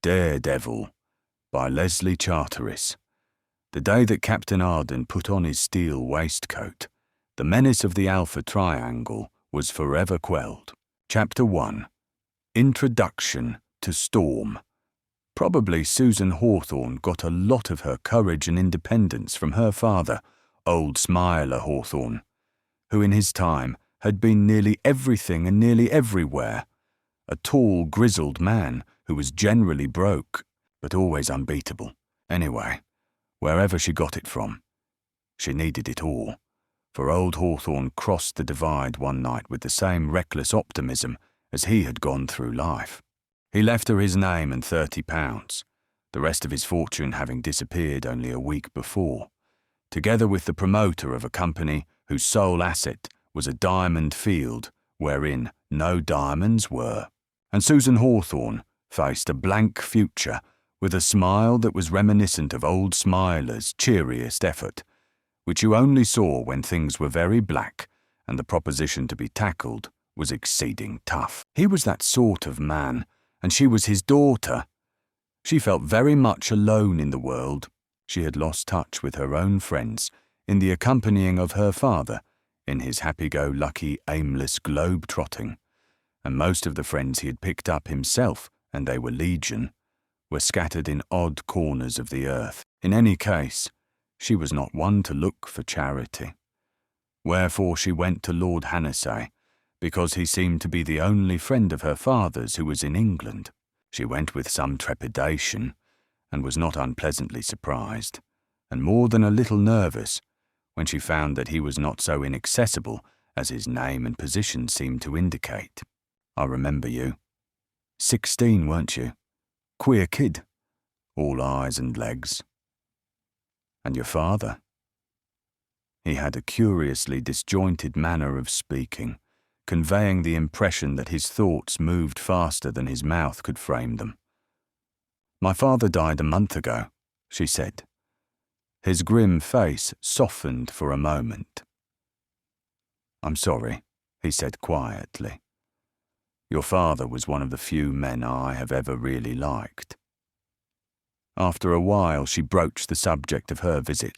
Daredevil by Leslie Charteris. The day that Captain Arden put on his steel waistcoat, the menace of the Alpha Triangle was forever quelled. Chapter 1. Introduction to Storm. Probably Susan Hawthorne got a lot of her courage and independence from her father, old Smiler Hawthorne, who in his time had been nearly everything and nearly everywhere. A tall, grizzled man who was generally broke, but always unbeatable. Anyway, wherever she got it from, she needed it all, for old Hawthorne crossed the divide one night with the same reckless optimism as he had gone through life. He left her his name and £30, the rest of his fortune having disappeared only a week before, together with the promoter of a company whose sole asset was a diamond field wherein no diamonds were. And Susan Hawthorne faced a blank future with a smile that was reminiscent of old Smiler's cheeriest effort, which you only saw when things were very black and the proposition to be tackled was exceeding tough. He was that sort of man, and she was his daughter. She felt very much alone in the world. She had lost touch with her own friends in the accompanying of her father in his happy-go-lucky, aimless globe-trotting, and most of the friends he had picked up himself, and they were legion, were scattered in odd corners of the earth. In any case, she was not one to look for charity. Wherefore she went to Lord Hannessay, because he seemed to be the only friend of her father's who was in England. She went with some trepidation, and was not unpleasantly surprised, and more than a little nervous, when she found that he was not so inaccessible as his name and position seemed to indicate. I remember you. 16, weren't you? Queer kid. All eyes and legs. And your father? He had a curiously disjointed manner of speaking, conveying the impression that his thoughts moved faster than his mouth could frame them. My father died a month ago, she said. His grim face softened for a moment. I'm sorry, he said quietly. Your father was one of the few men I have ever really liked. After a while she broached the subject of her visit.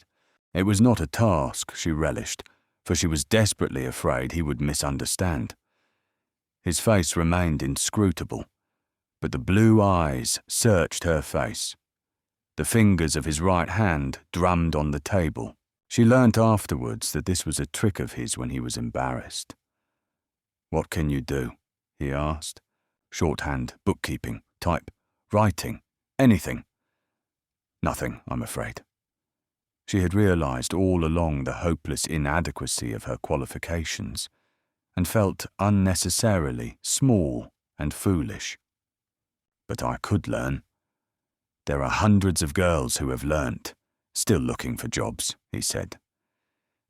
It was not a task she relished, for she was desperately afraid he would misunderstand. His face remained inscrutable, but the blue eyes searched her face. The fingers of his right hand drummed on the table. She learnt afterwards that this was a trick of his when he was embarrassed. What can you do? He asked. Shorthand, bookkeeping, type, writing, anything. Nothing, I'm afraid. She had realised all along the hopeless inadequacy of her qualifications, and felt unnecessarily small and foolish. But I could learn. There are hundreds of girls who have learnt, still looking for jobs, he said.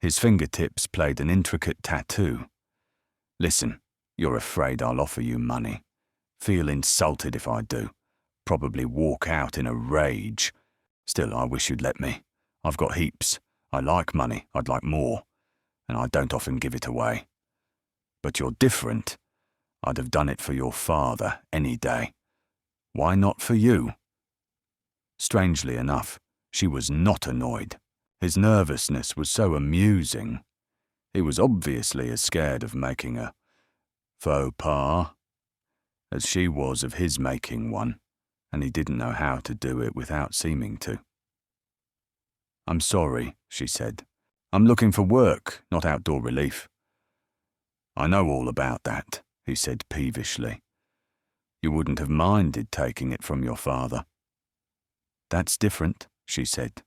His fingertips played an intricate tattoo. Listen, you're afraid I'll offer you money. Feel insulted if I do. Probably walk out in a rage. Still, I wish you'd let me. I've got heaps. I like money. I'd like more. And I don't often give it away. But you're different. I'd have done it for your father any day. Why not for you? Strangely enough, she was not annoyed. His nervousness was so amusing. He was obviously as scared of making a faux pas as she was of his making one, and he didn't know how to do it without seeming to. I'm sorry, she said. I'm looking for work, not outdoor relief. I know all about that, he said peevishly. You wouldn't have minded taking it from your father. That's different, she said,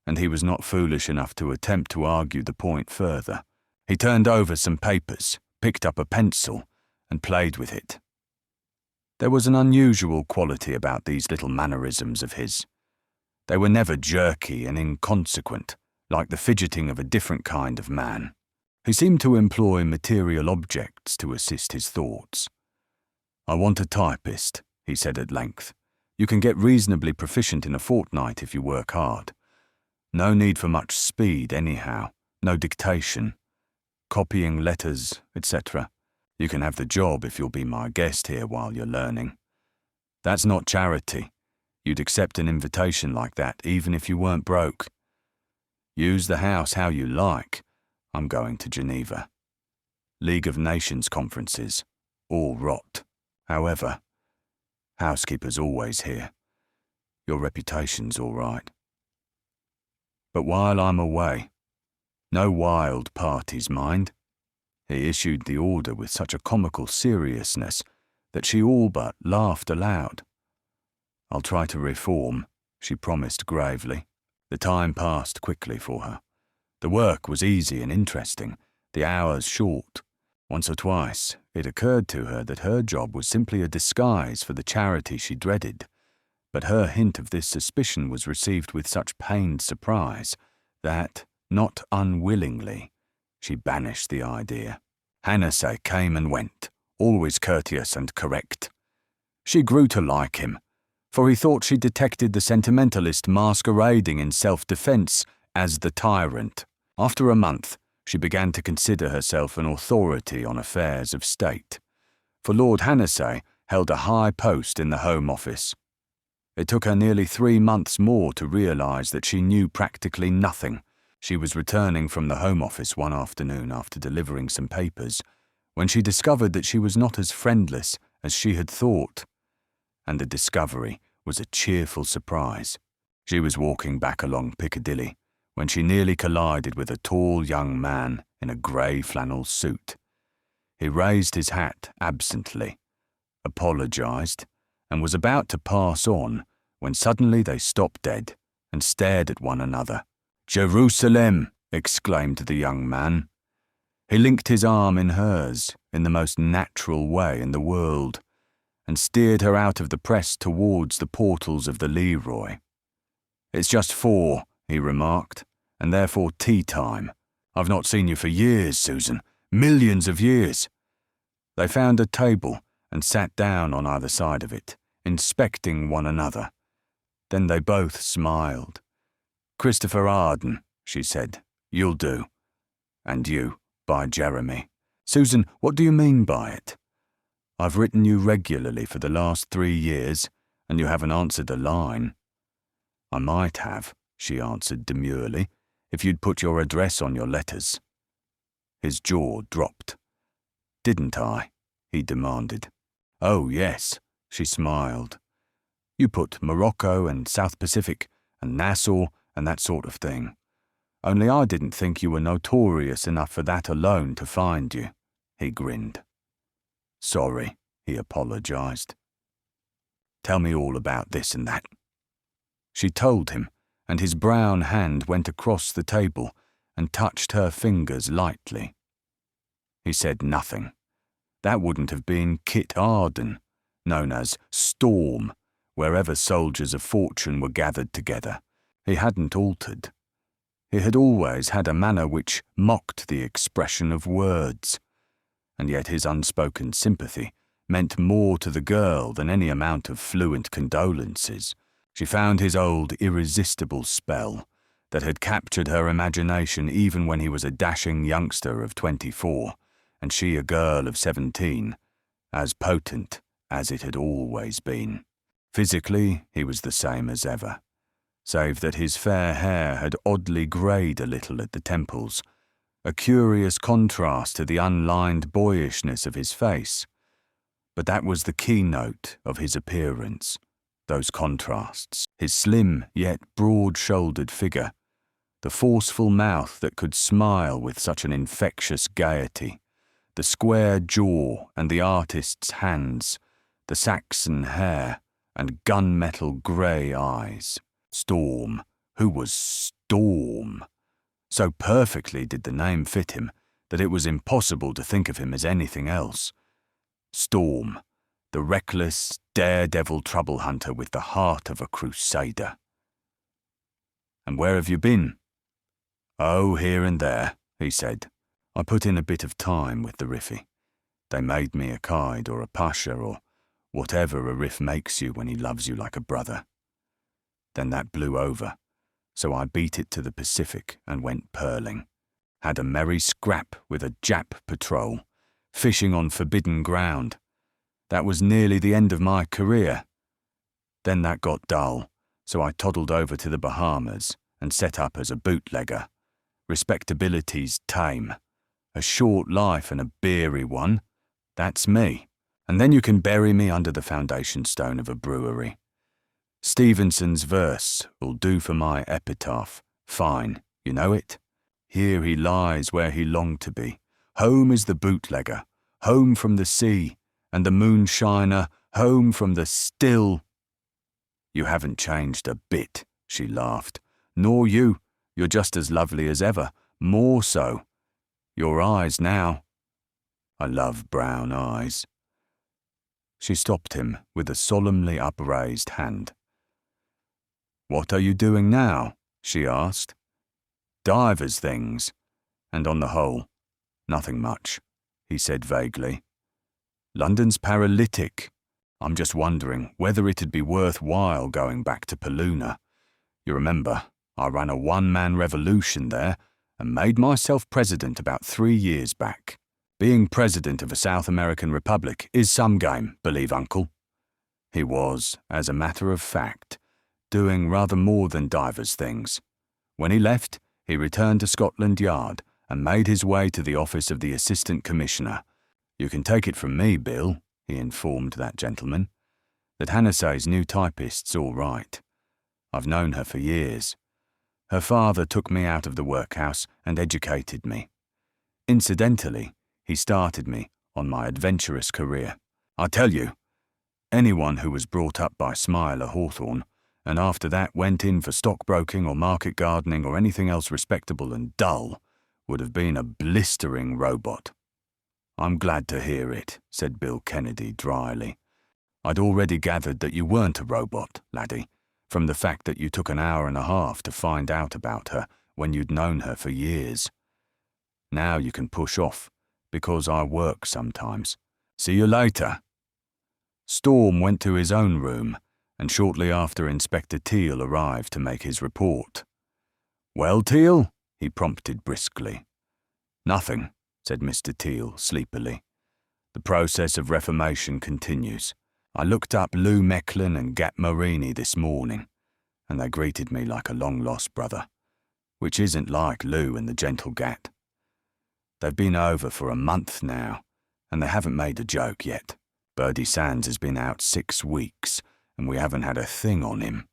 and he was not foolish enough to attempt to argue the point further. He turned over some papers, picked up a pencil, and played with it. There was an unusual quality about these little mannerisms of his. They were never jerky and inconsequent, like the fidgeting of a different kind of man. He seemed to employ material objects to assist his thoughts. I want a typist, he said at length. You can get reasonably proficient in a fortnight if you work hard. No need for much speed anyhow, no dictation, copying letters, etc. You can have the job if you'll be my guest here while you're learning. That's not charity. You'd accept an invitation like that even if you weren't broke. Use the house how you like. I'm going to Geneva. League of Nations conferences. All rot. However, housekeeper's always here. Your reputation's all right. But while I'm away, no wild parties, mind. He issued the order with such a comical seriousness that she all but laughed aloud. I'll try to reform, she promised gravely. The time passed quickly for her. The work was easy and interesting, the hours short. Once or twice, it occurred to her that her job was simply a disguise for the charity she dreaded, but her hint of this suspicion was received with such pained surprise that, not unwillingly, she banished the idea. Hannah came and went, always courteous and correct. She grew to like him, for he thought she detected the sentimentalist masquerading in self-defense as the tyrant. After a month, she began to consider herself an authority on affairs of state, for Lord Hannah held a high post in the Home Office. It took her nearly 3 months more to realise that she knew practically nothing. She was returning from the Home Office one afternoon after delivering some papers, when she discovered that she was not as friendless as she had thought. And the discovery was a cheerful surprise. She was walking back along Piccadilly when she nearly collided with a tall young man in a grey flannel suit. He raised his hat absently, apologised, and was about to pass on when suddenly they stopped dead and stared at one another. "Jerusalem!" exclaimed the young man. He linked his arm in hers in the most natural way in the world and steered her out of the press towards the portals of the Leroy. "It's just 4, he remarked, "and therefore tea time. I've not seen you for years, Susan, millions of years." They found a table and sat down on either side of it, inspecting one another. Then they both smiled. "Christopher Arden," she said. "You'll do. And you, by Jeremy." "Susan, what do you mean by it?" "I've written you regularly for the last 3 years, and you haven't answered a line." "I might have," she answered demurely, "if you'd put your address on your letters." His jaw dropped. "Didn't I?" he demanded. "Oh, yes," she smiled. "You put Morocco and South Pacific and Nassau and that sort of thing. Only I didn't think you were notorious enough for that alone to find you." He grinned. "Sorry," he apologised. "Tell me all about this and that." She told him, and his brown hand went across the table and touched her fingers lightly. He said nothing. That wouldn't have been Kit Arden, known as Storm, wherever soldiers of fortune were gathered together. He hadn't altered. He had always had a manner which mocked the expression of words, and yet his unspoken sympathy meant more to the girl than any amount of fluent condolences. She found his old irresistible spell that had captured her imagination even when he was a dashing youngster of 24, and she a girl of 17, as potent as it had always been. Physically, he was the same as ever, save that his fair hair had oddly greyed a little at the temples, a curious contrast to the unlined boyishness of his face. But that was the keynote of his appearance, those contrasts, his slim yet broad-shouldered figure, the forceful mouth that could smile with such an infectious gaiety, the square jaw and the artist's hands, the Saxon hair and gunmetal grey eyes. Storm. Who was Storm? So perfectly did the name fit him that it was impossible to think of him as anything else. Storm, the reckless, daredevil trouble hunter with the heart of a crusader. "And where have you been?" "Oh, here and there," he said. "I put in a bit of time with the Riffy. They made me a Qaid or a Pasha or whatever a Riff makes you when he loves you like a brother. Then that blew over, so I beat it to the Pacific and went pearling. Had a merry scrap with a Jap patrol, fishing on forbidden ground. That was nearly the end of my career. Then that got dull, so I toddled over to the Bahamas and set up as a bootlegger. Respectability's tame. A short life and a beery one. That's me. And then you can bury me under the foundation stone of a brewery. Stevenson's verse will do for my epitaph. Fine, you know it? Here he lies where he longed to be. Home is the bootlegger, home from the sea, and the moonshiner, home from the still. You haven't changed a bit, she laughed. Nor you. You're just as lovely as ever, more so. Your eyes now. I love brown eyes. She stopped him with a solemnly upraised hand. What are you doing now? She asked. Divers things, and on the whole, nothing much, he said vaguely. London's paralytic. I'm just wondering whether it'd be worthwhile going back to Paluna. You remember, I ran a one-man revolution there and made myself president about 3 years back. Being president of a South American republic is some game, believe Uncle. He was, as a matter of fact, doing rather more than divers things. When he left, he returned to Scotland Yard and made his way to the office of the Assistant Commissioner. You can take it from me, Bill, he informed that gentleman, that Hannah's new typist's all right. I've known her for years. Her father took me out of the workhouse and educated me. Incidentally, he started me on my adventurous career. I tell you, anyone who was brought up by Smile or Hawthorne, and after that went in for stockbroking or market gardening or anything else respectable and dull, would have been a blistering robot. I'm glad to hear it, said Bill Kennedy dryly. I'd already gathered that you weren't a robot, laddie, from the fact that you took an hour and a half to find out about her when you'd known her for years. Now you can push off, because I work sometimes. See you later. Storm went to his own room, and shortly after Inspector Teal arrived to make his report. Well, Teal? He prompted briskly. Nothing, said Mr. Teal sleepily. The process of reformation continues. I looked up Lou Mecklin and Gat Morini this morning, and they greeted me like a long-lost brother, which isn't like Lou and the gentle Gat. They've been over for a month now, and they haven't made a joke yet. Birdie Sands has been out 6 weeks, and we haven't had a thing on him.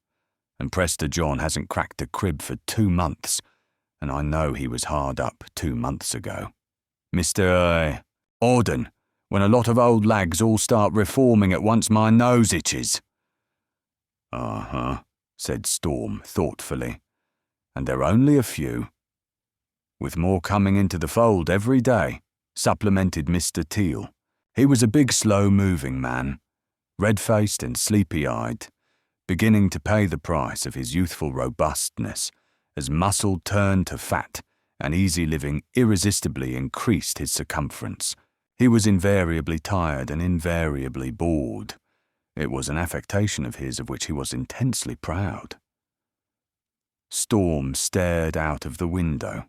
And Prester John hasn't cracked a crib for 2 months, and I know he was hard up 2 months ago. Mr. Arden, when a lot of old lags all start reforming at once, my nose itches. Uh-huh, said Storm thoughtfully. And they're only a few. With more coming into the fold every day, supplemented Mr. Teal. He was a big, slow-moving man, red-faced and sleepy-eyed, beginning to pay the price of his youthful robustness as muscle turned to fat and easy living irresistibly increased his circumference. He was invariably tired and invariably bored. It was an affectation of his of which he was intensely proud. Storm stared out of the window.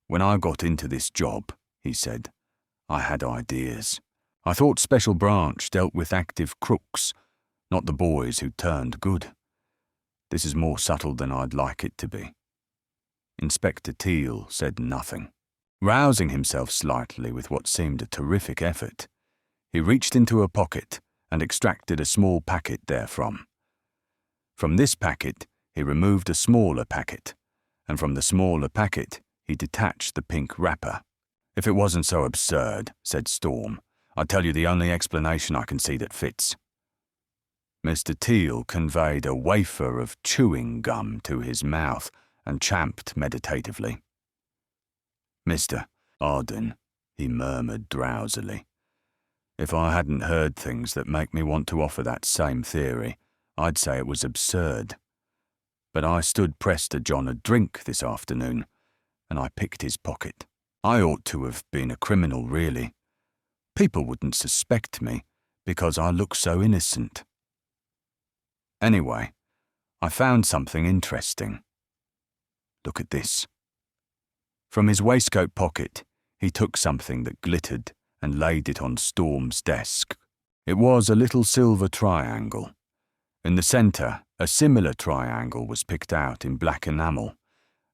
When I got into this job, he said, I had ideas. I thought Special Branch dealt with active crooks, not the boys who turned good. This is more subtle than I'd like it to be. Inspector Teal said nothing. Rousing himself slightly with what seemed a terrific effort, he reached into a pocket and extracted a small packet therefrom. From this packet, he removed a smaller packet, and from the smaller packet, he detached the pink wrapper. If it wasn't so absurd, said Storm, I'd tell you the only explanation I can see that fits. Mr. Teal conveyed a wafer of chewing gum to his mouth and champed meditatively. Mr. Arden, he murmured drowsily. If I hadn't heard things that make me want to offer that same theory, I'd say it was absurd. But I stood Prester John a drink this afternoon, and I picked his pocket. I ought to have been a criminal, really. People wouldn't suspect me, because I look so innocent. Anyway, I found something interesting. Look at this. From his waistcoat pocket, he took something that glittered and laid it on Storm's desk. It was a little silver triangle, In the centre, a similar triangle was picked out in black enamel,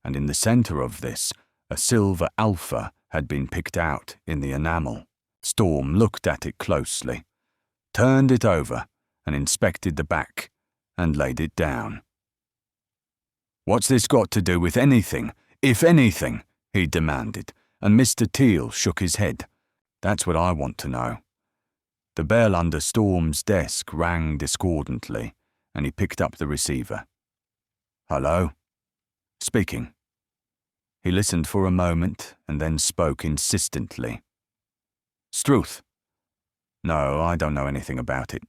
and in the centre of this, a silver alpha had been picked out in the enamel. Storm looked at it closely, turned it over, and inspected the back, and laid it down. "What's this got to do with anything, if anything?" he demanded, and Mr. Teal shook his head. "That's what I want to know." The bell under Storm's desk rang discordantly, and he picked up the receiver. "Hello?" "Speaking." He listened for a moment and then spoke insistently. "Struth?" "No, I don't know anything about it.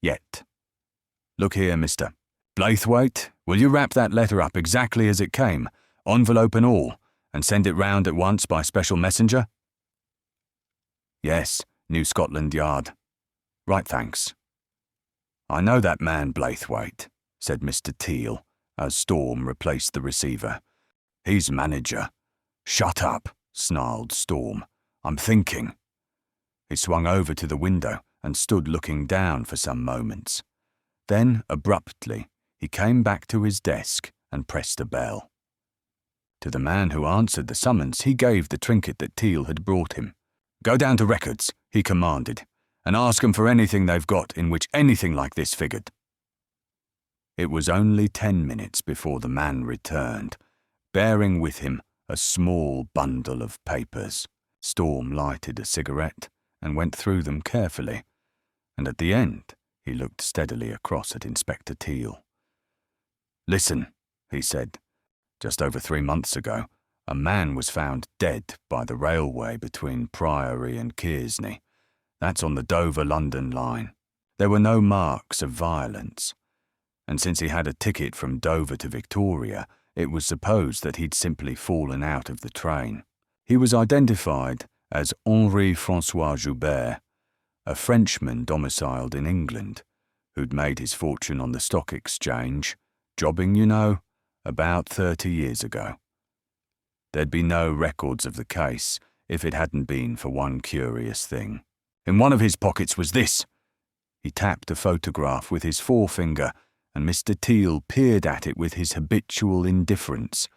Yet. Look here, Mr. Blaithwaite, will you wrap that letter up exactly as it came, envelope and all, and send it round at once by special messenger?" "Yes, New Scotland Yard." "Right, thanks." "I know that man Blaithwaite," said Mr. Teal, as Storm replaced the receiver. "He's manager." "Shut up," snarled Storm. "I'm thinking." He swung over to the window and stood looking down for some moments. Then, abruptly, he came back to his desk and pressed a bell. To the man who answered the summons, he gave the trinket that Teal had brought him. "Go down to Records," he commanded, "and ask 'em for anything they've got in which anything like this figured." It was only 10 minutes before the man returned, bearing with him a small bundle of papers. Storm lighted a cigarette and went through them carefully, and at the end he looked steadily across at Inspector Teal. "Listen," he said. "Just over 3 months ago, a man was found dead by the railway between Priory and Kearsney. That's on the Dover-London line. There were no marks of violence, and since he had a ticket from Dover to Victoria, it was supposed that he'd simply fallen out of the train. He was identified as Henri-François Joubert, a Frenchman domiciled in England, who'd made his fortune on the stock exchange, jobbing, you know, about 30 years ago. There'd be no records of the case if it hadn't been for one curious thing. In one of his pockets was this." He tapped a photograph with his forefinger, and Mr. Teal peered at it with his habitual indifference.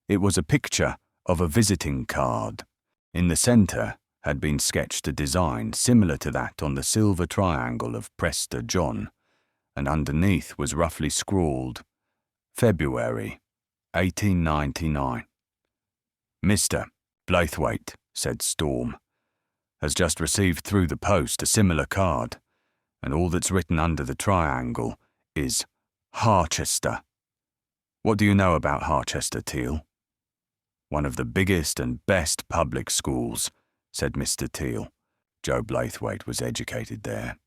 It was a picture of a visiting card. In the centre had been sketched a design similar to that on the silver triangle of Prester John, and underneath was roughly scrawled, "February, 1899. "Mr. Blaithwaite," said Storm, "has just received through the post a similar card, and all that's written under the triangle is Harchester. What do you know about Harchester, Teal?" "One of the biggest and best public schools," said Mr. Teal. "Joe Blaithwaite was educated there."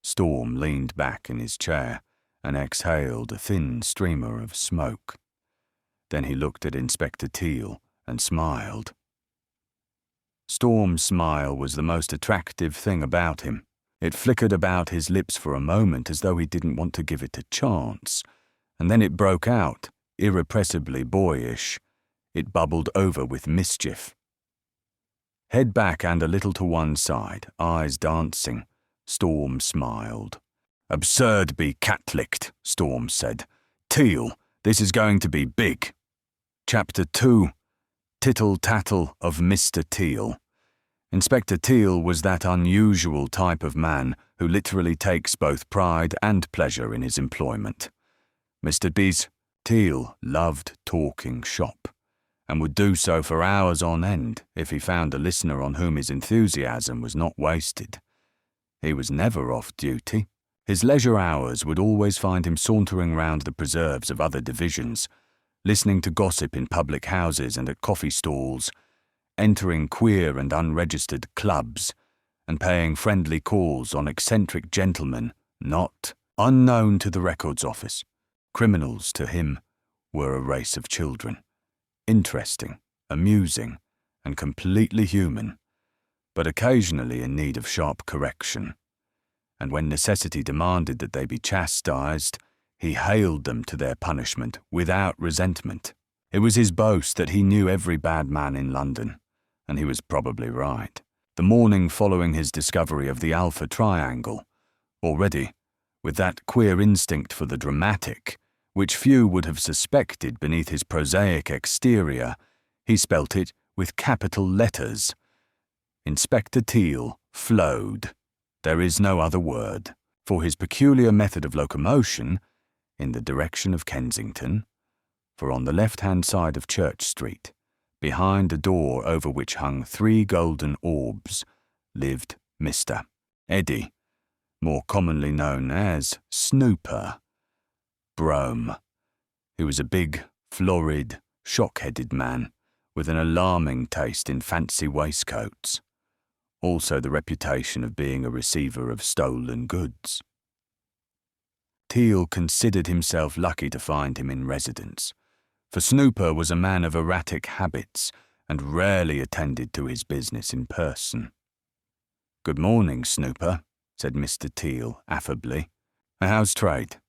Storm leaned back in his chair and exhaled a thin streamer of smoke. Then he looked at Inspector Teal and smiled. Storm's smile was the most attractive thing about him. It flickered about his lips for a moment as though he didn't want to give it a chance, and then it broke out, irrepressibly boyish. It bubbled over with mischief. Head back and a little to one side, eyes dancing, Storm smiled. "Absurd be cat-licked," Storm said. "Teal, this is going to be big." Chapter 2. Tittle-tattle of Mr. Teal. Inspector Teal was that unusual type of man who literally takes both pride and pleasure in his employment. Mr. Teal loved talking shop, and would do so for hours on end if he found a listener on whom his enthusiasm was not wasted. He was never off duty. His leisure hours would always find him sauntering round the preserves of other divisions, listening to gossip in public houses and at coffee stalls, entering queer and unregistered clubs, and paying friendly calls on eccentric gentlemen not unknown to the records office. Criminals, to him, were a race of children, interesting, amusing, and completely human, but occasionally in need of sharp correction. And when necessity demanded that they be chastised, he hailed them to their punishment without resentment. It was his boast that he knew every bad man in London, and he was probably right. The morning following his discovery of the Alpha Triangle, already, with that queer instinct for the dramatic, which few would have suspected beneath his prosaic exterior. He spelt it with capital letters. Inspector Teal flowed. There is no other word, for his peculiar method of locomotion, in the direction of Kensington, for on the left-hand side of Church Street, behind a door over which hung 3 golden orbs, lived Mr. Eddie, more commonly known as Snooper Brome, who was a big, florid, shock-headed man with an alarming taste in fancy waistcoats, also the reputation of being a receiver of stolen goods. Teal considered himself lucky to find him in residence, for Snooper was a man of erratic habits and rarely attended to his business in person. "Good morning, Snooper," said Mr. Teal affably. "How's trade?"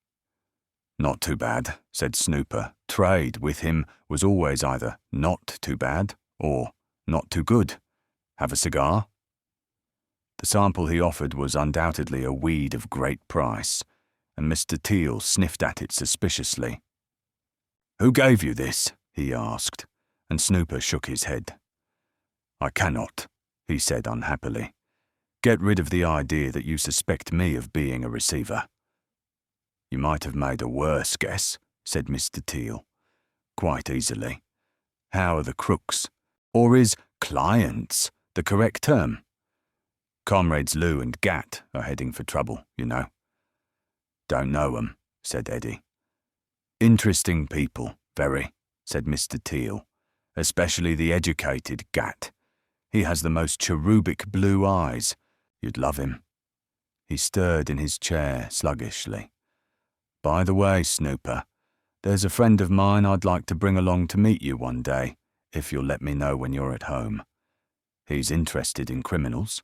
"Not too bad," said Snooper. Trade, with him, was always either not too bad or not too good. "Have a cigar?" The sample he offered was undoubtedly a weed of great price, and Mr. Teal sniffed at it suspiciously. "Who gave you this?" he asked, and Snooper shook his head. "I cannot," he said unhappily. "Get rid of the idea that you suspect me of being a receiver." "You might have made a worse guess," said Mr. Teal, quite easily. "How are the crooks? Or is clients the correct term? Comrades Lou and Gat are heading for trouble, you know." "Don't know 'em," said Eddie. "Interesting people, very," said Mr. Teal, "especially the educated Gat. He has the most cherubic blue eyes. You'd love him." He stirred in his chair sluggishly. "By the way, Snooper, there's a friend of mine I'd like to bring along to meet you one day, if you'll let me know when you're at home. He's interested in criminals."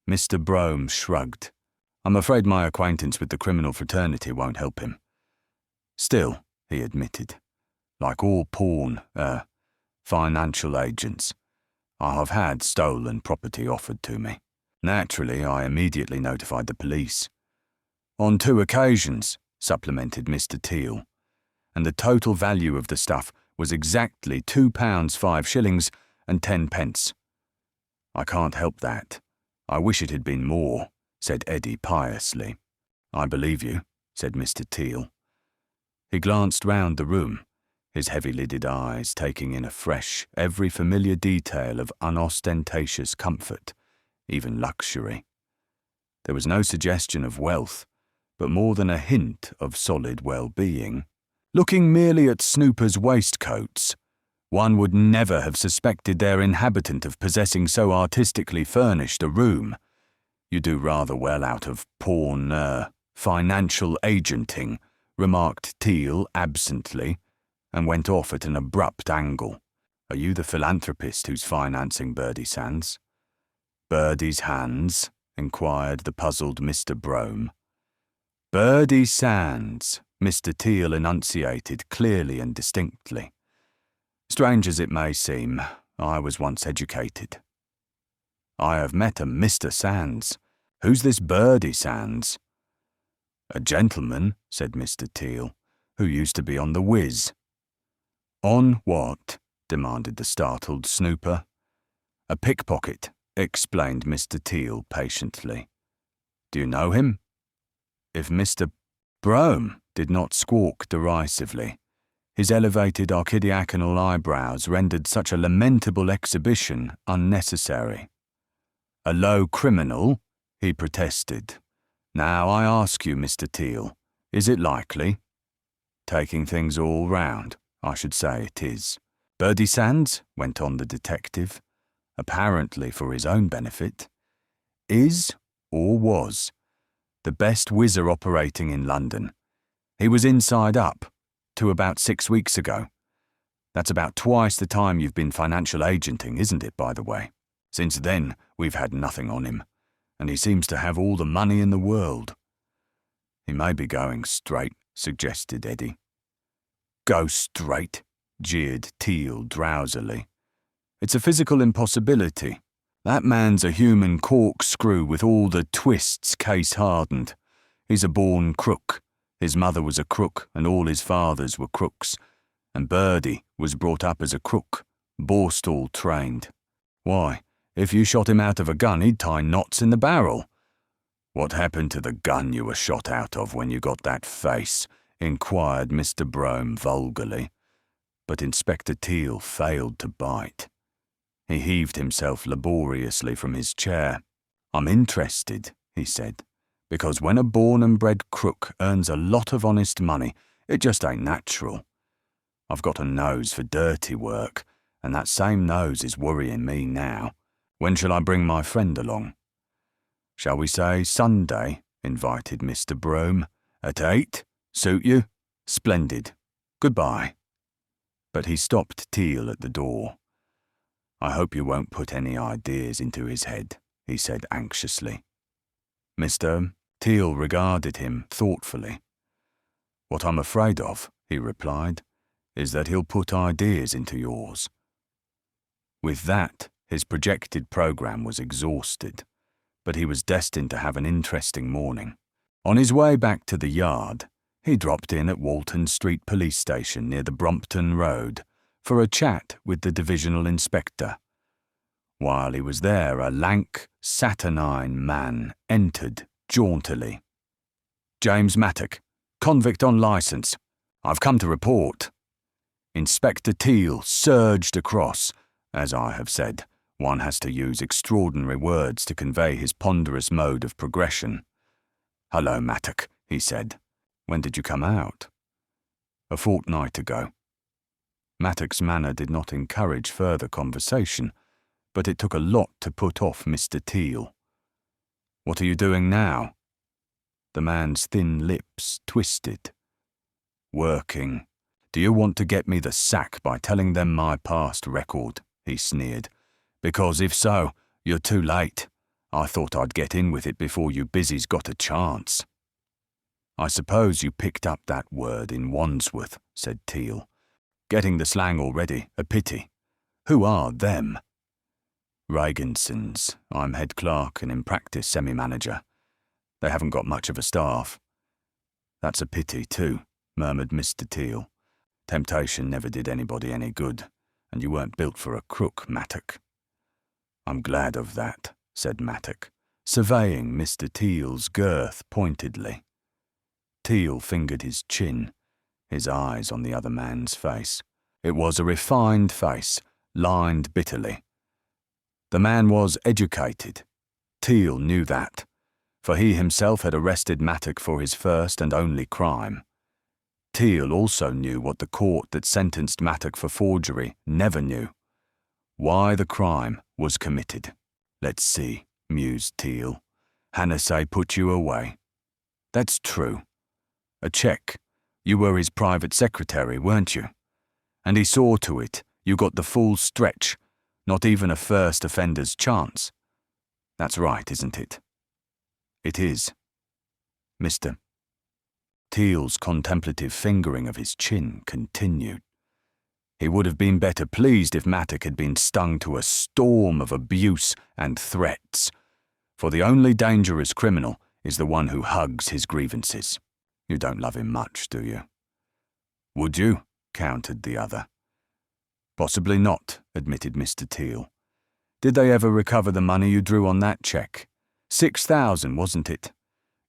Mr. Brome shrugged. "I'm afraid my acquaintance with the criminal fraternity won't help him." "Still," he admitted, "like all financial agents, I have had stolen property offered to me. Naturally, I immediately notified the police." "On 2 occasions," supplemented Mr. Teal, "and the total value of the stuff was exactly £2 5 and 10 pence. "I can't help that. I wish it had been more," said Eddie piously. "I believe you," said Mr. Teal. He glanced round the room, his heavy-lidded eyes taking in afresh every familiar detail of unostentatious comfort, even luxury. There was no suggestion of wealth, but more than a hint of solid well-being. Looking merely at Snooper's waistcoats, one would never have suspected their inhabitant of possessing so artistically furnished a room. "You do rather well out of financial agenting," remarked Teal absently, and went off at an abrupt angle. "Are you the philanthropist who's financing Birdie Sands?" "Birdie's hands?" inquired the puzzled Mr. Brome. "Birdie Sands," Mr. Teal enunciated clearly and distinctly. "Strange as it may seem, I was once educated." "I have met a Mr. Sands. Who's this Birdie Sands?" "A gentleman," said Mr. Teal, "who used to be on the whiz." "On what?" demanded the startled Snooper. "A pickpocket," explained Mr. Teal patiently. "Do you know him?" If Mr. Brome did not squawk derisively, his elevated archidiaconal eyebrows rendered such a lamentable exhibition unnecessary. "A low criminal?" he protested. "Now I ask you, Mr. Teal, is it likely?" "Taking things all round, I should say it is." "Birdie Sands," went on the detective, apparently for his own benefit, "is, or was, the best whizzer operating in London. He was inside up, to about 6 weeks ago. That's about twice the time you've been financial agenting, isn't it, by the way? Since then, we've had nothing on him, and he seems to have all the money in the world." "He may be going straight," suggested Eddie. "Go straight," jeered Teal drowsily. "It's a physical impossibility. That man's a human corkscrew with all the twists case-hardened. He's a born crook. His mother was a crook and all his fathers were crooks. And Birdie was brought up as a crook, Borstal trained. Why, if you shot him out of a gun, he'd tie knots in the barrel. What happened to the gun you were shot out of when you got that face? Inquired Mr. Brome vulgarly. But Inspector Teal failed to bite. He heaved himself laboriously from his chair. I'm interested, he said, because when a born and bred crook earns a lot of honest money, it just ain't natural. I've got a nose for dirty work, and that same nose is worrying me now. When shall I bring my friend along? Shall we say Sunday? Invited Mr. Brome. At 8? Suit you? Splendid. Goodbye. But he stopped Teal at the door. I hope you won't put any ideas into his head, he said anxiously. Mr. Teal regarded him thoughtfully. What I'm afraid of, he replied, is that he'll put ideas into yours. With that, his projected program was exhausted, but he was destined to have an interesting morning. On his way back to the yard, he dropped in at Walton Street Police Station near the Brompton Road for a chat with the divisional inspector. While he was there, a lank, saturnine man entered jauntily. James Mattock, convict on licence. I've come to report. Inspector Teal surged across. As I have said, one has to use extraordinary words to convey his ponderous mode of progression. Hello, Mattock, he said. When did you come out? A fortnight ago. Mattock's manner did not encourage further conversation, but it took a lot to put off Mr. Teal. What are you doing now? The man's thin lips twisted. Working. Do you want to get me the sack by telling them my past record? He sneered. Because if so, you're too late. I thought I'd get in with it before you busies got a chance. I suppose you picked up that word in Wandsworth, said Teal. Getting the slang already, a pity. Who are them? Reagansons. I'm head clerk and in practice semi-manager. They haven't got much of a staff. That's a pity too, murmured Mr. Teal. Temptation never did anybody any good, and you weren't built for a crook, Mattock. I'm glad of that, said Mattock, surveying Mr. Teal's girth pointedly. Teal fingered his chin, his eyes on the other man's face. It was a refined face, lined bitterly. The man was educated. Teal knew that, for he himself had arrested Mattock for his first and only crime. Teal also knew what the court that sentenced Mattock for forgery never knew. Why the crime was committed. Let's see, mused Teal. Hannah put you away. That's true. A cheque. You were his private secretary, weren't you? And he saw to it you got the full stretch, not even a first offender's chance. That's right, isn't it? It is. Mr. Teal's contemplative fingering of his chin continued. He would have been better pleased if Mattock had been stung to a storm of abuse and threats, for the only dangerous criminal is the one who hugs his grievances. You don't love him much, do you? Would you? Countered the other. Possibly not, admitted Mr. Teal. Did they ever recover the money you drew on that cheque? 6,000, wasn't it?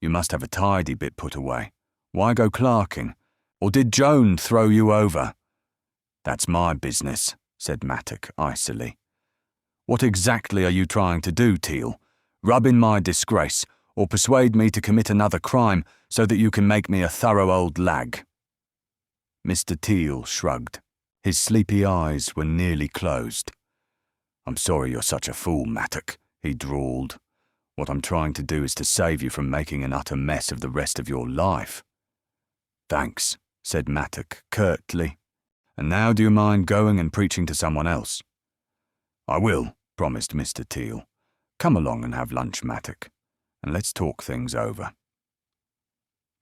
You must have a tidy bit put away. Why go clerking? Or did Joan throw you over? That's my business, said Mattock icily. What exactly are you trying to do, Teal? Rub in my disgrace, or persuade me to commit another crime so that you can make me a thorough old lag? Mr. Teal shrugged. His sleepy eyes were nearly closed. I'm sorry you're such a fool, Mattock, he drawled. What I'm trying to do is to save you from making an utter mess of the rest of your life. Thanks, said Mattock curtly. And now do you mind going and preaching to someone else? I will, promised Mr. Teal. Come along and have lunch, Mattock, and let's talk things over.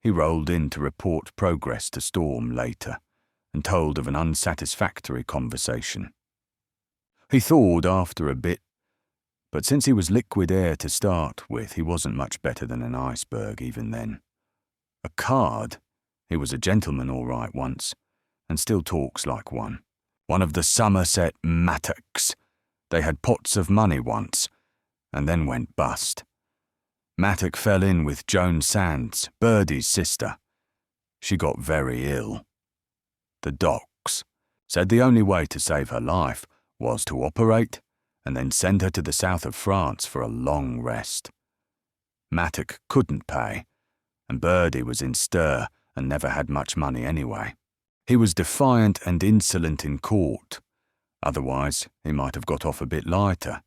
He rolled in to report progress to Storm later, and told of an unsatisfactory conversation. He thawed after a bit, but since he was liquid air to start with, he wasn't much better than an iceberg even then. A card? He was a gentleman all right once, and still talks like one. One of the Somerset Mattocks. They had pots of money once, and then went bust. Mattock fell in with Joan Sands, Birdie's sister. She got very ill. The docs said the only way to save her life was to operate and then send her to the south of France for a long rest. Mattock couldn't pay, and Birdie was in stir and never had much money anyway. He was defiant and insolent in court. Otherwise, he might have got off a bit lighter,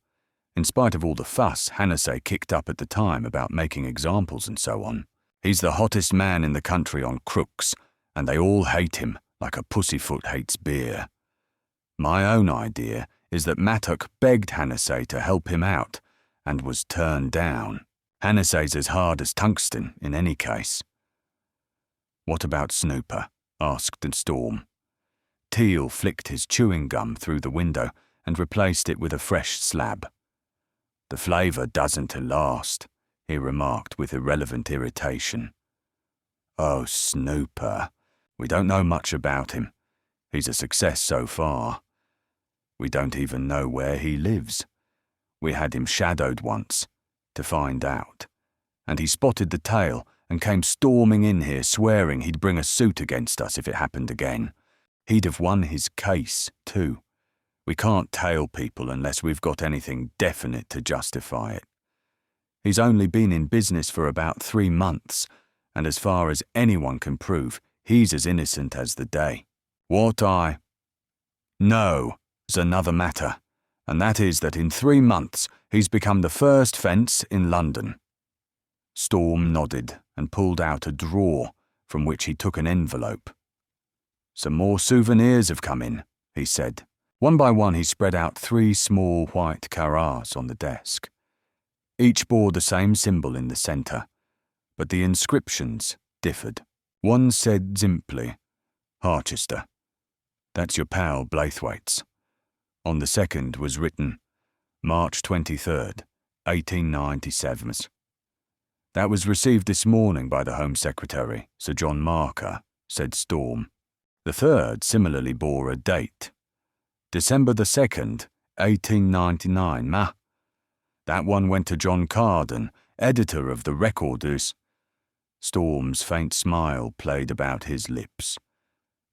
in spite of all the fuss Hannessy kicked up at the time about making examples and so on. He's the hottest man in the country on crooks, and they all hate him like a pussyfoot hates beer. My own idea is that Mattock begged Hannessy to help him out and was turned down. Hannessy's as hard as tungsten in any case. What about Snooper? Asked Storm. Teal flicked his chewing gum through the window and replaced it with a fresh slab. The flavour doesn't last, he remarked with irrelevant irritation. Oh, Snooper. We don't know much about him. He's a success so far. We don't even know where he lives. We had him shadowed once, to find out, and he spotted the tail and came storming in here swearing he'd bring a suit against us if it happened again. He'd have won his case, too. We can't tail people unless we've got anything definite to justify it. He's only been in business for about 3 months, and as far as anyone can prove, he's as innocent as the day. No, there's another matter, and that is that in 3 months he's become the first fence in London. Storm nodded and pulled out a drawer from which he took an envelope. Some more souvenirs have come in, he said. One by one he spread out 3 small white carats on the desk. Each bore the same symbol in the centre, but the inscriptions differed. One said simply, Harchester. That's your pal Blaithwaite's. On the second was written, March 23rd, 1897. That was received this morning by the Home Secretary, Sir John Marker, said Storm. The third similarly bore a date. December the 2nd, 1899, That one went to John Carden, editor of the Recorders. Storm's faint smile played about his lips.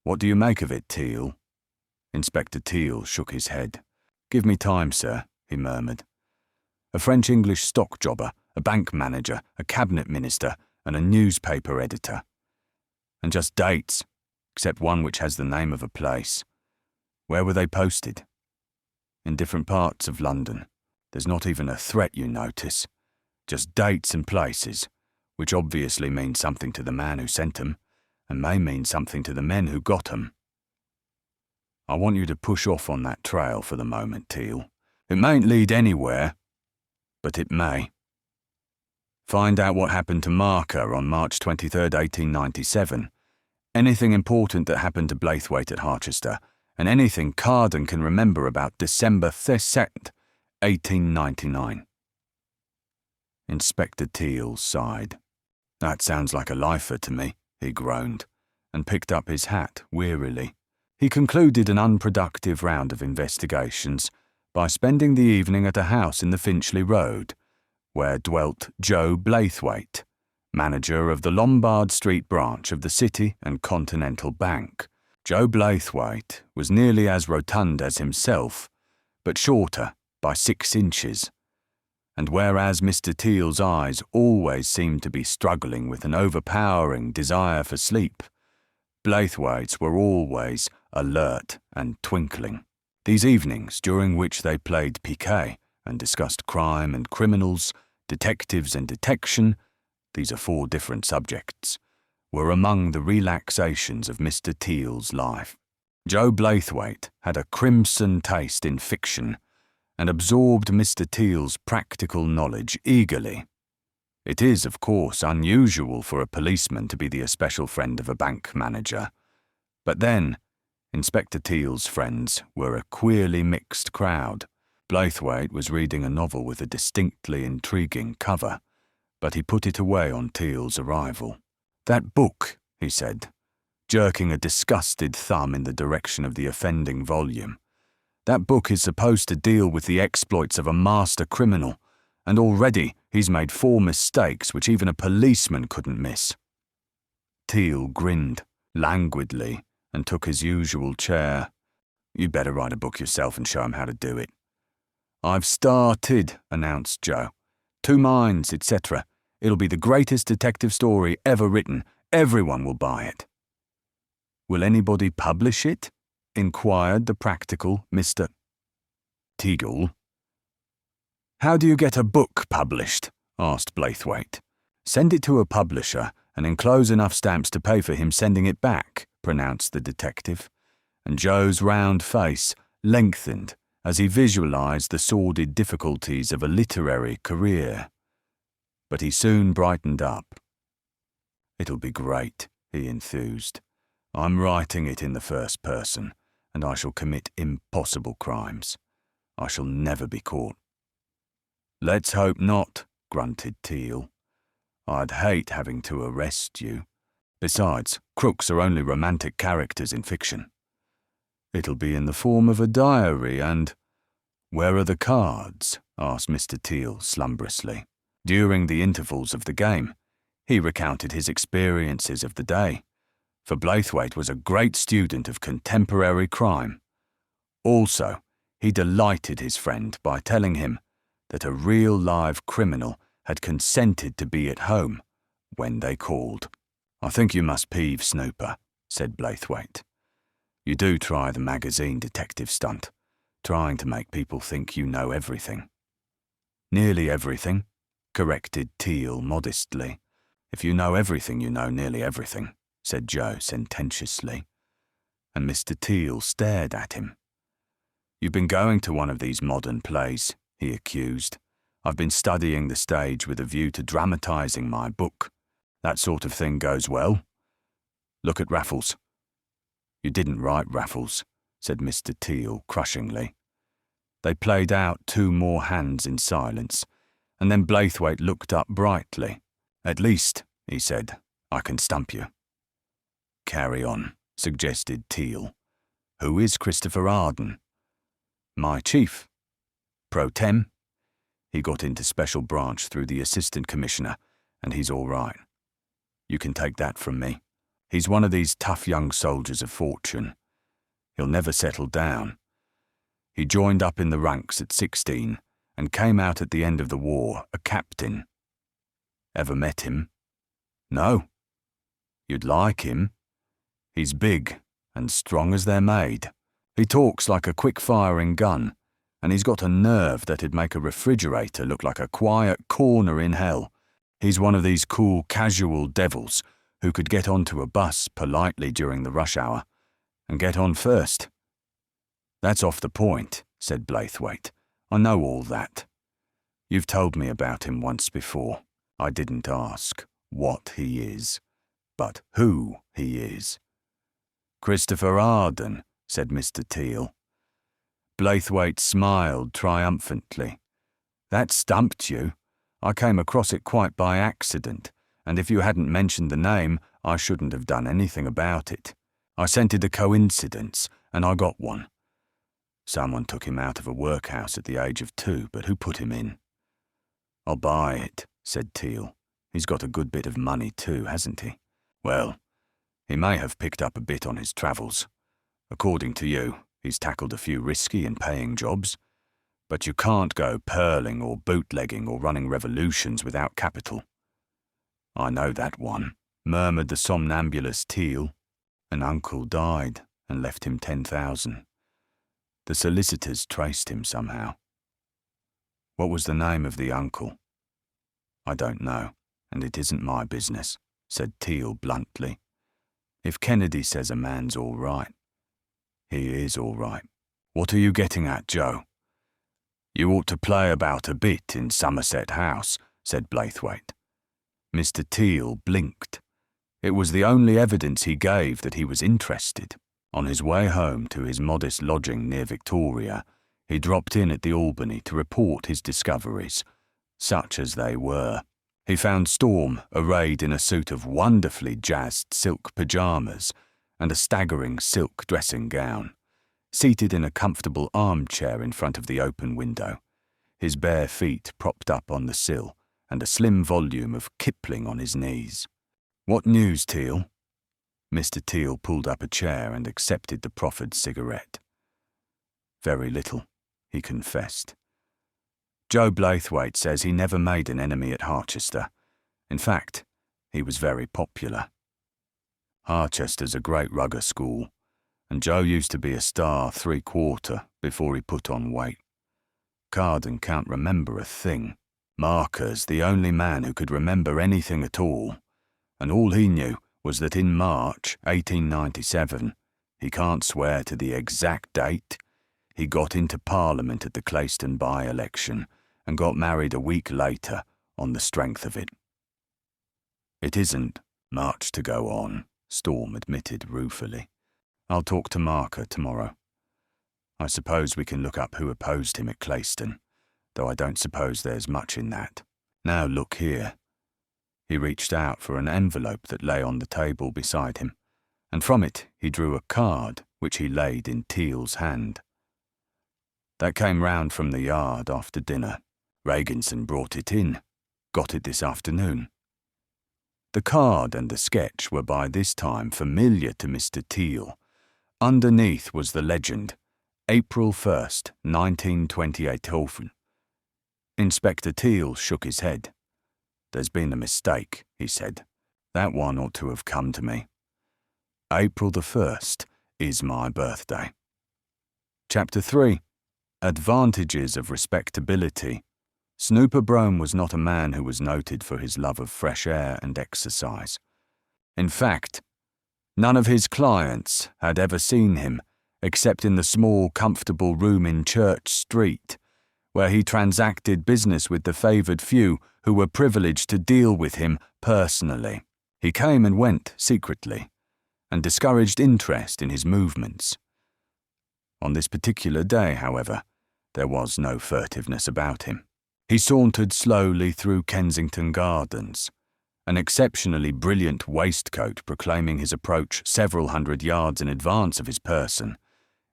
What do you make of it, Teal? Inspector Teal shook his head. Give me time, sir, he murmured. A French-English stock jobber, a bank manager, a cabinet minister, and a newspaper editor. And just dates, except one which has the name of a place. Where were they posted? In different parts of London. There's not even a threat, you notice. Just dates and places, which obviously means something to the man who sent them, and may mean something to the men who got them. I want you to push off on that trail for the moment, Teal. It mayn't lead anywhere, but it may. Find out what happened to Marker on March 23rd, 1897. Anything important that happened to Blaithwaite at Harchester, and anything Carden can remember about December 2nd, 1899. Inspector Teal sighed. That sounds like a lifer to me, he groaned, and picked up his hat wearily. He concluded an unproductive round of investigations by spending the evening at a house in the Finchley Road, where dwelt Joe Blaithwaite, manager of the Lombard Street branch of the City and Continental Bank. Joe Blaithwaite was nearly as rotund as himself, but shorter by 6 inches, and whereas Mr. Teal's eyes always seemed to be struggling with an overpowering desire for sleep, Blaithwaite's were always alert and twinkling. These evenings, during which they played piquet and discussed crime and criminals, detectives and detection, these are 4 different subjects, were among the relaxations of Mr. Teal's life. Joe Blaithwaite had a crimson taste in fiction and absorbed Mr. Teal's practical knowledge eagerly. It is, of course, unusual for a policeman to be the especial friend of a bank manager, but then Inspector Teal's friends were a queerly mixed crowd. Blaithwaite was reading a novel with a distinctly intriguing cover, but he put it away on Teal's arrival. That book, he said, jerking a disgusted thumb in the direction of the offending volume. That book is supposed to deal with the exploits of a master criminal, and already he's made 4 mistakes which even a policeman couldn't miss. Teal grinned languidly and took his usual chair. You'd better write a book yourself and show him how to do it. I've started, announced Joe. 2 minds, etc. It'll be the greatest detective story ever written. Everyone will buy it. Will anybody publish it? Inquired the practical Mr. Teagle. How do you get a book published? Asked Blaithwaite. Send it to a publisher and enclose enough stamps to pay for him sending it back, pronounced the detective, and Joe's round face lengthened as he visualized the sordid difficulties of a literary career. But he soon brightened up. It'll be great, he enthused. I'm writing it in the first person, and I shall commit impossible crimes. I shall never be caught. Let's hope not, grunted Teal. I'd hate having to arrest you. Besides, crooks are only romantic characters in fiction. It'll be in the form of a diary and— Where are the cards? Asked Mr. Teal slumberously. During the intervals of the game, he recounted his experiences of the day, for Blaithwaite was a great student of contemporary crime. Also, he delighted his friend by telling him that a real live criminal had consented to be at home when they called. I think you must peeve Snooper, said Blaithwaite. You do try the magazine detective stunt, trying to make people think you know everything. Nearly everything, corrected Teal modestly. If you know everything, you know nearly everything, said Joe sententiously, and Mr. Teal stared at him. You've been going to one of these modern plays, he accused. I've been studying the stage with a view to dramatising my book. That sort of thing goes well. Look at Raffles. You didn't write Raffles, said Mr. Teal crushingly. They played out 2 more hands in silence, and then Blaithwaite looked up brightly. At least, he said, I can stump you. Carry on, suggested Teal. Who is Christopher Arden? My chief. Pro tem. He got into special branch through the assistant commissioner, and he's all right. You can take that from me. He's one of these tough young soldiers of fortune. He'll never settle down. He joined up in the ranks at 16 and came out at the end of the war a captain. Ever met him? No. You'd like him. He's big and strong as they're made. He talks like a quick-firing gun, and he's got a nerve that'd make a refrigerator look like a quiet corner in hell. He's one of these cool, casual devils who could get onto a bus politely during the rush hour and get on first. That's off the point, said Blaithwaite. I know all that. You've told me about him once before. I didn't ask what he is, but who he is. Christopher Arden, said Mr. Teal. Blaithwaite smiled triumphantly. That stumped you. I came across it quite by accident, and if you hadn't mentioned the name, I shouldn't have done anything about it. I scented a coincidence, and I got one. Someone took him out of a workhouse at the age of 2, but who put him in? I'll buy it, said Teal. He's got a good bit of money too, hasn't he? Well, he may have picked up a bit on his travels. According to you, he's tackled a few risky and paying jobs, but you can't go pearling or bootlegging or running revolutions without capital. I know that one, murmured the somnambulous Teal. An uncle died and left him 10,000. The solicitors traced him somehow. What was the name of the uncle? I don't know, and it isn't my business, said Teal bluntly. If Kennedy says a man's all right, he is all right. What are you getting at, Joe? You ought to play about a bit in Somerset House, said Blaithwaite. Mr. Teal blinked. It was the only evidence he gave that he was interested. On his way home to his modest lodging near Victoria, he dropped in at the Albany to report his discoveries, such as they were. He found Storm arrayed in a suit of wonderfully jazzed silk pyjamas and a staggering silk dressing gown, seated in a comfortable armchair in front of the open window, his bare feet propped up on the sill and a slim volume of Kipling on his knees. "What news, Teal?" Mr. Teal pulled up a chair and accepted the proffered cigarette. "Very little," he confessed. "Joe Blaithwaite says he never made an enemy at Harchester. In fact, he was very popular. Harchester's a great rugger school, and Joe used to be a star 3/4 before he put on weight. Carden can't remember a thing. Marker's the only man who could remember anything at all, and all he knew was that in March 1897, he can't swear to the exact date, he got into Parliament at the Clayston by-election and got married a week later on the strength of it." "It isn't much to go on," Storm admitted ruefully. "I'll talk to Marker tomorrow. I suppose we can look up who opposed him at Clayston, though I don't suppose there's much in that. Now look here." He reached out for an envelope that lay on the table beside him, and from it he drew a card which he laid in Teal's hand. "That came round from the yard after dinner. Reginson brought it in. Got it this afternoon." The card and the sketch were by this time familiar to Mr. Teal. Underneath was the legend, April 1st, 1928 Hofen. Inspector Teal shook his head. "There's been a mistake," he said. "That one ought to have come to me. April the 1st is my birthday." Chapter 3. Advantages of Respectability. Snooper Brome was not a man who was noted for his love of fresh air and exercise. In fact, none of his clients had ever seen him except in the small, comfortable room in Church Street, where he transacted business with the favoured few who were privileged to deal with him personally. He came and went secretly, and discouraged interest in his movements. On this particular day, however, there was no furtiveness about him. He sauntered slowly through Kensington Gardens, an exceptionally brilliant waistcoat proclaiming his approach several hundred yards in advance of his person,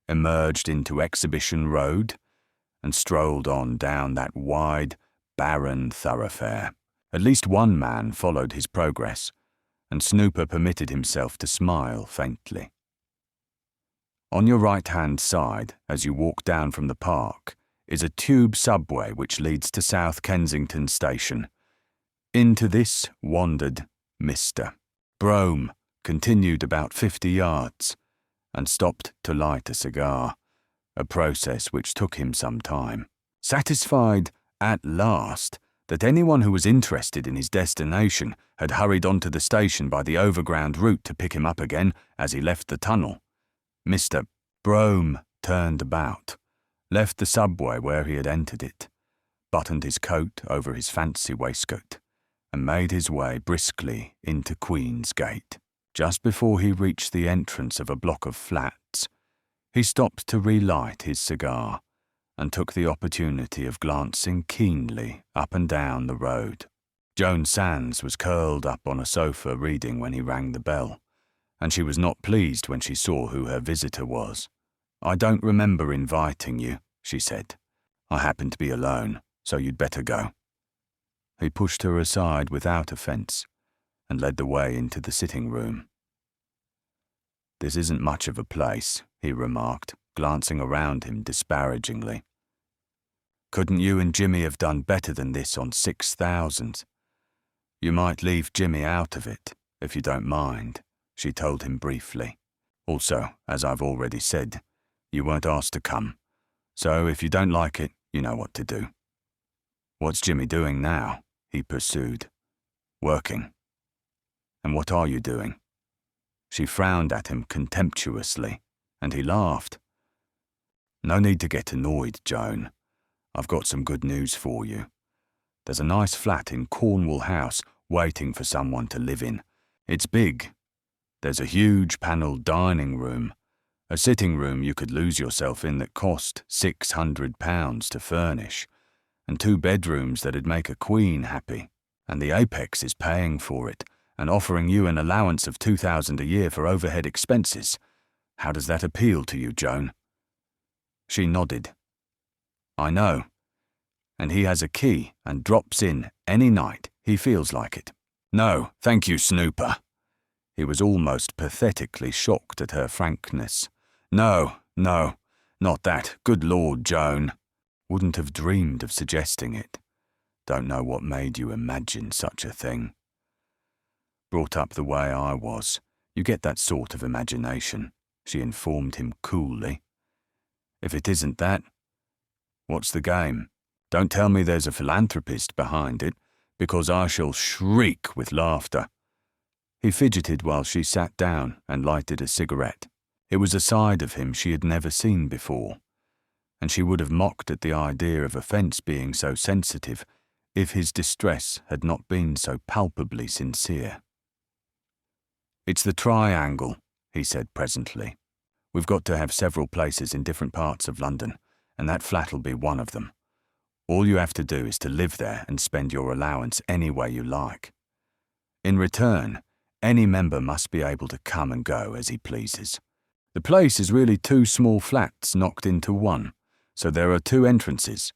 emerged into Exhibition Road, and strolled on down that wide, barren thoroughfare. At least one man followed his progress, and Snooper permitted himself to smile faintly. On your right-hand side, as you walk down from the park, is a tube subway which leads to South Kensington Station. Into this wandered Mr. Brome, continued about 50 yards, and stopped to light a cigar, a process which took him some time. Satisfied, at last, that anyone who was interested in his destination had hurried onto the station by the overground route to pick him up again as he left the tunnel, Mr. Brome turned about, left the subway where he had entered it, buttoned his coat over his fancy waistcoat, and made his way briskly into Queen's Gate. Just before he reached the entrance of a block of flats, he stopped to relight his cigar and took the opportunity of glancing keenly up and down the road. Joan Sands was curled up on a sofa reading when he rang the bell, and she was not pleased when she saw who her visitor was. "I don't remember inviting you," she said. "I happen to be alone, so you'd better go." He pushed her aside without offence and led the way into the sitting room. "This isn't much of a place," he remarked, glancing around him disparagingly. "Couldn't you and Jimmy have done better than this on 6,000? You might leave Jimmy out of it, if you don't mind," she told him briefly. "Also, as I've already said, you weren't asked to come, so if you don't like it, you know what to do." "What's Jimmy doing now?" he pursued. "Working." "And what are you doing?" She frowned at him contemptuously, and he laughed. "No need to get annoyed, Joan. I've got some good news for you. There's a nice flat in Cornwall House waiting for someone to live in. It's big. There's a huge panelled dining room, a sitting room you could lose yourself in that cost £600 to furnish, and 2 bedrooms that'd make a queen happy, And the Apex is paying for it and offering you an allowance of $2,000 a year for overhead expenses. How does that appeal to you, Joan? She nodded. I know. And he has a key and drops in any night he feels like it. No, thank you, Snooper. He was almost pathetically shocked at her frankness. No, not that. Good Lord, Joan. Wouldn't have dreamed of suggesting it. Don't know what made you imagine such a thing. Brought up the way I was, you get that sort of imagination, she informed him coolly. If it isn't that, what's the game? Don't tell me there's a philanthropist behind it, because I shall shriek with laughter. He fidgeted while she sat down and lighted a cigarette. It was a side of him she had never seen before, and she would have mocked at the idea of offence being so sensitive if his distress had not been so palpably sincere. It's the triangle, he said presently. We've got to have several places in different parts of London, and that flat'll be one of them. All you have to do is to live there and spend your allowance any way you like. In return, any member must be able to come and go as he pleases. The place is really 2 small flats knocked into one, so there are 2 entrances.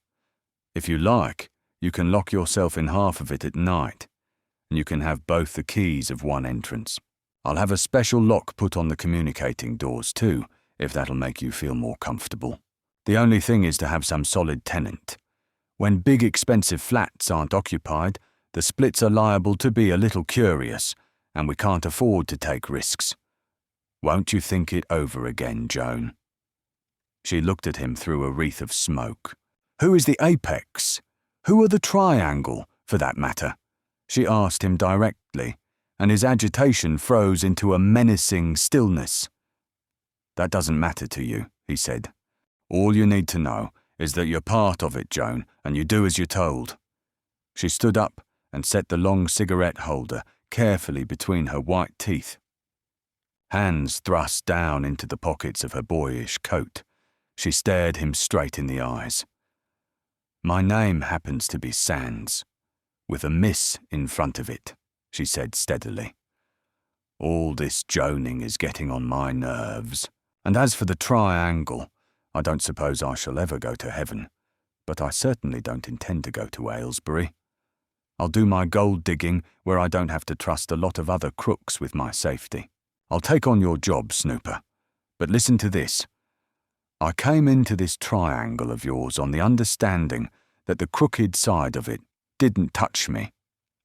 If you like, you can lock yourself in half of it at night, and you can have both the keys of one entrance. I'll have a special lock put on the communicating doors too, if that'll make you feel more comfortable. The only thing is to have some solid tenant. When big expensive flats aren't occupied, the splits are liable to be a little curious, and we can't afford to take risks. Won't you think it over again, Joan? She looked at him through a wreath of smoke. Who is the Apex? Who are the Triangle, for that matter? She asked him directly, and his agitation froze into a menacing stillness. That doesn't matter to you, he said. All you need to know is that you're part of it, Joan, and you do as you're told. She stood up and set the long cigarette holder carefully between her white teeth. Hands thrust down into the pockets of her boyish coat, she stared him straight in the eyes. My name happens to be Sands, with a miss in front of it, she said steadily. All this joning is getting on my nerves, and as for the triangle, I don't suppose I shall ever go to heaven, but I certainly don't intend to go to Aylesbury. I'll do my gold digging where I don't have to trust a lot of other crooks with my safety. I'll take on your job, Snooper, but listen to this. I came into this triangle of yours on the understanding that the crooked side of it didn't touch me,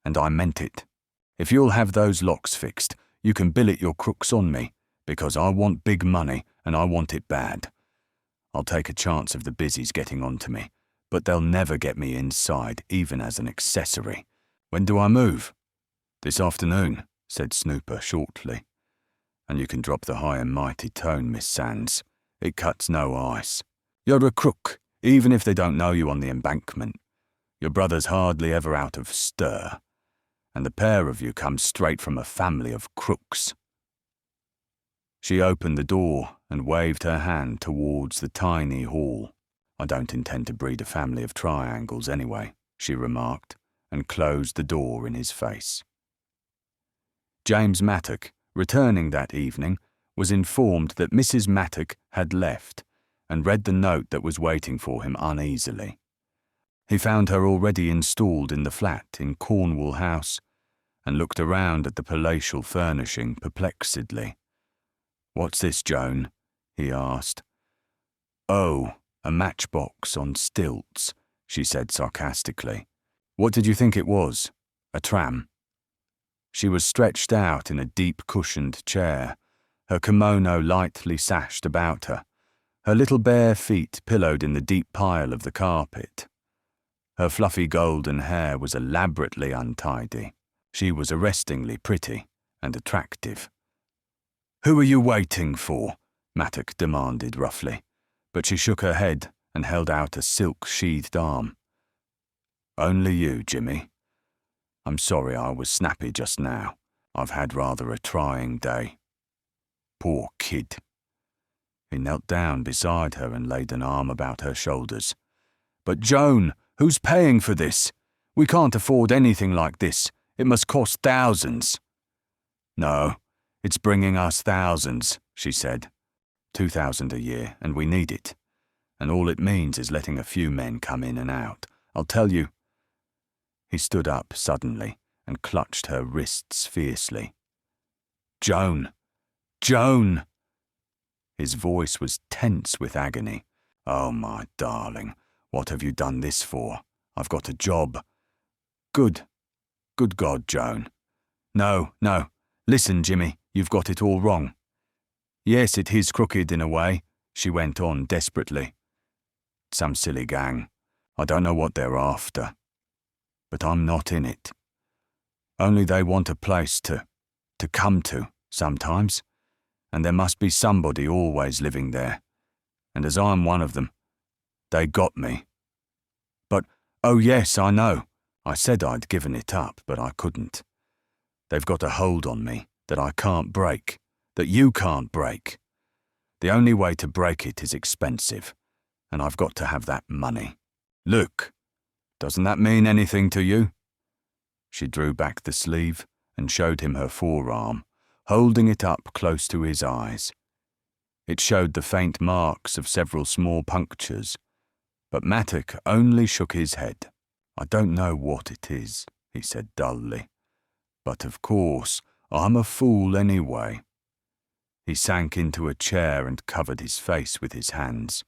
and I meant it. If you'll have those locks fixed, you can billet your crooks on me, because I want big money and I want it bad. I'll take a chance of the busies getting on to me, but they'll never get me inside, even as an accessory. When do I move? This afternoon, said Snooper shortly. And you can drop the high and mighty tone, Miss Sands. It cuts no ice. You're a crook, even if they don't know you on the embankment. Your brother's hardly ever out of stir, and the pair of you come straight from a family of crooks. She opened the door and waved her hand towards the tiny hall. I don't intend to breed a family of triangles anyway, she remarked, and closed the door in his face. James Mattock, returning that evening, was informed that Mrs. Mattock had left, and read the note that was waiting for him uneasily. He found her already installed in the flat in Cornwall House, and looked around at the palatial furnishing perplexedly. "What's this, Joan?" he asked. "Oh, a matchbox on stilts," she said sarcastically. "What did you think it was? A tram?" She was stretched out in a deep-cushioned chair, her kimono lightly sashed about her, her little bare feet pillowed in the deep pile of the carpet. Her fluffy golden hair was elaborately untidy. She was arrestingly pretty and attractive. "Who are you waiting for?" Mattock demanded roughly, but she shook her head and held out a silk-sheathed arm. "Only you, Jimmy. I'm sorry I was snappy just now. I've had rather a trying day." Poor kid. He knelt down beside her and laid an arm about her shoulders. "But Joan, who's paying for this? We can't afford anything like this. It must cost thousands." "No, it's bringing us thousands," she said. 2,000 a year, and we need it. And all it means is letting a few men come in and out. I'll tell you." He stood up suddenly and clutched her wrists fiercely. "Joan! Joan!" His voice was tense with agony. "Oh, my darling, what have you done this for? I've got a job." Good God, Joan. No. Listen, Jimmy, you've got it all wrong." "Yes, it is crooked in a way," she went on desperately. "Some silly gang. I don't know what they're after. But I'm not in it. Only they want a place to come to sometimes, and there must be somebody always living there. And as I'm one of them, they got me. But, oh yes, I know. I said I'd given it up, but I couldn't. They've got a hold on me that I can't break, that you can't break. The only way to break it is expensive, and I've got to have that money. Look, doesn't that mean anything to you?" She drew back the sleeve and showed him her forearm, holding it up close to his eyes. It showed the faint marks of several small punctures, but Mattock only shook his head. "I don't know what it is," he said dully. "But of course, I'm a fool anyway." He sank into a chair and covered his face with his hands.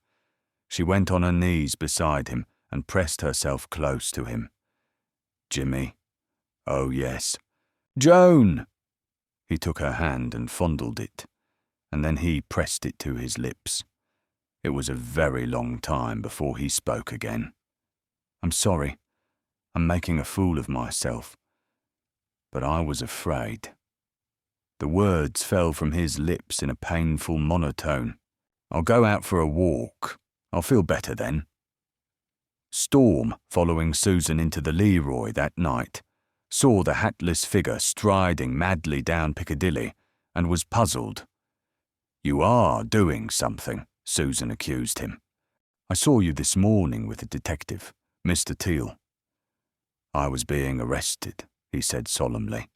She went on her knees beside him and pressed herself close to him. "Jimmy." "Oh, yes." "Joan!" He took her hand and fondled it, and then he pressed it to his lips. It was a very long time before he spoke again. "I'm sorry. I'm making a fool of myself. But I was afraid." The words fell from his lips in a painful monotone. "I'll go out for a walk. I'll feel better then." Storm, following Susan into the Leroy that night, saw the hatless figure striding madly down Piccadilly and was puzzled. "You are doing something," Susan accused him. "I saw you this morning with the detective, Mr. Teal." "I was being arrested," he said solemnly.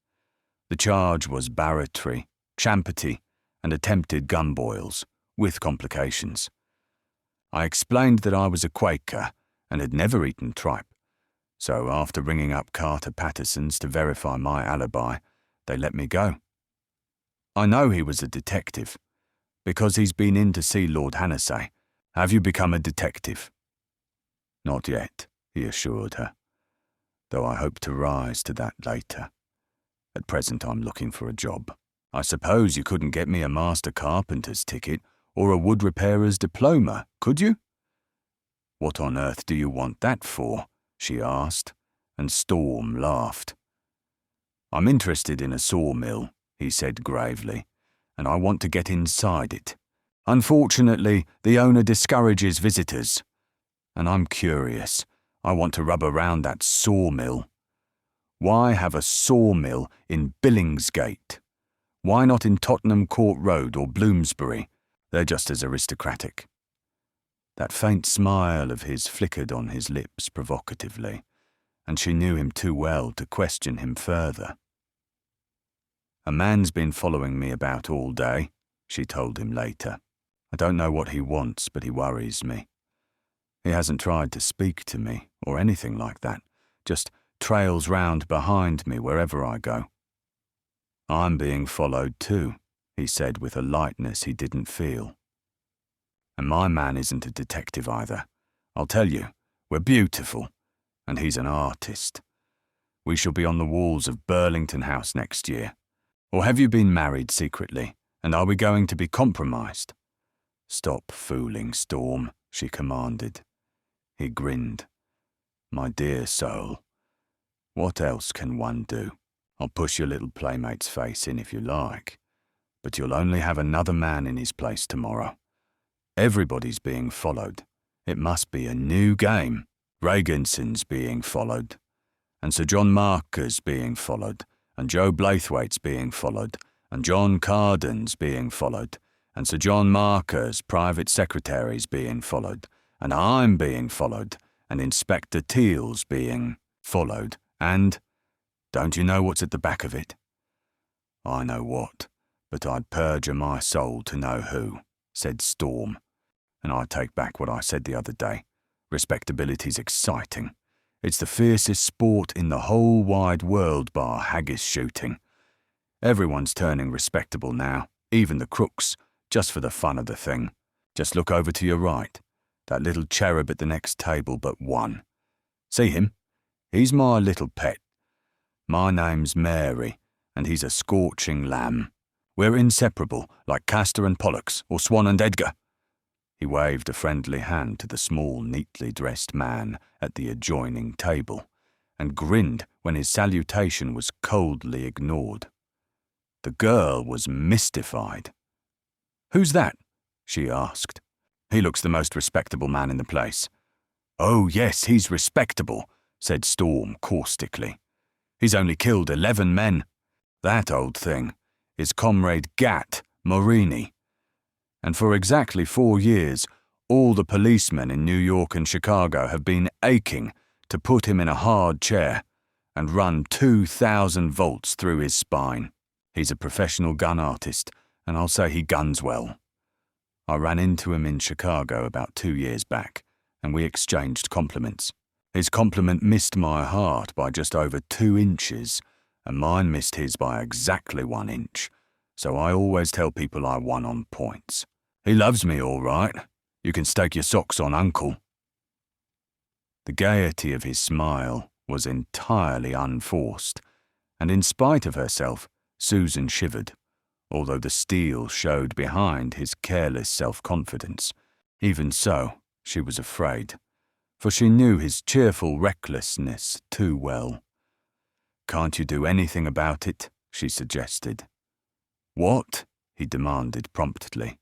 "The charge was barratry, champathy, and attempted gun boils, with complications. I explained that I was a Quaker and had never eaten tripe, so after ringing up Carter Patterson's to verify my alibi, they let me go. I know he was a detective, because he's been in to see Lord Hannasay. Have you become a detective?" "Not yet," he assured her, "though I hope to rise to that later. At present I'm looking for a job. I suppose you couldn't get me a master carpenter's ticket or a wood repairer's diploma, could you?" "What on earth do you want that for?" she asked, and Storm laughed. "I'm interested in a sawmill," he said gravely, "and I want to get inside it. Unfortunately, the owner discourages visitors, and I'm curious. I want to rub around that sawmill. Why have a sawmill in Billingsgate? Why not in Tottenham Court Road or Bloomsbury? They're just as aristocratic." That faint smile of his flickered on his lips provocatively, and she knew him too well to question him further. "A man's been following me about all day," she told him later. "I don't know what he wants, but he worries me. He hasn't tried to speak to me or anything like that, just trails round behind me wherever I go." "I'm being followed too," he said with a lightness he didn't feel. "And my man isn't a detective either. I'll tell you, we're beautiful, and he's an artist. We shall be on the walls of Burlington House next year. Or have you been married secretly, and are we going to be compromised?" "Stop fooling, Storm," she commanded. He grinned. "My dear soul, what else can one do? I'll push your little playmate's face in if you like, but you'll only have another man in his place tomorrow. Everybody's being followed. It must be a new game. Reaganson's being followed, and Sir John Marker's being followed, and Joe Blaithwaite's being followed, and John Carden's being followed, and Sir John Marker's private secretary's being followed, and I'm being followed, and Inspector Teal's being..." followed, and, don't you know what's at the back of it? I know what, but I'd perjure my soul to know who, said Storm. And I take back what I said the other day. Respectability's exciting. It's the fiercest sport in the whole wide world bar haggis shooting. Everyone's turning respectable now, even the crooks, just for the fun of the thing. Just look over to your right. That little cherub at the next table but one. See him? He's my little pet. My name's Mary, and he's a scorching lamb. We're inseparable, like Castor and Pollux, or Swan and Edgar. He waved a friendly hand to the small, neatly dressed man at the adjoining table, and grinned when his salutation was coldly ignored. The girl was mystified. "Who's that?" she asked. "He looks the most respectable man in the place." "Oh, yes, he's respectable," said Storm caustically. "He's only killed 11 men. That old thing is Comrade Gat Morini. And for exactly 4 years, all the policemen in New York and Chicago have been aching to put him in a hard chair and run 2,000 volts through his spine. He's a professional gun artist, and I'll say he guns well. I ran into him in Chicago about 2 years back, and we exchanged compliments. His compliment missed my heart by just over 2 inches, and mine missed his by exactly 1 inch, so I always tell people I won on points. He loves me all right. You can stake your socks on Uncle." The gaiety of his smile was entirely unforced, and in spite of herself, Susan shivered, although the steel showed behind his careless self-confidence. Even so, she was afraid, for she knew his cheerful recklessness too well. "Can't you do anything about it?" she suggested. "What?" he demanded promptly.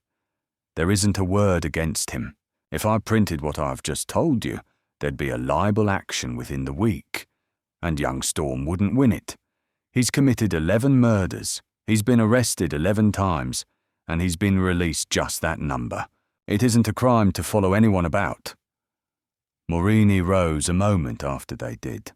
"There isn't a word against him. If I printed what I've just told you, there'd be a libel action within the week, and young Storm wouldn't win it. He's committed 11 murders, he's been arrested 11 times, and he's been released just that number. It isn't a crime to follow anyone about." Morini rose a moment after they did,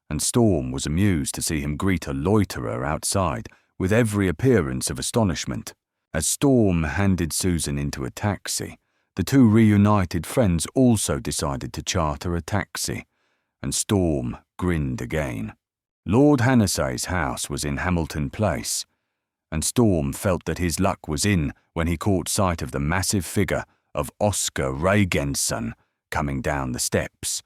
and Storm was amused to see him greet a loiterer outside with every appearance of astonishment. As Storm handed Susan into a taxi, the 2 reunited friends also decided to charter a taxi, and Storm grinned again. Lord Hannessay's house was in Hamilton Place, and Storm felt that his luck was in when he caught sight of the massive figure of Oscar Regenson coming down the steps,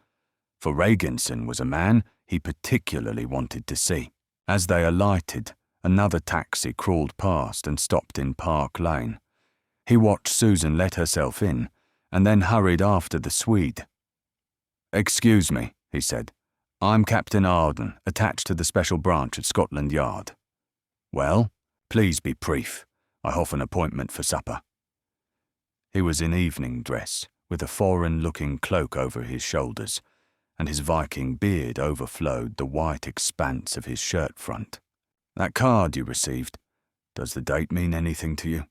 for Regenson was a man he particularly wanted to see. As they alighted, another taxi crawled past and stopped in Park Lane. He watched Susan let herself in, and then hurried after the Swede. "Excuse me," he said. "I'm Captain Arden, attached to the special branch at Scotland Yard." "Well, please be brief. I have an appointment for supper." He was in evening dress, with a foreign-looking cloak over his shoulders, and his Viking beard overflowed the white expanse of his shirt front. "That card you received, does the date mean anything to you?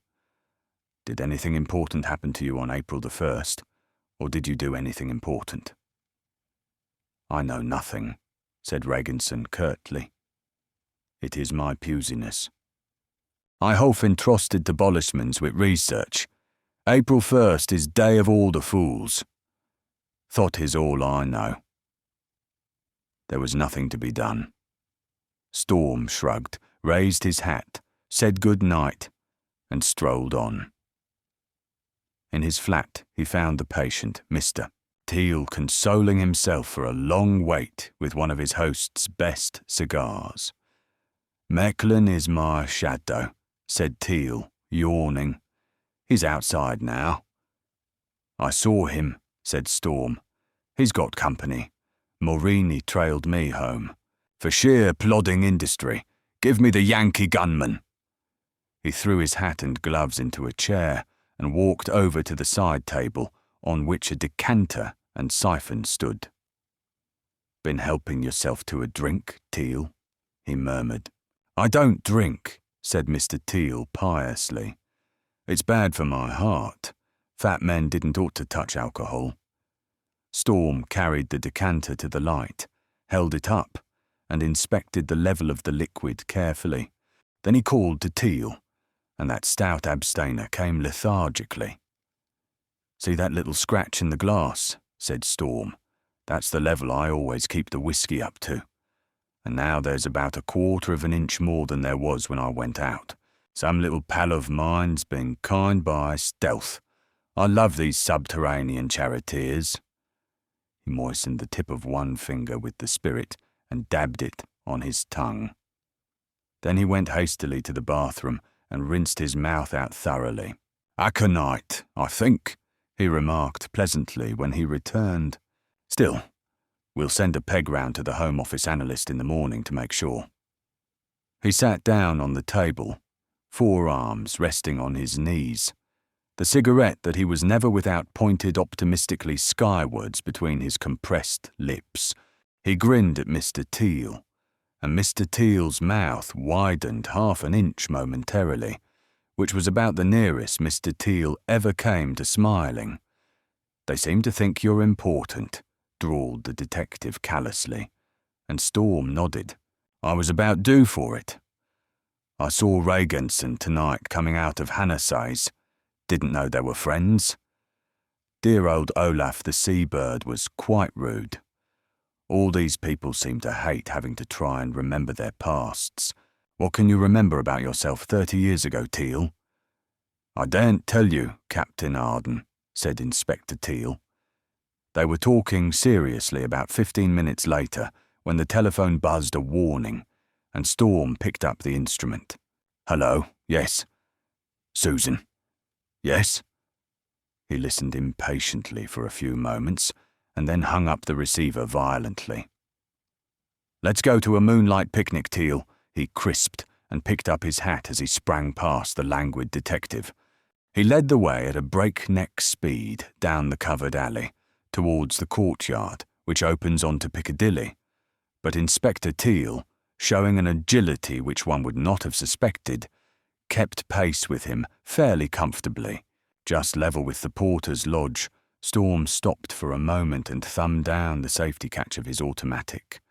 Did anything important happen to you on April the 1st, or did you do anything important?" "I know nothing," said Regenson curtly. "It is my pusiness. I hope entrusted to Bolishmans with research. April 1st is Day of all the Fools. Thought is all I know." There was nothing to be done. Storm shrugged, raised his hat, said good night, and strolled on. In his flat, he found the patient, Mr. Teal, consoling himself for a long wait with one of his host's best cigars. "Mecklin is my shadow," said Teal, yawning. "He's outside now." "I saw him," said Storm. "He's got company. Morini trailed me home. For sheer plodding industry, give me the Yankee gunman." He threw his hat and gloves into a chair and walked over to the side table on which a decanter and siphon stood. "Been helping yourself to a drink, Teal?" he murmured. "I don't drink," said Mr. Teal piously. "It's bad for my heart. Fat men didn't ought to touch alcohol." Storm carried the decanter to the light, held it up, and inspected the level of the liquid carefully. Then he called to Teal, and that stout abstainer came lethargically. "See that little scratch in the glass?" said Storm. "That's the level I always keep the whiskey up to. And now there's about 1/4 of an inch more than there was when I went out. Some little pal of mine's been kind by stealth. I love these subterranean charioteers." He moistened the tip of one finger with the spirit and dabbed it on his tongue. Then he went hastily to the bathroom and rinsed his mouth out thoroughly. "Aconite, I think," he remarked pleasantly when he returned. "Still, we'll send a peg round to the Home Office analyst in the morning to make sure." He sat down on the table, forearms resting on his knees, the cigarette that he was never without pointed optimistically skywards between his compressed lips. He grinned at Mr. Teal, and Mr. Teal's mouth widened 1/2 inch momentarily, which was about the nearest Mr. Teal ever came to smiling. "They seem to think you're important," drawled the detective callously, and Storm nodded. "I was about due for it. I saw Regenson tonight coming out of Hannasay's. Didn't know they were friends. Dear old Olaf the seabird was quite rude. All these people seem to hate having to try and remember their pasts. What can you remember about yourself 30 years ago, Teal?" "I daren't tell you, Captain Arden," said Inspector Teal. They were talking seriously about 15 minutes later when the telephone buzzed a warning, and Storm picked up the instrument. "Hello, yes. Susan. Yes?" He listened impatiently for a few moments, and then hung up the receiver violently. "Let's go to a moonlight picnic, Teal," he crisped, and picked up his hat as he sprang past the languid detective. He led the way at a breakneck speed down the covered alley, towards the courtyard, which opens onto Piccadilly, but Inspector Teal, showing an agility which one would not have suspected, kept pace with him fairly comfortably. Just level with the porter's lodge, Storm stopped for a moment and thumbed down the safety catch of his automatic.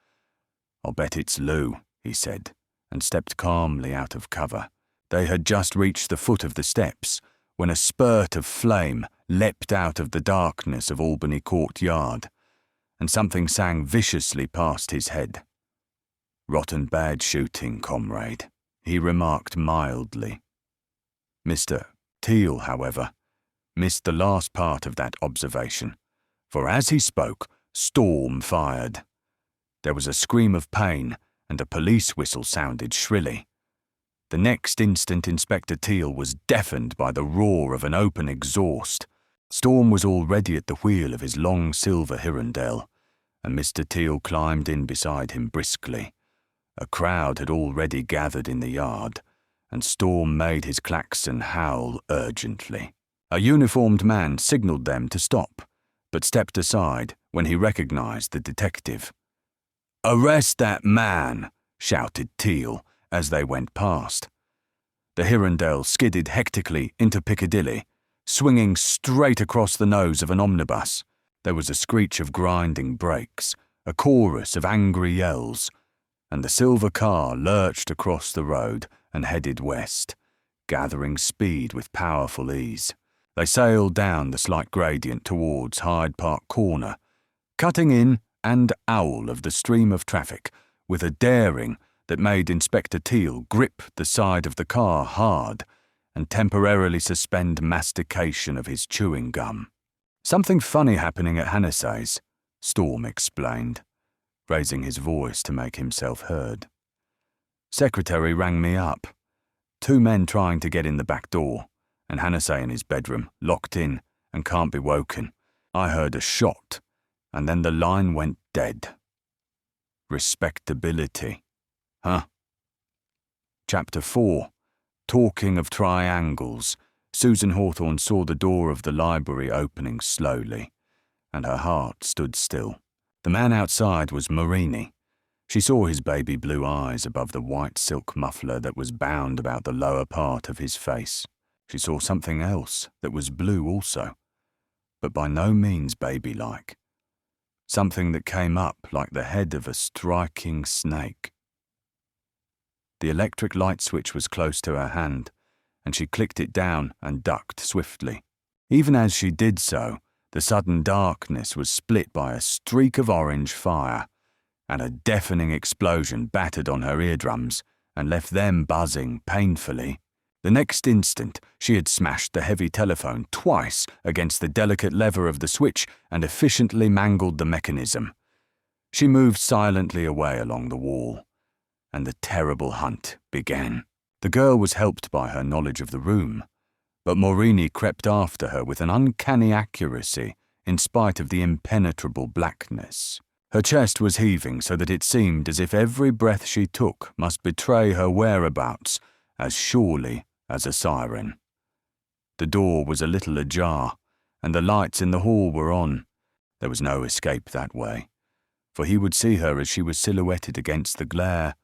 "I'll bet it's Lou," he said, and stepped calmly out of cover. They had just reached the foot of the steps when a spurt of flame leapt out of the darkness of Albany Court Yard, and something sang viciously past his head. "Rotten bad shooting, comrade," he remarked mildly. Mr. Teal, however, missed the last part of that observation, for as he spoke, Storm fired. There was a scream of pain, and a police whistle sounded shrilly. The next instant Inspector Teal was deafened by the roar of an open exhaust. Storm was already at the wheel of his long silver Hirondelle, and Mr. Teal climbed in beside him briskly. A crowd had already gathered in the yard, and Storm made his klaxon howl urgently. A uniformed man signalled them to stop, but stepped aside when he recognised the detective. "Arrest that man!" shouted Teal as they went past. The Hirondelle skidded hectically into Piccadilly, swinging straight across the nose of an omnibus. There was a screech of grinding brakes, a chorus of angry yells, and the silver car lurched across the road and headed west, gathering speed with powerful ease. They sailed down the slight gradient towards Hyde Park Corner, cutting in and out of the stream of traffic with a daring that made Inspector Teal grip the side of the car hard and temporarily suspend mastication of his chewing gum. "Something funny happening at Hannasay's," Storm explained, raising his voice to make himself heard. "Secretary rang me up. 2 men trying to get in the back door, and Hannasay in his bedroom, locked in and can't be woken. I heard a shot, and then the line went dead. Respectability. Huh?" Chapter 4. Talking of triangles, Susan Hawthorne saw the door of the library opening slowly, and her heart stood still. The man outside was Marini. She saw his baby blue eyes above the white silk muffler that was bound about the lower part of his face. She saw something else that was blue also, but by no means baby-like. something that came up like the head of a striking snake. The electric light switch was close to her hand, and she clicked it down and ducked swiftly. Even as she did so, the sudden darkness was split by a streak of orange fire, and a deafening explosion battered on her eardrums and left them buzzing painfully. The next instant, she had smashed the heavy telephone twice against the delicate lever of the switch and efficiently mangled the mechanism. She moved silently away along the wall, and the terrible hunt began. The girl was helped by her knowledge of the room, but Morini crept after her with an uncanny accuracy in spite of the impenetrable blackness. Her chest was heaving so that it seemed as if every breath she took must betray her whereabouts as surely as a siren. The door was a little ajar, and the lights in the hall were on. There was no escape that way, for he would see her as she was silhouetted against the glare,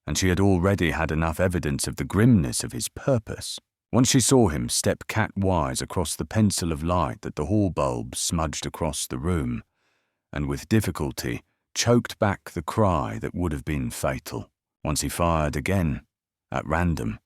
and she had already had enough evidence of the grimness of his purpose. Once she saw him step cat-wise across the pencil of light that the hall bulbs smudged across the room, and with difficulty choked back the cry that would have been fatal. Once he fired again, at random,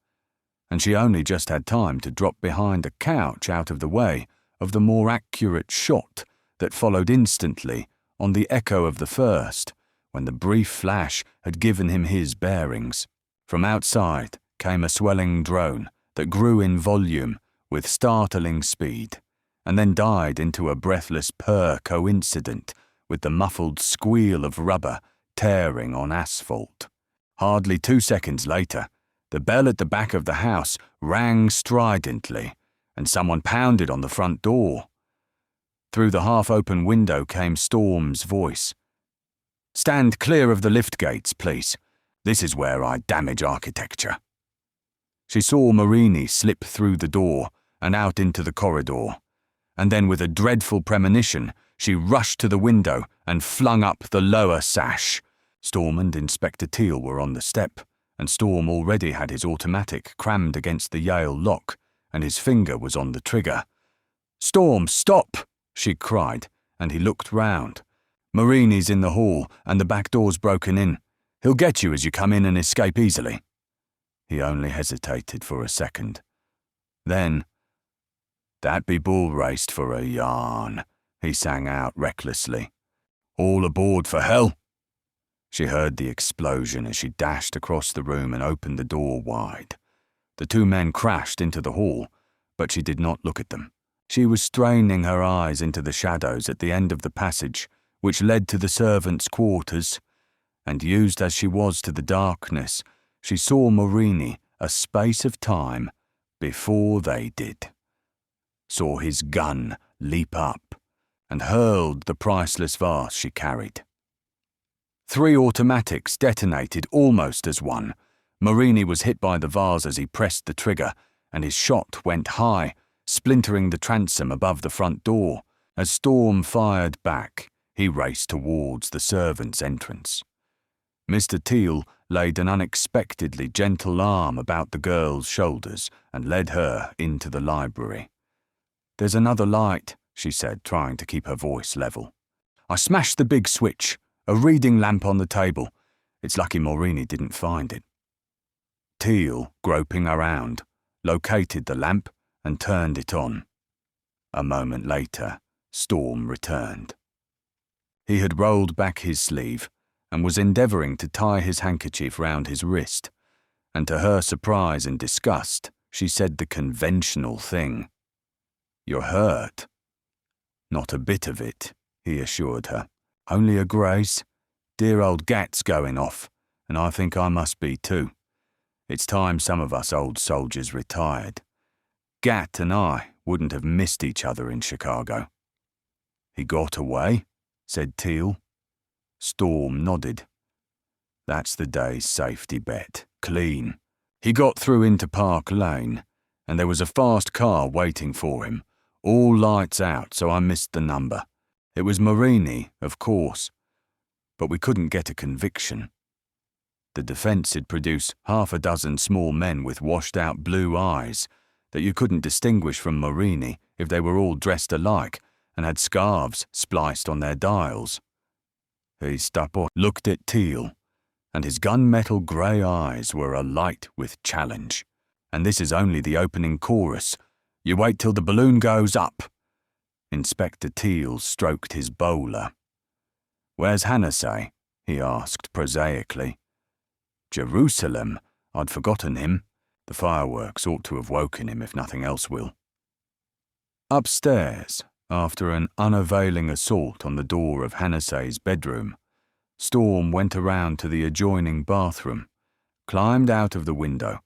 and she only just had time to drop behind a couch out of the way of the more accurate shot that followed instantly on the echo of the first, when the brief flash had given him his bearings. From outside came a swelling drone that grew in volume with startling speed, and then died into a breathless purr coincident with the muffled squeal of rubber tearing on asphalt. Hardly 2 seconds later, the bell at the back of the house rang stridently, and someone pounded on the front door. Through the half-open window came Storm's voice. "Stand clear of the lift gates, please. This is where I damage architecture." She saw Morini slip through the door and out into the corridor, and then with a dreadful premonition, she rushed to the window and flung up the lower sash. Storm and Inspector Teal were on the step, and Storm already had his automatic crammed against the Yale lock, and his finger was on the trigger. "Storm, stop!" she cried, and he looked round. "Morini's in the hall, and the back door's broken in. He'll get you as you come in and escape easily." He only hesitated for a second. Then, "That be bull raced for a yarn," he sang out recklessly. "All aboard for hell!" She heard the explosion as she dashed across the room and opened the door wide. The two men crashed into the hall, but she did not look at them. She was straining her eyes into the shadows at the end of the passage, which led to the servants' quarters, and used as she was to the darkness, she saw Morini a space of time before they did. Saw his gun leap up, and hurled the priceless vase she carried. 3 automatics detonated almost as one. Morini was hit by the vase as he pressed the trigger, and his shot went high, splintering the transom above the front door. As Storm fired back, he raced towards the servants' entrance. Mr. Teal laid an unexpectedly gentle arm about the girl's shoulders and led her into the library. "There's another light," she said, trying to keep her voice level. "I smashed the big switch, a reading lamp on the table. It's lucky Morini didn't find it." Teal, groping around, located the lamp and turned it on. A moment later, Storm returned. He had rolled back his sleeve and was endeavouring to tie his handkerchief round his wrist, and to her surprise and disgust, she said the conventional thing. "You're hurt." "Not a bit of it," he assured her. "Only a graze. Dear old Gat's going off, and I think I must be too. It's time some of us old soldiers retired. Gat and I wouldn't have missed each other in Chicago." "He got away?" said Teal. Storm nodded. "That's the day's safety bet. Clean. He got through into Park Lane, and there was a fast car waiting for him, all lights out, so I missed the number. It was Morini, of course, but we couldn't get a conviction. The defence had produced 6 small men with washed-out blue eyes that you couldn't distinguish from Morini if they were all dressed alike and had scarves spliced on their dials. He looked at Teal, and his gunmetal grey eyes were alight with challenge. And this is only the opening chorus. You wait till the balloon goes up. Inspector Teal stroked his bowler. Where's Hannah? He asked prosaically. Jerusalem. I'd forgotten him. The fireworks ought to have woken him if nothing else will. Upstairs, after an unavailing assault on the door of Hannah's bedroom, Storm went around to the adjoining bathroom, climbed out of the window,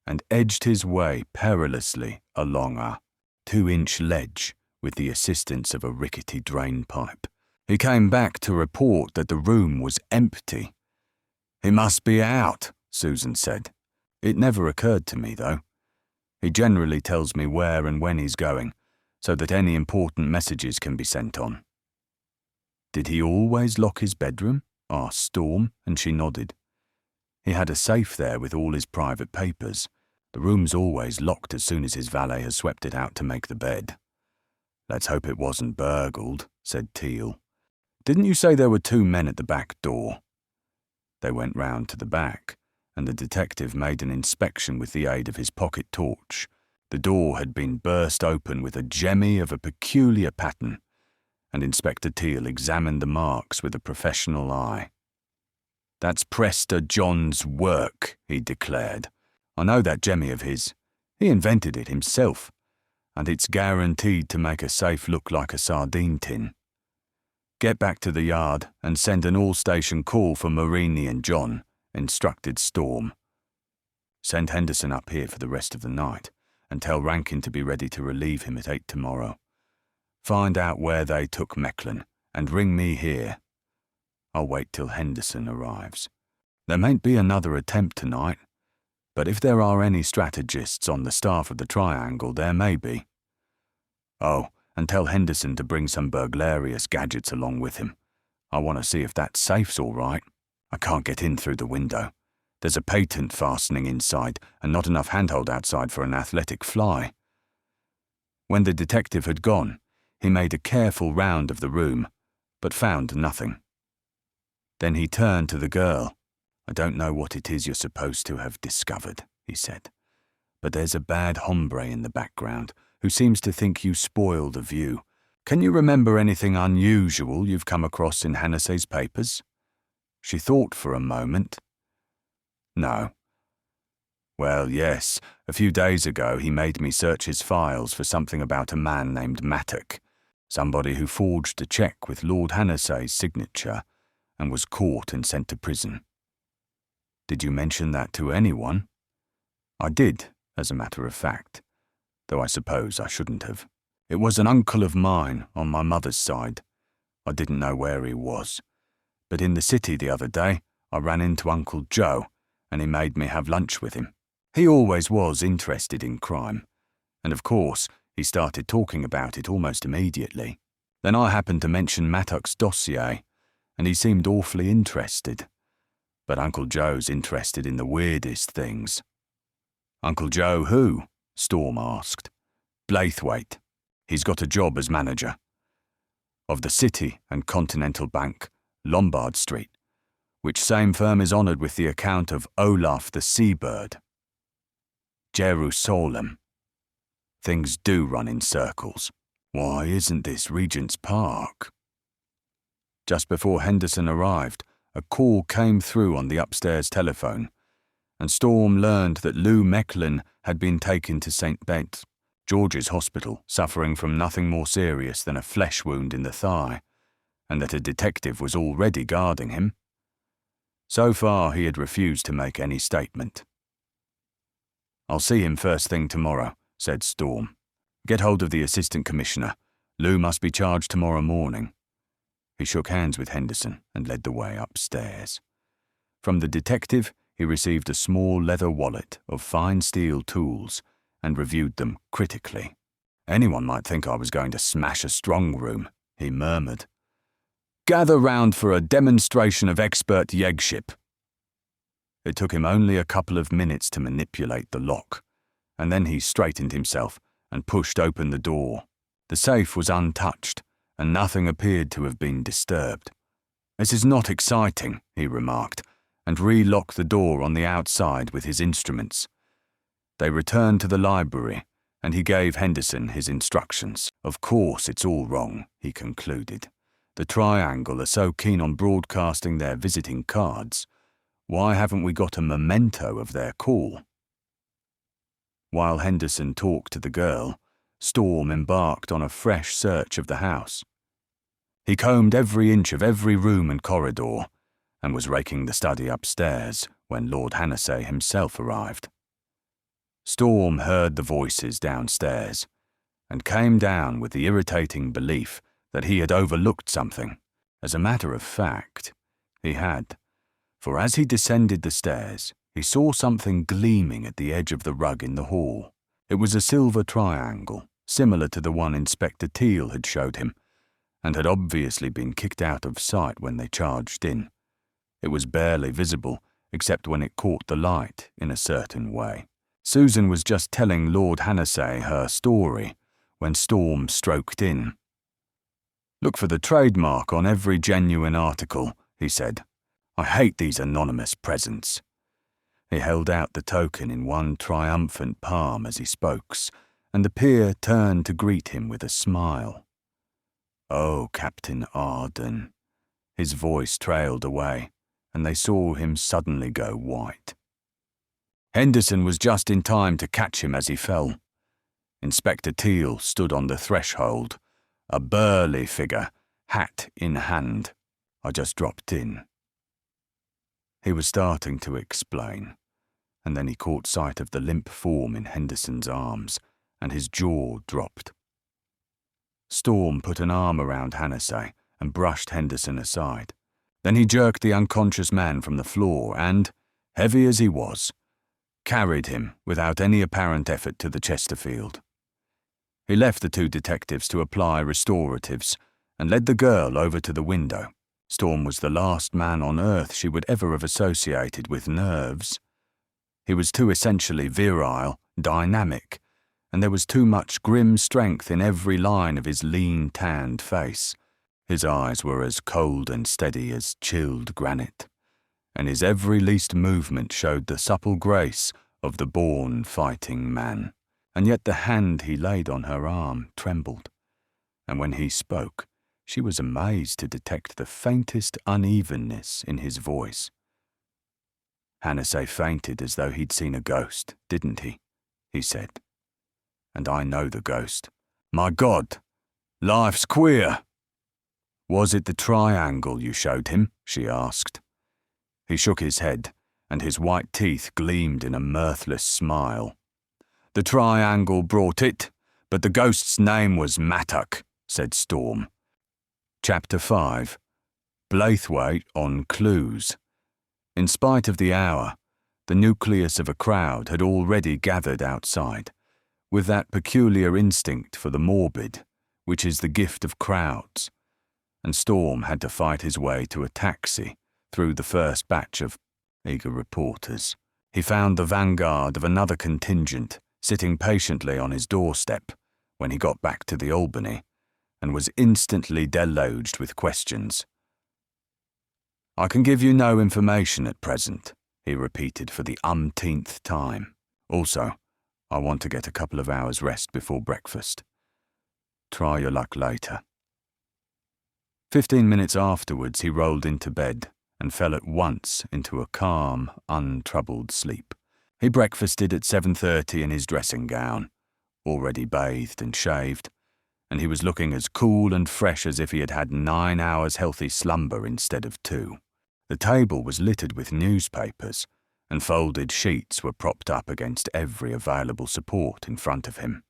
and edged his way perilously along a 2-inch ledge with the assistance of a rickety drain pipe. He came back to report that the room was empty. He must be out, Susan said. It never occurred to me, though. He generally tells me where and when he's going, so that any important messages can be sent on. Did he always lock his bedroom? Asked Storm, and she nodded. He had a safe there with all his private papers. The room's always locked as soon as his valet has swept it out to make the bed. Let's hope it wasn't burgled, said Teal. Didn't you say there were 2 men at the back door? They went round to the back, and the detective made an inspection with the aid of his pocket torch. The door had been burst open with a jemmy of a peculiar pattern, and Inspector Teal examined the marks with a professional eye. That's Prester John's work, he declared. I know that jemmy of his. He invented it himself, and it's guaranteed to make a safe look like a sardine tin. Get back to the yard and send an all-station call for Marini and John, instructed Storm. Send Henderson up here for the rest of the night, and tell Rankin to be ready to relieve him at 8 tomorrow. Find out where they took Mecklin, and ring me here. I'll wait till Henderson arrives. There mayn't be another attempt tonight, but if there are any strategists on the staff of the Triangle, there may be. Oh, and tell Henderson to bring some burglarious gadgets along with him. I want to see if that safe's all right. I can't get in through the window. There's a patent fastening inside and not enough handhold outside for an athletic fly. When the detective had gone, he made a careful round of the room, but found nothing. Then he turned to the girl. I don't know what it is you're supposed to have discovered, he said, but there's a bad hombre in the background who seems to think you spoil the view. Can you remember anything unusual you've come across in Hannah's papers? She thought for a moment. No. Well, yes, a few days ago he made me search his files for something about a man named Mattock, somebody who forged a cheque with Lord Hannah's signature and was caught and sent to prison. Did you mention that to anyone? I did, as a matter of fact, though I suppose I shouldn't have. It was an uncle of mine on my mother's side. I didn't know where he was, but in the city the other day I ran into Uncle Joe, and he made me have lunch with him. He always was interested in crime, and of course he started talking about it almost immediately. Then I happened to mention Mattock's dossier, and he seemed awfully interested. But Uncle Joe's interested in the weirdest things. Uncle Joe who? Storm asked. Blaithwaite. He's got a job as manager of the City and Continental Bank, Lombard Street, which same firm is honoured with the account of Olaf the Seabird. Jerusalem. Things do run in circles. Why isn't this Regent's Park? Just before Henderson arrived, a call came through on the upstairs telephone, and Storm learned that Lou Mecklin had been taken to St. George's Hospital, suffering from nothing more serious than a flesh wound in the thigh, and that a detective was already guarding him. So far he had refused to make any statement. I'll see him first thing tomorrow, said Storm. Get hold of the Assistant Commissioner. Lou must be charged tomorrow morning. He shook hands with Henderson and led the way upstairs. From the detective, he received a small leather wallet of fine steel tools and reviewed them critically. Anyone might think I was going to smash a strong room, he murmured. Gather round for a demonstration of expert yeggship. It took him only a couple of minutes to manipulate the lock, and then he straightened himself and pushed open the door. The safe was untouched, and nothing appeared to have been disturbed. "This is not exciting," he remarked, and re-locked the door on the outside with his instruments. They returned to the library, and he gave Henderson his instructions. "Of course it's all wrong," he concluded. "The Triangle are so keen on broadcasting their visiting cards. Why haven't we got a memento of their call?" While Henderson talked to the girl, Storm embarked on a fresh search of the house. He combed every inch of every room and corridor, and was raking the study upstairs when Lord Hannessay himself arrived. Storm heard the voices downstairs, and came down with the irritating belief that he had overlooked something. As a matter of fact, he had, for as he descended the stairs, he saw something gleaming at the edge of the rug in the hall. It was a silver triangle, similar to the one Inspector Teal had showed him, and had obviously been kicked out of sight when they charged in. It was barely visible, except when it caught the light in a certain way. Susan was just telling Lord Hannessay her story when Storm stroked in. "Look for the trademark on every genuine article," he said. "I hate these anonymous presents." He held out the token in one triumphant palm as he spoke, and the peer turned to greet him with a smile. "Oh, Captain Arden." His voice trailed away, and they saw him suddenly go white. Henderson was just in time to catch him as he fell. Inspector Teal stood on the threshold, a burly figure, hat in hand. "I just dropped in." He was starting to explain, and then he caught sight of the limp form in Henderson's arms, and his jaw dropped. Storm put an arm around Hannessay and brushed Henderson aside. Then he jerked the unconscious man from the floor and, heavy as he was, carried him without any apparent effort to the Chesterfield. He left the two detectives to apply restoratives and led the girl over to the window. Storm was the last man on earth she would ever have associated with nerves. He was too essentially virile, dynamic, and there was too much grim strength in every line of his lean, tanned face. His eyes were as cold and steady as chilled granite, and his every least movement showed the supple grace of the born fighting man. And yet the hand he laid on her arm trembled, and when he spoke, she was amazed to detect the faintest unevenness in his voice. "Hannessay fainted as though he'd seen a ghost, didn't he?" he said. "And I know the ghost. My God, life's queer." "Was it the triangle you showed him?" she asked. He shook his head, and his white teeth gleamed in a mirthless smile. "The triangle brought it, but the ghost's name was Mattock," said Storm. Chapter 5. Blaithwaite on Clues. In spite of the hour, the nucleus of a crowd had already gathered outside, with that peculiar instinct for the morbid, which is the gift of crowds, and Storm had to fight his way to a taxi through the first batch of eager reporters. He found the vanguard of another contingent sitting patiently on his doorstep when he got back to the Albany, and was instantly deluged with questions. "I can give you no information at present," he repeated for the umpteenth time. "Also, I want to get a couple of hours' rest before breakfast. Try your luck later." 15 minutes afterwards he rolled into bed and fell at once into a calm, untroubled sleep. He breakfasted at 7:30 in his dressing gown, already bathed and shaved, and he was looking as cool and fresh as if he had had 9 hours healthy slumber instead of 2. The table was littered with newspapers, and folded sheets were propped up against every available support in front of him.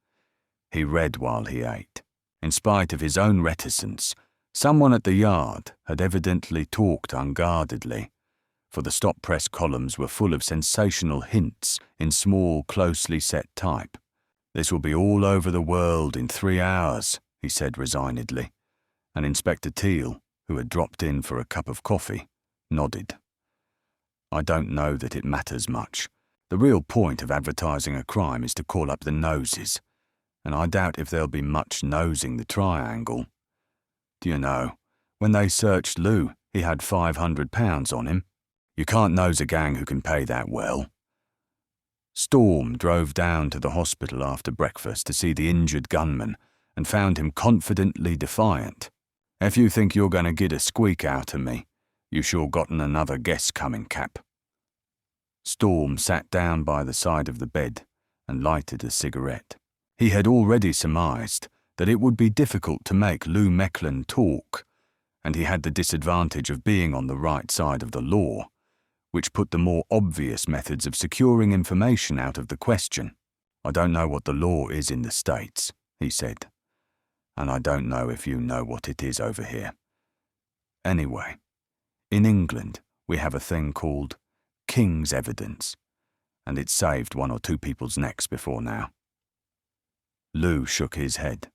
He read while he ate. In spite of his own reticence, someone at the Yard had evidently talked unguardedly, for the stop-press columns were full of sensational hints in small, closely set type. "This will be all over the world in 3 hours," he said resignedly, and Inspector Teal, who had dropped in for a cup of coffee, nodded. "I don't know that it matters much. The real point of advertising a crime is to call up the noses, and I doubt if there'll be much nosing the triangle. Do you know, when they searched Lou, He had £500 on him. You can't nose a gang who can pay that well. Storm drove down to the hospital after breakfast to see the injured gunman and found him confidently defiant. If you think you're going to get a squeak out of me, you sure gotten another guess coming, Cap. Storm sat down by the side of the bed and lighted a cigarette. He had already surmised that it would be difficult to make Lou Mecklin talk, and he had the disadvantage of being on the right side of the law, which put the more obvious methods of securing information out of the question. I don't know what the law is in the States, he said, and I don't know if you know what it is over here. Anyway, in England, we have a thing called King's Evidence, and it's saved 1 or 2 people's necks before now. Lou shook his head.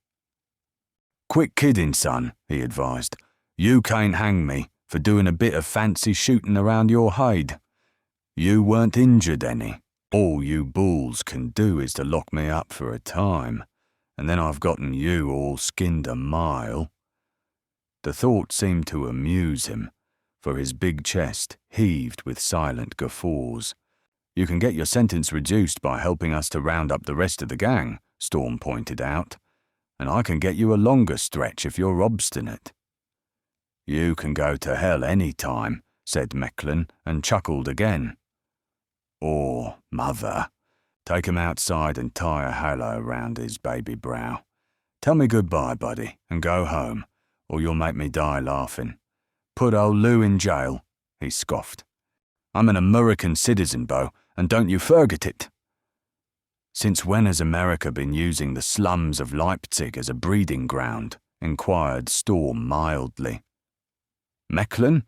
Quit kidding, son, he advised. You can't hang me for doing a bit of fancy shooting around your hide. You weren't injured any. All you bulls can do is to lock me up for a time, and then I've gotten you all skinned a mile. The thought seemed to amuse him, for his big chest heaved with silent guffaws. You can get your sentence reduced by helping us to round up the rest of the gang, Storm pointed out, and I can get you a longer stretch if you're obstinate. You can go to hell any time, said Mecklin, and chuckled again. Or, mother, take him outside and tie a halo around his baby brow. Tell me goodbye, buddy, and go home, or you'll make me die laughing. Put old Lou in jail, he scoffed. I'm an American citizen, Bo, and don't you forget it. Since when has America been using the slums of Leipzig as a breeding ground? Inquired Storm mildly. Mecklin,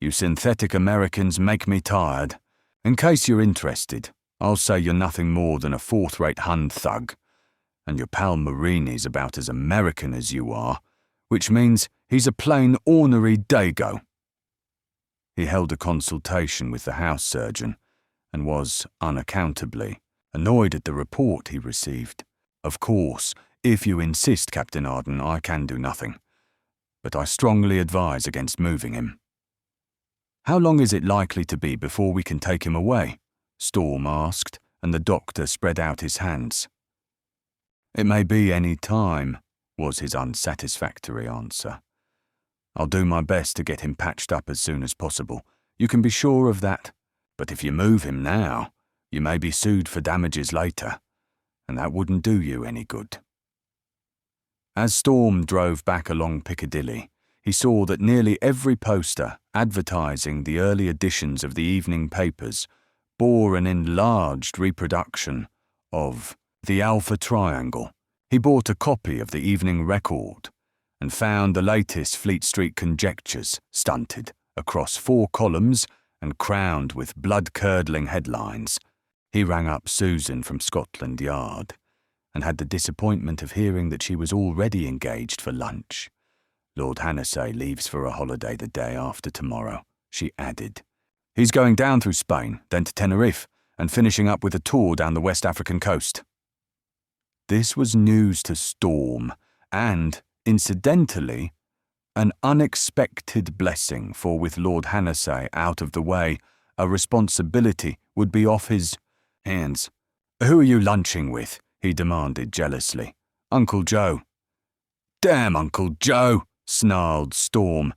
you synthetic Americans make me tired. In case you're interested, I'll say you're nothing more than a fourth-rate Hun thug, and your pal Marini's about as American as you are, which means he's a plain ornery dago. He held a consultation with the house surgeon and was, unaccountably, annoyed at the report he received. Of course, if you insist, Captain Arden, I can do nothing, but I strongly advise against moving him. How long is it likely to be before we can take him away? Storm asked, and the doctor spread out his hands. It may be any time, was his unsatisfactory answer. I'll do my best to get him patched up as soon as possible. You can be sure of that. But if you move him now, you may be sued for damages later, and that wouldn't do you any good. As Storm drove back along Piccadilly, he saw that nearly every poster advertising the early editions of the evening papers bore an enlarged reproduction of the Alpha Triangle. He bought a copy of the Evening Record and found the latest Fleet Street conjectures stunted across 4 columns and crowned with blood-curdling headlines. He rang up Susan from Scotland Yard and had the disappointment of hearing that she was already engaged for lunch. Lord Hannasay leaves for a holiday the day after tomorrow, she added. He's going down through Spain, then to Tenerife, and finishing up with a tour down the West African coast. This was news to Storm, and, incidentally, an unexpected blessing, for with Lord Hannasay out of the way, a responsibility would be off his hands. Who are you lunching with? He demanded jealously. Uncle Joe. Damn Uncle Joe, snarled Storm,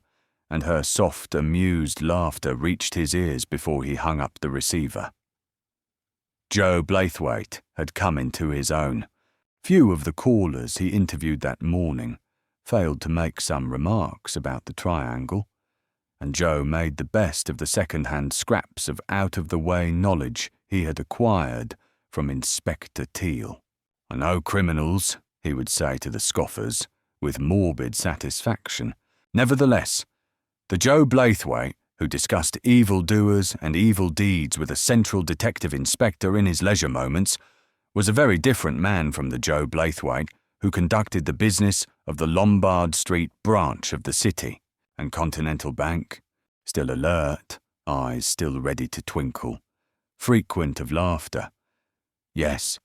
and her soft, amused laughter reached his ears before he hung up the receiver. Joe Blaithwaite had come into his own. Few of the callers he interviewed that morning failed to make some remarks about the triangle, and Joe made the best of the second-hand scraps of out-of-the-way knowledge he had acquired from Inspector Teal. I know criminals, he would say to the scoffers, with morbid satisfaction. Nevertheless, the Joe Blaithwaite, who discussed evildoers and evil deeds with a central detective inspector in his leisure moments, was a very different man from the Joe Blaithwaite who conducted the business of the Lombard Street branch of the City and Continental Bank, still alert, eyes still ready to twinkle, frequent of laughter. Yes,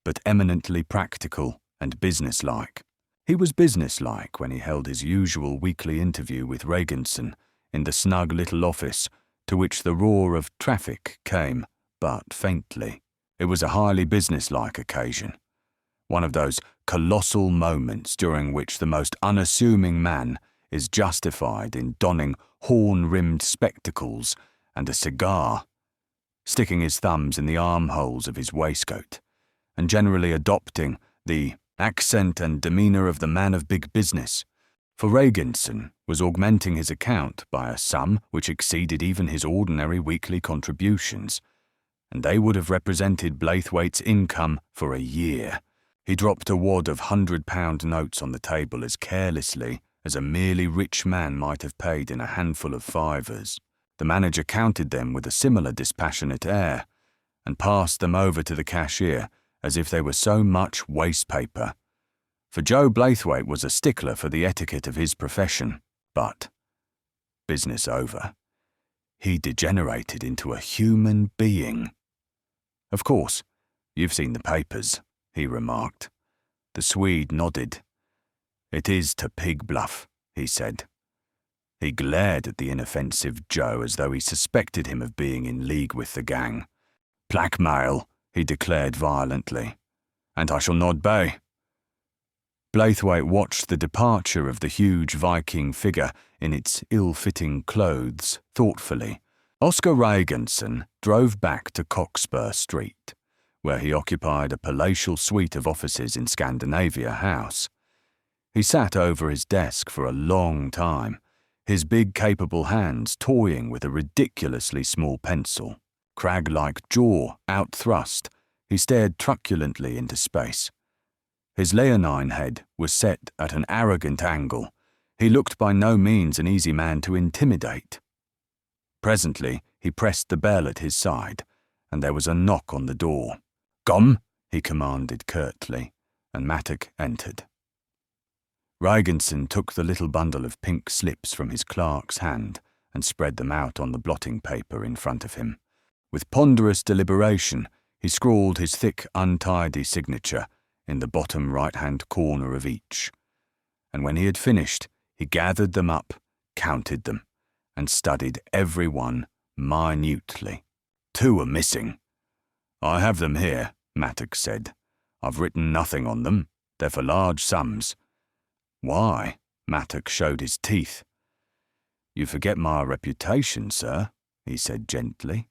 but eminently practical and businesslike. He was businesslike when he held his usual weekly interview with Regenson in the snug little office to which the roar of traffic came but faintly. It was a highly businesslike occasion, one of those colossal moments during which the most unassuming man is justified in donning horn-rimmed spectacles and a cigar, sticking his thumbs in the armholes of his waistcoat, and generally adopting the accent and demeanour of the man of big business. For Regenson was augmenting his account by a sum which exceeded even his ordinary weekly contributions, and they would have represented Blaithwaite's income for a year. He dropped a wad of £100 notes on the table as carelessly as a merely rich man might have paid in a handful of fivers. The manager counted them with a similar dispassionate air, and passed them over to the cashier as if they were so much waste paper. For Joe Blaithwaite was a stickler for the etiquette of his profession, but, business over, he degenerated into a human being. "Of course, you've seen the papers," he remarked. The Swede nodded. "It is to pig bluff," he said. He glared at the inoffensive Joe as though he suspected him of being in league with the gang. "Blackmail," he declared violently, "and I shall not bay." Blaithwaite watched the departure of the huge Viking figure in its ill-fitting clothes thoughtfully. Oscar Regenson drove back to Cockspur Street, where he occupied a palatial suite of offices in Scandinavia House. He sat over his desk for a long time, his big capable hands toying with a ridiculously small pencil. Crag-like jaw out-thrust, he stared truculently into space. His leonine head was set at an arrogant angle. He looked by no means an easy man to intimidate. Presently, he pressed the bell at his side, and there was a knock on the door. "Come," he commanded curtly, and Mattock entered. Regenson took the little bundle of pink slips from his clerk's hand and spread them out on the blotting paper in front of him. With ponderous deliberation, he scrawled his thick, untidy signature in the bottom right-hand corner of each, and when he had finished, he gathered them up, counted them, and studied every one minutely. 2 are missing. "I have them here," Mattock said. "I've written nothing on them. They're for large sums." "Why?" Mattock showed his teeth. "You forget my reputation, sir," he said gently.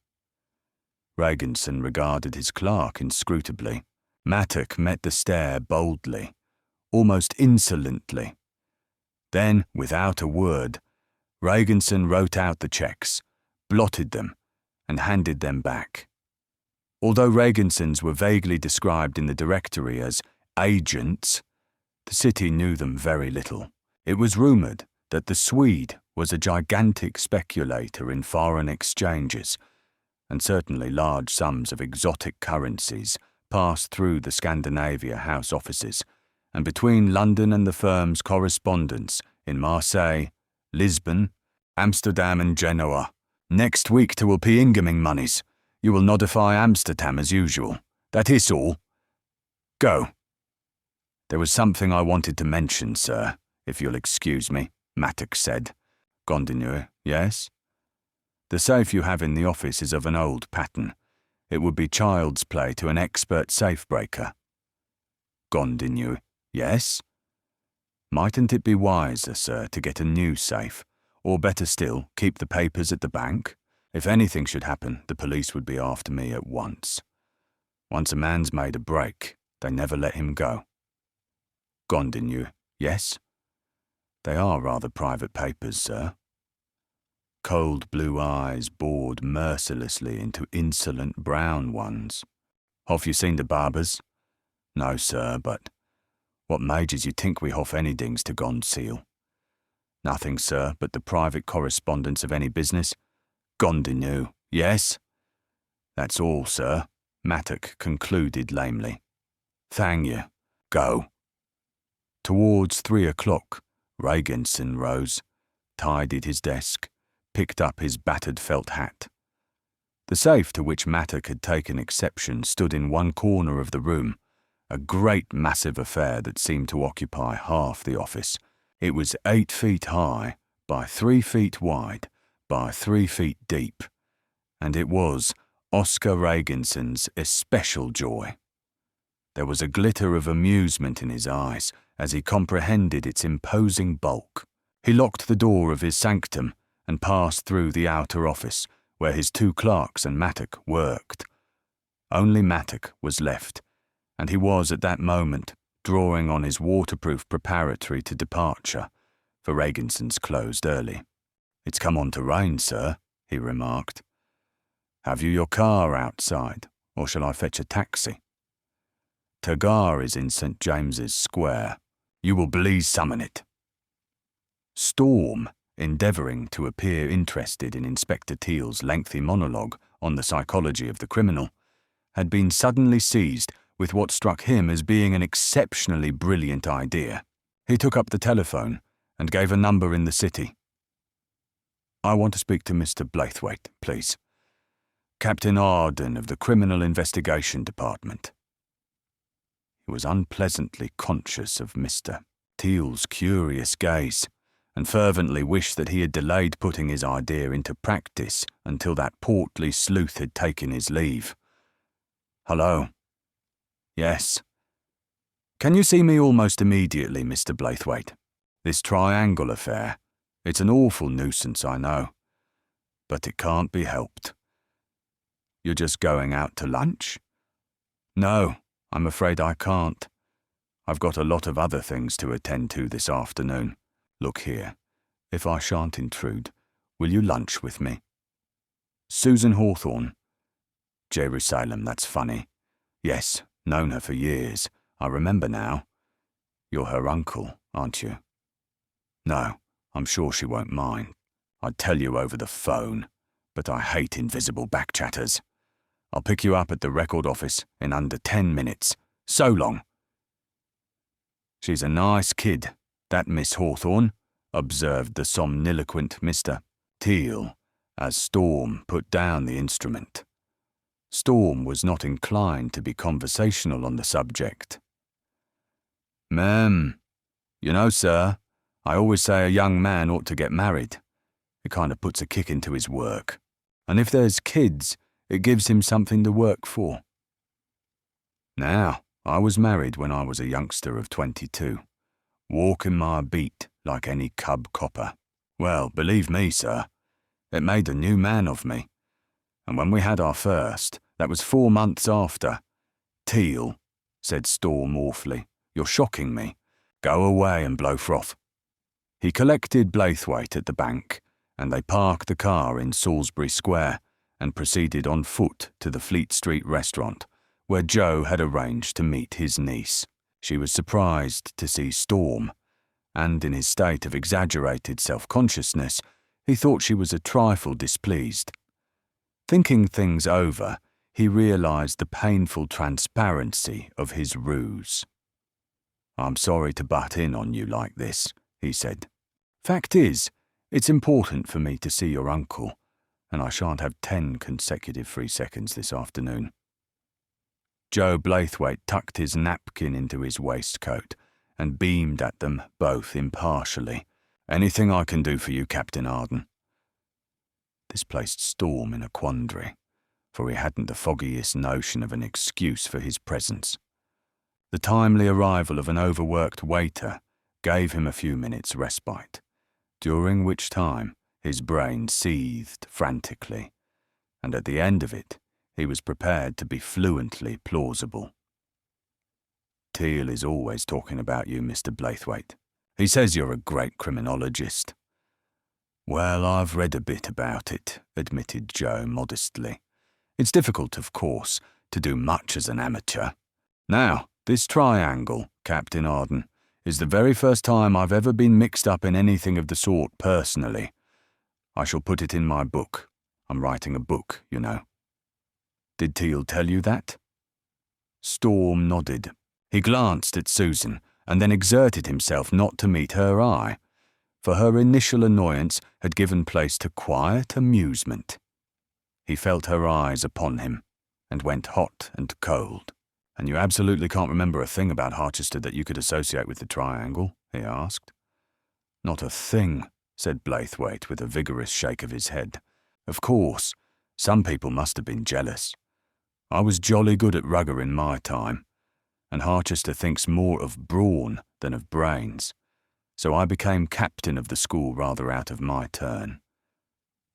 Regenson regarded his clerk inscrutably. Mattock met the stare boldly, almost insolently. Then, without a word, Regenson wrote out the checks, blotted them, and handed them back. Although Regensons were vaguely described in the directory as agents, the city knew them very little. It was rumoured that the Swede was a gigantic speculator in foreign exchanges, and certainly large sums of exotic currencies passed through the Scandinavia House offices, and between London and the firm's correspondence in Marseille, Lisbon, Amsterdam and Genoa. "Next week to will be incoming moneys. You will notify Amsterdam as usual. That is all. Go." "There was something I wanted to mention, sir, if you'll excuse me," Mattock said. "Gondineur, yes? The safe you have in the office is of an old pattern. It would be child's play to an expert safe-breaker." "Gondineur, yes? Mightn't it be wiser, sir, to get a new safe, or better still, keep the papers at the bank? If anything should happen, the police would be after me at once. Once a man's made a break, they never let him go." "Gondineur, yes? They are rather private papers, sir." Cold blue eyes bored mercilessly into insolent brown ones. "Have you seen the barbers?" "No, sir, but what majors you think we hoff anydings to conceal?" "Nothing, sir, but the private correspondence of any business." "Gondineux, yes?" "That's all, sir," Mattock concluded lamely. "Thank you. Go." Towards 3 o'clock, Regenson rose, tidied his desk, picked up his battered felt hat. The safe to which Mattock had taken exception stood in one corner of the room, a great massive affair that seemed to occupy half the office. It was 8 feet high, by 3 feet wide, by 3 feet deep, and it was Oscar Regenson's especial joy. There was a glitter of amusement in his eyes as he comprehended its imposing bulk. He locked the door of his sanctum and passed through the outer office, where his 2 clerks and Mattock worked. Only Mattock was left, and he was at that moment drawing on his waterproof preparatory to departure, for Regenson's closed early. "It's come on to rain, sir," he remarked. "Have you your car outside, or shall I fetch a taxi?" "Tagar is in St. James's Square. You will please summon it." Storm, endeavouring to appear interested in Inspector Teal's lengthy monologue on the psychology of the criminal, had been suddenly seized with what struck him as being an exceptionally brilliant idea. He took up the telephone and gave a number in the city. "I want to speak to Mr. Blaithwaite, please. Captain Arden of the Criminal Investigation Department." He was unpleasantly conscious of Mr. Teal's curious gaze, and fervently wished that he had delayed putting his idea into practice until that portly sleuth had taken his leave. "Hello." "Yes." "Can you see me almost immediately, Mr. Blaithwaite? This triangle affair, it's an awful nuisance, I know, but it can't be helped." "You're just going out to lunch?" "No, I'm afraid I can't. I've got a lot of other things to attend to this afternoon. Look here, if I shan't intrude, will you lunch with me?" "Susan Hawthorne." "Jerusalem, that's funny. Yes, known her for years. I remember now. You're her uncle, aren't you?" "No, I'm sure she won't mind. I'd tell you over the phone, but I hate invisible backchatters. I'll pick you up at the record office in under 10 minutes. So long." "She's a nice kid, that Miss Hawthorne," observed the somniloquent Mr. Teal, as Storm put down the instrument. Storm was not inclined to be conversational on the subject. You know, sir, I always say a young man ought to get married. It kind of puts a kick into his work. And if there's kids, it gives him something to work for." "Now, I was married when I was a youngster of 22, walking my beat like any cub copper. Well, believe me, sir, it made a new man of me. And when we had our first, that was 4 months after." "Teal," said Storm awfully, "you're shocking me. Go away and blow froth." He collected Blaithwaite at the bank, and they parked the car in Salisbury Square and proceeded on foot to the Fleet Street restaurant, where Joe had arranged to meet his niece. She was surprised to see Storm, and in his state of exaggerated self-consciousness, he thought she was a trifle displeased. Thinking things over, he realized the painful transparency of his ruse. "I'm sorry to butt in on you like this," he said. "Fact is, it's important for me to see your uncle, and I shan't have 10 consecutive free seconds this afternoon." Joe Blaithwaite tucked his napkin into his waistcoat and beamed at them both impartially. "Anything I can do for you, Captain Arden?" This placed Storm in a quandary, for he hadn't the foggiest notion of an excuse for his presence. The timely arrival of an overworked waiter gave him a few minutes' respite, during which time his brain seethed frantically, and at the end of it, he was prepared to be fluently plausible. "Teal is always talking about you, Mr. Blaithwaite. He says you're a great criminologist." "Well, I've read a bit about it," admitted Joe modestly. "It's difficult, of course, to do much as an amateur. Now, this triangle, Captain Arden, is the very first time I've ever been mixed up in anything of the sort personally. I shall put it in my book. I'm writing a book, you know." "Did Teal tell you that?" Storm nodded. He glanced at Susan and then exerted himself not to meet her eye, for her initial annoyance had given place to quiet amusement. He felt her eyes upon him and went hot and cold. "And you absolutely can't remember a thing about Harchester that you could associate with the triangle?" he asked. "Not a thing," said Blaithwaite with a vigorous shake of his head. Of course, some people must have been jealous. I was jolly good at rugger in my time, and Harchester thinks more of brawn than of brains, so I became captain of the school rather out of my turn.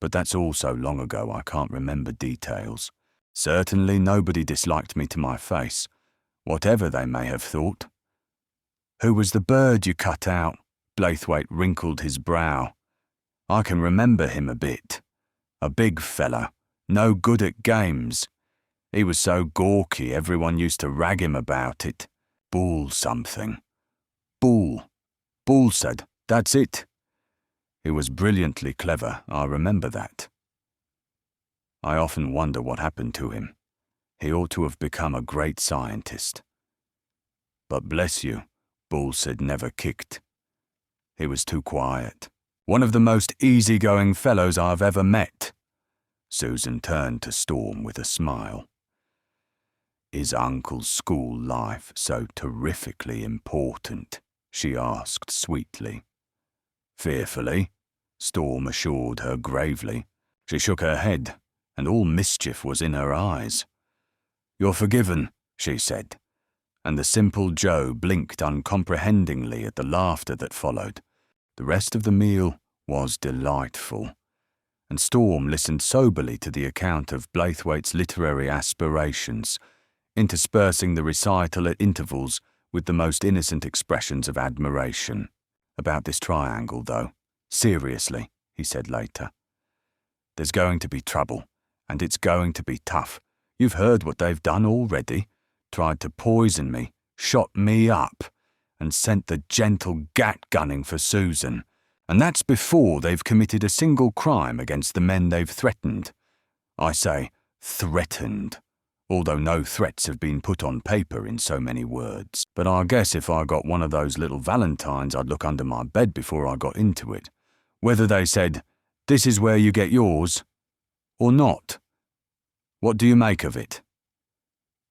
But that's all so long ago I can't remember details. Certainly nobody disliked me to my face, whatever they may have thought. Who was the bird you cut out? Blaithwaite wrinkled his brow. I can remember him a bit. A big fellow, no good at games. He was so gawky everyone used to rag him about it. Bull something. Bull. Bull said, that's it. He was brilliantly clever, I remember that. I often wonder what happened to him. He ought to have become a great scientist. But bless you, Bull said never kicked. He was too quiet. One of the most easygoing fellows I've ever met. Susan turned to Storm with a smile. Is Uncle's school life so terrifically important? She asked sweetly. Fearfully, Storm assured her gravely. She shook her head, and all mischief was in her eyes. You're forgiven, she said, and the simple Joe blinked uncomprehendingly at the laughter that followed. The rest of the meal was delightful, and Storm listened soberly to the account of Blaithwaite's literary aspirations, interspersing the recital at intervals with the most innocent expressions of admiration. About this triangle, though, seriously, he said later. There's going to be trouble, and it's going to be tough. You've heard what they've done already. Tried to poison me, shot me up, and sent the gentle gat-gunning for Susan. And that's before they've committed a single crime against the men they've threatened. I say threatened, although no threats have been put on paper in so many words. But I guess if I got one of those little valentines, I'd look under my bed before I got into it. Whether they said, this is where you get yours, or not. What do you make of it?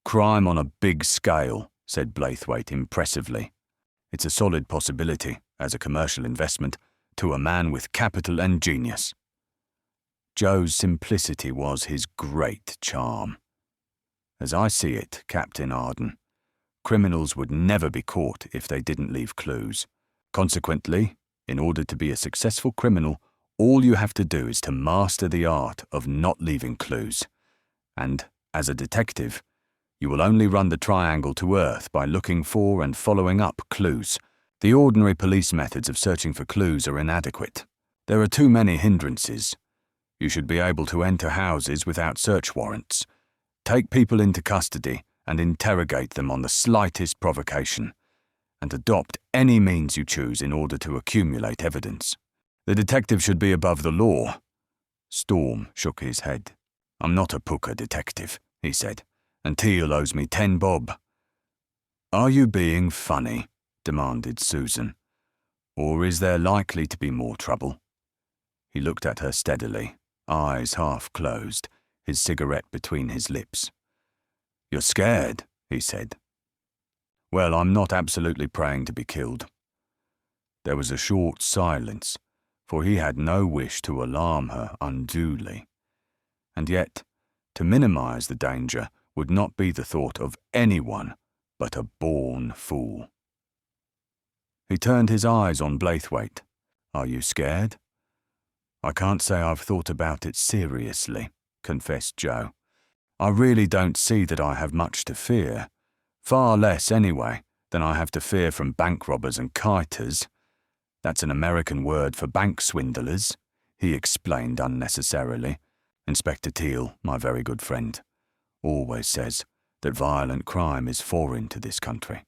Crime on a big scale, said Blaithwaite impressively. It's a solid possibility, as a commercial investment, to a man with capital and genius. Joe's simplicity was his great charm. As I see it, Captain Arden, criminals would never be caught if they didn't leave clues. Consequently, in order to be a successful criminal, all you have to do is to master the art of not leaving clues. And, as a detective, you will only run the triangle to earth by looking for and following up clues. The ordinary police methods of searching for clues are inadequate. There are too many hindrances. You should be able to enter houses without search warrants, take people into custody and interrogate them on the slightest provocation, and adopt any means you choose in order to accumulate evidence. The detective should be above the law. Storm shook his head. I'm not a pooker detective, he said, and Teal owes me 10 bob. Are you being funny? Demanded Susan. Or is there likely to be more trouble? He looked at her steadily, eyes half closed, his cigarette between his lips. You're scared, he said. Well, I'm not absolutely praying to be killed. There was a short silence, for he had no wish to alarm her unduly. And yet, to minimize the danger would not be the thought of anyone but a born fool. He turned his eyes on Blaithwaite. Are you scared? I can't say I've thought about it seriously, confessed Joe. I really don't see that I have much to fear. Far less, anyway, than I have to fear from bank robbers and kiters. That's an American word for bank swindlers, he explained unnecessarily. Inspector Teal, my very good friend, always says that violent crime is foreign to this country.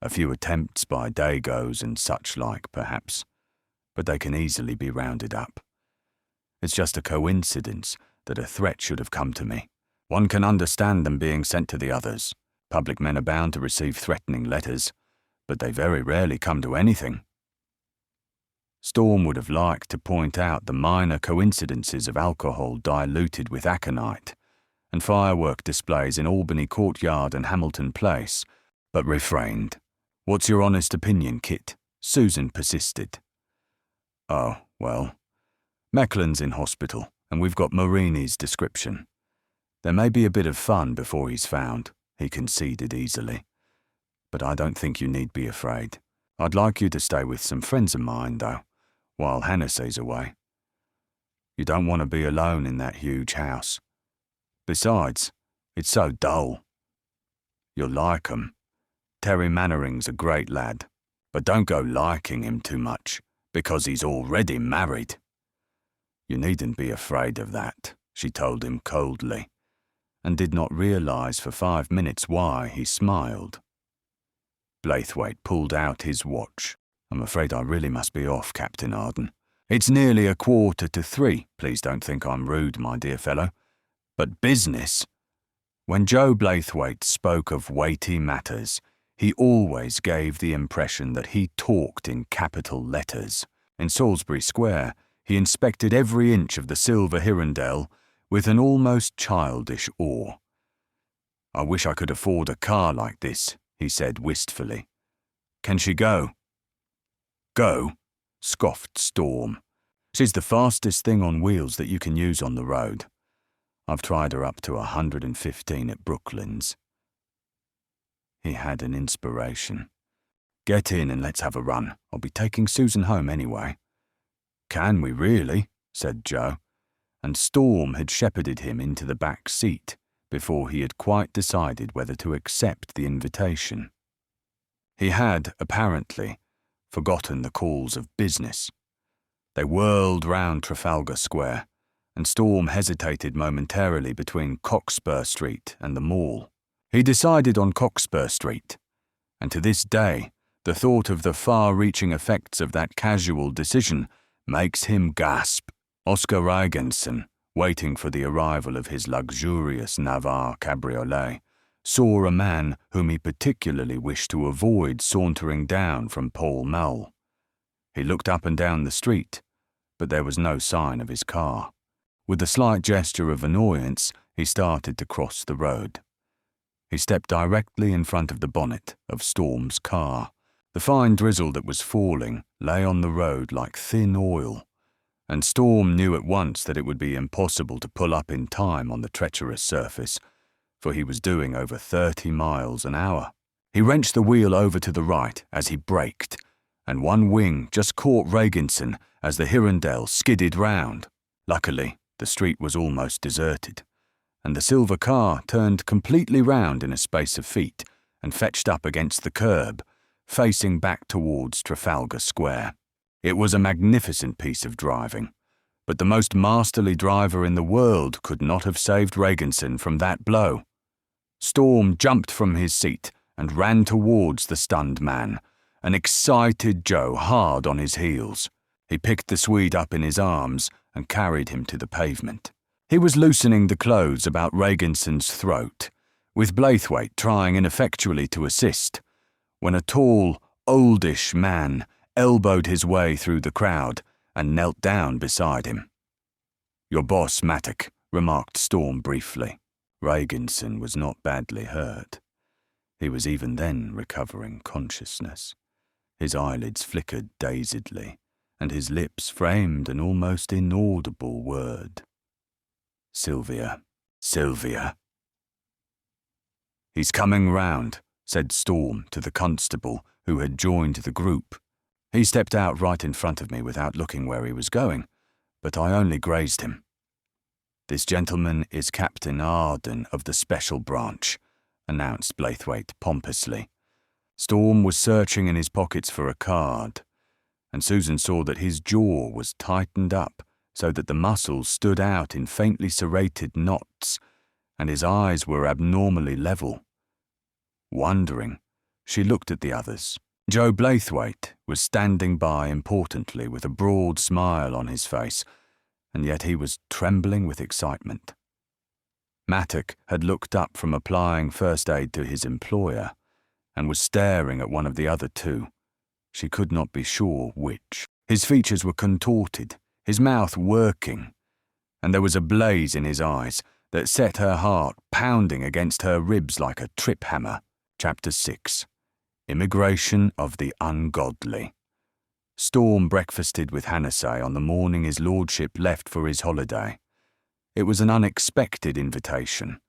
A few attempts by Dagos and such like, perhaps, but they can easily be rounded up. It's just a coincidence that a threat should have come to me. One can understand them being sent to the others. Public men are bound to receive threatening letters, but they very rarely come to anything. Storm would have liked to point out the minor coincidences of alcohol diluted with aconite, and firework displays in Albany Courtyard and Hamilton Place, but refrained. What's your honest opinion, Kit? Susan persisted. Oh, Well, Mecklen's in hospital, and we've got Marini's description. There may be a bit of fun before he's found, he conceded easily. But I don't think you need be afraid. I'd like you to stay with some friends of mine, though, while Hennessy's away. You don't want to be alone in that huge house. Besides, it's so dull. You'll like 'em. Terry Mannering's a great lad, but don't go liking him too much, because he's already married. You needn't be afraid of that, she told him coldly, and did not realise for 5 minutes why he smiled. Blaithwaite pulled out his watch. I'm afraid I really must be off, Captain Arden. It's nearly 2:45. Please don't think I'm rude, my dear fellow. But business. When Joe Blaithwaite spoke of weighty matters, he always gave the impression that he talked in capital letters. In Salisbury Square, he inspected every inch of the silver hirondelle with an almost childish awe. I wish I could afford a car like this, he said wistfully. Can she go? Go? Scoffed Storm. She's the fastest thing on wheels that you can use on the road. I've tried her up to 115 at Brooklands. He had an inspiration. Get in and let's have a run. I'll be taking Susan home anyway. Can we really? Said Joe, and Storm had shepherded him into the back seat before he had quite decided whether to accept the invitation. He had, apparently, forgotten the calls of business. They whirled round Trafalgar Square, and Storm hesitated momentarily between Cockspur Street and the Mall. He decided on Cockspur Street, and to this day, the thought of the far-reaching effects of that casual decision makes him gasp. Oscar Reigensen, waiting for the arrival of his luxurious Navarre cabriolet, saw a man whom he particularly wished to avoid sauntering down from Pall Mall. He looked up and down the street, but there was no sign of his car. With a slight gesture of annoyance, he started to cross the road. He stepped directly in front of the bonnet of Storm's car. The fine drizzle that was falling lay on the road like thin oil, and Storm knew at once that it would be impossible to pull up in time on the treacherous surface, for he was doing over 30 miles an hour. He wrenched the wheel over to the right as he braked, and one wing just caught Reigensen as the Hirondelle skidded round. Luckily, the street was almost deserted, and the silver car turned completely round in a space of feet and fetched up against the curb, facing back towards Trafalgar Square. It was a magnificent piece of driving, but the most masterly driver in the world could not have saved Reigensen from that blow. Storm jumped from his seat and ran towards the stunned man, an excited Joe hard on his heels. He picked the Swede up in his arms and carried him to the pavement. He was loosening the clothes about Reigensen's throat, with Blaithwaite trying ineffectually to assist, when a tall, oldish man elbowed his way through the crowd and knelt down beside him. "Your boss, Mattock," remarked Storm briefly. Reigensen was not badly hurt. He was even then recovering consciousness. His eyelids flickered dazedly, and his lips framed an almost inaudible word. Sylvia. Sylvia. "He's coming round," said Storm to the constable who had joined the group. He stepped out right in front of me without looking where he was going, but I only grazed him. "This gentleman is Captain Arden of the Special Branch," announced Blaithwaite pompously. Storm was searching in his pockets for a card, and Susan saw that his jaw was tightened up so that the muscles stood out in faintly serrated knots, and his eyes were abnormally level. Wondering, she looked at the others. Joe Blaithwaite was standing by importantly with a broad smile on his face, and yet he was trembling with excitement. Mattock had looked up from applying first aid to his employer and was staring at one of the other two. She could not be sure which. His features were contorted, his mouth working, and there was a blaze in his eyes that set her heart pounding against her ribs like a trip hammer. Chapter 6. Immigration of the Ungodly. Storm breakfasted with Hannessy on the morning his lordship left for his holiday. It was an unexpected invitation,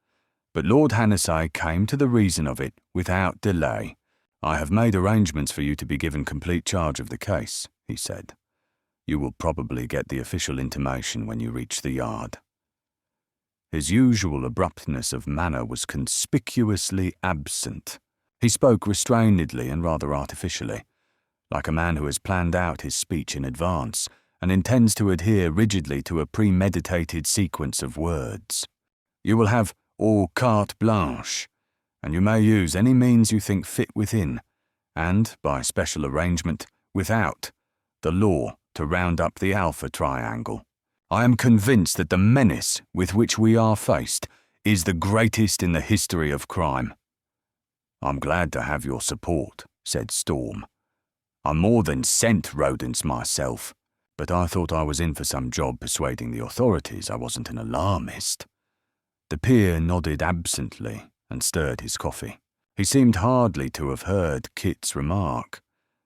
but Lord Hannessy came to the reason of it without delay. "I have made arrangements for you to be given complete charge of the case," he said. "You will probably get the official intimation when you reach the yard." His usual abruptness of manner was conspicuously absent. He spoke restrainedly and rather artificially, like a man who has planned out his speech in advance and intends to adhere rigidly to a premeditated sequence of words. "You will have all carte blanche, and you may use any means you think fit within, and, by special arrangement, without, the law to round up the Alpha Triangle. I am convinced that the menace with which we are faced is the greatest in the history of crime." "I'm glad to have your support," said Storm. "I'm more than sent rodents myself, but I thought I was in for some job persuading the authorities I wasn't an alarmist." The peer nodded absently and stirred his coffee. He seemed hardly to have heard Kit's remark,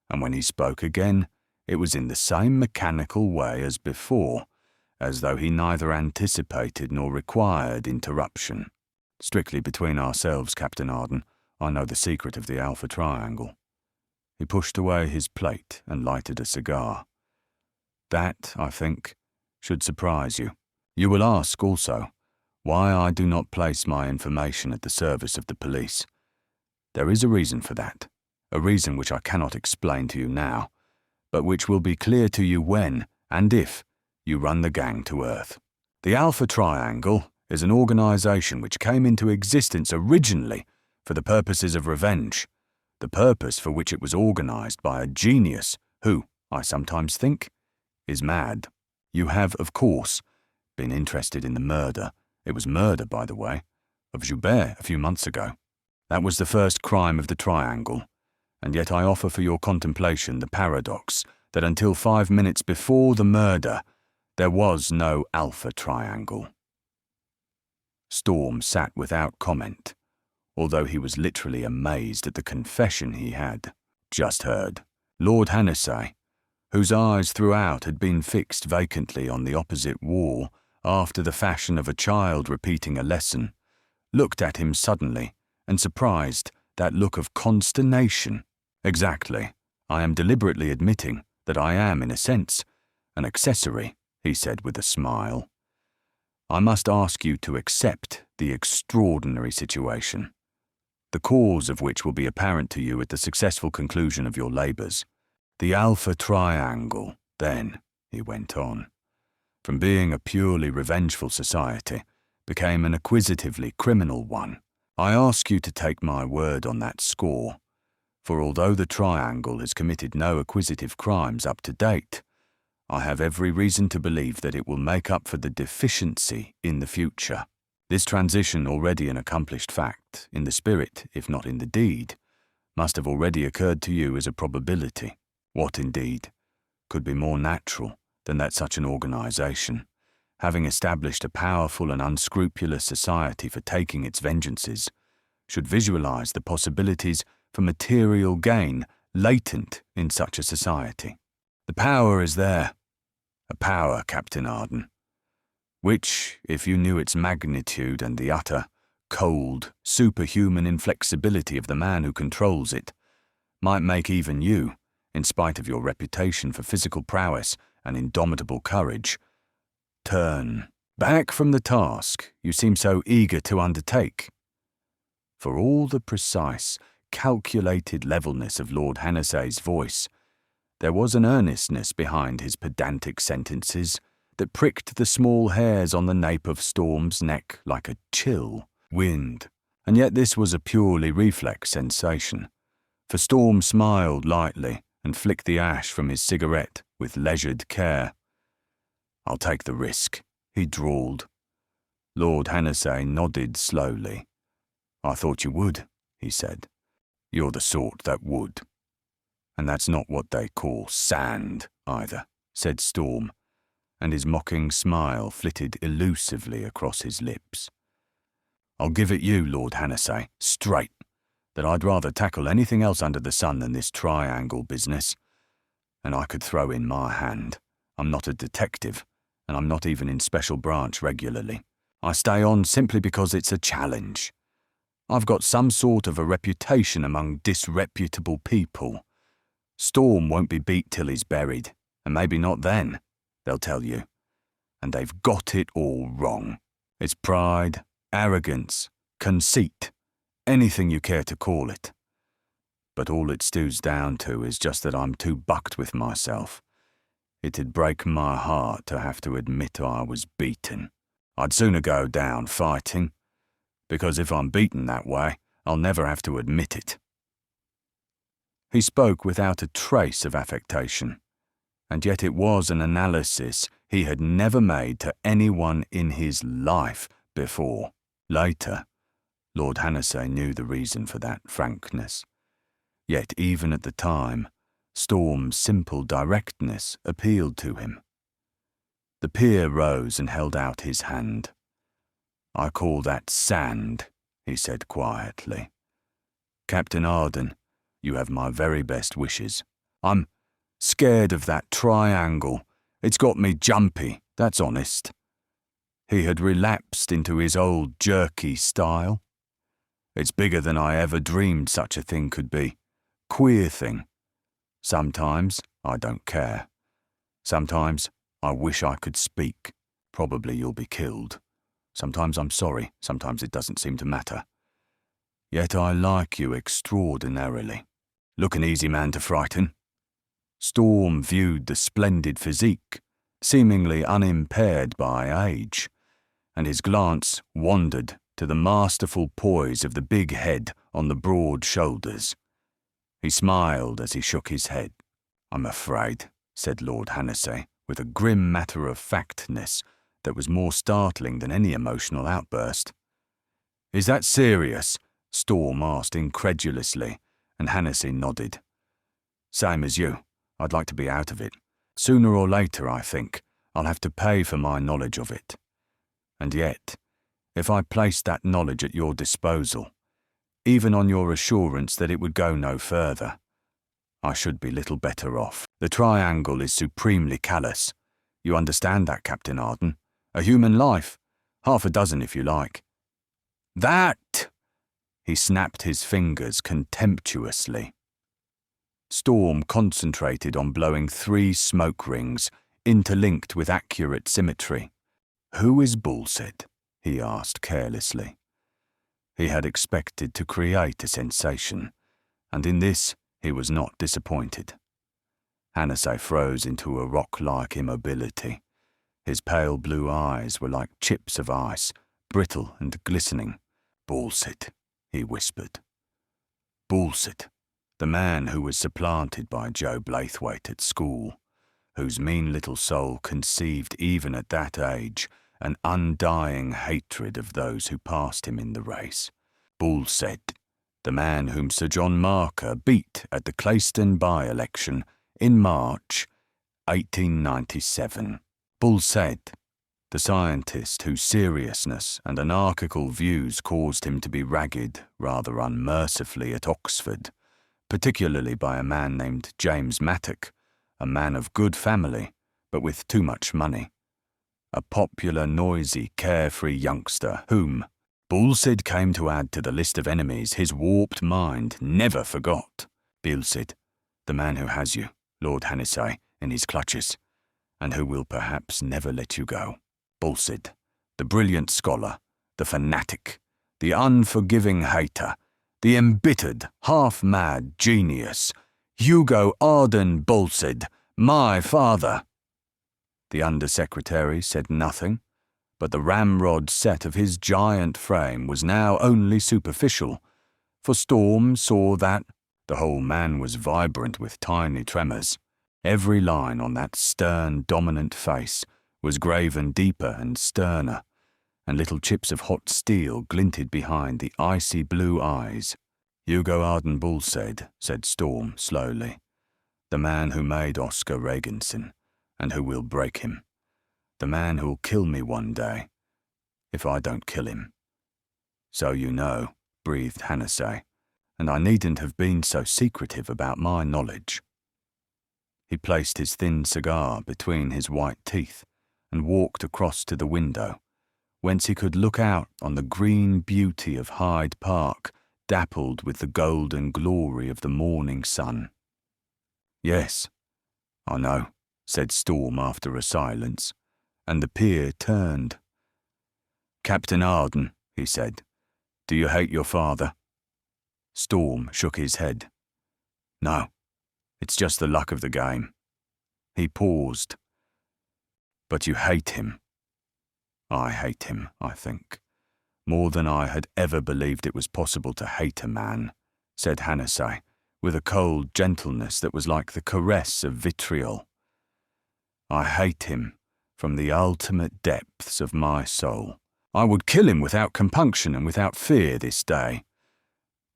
and when he spoke again, it was in the same mechanical way as before, as though he neither anticipated nor required interruption. "Strictly between ourselves, Captain Arden, I know the secret of the Alpha Triangle." He pushed away his plate and lighted a cigar. "That, I think, should surprise you. You will ask, also, why I do not place my information at the service of the police. There is a reason for that, a reason which I cannot explain to you now, but which will be clear to you when, and if, you run the gang to earth. The Alpha Triangle is an organization which came into existence originally for the purposes of revenge, the purpose for which it was organized by a genius who, I sometimes think, is mad. You have, of course, been interested in the murder, it was murder, by the way, of Joubert a few months ago. That was the first crime of the Triangle, and yet I offer for your contemplation the paradox that until 5 minutes before the murder, there was no Alpha Triangle." Storm sat without comment, although he was literally amazed at the confession he had just heard. Lord Hannessy, whose eyes throughout had been fixed vacantly on the opposite wall after the fashion of a child repeating a lesson, looked at him suddenly and surprised that look of consternation. "Exactly. I am deliberately admitting that I am, in a sense, an accessory," he said with a smile. "I must ask you to accept the extraordinary situation, the cause of which will be apparent to you at the successful conclusion of your labours. The Alpha Triangle, then," he went on, "from being a purely revengeful society, became an acquisitively criminal one. I ask you to take my word on that score, for although the Triangle has committed no acquisitive crimes up to date, I have every reason to believe that it will make up for the deficiency in the future. This transition, already an accomplished fact, in the spirit, if not in the deed, must have already occurred to you as a probability. What, indeed, could be more natural than that such an organization, having established a powerful and unscrupulous society for taking its vengeances, should visualize the possibilities for material gain latent in such a society? The power is there, a power, Captain Arden, which, if you knew its magnitude and the utter, cold, superhuman inflexibility of the man who controls it, might make even you, in spite of your reputation for physical prowess and indomitable courage, turn back from the task you seem so eager to undertake. For all the precise, calculated levelness of Lord Hannessy's voice, there was an earnestness behind his pedantic sentences that pricked the small hairs on the nape of Storm's neck like a chill wind, and yet this was a purely reflex sensation, for Storm smiled lightly and flicked the ash from his cigarette with leisured care. "I'll take the risk," he drawled. Lord Hannessy nodded slowly. "I thought you would," he said. "You're the sort that would. And that's not what they call sand, either," said Storm, and his mocking smile flitted elusively across his lips. "I'll give it you, Lord Hannessy, straight, that I'd rather tackle anything else under the sun than this triangle business. And I could throw in my hand. I'm not a detective, and I'm not even in special branch regularly. I stay on simply because it's a challenge. I've got some sort of a reputation among disreputable people. Storm won't be beat till he's buried, and maybe not then, they'll tell you. And they've got it all wrong. It's pride, arrogance, conceit, anything you care to call it. But all it stews down to is just that I'm too bucked with myself. It'd break my heart to have to admit I was beaten. I'd sooner go down fighting, because if I'm beaten that way, I'll never have to admit it. He spoke without a trace of affectation, and yet it was an analysis he had never made to anyone in his life before. Later, Lord Hannessey knew the reason for that frankness. Yet even at the time, Storm's simple directness appealed to him. The peer rose and held out his hand. "I call that sand," he said quietly. "Captain Arden, you have my very best wishes. I'm scared of that triangle. It's got me jumpy, that's honest." He had relapsed into his old jerky style. "It's bigger than I ever dreamed such a thing could be. Queer thing. Sometimes I don't care. Sometimes I wish I could speak. Probably you'll be killed. Sometimes I'm sorry, sometimes it doesn't seem to matter. Yet I like you extraordinarily. Look an easy man to frighten." Storm viewed the splendid physique, seemingly unimpaired by age, and his glance wandered to the masterful poise of the big head on the broad shoulders. He smiled as he shook his head. "I'm afraid," said Lord Hannessey, with a grim matter-of-factness that was more startling than any emotional outburst. "Is that serious?" Storm asked incredulously, and Hannessey nodded. "Same as you. I'd like to be out of it. Sooner or later, I think, I'll have to pay for my knowledge of it. And yet, if I placed that knowledge at your disposal, even on your assurance that it would go no further, I should be little better off. The triangle is supremely callous. You understand that, Captain Arden? A human life. 6 if you like." "That!" He snapped his fingers contemptuously. Storm concentrated on blowing 3 smoke rings, interlinked with accurate symmetry. "Who is Bullset?" he asked carelessly. He had expected to create a sensation, and in this he was not disappointed. Hannessey froze into a rock-like immobility. His pale blue eyes were like chips of ice, brittle and glistening. "Bullset," he whispered. Bullset, the man who was supplanted by Joe Blaithwaite at school, whose mean little soul conceived even at that age an undying hatred of those who passed him in the race. Bullset, the man whom Sir John Marker beat at the Clayston by-election in March 1897. Bullset, the scientist whose seriousness and anarchical views caused him to be ragged rather unmercifully at Oxford, particularly by a man named James Mattock, a man of good family, but with too much money. A popular, noisy, carefree youngster whom Bullset came to add to the list of enemies his warped mind never forgot. Bullset, the man who has you, Lord Hannessey, in his clutches, and who will perhaps never let you go. Bullset, the brilliant scholar, the fanatic, the unforgiving hater, the embittered, half-mad genius, Hugo Arden Bullset, my father. The Under-Secretary said nothing, but the ramrod set of his giant frame was now only superficial, for Storm saw that the whole man was vibrant with tiny tremors. Every line on that stern, dominant face was graven deeper and sterner, and little chips of hot steel glinted behind the icy blue eyes. "Hugo Arden Bullset," said Storm slowly, "the man who made Oscar Regenson, and who will break him. The man who'll kill me one day, if I don't kill him." "So you know," breathed Hannessey, "and I needn't have been so secretive about my knowledge." He placed his thin cigar between his white teeth and walked across to the window, whence he could look out on the green beauty of Hyde Park dappled with the golden glory of the morning sun. "Yes, I know," said Storm after a silence, and the peer turned. "Captain Arden," he said, "do you hate your father?" Storm shook his head. "No, it's just the luck of the game." He paused. "But you hate him." "I hate him, I think, more than I had ever believed it was possible to hate a man," said Hannasay, with a cold gentleness that was like the caress of vitriol. "I hate him from the ultimate depths of my soul. I would kill him without compunction and without fear this day.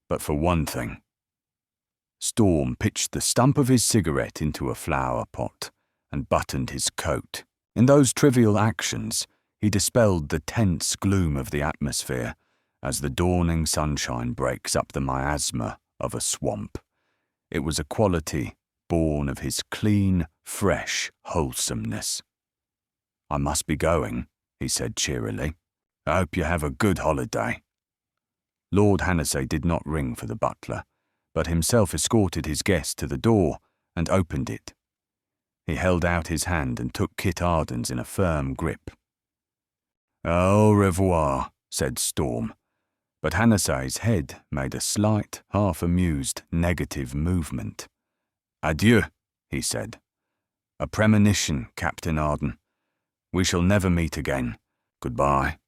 But for one thing." Storm pitched the stump of his cigarette into a flower pot and buttoned his coat. In those trivial actions, he dispelled the tense gloom of the atmosphere as the dawning sunshine breaks up the miasma of a swamp. It was a quality born of his clean, fresh wholesomeness. "I must be going," he said cheerily. "I hope you have a good holiday." Lord Hannasay did not ring for the butler, but himself escorted his guest to the door and opened it. He held out his hand and took Kit Arden's in a firm grip. "Au revoir," said Storm, but Hannasay's head made a slight, half-amused, negative movement. "Adieu," he said. "A premonition, Captain Arden. We shall never meet again. Goodbye."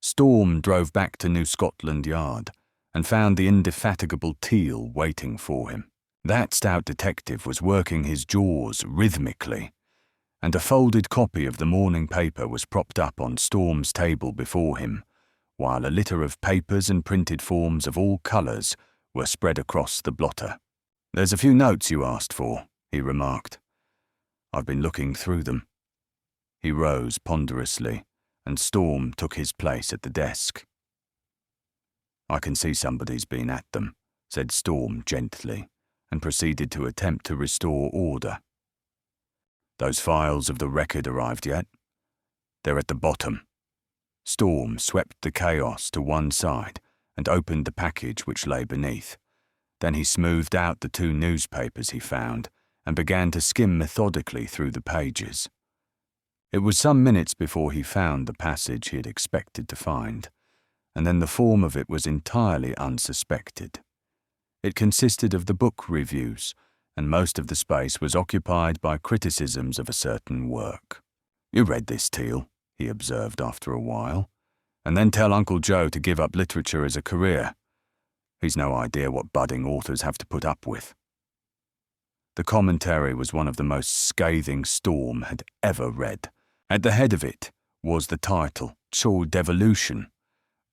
Storm drove back to New Scotland Yard and found the indefatigable Teal waiting for him. That stout detective was working his jaws rhythmically, and a folded copy of the morning paper was propped up on Storm's table before him, while a litter of papers and printed forms of all colours were spread across the blotter. "There's a few notes you asked for," he remarked. "I've been looking through them." He rose ponderously, and Storm took his place at the desk. "I can see somebody's been at them," said Storm gently, and proceeded to attempt to restore order. "Those files of the record arrived yet?" "They're at the bottom." Storm swept the chaos to one side and opened the package which lay beneath. Then he smoothed out the 2 newspapers he found and began to skim methodically through the pages. It was some minutes before he found the passage he had expected to find, and then the form of it was entirely unsuspected. It consisted of the book reviews, and most of the space was occupied by criticisms of a certain work. "You read this, Teal," he observed after a while, "and then tell Uncle Joe to give up literature as a career. He's no idea what budding authors have to put up with." The commentary was one of the most scathing Storm had ever read. At the head of it was the title, "Devolution,"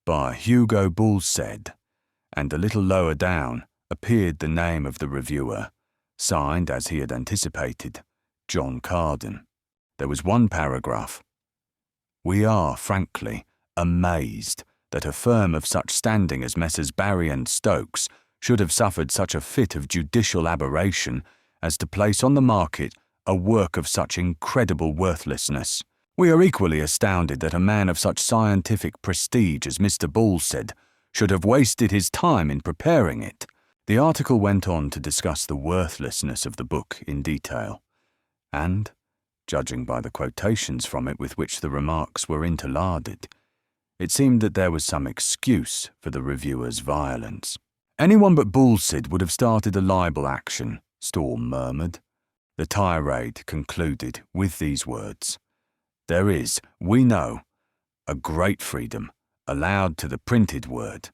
by Hugo Bullsaid, and a little lower down appeared the name of the reviewer, signed, as he had anticipated, John Carden. There was one paragraph. "We are, frankly, amazed that a firm of such standing as Messrs. Barry and Stokes should have suffered such a fit of judicial aberration as to place on the market a work of such incredible worthlessness. We are equally astounded that a man of such scientific prestige as Mr. Bullsaid should have wasted his time in preparing it." The article went on to discuss the worthlessness of the book in detail, and, judging by the quotations from it with which the remarks were interlarded, it seemed that there was some excuse for the reviewer's violence. "Anyone but Bullsaid would have started a libel action," Storm murmured. The tirade concluded with these words: "There is, we know, a great freedom allowed to the printed word,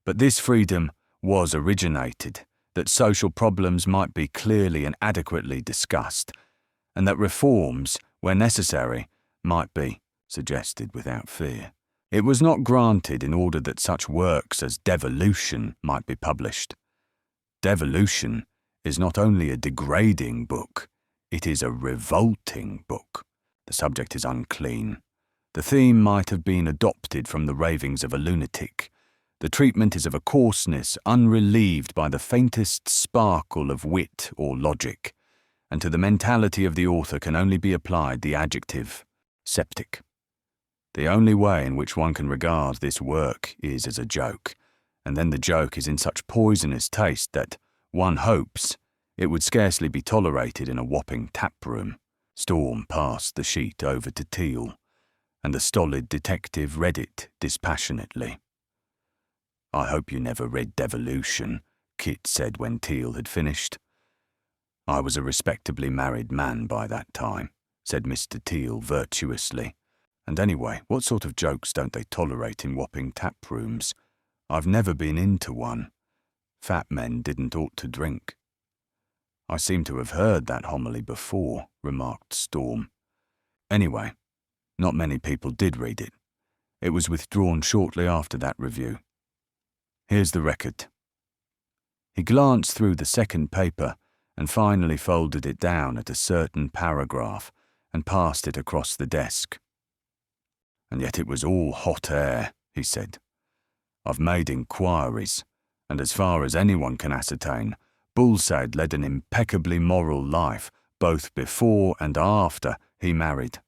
but this freedom was originated that social problems might be clearly and adequately discussed, and that reforms, where necessary, might be suggested without fear. It was not granted in order that such works as Devolution might be published. Devolution is not only a degrading book, it is a revolting book. The subject is unclean. The theme might have been adopted from the ravings of a lunatic. The treatment is of a coarseness unrelieved by the faintest sparkle of wit or logic, and to the mentality of the author can only be applied the adjective septic. The only way in which one can regard this work is as a joke, and then the joke is in such poisonous taste that one hopes it would scarcely be tolerated in a whopping tap room. Storm passed the sheet over to Teal, and the stolid detective read it dispassionately. "I hope you never read Devolution," Kit said when Teal had finished. "I was a respectably married man by that time," said Mr. Teal virtuously. "And anyway, what sort of jokes don't they tolerate in whopping tap rooms? I've never been into one. Fat men didn't ought to drink." "I seem to have heard that homily before," remarked Storm. "Anyway, not many people did read it. It was withdrawn shortly after that review. Here's the record." He glanced through the second paper and finally folded it down at a certain paragraph and passed it across the desk. "And yet it was all hot air," he said. "I've made inquiries, and as far as anyone can ascertain, Bullside led an impeccably moral life both before and after he married.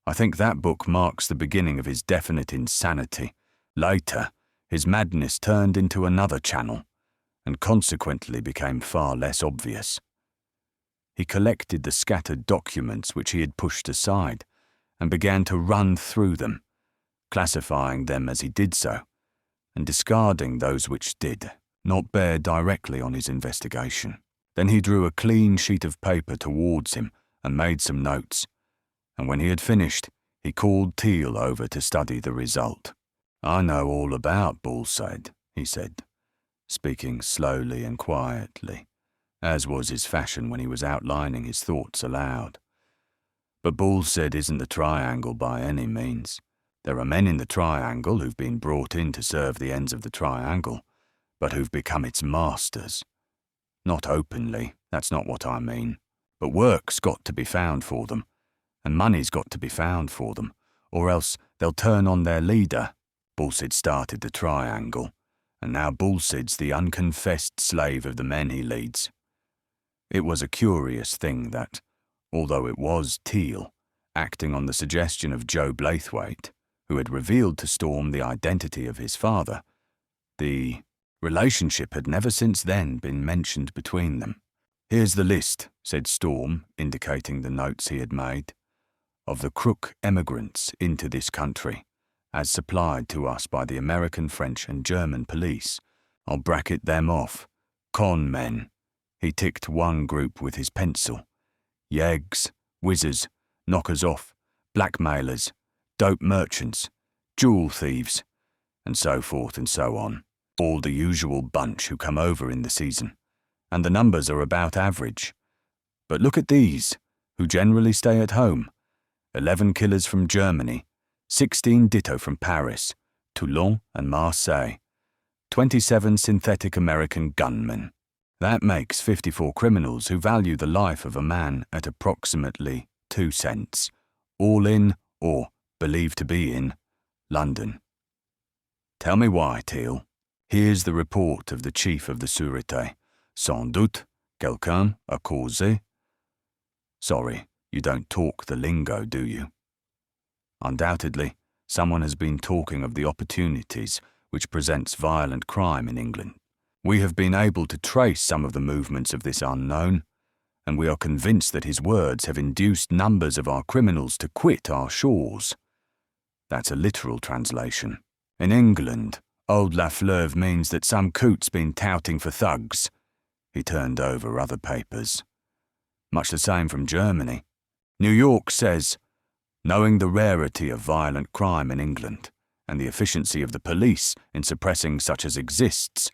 I think that book marks the beginning of his definite insanity. Later, his madness turned into another channel, and consequently became far less obvious." He collected the scattered documents which he had pushed aside, and began to run through them, classifying them as he did so, and discarding those which did not bear directly on his investigation. Then he drew a clean sheet of paper towards him and made some notes, and when he had finished, he called Teal over to study the result. "I know all about Bullside," he said, speaking slowly and quietly, as was his fashion when he was outlining his thoughts aloud. "But Bullside isn't the triangle by any means. There are men in the triangle who've been brought in to serve the ends of the triangle, but who've become its masters. Not openly, that's not what I mean, but work's got to be found for them, and money's got to be found for them, or else they'll turn on their leader. Bullside started the triangle, and now Bullside's the unconfessed slave of the men he leads." It was a curious thing that, although it was Teal, acting on the suggestion of Joe Blaithwaite, who had revealed to Storm the identity of his father, the relationship had never since then been mentioned between them. "Here's the list," said Storm, indicating the notes he had made, "of the crook emigrants into this country, as supplied to us by the American, French, and German police. I'll bracket them off. Con men." He ticked one group with his pencil. "Yeggs, whizzers, knockers off, blackmailers, dope merchants, jewel thieves, and so forth and so on. All the usual bunch who come over in the season, and the numbers are about average. But look at these, who generally stay at home. 11 killers from Germany, 16 ditto from Paris, Toulon and Marseille, 27 synthetic American gunmen. That makes 54 criminals who value the life of a man at approximately 2 cents, all in, or believed to be in, London. Tell me why, Teal. Here's the report of the chief of the Sûreté. Sans doute, quelqu'un a causé. Sorry, you don't talk the lingo, do you? Undoubtedly, someone has been talking of the opportunities which presents violent crime in England. We have been able to trace some of the movements of this unknown, and we are convinced that his words have induced numbers of our criminals to quit our shores. That's a literal translation. In England, old Lafleur means that some coot's been touting for thugs. He turned over other papers. Much the same from Germany. New York says, knowing the rarity of violent crime in England and the efficiency of the police in suppressing such as exists,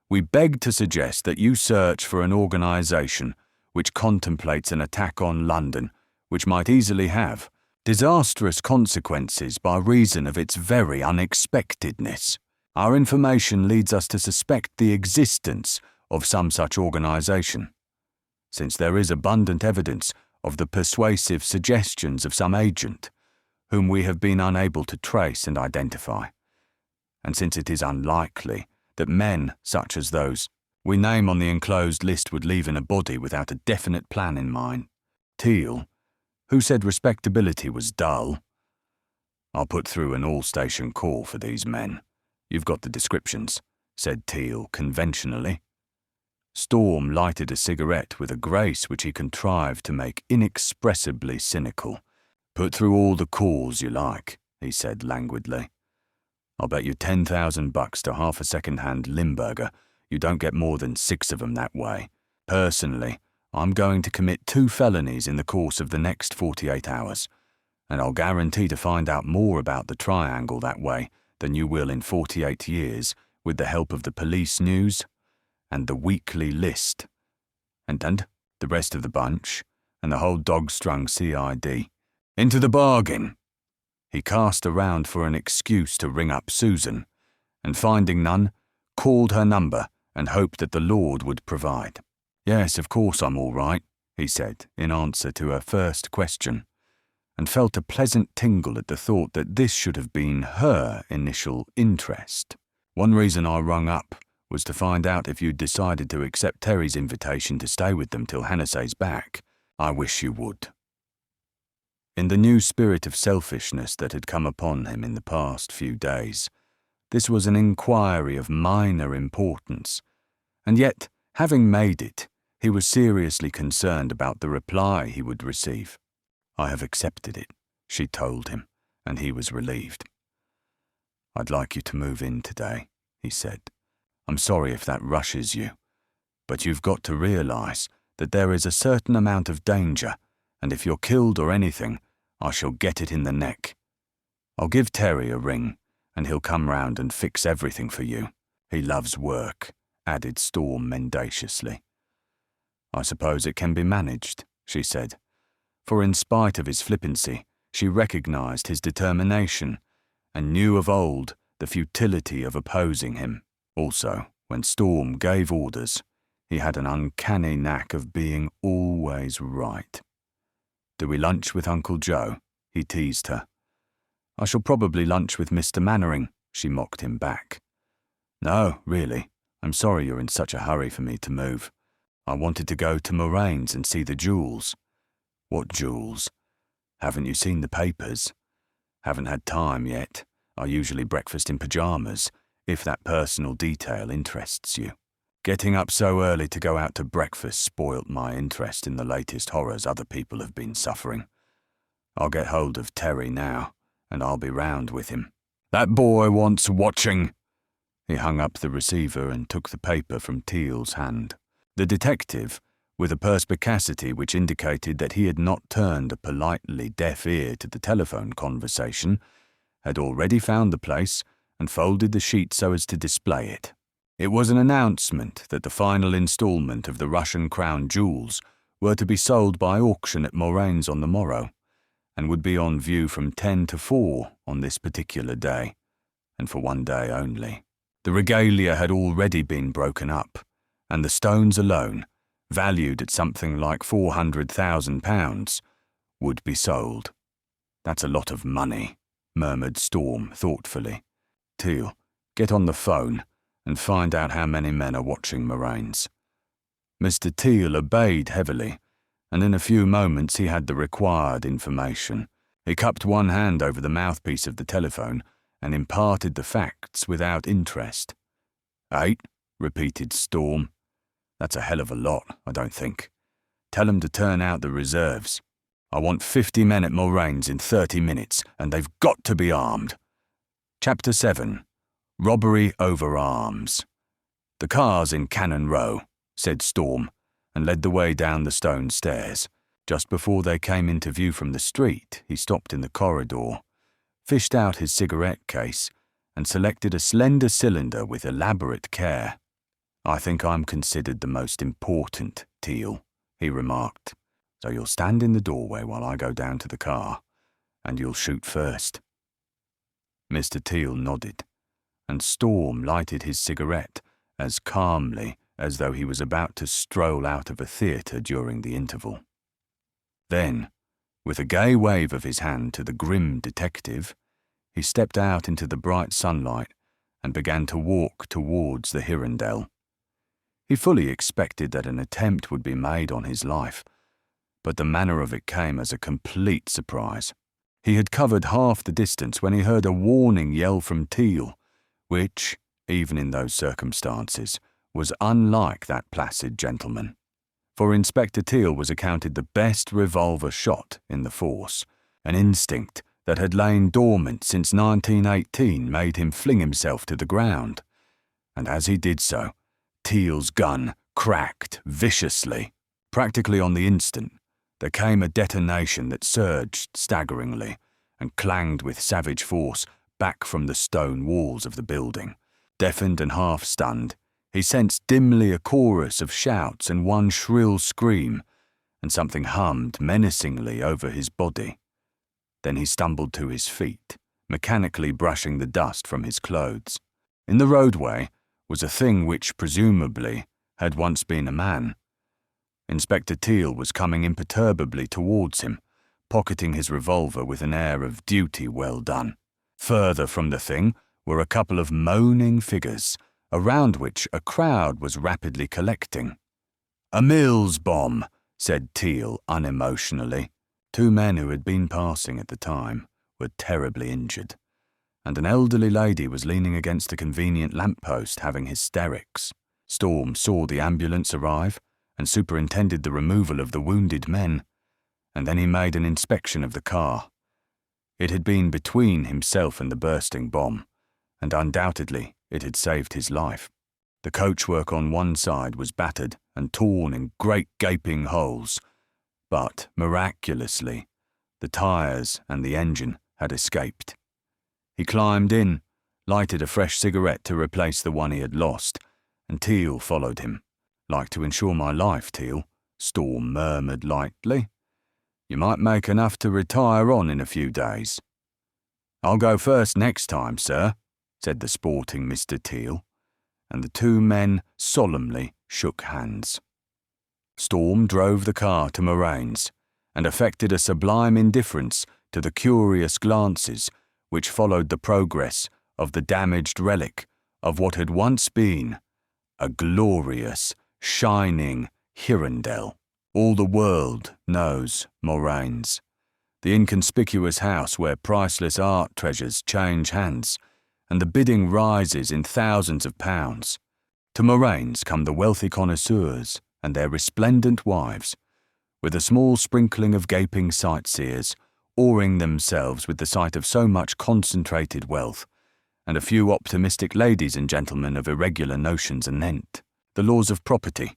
we beg to suggest that you search for an organisation which contemplates an attack on London, which might easily have disastrous consequences by reason of its very unexpectedness. Our information leads us to suspect the existence of some such organisation, since there is abundant evidence of the persuasive suggestions of some agent, whom we have been unable to trace and identify, and since it is unlikely that men such as those We name on the enclosed list would leave in a body without a definite plan in mind. Teal, who said respectability was dull. I'll put through an all-station call for these men. You've got the descriptions, said Teal conventionally. Storm lighted a cigarette with a grace which he contrived to make inexpressibly cynical. Put through all the calls you like, he said languidly. I'll bet you $10,000 to half a second-hand Limburger you don't get more than 6 of them that way. Personally, I'm going to commit 2 felonies in the course of the next 48 hours, and I'll guarantee to find out more about the triangle that way than you will in 48 years with the help of the police news and the weekly list, and the rest of the bunch, and the whole dog-strung CID. Into the bargain. He cast around for an excuse to ring up Susan, and finding none, called her number and hoped that the Lord would provide. Yes, of course I'm all right, he said in answer to her first question, and felt a pleasant tingle at the thought that this should have been her initial interest. One reason I rung up was to find out if you'd decided to accept Terry's invitation to stay with them till Hannah's back. I wish you would. In the new spirit of selfishness that had come upon him in the past few days, this was an inquiry of minor importance, and yet, having made it, he was seriously concerned about the reply he would receive. I have accepted it, she told him, and he was relieved. I'd like you to move in today, he said. I'm sorry if that rushes you, but you've got to realize that there is a certain amount of danger, and if you're killed or anything, I shall get it in the neck. I'll give Terry a ring, and he'll come round and fix everything for you. He loves work, added Storm mendaciously. I suppose it can be managed, she said, for in spite of his flippancy, she recognized his determination, and knew of old the futility of opposing him. Also, when Storm gave orders, he had an uncanny knack of being always right. Do we lunch with Uncle Joe? He teased her. I shall probably lunch with Mr. Mannering, she mocked him back. No, really, I'm sorry you're in such a hurry for me to move. I wanted to go to Moraine's and see the jewels. What jewels? Haven't you seen the papers? Haven't had time yet. I usually breakfast in pyjamas, if that personal detail interests you. Getting up so early to go out to breakfast spoilt my interest in the latest horrors other people have been suffering. I'll get hold of Terry now, and I'll be round with him. That boy wants watching. He hung up the receiver and took the paper from Teal's hand. The detective, with a perspicacity which indicated that he had not turned a politely deaf ear to the telephone conversation, had already found the place and folded the sheet so as to display it. It was an announcement that the final instalment of the Russian crown jewels were to be sold by auction at Moraine's on the morrow, and would be on view from 10 to 4 on this particular day, and for one day only. The regalia had already been broken up, and the stones alone, valued at something like £400,000, would be sold. That's a lot of money, murmured Storm thoughtfully. Teal, get on the phone and find out how many men are watching Moraine's. Mr. Teal obeyed heavily, and in a few moments he had the required information. He cupped one hand over the mouthpiece of the telephone and imparted the facts without interest. 8, repeated Storm. That's a hell of a lot, I don't think. Tell 'em to turn out the reserves. I want 50 men at Moraine's in 30 minutes, and they've got to be armed. Chapter 7. Robbery over arms. The car's in Cannon Row, said Storm, and led the way down the stone stairs. Just before they came into view from the street, he stopped in the corridor, fished out his cigarette case, and selected a slender cylinder with elaborate care. I think I'm considered the most important, Teal, he remarked. So you'll stand in the doorway while I go down to the car, and you'll shoot first. Mr. Teal nodded, and Storm lighted his cigarette as calmly as though he was about to stroll out of a theatre during the interval. Then, with a gay wave of his hand to the grim detective, he stepped out into the bright sunlight and began to walk towards the Hirondelle. He fully expected that an attempt would be made on his life, but the manner of it came as a complete surprise. He had covered half the distance when he heard a warning yell from Teal, which, even in those circumstances, was unlike that placid gentleman. For Inspector Teal was accounted the best revolver shot in the force. An instinct that had lain dormant since 1918 made him fling himself to the ground. And as he did so, Teal's gun cracked viciously. Practically on the instant, there came a detonation that surged staggeringly and clanged with savage force back from the stone walls of the building. Deafened and half-stunned, he sensed dimly a chorus of shouts and one shrill scream, and something hummed menacingly over his body. Then he stumbled to his feet, mechanically brushing the dust from his clothes. In the roadway was a thing which presumably had once been a man. Inspector Teal was coming imperturbably towards him, pocketing his revolver with an air of duty well done. Further from the thing were a couple of moaning figures, around which a crowd was rapidly collecting. "A Mills bomb," said Teal unemotionally. Two men who had been passing at the time were terribly injured, and an elderly lady was leaning against a convenient lamppost having hysterics. Storm saw the ambulance arrive and superintended the removal of the wounded men, and then he made an inspection of the car. It had been between himself and the bursting bomb, and undoubtedly it had saved his life. The coachwork on one side was battered and torn in great gaping holes, but, miraculously, the tyres and the engine had escaped. He climbed in, lighted a fresh cigarette to replace the one he had lost, and Teal followed him. "Like to insure my life, Teal," Storm murmured lightly. "You might make enough to retire on in a few days." "I'll go first next time, sir," said the sporting Mr. Teal, and the two men solemnly shook hands. Storm drove the car to Moraine's and affected a sublime indifference to the curious glances which followed the progress of the damaged relic of what had once been a glorious, shining Hirondelle. All the world knows Moraine's, the inconspicuous house where priceless art treasures change hands and the bidding rises in thousands of pounds. To Moraine's come the wealthy connoisseurs and their resplendent wives, with a small sprinkling of gaping sightseers, awing themselves with the sight of so much concentrated wealth, and a few optimistic ladies and gentlemen of irregular notions anent the laws of property,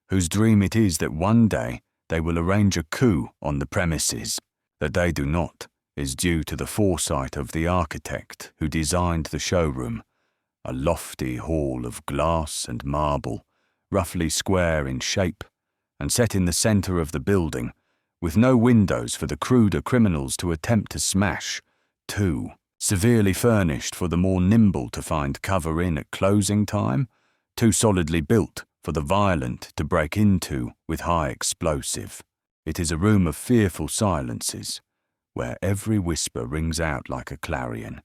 whose dream it is that one day they will arrange a coup on the premises. That they do not is due to the foresight of the architect who designed the showroom, a lofty hall of glass and marble, roughly square in shape, and set in the centre of the building, with no windows for the cruder criminals to attempt to smash, too severely furnished for the more nimble to find cover in at closing time, too solidly built for the violent to break into with high explosive. It is a room of fearful silences, where every whisper rings out like a clarion,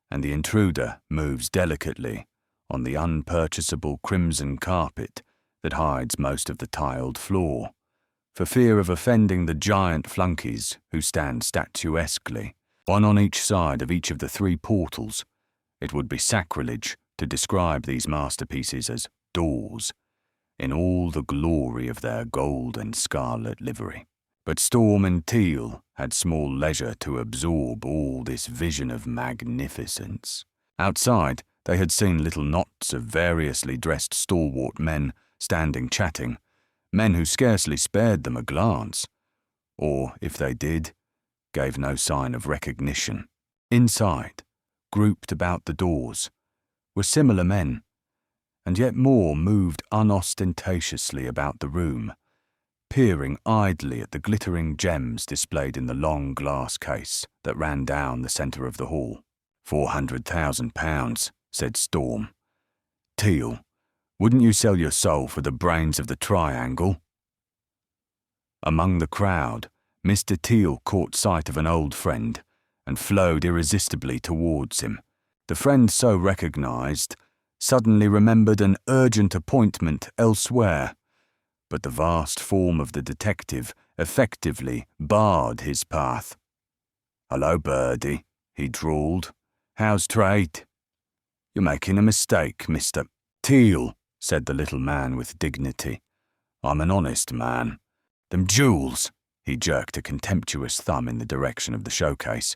and the intruder moves delicately on the unpurchasable crimson carpet that hides most of the tiled floor, for fear of offending the giant flunkies who stand statuesquely, one on each side of each of the three portals. It would be sacrilege to describe these masterpieces as doors, in all the glory of their gold and scarlet livery. But Storm and Teal had small leisure to absorb all this vision of magnificence. Outside, they had seen little knots of variously dressed stalwart men standing chatting, men who scarcely spared them a glance, or, if they did, gave no sign of recognition. Inside, grouped about the doors, were similar men, and yet more moved unostentatiously about the room, peering idly at the glittering gems displayed in the long glass case that ran down the centre of the hall. £400,000, said Storm. Teal, wouldn't you sell your soul for the brains of the triangle? Among the crowd, Mr. Teal caught sight of an old friend and flowed irresistibly towards him. The friend so recognised suddenly remembered an urgent appointment elsewhere, but the vast form of the detective effectively barred his path. "Hello, Birdie," he drawled. "How's trade?" "You're making a mistake, Mr. Teal," said the little man with dignity. "I'm an honest man. Them jewels," he jerked a contemptuous thumb in the direction of the showcase,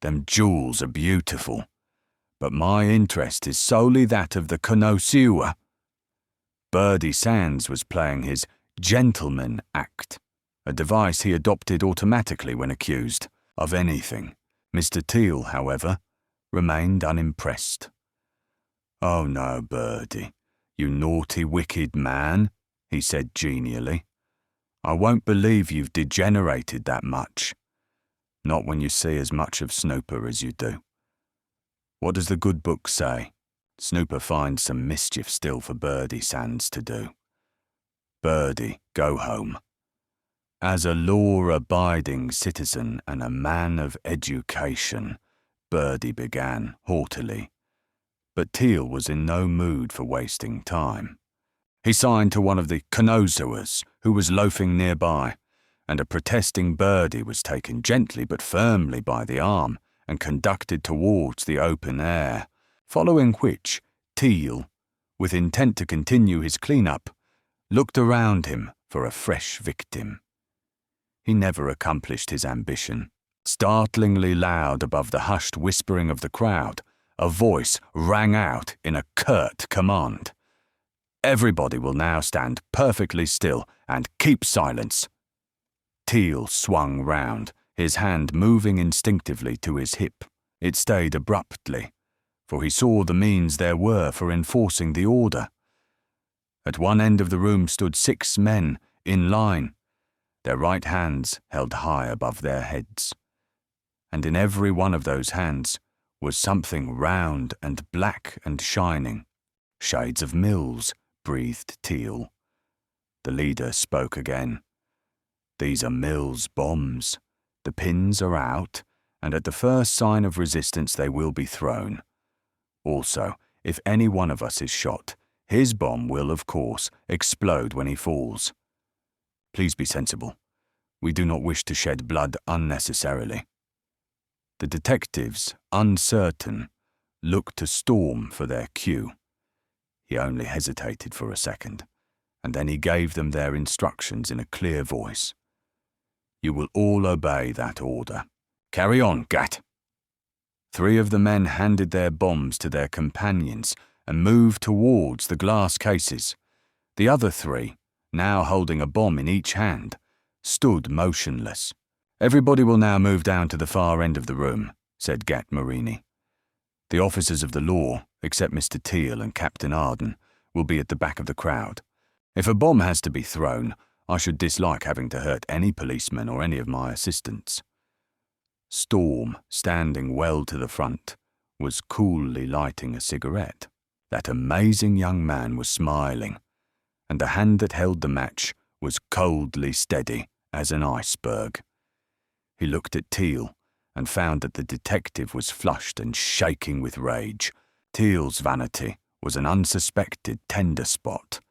"them jewels are beautiful. But my interest is solely that of the connoisseur." Birdie Sands was playing his gentleman act, a device he adopted automatically when accused of anything. Mr. Teal, however, remained unimpressed. "Oh no, Birdie, you naughty, wicked man," he said genially. "I won't believe you've degenerated that much. Not when you see as much of Snooper as you do. What does the good book say? Snooper finds some mischief still for Birdie Sands to do. Birdie, go home. As a law-abiding citizen and a man of education," Birdie began haughtily. But Teal was in no mood for wasting time. He signed to one of the connoisseurs who was loafing nearby, and a protesting Birdie was taken gently but firmly by the arm and conducted towards the open air, following which Teal, with intent to continue his clean-up, looked around him for a fresh victim. He never accomplished his ambition. Startlingly loud above the hushed whispering of the crowd, a voice rang out in a curt command. "Everybody will now stand perfectly still and keep silence." Teal swung round, his hand moving instinctively to his hip. It stayed abruptly, for he saw the means there were for enforcing the order. At one end of the room stood 6 men, in line, their right hands held high above their heads. And in every one of those hands was something round and black and shining. "Shades of Mills," breathed Teal. The leader spoke again. "These are Mills bombs. The pins are out, and at the first sign of resistance they will be thrown. Also, if any one of us is shot, his bomb will, of course, explode when he falls. Please be sensible. We do not wish to shed blood unnecessarily." The detectives, uncertain, looked to Storm for their cue. He only hesitated for a second, and then he gave them their instructions in a clear voice. "You will all obey that order. Carry on, Gat." 3 of the men handed their bombs to their companions and moved towards the glass cases. The other 3, now holding a bomb in each hand, stood motionless. "Everybody will now move down to the far end of the room," said Gat Marini. "The officers of the law, except Mr. Teal and Captain Arden, will be at the back of the crowd. If a bomb has to be thrown, I should dislike having to hurt any policeman or any of my assistants." Storm, standing well to the front, was coolly lighting a cigarette. That amazing young man was smiling, and the hand that held the match was coldly steady as an iceberg. He looked at Teal and found that the detective was flushed and shaking with rage. Teal's vanity was an unsuspected tender spot,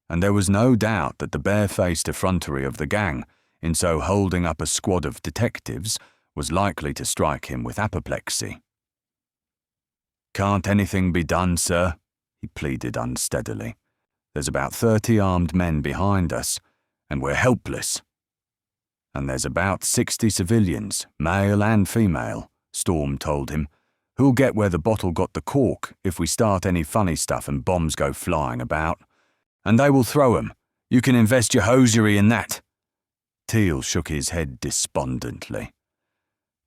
and there was no doubt that the barefaced effrontery of the gang, in so holding up a squad of detectives, was likely to strike him with apoplexy. "Can't anything be done, sir?" he pleaded unsteadily. "There's about 30 armed men behind us, and we're helpless." "And there's about 60 civilians, male and female," Storm told him, "who'll get where the bottle got the cork if we start any funny stuff and bombs go flying about. And they will throw 'em. You can invest your hosiery in that." Teal shook his head despondently.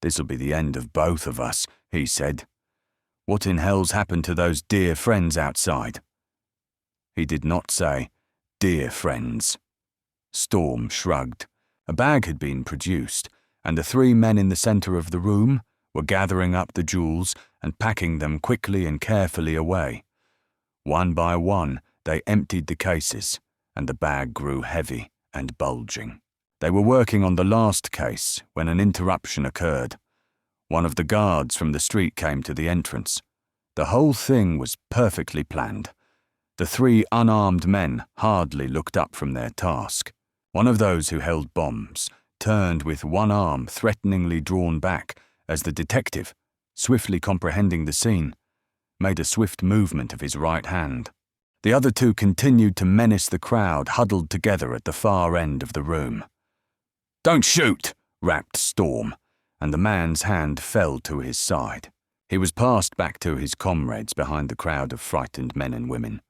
"This'll be the end of both of us," he said. "What in hell's happened to those dear friends outside?" He did not say, "dear friends." Storm shrugged. A bag had been produced, and the 3 men in the centre of the room were gathering up the jewels and packing them quickly and carefully away. One by one, they emptied the cases, and the bag grew heavy and bulging. They were working on the last case when an interruption occurred. One of the guards from the street came to the entrance. The whole thing was perfectly planned. The three unarmed men hardly looked up from their task. One of those who held bombs turned with one arm threateningly drawn back as the detective, swiftly comprehending the scene, made a swift movement of his right hand. The other two continued to menace the crowd huddled together at the far end of the room. "Don't shoot!" rapped Storm, and the man's hand fell to his side. He was passed back to his comrades behind the crowd of frightened men and women,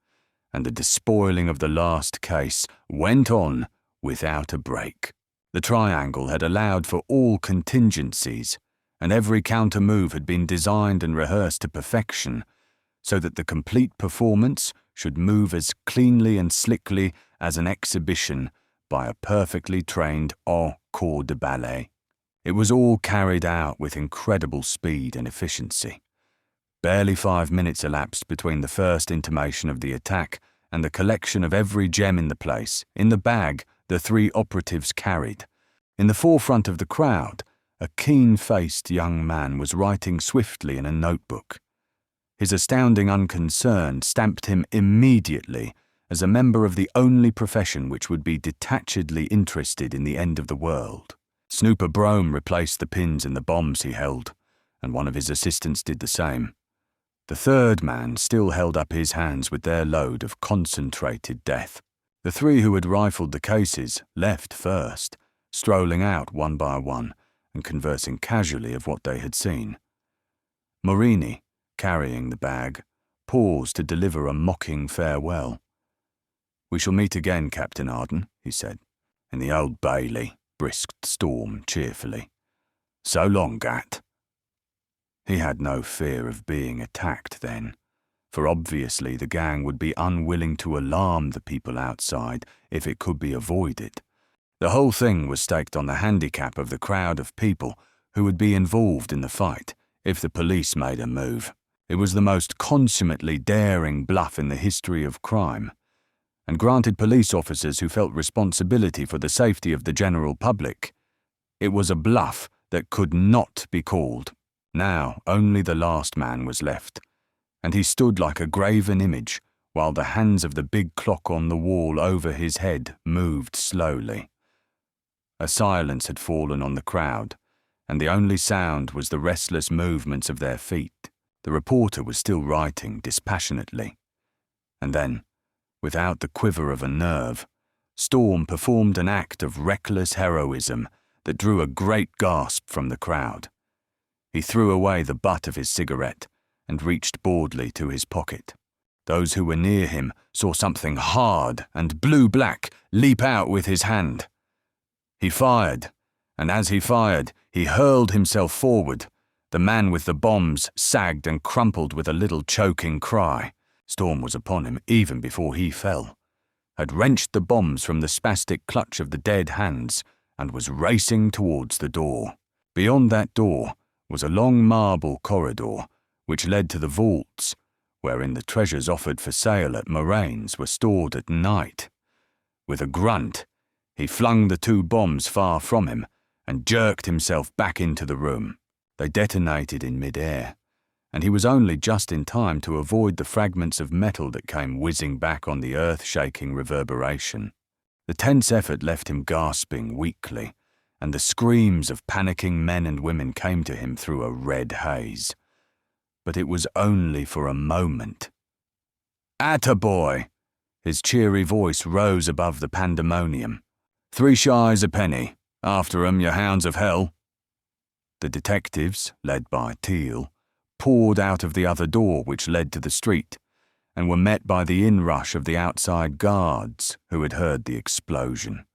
and the despoiling of the last case went on without a break. The triangle had allowed for all contingencies, and every counter-move had been designed and rehearsed to perfection, so that the complete performance should move as cleanly and slickly as an exhibition by a perfectly trained haut corps de ballet. It was all carried out with incredible speed and efficiency. Barely 5 minutes elapsed between the first intimation of the attack and the collection of every gem in the place, in the bag the three operatives carried. In the forefront of the crowd, a keen-faced young man was writing swiftly in a notebook. His astounding unconcern stamped him immediately as a member of the only profession which would be detachedly interested in the end of the world. Snooper Brome replaced the pins in the bombs he held, and one of his assistants did the same. The third man still held up his hands with their load of concentrated death. The three who had rifled the cases left first, strolling out one by one and conversing casually of what they had seen. Morini, carrying the bag, paused to deliver a mocking farewell. "We shall meet again, Captain Arden," he said. "In the Old Bailey," brisked Storm cheerfully. "So long, Gat." He had no fear of being attacked then, for obviously the gang would be unwilling to alarm the people outside if it could be avoided. The whole thing was staked on the handicap of the crowd of people who would be involved in the fight if the police made a move. It was the most consummately daring bluff in the history of crime, and granted police officers who felt responsibility for the safety of the general public, it was a bluff that could not be called. Now only the last man was left, and he stood like a graven image while the hands of the big clock on the wall over his head moved slowly. A silence had fallen on the crowd, and the only sound was the restless movements of their feet. The reporter was still writing dispassionately. And then, without the quiver of a nerve, Storm performed an act of reckless heroism that drew a great gasp from the crowd. He threw away the butt of his cigarette and reached boredly to his pocket. Those who were near him saw something hard and blue-black leap out with his hand. He fired, and as he fired, he hurled himself forward. The man with the bombs sagged and crumpled with a little choking cry. Storm was upon him even before he fell, had wrenched the bombs from the spastic clutch of the dead hands, and was racing towards the door. Beyond that door was a long marble corridor which led to the vaults, wherein the treasures offered for sale at Moraine's were stored at night. With a grunt, he flung the two bombs far from him and jerked himself back into the room. They detonated in mid-air, and he was only just in time to avoid the fragments of metal that came whizzing back on the earth-shaking reverberation. The tense effort left him gasping weakly, and the screams of panicking men and women came to him through a red haze. But it was only for a moment. "Attaboy!" His cheery voice rose above the pandemonium. "3 shies a penny. After 'em, you hounds of hell." The detectives, led by Teal, poured out of the other door which led to the street, and were met by the inrush of the outside guards who had heard the explosion.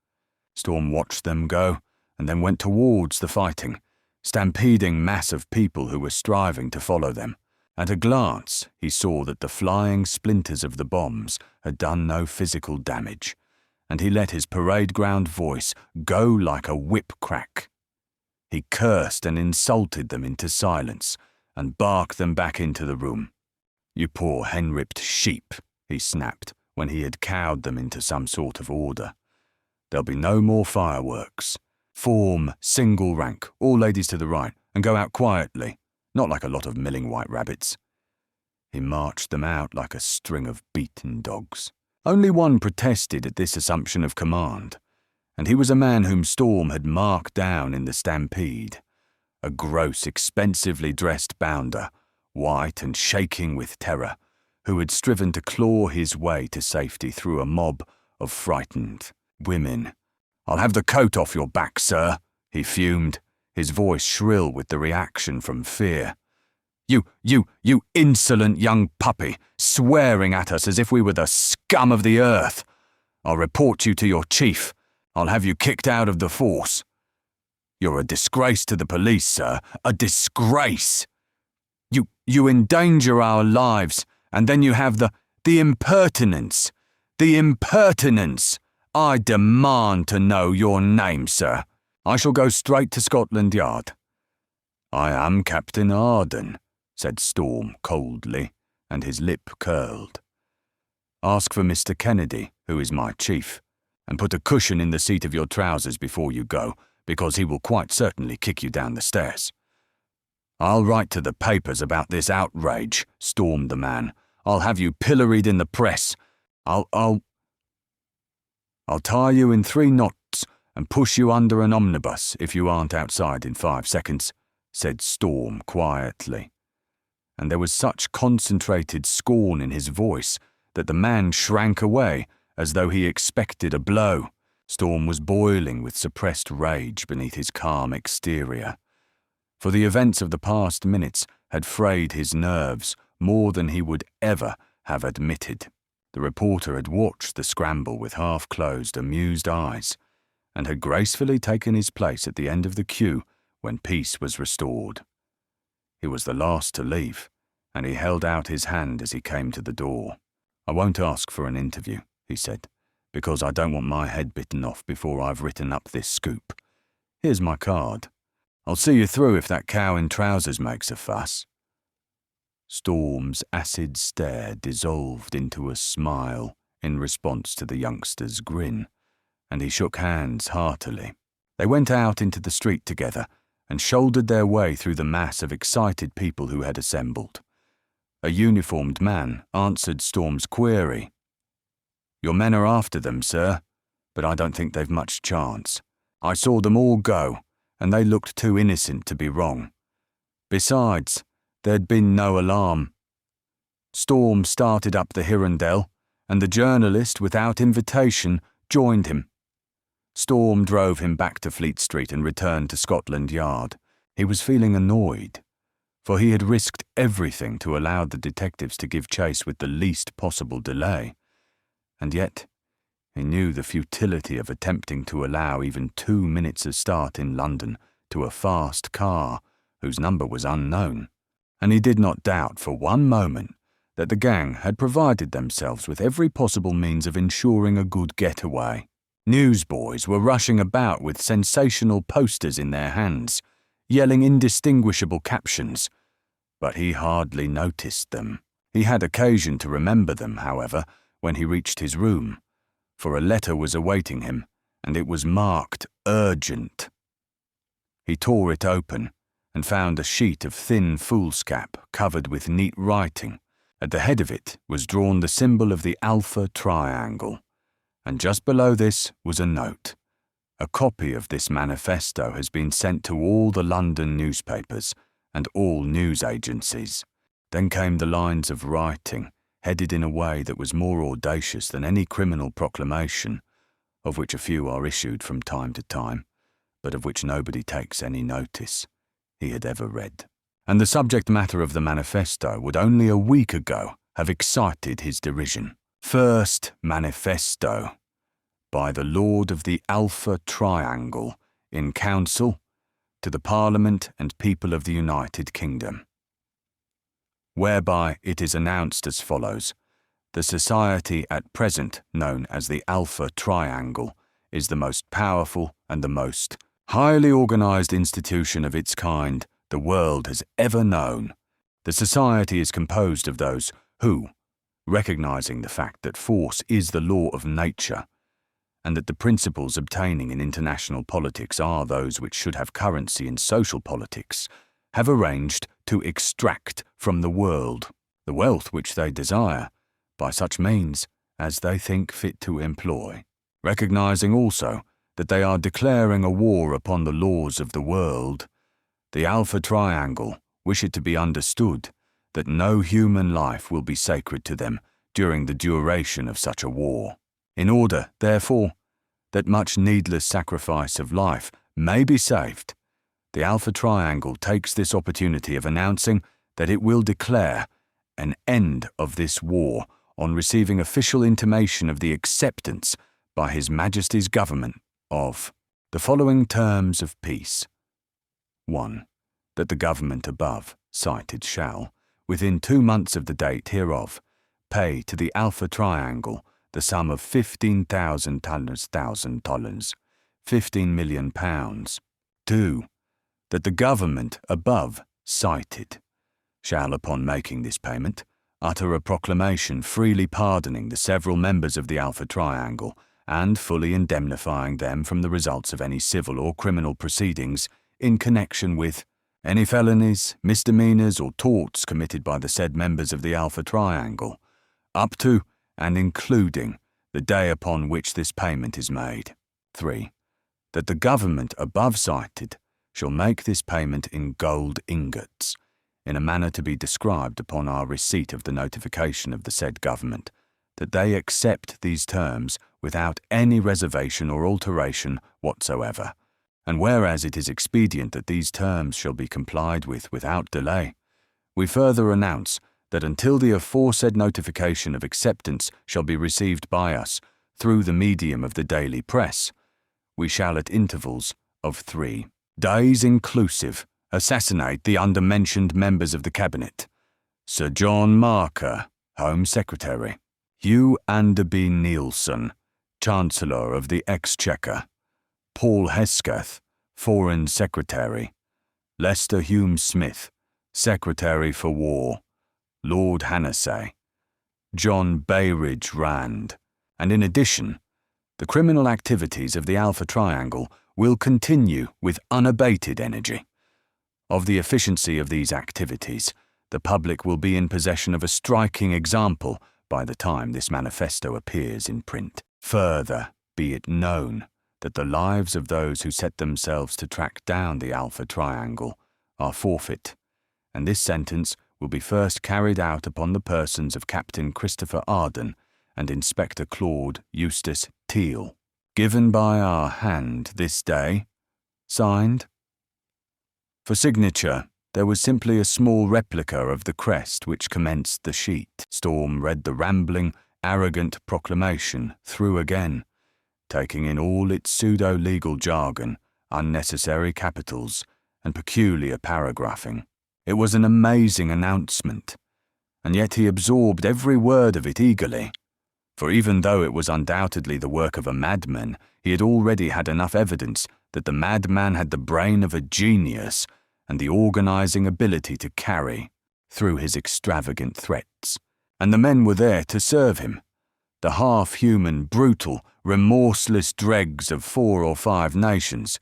Storm watched them go, and then went towards the fighting, stampeding mass of people who were striving to follow them. At a glance, he saw that the flying splinters of the bombs had done no physical damage, and he let his parade ground voice go like a whip crack. He cursed and insulted them into silence, and barked them back into the room. "You poor hen-ripped sheep," he snapped, when he had cowed them into some sort of order. "There'll be no more fireworks. Form single rank, all ladies to the right, and go out quietly, not like a lot of milling white rabbits." He marched them out like a string of beaten dogs. Only one protested at this assumption of command, and he was a man whom Storm had marked down in the stampede. A gross, expensively dressed bounder, white and shaking with terror, who had striven to claw his way to safety through a mob of frightened women. "I'll have the coat off your back, sir," he fumed, his voice shrill with the reaction from fear. You insolent young puppy, swearing at us as if we were the scum of the earth. I'll report you to your chief. I'll have you kicked out of the force. You're a disgrace to the police, sir, a disgrace. You endanger our lives, and then you have the impertinence. The impertinence! I demand to know your name, sir. I shall go straight to Scotland Yard." "I am Captain Arden," said Storm coldly, and his lip curled. "Ask for Mr. Kennedy, who is my chief, and put a cushion in the seat of your trousers before you go, because he will quite certainly kick you down the stairs." "I'll write to the papers about this outrage," stormed the man. "I'll have you pilloried in the press. I'll tie you in 3 knots and push you under an omnibus if you aren't outside in 5 seconds," said Storm quietly. And there was such concentrated scorn in his voice that the man shrank away as though he expected a blow. Storm was boiling with suppressed rage beneath his calm exterior, for the events of the past minutes had frayed his nerves more than he would ever have admitted. The reporter had watched the scramble with half-closed, amused eyes, and had gracefully taken his place at the end of the queue when peace was restored. He was the last to leave, and he held out his hand as he came to the door. "I won't ask for an interview," he said, "because I don't want my head bitten off before I've written up this scoop. Here's my card. I'll see you through if that cow in trousers makes a fuss." Storm's acid stare dissolved into a smile in response to the youngster's grin, and he shook hands heartily. They went out into the street together and shouldered their way through the mass of excited people who had assembled. A uniformed man answered Storm's query. "Your men are after them, sir, but I don't think they've much chance. I saw them all go, and they looked too innocent to be wrong. Besides, there'd been no alarm." Storm started up the Hirondelle, and the journalist, without invitation, joined him. Storm drove him back to Fleet Street and returned to Scotland Yard. He was feeling annoyed, for he had risked everything to allow the detectives to give chase with the least possible delay, and yet he knew the futility of attempting to allow even 2 minutes of start in London to a fast car whose number was unknown, and he did not doubt for one moment that the gang had provided themselves with every possible means of ensuring a good getaway. Newsboys were rushing about with sensational posters in their hands, yelling indistinguishable captions, but he hardly noticed them. He had occasion to remember them, however, when he reached his room, for a letter was awaiting him, and it was marked urgent. He tore it open and found a sheet of thin foolscap covered with neat writing. At the head of it was drawn the symbol of the Alpha Triangle, and just below this was a note. A copy of this manifesto has been sent to all the London newspapers and all news agencies. Then came the lines of writing, headed in a way that was more audacious than any criminal proclamation, of which a few are issued from time to time, but of which nobody takes any notice, he had ever read. And the subject matter of the manifesto would only a week ago have excited his derision. First manifesto, by the Lord of the Alpha Triangle, in council, to the Parliament and people of the United Kingdom, whereby it is announced as follows: the society at present known as the Alpha Triangle is the most powerful and the most highly organized institution of its kind the world has ever known. The society is composed of those who, recognizing the fact that force is the law of nature, and that the principles obtaining in international politics are those which should have currency in social politics, have arranged to extract from the world the wealth which they desire, by such means as they think fit to employ, recognizing also that they are declaring a war upon the laws of the world. The Alpha Triangle wish it to be understood that no human life will be sacred to them during the duration of such a war. In order, therefore, that much needless sacrifice of life may be saved, the Alpha Triangle takes this opportunity of announcing that it will declare an end of this war on receiving official intimation of the acceptance by His Majesty's government of the following terms of peace. 1. That the government above cited shall, within 2 months of the date hereof, pay to the Alpha Triangle the sum of $15,000, 15 million pounds. 2. That the government above cited shall, upon making this payment, utter a proclamation freely pardoning the several members of the Alpha Triangle and fully indemnifying them from the results of any civil or criminal proceedings in connection with any felonies, misdemeanors, or torts committed by the said members of the Alpha Triangle, up to and including the day upon which this payment is made. 3. That the government above cited shall make this payment in gold ingots, in a manner to be described upon our receipt of the notification of the said government, that they accept these terms without any reservation or alteration whatsoever. And whereas it is expedient that these terms shall be complied with without delay, we further announce that until the aforesaid notification of acceptance shall be received by us through the medium of the daily press, we shall at intervals of 3 days inclusive assassinate the undermentioned members of the Cabinet: Sir John Marker, Home Secretary; Hugh Anderby Neilson, Chancellor of the Exchequer; Paul Hesketh, Foreign Secretary; Lester Hume Smith, Secretary for War; Lord Hannasay; John Bayridge Rand, and in addition, the criminal activities of the Alpha Triangle will continue with unabated energy. Of the efficiency of these activities, the public will be in possession of a striking example by the time this manifesto appears in print. Further, be it known that the lives of those who set themselves to track down the Alpha Triangle are forfeit, and this sentence will be first carried out upon the persons of Captain Christopher Arden and Inspector Claude Eustace Teal, given by our hand this day, signed. For signature, there was simply a small replica of the crest which commenced the sheet. Storm read the rambling, arrogant proclamation through again, taking in all its pseudo-legal jargon, unnecessary capitals, and peculiar paragraphing. It was an amazing announcement, and yet he absorbed every word of it eagerly, for even though it was undoubtedly the work of a madman, he had already had enough evidence that the madman had the brain of a genius and the organizing ability to carry through his extravagant threats. And the men were there to serve him, the half-human, brutal, remorseless dregs of 4 or 5 nations,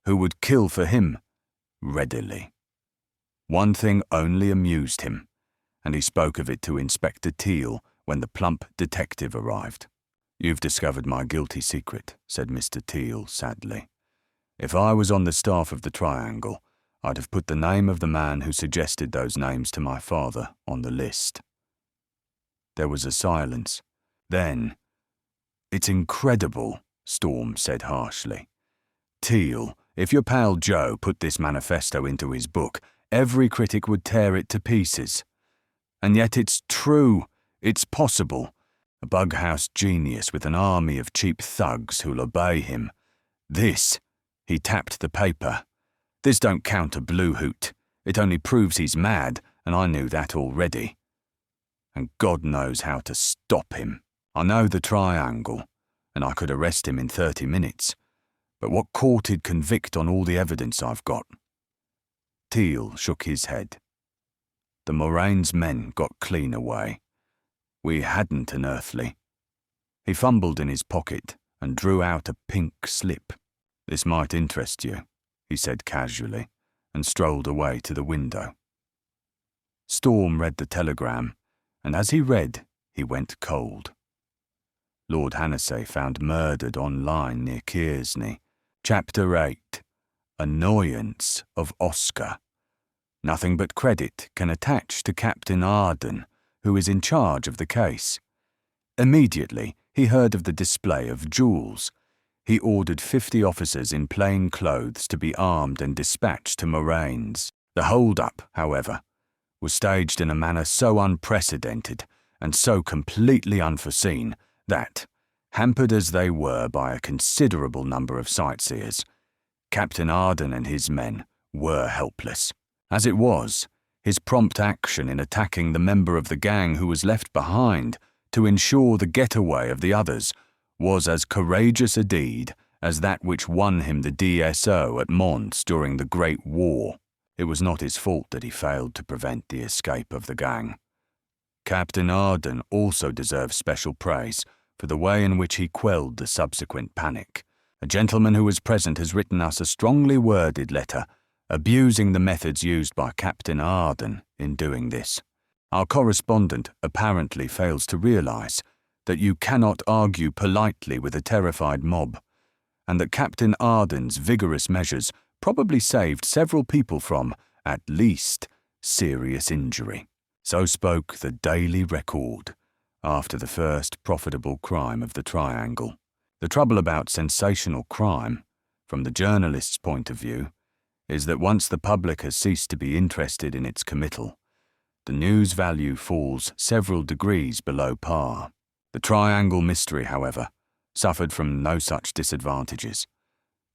who would kill for him readily. One thing only amused him, and he spoke of it to Inspector Teal when the plump detective arrived. "You've discovered my guilty secret," said Mr. Teal sadly. "If I was on the staff of the Triangle, I'd have put the name of the man who suggested those names to my father on the list." There was a silence. Then, "It's incredible," Storm said harshly. "Teal, if your pal Joe put this manifesto into his book, every critic would tear it to pieces. And yet it's true, it's possible. A bughouse genius with an army of cheap thugs who'll obey him. This," he tapped the paper, "this don't count a blue hoot. It only proves he's mad, and I knew that already. And God knows how to stop him. I know the Triangle, and I could arrest him in 30 minutes. But what court'd convict on all the evidence I've got?" Teal shook his head. "The Moraine's men got clean away. We hadn't an earthly." He fumbled in his pocket and drew out a pink slip. "This might interest you," he said casually, and strolled away to the window. Storm read the telegram and as he read, he went cold. Lord Hannessay found murdered online near Kearsney. Chapter 8. Annoyance of Oscar. Nothing but credit can attach to Captain Arden, who is in charge of the case. Immediately, he heard of the display of jewels. He ordered 50 officers in plain clothes to be armed and dispatched to Moraine's. The hold-up, however, was staged in a manner so unprecedented and so completely unforeseen that, hampered as they were by a considerable number of sightseers, Captain Arden and his men were helpless. As it was, his prompt action in attacking the member of the gang who was left behind to ensure the getaway of the others was as courageous a deed as that which won him the DSO at Mons during the Great War. It was not his fault that he failed to prevent the escape of the gang. Captain Arden also deserves special praise for the way in which he quelled the subsequent panic. A gentleman who was present has written us a strongly worded letter abusing the methods used by Captain Arden in doing this. Our correspondent apparently fails to realize that you cannot argue politely with a terrified mob, and that Captain Arden's vigorous measures probably saved several people from, at least, serious injury. So spoke the Daily Record after the first profitable crime of the Triangle. The trouble about sensational crime, from the journalist's point of view, is that once the public has ceased to be interested in its committal, the news value falls several degrees below par. The Triangle mystery, however, suffered from no such disadvantages.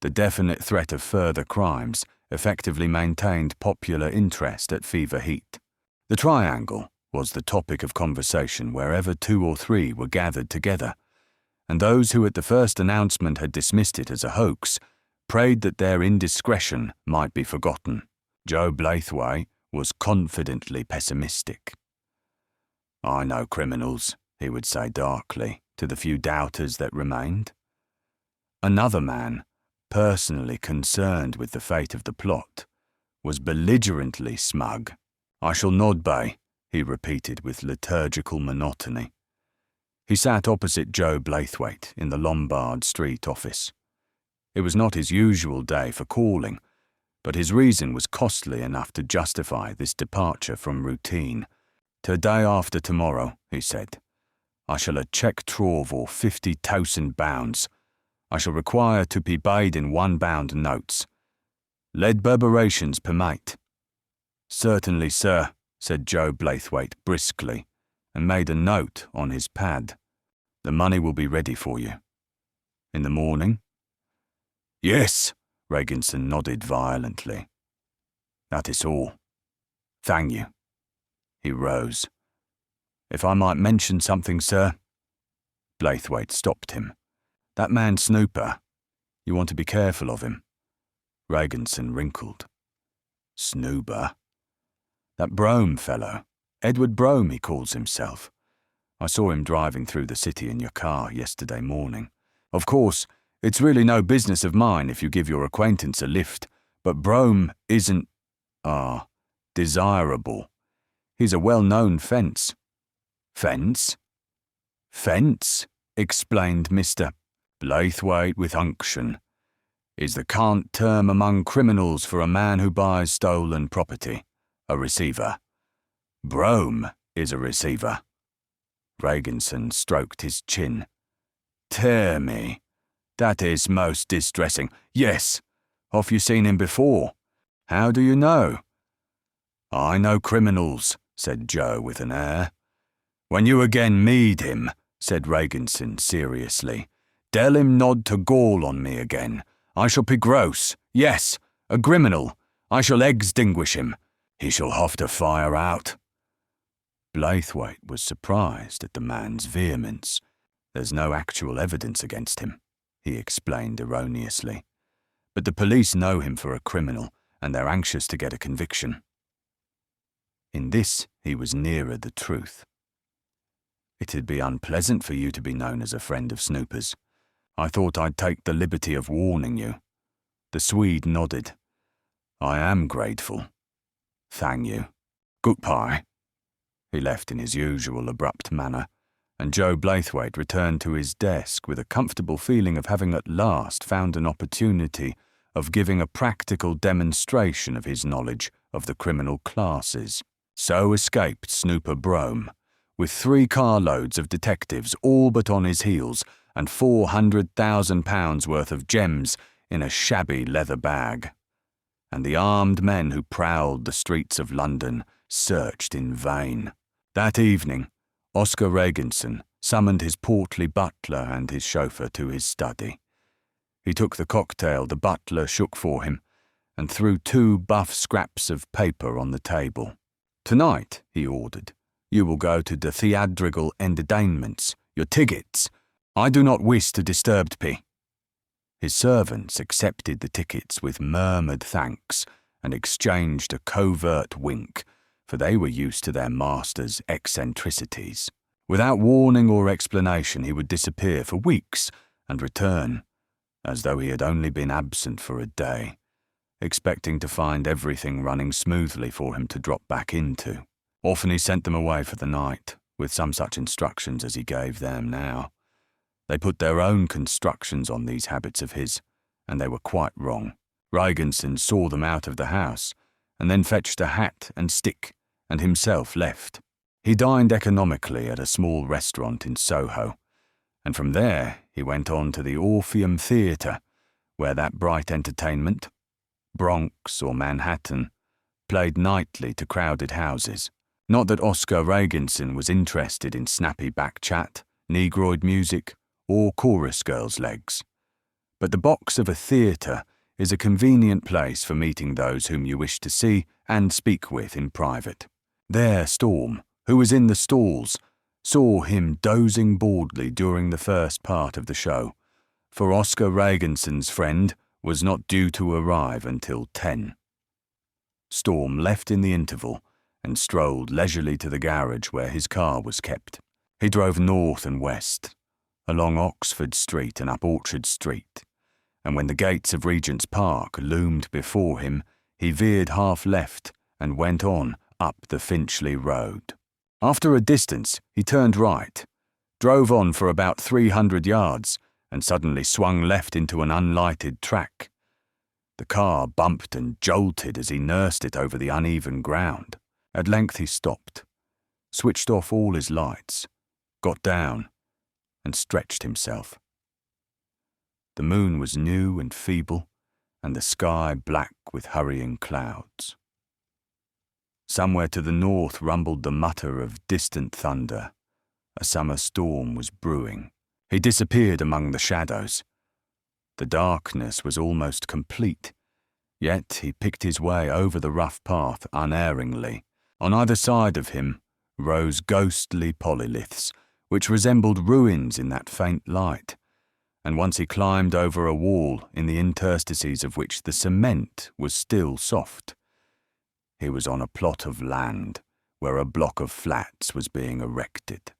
The definite threat of further crimes effectively maintained popular interest at fever heat. The Triangle was the topic of conversation wherever 2 or 3 were gathered together, and those who at the first announcement had dismissed it as a hoax prayed that their indiscretion might be forgotten. Joe Blaithwaite was confidently pessimistic. "I know criminals," he would say darkly to the few doubters that remained. Another man, personally concerned with the fate of the plot, was belligerently smug. "I shall nod bay," he repeated with liturgical monotony. He sat opposite Joe Blaithwaite in the Lombard Street office. It was not his usual day for calling, but his reason was costly enough to justify this departure from routine. "To day after tomorrow," he said, "I shall a check trove or 50,000 pounds. I shall require to be paid in £1 notes. Lead berberations per mate." "Certainly, sir," said Joe Blaithwaite briskly, and made a note on his pad. "The money will be ready for you." "In the morning?" "Yes," Reginson nodded violently. "That is all. Thank you." He rose. "If I might mention something, sir?" Blaithwaite stopped him. "That man Snooper, you want to be careful of him." Reginson wrinkled. "Snooper?" "That Brome fellow. Edward Brome, he calls himself. I saw him driving through the city in your car yesterday morning. Of course, it's really no business of mine if you give your acquaintance a lift, but Brome isn't, desirable. He's a well-known fence." "Fence?" "Fence," explained Mr. Blaithwaite with unction, "is the cant term among criminals for a man who buys stolen property. A receiver. Brome is a receiver." Reginson stroked his chin. "Dear me, that is most distressing. Yes, have you seen him before?" "How do you know?" "I know criminals," said Joe with an air. "When you again meet him," said Reginson seriously, "tell him not to gall on me again. I shall be gross. Yes, a criminal. I shall extinguish him. He shall have to fire out." Blaithwaite was surprised at the man's vehemence. "There's no actual evidence against him," he explained erroneously. "But the police know him for a criminal, and they're anxious to get a conviction." In this he was nearer the truth. "It'd be unpleasant for you to be known as a friend of Snooper's. I thought I'd take the liberty of warning you." The Swede nodded. "I am grateful. Thank you. Goodbye." He left in his usual abrupt manner, and Joe Blaithwaite returned to his desk with a comfortable feeling of having at last found an opportunity of giving a practical demonstration of his knowledge of the criminal classes. So escaped Snooper Brome, with 3 carloads of detectives all but on his heels and £400,000 worth of gems in a shabby leather bag. And the armed men who prowled the streets of London searched in vain. That evening, Oscar Regenson summoned his portly butler and his chauffeur to his study. He took the cocktail the butler shook for him and threw 2 buff scraps of paper on the table. "Tonight," he ordered, "you will go to the theatrical entertainments. Your tickets. I do not wish to disturb P." His servants accepted the tickets with murmured thanks and exchanged a covert wink, for they were used to their master's eccentricities. Without warning or explanation, he would disappear for weeks and return, as though he had only been absent for a day, expecting to find everything running smoothly for him to drop back into. Often he sent them away for the night, with some such instructions as he gave them now. They put their own constructions on these habits of his, and they were quite wrong. Regenson saw them out of the house, and then fetched a hat and stick, and himself left. He dined economically at a small restaurant in Soho, and from there he went on to the Orpheum Theatre, where that bright entertainment, Bronx or Manhattan, played nightly to crowded houses. Not that Oscar Regenson was interested in snappy back chat, negroid music, or chorus girls' legs. But the box of a theatre is a convenient place for meeting those whom you wish to see and speak with in private. There Storm, who was in the stalls, saw him dozing boredly during the first part of the show, for Oscar Regenson's friend was not due to arrive until 10. Storm left in the interval and strolled leisurely to the garage where his car was kept. He drove north and west, along Oxford Street and up Orchard Street, and when the gates of Regent's Park loomed before him, he veered half left and went on up the Finchley Road. After a distance, he turned right, drove on for about 300 yards, and suddenly swung left into an unlighted track. The car bumped and jolted as he nursed it over the uneven ground. At length he stopped, switched off all his lights, got down, and stretched himself. The moon was new and feeble, and the sky black with hurrying clouds. Somewhere to the north rumbled the mutter of distant thunder. A summer storm was brewing. He disappeared among the shadows. The darkness was almost complete, yet he picked his way over the rough path unerringly. On either side of him rose ghostly polyliths, which resembled ruins in that faint light, and once he climbed over a wall in the interstices of which the cement was still soft. He was on a plot of land where a block of flats was being erected.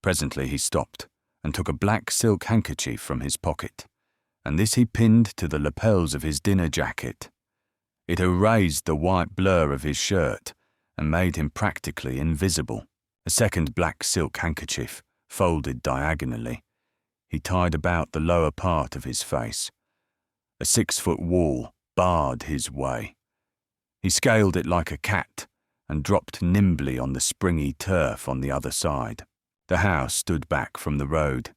Presently he stopped and took a black silk handkerchief from his pocket, and this he pinned to the lapels of his dinner jacket. It erased the white blur of his shirt and made him practically invisible. A second black silk handkerchief, folded diagonally, he tied about the lower part of his face. A 6-foot wall barred his way. He scaled it like a cat and dropped nimbly on the springy turf on the other side. The house stood back from the road,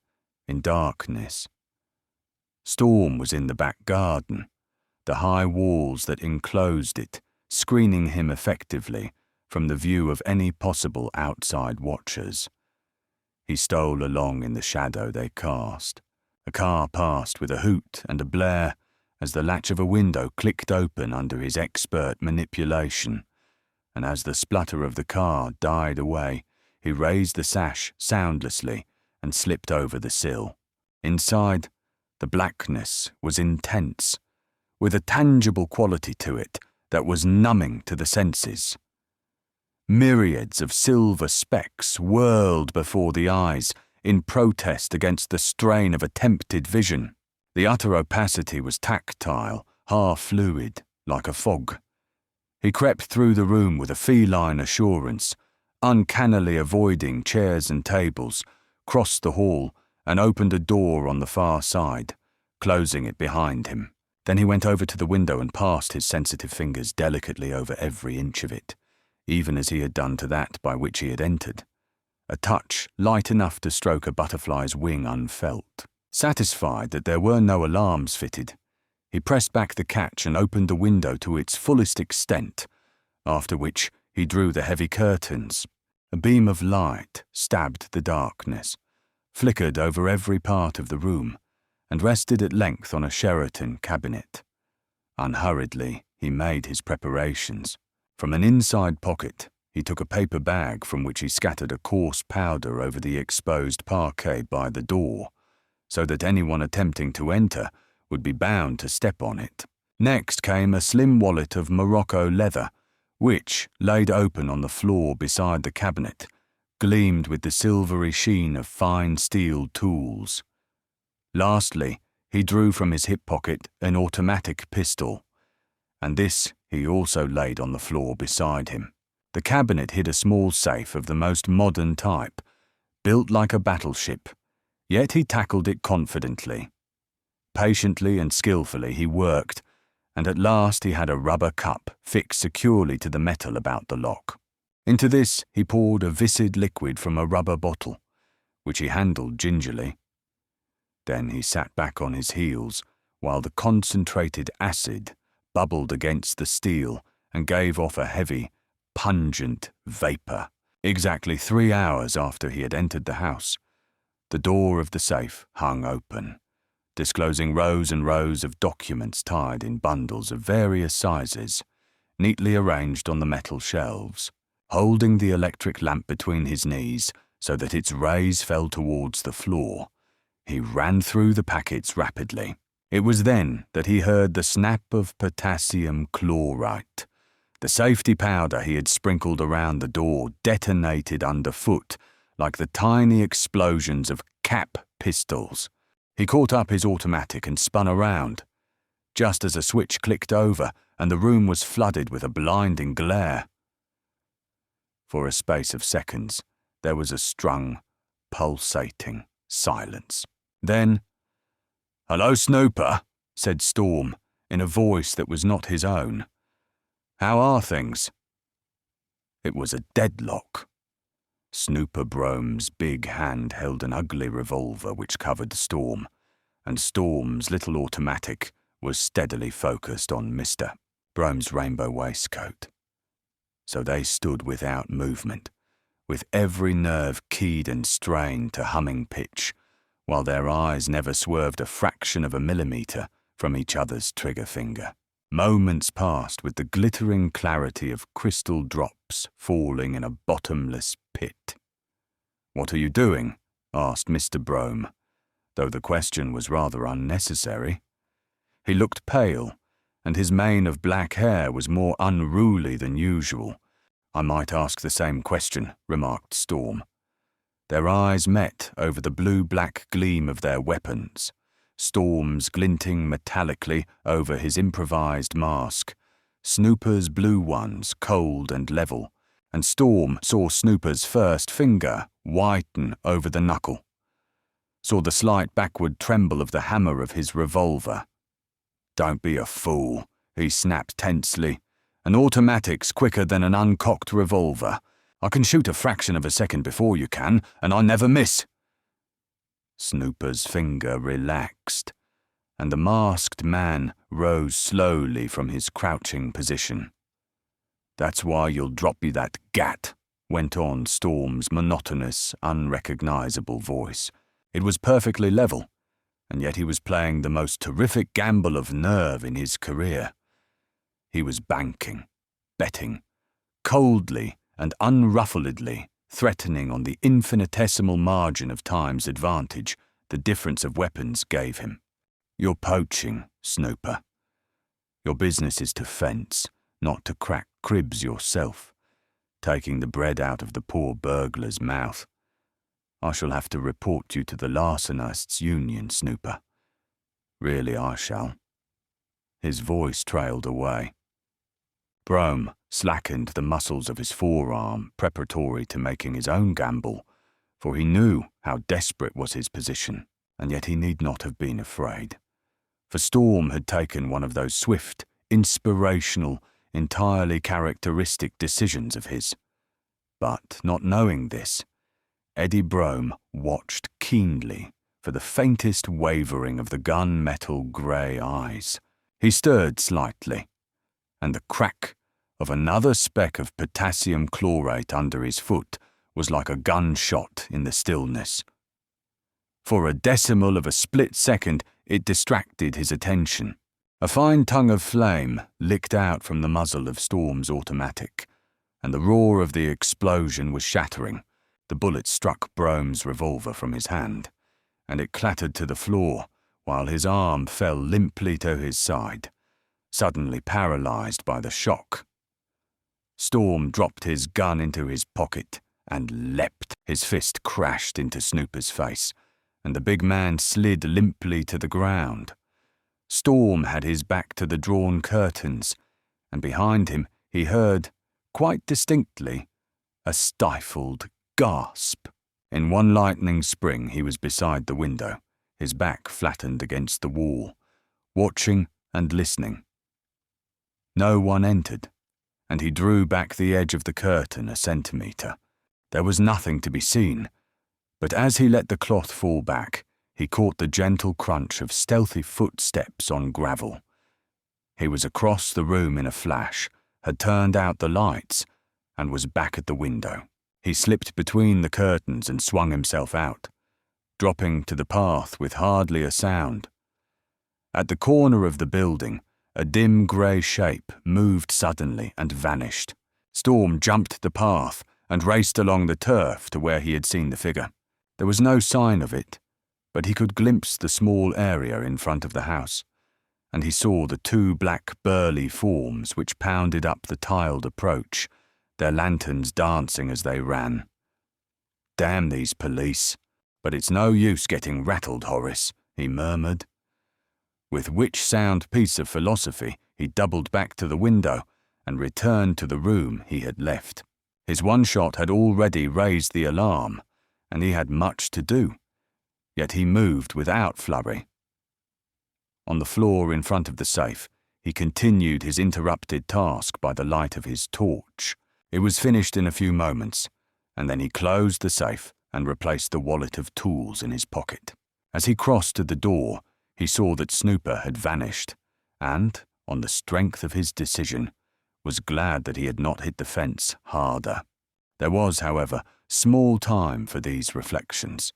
in darkness. Storm was in the back garden, the high walls that enclosed it screening him effectively from the view of any possible outside watchers. He stole along in the shadow they cast. A car passed with a hoot and a blare as the latch of a window clicked open under his expert manipulation, and as the splutter of the car died away, he raised the sash soundlessly and slipped over the sill. Inside, the blackness was intense, with a tangible quality to it that was numbing to the senses. Myriads of silver specks whirled before the eyes in protest against the strain of attempted vision. The utter opacity was tactile, half-fluid, like a fog. He crept through the room with a feline assurance, uncannily avoiding chairs and tables, crossed the hall and opened a door on the far side, closing it behind him. Then he went over to the window and passed his sensitive fingers delicately over every inch of it, even as he had done to that by which he had entered. A touch light enough to stroke a butterfly's wing unfelt. Satisfied that there were no alarms fitted, he pressed back the catch and opened the window to its fullest extent, after which he drew the heavy curtains. A beam of light stabbed the darkness, flickered over every part of the room, and rested at length on a Sheraton cabinet. Unhurriedly, he made his preparations. From an inside pocket, he took a paper bag from which he scattered a coarse powder over the exposed parquet by the door, so that anyone attempting to enter would be bound to step on it. Next came a slim wallet of Morocco leather, which, laid open on the floor beside the cabinet, gleamed with the silvery sheen of fine steel tools. Lastly, he drew from his hip pocket an automatic pistol, and this he also laid on the floor beside him. The cabinet hid a small safe of the most modern type, built like a battleship, yet he tackled it confidently. Patiently and skillfully he worked, and at last he had a rubber cup fixed securely to the metal about the lock. Into this he poured a viscid liquid from a rubber bottle, which he handled gingerly. Then he sat back on his heels, while the concentrated acid bubbled against the steel and gave off a heavy, pungent vapour. Exactly 3 hours after he had entered the house, the door of the safe hung open, disclosing rows and rows of documents tied in bundles of various sizes, neatly arranged on the metal shelves. Holding the electric lamp between his knees so that its rays fell towards the floor, he ran through the packets rapidly. It was then that he heard the snap of potassium chlorite. The safety powder he had sprinkled around the door detonated underfoot like the tiny explosions of cap pistols. He caught up his automatic and spun around, just as a switch clicked over and the room was flooded with a blinding glare. For a space of seconds, there was a strung, pulsating silence. Then, "Hello, Snooper," said Storm, in a voice that was not his own. "How are things?" It was a deadlock. Snooper Brome's big hand held an ugly revolver which covered Storm, and Storm's little automatic was steadily focused on Mr. Brome's rainbow waistcoat. So they stood without movement, with every nerve keyed and strained to humming pitch, while their eyes never swerved a fraction of a millimetre from each other's trigger finger. Moments passed with the glittering clarity of crystal drops falling in a bottomless pit. "What are you doing?" asked Mr. Brome, though the question was rather unnecessary. He looked pale, and his mane of black hair was more unruly than usual. "I might ask the same question," remarked Storm. Their eyes met over the blue-black gleam of their weapons, Storm's glinting metallically over his improvised mask, Snooper's blue ones cold and level, and Storm saw Snooper's first finger whiten over the knuckle, saw the slight backward tremble of the hammer of his revolver. "Don't be a fool," he snapped tensely. "An automatic's quicker than an uncocked revolver. I can shoot a fraction of a second before you can, and I never miss." Snooper's finger relaxed, and the masked man rose slowly from his crouching position. "That's why you'll drop me that gat," went on Storm's monotonous, unrecognizable voice. It was perfectly level, and yet he was playing the most terrific gamble of nerve in his career. He was banking, betting, coldly and unruffledly, threatening on the infinitesimal margin of time's advantage the difference of weapons gave him. "You're poaching, Snooper. Your business is to fence, not to crack cribs yourself, taking the bread out of the poor burglar's mouth. I shall have to report you to the Larcenists' Union, Snooper. Really I shall." His voice trailed away. Brome slackened the muscles of his forearm preparatory to making his own gamble, for he knew how desperate was his position, and yet he need not have been afraid. For Storm had taken one of those swift, inspirational, entirely characteristic decisions of his. But, not knowing this, Eddie Brome watched keenly for the faintest wavering of the gun-metal grey eyes. He stirred slightly, and the crack of another speck of potassium chlorate under his foot was like a gunshot in the stillness. For a decimal of a split second, it distracted his attention. A fine tongue of flame licked out from the muzzle of Storm's automatic, and the roar of the explosion was shattering. The bullet struck Brome's revolver from his hand, and it clattered to the floor while his arm fell limply to his side, suddenly paralyzed by the shock. Storm dropped his gun into his pocket and leapt. His fist crashed into Snooper's face, and the big man slid limply to the ground. Storm had his back to the drawn curtains, and behind him he heard, quite distinctly, a stifled gasp. In one lightning spring he was beside the window, his back flattened against the wall, watching and listening. No one entered, and he drew back the edge of the curtain a centimetre. There was nothing to be seen, but as he let the cloth fall back, he caught the gentle crunch of stealthy footsteps on gravel. He was across the room in a flash, had turned out the lights, and was back at the window. He slipped between the curtains and swung himself out, dropping to the path with hardly a sound. At the corner of the building, a dim grey shape moved suddenly and vanished. Storm jumped the path and raced along the turf to where he had seen the figure. There was no sign of it, but he could glimpse the small area in front of the house, and he saw the two black burly forms which pounded up the tiled approach, their lanterns dancing as they ran. "Damn these police, but it's no use getting rattled, Horace," he murmured. With which sound piece of philosophy, he doubled back to the window and returned to the room he had left. His one shot had already raised the alarm, and he had much to do, yet he moved without flurry. On the floor in front of the safe, he continued his interrupted task by the light of his torch. It was finished in a few moments, and then he closed the safe and replaced the wallet of tools in his pocket. As he crossed to the door, he saw that Snooper had vanished, and, on the strength of his decision, was glad that he had not hit the fence harder. There was, however, small time for these reflections,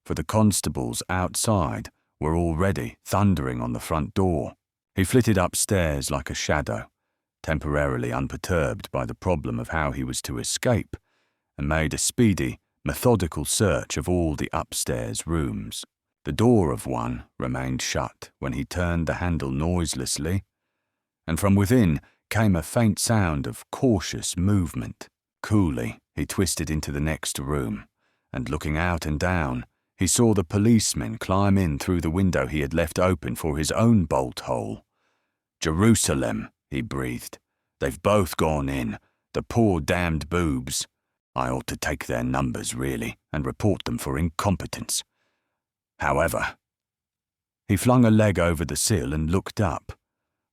for the constables outside were already thundering on the front door. He flitted upstairs like a shadow, temporarily unperturbed by the problem of how he was to escape, and made a speedy, methodical search of all the upstairs rooms. The door of one remained shut when he turned the handle noiselessly, and from within came a faint sound of cautious movement. Coolly, he twisted into the next room, and looking out and down, he saw the policeman climb in through the window he had left open for his own bolt hole. "Jerusalem," he breathed. "They've both gone in, the poor damned boobs. I ought to take their numbers, really, and report them for incompetence. However," he flung a leg over the sill and looked up,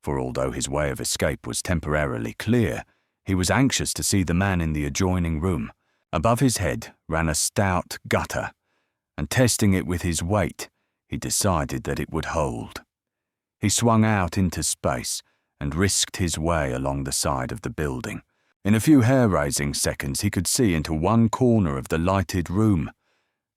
for although his way of escape was temporarily clear, he was anxious to see the man in the adjoining room. Above his head ran a stout gutter, and testing it with his weight, he decided that it would hold. He swung out into space and risked his way along the side of the building. In a few hair-raising seconds he could see into one corner of the lighted room,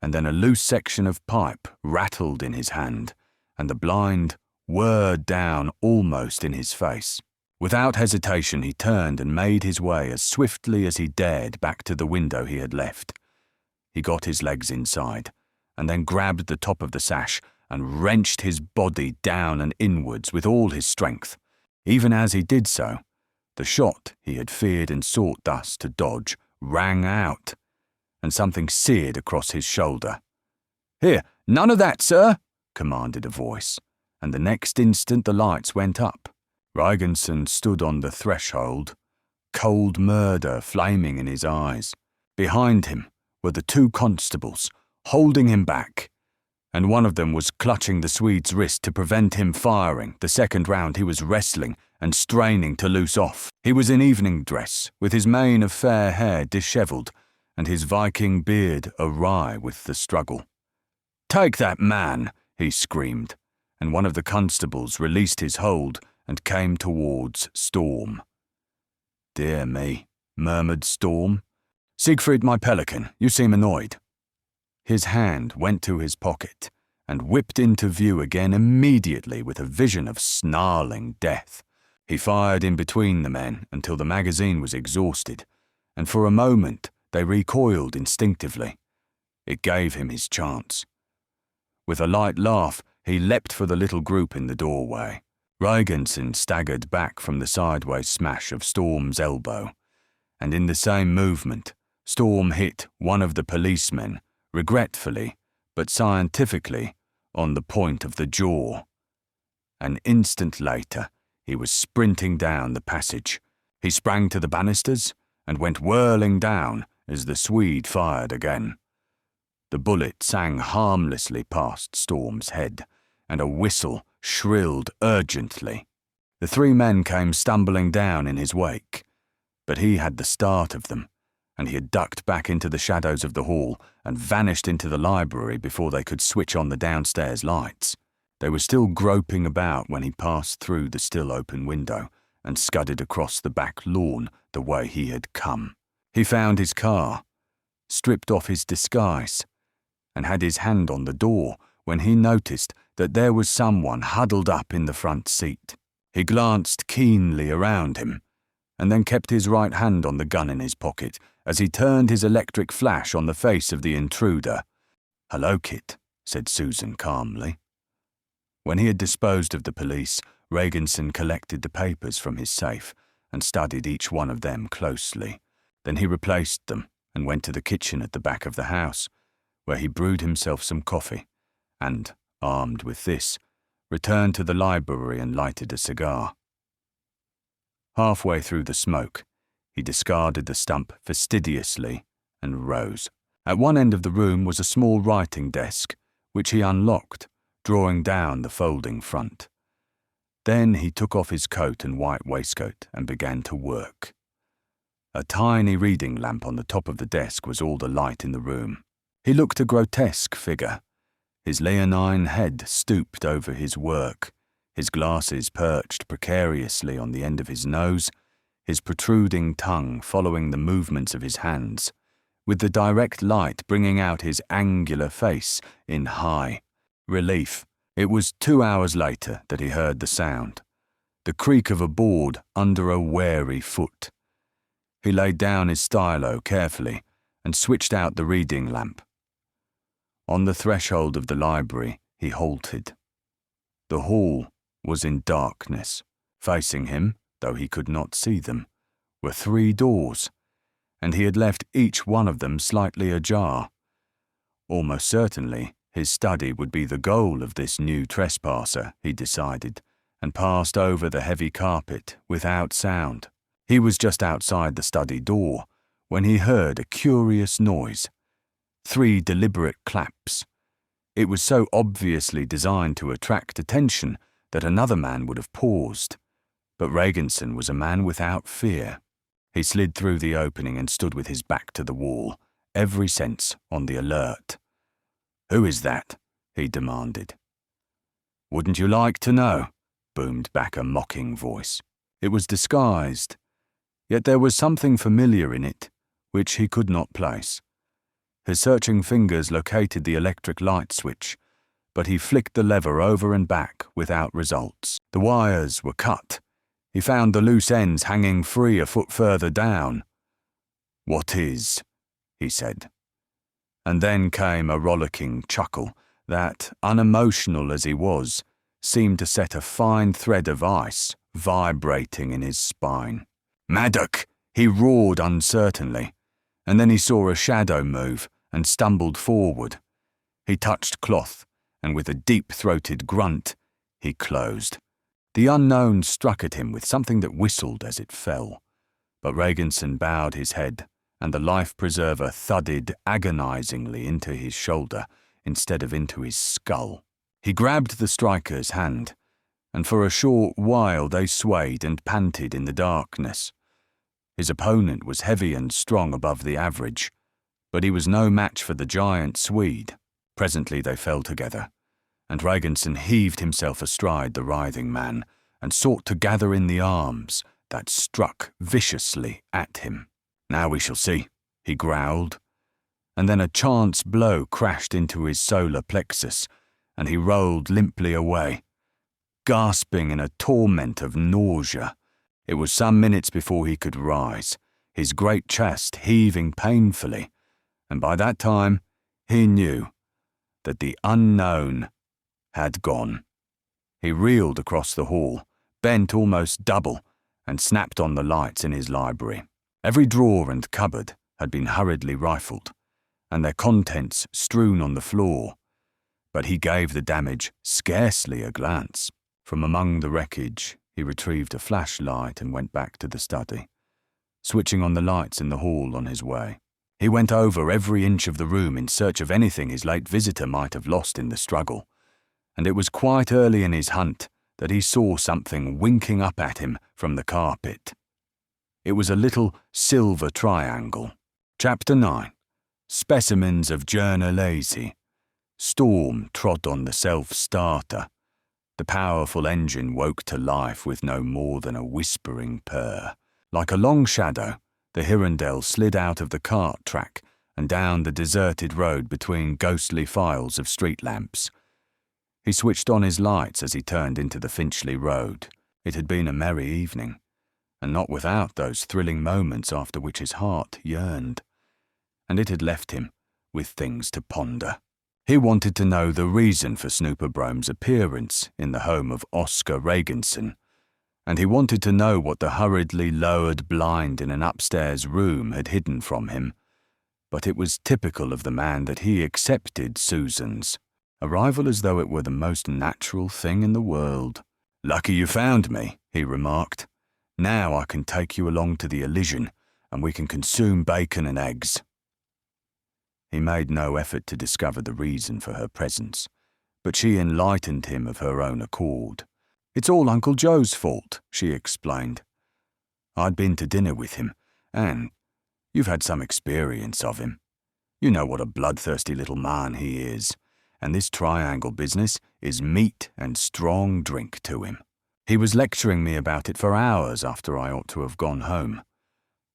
and then a loose section of pipe rattled in his hand, and the blind whirred down almost in his face. Without hesitation he turned and made his way as swiftly as he dared back to the window he had left. He got his legs inside, and then grabbed the top of the sash and wrenched his body down and inwards with all his strength. Even as he did so, the shot he had feared and sought thus to dodge rang out, and something seared across his shoulder. "Here, none of that, sir," commanded a voice, and the next instant the lights went up. Ryganson stood on the threshold, cold murder flaming in his eyes. Behind him were the two constables, holding him back, and one of them was clutching the Swede's wrist to prevent him firing the second round he was wrestling and straining to loose off. He was in evening dress, with his mane of fair hair dishevelled and his Viking beard awry with the struggle. "Take that man!" he screamed, and one of the constables released his hold and came towards Storm. "Dear me," murmured Storm. "Siegfried, my pelican, you seem annoyed." His hand went to his pocket and whipped into view again immediately with a vision of snarling death. He fired in between the men until the magazine was exhausted, and for a moment they recoiled instinctively. It gave him his chance. With a light laugh, he leapt for the little group in the doorway. Regensen staggered back from the sideways smash of Storm's elbow, and in the same movement, Storm hit one of the policemen, regretfully but scientifically, on the point of the jaw. An instant later, he was sprinting down the passage. He sprang to the banisters and went whirling down as the Swede fired again. The bullet sang harmlessly past Storm's head, and a whistle shrilled urgently. The three men came stumbling down in his wake, but he had the start of them, and he had ducked back into the shadows of the hall and vanished into the library before they could switch on the downstairs lights. They were still groping about when he passed through the still open window and scudded across the back lawn the way he had come. He found his car, stripped off his disguise, and had his hand on the door when he noticed that there was someone huddled up in the front seat. He glanced keenly around him, and then kept his right hand on the gun in his pocket as he turned his electric flash on the face of the intruder. "Hello, Kit," said Susan calmly. When he had disposed of the police, Regensen collected the papers from his safe and studied each one of them closely. Then he replaced them and went to the kitchen at the back of the house, where he brewed himself some coffee and, armed with this, returned to the library and lighted a cigar. Halfway through the smoke, he discarded the stump fastidiously and rose. At one end of the room was a small writing desk, which he unlocked, drawing down the folding front. Then he took off his coat and white waistcoat and began to work. A tiny reading lamp on the top of the desk was all the light in the room. He looked a grotesque figure. His leonine head stooped over his work, his glasses perched precariously on the end of his nose, his protruding tongue following the movements of his hands, with the direct light bringing out his angular face in high relief. It was 2 hours later that he heard the sound, the creak of a board under a wary foot. He laid down his stylo carefully and switched out the reading lamp. On the threshold of the library, he halted. The hall was in darkness. Facing him, though he could not see them, were 3 doors, and he had left each one of them slightly ajar. Almost certainly, his study would be the goal of this new trespasser, he decided, and passed over the heavy carpet without sound. He was just outside the study door when he heard a curious noise. 3 deliberate claps. It was so obviously designed to attract attention that another man would have paused. But Regensen was a man without fear. He slid through the opening and stood with his back to the wall, every sense on the alert. "Who is that?" he demanded. "Wouldn't you like to know?" boomed back a mocking voice. It was disguised, yet there was something familiar in it, which he could not place. His searching fingers located the electric light switch, but he flicked the lever over and back without results. The wires were cut. He found the loose ends hanging free a foot further down. "What is?" he said. And then came a rollicking chuckle that, unemotional as he was, seemed to set a fine thread of ice vibrating in his spine. "Maddock!" he roared uncertainly, and then he saw a shadow move and stumbled forward. He touched cloth, and with a deep-throated grunt, he closed. The unknown struck at him with something that whistled as it fell. But Regenson bowed his head, and the life-preserver thudded agonizingly into his shoulder instead of into his skull. He grabbed the striker's hand, and for a short while they swayed and panted in the darkness. His opponent was heavy and strong above the average, but he was no match for the giant Swede. Presently they fell together, and Regenson heaved himself astride the writhing man and sought to gather in the arms that struck viciously at him. "Now we shall see," he growled, and then a chance blow crashed into his solar plexus, and he rolled limply away, gasping in a torment of nausea. It was some minutes before he could rise, his great chest heaving painfully, and by that time he knew that the unknown had gone. He reeled across the hall, bent almost double, and snapped on the lights in his library. Every drawer and cupboard had been hurriedly rifled, and their contents strewn on the floor, but he gave the damage scarcely a glance. From among the wreckage, he retrieved a flashlight and went back to the study, switching on the lights in the hall on his way. He went over every inch of the room in search of anything his late visitor might have lost in the struggle, and it was quite early in his hunt that he saw something winking up at him from the carpet. It was a little silver triangle. Chapter 9. Specimens of journalese. Storm trod on the self-starter. The powerful engine woke to life with no more than a whispering purr. Like a long shadow, the Hirondelle slid out of the cart track and down the deserted road between ghostly files of street lamps. He switched on his lights as he turned into the Finchley Road. It had been a merry evening, and not without those thrilling moments after which his heart yearned. And it had left him with things to ponder. He wanted to know the reason for Snooper Brome's appearance in the home of Oscar Regenson, and he wanted to know what the hurriedly lowered blind in an upstairs room had hidden from him. But it was typical of the man that he accepted Susan's arrival as though it were the most natural thing in the world. "Lucky you found me," he remarked. "Now I can take you along to the Elysian, and we can consume bacon and eggs." He made no effort to discover the reason for her presence, but she enlightened him of her own accord. "It's all Uncle Joe's fault," she explained. "I'd been to dinner with him, and you've had some experience of him. You know what a bloodthirsty little man he is, and this triangle business is meat and strong drink to him. He was lecturing me about it for hours after I ought to have gone home,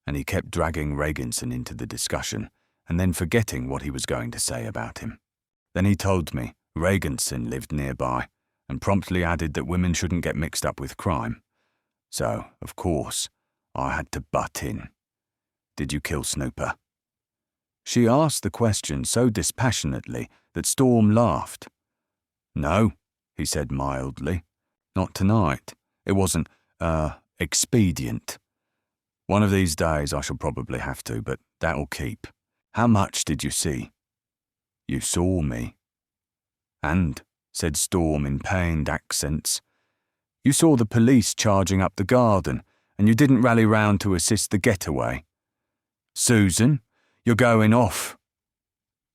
and he kept dragging Regenson into the discussion and then forgetting what he was going to say about him. Then he told me Regenson lived nearby and promptly added that women shouldn't get mixed up with crime. So, of course, I had to butt in. Did you kill Snooper?" She asked the question so dispassionately that Storm laughed. "No," he said mildly. "Not tonight. It wasn't, expedient. One of these days I shall probably have to, but that'll keep. How much did you see?" "You saw me." "And," said Storm in pained accents, "you saw the police charging up the garden, and you didn't rally round to assist the getaway. Susan, you're going off."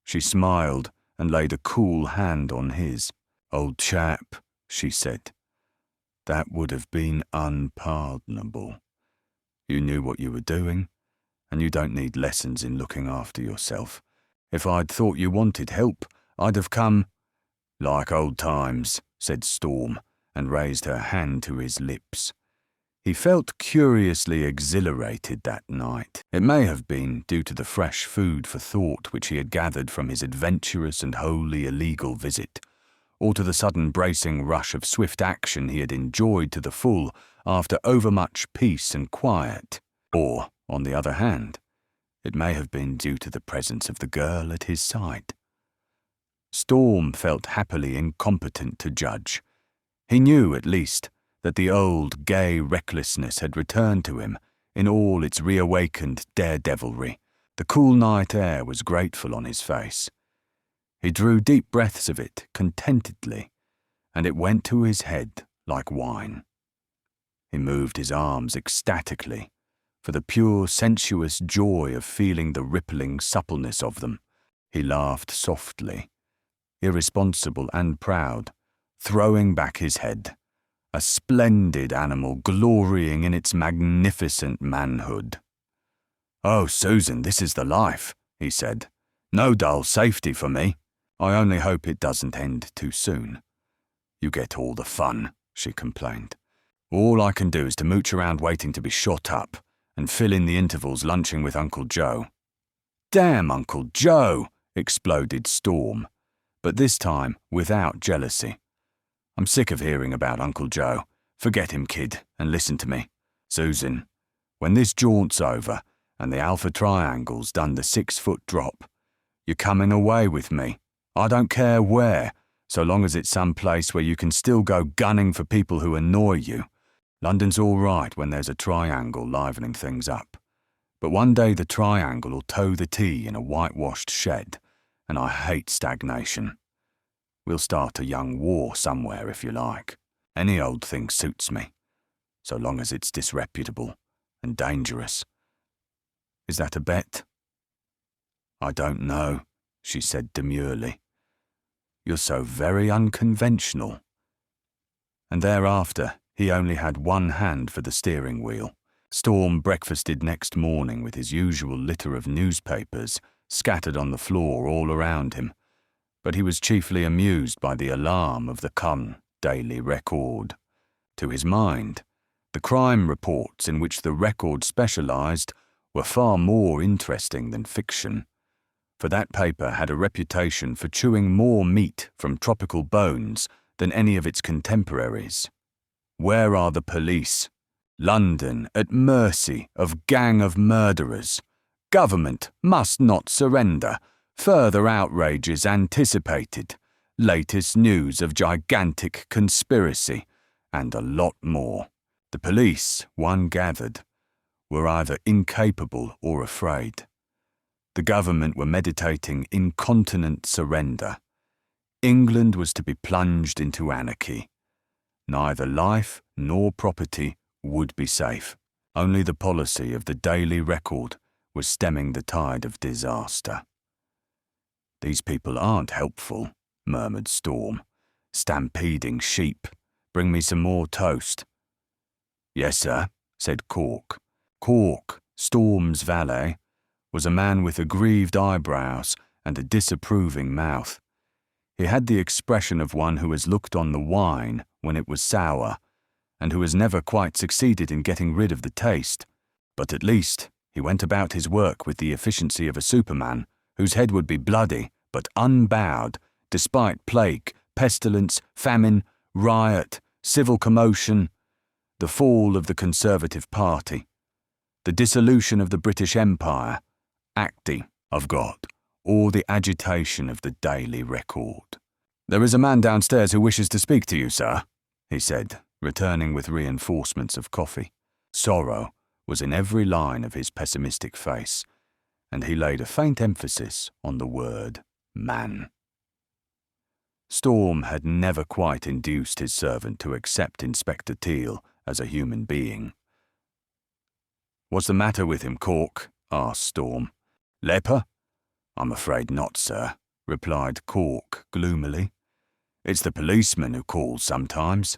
She smiled and laid a cool hand on his. "Old chap," she said, "that would have been unpardonable. You knew what you were doing, and you don't need lessons in looking after yourself. If I'd thought you wanted help, I'd have come—" "Like old times," said Storm, and raised her hand to his lips. He felt curiously exhilarated that night. It may have been due to the fresh food for thought which he had gathered from his adventurous and wholly illegal visit, or to the sudden bracing rush of swift action he had enjoyed to the full after overmuch peace and quiet. Or, on the other hand, it may have been due to the presence of the girl at his side. Storm felt happily incompetent to judge. He knew, at least, that the old gay recklessness had returned to him in all its reawakened daredevilry. The cool night air was grateful on his face. He drew deep breaths of it contentedly, and it went to his head like wine. He moved his arms ecstatically, for the pure, sensuous joy of feeling the rippling suppleness of them. He laughed softly, irresponsible and proud, throwing back his head, a splendid animal glorying in its magnificent manhood. "Oh, Susan, this is the life," he said. "No dull safety for me. I only hope it doesn't end too soon." "You get all the fun," she complained. "All I can do is to mooch around waiting to be shot up and fill in the intervals lunching with Uncle Joe." "Damn Uncle Joe!" exploded Storm, but this time without jealousy. "I'm sick of hearing about Uncle Joe. Forget him, kid, and listen to me. Susan, when this jaunt's over and the Alpha Triangle's done the 6-foot drop, you're coming away with me. I don't care where, so long as it's some place where you can still go gunning for people who annoy you. London's all right when there's a triangle livening things up. But one day the triangle'll tow the tea in a whitewashed shed, and I hate stagnation. We'll start a young war somewhere if you like. Any old thing suits me, so long as it's disreputable and dangerous. Is that a bet?" "I don't know," she said demurely. "You're so very unconventional." And thereafter, he only had one hand for the steering wheel. Storm breakfasted next morning with his usual litter of newspapers scattered on the floor all around him, but he was chiefly amused by the alarm of the Daily Record. To his mind, the crime reports in which the Record specialised were far more interesting than fiction, for that paper had a reputation for chewing more meat from tropical bones than any of its contemporaries. Where are the police? London at mercy of gang of murderers. Government must not surrender. Further outrages anticipated. Latest news of gigantic conspiracy, and a lot more. The police, one gathered, were either incapable or afraid. The government were meditating incontinent surrender. England was to be plunged into anarchy. Neither life nor property would be safe. Only the policy of the Daily Record was stemming the tide of disaster. "These people aren't helpful," murmured Storm. "Stampeding sheep. Bring me some more toast." "Yes, sir," said Cork. Cork, Storm's valet, was a man with aggrieved eyebrows and a disapproving mouth. He had the expression of one who has looked on the wine when it was sour, and who has never quite succeeded in getting rid of the taste. But at least he went about his work with the efficiency of a superman, whose head would be bloody but unbowed, despite plague, pestilence, famine, riot, civil commotion, the fall of the Conservative Party, the dissolution of the British Empire, acting of God, or the agitation of the Daily Record. "There is a man downstairs who wishes to speak to you, sir," he said, returning with reinforcements of coffee. Sorrow was in every line of his pessimistic face, and he laid a faint emphasis on the word man. Storm had never quite induced his servant to accept Inspector Teal as a human being. "What's the matter with him, Cork?" asked Storm. "Leper?" "I'm afraid not, sir," replied Cork gloomily. "It's the policeman who calls sometimes."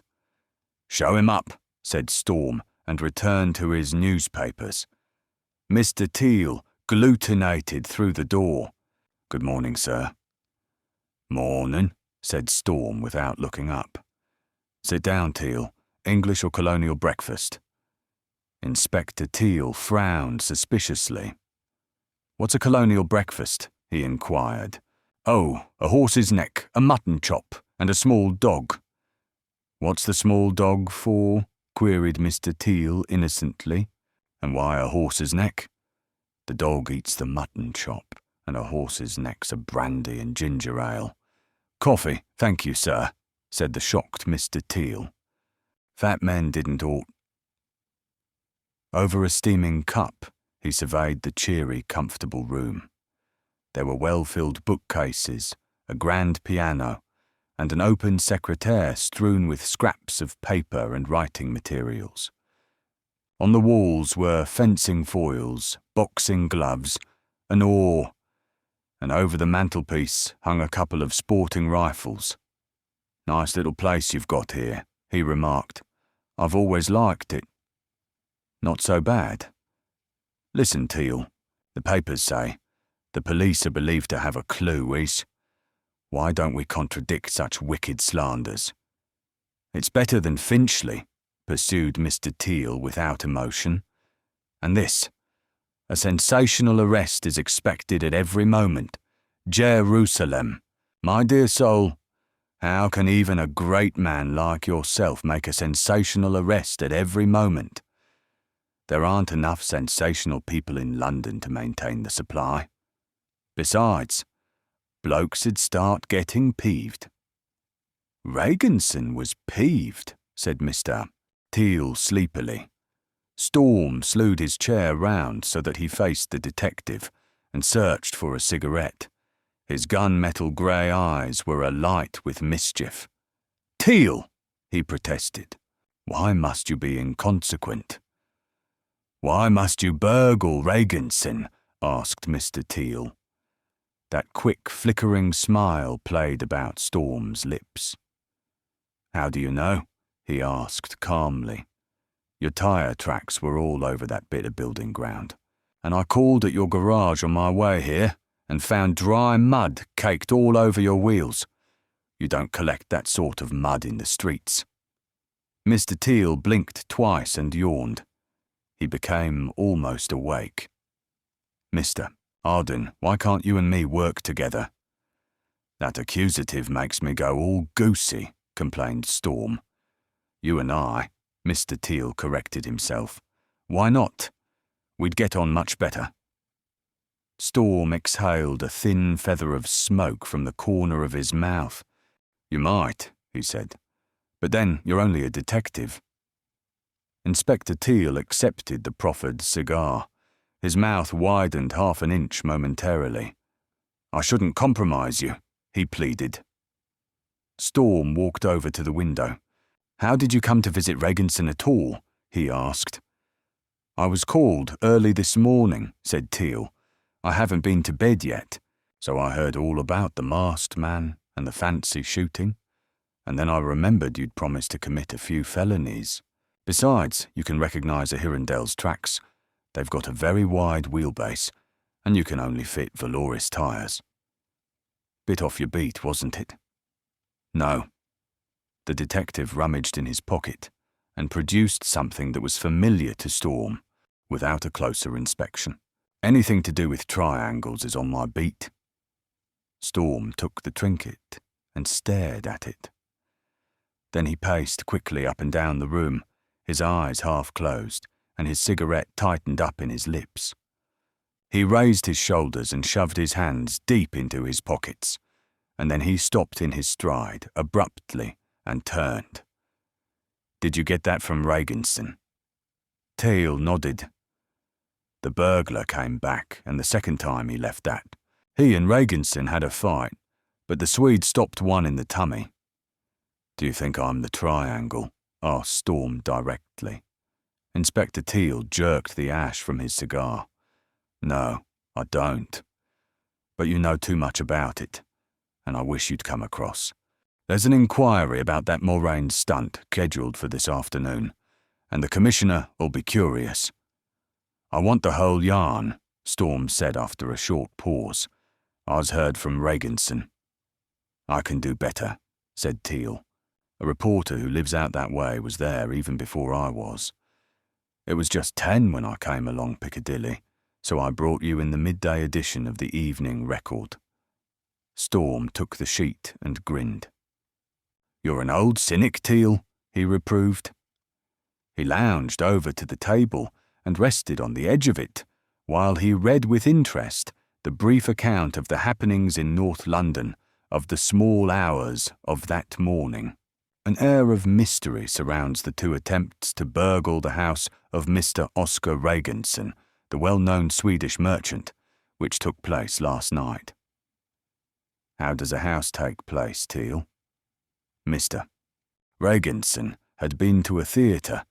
"Show him up," said Storm, and returned to his newspapers. Mr. Teal glutinated through the door. "Good morning, sir." "Morning," said Storm without looking up. "Sit down, Teal. English or colonial breakfast?" Inspector Teal frowned suspiciously. "What's a colonial breakfast?" he inquired. "Oh, a horse's neck, a mutton chop, and a small dog." "What's the small dog for?" queried Mr. Teal innocently. "And why a horse's neck?" "The dog eats the mutton chop, and a horse's neck's a brandy and ginger ale." "Coffee, thank you, sir," said the shocked Mr. Teal. "Fat men didn't ought." Over a steaming cup, he surveyed the cheery, comfortable room. There were well-filled bookcases, a grand piano, and an open secretaire strewn with scraps of paper and writing materials. On the walls were fencing foils, boxing gloves, an oar, and over the mantelpiece hung a couple of sporting rifles. "Nice little place you've got here," he remarked. "I've always liked it." "Not so bad. Listen, Teal, the papers say the police are believed to have a clue, Reese. Why don't we contradict such wicked slanders?" "It's better than Finchley," pursued Mr. Teal without emotion. "And this, a sensational arrest is expected at every moment. Jerusalem. My dear soul, how can even a great man like yourself make a sensational arrest at every moment? There aren't enough sensational people in London to maintain the supply. Besides, blokes'd start getting peeved." "Reganson was peeved," said Mr. Teal sleepily. Storm slewed his chair round so that he faced the detective and searched for a cigarette. His gunmetal grey eyes were alight with mischief. "Teal," he protested, "why must you be inconsequent?" "Why must you burgle Reganson?" asked Mr. Teal. That quick, flickering smile played about Storm's lips. "How do you know?" he asked calmly. "Your tyre tracks were all over that bit of building ground, and I called at your garage on my way here and found dry mud caked all over your wheels. You don't collect that sort of mud in the streets." Mr. Teal blinked twice and yawned. He became almost awake. "Mr. Arden, why can't you and me work together?" "That accusative makes me go all goosey," complained Storm. "You and I," Mr. Teal corrected himself. "Why not? We'd get on much better." Storm exhaled a thin feather of smoke from the corner of his mouth. "You might," he said, "but then you're only a detective." Inspector Teal accepted the proffered cigar. His mouth widened half an inch momentarily. "I shouldn't compromise you," he pleaded. Storm walked over to the window. "How did you come to visit Reganson at all?" he asked. "I was called early this morning," said Teal. "I haven't been to bed yet, so I heard all about the masked man and the fancy shooting, and then I remembered you'd promised to commit a few felonies. Besides, you can recognise a Hirondell's tracks. They've got a very wide wheelbase, and you can only fit Valoris tyres. Bit off your beat, wasn't it?" "No." The detective rummaged in his pocket and produced something that was familiar to Storm without a closer inspection. "Anything to do with triangles is on my beat." Storm took the trinket and stared at it. Then he paced quickly up and down the room, his eyes half closed and his cigarette tightened up in his lips. He raised his shoulders and shoved his hands deep into his pockets, and then he stopped in his stride abruptly and turned. "Did you get that from Reganson?" Teal nodded. "The burglar came back, and the second time he left that. He and Reganson had a fight, but the Swede stopped one in the tummy." "Do you think I'm the triangle?" asked Storm directly. Inspector Teal jerked the ash from his cigar. "No, I don't. But you know too much about it, and I wish you'd come across. There's an inquiry about that Moraine stunt scheduled for this afternoon, and the Commissioner will be curious." "I want the whole yarn," Storm said after a short pause. "I's heard from Reganson." "I can do better," said Teal. "A reporter who lives out that way was there even before I was. It was just 10 when I came along Piccadilly, so I brought you in the midday edition of the Evening Record." Storm took the sheet and grinned. "You're an old cynic, Teal," he reproved. He lounged over to the table and rested on the edge of it, while he read with interest the brief account of the happenings in North London of the small hours of that morning. An air of mystery surrounds the two attempts to burgle the house of Mr. Oscar Reganson, the well-known Swedish merchant, which took place last night. How does a house take place, Teal? Mr. Reganson had been to a theatre,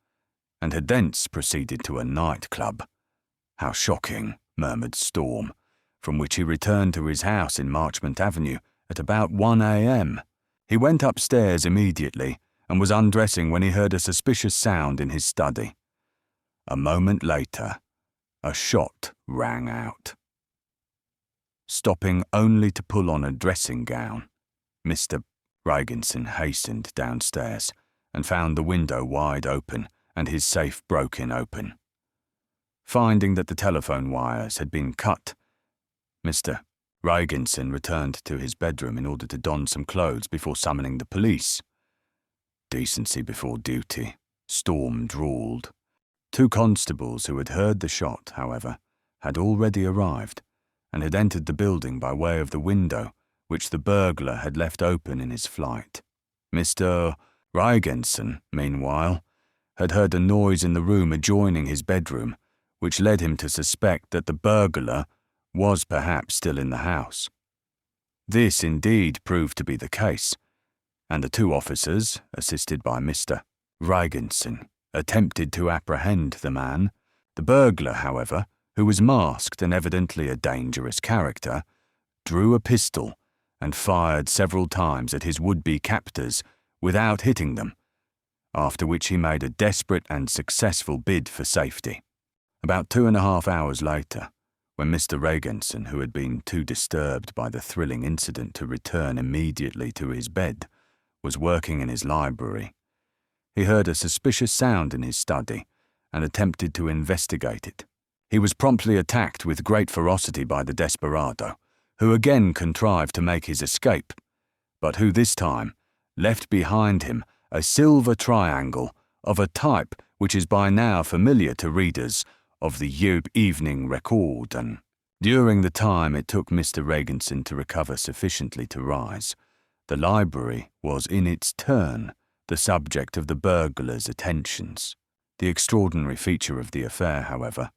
and had thence proceeded to a nightclub. How shocking, murmured Storm, from which he returned to his house in Marchmont Avenue at about 1 a.m. He went upstairs immediately and was undressing when he heard a suspicious sound in his study. A moment later, a shot rang out. Stopping only to pull on a dressing gown, Mr. Ragenson hastened downstairs and found the window wide open and his safe broken open. Finding that the telephone wires had been cut, Mr. Ragenson returned to his bedroom in order to don some clothes before summoning the police. Decency before duty, Storm drawled. 2 constables who had heard the shot, however, had already arrived and had entered the building by way of the window which the burglar had left open in his flight. Mr. Ragenson, meanwhile, had heard a noise in the room adjoining his bedroom, which led him to suspect that the burglar was perhaps still in the house. This indeed proved to be the case, and the 2 officers, assisted by Mr. Ragenson, attempted to apprehend the man. The burglar, however, who was masked and evidently a dangerous character, drew a pistol and fired several times at his would-be captors without hitting them, after which he made a desperate and successful bid for safety. About 2.5 hours later, when Mr. Ragenson, who had been too disturbed by the thrilling incident to return immediately to his bed, was working in his library, he heard a suspicious sound in his study and attempted to investigate it. He was promptly attacked with great ferocity by the desperado, who again contrived to make his escape, but who this time left behind him a silver triangle of a type which is by now familiar to readers of the Evening Record, and during the time it took Mr. Ragenson to recover sufficiently to rise, the library was in its turn the subject of the burglar's attentions. The extraordinary feature of the affair, however,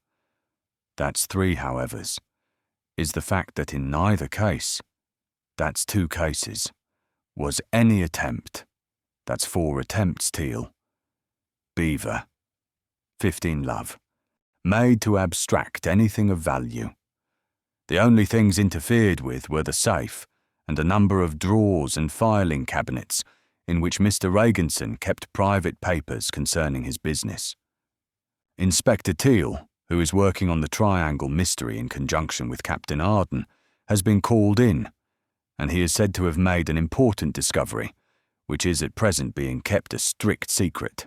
that's 3 howevers, is the fact that in neither case, that's 2 cases, was any attempt, that's 4 attempts, Teal, Beaver, 15 love, made to abstract anything of value. The only things interfered with were the safe and a number of drawers and filing cabinets in which Mr. Ragenson kept private papers concerning his business. Inspector Teal, who is working on the triangle mystery in conjunction with Captain Arden, has been called in, and he is said to have made an important discovery, which is at present being kept a strict secret.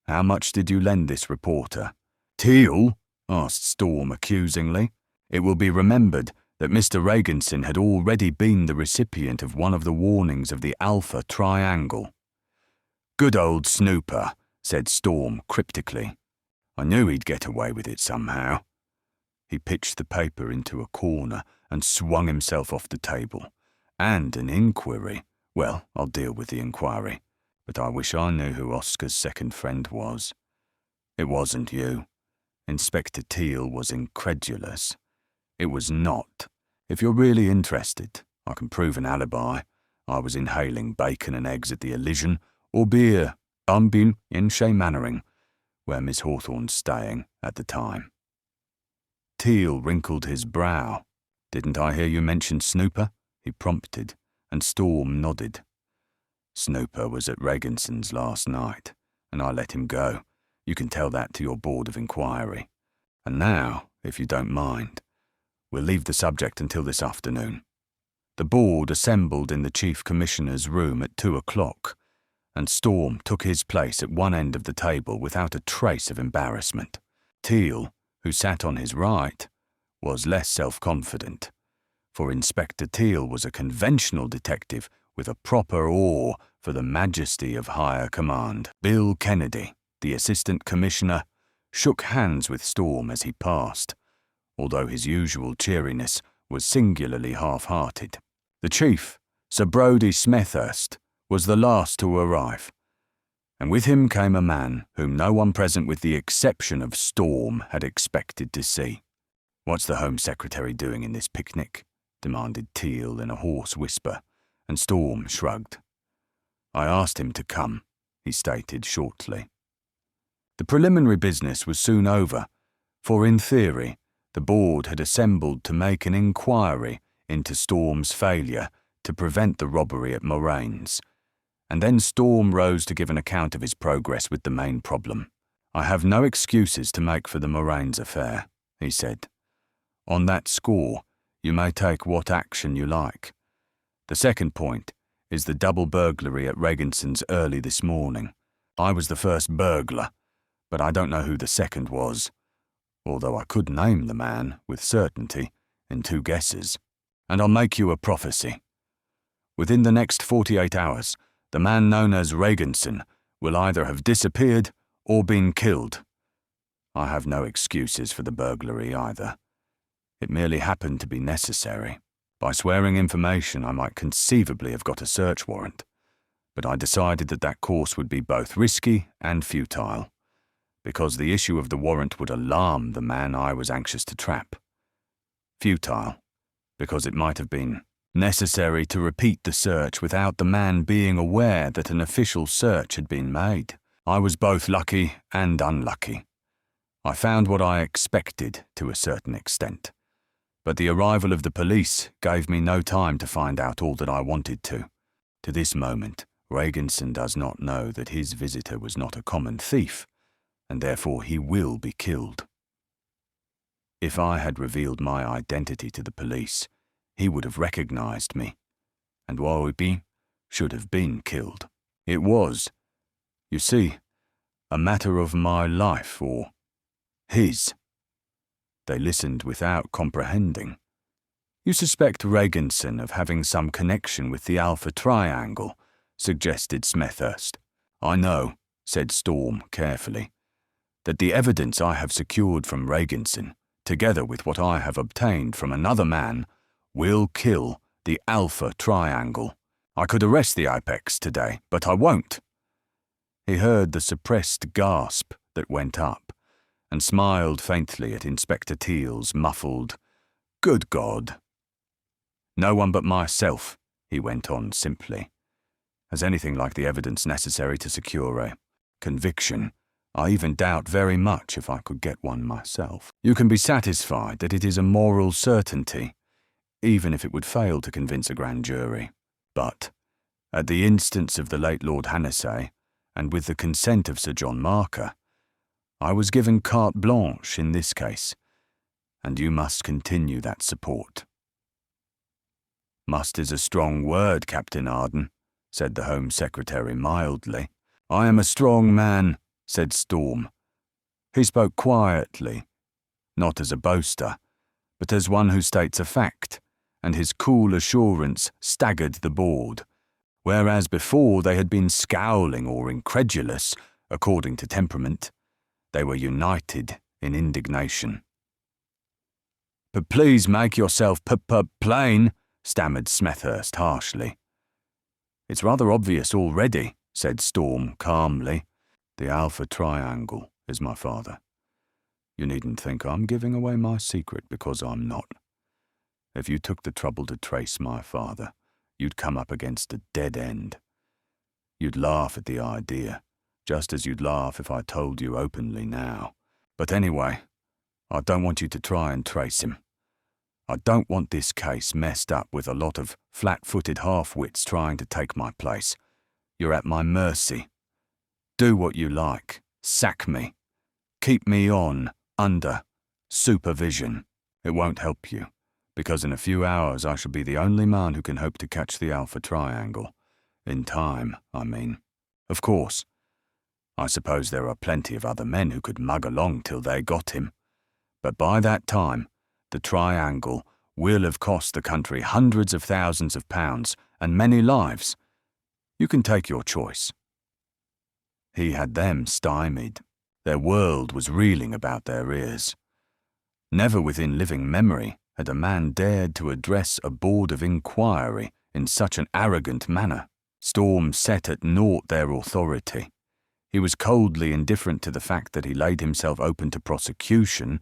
How much did you lend this reporter? Teal? Asked Storm accusingly. It will be remembered that Mr. Ragenson had already been the recipient of one of the warnings of the Alpha Triangle. Good old snooper, said Storm cryptically. I knew he'd get away with it somehow. He pitched the paper into a corner and swung himself off the table. And an inquiry. Well, I'll deal with the inquiry, but I wish I knew who Oscar's second friend was. It wasn't you. Inspector Teal was incredulous. It was not. If you're really interested, I can prove an alibi. I was inhaling bacon and eggs at the Elysian, or beer, in Shea Mannering, where Miss Hawthorne's staying at the time. Teal wrinkled his brow. Didn't I hear you mention Snooper? He prompted, and Storm nodded. Snooper was at Regenson's last night, and I let him go. You can tell that to your board of inquiry. And now, if you don't mind, we'll leave the subject until this afternoon. The board assembled in the Chief Commissioner's room at 2 o'clock, and Storm took his place at one end of the table without a trace of embarrassment. Teal, who sat on his right, was less self-confident, for Inspector Teal was a conventional detective with a proper awe for the majesty of higher command. Bill Kennedy, the Assistant Commissioner, shook hands with Storm as he passed, although his usual cheeriness was singularly half-hearted. The Chief, Sir Brodie Smethurst, was the last to arrive, and with him came a man whom no one present with the exception of Storm had expected to see. "What's the Home Secretary doing in this picnic?" demanded Teal in a hoarse whisper, and Storm shrugged. "I asked him to come," he stated shortly. The preliminary business was soon over, for in theory, the board had assembled to make an inquiry into Storm's failure to prevent the robbery at Moraine's, and then Storm rose to give an account of his progress with the main problem. "I have no excuses to make for the Moraine's affair," he said. "On that score, you may take what action you like. The second point is the double burglary at Regenson's early this morning. I was the first burglar, but I don't know who the second was, although I could name the man with certainty in 2 guesses. And I'll make you a prophecy. Within the next 48 hours, the man known as Regenson will either have disappeared or been killed. I have no excuses for the burglary either. It merely happened to be necessary. By swearing information, I might conceivably have got a search warrant, but I decided that course would be both risky and futile, because the issue of the warrant would alarm the man I was anxious to trap. Futile, because it might have been necessary to repeat the search without the man being aware that an official search had been made. I was both lucky and unlucky. I found what I expected to a certain extent, but the arrival of the police gave me no time to find out all that I wanted to. To this moment, Regenson does not know that his visitor was not a common thief, and therefore he will be killed. If I had revealed my identity to the police, he would have recognized me, and Waobi should have been killed. It was, you see, a matter of my life or his. They listened without comprehending. "You suspect Regenson of having some connection with the Alpha Triangle," suggested Smethurst. "I know," said Storm carefully, "that the evidence I have secured from Regenson, together with what I have obtained from another man, will kill the Alpha Triangle. I could arrest the Apex today, but I won't." He heard the suppressed gasp that went up, and smiled faintly at Inspector Teal's muffled, "Good God." "No one but myself," he went on simply, "has anything like the evidence necessary to secure a conviction. I even doubt very much if I could get one myself. You can be satisfied that it is a moral certainty, even if it would fail to convince a grand jury. But, at the instance of the late Lord Hannessay, and with the consent of Sir John Marker, I was given carte blanche in this case, and you must continue that support." "Must is a strong word, Captain Arden," said the Home Secretary mildly. "I am a strong man," said Storm. He spoke quietly, not as a boaster, but as one who states a fact, and his cool assurance staggered the board, whereas before they had been scowling or incredulous, according to temperament. They were united in indignation. "But please make yourself plain," stammered Smethurst harshly. "It's rather obvious already," said Storm calmly. "The Alpha Triangle is my father. You needn't think I'm giving away my secret, because I'm not. If you took the trouble to trace my father, you'd come up against a dead end. You'd laugh at the idea, just as you'd laugh if I told you openly now. But anyway, I don't want you to try and trace him. I don't want this case messed up with a lot of flat-footed half-wits trying to take my place. You're at my mercy. Do what you like. Sack me. Keep me on, under, supervision. It won't help you, because in a few hours I shall be the only man who can hope to catch the Alpha Triangle. In time, I mean. Of course, I suppose there are plenty of other men who could mug along till they got him. But by that time, the Triangle will have cost the country hundreds of thousands of pounds and many lives. You can take your choice." He had them stymied. Their world was reeling about their ears. Never within living memory had a man dared to address a board of inquiry in such an arrogant manner. Storm set at naught their authority. He was coldly indifferent to the fact that he laid himself open to prosecution.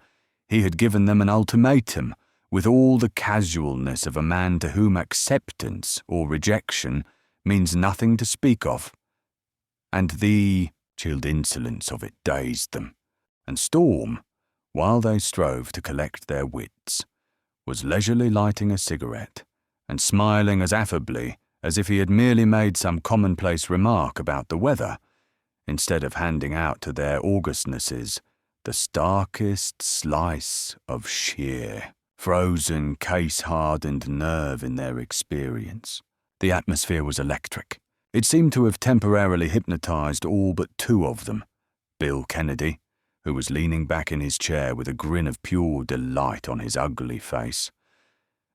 He had given them an ultimatum, with all the casualness of a man to whom acceptance or rejection means nothing to speak of. And the chilled insolence of it dazed them, and Storm, while they strove to collect their wits, was leisurely lighting a cigarette and smiling as affably as if he had merely made some commonplace remark about the weather, instead of handing out to their augustnesses the starkest slice of sheer, frozen, case-hardened nerve in their experience. The atmosphere was electric. It seemed to have temporarily hypnotized all but two of them, Bill Kennedy, who was leaning back in his chair with a grin of pure delight on his ugly face,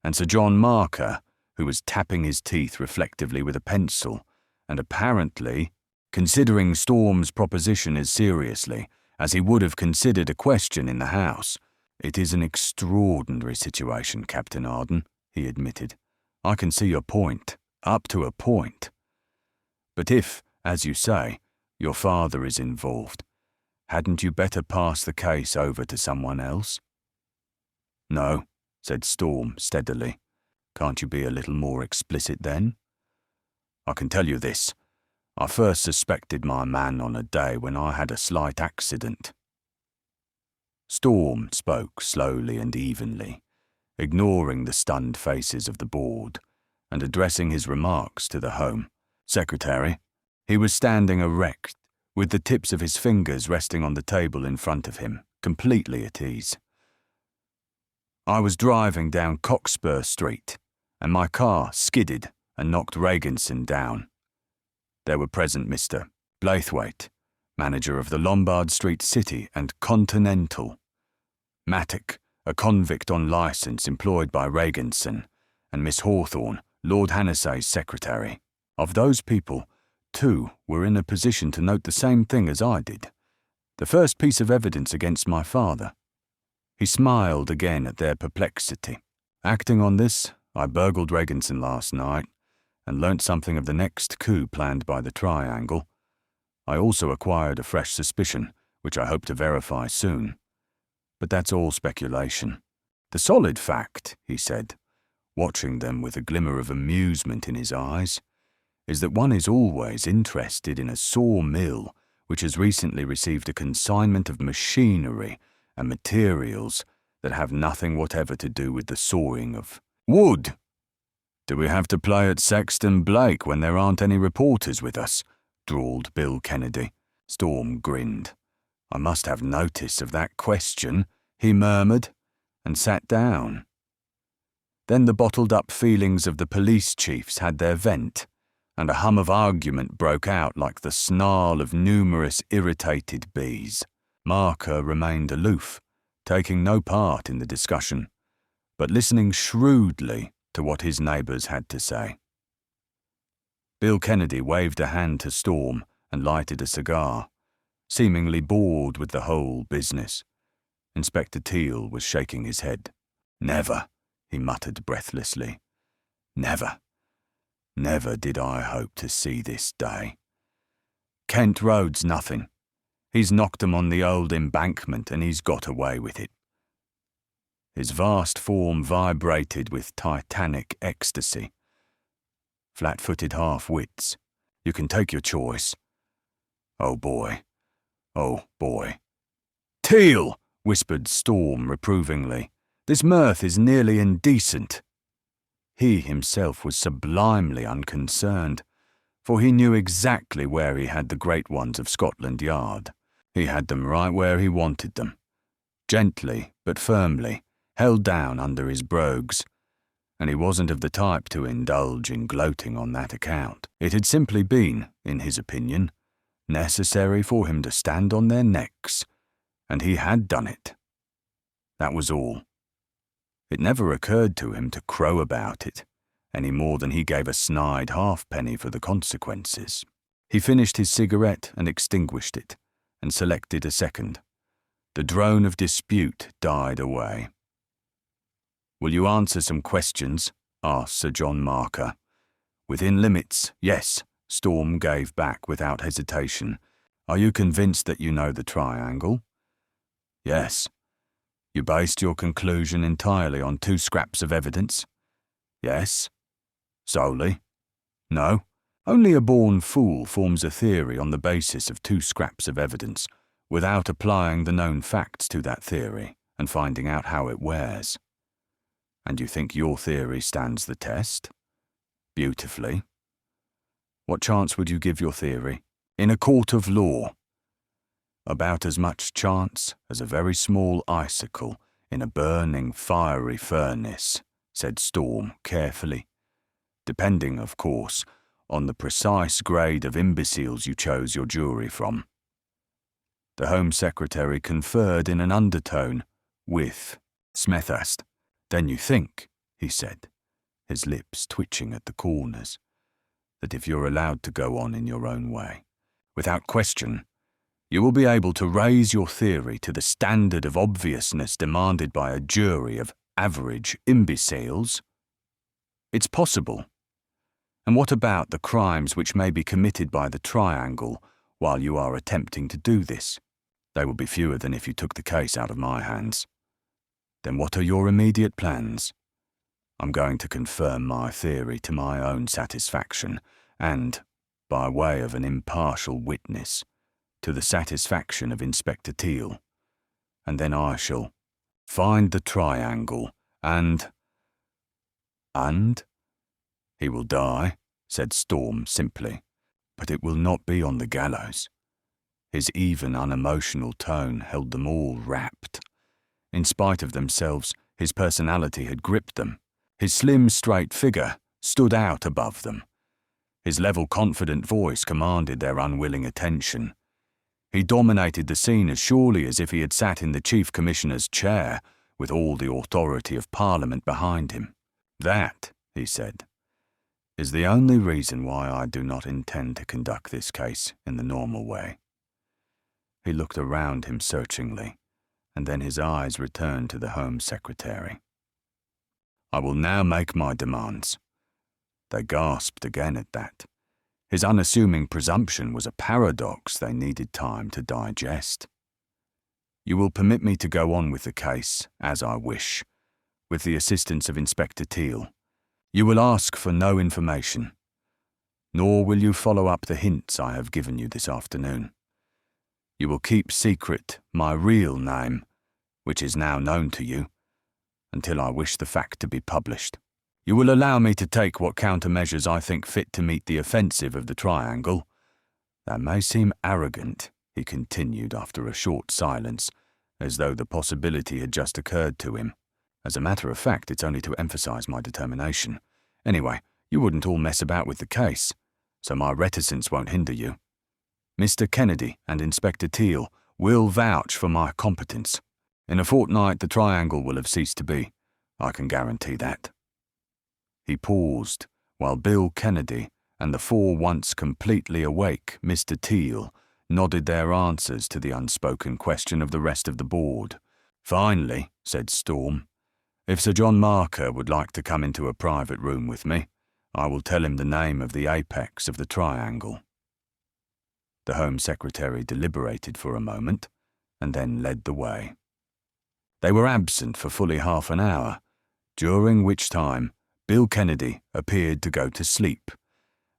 and Sir John Marker, who was tapping his teeth reflectively with a pencil and apparently considering Storm's proposition as seriously as he would have considered a question in the House. "It is an extraordinary situation, Captain Arden," he admitted. "I can see your point, up to a point. But if, as you say, your father is involved, hadn't you better pass the case over to someone else?" "No," said Storm steadily. "Can't you be a little more explicit then?" "I can tell you this. I first suspected my man on a day when I had a slight accident." Storm spoke slowly and evenly, ignoring the stunned faces of the board and addressing his remarks to the Home Secretary. He was standing erect, with the tips of his fingers resting on the table in front of him, completely at ease. "I was driving down Cockspur Street, and my car skidded and knocked Regenson down. There were present Mr. Blaithwaite, manager of the Lombard Street City and Continental, Mattock, a convict on licence employed by Regenson, and Miss Hawthorne, Lord Hannessey's secretary. Of those people, two were in a position to note the same thing as I did. The first piece of evidence against my father." He smiled again at their perplexity. "Acting on this, I burgled Regenson last night and learnt something of the next coup planned by the Triangle. I also acquired a fresh suspicion, which I hope to verify soon. But that's all speculation. The solid fact," he said, watching them with a glimmer of amusement in his eyes, "is that one is always interested in a sawmill which has recently received a consignment of machinery and materials that have nothing whatever to do with the sawing of wood. Do we have to play at Sexton Blake when there aren't any reporters with us?" drawled Bill Kennedy. Storm grinned. "I must have notice of that question," he murmured, and sat down. Then the bottled-up feelings of the police chiefs had their vent, and a hum of argument broke out like the snarl of numerous irritated bees. Marker remained aloof, taking no part in the discussion, but listening shrewdly to what his neighbours had to say. Bill Kennedy waved a hand to Storm and lighted a cigar, seemingly bored with the whole business. Inspector Teal was shaking his head. "Never," he muttered breathlessly. "Never. Never did I hope to see this day. Kent Road's nothing. He's knocked 'em on the old embankment and he's got away with it." His vast form vibrated with titanic ecstasy. "Flat-footed half-wits. You can take your choice. Oh boy. Oh boy." "Teal!" whispered Storm reprovingly. "This mirth is nearly indecent." He himself was sublimely unconcerned, for he knew exactly where he had the great ones of Scotland Yard. He had them right where he wanted them, gently but firmly, held down under his brogues, and he wasn't of the type to indulge in gloating on that account. It had simply been, in his opinion, necessary for him to stand on their necks, and he had done it. That was all. It never occurred to him to crow about it, any more than he gave a snide halfpenny for the consequences. He finished his cigarette and extinguished it, and selected a second. The drone of dispute died away. "Will you answer some questions?" asked Sir John Marker. "Within limits, yes," Storm gave back without hesitation. "Are you convinced that you know the Triangle?" "Yes." "You based your conclusion entirely on 2 scraps of evidence?" "Yes." "Solely?" "No." Only a born fool forms a theory on the basis of 2 scraps of evidence without applying the known facts to that theory and finding out how it wears. And you think your theory stands the test? Beautifully. What chance would you give your theory? In a court of law? About as much chance as a very small icicle in a burning, fiery furnace, said Storm carefully. Depending, of course, on the precise grade of imbeciles you chose your jury from. The Home Secretary conferred in an undertone with Smethurst. Then you think, he said, his lips twitching at the corners, that if you're allowed to go on in your own way, without question, you will be able to raise your theory to the standard of obviousness demanded by a jury of average imbeciles? It's possible. And what about the crimes which may be committed by the triangle while you are attempting to do this? They will be fewer than if you took the case out of my hands. Then what are your immediate plans? I'm going to confirm my theory to my own satisfaction and, by way of an impartial witness, to the satisfaction of Inspector Teal. And then I shall find the triangle and... He will die, said Storm simply, but it will not be on the gallows. His even, unemotional tone held them all rapt. In spite of themselves, his personality had gripped them. His slim, straight figure stood out above them. His level, confident voice commanded their unwilling attention. He dominated the scene as surely as if he had sat in the Chief Commissioner's chair, with all the authority of Parliament behind him. That, he said, is the only reason why I do not intend to conduct this case in the normal way. He looked around him searchingly, and then his eyes returned to the Home Secretary. I will now make my demands. They gasped again at that. His unassuming presumption was a paradox they needed time to digest. You will permit me to go on with the case, as I wish, with the assistance of Inspector Teal. You will ask for no information, nor will you follow up the hints I have given you this afternoon. You will keep secret my real name, which is now known to you, until I wish the fact to be published. You will allow me to take what countermeasures I think fit to meet the offensive of the triangle. That may seem arrogant, he continued after a short silence, as though the possibility had just occurred to him. As a matter of fact, it's only to emphasize my determination. Anyway, you wouldn't all mess about with the case, so my reticence won't hinder you. Mr. Kennedy and Inspector Teal will vouch for my competence. In a fortnight, the triangle will have ceased to be. I can guarantee that. He paused, while Bill Kennedy and the 4 once completely awake Mr. Teal nodded their answers to the unspoken question of the rest of the board. Finally, said Storm, if Sir John Marker would like to come into a private room with me, I will tell him the name of the apex of the triangle. The Home Secretary deliberated for a moment, and then led the way. They were absent for fully half an hour, during which time Bill Kennedy appeared to go to sleep,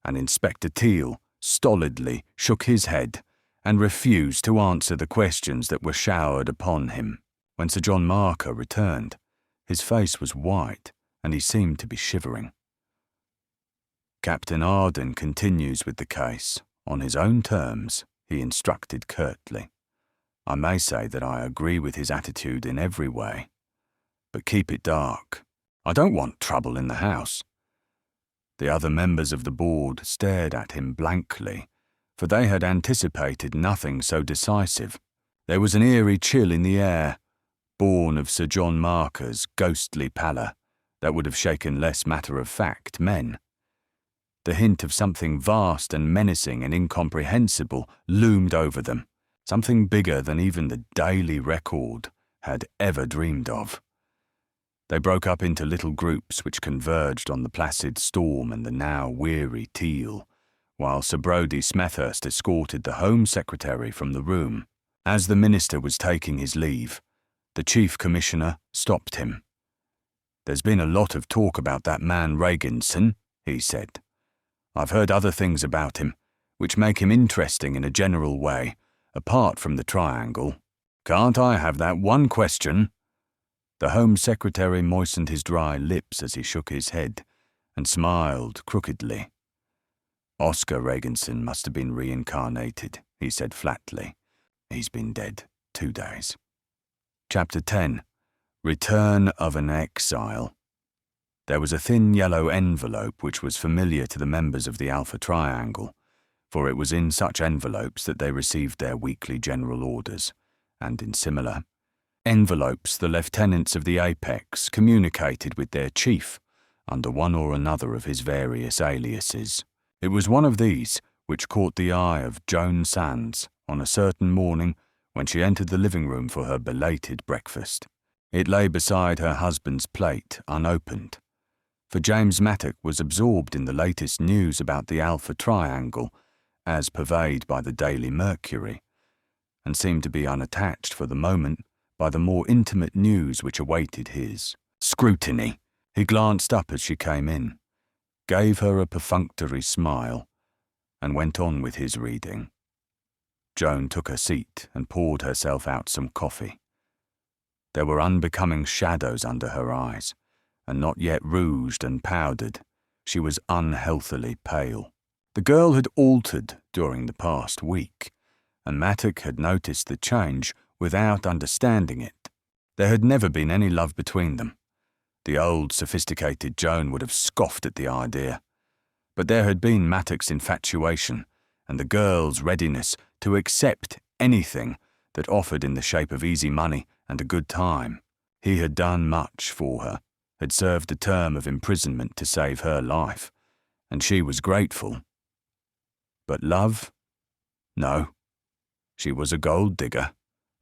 and Inspector Teal stolidly shook his head and refused to answer the questions that were showered upon him. When Sir John Marker returned, his face was white, and he seemed to be shivering. Captain Arden continues with the case, on his own terms, he instructed curtly. I may say that I agree with his attitude in every way, but keep it dark. I don't want trouble in the house. The other members of the board stared at him blankly, for they had anticipated nothing so decisive. There was an eerie chill in the air, born of Sir John Marker's ghostly pallor, that would have shaken less matter-of-fact men. The hint of something vast and menacing and incomprehensible loomed over them, something bigger than even the Daily Record had ever dreamed of. They broke up into little groups which converged on the placid Storm and the now weary Teal, while Sir Brodie Smethurst escorted the Home Secretary from the room. As the Minister was taking his leave, the Chief Commissioner stopped him. There's been a lot of talk about that man Reginson, he said. I've heard other things about him, which make him interesting in a general way, apart from the triangle. Can't I have that one question?" The Home Secretary moistened his dry lips as he shook his head and smiled crookedly. "Oscar Regenson must have been reincarnated," he said flatly. "He's been dead 2 days." Chapter 10. Return of an Exile. There was a thin yellow envelope which was familiar to the members of the Alpha Triangle, for it was in such envelopes that they received their weekly general orders, and in similar envelopes the lieutenants of the Apex communicated with their chief under one or another of his various aliases. It was one of these which caught the eye of Joan Sands on a certain morning when she entered the living room for her belated breakfast. It lay beside her husband's plate, unopened, for James Mattock was absorbed in the latest news about the Alpha Triangle, as purveyed by the Daily Mercury, and seemed to be unattached for the moment by the more intimate news which awaited his scrutiny. He glanced up as she came in, gave her a perfunctory smile, and went on with his reading. Joan took her seat and poured herself out some coffee. There were unbecoming shadows under her eyes, and not yet rouged and powdered, she was unhealthily pale. The girl had altered during the past week, and Mattock had noticed the change without understanding it. There had never been any love between them. The old, sophisticated Joan would have scoffed at the idea. But there had been Mattock's infatuation and the girl's readiness to accept anything that offered in the shape of easy money and a good time. He had done much for her, had served a term of imprisonment to save her life, and she was grateful. But love? No. She was a gold digger,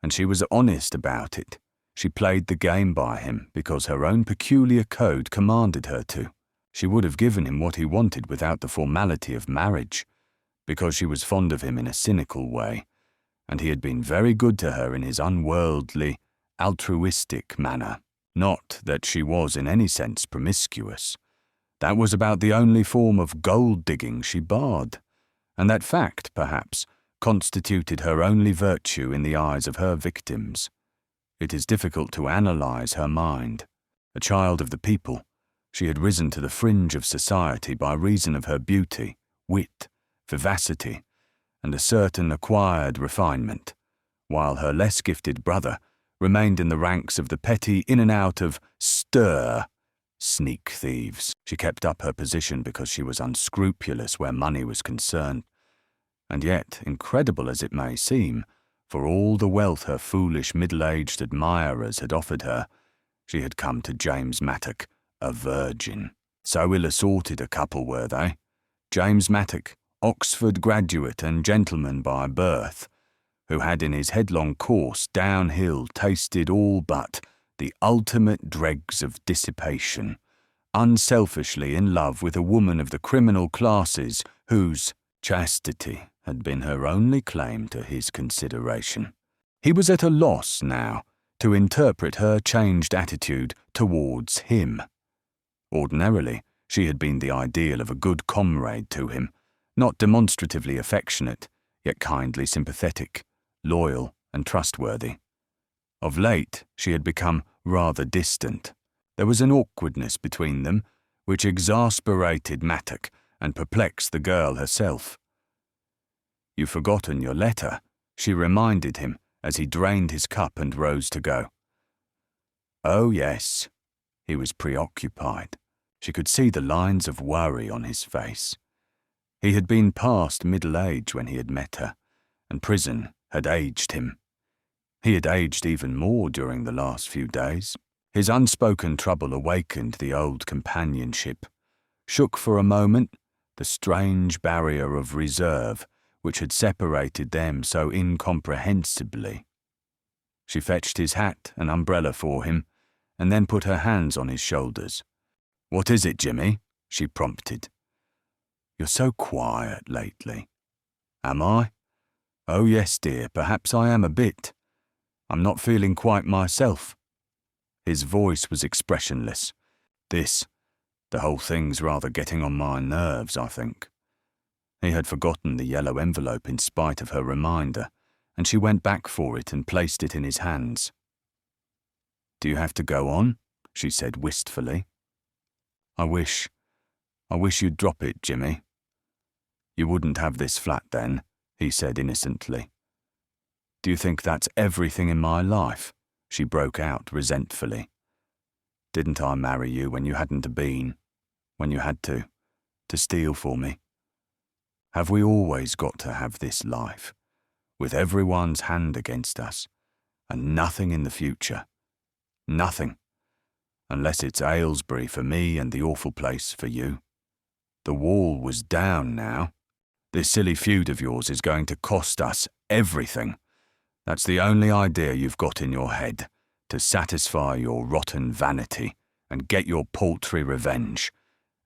and she was honest about it. She played the game by him because her own peculiar code commanded her to. She would have given him what he wanted without the formality of marriage, because she was fond of him in a cynical way, and he had been very good to her in his unworldly, altruistic manner. Not that she was in any sense promiscuous. That was about the only form of gold-digging she barred, and that fact, perhaps, constituted her only virtue in the eyes of her victims. It is difficult to analyze her mind. A child of the people, she had risen to the fringe of society by reason of her beauty, wit, vivacity, and a certain acquired refinement, while her less gifted brother remained in the ranks of the petty in and out of stir sneak thieves. She kept up her position because she was unscrupulous where money was concerned, and yet, incredible as it may seem, for all the wealth her foolish middle-aged admirers had offered her, she had come to James Mattock a virgin. So ill-assorted a couple were they. James Mattock, Oxford graduate and gentleman by birth, who had in his headlong course downhill tasted all but the ultimate dregs of dissipation, unselfishly in love with a woman of the criminal classes whose chastity had been her only claim to his consideration. He was at a loss now to interpret her changed attitude towards him. Ordinarily, she had been the ideal of a good comrade to him, not demonstratively affectionate, yet kindly sympathetic, loyal and trustworthy. Of late, she had become rather distant. There was an awkwardness between them which exasperated Mattock and perplexed the girl herself. "You've forgotten your letter," she reminded him as he drained his cup and rose to go. "Oh, yes." He was preoccupied. She could see the lines of worry on his face. He had been past middle age when he had met her, and prison had aged him. He had aged even more during the last few days. His unspoken trouble awakened the old companionship, shook for a moment the strange barrier of reserve which had separated them so incomprehensibly. She fetched his hat and umbrella for him, and then put her hands on his shoulders. "What is it, Jimmy?" she prompted. "You're so quiet lately." "Am I? Oh yes, dear, perhaps I am a bit. I'm not feeling quite myself." His voice was expressionless. The whole thing's rather getting on my nerves, I think." He had forgotten the yellow envelope in spite of her reminder, and she went back for it and placed it in his hands. "Do you have to go on?" she said wistfully. I wish you'd drop it, Jimmy." "You wouldn't have this flat then," he said innocently. "Do you think that's everything in my life?" she broke out resentfully. "Didn't I marry you when you hadn't a bean, when you had to steal for me? Have we always got to have this life, with everyone's hand against us, and nothing in the future? Nothing, unless it's Aylesbury for me and the awful place for you. The wall was down now. This silly feud of yours is going to cost us everything. That's the only idea you've got in your head, to satisfy your rotten vanity and get your paltry revenge.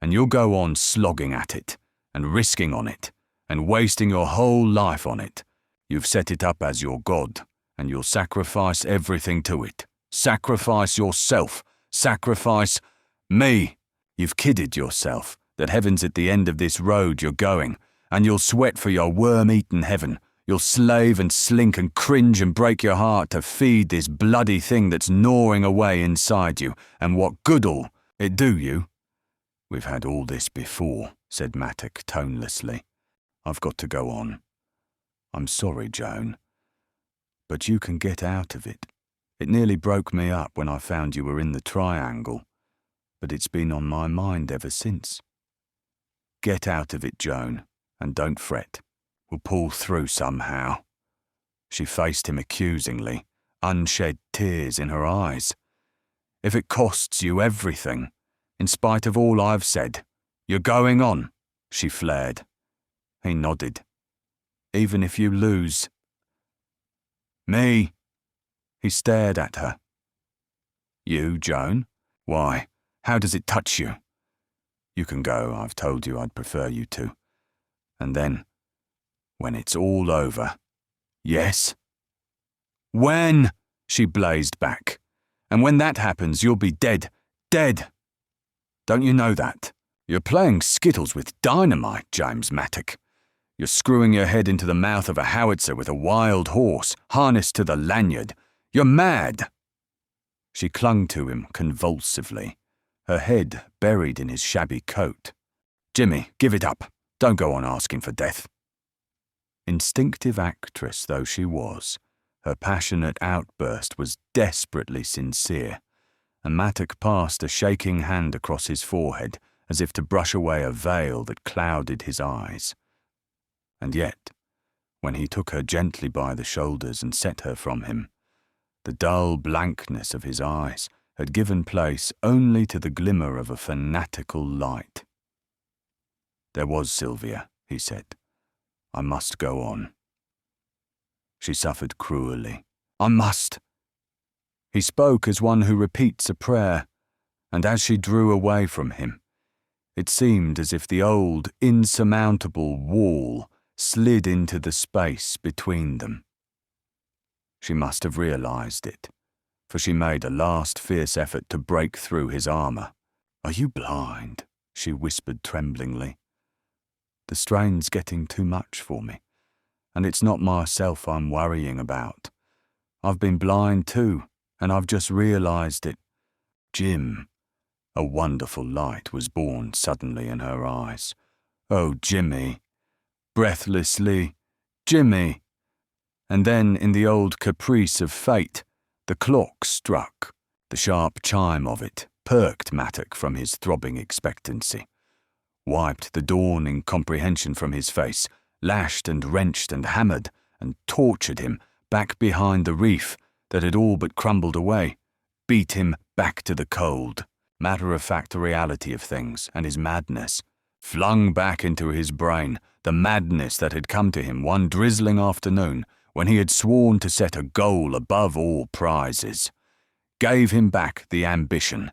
And you'll go on slogging at it, and risking on it, and wasting your whole life on it. You've set it up as your god, and you'll sacrifice everything to it. Sacrifice yourself. Sacrifice me. You've kidded yourself that heaven's at the end of this road you're going, and you'll sweat for your worm-eaten heaven. You'll slave and slink and cringe and break your heart to feed this bloody thing that's gnawing away inside you, and what good'll it do you?" "We've had all this before," said Mattock tonelessly. "I've got to go on. I'm sorry, Joan. But you can get out of it. It nearly broke me up when I found you were in the triangle, but it's been on my mind ever since. Get out of it, Joan, and don't fret. We'll pull through somehow." She faced him accusingly, unshed tears in her eyes. "If it costs you everything, in spite of all I've said, you're going on," she flared. He nodded. "Even if you lose." "Me?" He stared at her. "You, Joan? Why, how does it touch you?" "You can go, I've told you I'd prefer you to. And then, when it's all over." "Yes?" "When?" she blazed back. "And when that happens, you'll be dead. Dead. Don't you know that? You're playing skittles with dynamite, James Mattock. You're screwing your head into the mouth of a howitzer with a wild horse, harnessed to the lanyard. You're mad." She clung to him convulsively, her head buried in his shabby coat. "Jimmy, give it up. Don't go on asking for death." Instinctive actress though she was, her passionate outburst was desperately sincere, and Mattock passed a shaking hand across his forehead as if to brush away a veil that clouded his eyes. And yet, when he took her gently by the shoulders and set her from him, the dull blankness of his eyes had given place only to the glimmer of a fanatical light. "There was Sylvia," he said. "I must go on." She suffered cruelly. "I must." He spoke as one who repeats a prayer, and as she drew away from him, it seemed as if the old, insurmountable wall slid into the space between them. She must have realized it, for she made a last fierce effort to break through his armor. "Are you blind?" she whispered tremblingly. "The strain's getting too much for me, and it's not myself I'm worrying about. I've been blind too, and I've just realized it. Jim." A wonderful light was born suddenly in her eyes. "Oh, Jimmy." Breathlessly, "Jimmy." And then, in the old caprice of fate, the clock struck. The sharp chime of it perked Mattock from his throbbing expectancy, wiped the dawning comprehension from his face, lashed and wrenched and hammered and tortured him back behind the reef that had all but crumbled away, beat him back to the cold, matter-of-fact reality of things and his madness, flung back into his brain the madness that had come to him one drizzling afternoon when he had sworn to set a goal above all prizes, gave him back the ambition,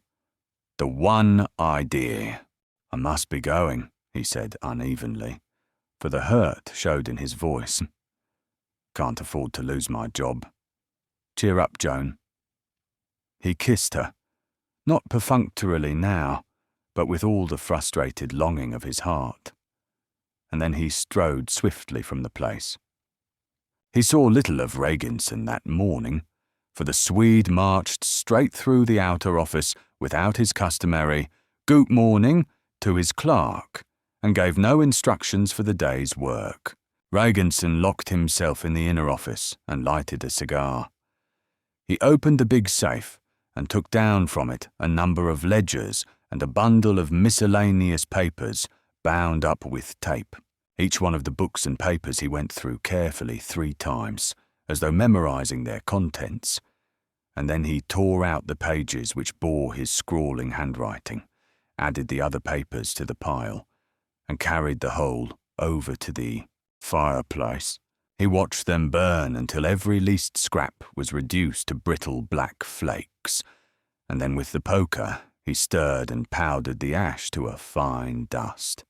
the one idea. "I must be going," he said unevenly, for the hurt showed in his voice. "Can't afford to lose my job. Cheer up, Joan." He kissed her, not perfunctorily now, but with all the frustrated longing of his heart. and then he strode swiftly from the place. He saw little of Reginson that morning, for the Swede marched straight through the outer office without his customary "good morning" to his clerk, and gave no instructions for the day's work. Reginson locked himself in the inner office and lighted a cigar. He opened the big safe and took down from it a number of ledgers and a bundle of miscellaneous papers bound up with tape. Each one of the books and papers he went through carefully 3 times, as though memorizing their contents, and then he tore out the pages which bore his scrawling handwriting, added the other papers to the pile, and carried the whole over to the fireplace. He watched them burn until every least scrap was reduced to brittle black flakes, and then with the poker he stirred and powdered the ash to a fine dust.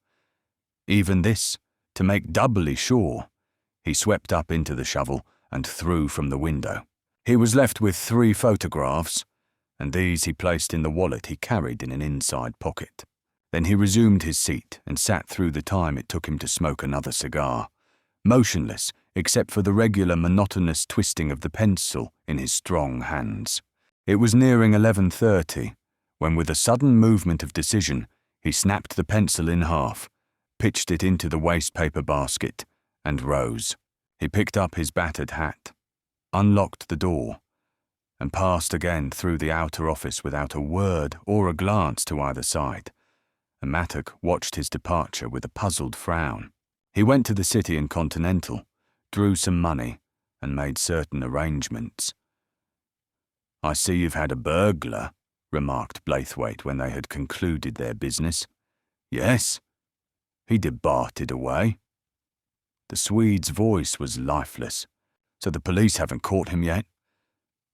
Even this, to make doubly sure, he swept up into the shovel and threw from the window. He was left with 3 photographs, and these he placed in the wallet he carried in an inside pocket. Then he resumed his seat and sat through the time it took him to smoke another cigar, motionless except for the regular monotonous twisting of the pencil in his strong hands. It was nearing 11:30, when with a sudden movement of decision, he snapped the pencil in half, pitched it into the wastepaper basket, and rose. He picked up his battered hat, unlocked the door, and passed again through the outer office without a word or a glance to either side, and Mattock watched his departure with a puzzled frown. He went to the City and Continental, drew some money, and made certain arrangements. "I see you've had a burglar," remarked Blaithwaite when they had concluded their business. "Yes." "He debarted away." The Swede's voice was lifeless. "So the police haven't caught him yet?"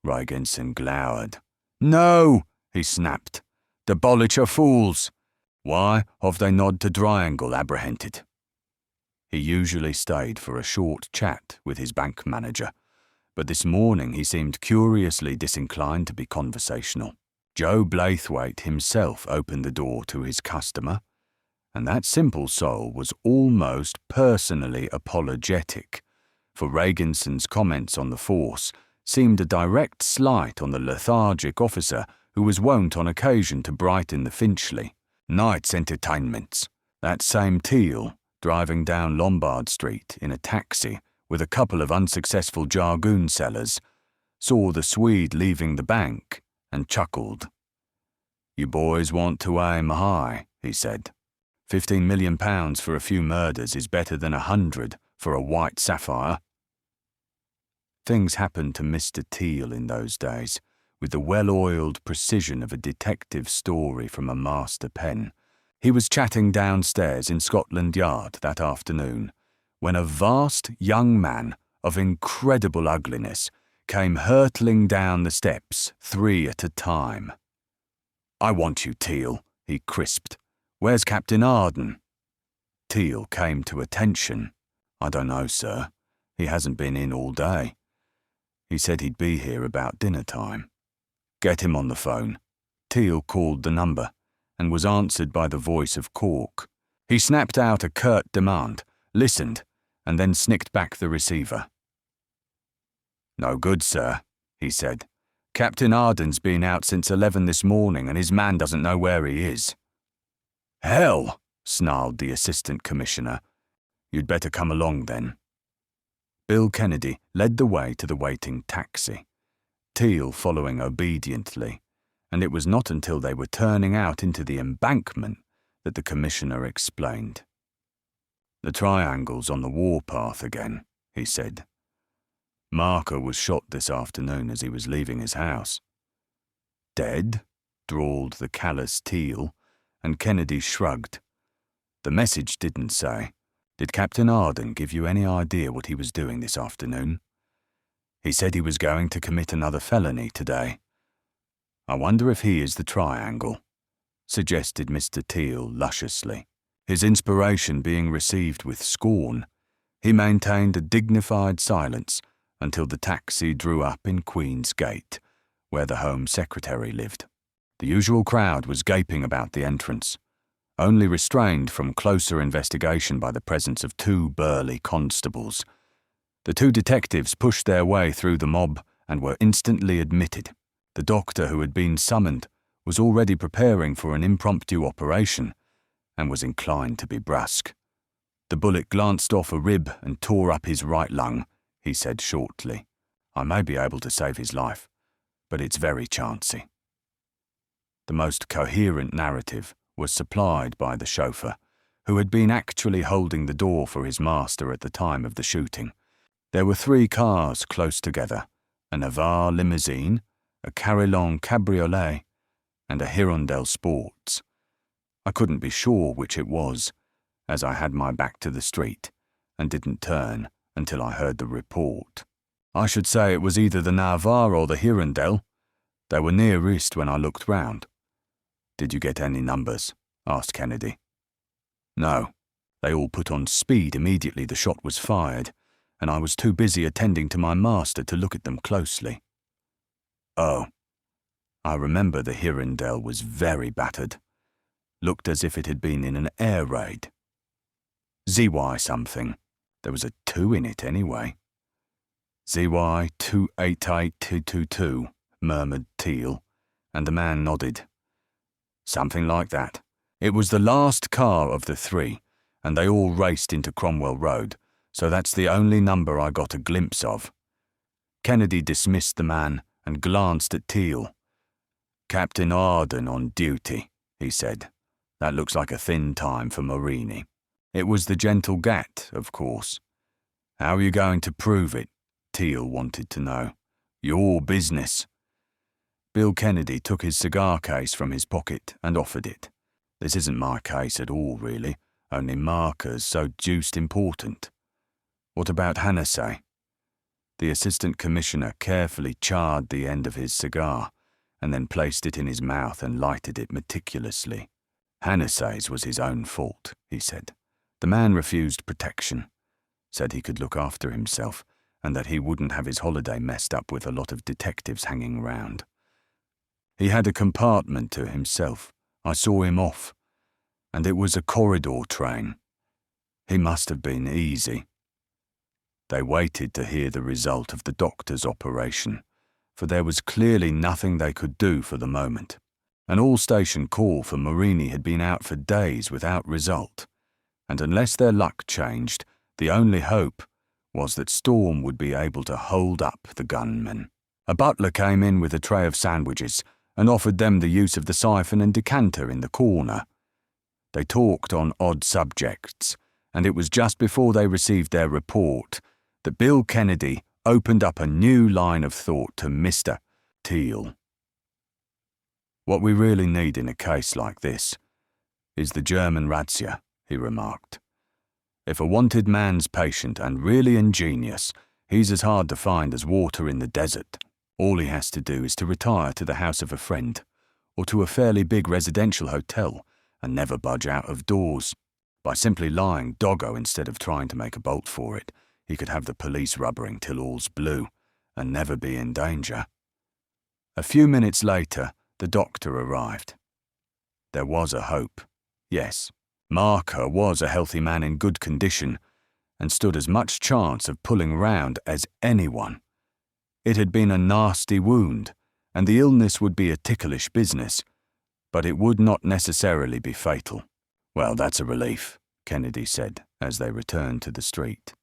Reginson glowered. "No," he snapped. "The Bollicher fools. Why have they not to Triangle apprehended?" He usually stayed for a short chat with his bank manager, but this morning he seemed curiously disinclined to be conversational. Joe Blaithwaite himself opened the door to his customer, and that simple soul was almost personally apologetic, for Reginson's comments on the force seemed a direct slight on the lethargic officer who was wont on occasion to brighten the Finchley night's entertainments. That same Teal, driving down Lombard Street in a taxi with a couple of unsuccessful jargoon sellers, saw the Swede leaving the bank and chuckled. "You boys want to aim high," he said. £15 million for a few murders is better than 100 for a white sapphire." Things happened to Mr. Teal in those days with the well-oiled precision of a detective story from a master pen. He was chatting downstairs in Scotland Yard that afternoon when a vast young man of incredible ugliness came hurtling down the steps 3 at a time. "I want you, Teal," he crisped. "Where's Captain Arden?" Teal came to attention. "I don't know, sir. He hasn't been in all day. He said he'd be here about dinner time." "Get him on the phone." Teal called the number and was answered by the voice of Cork. He snapped out a curt demand, listened, and then snicked back the receiver. "No good, sir," he said. "Captain Arden's been out since 11 this morning and his man doesn't know where he is." "Hell!" snarled the Assistant Commissioner. "You'd better come along then." Bill Kennedy led the way to the waiting taxi, Teal following obediently, and it was not until they were turning out into the embankment that the Commissioner explained. "The triangle's on the warpath again," he said. "Marker was shot this afternoon as he was leaving his house." "Dead?" drawled the callous Teal, and Kennedy shrugged. "The message didn't say. Did Captain Arden give you any idea what he was doing this afternoon?" "He said he was going to commit another felony today." "I wonder if he is the triangle," suggested Mr. Teal lusciously. His inspiration being received with scorn, he maintained a dignified silence until the taxi drew up in Queen's Gate, where the Home Secretary lived. The usual crowd was gaping about the entrance. only restrained from closer investigation by the presence of 2 burly constables. The 2 detectives pushed their way through the mob and were instantly admitted. The doctor who had been summoned was already preparing for an impromptu operation and was inclined to be brusque. "The bullet glanced off a rib and tore up his right lung," he said shortly. "I may be able to save his life, but it's very chancy." The most coherent narrative was supplied by the chauffeur, who had been actually holding the door for his master at the time of the shooting. There were 3 cars close together, a Noir limousine, a Carillon cabriolet, and a Hirondelle Sports. I couldn't be sure which it was, as I had my back to the street and didn't turn until I heard the report. "I should say it was either the Noir or the Hirondelle. They were nearest when I looked round." "Did you get any numbers?" asked Kennedy. "No. They all put on speed immediately the shot was fired, and I was too busy attending to my master to look at them closely." "Oh. I remember the Hirondelle was very battered. Looked as if it had been in an air raid. ZY something. There was a 2 in it anyway." "ZY 288222, murmured Teal, and the man nodded. "Something like that. It was the last car of the 3, and they all raced into Cromwell Road, so that's the only number I got a glimpse of." Kennedy dismissed the man and glanced at Teal. "Captain Arden on duty," he said. "That looks like a thin time for Marini." It was the gentle Gat, of course. "How are you going to prove it?" Teal wanted to know. "Your business." Bill Kennedy took his cigar case from his pocket and offered it. "This isn't my case at all, really, only markers so deuced important." "What about Hennessy?" The assistant commissioner carefully charred the end of his cigar and then placed it in his mouth and lighted it meticulously. "Hennessy's was his own fault," he said. "The man refused protection, said he could look after himself and that he wouldn't have his holiday messed up with a lot of detectives hanging round. He had a compartment to himself. I saw him off, and it was a corridor train. He must have been easy." They waited to hear the result of the doctor's operation, for there was clearly nothing they could do for the moment. An all-station call for Marini had been out for days without result, and unless their luck changed, the only hope was that Storm would be able to hold up the gunmen. A butler came in with a tray of sandwiches and offered them the use of the siphon and decanter in the corner. They talked on odd subjects, and it was just before they received their report that Bill Kennedy opened up a new line of thought to Mr. Teal. "What we really need in a case like this is the German razzia," he remarked. "If a wanted man's patient and really ingenious, he's as hard to find as water in the desert. All he has to do is to retire to the house of a friend, or to a fairly big residential hotel, and never budge out of doors. By simply lying doggo instead of trying to make a bolt for it, he could have the police rubbering till all's blue, and never be in danger." A few minutes later, the doctor arrived. There was a hope. Yes, Marker was a healthy man in good condition, and stood as much chance of pulling round as anyone. It had been a nasty wound, and the illness would be a ticklish business, but it would not necessarily be fatal. "Well, that's a relief," Kennedy said as they returned to the street.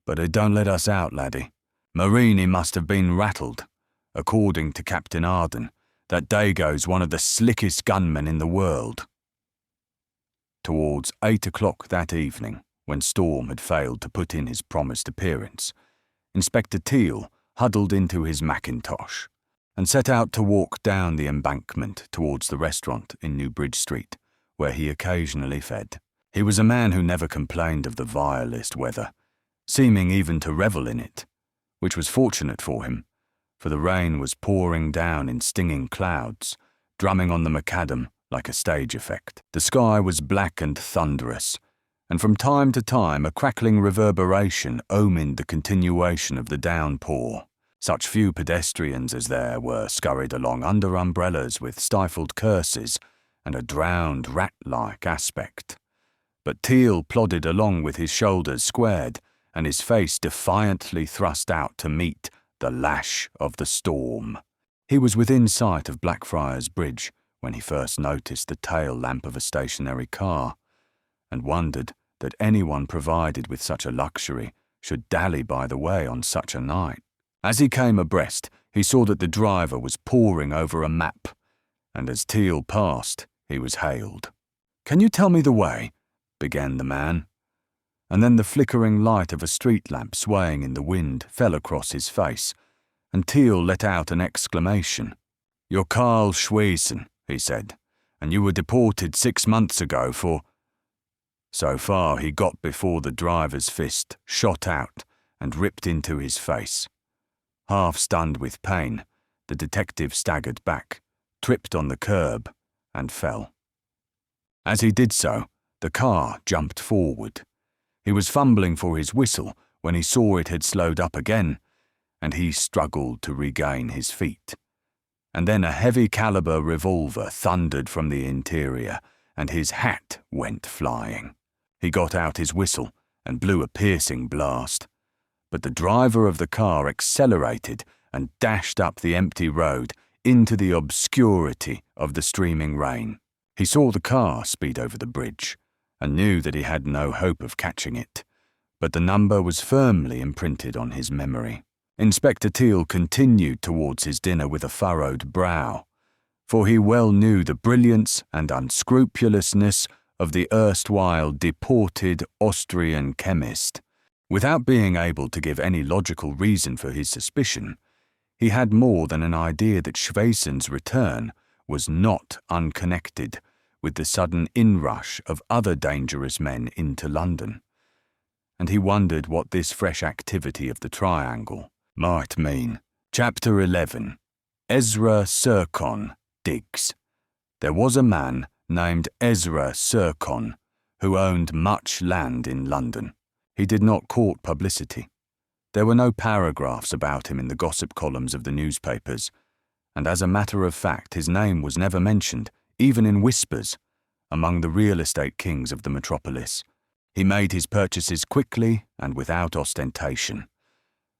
"But it don't let us out, laddie. Marini must have been rattled. According to Captain Arden, that Dago's one of the slickest gunmen in the world." Towards 8 o'clock that evening, when Storm had failed to put in his promised appearance, Inspector Teal huddled into his Macintosh and set out to walk down the embankment towards the restaurant in New Bridge Street, where he occasionally fed. He was a man who never complained of the vilest weather, seeming even to revel in it, which was fortunate for him, for the rain was pouring down in stinging clouds, drumming on the macadam like a stage effect. The sky was black and thunderous, and from time to time a crackling reverberation omened the continuation of the downpour. Such few pedestrians as there were scurried along under umbrellas with stifled curses and a drowned rat-like aspect. But Teal plodded along with his shoulders squared and his face defiantly thrust out to meet the lash of the storm. He was within sight of Blackfriars Bridge when he first noticed the tail lamp of a stationary car, and wondered that anyone provided with such a luxury should dally by the way on such a night. As he came abreast, he saw that the driver was poring over a map, and as Teal passed, he was hailed. "Can you tell me the way?" began the man, and then the flickering light of a street lamp swaying in the wind fell across his face, and Teal let out an exclamation. "You're Carl Schweisen," he said, "and you were deported 6 months ago for—" So far he got before the driver's fist shot out and ripped into his face. Half stunned with pain, the detective staggered back, tripped on the curb, and fell. As he did so, the car jumped forward. He was fumbling for his whistle when he saw it had slowed up again, and he struggled to regain his feet. And then a heavy-caliber revolver thundered from the interior, and his hat went flying. He got out his whistle and blew a piercing blast. But the driver of the car accelerated and dashed up the empty road into the obscurity of the streaming rain. He saw the car speed over the bridge and knew that he had no hope of catching it, but the number was firmly imprinted on his memory. Inspector Teal continued towards his dinner with a furrowed brow, for he well knew the brilliance and unscrupulousness of the erstwhile deported Austrian chemist. Without being able to give any logical reason for his suspicion, he had more than an idea that Schweizen's return was not unconnected with the sudden inrush of other dangerous men into London, and he wondered what this fresh activity of the triangle might mean. Chapter 11. Ezra Sercon digs. There was a man named Ezra Sercon who owned much land in London. He did not court publicity. There were no paragraphs about him in the gossip columns of the newspapers, and as a matter of fact his name was never mentioned, even in whispers, among the real estate kings of the metropolis. He made his purchases quickly and without ostentation,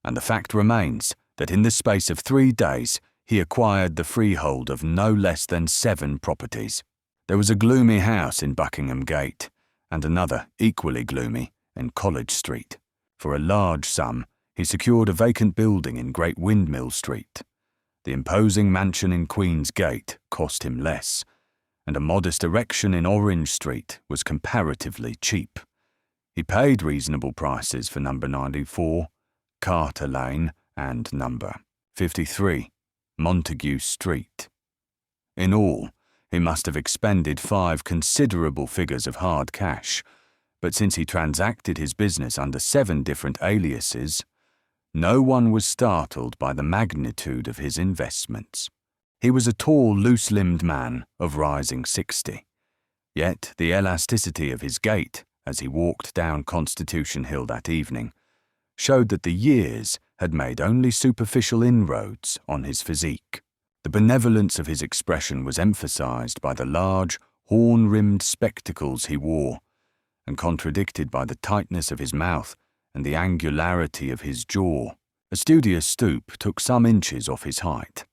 and the fact remains that in the space of 3 days he acquired the freehold of no less than 7 properties. There was a gloomy house in Buckingham Gate, and another, equally gloomy, in College Street. For a large sum, he secured a vacant building in Great Windmill Street. The imposing mansion in Queen's Gate cost him less, and a modest erection in Orange Street was comparatively cheap. He paid reasonable prices for number 94, Carter Lane, and number 53, Montague Street. In all, he must have expended 5 considerable figures of hard cash, but since he transacted his business under 7 different aliases, no one was startled by the magnitude of his investments. He was a tall, loose-limbed man of rising 60, yet the elasticity of his gait as he walked down Constitution Hill that evening showed that the years had made only superficial inroads on his physique. The benevolence of his expression was emphasized by the large, horn-rimmed spectacles he wore, and contradicted by the tightness of his mouth and the angularity of his jaw. A studious stoop took some inches off his height,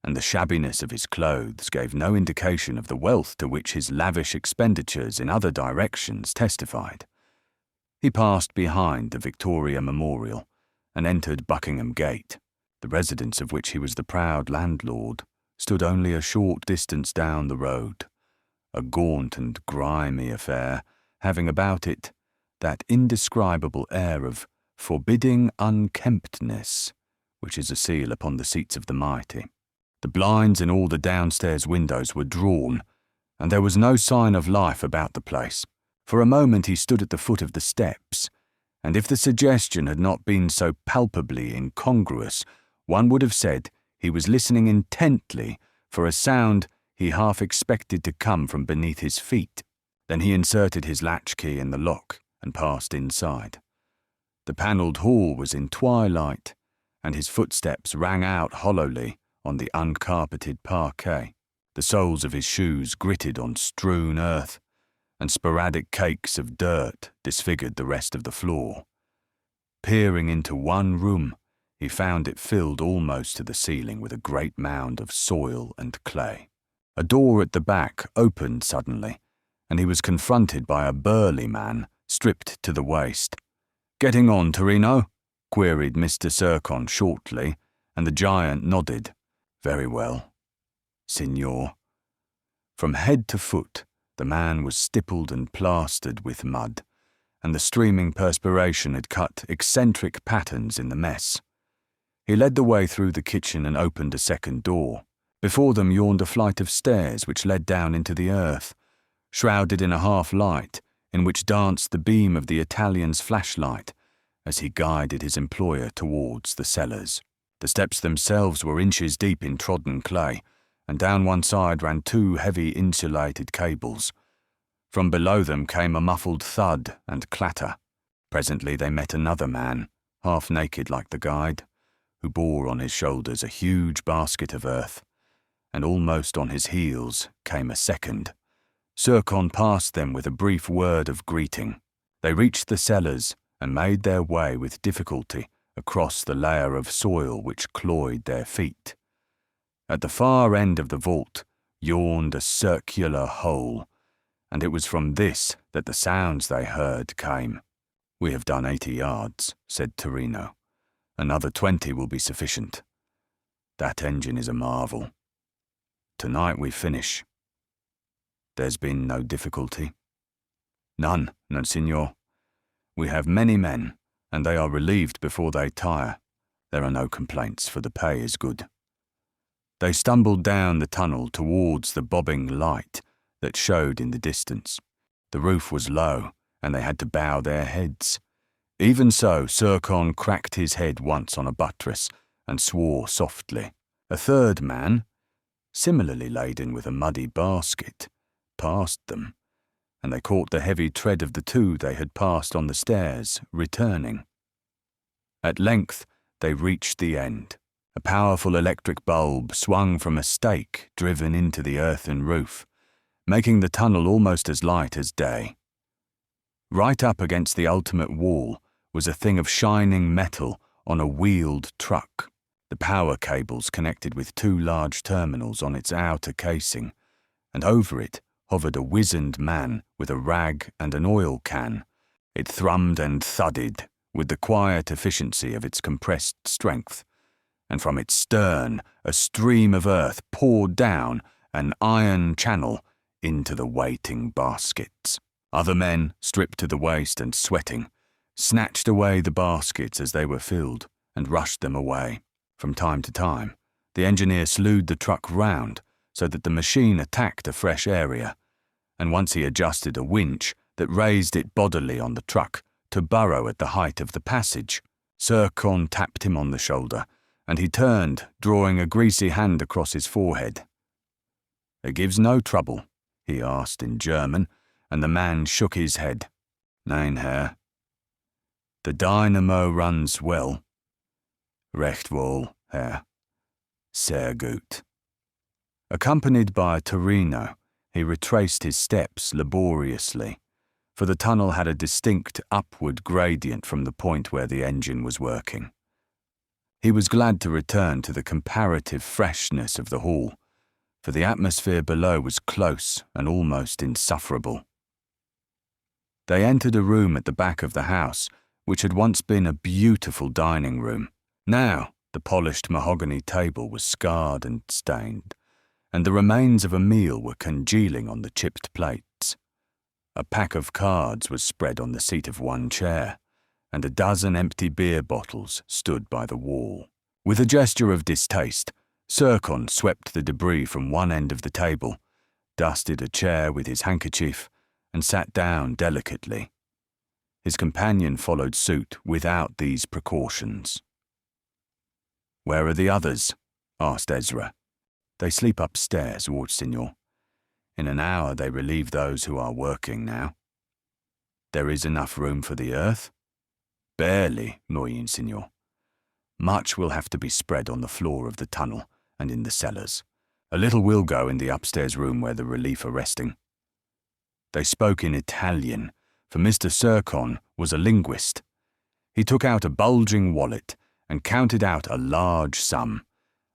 and the shabbiness of his clothes gave no indication of the wealth to which his lavish expenditures in other directions testified. He passed behind the Victoria Memorial and entered Buckingham Gate. The residence of which he was the proud landlord stood only a short distance down the road, a gaunt and grimy affair, having about it that indescribable air of forbidding unkemptness which is a seal upon the seats of the mighty. The blinds in all the downstairs windows were drawn, and there was no sign of life about the place. For a moment he stood at the foot of the steps, and if the suggestion had not been so palpably incongruous, one would have said he was listening intently for a sound he half expected to come from beneath his feet. Then he inserted his latchkey in the lock and passed inside. The panelled hall was in twilight, and his footsteps rang out hollowly on the uncarpeted parquet. The soles of his shoes gritted on strewn earth, and sporadic cakes of dirt disfigured the rest of the floor. Peering into one room, he found it filled almost to the ceiling with a great mound of soil and clay. A door at the back opened suddenly, and he was confronted by a burly man, stripped to the waist. "Getting on, Torino?" queried Mr. Zircon shortly, and the giant nodded. "Very well, Signor." From head to foot, the man was stippled and plastered with mud, and the streaming perspiration had cut eccentric patterns in the mess. He led the way through the kitchen and opened a second door. Before them yawned a flight of stairs which led down into the earth, shrouded in a half-light in which danced the beam of the Italian's flashlight as he guided his employer towards the cellars. The steps themselves were inches deep in trodden clay, and down one side ran two heavy insulated cables. From below them came a muffled thud and clatter. Presently they met another man, half naked like the guide, who bore on his shoulders a huge basket of earth, and almost on his heels came a second. Zircon passed them with a brief word of greeting. They reached the cellars and made their way with difficulty across the layer of soil which cloyed their feet. At the far end of the vault yawned a circular hole, and it was from this that the sounds they heard came. "We have done 80 yards," said Torino. "Another 20 will be sufficient. That engine is a marvel. Tonight we finish." "There's been no difficulty?" "None, Monsignor. We have many men, and they are relieved before they tire. There are no complaints, for the pay is good." They stumbled down the tunnel towards the bobbing light that showed in the distance. The roof was low, and they had to bow their heads. Even so, Zircon cracked his head once on a buttress and swore softly. A third man, similarly laden with a muddy basket, passed them, and they caught the heavy tread of the two they had passed on the stairs, returning. At length they reached the end. A powerful electric bulb swung from a stake driven into the earthen roof, making the tunnel almost as light as day. Right up against the ultimate wall was a thing of shining metal on a wheeled truck. The power cables connected with two large terminals on its outer casing, and over it hovered a wizened man with a rag and an oil can. It thrummed and thudded with the quiet efficiency of its compressed strength, and from its stern a stream of earth poured down an iron channel into the waiting baskets. Other men, stripped to the waist and sweating, snatched away the baskets as they were filled and rushed them away. From time to time, the engineer slewed the truck round so that the machine attacked a fresh area, and once he adjusted a winch that raised it bodily on the truck to burrow at the height of the passage. Zircon tapped him on the shoulder, and he turned, drawing a greasy hand across his forehead. "It gives no trouble?" he asked in German, and the man shook his head. "Nein, Herr. The dynamo runs well." "Recht wohl, Herr. Sehr gut." Accompanied by Torino, he retraced his steps laboriously, for the tunnel had a distinct upward gradient from the point where the engine was working. He was glad to return to the comparative freshness of the hall, for the atmosphere below was close and almost insufferable. They entered a room at the back of the house, which had once been a beautiful dining room. Now, the polished mahogany table was scarred and stained, and the remains of a meal were congealing on the chipped plates. A pack of cards was spread on the seat of one chair, and a dozen empty beer bottles stood by the wall. With a gesture of distaste, Zircon swept the debris from one end of the table, dusted a chair with his handkerchief, and sat down delicately. His companion followed suit without these precautions. "Where are the others?" asked Ezra. "They sleep upstairs, Signor. In an hour they relieve those who are working now." "There is enough room for the earth?" "Barely, Signor. Much will have to be spread on the floor of the tunnel and in the cellars. A little will go in the upstairs room where the relief are resting." They spoke in Italian, for Mr. Zircon was a linguist. He took out a bulging wallet and counted out a large sum,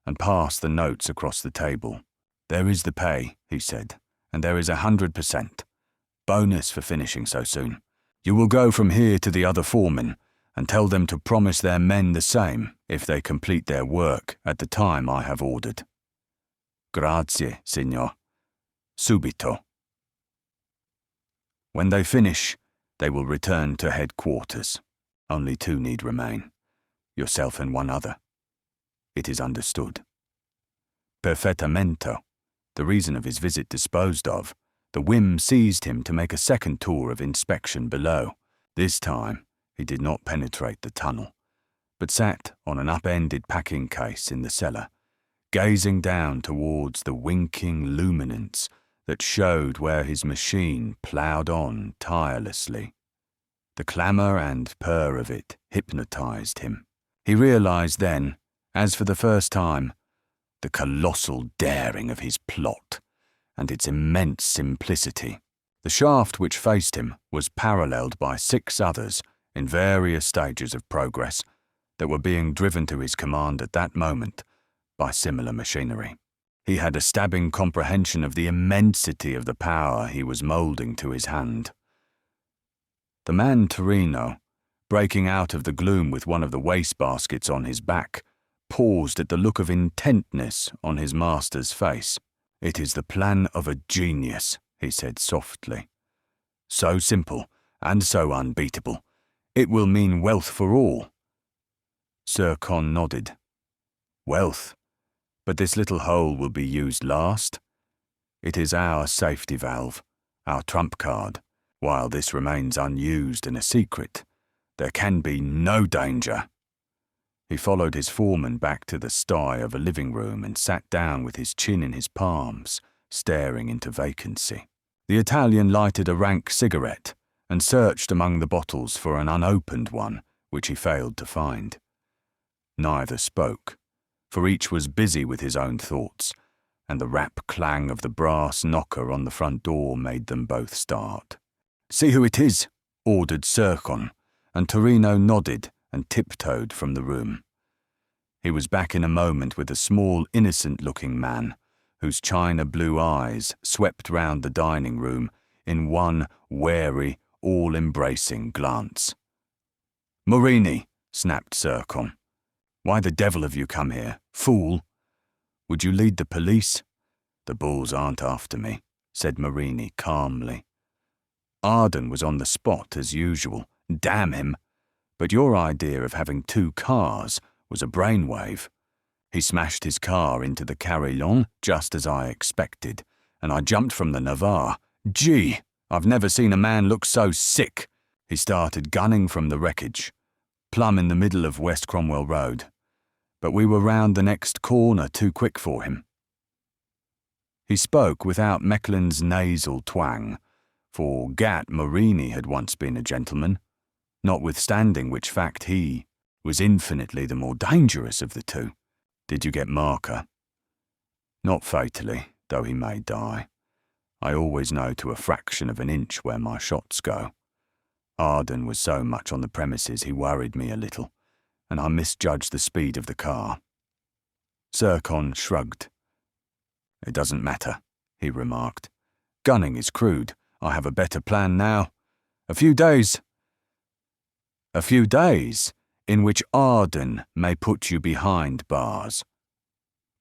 and passed the notes across the table. "There is the pay," he said, "and there is 100%. Bonus for finishing so soon. You will go from here to the other foremen and tell them to promise their men the same if they complete their work at the time I have ordered." "Grazie, signor. Subito." When they finish, they will return to headquarters. Only 2 need remain, yourself and 1 other. It is understood. Perfettamente. The reason of his visit disposed of, the whim seized him to make a second tour of inspection below. This time, he did not penetrate the tunnel, but sat on an upended packing case in the cellar, gazing down towards the winking luminance that showed where his machine ploughed on tirelessly. The clamour and purr of it hypnotised him. He realised then, as for the first time, the colossal daring of his plot and its immense simplicity. The shaft which faced him was paralleled by 6 others in various stages of progress that were being driven to his command at that moment by similar machinery. He had a stabbing comprehension of the immensity of the power he was moulding to his hand. The man Torino, breaking out of the gloom with one of the wastebaskets on his back, paused at the look of intentness on his master's face. "It is the plan of a genius," he said softly. "So simple and so unbeatable. It will mean wealth for all." Zircon nodded. "Wealth? But this little hole will be used last. It is our safety valve, our trump card. While this remains unused and a secret, there can be no danger." He followed his foreman back to the sty of a living room and sat down with his chin in his palms, staring into vacancy. The Italian lighted a rank cigarette and searched among the bottles for an unopened one, which he failed to find. Neither spoke, for each was busy with his own thoughts, and the rap clang of the brass knocker on the front door made them both start. "See who it is," ordered Zircon, and Torino nodded and tiptoed from the room. He was back in a moment with a small, innocent-looking man, whose china blue eyes swept round the dining room in one wary, all-embracing glance. "Morini," snapped Zircon. "Why the devil have you come here, fool? Would you lead the police?" "The bulls aren't after me," said Morini calmly. Arden was on the spot as usual. Damn him! But your idea of having 2 cars was a brainwave. He smashed his car into the carillon just as I expected, and I jumped from the Noir. Gee, I've never seen a man look so sick. He started gunning from the wreckage, plumb in the middle of West Cromwell Road. But we were round the next corner too quick for him. He spoke without Mecklин's nasal twang, for Gat Morini had once been a gentleman, notwithstanding which fact he was infinitely the more dangerous of the 2. "Did you get Marker?" "Not fatally, though he may die. I always know to a fraction of an inch where my shots go. Arden was so much on the premises he worried me a little, and I misjudged the speed of the car." Zircon shrugged. "It doesn't matter," he remarked. "Gunning is crude. I have a better plan now. A few days in which Arden may put you behind bars."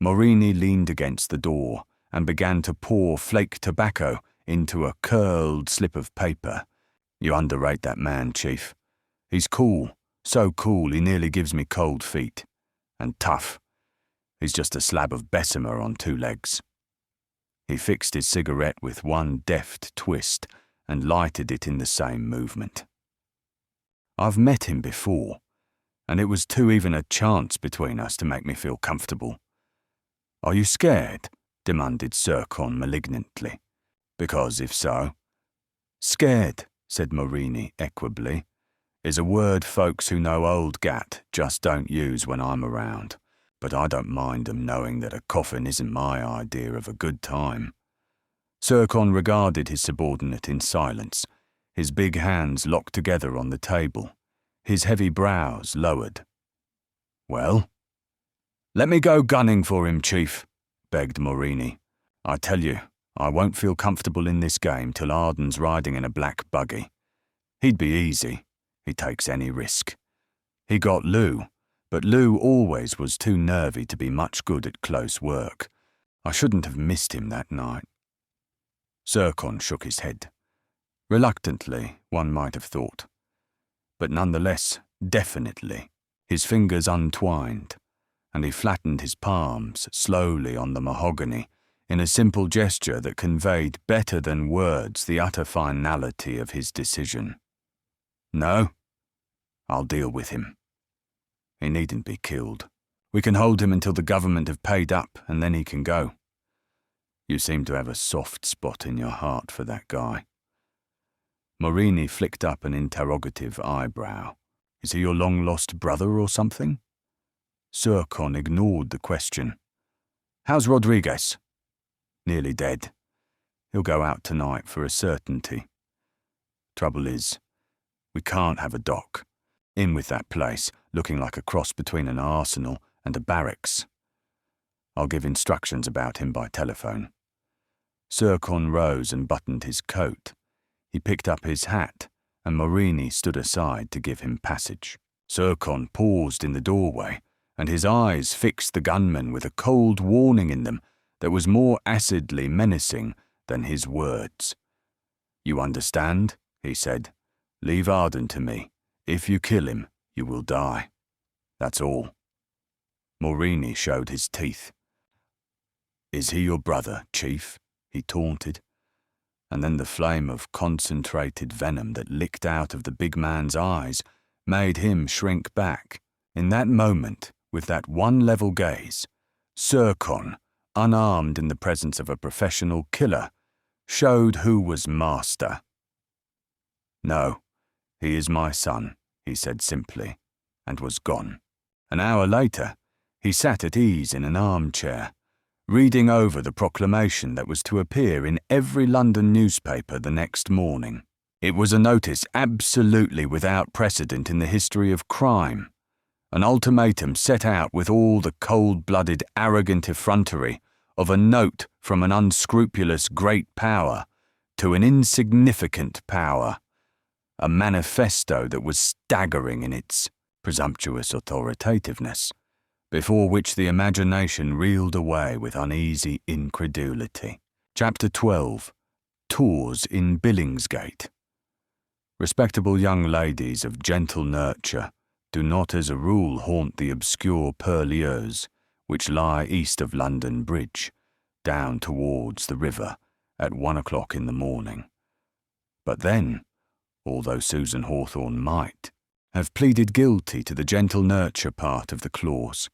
Morini leaned against the door and began to pour flake tobacco into a curled slip of paper. "You underrate that man, Chief. He's cool, so cool he nearly gives me cold feet. And tough. He's just a slab of Bessemer on 2 legs. He fixed his cigarette with one deft twist and lighted it in the same movement. "I've met him before, and it was too even a chance between us to make me feel comfortable." "Are you scared?" demanded Zircon malignantly. "Because if so—" "Scared," said Morini equably, "is a word folks who know old Gat just don't use when I'm around. but I don't mind 'em knowing that a coffin isn't my idea of a good time." Zircon regarded his subordinate in silence, his big hands locked together on the table, his heavy brows lowered. "Well?" "Let me go gunning for him, Chief," begged Morini. "I tell you, I won't feel comfortable in this game till Arden's riding in a black buggy. He'd be easy. He takes any risk. He got Lou, but Lou always was too nervy to be much good at close work. I shouldn't have missed him that night." Zircon shook his head. Reluctantly, one might have thought. But nonetheless, definitely, his fingers untwined, and he flattened his palms slowly on the mahogany in a simple gesture that conveyed better than words the utter finality of his decision. "No, I'll deal with him. He needn't be killed. We can hold him until the government have paid up, and then he can go. You seem to have a soft spot in your heart for that guy." Morini flicked up an interrogative eyebrow. "Is he your long-lost brother or something?" Zircon ignored the question. "How's Rodriguez?" "Nearly dead. He'll go out tonight for a certainty. Trouble is, we can't have a dock. In with that place, looking like a cross between an arsenal and a barracks. I'll give instructions about him by telephone." Zircon rose and buttoned his coat. He picked up his hat, and Morini stood aside to give him passage. Zircon paused in the doorway, and his eyes fixed the gunman with a cold warning in them that was more acidly menacing than his words. "You understand?" he said. "Leave Arden to me. If you kill him, you will die. That's all." Morini showed his teeth. "Is he your brother, Chief?" he taunted. And then the flame of concentrated venom that licked out of the big man's eyes made him shrink back. In that moment, with that one level gaze, Zircon, unarmed in the presence of a professional killer, showed who was master. "No, he is my son," he said simply, and was gone. An hour later, he sat at ease in an armchair, reading over the proclamation that was to appear in every London newspaper the next morning. It was a notice absolutely without precedent in the history of crime, an ultimatum set out with all the cold-blooded, arrogant effrontery of a note from an unscrupulous great power to an insignificant power, a manifesto that was staggering in its presumptuous authoritativeness, before which the imagination reeled away with uneasy incredulity. Chapter 12. Tours in Billingsgate. Respectable young ladies of gentle nurture do not as a rule haunt the obscure purlieus which lie east of London Bridge, down towards the river, at 1 o'clock in the morning. But then, although Susan Hawthorne might have pleaded guilty to the gentle nurture part of the clause,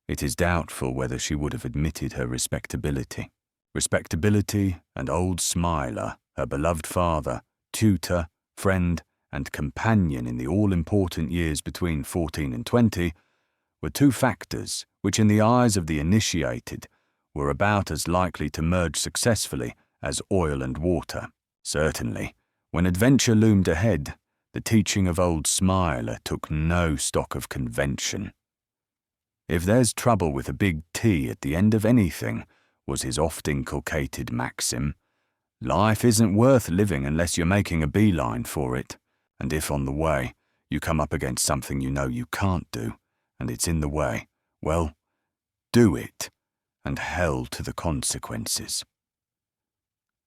it is doubtful whether she would have admitted her respectability. Respectability and old Smiler, her beloved father, tutor, friend, and companion in the all-important years between 14 and 20, were two factors which in the eyes of the initiated were about as likely to merge successfully as oil and water. Certainly, when adventure loomed ahead, the teaching of old Smiler took no stock of convention. "If there's trouble with a big T at the end of anything," was his oft-inculcated maxim, "life isn't worth living unless you're making a beeline for it, and if on the way you come up against something you know you can't do, and it's in the way, well, do it, and hell to the consequences."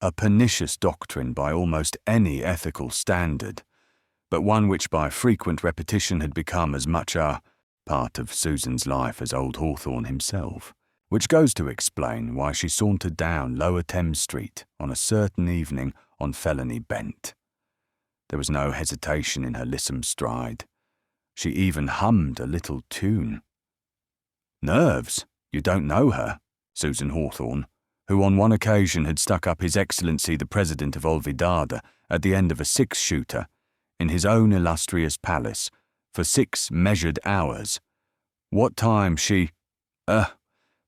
A pernicious doctrine by almost any ethical standard, but one which by frequent repetition had become as much a part of Susan's life as old Hawthorne himself, which goes to explain why she sauntered down Lower Thames Street on a certain evening on felony bent. There was no hesitation in her lissom stride. She even hummed a little tune. Nerves? You don't know her, Susan Hawthorne, who on one occasion had stuck up His Excellency the President of Olvidada at the end of a six-shooter in his own illustrious palace for 6 measured hours. What time she...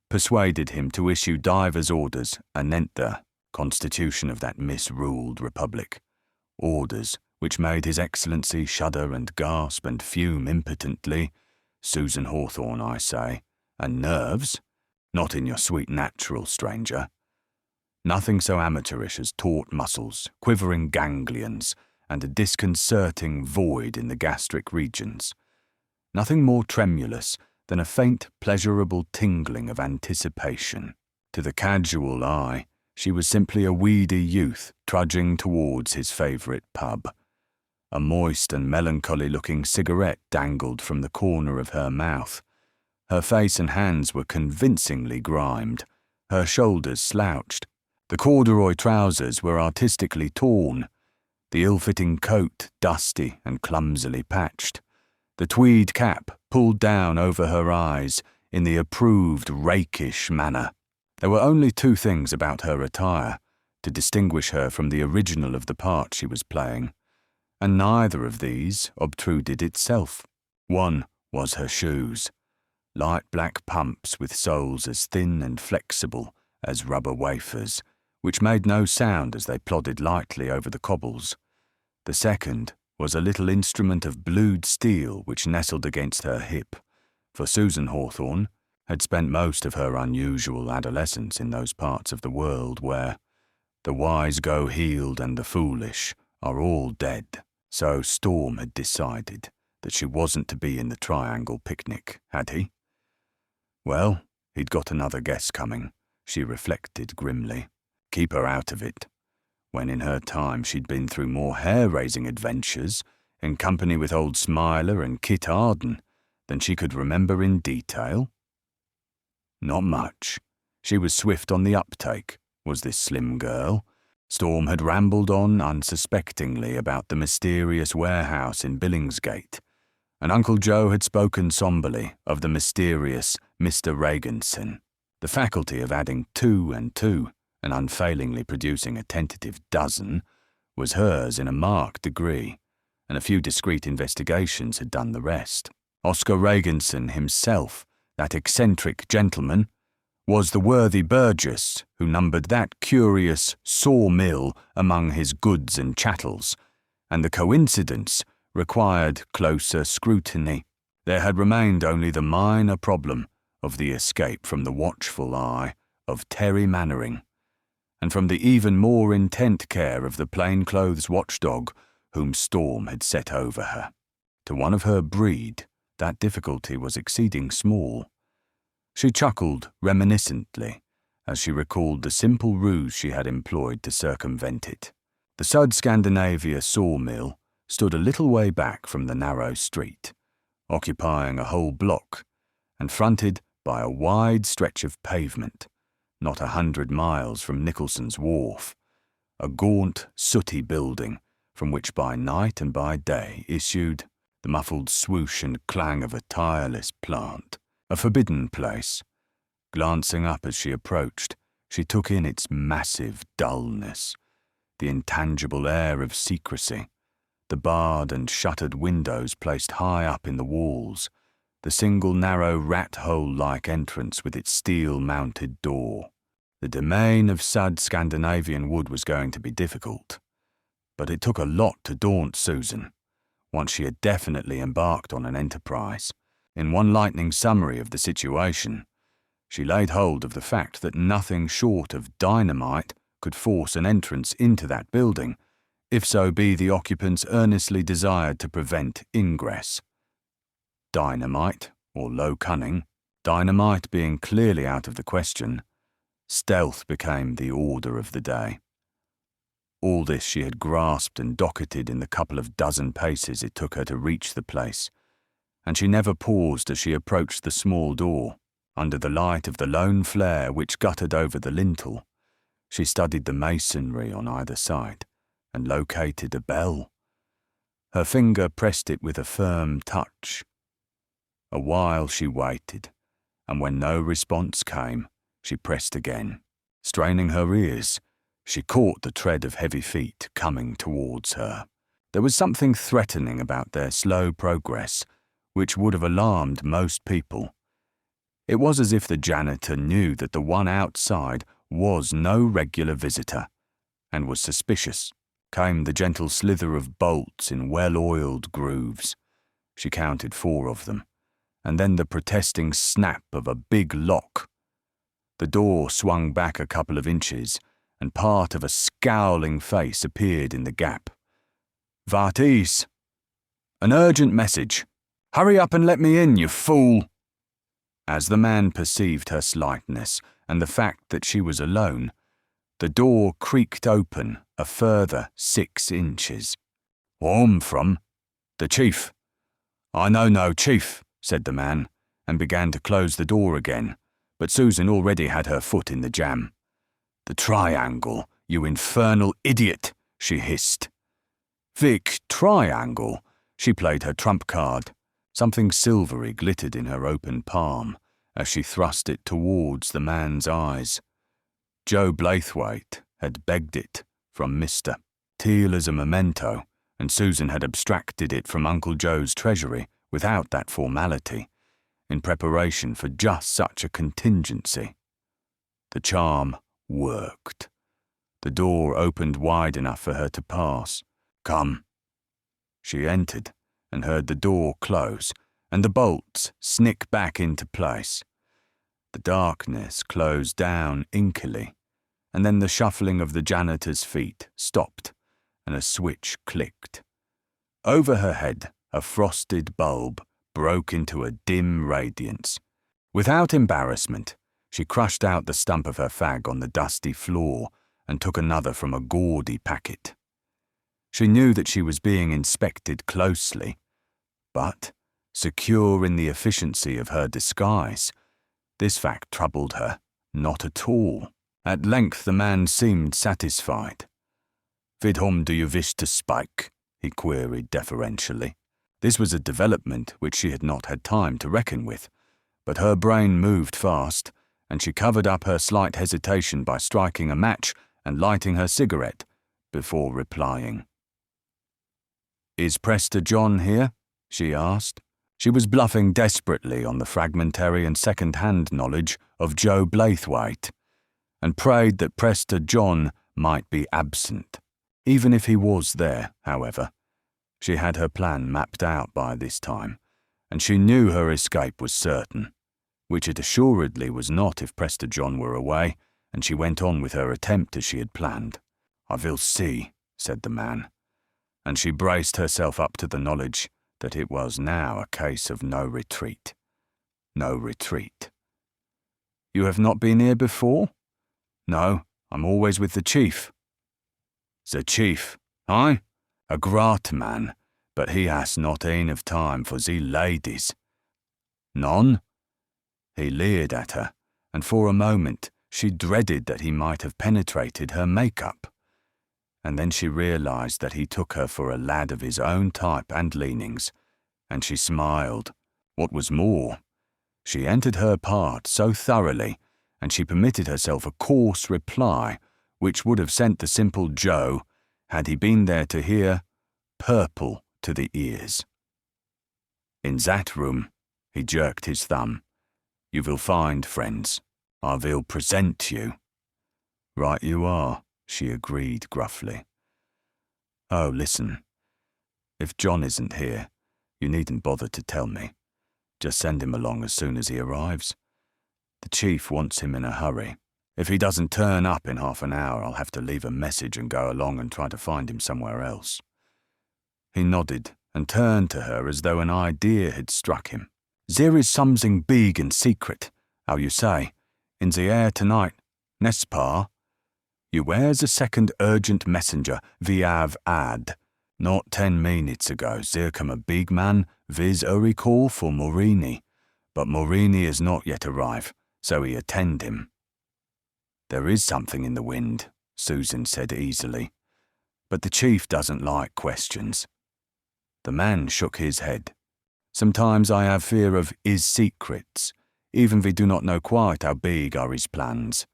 persuaded him to issue divers orders anent the constitution of that misruled republic. Orders which made His Excellency shudder and gasp and fume impotently. Susan Hawthorne, I say, and nerves, not in your sweet natural, stranger. Nothing so amateurish as taut muscles, quivering ganglions, and a disconcerting void in the gastric regions. Nothing more tremulous than a faint, pleasurable tingling of anticipation. To the casual eye, she was simply a weedy youth trudging towards his favourite pub. A moist and melancholy-looking cigarette dangled from the corner of her mouth. Her face and hands were convincingly grimed, her shoulders slouched. The corduroy trousers were artistically torn, the ill-fitting coat dusty and clumsily patched, the tweed cap pulled down over her eyes in the approved rakish manner. There were only two things about her attire to distinguish her from the original of the part she was playing, and neither of these obtruded itself. One was her shoes, light black pumps with soles as thin and flexible as rubber wafers, which made no sound as they plodded lightly over the cobbles. The second was a little instrument of blued steel which nestled against her hip, for Susan Hawthorne had spent most of her unusual adolescence in those parts of the world where the wise go healed and the foolish are all dead. So Storm had decided that she wasn't to be in the Triangle picnic, had he? Well, he'd got another guess coming, she reflected grimly. Keep her out of it, when in her time she'd been through more hair-raising adventures in company with old Smiler and Kit Arden than she could remember in detail. Not much. She was swift on the uptake, was this slim girl. Storm had rambled on unsuspectingly about the mysterious warehouse in Billingsgate, and Uncle Joe had spoken somberly of the mysterious Mr. Reganson. The faculty of adding 2 and 2 and unfailingly producing a tentative dozen was hers in a marked degree, and a few discreet investigations had done the rest. Oscar Reganson himself, that eccentric gentleman, was the worthy Burgess who numbered that curious sawmill among his goods and chattels, and the coincidence required closer scrutiny. There had remained only the minor problem of the escape from the watchful eye of Terry Mannering, and from the even more intent care of the plainclothes watchdog whom Storm had set over her. To one of her breed, that difficulty was exceeding small. She chuckled reminiscently as she recalled the simple ruse she had employed to circumvent it. The Sud Scandinavia sawmill stood a little way back from the narrow street, occupying a whole block, and fronted by a wide stretch of pavement, not 100 miles from Nicholson's Wharf, a gaunt, sooty building from which by night and by day issued the muffled swoosh and clang of a tireless plant. A forbidden place. Glancing up as she approached, she took in its massive dullness, the intangible air of secrecy, the barred and shuttered windows placed high up in the walls, the single narrow rat-hole-like entrance with its steel-mounted door. The domain of Sud Scandinavian wood was going to be difficult, but it took a lot to daunt Susan, once she had definitely embarked on an enterprise. In one lightning summary of the situation, she laid hold of the fact that nothing short of dynamite could force an entrance into that building, if so be the occupants earnestly desired to prevent ingress. Dynamite, or low cunning, dynamite being clearly out of the question, stealth became the order of the day. All this she had grasped and docketed in the couple of dozen paces it took her to reach the place, and she never paused as she approached the small door. Under the light of the lone flare which guttered over the lintel, she studied the masonry on either side and located a bell. Her finger pressed it with a firm touch. A while she waited, and when no response came, she pressed again. Straining her ears, she caught the tread of heavy feet coming towards her. There was something threatening about their slow progress, which would have alarmed most people. It was as if the janitor knew that the one outside was no regular visitor, and was suspicious. Came the gentle slither of bolts in well-oiled grooves. She counted 4 of them, and then the protesting snap of a big lock. The door swung back a couple of inches, and part of a scowling face appeared in the gap. "Wat is?" "An urgent message. Hurry up and let me in, you fool!" As the man perceived her slightness and the fact that she was alone, the door creaked open a further 6 inches. "Whom from?" "The chief." "I know no chief," said the man, and began to close the door again, but Susan already had her foot in the jam. "The triangle, you infernal idiot," she hissed. "Vic, triangle?" She played her trump card. Something silvery glittered in her open palm as she thrust it towards the man's eyes. Joe Blaithwaite had begged it from Mr. Teal as a memento, and Susan had abstracted it from Uncle Joe's treasury without that formality, in preparation for just such a contingency. The charm worked. The door opened wide enough for her to pass. "Come." She entered and heard the door close and the bolts snick back into place. The darkness closed down inkily, and then the shuffling of the janitor's feet stopped and a switch clicked. Over her head, a frosted bulb broke into a dim radiance. Without embarrassment, she crushed out the stump of her fag on the dusty floor and took another from a gaudy packet. She knew that she was being inspected closely, but, secure in the efficiency of her disguise, this fact troubled her not at all. At length the man seemed satisfied. "Vid whom do you wish to speak?" he queried deferentially. This was a development which she had not had time to reckon with, but her brain moved fast, and she covered up her slight hesitation by striking a match and lighting her cigarette before replying. "Is Prester John here?" she asked. She was bluffing desperately on the fragmentary and second-hand knowledge of Joe Blaithwaite, and prayed that Prester John might be absent. Even if he was there, however, she had her plan mapped out by this time, and she knew her escape was certain, which it assuredly was not if Prester John were away, and she went on with her attempt as she had planned. "I will see," said the man, and she braced herself up to the knowledge that it was now a case of no retreat. No retreat. "You have not been here before?" "No, I'm always with the chief." "The chief, aye? A great man, but he has not enough time for the ladies." "None?" He leered at her, and for a moment she dreaded that he might have penetrated her makeup. And then she realized that he took her for a lad of his own type and leanings, and she smiled. What was more, she entered her part so thoroughly, and she permitted herself a coarse reply which would have sent the simple Joe, had he been there to hear, purple to the ears. "In that room," he jerked his thumb, "you will find friends. I will present you." "Right you are," she agreed gruffly. "Oh, listen. If John isn't here, you needn't bother to tell me. Just send him along as soon as he arrives. The chief wants him in a hurry. If he doesn't turn up in half an hour, I'll have to leave a message and go along and try to find him somewhere else." He nodded and turned to her as though an idea had struck him. "There is something big and secret, how you say, in the air tonight, n'est-ce pas? You wears a second urgent messenger we have had. Not 10 minutes ago, there come a big man with a recall for Morini, but Morini has not yet arrived, so he attend him." "There is something in the wind," Susan said easily, "but the chief doesn't like questions." The man shook his head. "Sometimes I have fear of his secrets, even we do not know quite how big are his plans.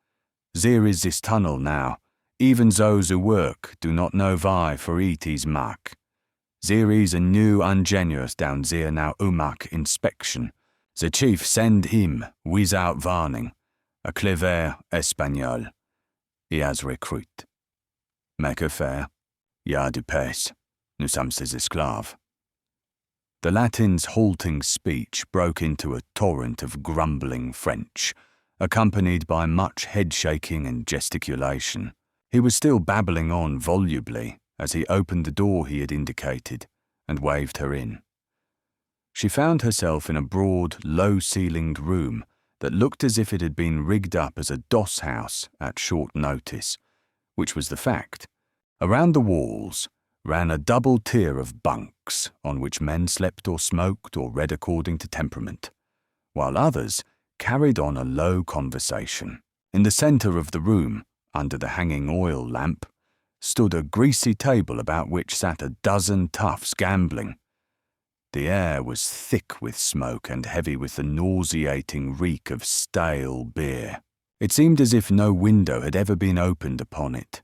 There is this tunnel now. Even those who work do not know why for it is mark. There is a new ingenious down there now umak inspection, The chief send him, without warning, a clever Espagnol. He has recruit. Make affaire. Ya du pace. Nous sommes ses esclaves. The Latin's halting speech broke into a torrent of grumbling French, accompanied by much head-shaking and gesticulation. He was still babbling on volubly as he opened the door he had indicated and waved her in. She found herself in a broad, low-ceilinged room that looked as if it had been rigged up as a doss house at short notice, which was the fact. Around the walls ran a double tier of bunks on which men slept or smoked or read according to temperament, while others carried on a low conversation. In the centre of the room, under the hanging oil lamp, stood a greasy table about which sat a dozen toughs gambling. The air was thick with smoke and heavy with the nauseating reek of stale beer. It seemed as if no window had ever been opened upon it.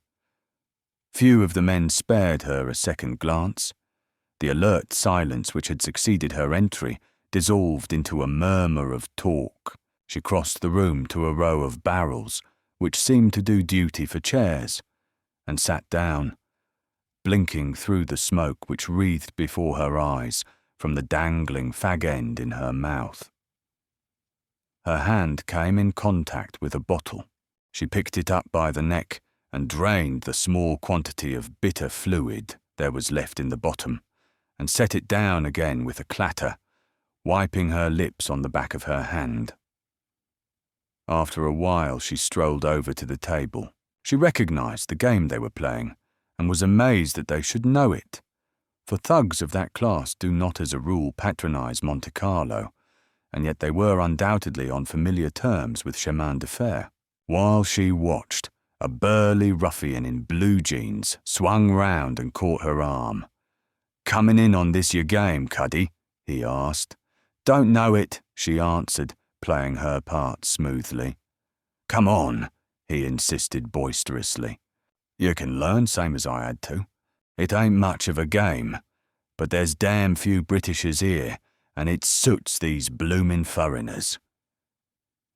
Few of the men spared her a second glance. The alert silence which had succeeded her entry dissolved into a murmur of talk. She crossed the room to a row of barrels, which seemed to do duty for chairs, and sat down, blinking through the smoke which wreathed before her eyes from the dangling fag end in her mouth. Her hand came in contact with a bottle. She picked it up by the neck and drained the small quantity of bitter fluid there was left in the bottom, and set it down again with a clatter, wiping her lips on the back of her hand. After a while she strolled over to the table. She recognized the game they were playing, and was amazed that they should know it, for thugs of that class do not as a rule patronize Monte Carlo, and yet they were undoubtedly on familiar terms with chemin de fer. While she watched, a burly ruffian in blue jeans swung round and caught her arm. "Coming in on this your game, Cuddy?" he asked. "Don't know it," she answered, playing her part smoothly. "Come on," he insisted boisterously. "You can learn, same as I had to. It ain't much of a game, but there's damn few Britishers here, and it suits these bloomin' foreigners."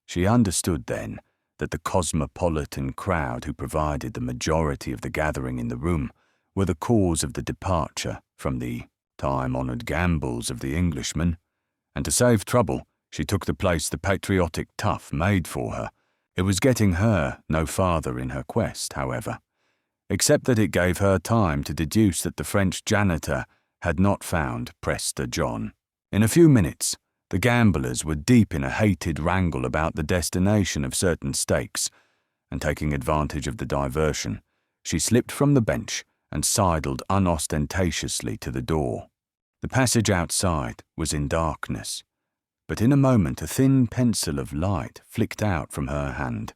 She understood then that the cosmopolitan crowd who provided the majority of the gathering in the room were the cause of the departure from the time-honoured gambols of the Englishman, and to save trouble, she took the place the patriotic tough made for her. It was getting her no farther in her quest, however, except that it gave her time to deduce that the French janitor had not found Prester John. In a few minutes, the gamblers were deep in a hated wrangle about the destination of certain stakes, and taking advantage of the diversion, she slipped from the bench and sidled unostentatiously to the door. The passage outside was in darkness, but in a moment a thin pencil of light flicked out from her hand,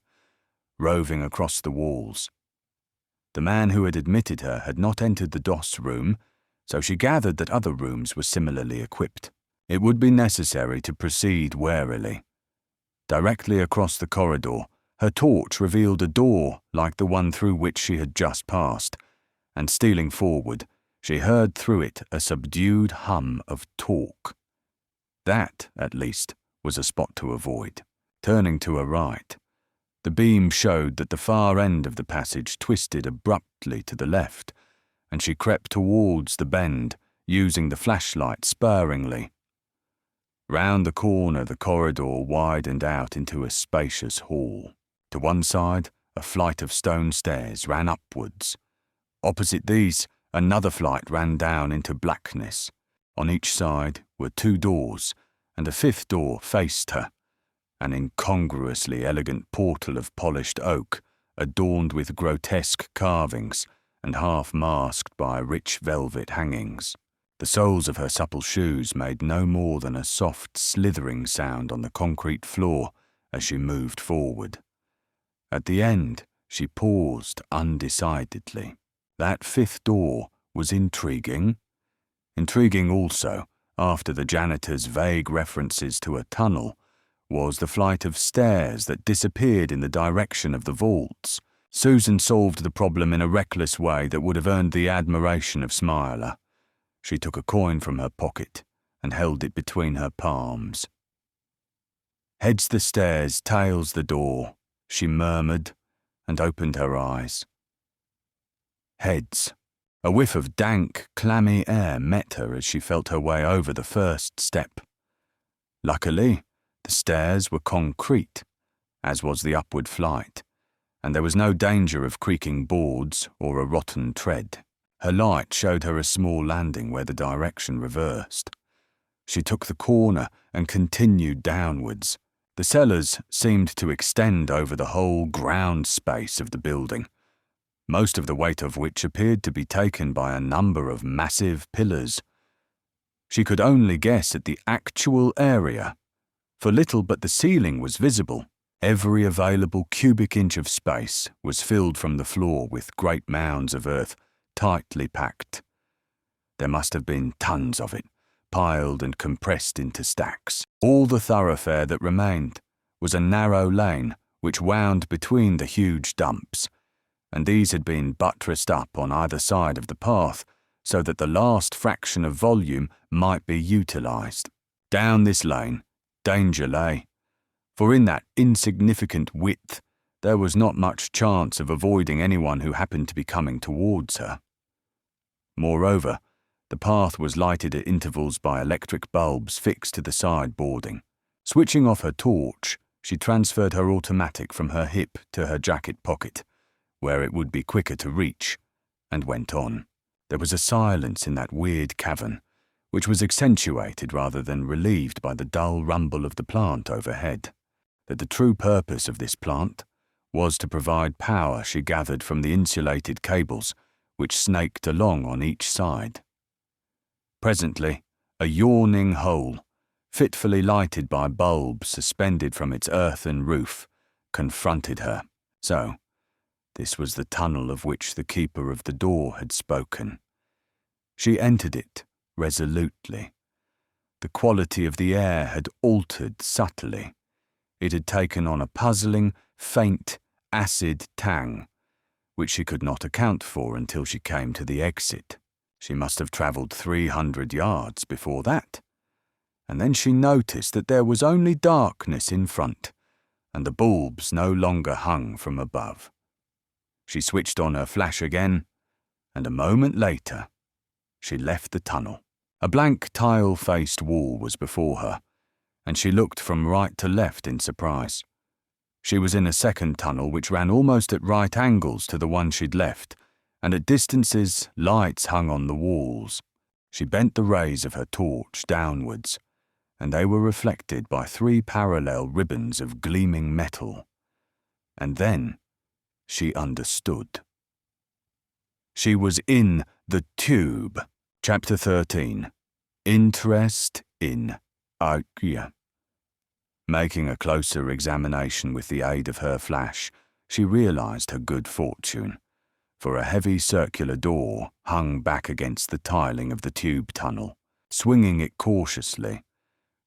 roving across the walls. The man who had admitted her had not entered the doss room, so she gathered that other rooms were similarly equipped. It would be necessary to proceed warily. Directly across the corridor, her torch revealed a door like the one through which she had just passed, and stealing forward, she heard through it a subdued hum of talk. That, at least, was a spot to avoid. Turning to her right, the beam showed that the far end of the passage twisted abruptly to the left, and she crept towards the bend, using the flashlight sparingly. Round the corner the corridor widened out into a spacious hall. To one side, a flight of stone stairs ran upwards. Opposite these, another flight ran down into blackness. On each side were two doors, and a fifth door faced her, an incongruously elegant portal of polished oak, adorned with grotesque carvings and half masked by rich velvet hangings. The soles of her supple shoes made no more than a soft slithering sound on the concrete floor as she moved forward. At the end, she paused undecidedly. That fifth door was intriguing. Intriguing also, after the janitor's vague references to a tunnel, was the flight of stairs that disappeared in the direction of the vaults. Susan solved the problem in a reckless way that would have earned the admiration of Smiler. She took a coin from her pocket and held it between her palms. Heads the stairs, tails the door, she murmured and opened her eyes. Heads. A whiff of dank, clammy air met her as she felt her way over the first step. Luckily, the stairs were concrete, as was the upward flight, and there was no danger of creaking boards or a rotten tread. Her light showed her a small landing where the direction reversed. She took the corner and continued downwards. The cellars seemed to extend over the whole ground space of the building, most of the weight of which appeared to be taken by a number of massive pillars. She could only guess at the actual area, for little but the ceiling was visible. Every available cubic inch of space was filled from the floor with great mounds of earth, tightly packed. There must have been tons of it, piled and compressed into stacks. All the thoroughfare that remained was a narrow lane which wound between the huge dumps, and these had been buttressed up on either side of the path so that the last fraction of volume might be utilised. Down this lane, danger lay, for in that insignificant width there was not much chance of avoiding anyone who happened to be coming towards her. Moreover, the path was lighted at intervals by electric bulbs fixed to the side boarding. Switching off her torch, she transferred her automatic from her hip to her jacket pocket, where it would be quicker to reach, and went on. There was a silence in that weird cavern, which was accentuated rather than relieved by the dull rumble of the plant overhead. That the true purpose of this plant was to provide power she gathered from the insulated cables which snaked along on each side. Presently, a yawning hole, fitfully lighted by bulbs suspended from its earthen roof, confronted her. So, this was the tunnel of which the keeper of the door had spoken. She entered it resolutely. The quality of the air had altered subtly. It had taken on a puzzling, faint, acid tang, which she could not account for until she came to the exit. She must have travelled 300 yards before that. And then she noticed that there was only darkness in front, and the bulbs no longer hung from above. She switched on her flash again, and a moment later, she left the tunnel. A blank tile-faced wall was before her, and she looked from right to left in surprise. She was in a second tunnel which ran almost at right angles to the one she'd left, and at distances lights hung on the walls. She bent the rays of her torch downwards, and they were reflected by 3 parallel ribbons of gleaming metal. And then she understood. She was in the tube. Chapter 13. Interest in Ikea. Making a closer examination with the aid of her flash, she realised her good fortune, for a heavy circular door hung back against the tiling of the tube tunnel. Swinging it cautiously,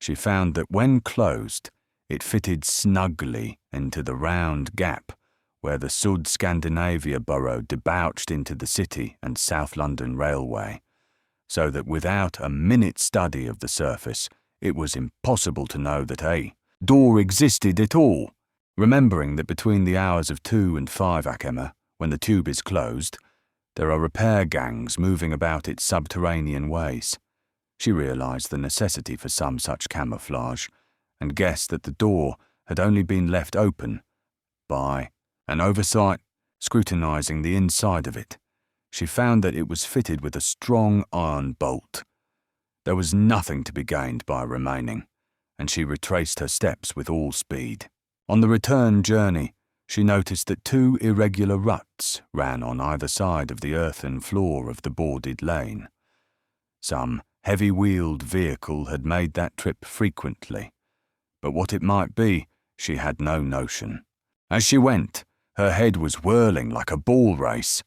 she found that when closed, it fitted snugly into the round gap where the Sud Scandinavia borough debouched into the City and South London Railway, so that without a minute's study of the surface, it was impossible to know that a door existed at all. Remembering that between the hours of 2 and 5 a.m., when the tube is closed, there are repair gangs moving about its subterranean ways, she realised the necessity for some such camouflage, and guessed that the door had only been left open by an oversight. Scrutinising the inside of it, she found that it was fitted with a strong iron bolt. There was nothing to be gained by remaining, and she retraced her steps with all speed. On the return journey, she noticed that 2 irregular ruts ran on either side of the earthen floor of the boarded lane. Some heavy-wheeled vehicle had made that trip frequently, but what it might be, she had no notion. As she went, her head was whirling like a ball race.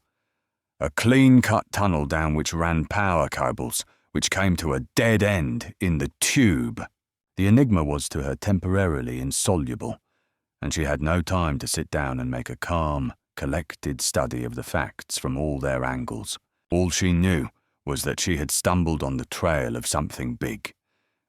A clean-cut tunnel down which ran power cables, which came to a dead end in the tube. The enigma was to her temporarily insoluble, and she had no time to sit down and make a calm, collected study of the facts from all their angles. All she knew was that she had stumbled on the trail of something big,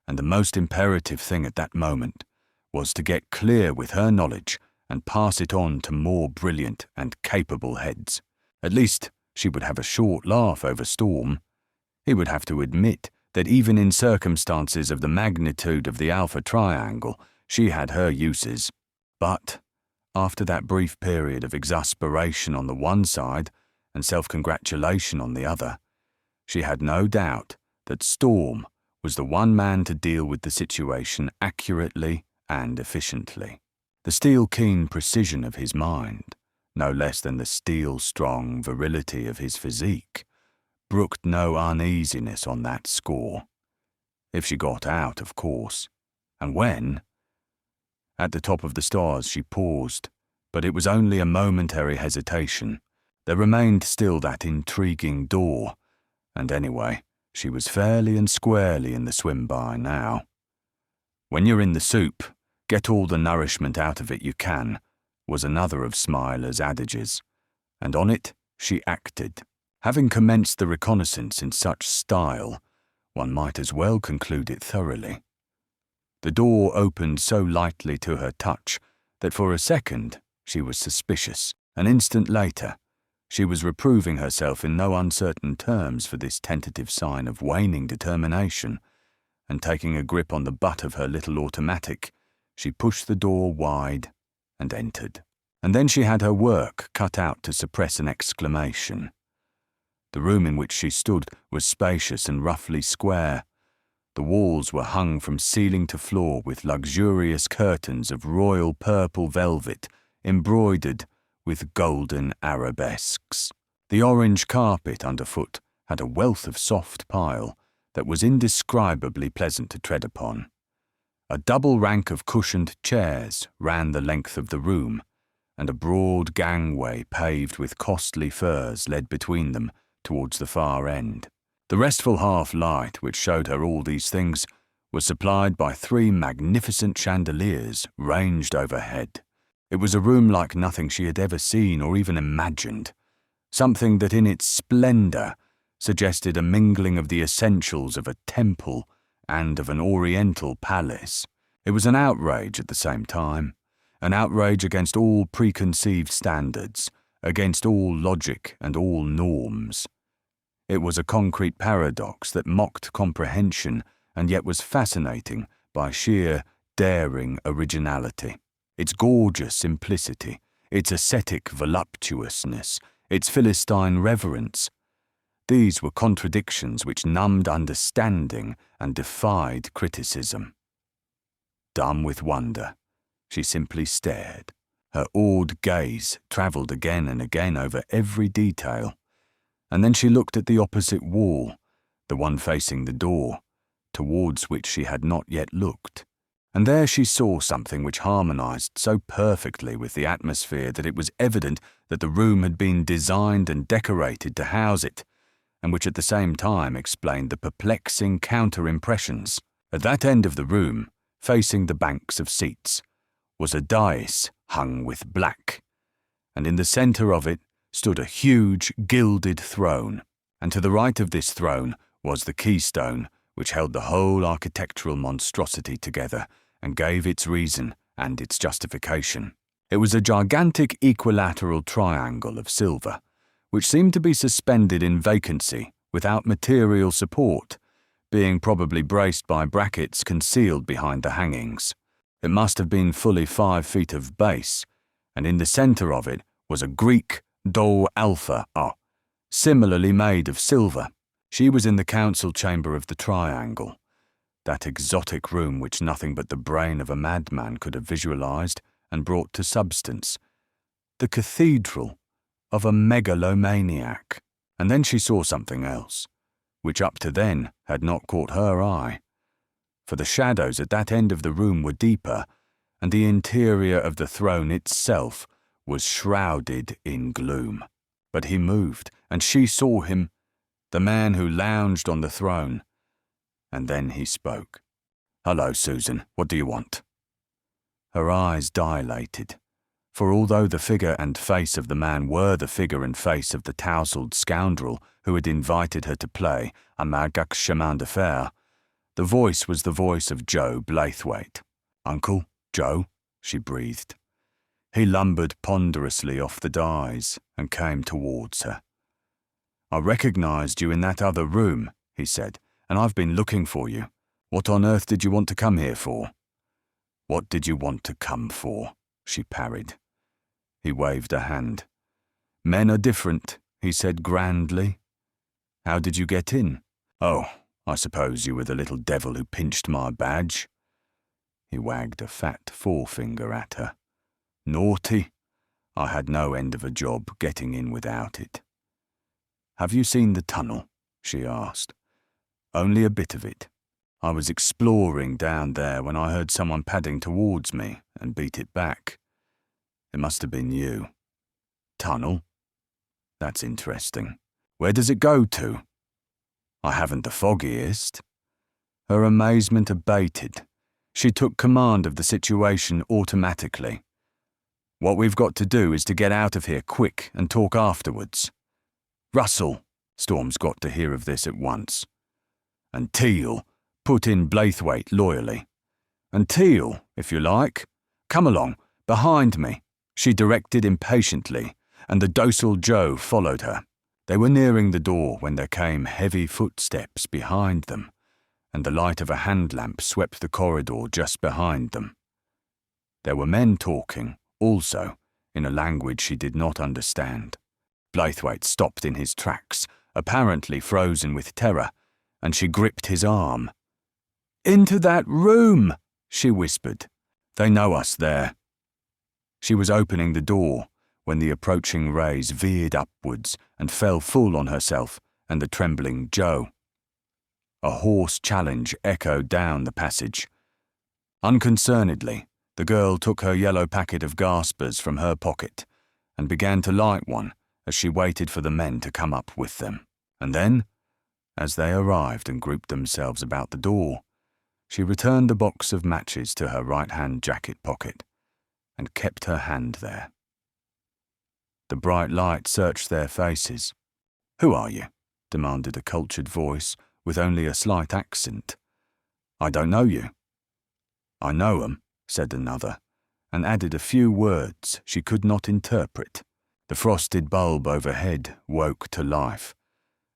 and the most imperative thing at that moment was to get clear with her knowledge and pass it on to more brilliant and capable heads. At least she would have a short laugh over Storm. He would have to admit that even in circumstances of the magnitude of the Alpha Triangle, she had her uses. But after that brief period of exasperation on the one side and self-congratulation on the other, she had no doubt that Storm was the one man to deal with the situation accurately and efficiently. The steel-keen precision of his mind, no less than the steel-strong virility of his physique, brooked no uneasiness on that score. If she got out, of course. And when? At the top of the stairs she paused, but it was only a momentary hesitation. There remained still that intriguing door, and anyway, she was fairly and squarely in the swim by now. When you're in the soup, get all the nourishment out of it you can, was another of Smiler's adages, and on it she acted. Having commenced the reconnaissance in such style, one might as well conclude it thoroughly. The door opened so lightly to her touch that for a second she was suspicious. An instant later, she was reproving herself in no uncertain terms for this tentative sign of waning determination, and taking a grip on the butt of her little automatic, she pushed the door wide and entered. And then she had her work cut out to suppress an exclamation. The room in which she stood was spacious and roughly square. The walls were hung from ceiling to floor with luxurious curtains of royal purple velvet embroidered with golden arabesques. The orange carpet underfoot had a wealth of soft pile that was indescribably pleasant to tread upon. A double rank of cushioned chairs ran the length of the room, and a broad gangway paved with costly furs led between them towards the far end. The restful half-light which showed her all these things was supplied by 3 magnificent chandeliers ranged overhead. It was a room like nothing she had ever seen or even imagined, something that in its splendour suggested a mingling of the essentials of a temple and of an oriental palace. It was an outrage at the same time, an outrage against all preconceived standards, against all logic and all norms. It was a concrete paradox that mocked comprehension and yet was fascinating by sheer, daring originality. Its gorgeous simplicity, its ascetic voluptuousness, its Philistine reverence. These were contradictions which numbed understanding and defied criticism. Dumb with wonder, she simply stared. Her awed gaze travelled again and again over every detail, and then she looked at the opposite wall, the one facing the door, towards which she had not yet looked. And there she saw something which harmonized so perfectly with the atmosphere that it was evident that the room had been designed and decorated to house it, and which at the same time explained the perplexing counter-impressions. At that end of the room, facing the banks of seats, was a dais hung with black, and in the centre of it stood a huge gilded throne, and to the right of this throne was the keystone which held the whole architectural monstrosity together and gave its reason and its justification. It was a gigantic equilateral triangle of silver, which seemed to be suspended in vacancy without material support, being probably braced by brackets concealed behind the hangings. It must have been fully 5 feet of base, and in the centre of it was a Greek Dou Alpha, similarly made of silver. She was in the council chamber of the triangle, that exotic room which nothing but the brain of a madman could have visualized and brought to substance, the cathedral of a megalomaniac. And then she saw something else, which up to then had not caught her eye, for the shadows at that end of the room were deeper, and the interior of the throne itself was shrouded in gloom. But he moved, and she saw him, the man who lounged on the throne. And then he spoke. "Hello, Susan, what do you want?" Her eyes dilated, for although the figure and face of the man were the figure and face of the tousled scoundrel who had invited her to play a magak chemin de fer, the voice was the voice of Joe Blaithwaite. "Uncle?" "Joe," she breathed. He lumbered ponderously off the dies and came towards her. "I recognised you in that other room," he said, "and I've been looking for you. What on earth did you want to come here for?" "What did you want to come for?" she parried. He waved a hand. "Men are different," he said grandly. "How did you get in?" "Oh, I suppose you were the little devil who pinched my badge." He wagged a fat forefinger at her. "Naughty. I had no end of a job getting in without it." "Have you seen the tunnel?" she asked. "Only a bit of it. I was exploring down there when I heard someone padding towards me and beat it back. It must have been you." "Tunnel? That's interesting. Where does it go to?" "I haven't the foggiest." Her amazement abated. She took command of the situation automatically. "What we've got to do is to get out of here quick and talk afterwards." "Russell," Storm's got to hear of this at once. "And Teal," put in Blaithwaite loyally. "And Teal, if you like. Come along, behind me," she directed impatiently, and the docile Joe followed her. They were nearing the door when there came heavy footsteps behind them, and the light of a hand lamp swept the corridor just behind them. There were men talking, also, in a language she did not understand. Blaithwaite stopped in his tracks, apparently frozen with terror, and she gripped his arm. "Into that room," she whispered. "They know us there." She was opening the door when the approaching rays veered upwards and fell full on herself and the trembling Joe. A hoarse challenge echoed down the passage. Unconcernedly, the girl took her yellow packet of gaspers from her pocket and began to light one as she waited for the men to come up with them. And then, as they arrived and grouped themselves about the door, she returned the box of matches to her right-hand jacket pocket and kept her hand there. The bright light searched their faces. "Who are you?" demanded a cultured voice with only a slight accent. "I don't know you." "I know 'em," said another, and added a few words she could not interpret. The frosted bulb overhead woke to life,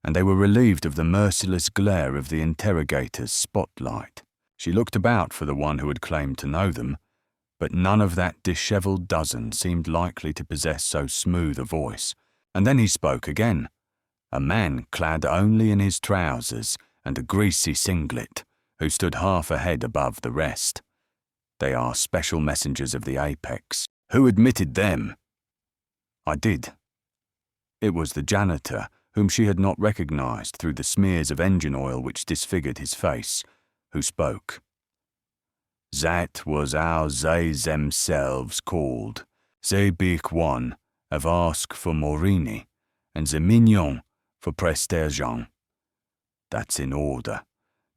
and they were relieved of the merciless glare of the interrogator's spotlight. She looked about for the one who had claimed to know them, but none of that dishevelled dozen seemed likely to possess so smooth a voice. And then he spoke again, a man clad only in his trousers and a greasy singlet, who stood half a head above the rest. "They are special messengers of the Apex. Who admitted them?" "I did." It was the janitor, whom she had not recognised through the smears of engine oil which disfigured his face, who spoke. "That was how they themselves called. They big one have asked for Morini, and the mignon for Presterjean. That's in order.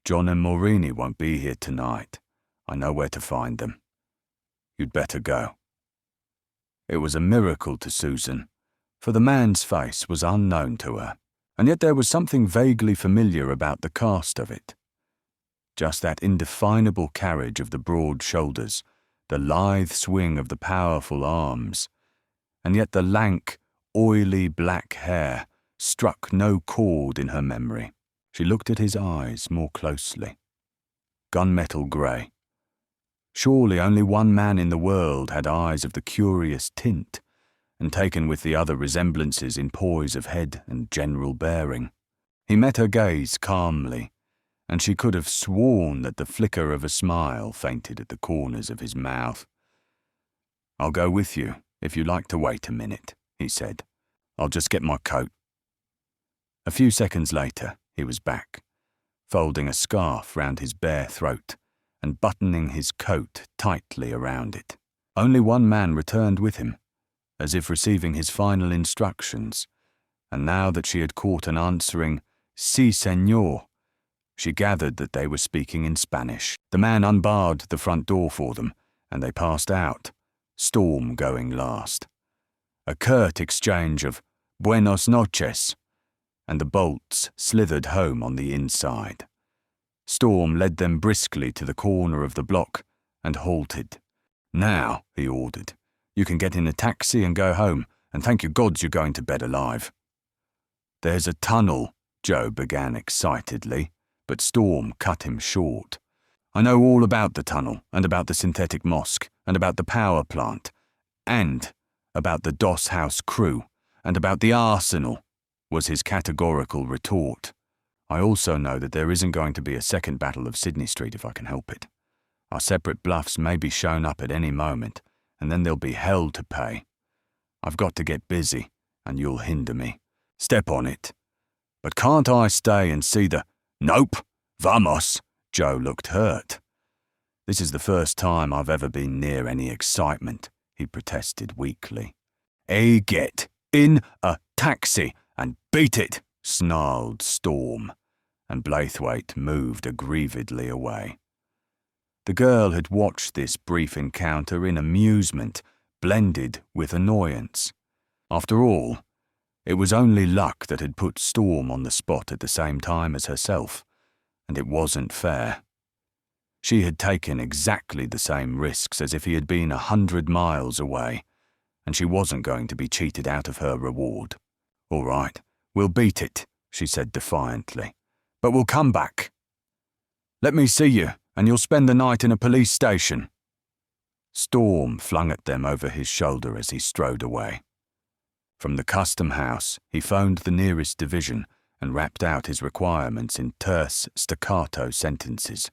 John and Morini won't be here tonight. I know where to find them. You'd better go." It was a miracle to Susan, for the man's face was unknown to her, and yet there was something vaguely familiar about the cast of it. Just that indefinable carriage of the broad shoulders, the lithe swing of the powerful arms, and yet the lank, oily black hair struck no chord in her memory. She looked at his eyes more closely. Gunmetal grey. Surely only one man in the world had eyes of the curious tint, and taken with the other resemblances in poise of head and general bearing. He met her gaze calmly, and she could have sworn that the flicker of a smile fainted at the corners of his mouth. "I'll go with you, if you like to wait a minute," he said. "I'll just get my coat." A few seconds later, he was back, folding a scarf round his bare throat and buttoning his coat tightly around it. Only one man returned with him, as if receiving his final instructions, and now that she had caught an answering "Si, señor," she gathered that they were speaking in Spanish. The man unbarred the front door for them, and they passed out, Storm going last. A curt exchange of "Buenos noches," and the bolts slithered home on the inside. Storm led them briskly to the corner of the block and halted. Now, he ordered, you can get in a taxi and go home, and thank your gods you're going to bed alive. There's a tunnel, Joe began excitedly, but Storm cut him short. I know all about the tunnel, and about the synthetic mosque, and about the power plant, and about the Doss House crew, and about the arsenal, was his categorical retort. I also know that there isn't going to be a second Battle of Sydney Street if I can help it. Our separate bluffs may be shown up at any moment, and then there'll be hell to pay. I've got to get busy, and you'll hinder me. Step on it. But can't I stay and see the— Nope, vamos. Joe looked hurt. This is the first time I've ever been near any excitement, he protested weakly. Get in a taxi and beat it, snarled Storm, and Blaithwaite moved aggrievedly away. The girl had watched this brief encounter in amusement, blended with annoyance. After all, it was only luck that had put Storm on the spot at the same time as herself, and it wasn't fair. She had taken exactly the same risks as if he had been 100 miles away, and she wasn't going to be cheated out of her reward. All right, we'll beat it, she said defiantly, but we'll come back. Let me see you, and you'll spend the night in a police station. Storm flung at them over his shoulder as he strode away. From the custom house, he phoned the nearest division and rapped out his requirements in terse, staccato sentences.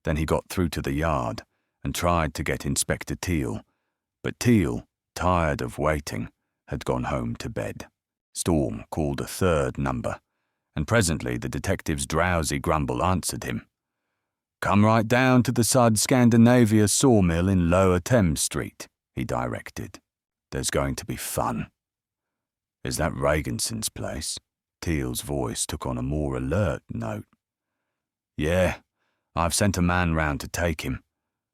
Then he got through to the yard and tried to get Inspector Teal, but Teal, tired of waiting, had gone home to bed. Storm called a third number, and presently the detective's drowsy grumble answered him. Come right down to the Sud Scandinavia sawmill in Lower Thames Street, he directed. There's going to be fun. Is that Reaganson's place? Teal's voice took on a more alert note. Yeah, I've sent a man round to take him,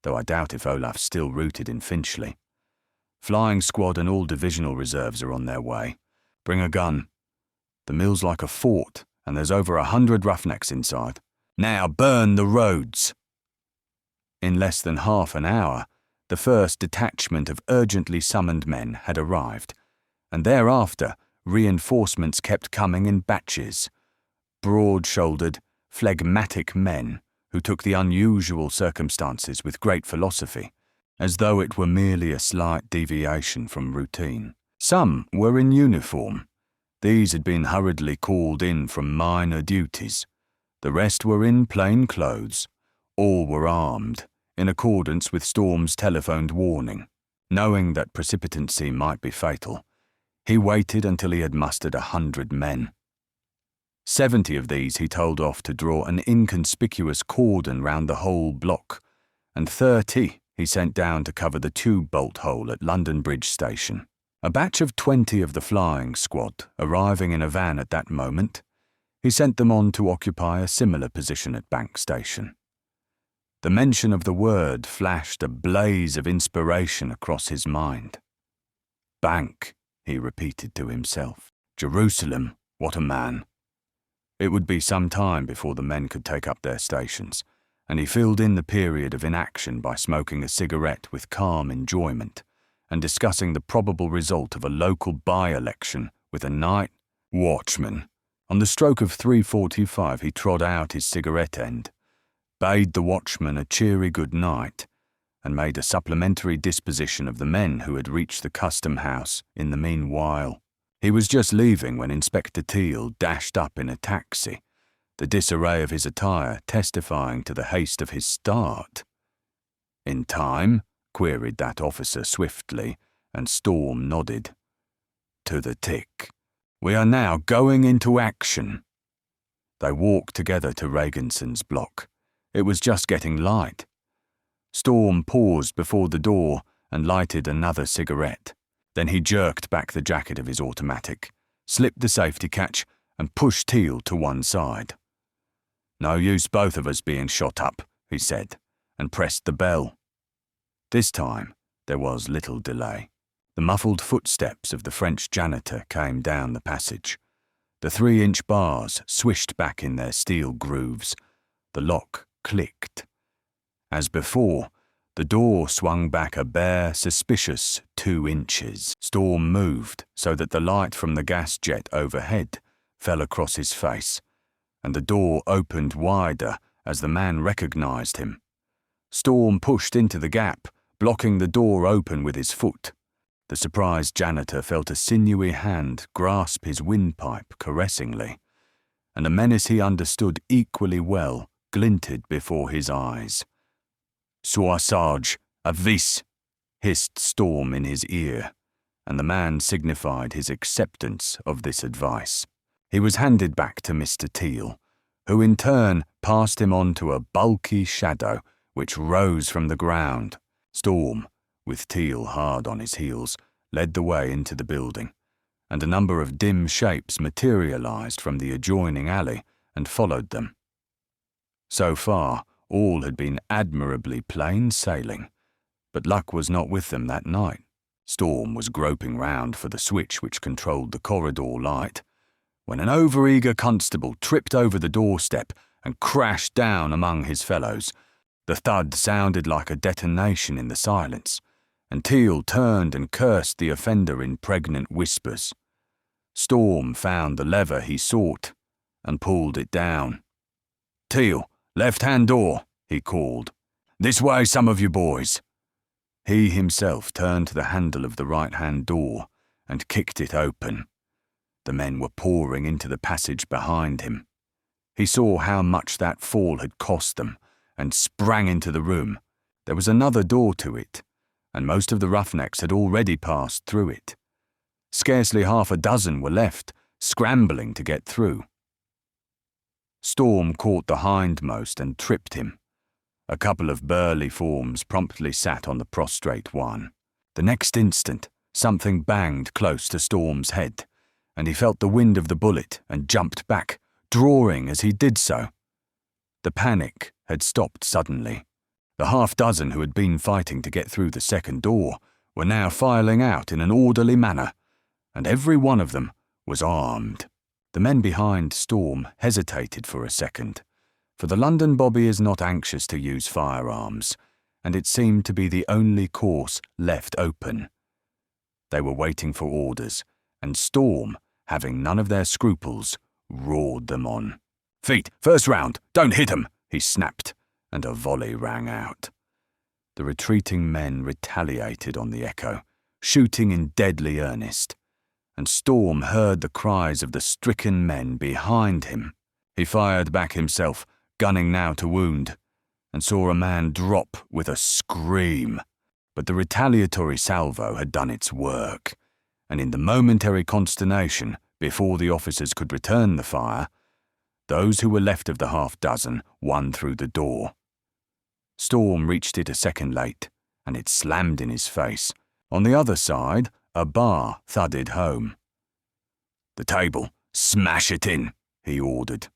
though I doubt if Olaf's still rooted in Finchley. Flying squad and all divisional reserves are on their way. Bring a gun. The mill's like a fort, and there's over 100 roughnecks inside. Now burn the roads. In less than half an hour, the first detachment of urgently summoned men had arrived, and thereafter reinforcements kept coming in batches. Broad-shouldered, phlegmatic men who took the unusual circumstances with great philosophy, as though it were merely a slight deviation from routine. Some were in uniform. These had been hurriedly called in from minor duties. The rest were in plain clothes. All were armed, in accordance with Storm's telephoned warning. Knowing that precipitancy might be fatal, he waited until he had mustered 100 men. 70 of these he told off to draw an inconspicuous cordon round the whole block, and 30 he sent down to cover the tube bolt hole at London Bridge Station. A batch of 20 of the flying squad arriving in a van at that moment, he sent them on to occupy a similar position at Bank Station. The mention of the word flashed a blaze of inspiration across his mind. Bank, he repeated to himself. Jerusalem, what a man. It would be some time before the men could take up their stations, and he filled in the period of inaction by smoking a cigarette with calm enjoyment and discussing the probable result of a local by-election with a night watchman. On the stroke of 3:45 he trod out his cigarette end, bade the watchman a cheery good night, and made a supplementary disposition of the men who had reached the custom house in the meanwhile. He was just leaving when Inspector Teal dashed up in a taxi, the disarray of his attire testifying to the haste of his start. In time? Queried that officer swiftly, and Storm nodded. To the tick. We are now going into action. They walked together to Reaganson's block. It was just getting light. Storm paused before the door and lighted another cigarette. Then he jerked back the jacket of his automatic, slipped the safety catch, and pushed Teal to one side. No use both of us being shot up, he said, and pressed the bell. This time, there was little delay. The muffled footsteps of the French janitor came down the passage. The 3-inch bars swished back in their steel grooves. The lock clicked. As before, The door swung back a bare, suspicious 2 inches. Storm moved so that the light from the gas jet overhead fell across his face, and the door opened wider as the man recognized him. Storm pushed into the gap, blocking the door open with his foot. The surprised janitor felt a sinewy hand grasp his windpipe caressingly, and a menace he understood equally well glinted before his eyes. "Sois sage, avis," hissed Storm in his ear, and the man signified his acceptance of this advice. He was handed back to Mr. Teal, who in turn passed him on to a bulky shadow which rose from the ground. Storm, with Teal hard on his heels, led the way into the building, and a number of dim shapes materialized from the adjoining alley and followed them. So far, all had been admirably plain sailing, but luck was not with them that night. Storm was groping round for the switch which controlled the corridor light, when an overeager constable tripped over the doorstep and crashed down among his fellows. The thud sounded like a detonation in the silence, and Teal turned and cursed the offender in pregnant whispers. Storm found the lever he sought and pulled it down. "Teal, left-hand door," he called. "This way, some of you boys." He himself turned to the handle of the right-hand door and kicked it open. The men were pouring into the passage behind him. He saw how much that fall had cost them and sprang into the room. There was another door to it, and most of the roughnecks had already passed through it. Scarcely half a dozen were left, scrambling to get through. Storm caught the hindmost and tripped him. A couple of burly forms promptly sat on the prostrate one. The next instant, something banged close to Storm's head, and he felt the wind of the bullet and jumped back, drawing as he did so. The panic had stopped suddenly. The half-dozen who had been fighting to get through the second door were now filing out in an orderly manner, and every one of them was armed. The men behind Storm hesitated for a second, for the London bobby is not anxious to use firearms, and it seemed to be the only course left open. They were waiting for orders, and Storm, having none of their scruples, roared them on. "Feet, first round, don't hit 'em," he snapped, and a volley rang out. The retreating men retaliated on the echo, shooting in deadly earnest, and Storm heard the cries of the stricken men behind him. He fired back himself, gunning now to wound, and saw a man drop with a scream. But the retaliatory salvo had done its work, and in the momentary consternation, before the officers could return the fire, those who were left of the half-dozen won through the door. Storm reached it a second late, and it slammed in his face. On the other side, a bar thudded home. "The table, smash it in," he ordered.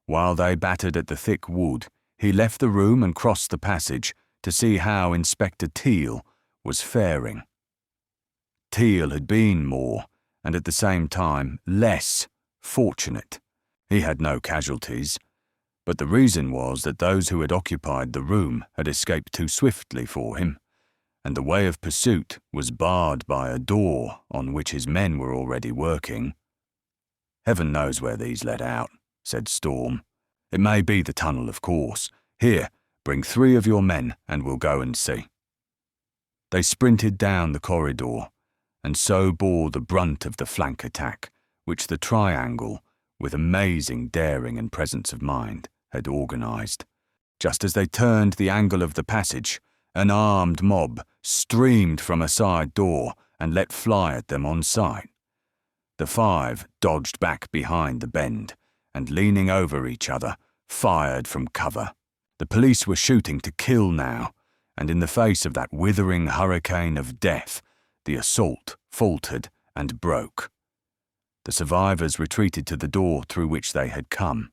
While they battered at the thick wood, he left the room and crossed the passage to see how Inspector Teal was faring. Teal had been more, and at the same time less, fortunate. He had no casualties, but the reason was that those who had occupied the room had escaped too swiftly for him, and the way of pursuit was barred by a door on which his men were already working. "Heaven knows where these led out," said Storm. "It may be the tunnel, of course. Here, bring 3 of your men and we'll go and see." They sprinted down the corridor, and so bore the brunt of the flank attack, which the Triangle, with amazing daring and presence of mind, had organized. Just as they turned the angle of the passage, an armed mob streamed from a side door and let fly at them on sight. The 5 dodged back behind the bend, and leaning over each other, fired from cover. The police were shooting to kill now, and in the face of that withering hurricane of death, the assault faltered and broke. The survivors retreated to the door through which they had come,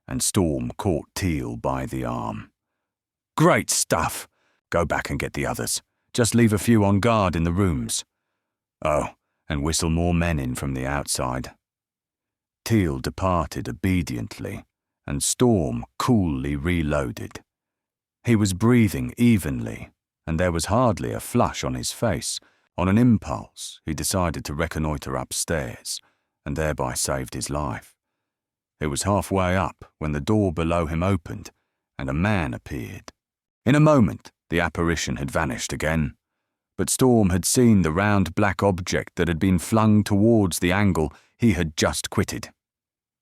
and Storm caught Teal by the arm. "Great stuff! Go back and get the others. Just leave a few on guard in the rooms. Oh, and whistle more men in from the outside." Teal departed obediently, and Storm coolly reloaded. He was breathing evenly and there was hardly a flush on his face. On an impulse, he decided to reconnoitre upstairs, and thereby saved his life. It was halfway up when the door below him opened, and a man appeared. In a moment, the apparition had vanished again, but Storm had seen the round black object that had been flung towards the angle he had just quitted.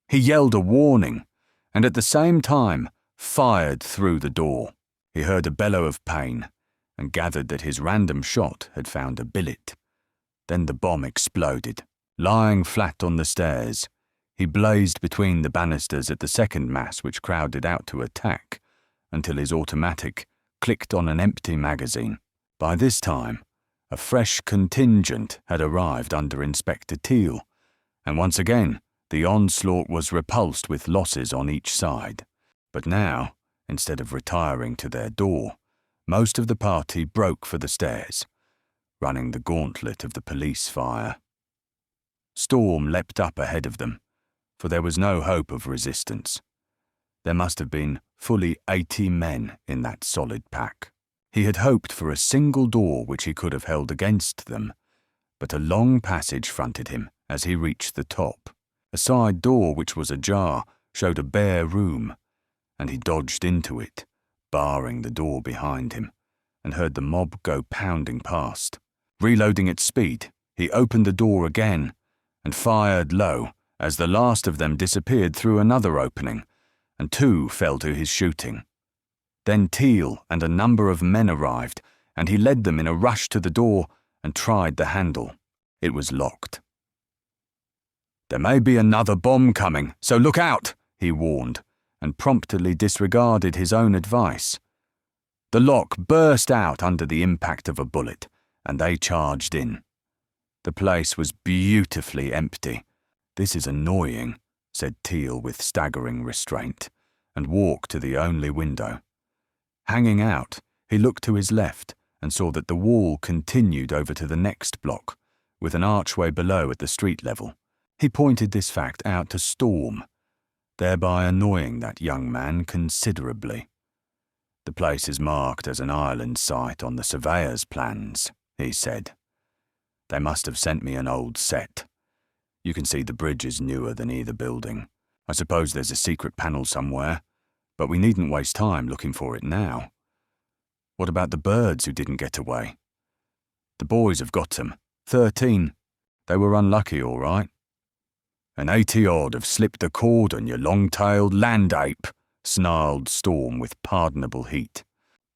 He yelled a warning, and at the same time fired through the door. He heard a bellow of pain, and gathered that his random shot had found a billet. Then the bomb exploded. Lying flat on the stairs, he blazed between the banisters at the second mass which crowded out to attack, until his automatic clicked on an empty magazine. By this time, a fresh contingent had arrived under Inspector Teal, and once again the onslaught was repulsed with losses on each side. But now, instead of retiring to their door, most of the party broke for the stairs, running the gauntlet of the police fire. Storm leapt up ahead of them, for there was no hope of resistance. There must have been fully 80 men in that solid pack. He had hoped for a single door which he could have held against them, but a long passage fronted him as he reached the top. A side door which was ajar showed a bare room, and he dodged into it, barring the door behind him, and heard the mob go pounding past. Reloading at speed, he opened the door again and fired low as the last of them disappeared through another opening, and 2 fell to his shooting. Then Teal and a number of men arrived, and he led them in a rush to the door and tried the handle. It was locked. "There may be another bomb coming, so look out," he warned, and promptly disregarded his own advice. The lock burst out under the impact of a bullet, and they charged in. The place was beautifully empty. "This is annoying," said Teal with staggering restraint, and walked to the only window. Hanging out, he looked to his left and saw that the wall continued over to the next block, with an archway below at the street level. He pointed this fact out to Storm, thereby annoying that young man considerably. "The place is marked as an island site on the surveyor's plans," he said. "They must have sent me an old set. You can see the bridge is newer than either building. I suppose there's a secret panel somewhere, but we needn't waste time looking for it now. What about the birds who didn't get away?" "The boys have got them. 13. They were unlucky, all right." "And 80-odd have slipped the cordon, you long-tailed land ape," snarled Storm with pardonable heat.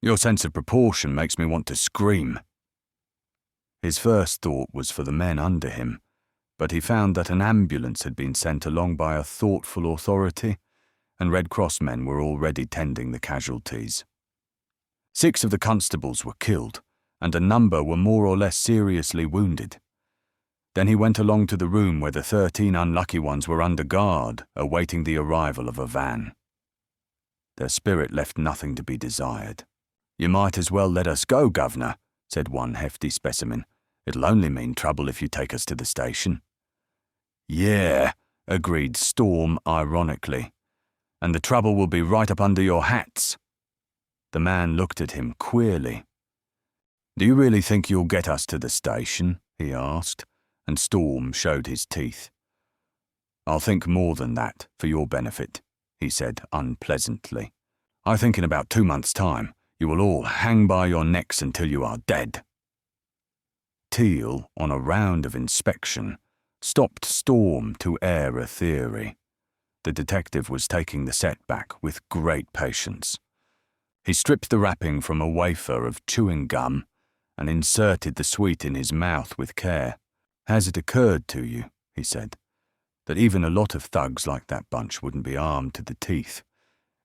"Your sense of proportion makes me want to scream." His first thought was for the men under him, but he found that an ambulance had been sent along by a thoughtful authority, and Red Cross men were already tending the casualties. 6 of the constables were killed, and a number were more or less seriously wounded. Then he went along to the room where the 13 unlucky ones were under guard, awaiting the arrival of a van. Their spirit left nothing to be desired. "You might as well let us go, Governor," said one hefty specimen. "It'll only mean trouble if you take us to the station." "Yeah," agreed Storm ironically, "and the trouble will be right up under your hats." The man looked at him queerly. "Do you really think you'll get us to the station?" he asked, and Storm showed his teeth. "I'll think more than that, for your benefit," he said unpleasantly. "I think in about 2 months' time, you will all hang by your necks until you are dead." Teal, on a round of inspection, stopped Storm to air a theory. The detective was taking the setback with great patience. He stripped the wrapping from a wafer of chewing gum and inserted the sweet in his mouth with care. "Has it occurred to you," he said, "that even a lot of thugs like that bunch wouldn't be armed to the teeth,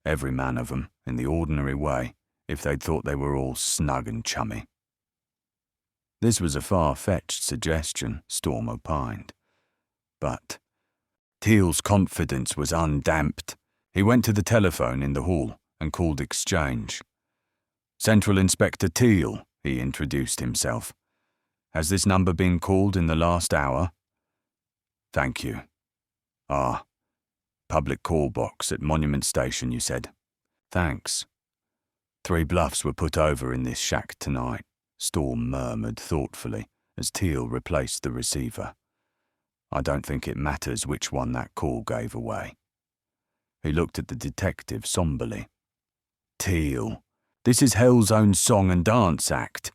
every man of 'em, in the ordinary way, if they'd thought they were all snug and chummy?" This was a far-fetched suggestion, Storm opined. But Teal's confidence was undamped. He went to the telephone in the hall and called exchange. "Central Inspector Teal," he introduced himself. "Has this number been called in the last hour?" "Thank you." "Ah, public call box at Monument Station, you said." "Thanks." 3 bluffs were put over in this shack tonight, Storm murmured thoughtfully as Teal replaced the receiver. I don't think it matters which one that call gave away. He looked at the detective somberly. Teal, this is hell's own song and dance act.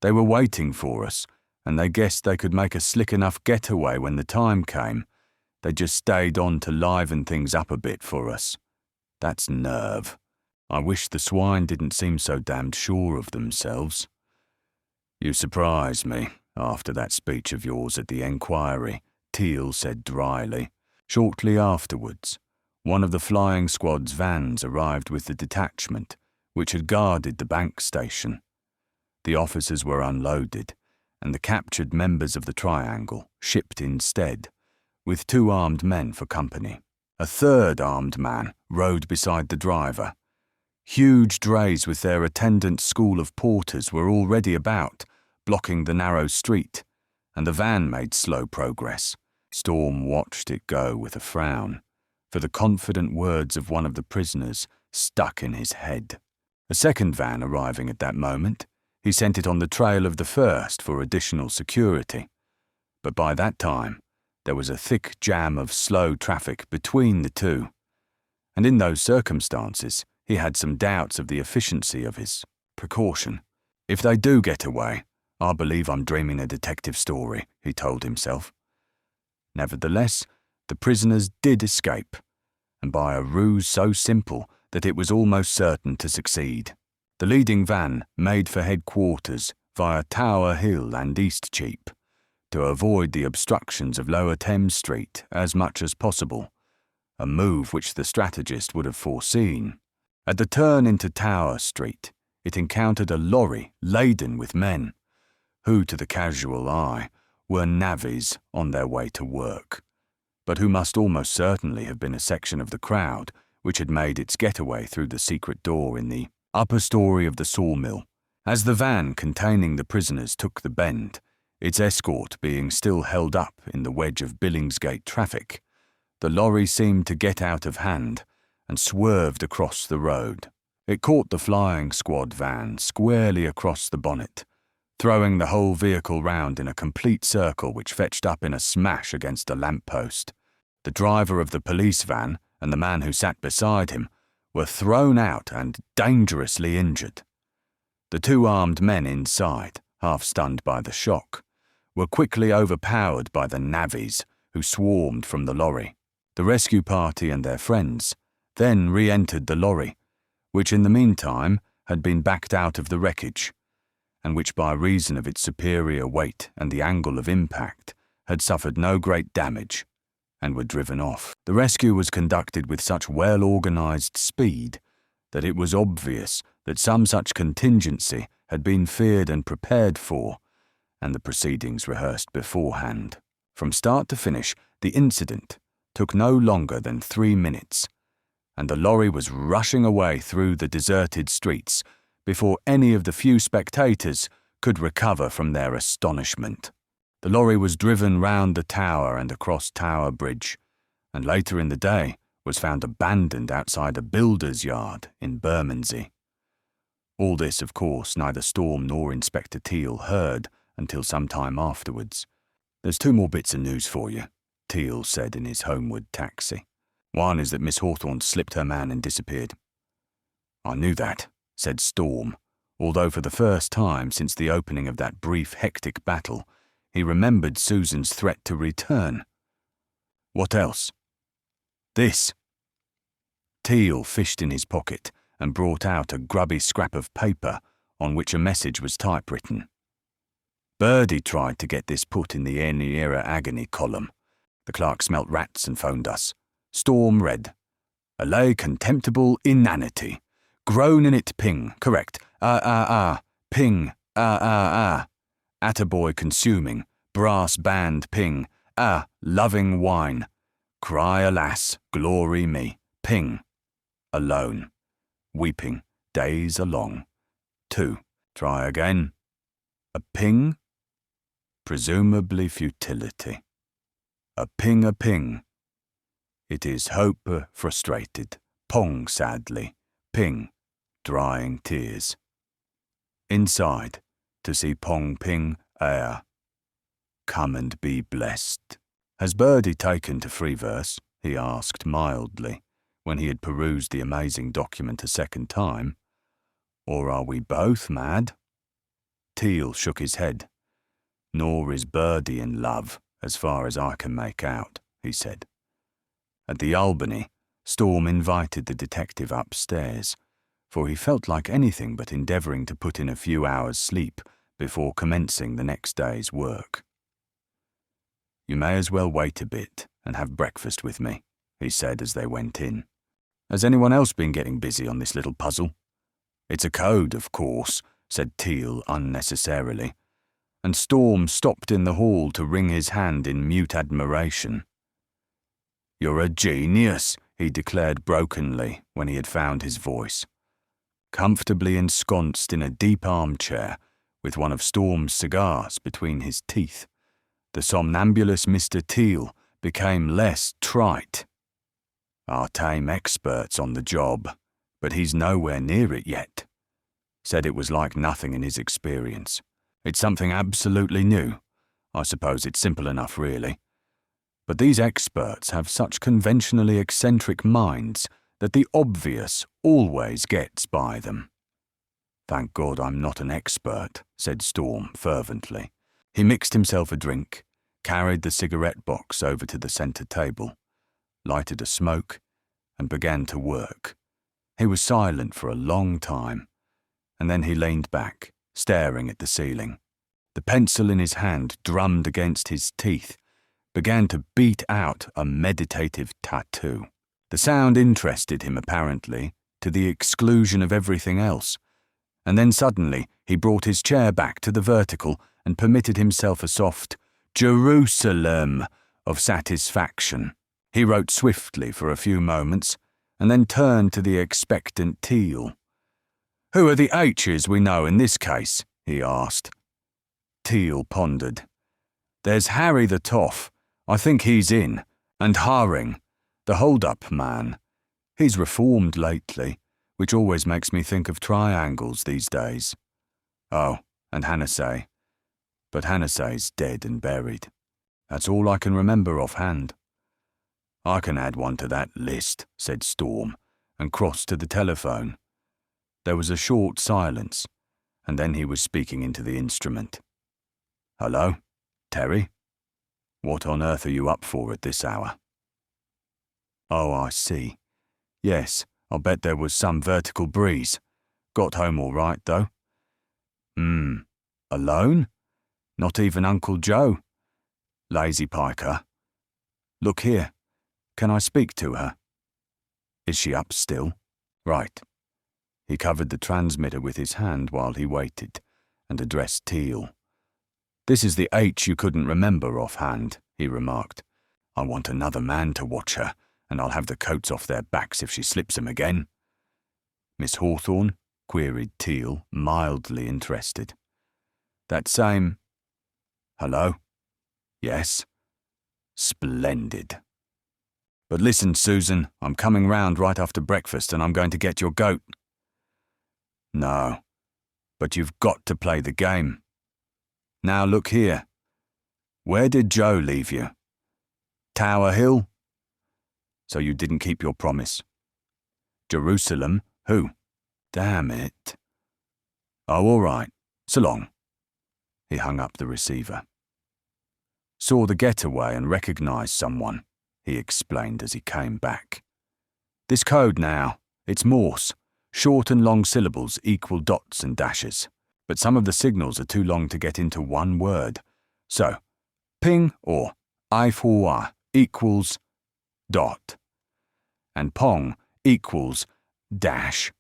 They were waiting for us, and they guessed they could make a slick enough getaway when the time came. They just stayed on to liven things up a bit for us. That's nerve. I wish the swine didn't seem so damned sure of themselves. You surprised me, after that speech of yours at the enquiry, Teal said dryly. Shortly afterwards, one of the flying squad's vans arrived with the detachment, which had guarded the bank station. The officers were unloaded, and the captured members of the Triangle shipped instead, with 2 armed men for company. A 3rd armed man rode beside the driver. Huge drays with their attendant school of porters were already about, blocking the narrow street, and the van made slow progress. Storm watched it go with a frown, for the confident words of one of the prisoners stuck in his head. A 2nd van arriving at that moment, he sent it on the trail of the 1st for additional security. But by that time, there was a thick jam of slow traffic between the 2, and in those circumstances, he had some doubts of the efficiency of his precaution. If they do get away, I believe I'm dreaming a detective story, he told himself. Nevertheless, the prisoners did escape, and by a ruse so simple that it was almost certain to succeed. The leading van made for headquarters via Tower Hill and Eastcheap, to avoid the obstructions of Lower Thames Street as much as possible, a move which the strategist would have foreseen. At the turn into Tower Street, it encountered a lorry laden with men, who to the casual eye were navvies on their way to work, but who must almost certainly have been a section of the crowd which had made its getaway through the secret door in the upper story of the sawmill. As the van containing the prisoners took the bend, its escort being still held up in the wedge of Billingsgate traffic, the lorry seemed to get out of hand and swerved across the road. It caught the flying squad van squarely across the bonnet, throwing the whole vehicle round in a complete circle which fetched up in a smash against a lamp-post. The driver of the police van and the man who sat beside him were thrown out and dangerously injured. The 2 armed men inside, half-stunned by the shock, were quickly overpowered by the navvies who swarmed from the lorry. The rescue party and their friends then re-entered the lorry, which in the meantime had been backed out of the wreckage, and which by reason of its superior weight and the angle of impact had suffered no great damage, and were driven off. The rescue was conducted with such well-organised speed that it was obvious that some such contingency had been feared and prepared for, and the proceedings rehearsed beforehand. From start to finish, the incident took no longer than 3 minutes, and the lorry was rushing away through the deserted streets before any of the few spectators could recover from their astonishment. The lorry was driven round the tower and across Tower Bridge, and later in the day was found abandoned outside a builder's yard in Bermondsey. All this, of course, neither Storm nor Inspector Teal heard until some time afterwards. "There's 2 more bits of news for you," Teal said in his homeward taxi. "One is that Miss Hawthorne slipped her man and disappeared." "I knew that," said Storm, although for the first time since the opening of that brief, hectic battle, he remembered Susan's threat to return. "What else?" "This." Teal fished in his pocket and brought out a grubby scrap of paper on which a message was typewritten. "Birdie tried to get this put in the Any Era Agony column. The clerk smelt rats and phoned us." Storm read, "Allay contemptible inanity. Groan in it ping, correct. Ping, Attaboy consuming, brass band ping, loving wine. Cry alas, glory me, ping. Alone. Weeping, days are long. 2. Try again. A ping? Presumably futility. A ping. It is hope frustrated. Pong sadly. Ping. drying tears. Inside, to see Pong Ping air. Come and be blessed. Has Birdie taken to free verse? He asked mildly, when he had perused the amazing document a second time. Or are we both mad? Teal shook his head. Nor is Birdie in love, as far as I can make out, he said. At the Albany, Storm invited the detective upstairs, for he felt like anything but endeavouring to put in a few hours' sleep before commencing the next day's work. You may as well wait a bit and have breakfast with me, he said as they went in. Has anyone else been getting busy on this little puzzle? It's a code, of course, said Teal unnecessarily, and Storm stopped in the hall to wring his hand in mute admiration. You're a genius, he declared brokenly when he had found his voice. Comfortably ensconced in a deep armchair, with one of Storm's cigars between his teeth, the somnambulous Mr. Teal became less trite. Our tame expert's on the job, but he's nowhere near it yet. Said it was like nothing in his experience. It's something absolutely new. I suppose it's simple enough, really. But these experts have such conventionally eccentric minds that the obvious always gets by them. Thank God I'm not an expert, said Storm fervently. He mixed himself a drink, carried the cigarette box over to the centre table, lighted a smoke, and began to work. He was silent for a long time, and then he leaned back, staring at the ceiling. The pencil in his hand drummed against his teeth, began to beat out a meditative tattoo. The sound interested him apparently, to the exclusion of everything else, and then suddenly he brought his chair back to the vertical and permitted himself a soft Jerusalem of satisfaction. He wrote swiftly for a few moments, and then turned to the expectant Teal. Who are the H's we know in this case? He asked. Teal pondered. There's Harry the Toff. I think he's in. And Haring, the hold-up man. He's reformed lately, which always makes me think of triangles these days. Oh, and Hannasay. But Hannasay's dead and buried. That's all I can remember offhand. I can add one to that list, said Storm, and crossed to the telephone. There was a short silence, and then he was speaking into the instrument. Hello, Terry? What on earth are you up for at this hour? Oh, I see. Yes, I'll bet there was some vertical breeze. Got home all right, though. Alone? Not even Uncle Joe? Lazy piker. Look here. Can I speak to her? Is she up still? Right. He covered the transmitter with his hand while he waited, and addressed Teal. This is the H you couldn't remember offhand, he remarked. I want another man to watch her, and I'll have the coats off their backs if she slips 'em again. Miss Hawthorne? Queried Teal, mildly interested. That same... Hello? Yes? Splendid. But listen, Susan, I'm coming round right after breakfast and I'm going to get your goat. No, but you've got to play the game. Now look here. Where did Joe leave you? Tower Hill? So you didn't keep your promise. Jerusalem? Who? Damn it. Oh, all right. So long. He hung up the receiver. Saw the getaway and recognised someone, he explained as he came back. This code now, it's Morse. Short and long syllables equal dots and dashes, but some of the signals are too long to get into one word. So, ping or I4 equals dot, and pong equals dash.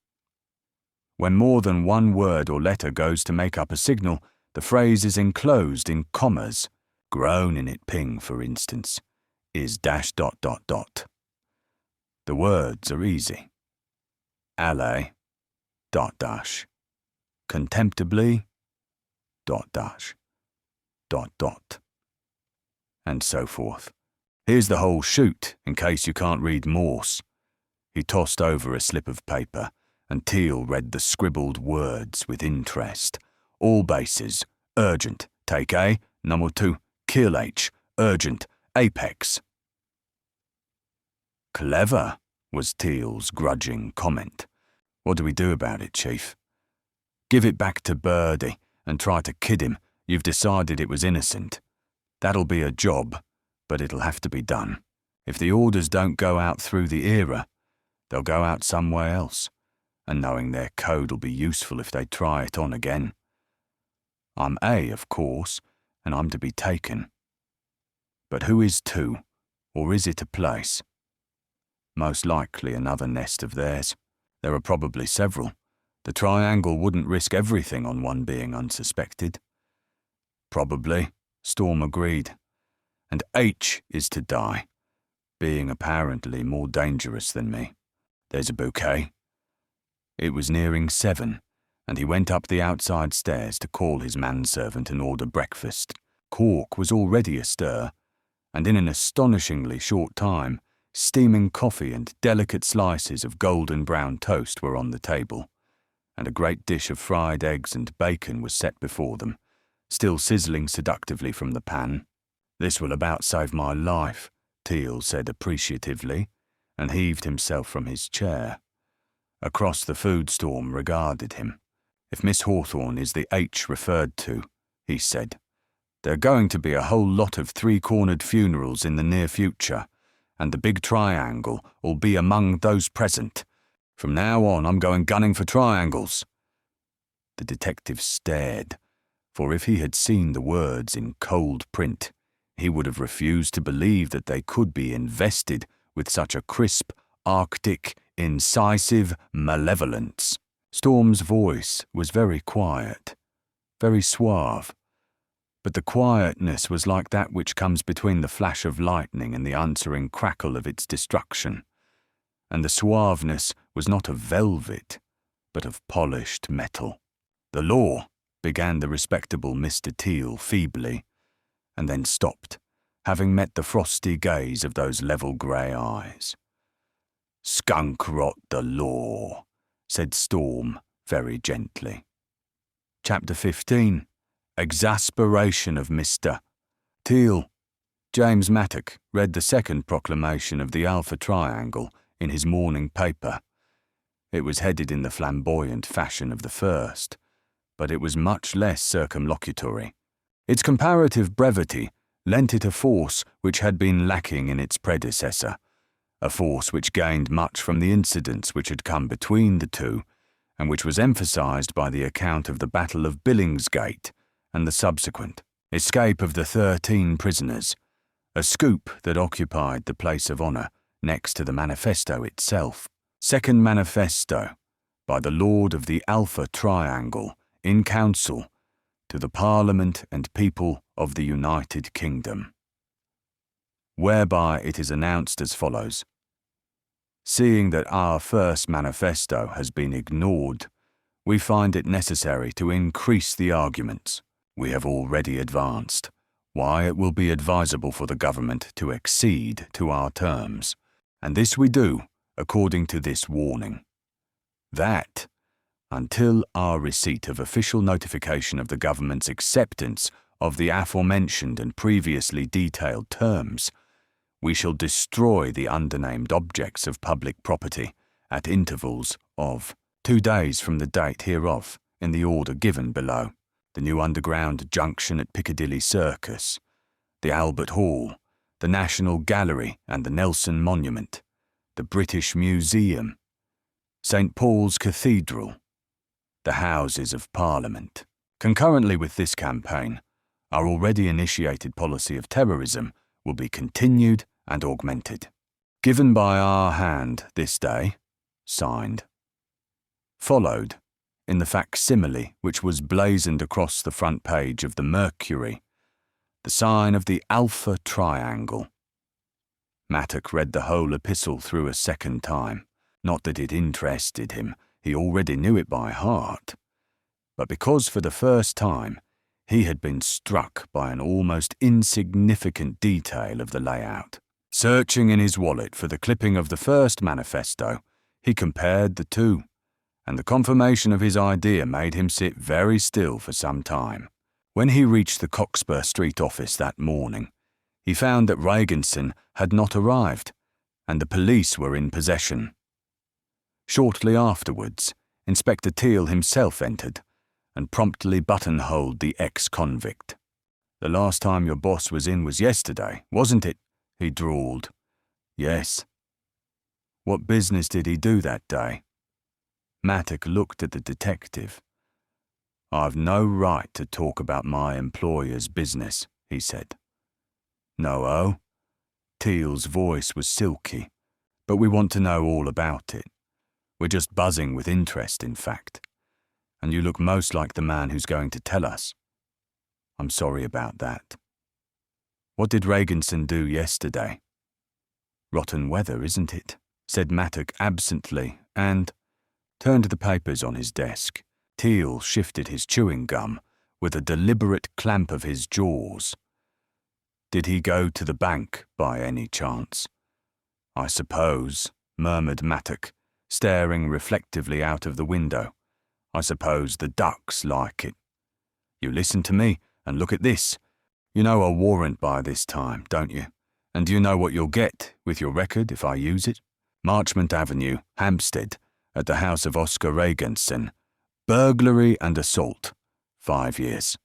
When more than one word or letter goes to make up a signal, the phrase is enclosed in commas. Groan in it ping, for instance, is dash dot dot dot. The words are easy. Allez, dot dash. Contemptibly, dot dash, dot dot. And so forth. Here's the whole shoot, in case you can't read Morse. He tossed over a slip of paper, and Teal read the scribbled words with interest. All bases, urgent, take A, number 2, kill H, urgent, apex. Clever, was Teal's grudging comment. What do we do about it, Chief? Give it back to Birdie and try to kid him. You've decided it was innocent. That'll be a job, but it'll have to be done. If the orders don't go out through the era, they'll go out somewhere else, and knowing their code'll be useful if they try it on again. I'm A, of course, and I'm to be taken. But who is 2, or is it a place? Most likely another nest of theirs. There are probably several. The triangle wouldn't risk everything on one being unsuspected. Probably, Storm agreed. And H is to die, being apparently more dangerous than me. There's a bouquet. It was nearing 7, and he went up the outside stairs to call his manservant and order breakfast. Cork was already astir, and in an astonishingly short time, steaming coffee and delicate slices of golden brown toast were on the table, and a great dish of fried eggs and bacon was set before them, still sizzling seductively from the pan. This will about save my life, Teal said appreciatively, and heaved himself from his chair. Across the food Storm regarded him. If Miss Hawthorne is the H referred to, he said, there are going to be a whole lot of three-cornered funerals in the near future, and the big triangle will be among those present. From now on, I'm going gunning for triangles. The detective stared, for if he had seen the words in cold print, he would have refused to believe that they could be invested with such a crisp, arctic, incisive malevolence. Storm's voice was very quiet, very suave, but the quietness was like that which comes between the flash of lightning and the answering crackle of its destruction, and the suaveness was not of velvet, but of polished metal. The law, began the respectable Mr. Teal feebly, and then stopped, having met the frosty gaze of those level grey eyes. Skunk rot the law, said Storm very gently. Chapter 15. Exasperation of Mr. Teal. James Mattock read the second proclamation of the Alpha Triangle in his morning paper. It was headed in the flamboyant fashion of the first, but it was much less circumlocutory. Its comparative brevity lent it a force which had been lacking in its predecessor, a force which gained much from the incidents which had come between the two, and which was emphasised by the account of the Battle of Billingsgate and the subsequent escape of the 13 prisoners, a scoop that occupied the place of honour next to the manifesto itself. Second manifesto, by the Lord of the Alpha Triangle, in council, to the Parliament and people of the United Kingdom. Whereby it is announced as follows. Seeing that our first manifesto has been ignored, we find it necessary to increase the arguments we have already advanced, why it will be advisable for the government to accede to our terms, and this we do according to this warning. That, until our receipt of official notification of the government's acceptance of the aforementioned and previously detailed terms, we shall destroy the undernamed objects of public property at intervals of 2 days from the date hereof in the order given below. The new underground junction at Piccadilly Circus, the Albert Hall, the National Gallery and the Nelson Monument, the British Museum, St. Paul's Cathedral, the Houses of Parliament. Concurrently with this campaign, our already initiated policy of terrorism will be continued and augmented. Given by our hand this day, signed. Followed, in the facsimile which was blazoned across the front page of the Mercury, the sign of the Alpha Triangle. Mattock read the whole epistle through a second time. Not that it interested him, he already knew it by heart, but because for the first time he had been struck by an almost insignificant detail of the layout. Searching in his wallet for the clipping of the first manifesto, he compared the two, and the confirmation of his idea made him sit very still for some time. When he reached the Cockspur Street office that morning, he found that Regenson had not arrived, and the police were in possession. Shortly afterwards, Inspector Teal himself entered and promptly buttonholed the ex-convict. "The last time your boss was in was yesterday, wasn't it?" he drawled. "Yes." "What business did he do that day?" Mattock looked at the detective. "I've no right to talk about my employer's business," he said. "No-oh?" Teal's voice was silky. "But we want to know all about it. We're just buzzing with interest, in fact. And you look most like the man who's going to tell us." "I'm sorry about that." "What did Regenson do yesterday?" "Rotten weather, isn't it?" said Mattock absently, and turned the papers on his desk. Teal shifted his chewing gum with a deliberate clamp of his jaws. "Did he go to the bank, by any chance?" "I suppose," murmured Mattock, staring reflectively out of the window. "I suppose the ducks like it. You listen to me, and look at this. You know a warrant by this time, don't you? And do you know what you'll get with your record if I use it? Marchmont Avenue, Hampstead, at the house of Oscar Regenson. Burglary and assault. 5 years.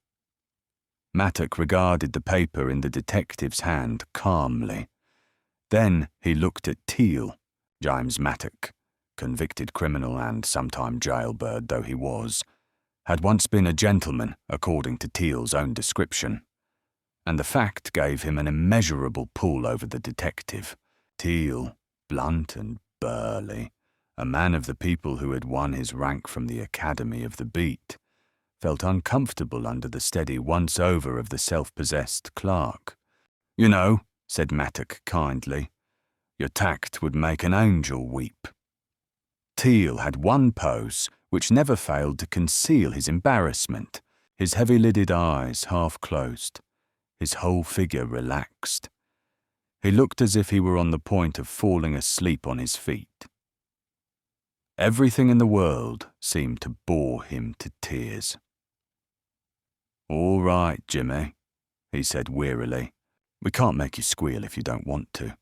Mattock regarded the paper in the detective's hand calmly. Then he looked at Teal. James Mattock, convicted criminal and sometime jailbird though he was, had once been a gentleman according to Teal's own description, and the fact gave him an immeasurable pull over the detective. Teal, blunt and burly, a man of the people who had won his rank from the Academy of the Beat, felt uncomfortable under the steady once-over of the self-possessed clerk. "You know," said Mattock kindly, "your tact would make an angel weep." Teal had one pose which never failed to conceal his embarrassment, his heavy-lidded eyes half-closed, his whole figure relaxed. He looked as if he were on the point of falling asleep on his feet. Everything in the world seemed to bore him to tears. "All right, Jimmy," he said wearily. "We can't make you squeal if you don't want to.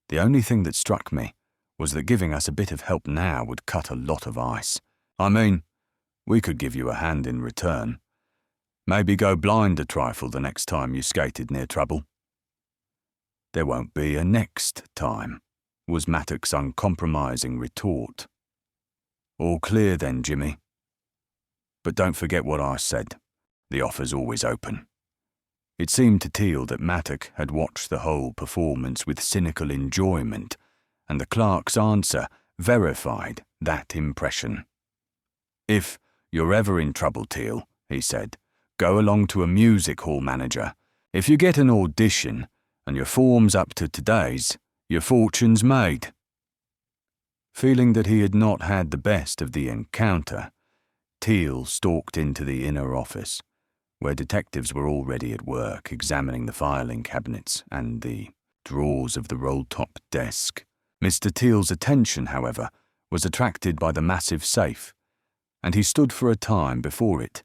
The only thing that struck me was that giving us a bit of help now would cut a lot of ice. I mean, we could give you a hand in return. Maybe go blind a trifle the next time you skated near trouble." "There won't be a next time," was Mattock's uncompromising retort. "All clear then, Jimmy. But don't forget what I said. The offer's always open." It seemed to Teal that Mattock had watched the whole performance with cynical enjoyment, and the clerk's answer verified that impression. "If you're ever in trouble, Teal," he said, "go along to a music hall manager. If you get an audition and your form's up to today's, your fortune's made." Feeling that he had not had the best of the encounter, Teal stalked into the inner office, where detectives were already at work examining the filing cabinets and the drawers of the roll-top desk. Mr. Teal's attention, however, was attracted by the massive safe, and he stood for a time before it,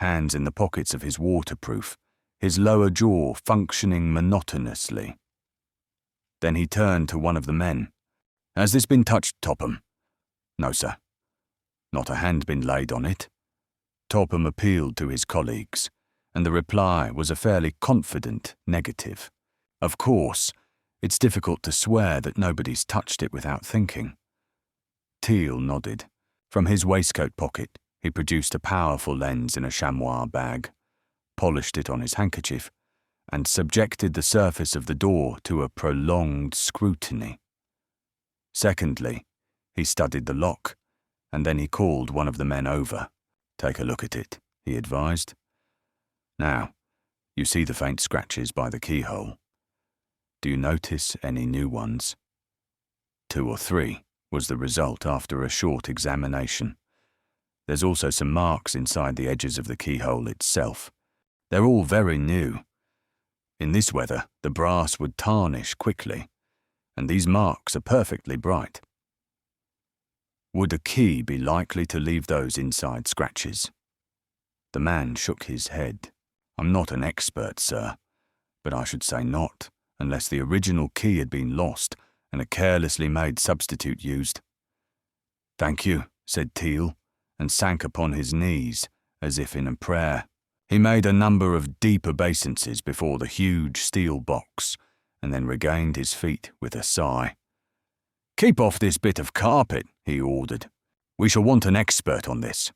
hands in the pockets of his waterproof, his lower jaw functioning monotonously. Then he turned to one of the men. "Has this been touched, Topham?" "No, sir." "Not a hand been laid on it?" Topham appealed to his colleagues, and the reply was a fairly confident negative. Of course, it's difficult to swear that nobody's touched it without thinking. Teal nodded. From his waistcoat pocket, he produced a powerful lens in a chamois bag, polished it on his handkerchief, and subjected the surface of the door to a prolonged scrutiny. Secondly, he studied the lock, and then he called one of the men over. "Take a look at it," he advised. "Now, you see the faint scratches by the keyhole. Do you notice any new ones?" 2 or 3 was the result after a short examination. There's also some marks inside the edges of the keyhole itself. They're all very new. In this weather, the brass would tarnish quickly, and these marks are perfectly bright. Would a key be likely to leave those inside scratches? The man shook his head. I'm not an expert, sir, but I should say not, unless the original key had been lost and a carelessly made substitute used. Thank you, said Teal, and sank upon his knees, as if in a prayer. He made a number of deep obeisances before the huge steel box, and then regained his feet with a sigh. Keep off this bit of carpet, he ordered. We shall want an expert on this.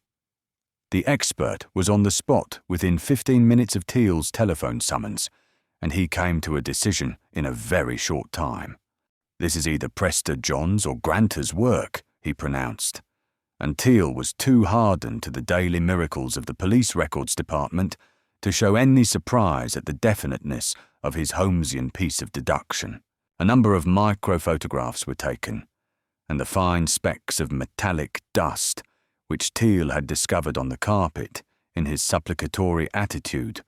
The expert was on the spot within 15 minutes of Teal's telephone summons, and he came to a decision in a very short time. This is either Prester John's or Granter's work, he pronounced, and Teal was too hardened to the daily miracles of the police records department to show any surprise at the definiteness of his Holmesian piece of deduction. A number of microphotographs were taken, and the fine specks of metallic dust which Teal had discovered on the carpet in his supplicatory attitude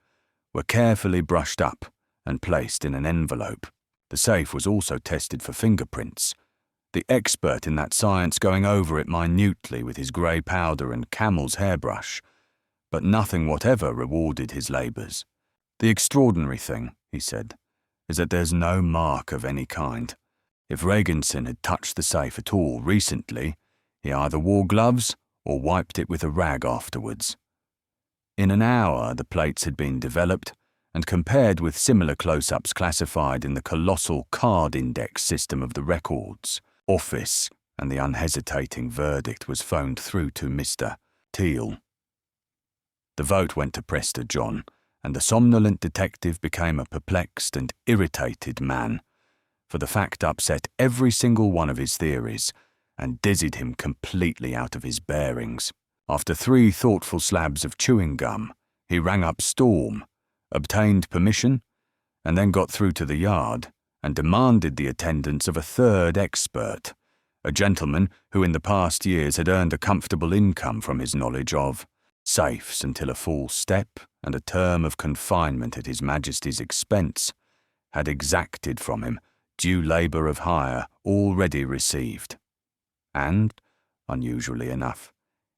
were carefully brushed up and placed in an envelope. The safe was also tested for fingerprints, the expert in that science going over it minutely with his grey powder and camel's hairbrush, but nothing whatever rewarded his labours. The extraordinary thing, he said, is that there's no mark of any kind. If Regenson had touched the safe at all recently, he either wore gloves or wiped it with a rag afterwards. In an hour, the plates had been developed and compared with similar close-ups classified in the colossal card index system of the records office, and the unhesitating verdict was phoned through to Mr. Teal. The vote went to Prester John, and the somnolent detective became a perplexed and irritated man, for the fact upset every single one of his theories and dizzied him completely out of his bearings. After 3 thoughtful slabs of chewing gum, he rang up Storm, obtained permission, and then got through to the yard and demanded the attendance of a third expert, a gentleman who in the past years had earned a comfortable income from his knowledge of safes until a false step and a term of confinement at His Majesty's expense had exacted from him due labour of hire already received, and, unusually enough,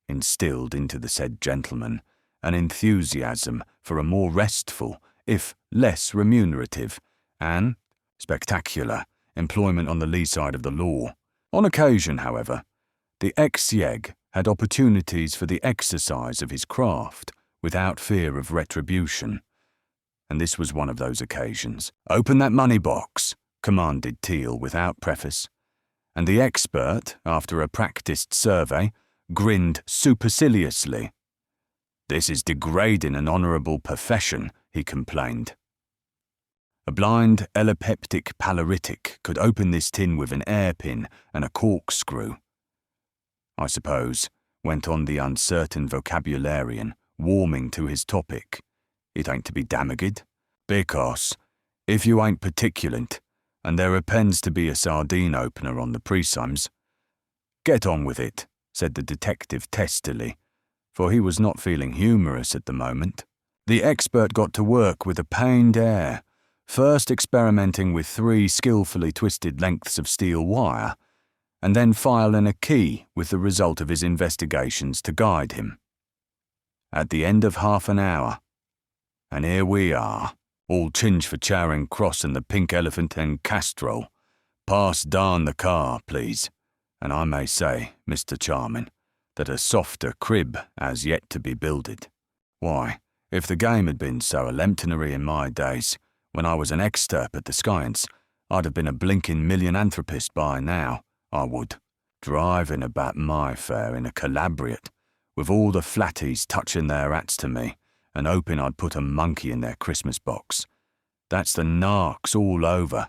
instilled into the said gentleman an enthusiasm for a more restful, if less remunerative, and spectacular employment on the lee side of the law. On occasion, however, the ex-Yeg had opportunities for the exercise of his craft without fear of retribution, and this was one of those occasions. "Open that money box," commanded Teal without preface, and the expert, after a practised survey, grinned superciliously. "This is degrading an honourable profession," he complained. A blind ellipeptic palaritic could open this tin with an airpin and a corkscrew. "I suppose," went on the uncertain vocabularian, warming to his topic, "it ain't to be damaged, because, if you ain't particulant, and there appends to be a sardine opener on the presums—" "Get on with it," said the detective testily, for he was not feeling humorous at the moment. The expert got to work with a pained air, first experimenting with 3 skillfully twisted lengths of steel wire, and then filing a key with the result of his investigations to guide him. At the end of half an hour, and here we are, all chinged for Charing Cross and the Pink Elephant and Castrol. Pass darn the car, please, and I may say, Mr. Charming, that a softer crib has yet to be builded. Why, if the game had been so elementary in my days, when I was an exterp at the Science, I'd have been a blinking millionanthropist by now, I would, driving about my fare in a Calabriat, with all the flatties touching their hats to me and hoping I'd put a monkey in their Christmas box. That's the narcs all over.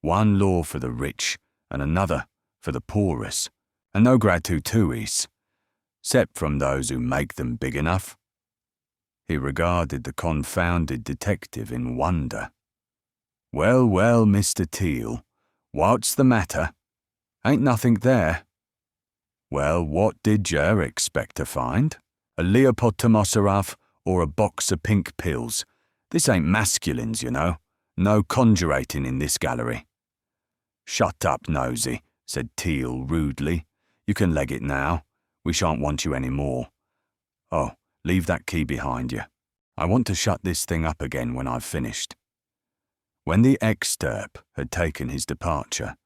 One law for the rich and another for the poorest, and no gratuities, except from those who make them big enough." He regarded the confounded detective in wonder. "Well, well, Mr. Teal, what's the matter? Ain't nothing there. Well, what did yer expect to find? A Leopold Tomoserov or a box of pink pills? This ain't masculines, you know. No conjurating in this gallery." "Shut up, nosy," said Teal rudely. You can leg it now. We shan't want you any more. Oh, leave that key behind you. I want to shut this thing up again when I've finished." When the exterp had taken his departure,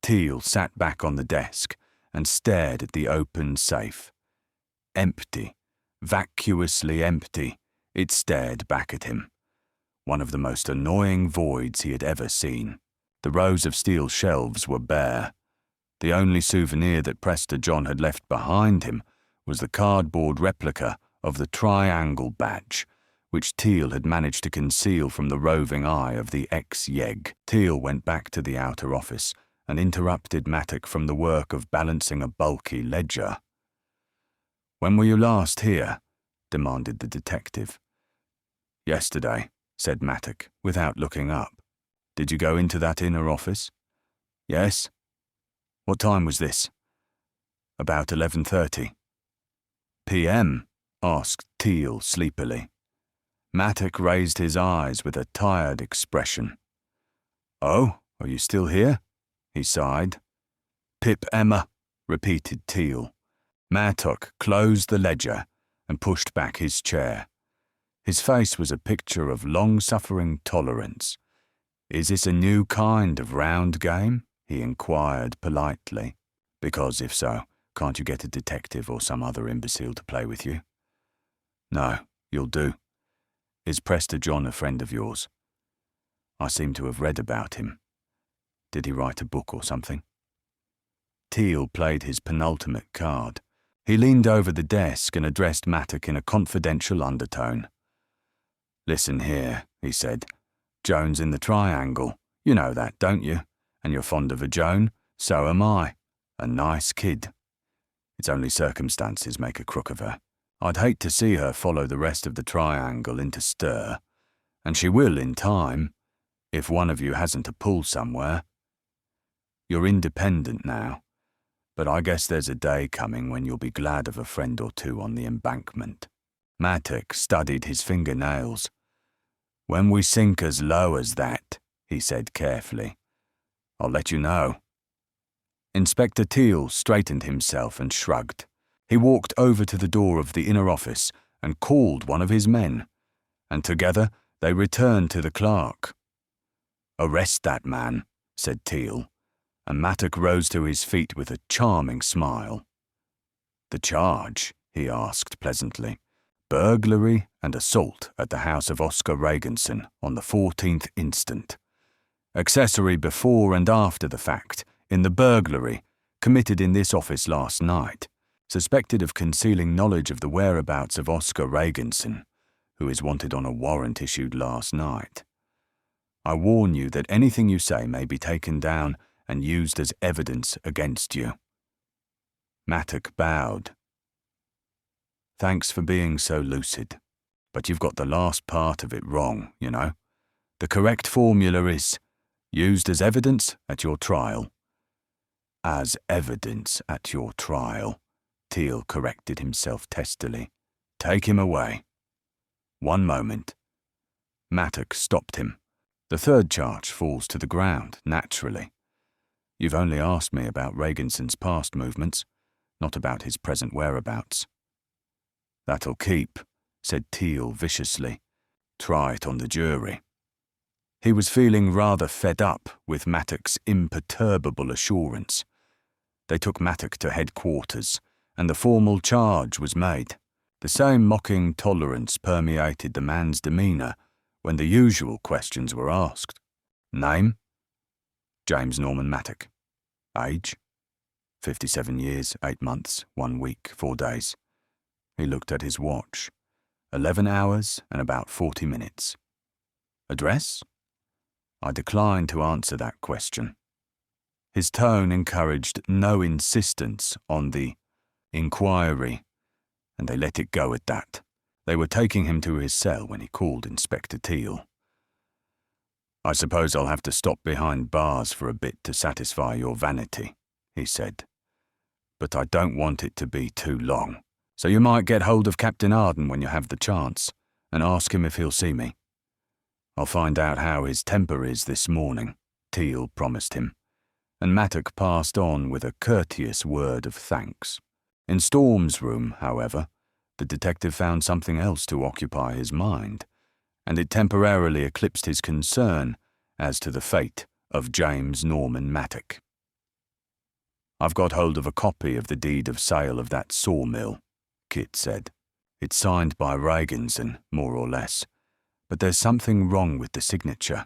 Teal sat back on the desk and stared at the open safe. Empty, vacuously empty, it stared back at him. One of the most annoying voids he had ever seen. The rows of steel shelves were bare. The only souvenir that Prester John had left behind him was the cardboard replica of the triangle badge, which Teal had managed to conceal from the roving eye of the ex-Yeg. Teal went back to the outer office and interrupted Mattock from the work of balancing a bulky ledger. "When were you last here?" demanded the detective. "Yesterday," said Mattock, without looking up. "Did you go into that inner office?" "Yes." "What time was this?" "About 11:30. "PM?" asked Teal sleepily. Mattock raised his eyes with a tired expression. "Oh, are you still here?" he sighed. "Pip Emma," repeated Teal. Mattock closed the ledger and pushed back his chair. His face was a picture of long-suffering tolerance. "Is this a new kind of round game?" he inquired politely. "Because if so, can't you get a detective or some other imbecile to play with you?" "No, you'll do. Is Prester John a friend of yours?" "I seem to have read about him. Did he write a book or something?" Teal played his penultimate card. He leaned over the desk and addressed Mattock in a confidential undertone. "Listen here," he said. "Joan's in the triangle. You know that, don't you? And you're fond of a Joan. So am I. A nice kid. It's only circumstances make a crook of her. I'd hate to see her follow the rest of the triangle into stir. And she will in time, if one of you hasn't a pull somewhere. You're independent now, but I guess there's a day coming when you'll be glad of a friend or two on the embankment." Mattock studied his fingernails. "When we sink as low as that," he said carefully, "I'll let you know." Inspector Teal straightened himself and shrugged. He walked over to the door of the inner office and called one of his men, and together they returned to the clerk. "Arrest that man," said Teal, and Mattock rose to his feet with a charming smile. "The charge?" he asked pleasantly. "Burglary and assault at the house of Oscar Regenson on the 14th instant. Accessory before and after the fact in the burglary committed in this office last night. Suspected of concealing knowledge of the whereabouts of Oscar Regenson, who is wanted on a warrant issued last night. I warn you that anything you say may be taken down and used as evidence against you." Mattock bowed. "Thanks for being so lucid, but you've got the last part of it wrong, you know. The correct formula is, used as evidence at your trial." "As evidence at your trial," Teal corrected himself testily. "Take him away." "One moment." Mattock stopped him. "The third charge falls to the ground, naturally. You've only asked me about Regenson's past movements, not about his present whereabouts." "That'll keep," said Teal viciously. "Try it on the jury." He was feeling rather fed up with Mattock's imperturbable assurance. They took Mattock to headquarters, and the formal charge was made. The same mocking tolerance permeated the man's demeanour when the usual questions were asked. "Name?" "James Norman Mattock." "Age?" 57 years, 8 months, 1 week, 4 days. He looked at his watch. 11 hours and about 40 minutes. "Address?" I declined to answer that question. His tone encouraged no insistence on the inquiry, and they let it go at that. They were taking him to his cell when he called Inspector Teal. "I suppose I'll have to stop behind bars for a bit to satisfy your vanity," he said. "But I don't want it to be too long, so you might get hold of Captain Arden when you have the chance, and ask him if he'll see me. I'll find out how his temper is this morning," Teal promised him. and Mattock passed on with a courteous word of thanks. In Storm's room, however, the detective found something else to occupy his mind, and it temporarily eclipsed his concern as to the fate of James Norman Mattock. "I've got hold of a copy of the deed of sale of that sawmill," Kit said. "It's signed by Reaganson, more or less, but there's something wrong with the signature.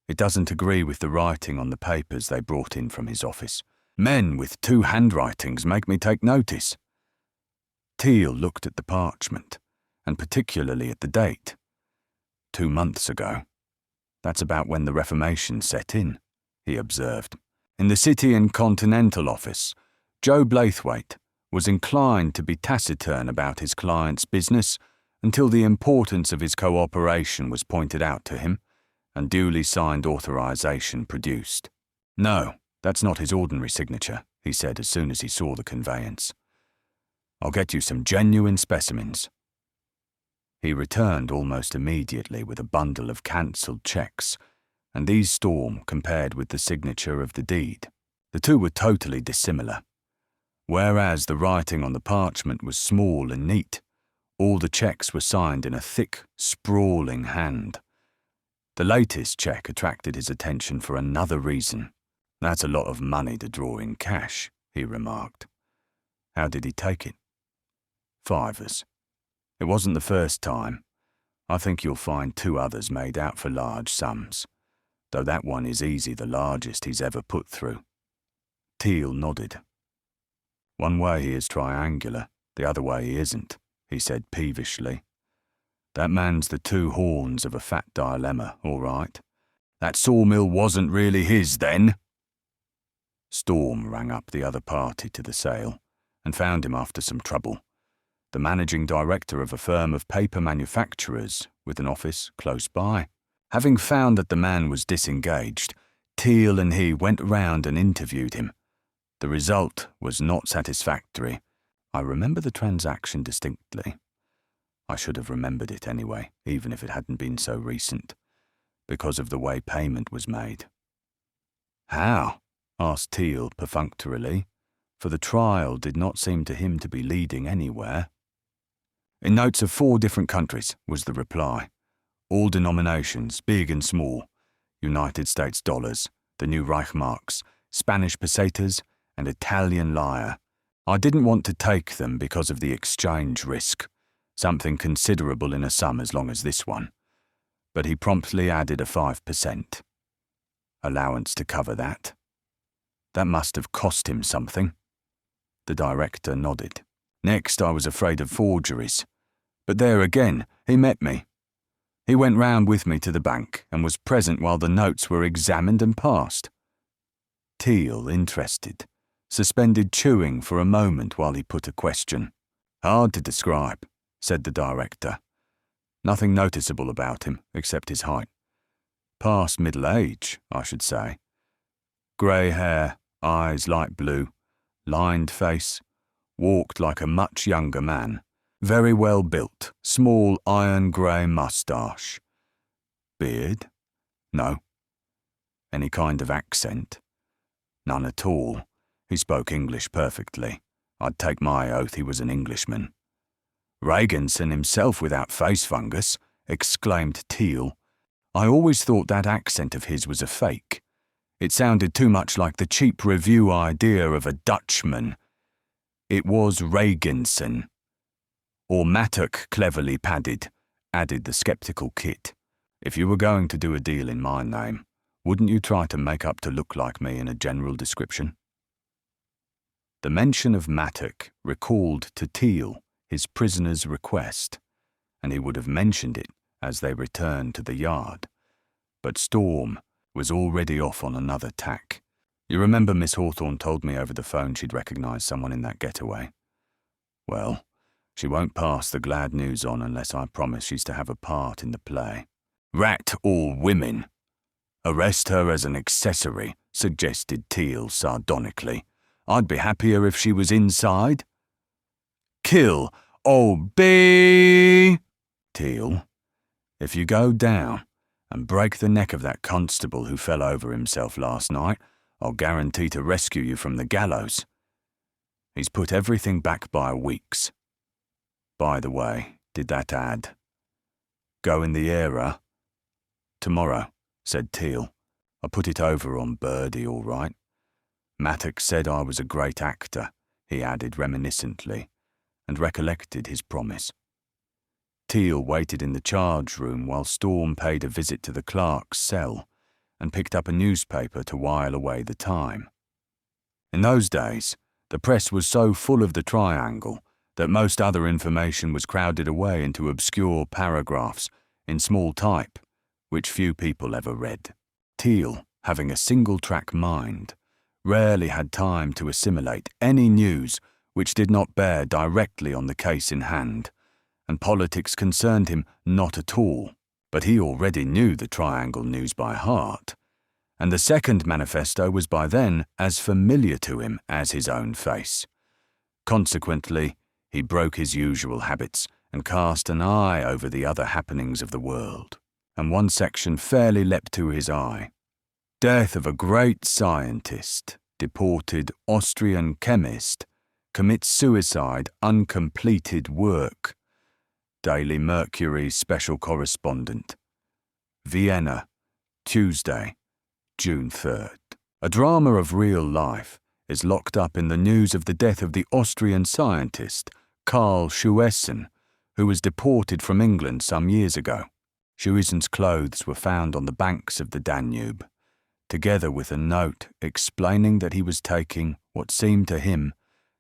It doesn't agree with the writing on the papers they brought in from his office. Men with two handwritings make me take notice." Teal looked at the parchment, and particularly at the date. 2 months ago. That's about when the Reformation set in, he observed. In the City and Continental office, Joe Blaithwaite was inclined to be taciturn about his client's business until the importance of his cooperation was pointed out to him and duly signed authorization produced. "No, that's not his ordinary signature," he said as soon as he saw the conveyance. "I'll get you some genuine specimens." He returned almost immediately with a bundle of cancelled cheques, and these Storm compared with the signature of the deed. The two were totally dissimilar. Whereas the writing on the parchment was small and neat, all the cheques were signed in a thick, sprawling hand. The latest cheque attracted his attention for another reason. "That's a lot of money to draw in cash," he remarked. "How did he take it?" "Fivers. It wasn't the first time. I think you'll find 2 others made out for large sums, though that one is easy the largest he's ever put through." Teal nodded. "One way he is triangular, the other way he isn't," he said peevishly. "That man's the 2 horns of a fat dilemma, all right. That sawmill wasn't really his, then?" Storm rang up the other party to the sale and found him after some trouble. The managing director of a firm of paper manufacturers with an office close by. Having found that the man was disengaged, Teal and he went round and interviewed him. The result was not satisfactory. I remember the transaction distinctly. I should have remembered it anyway, even if it hadn't been so recent, because of the way payment was made. "How?" asked Teal perfunctorily, for the trial did not seem to him to be leading anywhere. "In notes of 4 different countries," was the reply. "All denominations, big and small. United States dollars, the new Reichmarks, Spanish pesetas, and Italian lire. I didn't want to take them because of the exchange risk, something considerable in a sum as long as this one. But he promptly added a 5%. Allowance to cover that. That must have cost him something." The director nodded. "Next, I was afraid of forgeries. But there again, he met me. He went round with me to the bank and was present while the notes were examined and passed." Teal, interested, suspended chewing for a moment while he put a question. "Hard to describe," said the director. "Nothing noticeable about him except his height. Past middle age, I should say. Grey hair, eyes light blue, lined face, walked like a much younger man. Very well built, small iron grey moustache. Beard? No. Any kind of accent? None at all. He spoke English perfectly. I'd take my oath he was an Englishman." "Reaganson himself without face fungus," exclaimed Teal. "I always thought that accent of his was a fake. It sounded too much like the cheap review idea of a Dutchman. It was Reaganson. Or Mattock cleverly padded," added the sceptical Kit. "If you were going to do a deal in my name, wouldn't you try to make up to look like me in a general description?" The mention of Mattock recalled to Teal his prisoner's request, and he would have mentioned it as they returned to the yard. But Storm was already off on another tack. "You remember Miss Hawthorne told me over the phone she'd recognise someone in that getaway? Well, she won't pass the glad news on unless I promise she's to have a part in the play." "Rat all women. Arrest her as an accessory," suggested Teal sardonically. "I'd be happier if she was inside." "Kill, obey, Teal. If you go down and break the neck of that constable who fell over himself last night, I'll guarantee to rescue you from the gallows. He's put everything back by weeks. By the way, did that ad go in the era? Tomorrow, said Teal. I put it over on Birdie, all right. Mattock said I was a great actor, he added reminiscently, and recollected his promise. Teal waited in the charge room while Storm paid a visit to the clerk's cell and picked up a newspaper to while away the time. In those days, the press was so full of the triangle that most other information was crowded away into obscure paragraphs in small type, which few people ever read. Teal, having a single-track mind, rarely had time to assimilate any news which did not bear directly on the case in hand, and politics concerned him not at all. But he already knew the Triangle news by heart, and the second manifesto was by then as familiar to him as his own face. Consequently, he broke his usual habits and cast an eye over the other happenings of the world, and one section fairly leapt to his eye. Death of a great scientist, deported Austrian chemist, commits suicide, uncompleted work. Daily Mercury special correspondent. Vienna, Tuesday, June 3rd. A drama of real life is locked up in the news of the death of the Austrian scientist, Karl Schuessen, who was deported from England some years ago. Schuessen's clothes were found on the banks of the Danube, together with a note explaining that he was taking what seemed to him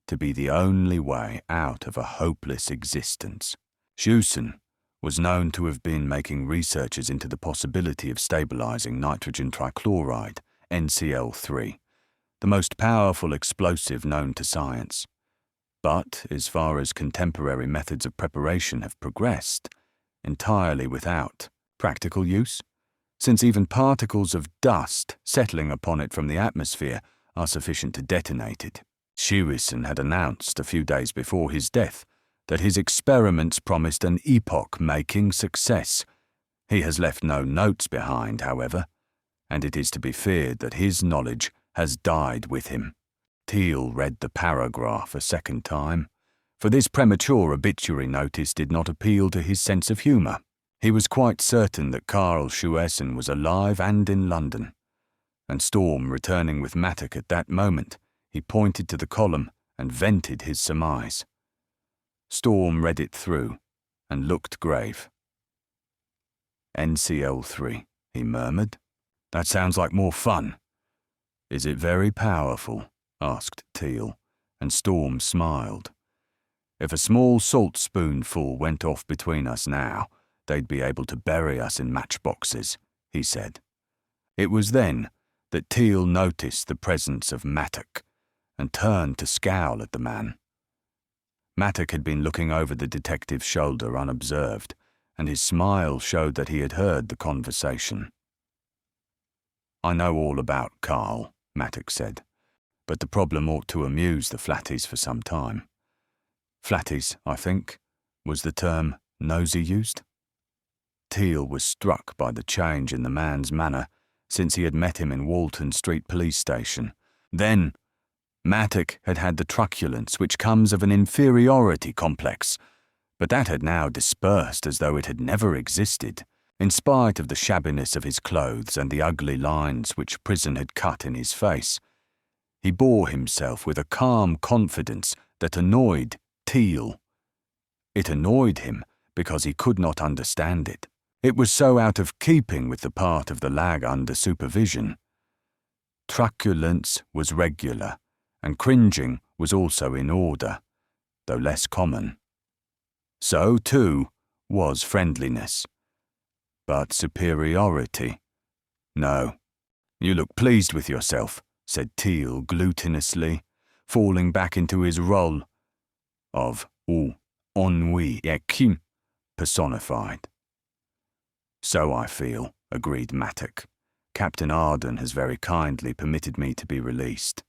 to be the only way out of a hopeless existence. Schuessen was known to have been making researches into the possibility of stabilizing nitrogen trichloride, NCl3, the most powerful explosive known to science. But, as far as contemporary methods of preparation have progressed, entirely without practical use, since even particles of dust settling upon it from the atmosphere are sufficient to detonate it. Schuessen had announced a few days before his death that his experiments promised an epoch-making success. He has left no notes behind, however, and it is to be feared that his knowledge has died with him. Teal read the paragraph a second time, for this premature obituary notice did not appeal to his sense of humour. He was quite certain that Karl Schuessen was alive and in London, and Storm returning with Mattock at that moment, he pointed to the column and vented his surmise. Storm read it through and looked grave. NCl3, he murmured. That sounds like more fun. Is it very powerful? Asked Teal, and Storm smiled. If a small salt spoonful went off between us now, they'd be able to bury us in matchboxes, he said. It was then that Teal noticed the presence of Mattock and turned to scowl at the man. Mattock had been looking over the detective's shoulder unobserved, and his smile showed that he had heard the conversation. I know all about Karl, Mattock said, but the problem ought to amuse the flatties for some time. Flatties, I think, was the term Nosey used. Teal was struck by the change in the man's manner since he had met him in Walton Street police station. Then, Mattock had had the truculence which comes of an inferiority complex, but that had now dispersed as though it had never existed, in spite of the shabbiness of his clothes and the ugly lines which prison had cut in his face. He bore himself with a calm confidence that annoyed Teal. It annoyed him because he could not understand it. It was so out of keeping with the part of the lag under supervision. Truculence was regular, and cringing was also in order, though less common. So, too, was friendliness. But superiority? No. You look pleased with yourself, said Teal glutinously, falling back into his role of ennui personified. So I feel, agreed Mattock. Captain Arden has very kindly permitted me to be released.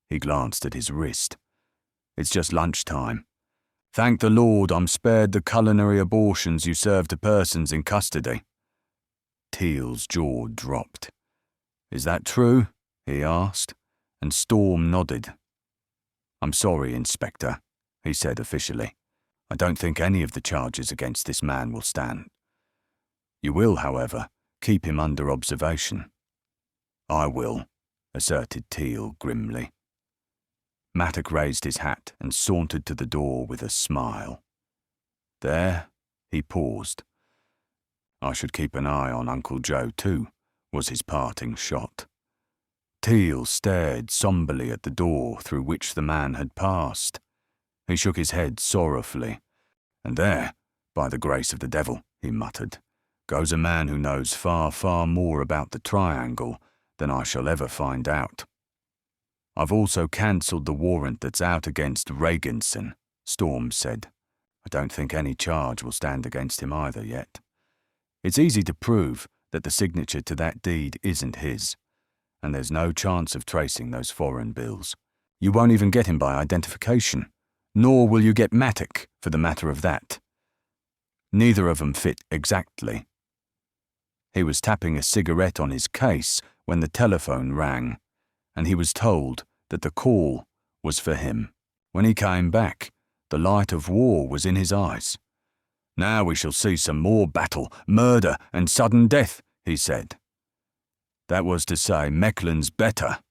He glanced at his wrist. It's just lunchtime. Thank the Lord I'm spared the culinary abortions you serve to persons in custody. Teal's jaw dropped. Is that true? he asked, and Storm nodded. "I'm sorry, Inspector," he said officially. "I don't think any of the charges against this man will stand. You will, however, keep him under observation." "I will," asserted Teal grimly. Mattock raised his hat and sauntered to the door with a smile. There, he paused. "I should keep an eye on Uncle Joe too," was his parting shot. Teal stared somberly at the door through which the man had passed. He shook his head sorrowfully. "And there, by the grace of the devil," he muttered, "goes a man who knows far, far more about the triangle than I shall ever find out." "I've also cancelled the warrant that's out against Reaganson," Storm said. "I don't think any charge will stand against him either yet. It's easy to prove that the signature to that deed isn't his, and there's no chance of tracing those foreign bills. You won't even get him by identification, nor will you get Mattock, for the matter of that. Neither of them fit exactly." He was tapping a cigarette on his case when the telephone rang, and he was told that the call was for him. When he came back, the light of war was in his eyes. "Now we shall see some more battle, murder, and sudden death," he said. "That was to say, Mecklen's better.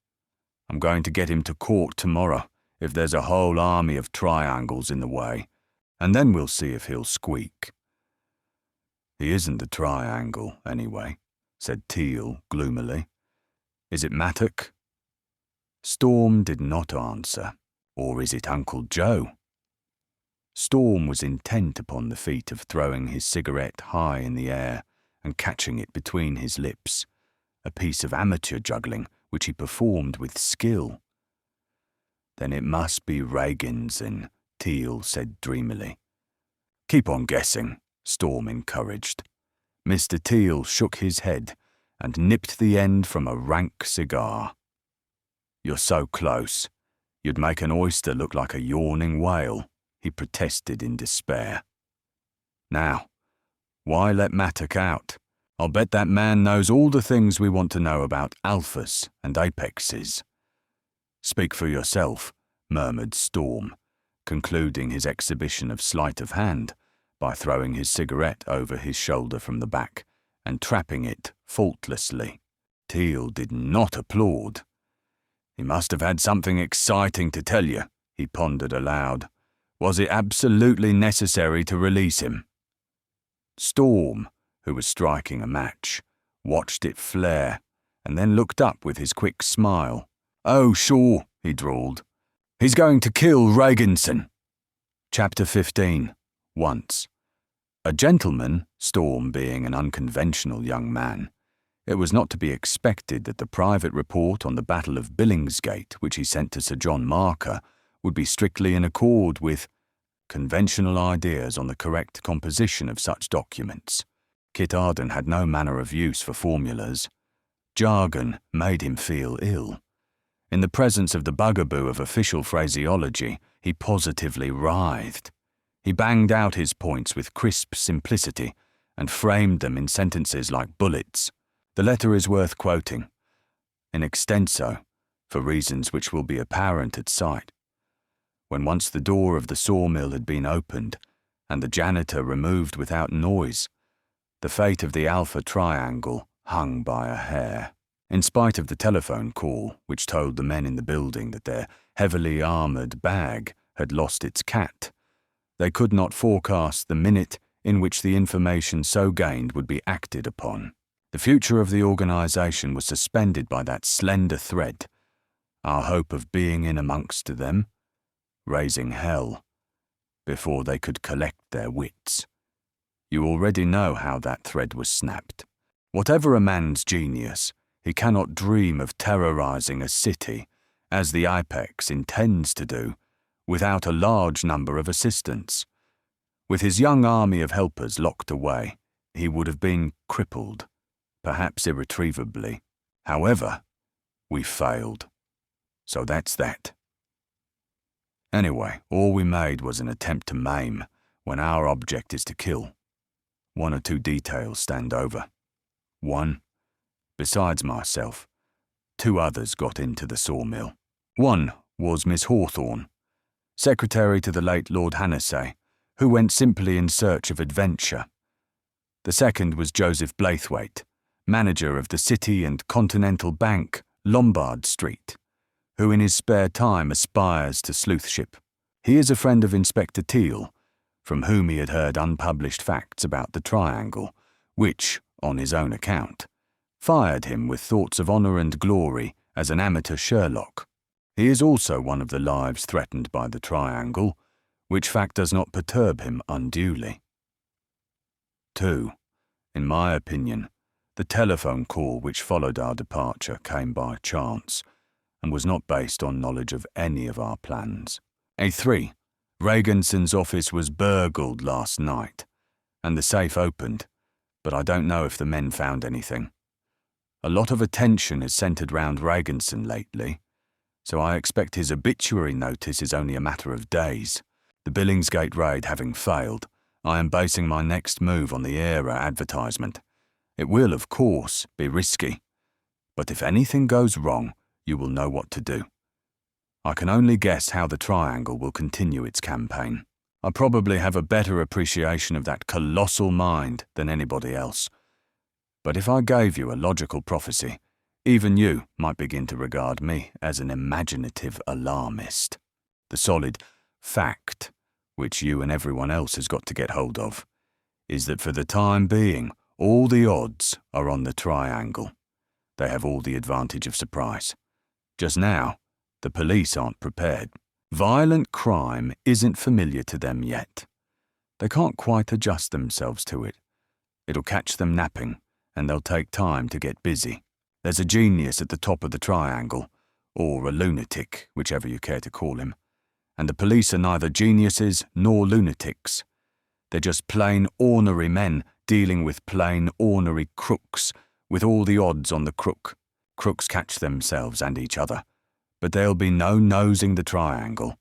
I'm going to get him to court tomorrow, if there's a whole army of triangles in the way, and then we'll see if he'll squeak." "He isn't a triangle, anyway," said Teal gloomily. "Is it Mattock?" Storm did not answer. "Or is it Uncle Joe?" Storm was intent upon the feat of throwing his cigarette high in the air and catching it between his lips, a piece of amateur juggling which he performed with skill. "Then it must be Reaganson," Teal said dreamily. "Keep on guessing," Storm encouraged. Mr. Teal shook his head and nipped the end from a rank cigar. "You're so close. You'd make an oyster look like a yawning whale," he protested in despair. "Now, why let Mattock out? I'll bet that man knows all the things we want to know about alphas and apexes." "Speak for yourself," murmured Storm, concluding his exhibition of sleight of hand by throwing his cigarette over his shoulder from the back and trapping it faultlessly. Teal did not applaud. "He must have had something exciting to tell you," he pondered aloud. "Was it absolutely necessary to release him?" Storm, who was striking a match, watched it flare and then looked up with his quick smile. "Oh, sure," he drawled. "He's going to kill Reaganson." Chapter 15. Once. A gentleman, Storm being an unconventional young man, it was not to be expected that the private report on the Battle of Billingsgate which he sent to Sir John Marker would be strictly in accord with conventional ideas on the correct composition of such documents. Kit Arden had no manner of use for formulas. Jargon made him feel ill. In the presence of the bugaboo of official phraseology, he positively writhed. He banged out his points with crisp simplicity and framed them in sentences like bullets. The letter is worth quoting, in extenso, for reasons which will be apparent at sight. When once the door of the sawmill had been opened and the janitor removed without noise, the fate of the Alpha Triangle hung by a hair. In spite of the telephone call, which told the men in the building that their heavily armoured bag had lost its cat, they could not forecast the minute in which the information so gained would be acted upon. The future of the organisation was suspended by that slender thread, our hope of being in amongst them, raising hell, before they could collect their wits. You already know how that thread was snapped. Whatever a man's genius, he cannot dream of terrorising a city, as the Apex intends to do, without a large number of assistants. With his young army of helpers locked away, he would have been crippled, perhaps irretrievably. However, we failed. So that's that. Anyway, all we made was an attempt to maim, when our object is to kill. One or two details stand over. One, besides myself, 2 others got into the sawmill. One was Miss Hawthorne, secretary to the late Lord Hannessay, who went simply in search of adventure. The second was Joseph Blaithwaite, manager of the City and Continental Bank, Lombard Street, who in his spare time aspires to sleuthship. He is a friend of Inspector Teal, from whom he had heard unpublished facts about the triangle, which, on his own account, fired him with thoughts of honour and glory as an amateur Sherlock. He is also one of the lives threatened by the triangle, which fact does not perturb him unduly. 2. In my opinion, the telephone call which followed our departure came by chance and was not based on knowledge of any of our plans. 3. Regenson's office was burgled last night, and the safe opened, but I don't know if the men found anything. A lot of attention is centred round Regenson lately, so I expect his obituary notice is only a matter of days. The Billingsgate raid having failed, I am basing my next move on the Era advertisement. It will, of course, be risky, but if anything goes wrong, you will know what to do. I can only guess how the triangle will continue its campaign. I probably have a better appreciation of that colossal mind than anybody else. But if I gave you a logical prophecy, even you might begin to regard me as an imaginative alarmist. The solid fact, which you and everyone else has got to get hold of, is that for the time being, all the odds are on the triangle. They have all the advantage of surprise. Just now, the police aren't prepared. Violent crime isn't familiar to them yet. They can't quite adjust themselves to it. It'll catch them napping, and they'll take time to get busy. There's a genius at the top of the triangle, or a lunatic, whichever you care to call him, and the police are neither geniuses nor lunatics. They're just plain ornery men dealing with plain ornery crooks, with all the odds on the crook. Crooks catch themselves and each other, but there'll be no nosing the triangle.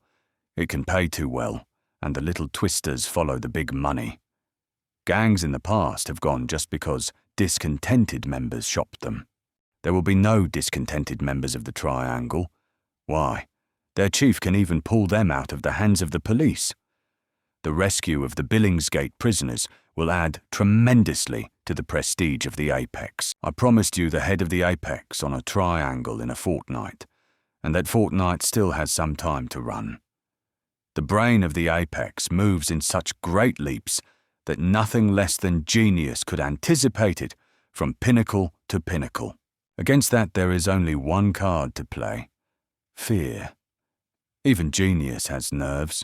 It can pay too well, and the little twisters follow the big money. Gangs in the past have gone just because discontented members shopped them. There will be no discontented members of the triangle. Why, their chief can even pull them out of the hands of the police. The rescue of the Billingsgate prisoners will add tremendously to the prestige of the Apex. I promised you the head of the Apex on a triangle in a fortnight, and that fortnight still has some time to run. The brain of the Apex moves in such great leaps that nothing less than genius could anticipate it from pinnacle to pinnacle. Against that there is only one card to play: fear. Even genius has nerves.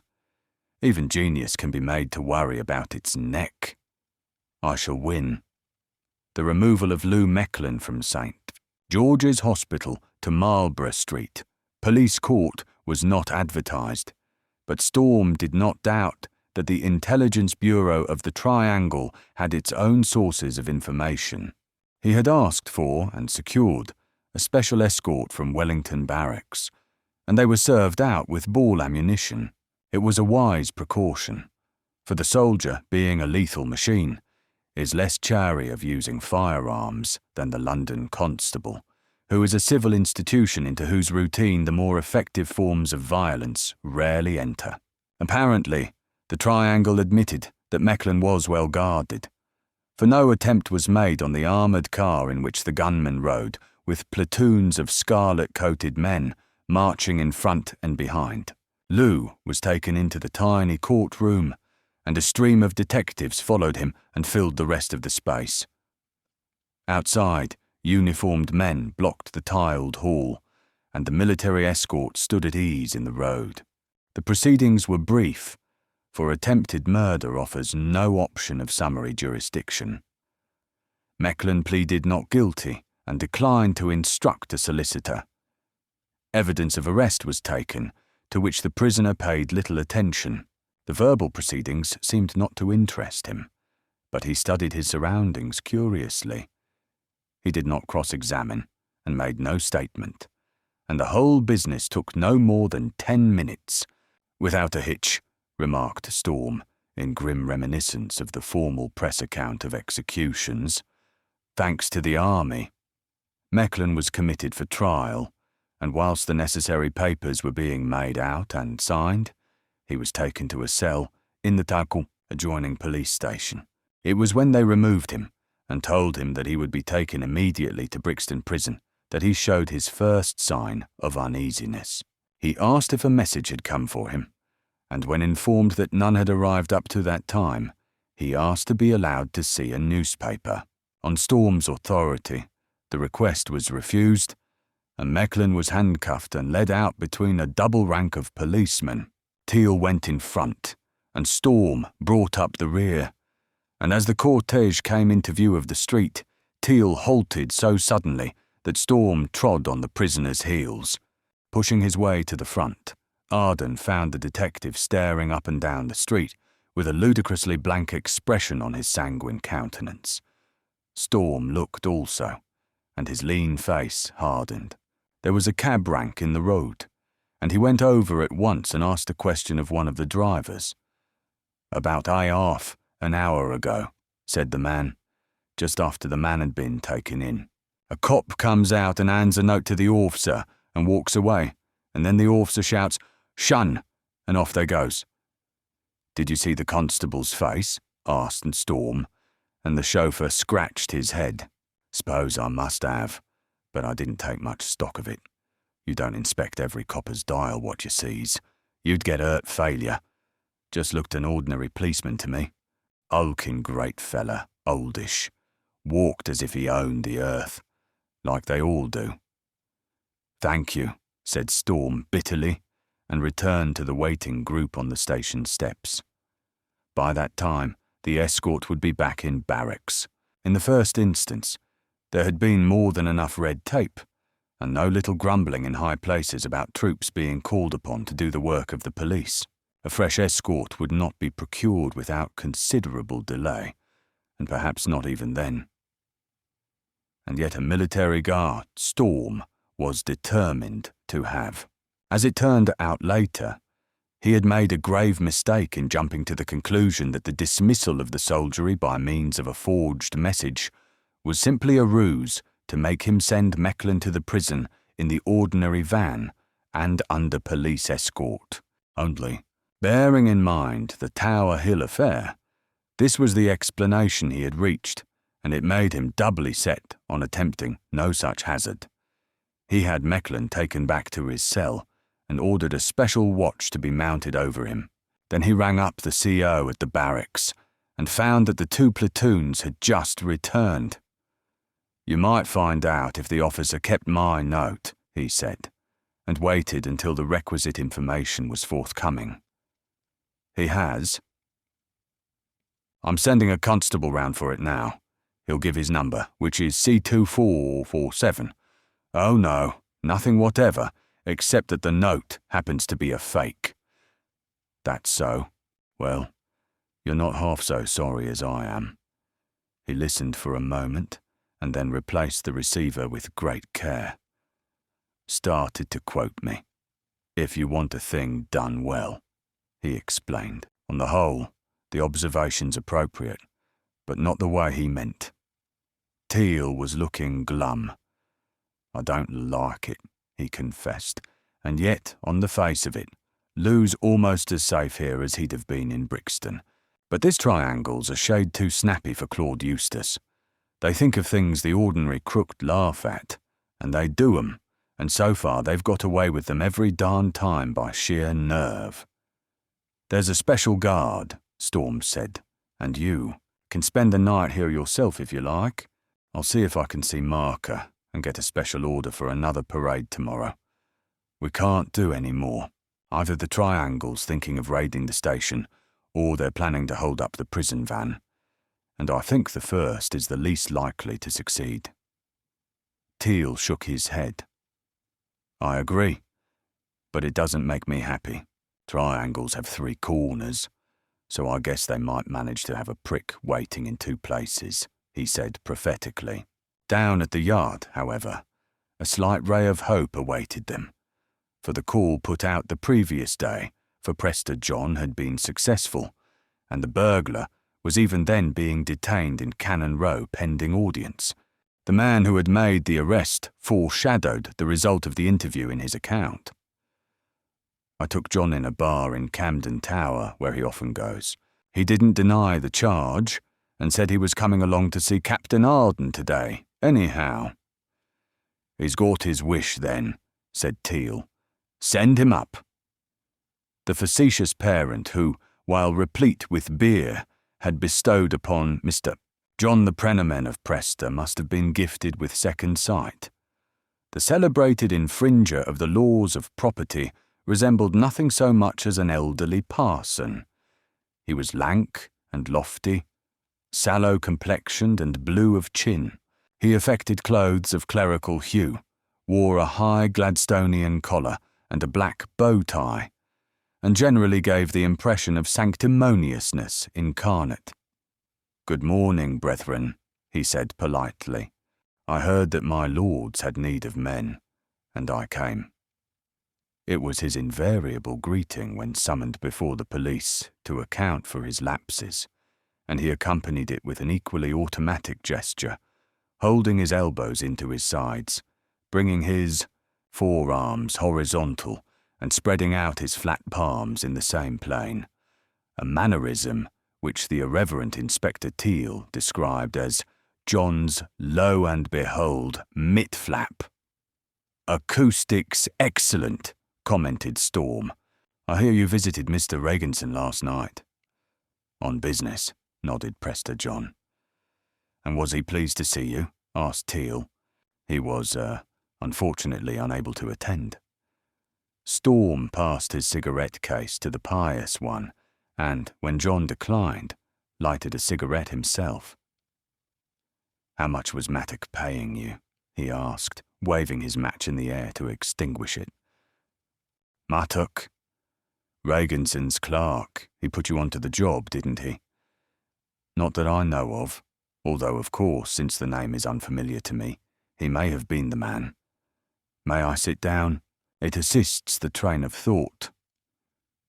Even genius can be made to worry about its neck. I shall win. The removal of Lou Mecklin from St. George's Hospital to Marlborough Street, Police Court, was not advertised, but Storm did not doubt that the Intelligence Bureau of the Triangle had its own sources of information. He had asked for and secured a special escort from Wellington Barracks, and they were served out with ball ammunition. It was a wise precaution, for the soldier, being a lethal machine, is less chary of using firearms than the London constable, who is a civil institution into whose routine the more effective forms of violence rarely enter. Apparently, the triangle admitted that Mecklin was well guarded, for no attempt was made on the armoured car in which the gunmen rode, with platoons of scarlet-coated men marching in front and behind. Lou was taken into the tiny courtroom, and a stream of detectives followed him and filled the rest of the space. Outside, uniformed men blocked the tiled hall, and the military escort stood at ease in the road. The proceedings were brief, for attempted murder offers no option of summary jurisdiction. Mecklin pleaded not guilty and declined to instruct a solicitor. Evidence of arrest was taken, to which the prisoner paid little attention. The verbal proceedings seemed not to interest him, but he studied his surroundings curiously. He did not cross-examine and made no statement, and the whole business took no more than 10 minutes. "Without a hitch," remarked Storm, in grim reminiscence of the formal press account of executions. "Thanks to the army." Mecklin was committed for trial, and whilst the necessary papers were being made out and signed, he was taken to a cell in the Tackle adjoining police station. It was when they removed him and told him that he would be taken immediately to Brixton Prison that he showed his first sign of uneasiness. He asked if a message had come for him, and when informed that none had arrived up to that time, he asked to be allowed to see a newspaper. On Storm's authority, the request was refused, and Mecklin was handcuffed and led out between a double rank of policemen. Teal went in front, and Storm brought up the rear, and as the cortege came into view of the street, Teal halted so suddenly that Storm trod on the prisoner's heels. Pushing his way to the front, Arden found the detective staring up and down the street with a ludicrously blank expression on his sanguine countenance. Storm looked also, and his lean face hardened. There was a cab rank in the road, and he went over at once and asked a question of one of the drivers. "About half an hour ago," said the man, just after the man had been taken in. "A cop comes out and hands a note to the officer and walks away, and then the officer shouts, 'Shun,' and off they goes." "Did you see the constable's face?" asked Storm, and the chauffeur scratched his head. "Suppose I must have, but I didn't take much stock of it. You don't inspect every copper's dial what you sees. You'd get hurt failure. Just looked an ordinary policeman to me. Hulking great fella, oldish. Walked as if he owned the earth, like they all do." "Thank you," said Storm bitterly, and returned to the waiting group on the station steps. By that time, the escort would be back in barracks. In the first instance, there had been more than enough red tape, and no little grumbling in high places about troops being called upon to do the work of the police. A fresh escort would not be procured without considerable delay, and perhaps not even then. And yet a military guard, Storm, was determined to have. As it turned out later, he had made a grave mistake in jumping to the conclusion that the dismissal of the soldiery by means of a forged message was simply a ruse to make him send Mecklin to the prison in the ordinary van and under police escort. Only, bearing in mind the Tower Hill affair, this was the explanation he had reached, and it made him doubly set on attempting no such hazard. He had Mecklin taken back to his cell and ordered a special watch to be mounted over him. Then he rang up the CO at the barracks and found that the 2 platoons had just returned. "You might find out if the officer kept my note," he said, and waited until the requisite information was forthcoming. "He has. I'm sending a constable round for it now. He'll give his number, which is C2447. Oh no, nothing whatever, except that the note happens to be a fake." "That's so. Well, you're not half so sorry as I am." He listened for a moment, and then replaced the receiver with great care. "Started to quote me. If you want a thing done well," he explained. "On the whole, the observation's appropriate, but not the way he meant." Teal was looking glum. "I don't like it," he confessed, "and yet, on the face of it, Lou's almost as safe here as he'd have been in Brixton. But this triangle's a shade too snappy for Claude Eustace. They think of things the ordinary crook'd laugh at, and they do 'em, and so far they've got away with them every darn time by sheer nerve." "There's a special guard," Storm said, "and you can spend the night here yourself if you like. I'll see if I can see Marker and get a special order for another parade tomorrow. We can't do any more. Either the Triangle's thinking of raiding the station, or they're planning to hold up the prison van, and I think the first is the least likely to succeed." Teal shook his head. "I agree, but it doesn't make me happy. Triangles have 3 corners, so I guess they might manage to have a prick waiting in 2 places," he said prophetically. Down at the yard, however, a slight ray of hope awaited them, for the call put out the previous day for Prester John had been successful, and the burglar was even then being detained in Cannon Row pending audience. The man who had made the arrest foreshadowed the result of the interview in his account. I took John in a bar in Camden Tower, where he often goes. He didn't deny the charge and said he was coming along to see Captain Arden today, anyhow. He's got his wish then, said Teal. Send him up. The facetious parent who, while replete with beer, had bestowed upon Mr. John the Prenemen of Prester must have been gifted with second sight. The celebrated infringer of the laws of property resembled nothing so much as an elderly parson. He was lank and lofty, sallow-complexioned and blue of chin. He affected clothes of clerical hue, wore a high Gladstonian collar and a black bow tie, and generally gave the impression of sanctimoniousness incarnate. "Good morning, brethren," he said politely. "I heard that my lords had need of men, and I came." It was his invariable greeting when summoned before the police to account for his lapses, and he accompanied it with an equally automatic gesture, holding his elbows into his sides, bringing his forearms horizontal and spreading out his flat palms in the same plane, a mannerism which the irreverent Inspector Teal described as John's lo and behold mitt-flap. "Acoustics excellent," commented Storm. "I hear you visited Mr. Regenson last night." "On business," nodded Prester John. "And was he pleased to see you?" asked Teal. "He was, unfortunately unable to attend." Storm passed his cigarette case to the pious one, and, when John declined, lighted a cigarette himself. "How much was Mattock paying you?" he asked, waving his match in the air to extinguish it. "Mattock? Regenson's clerk. He put you onto the job, didn't he?" "Not that I know of, although, of course, since the name is unfamiliar to me, he may have been the man. May I sit down? It assists the train of thought."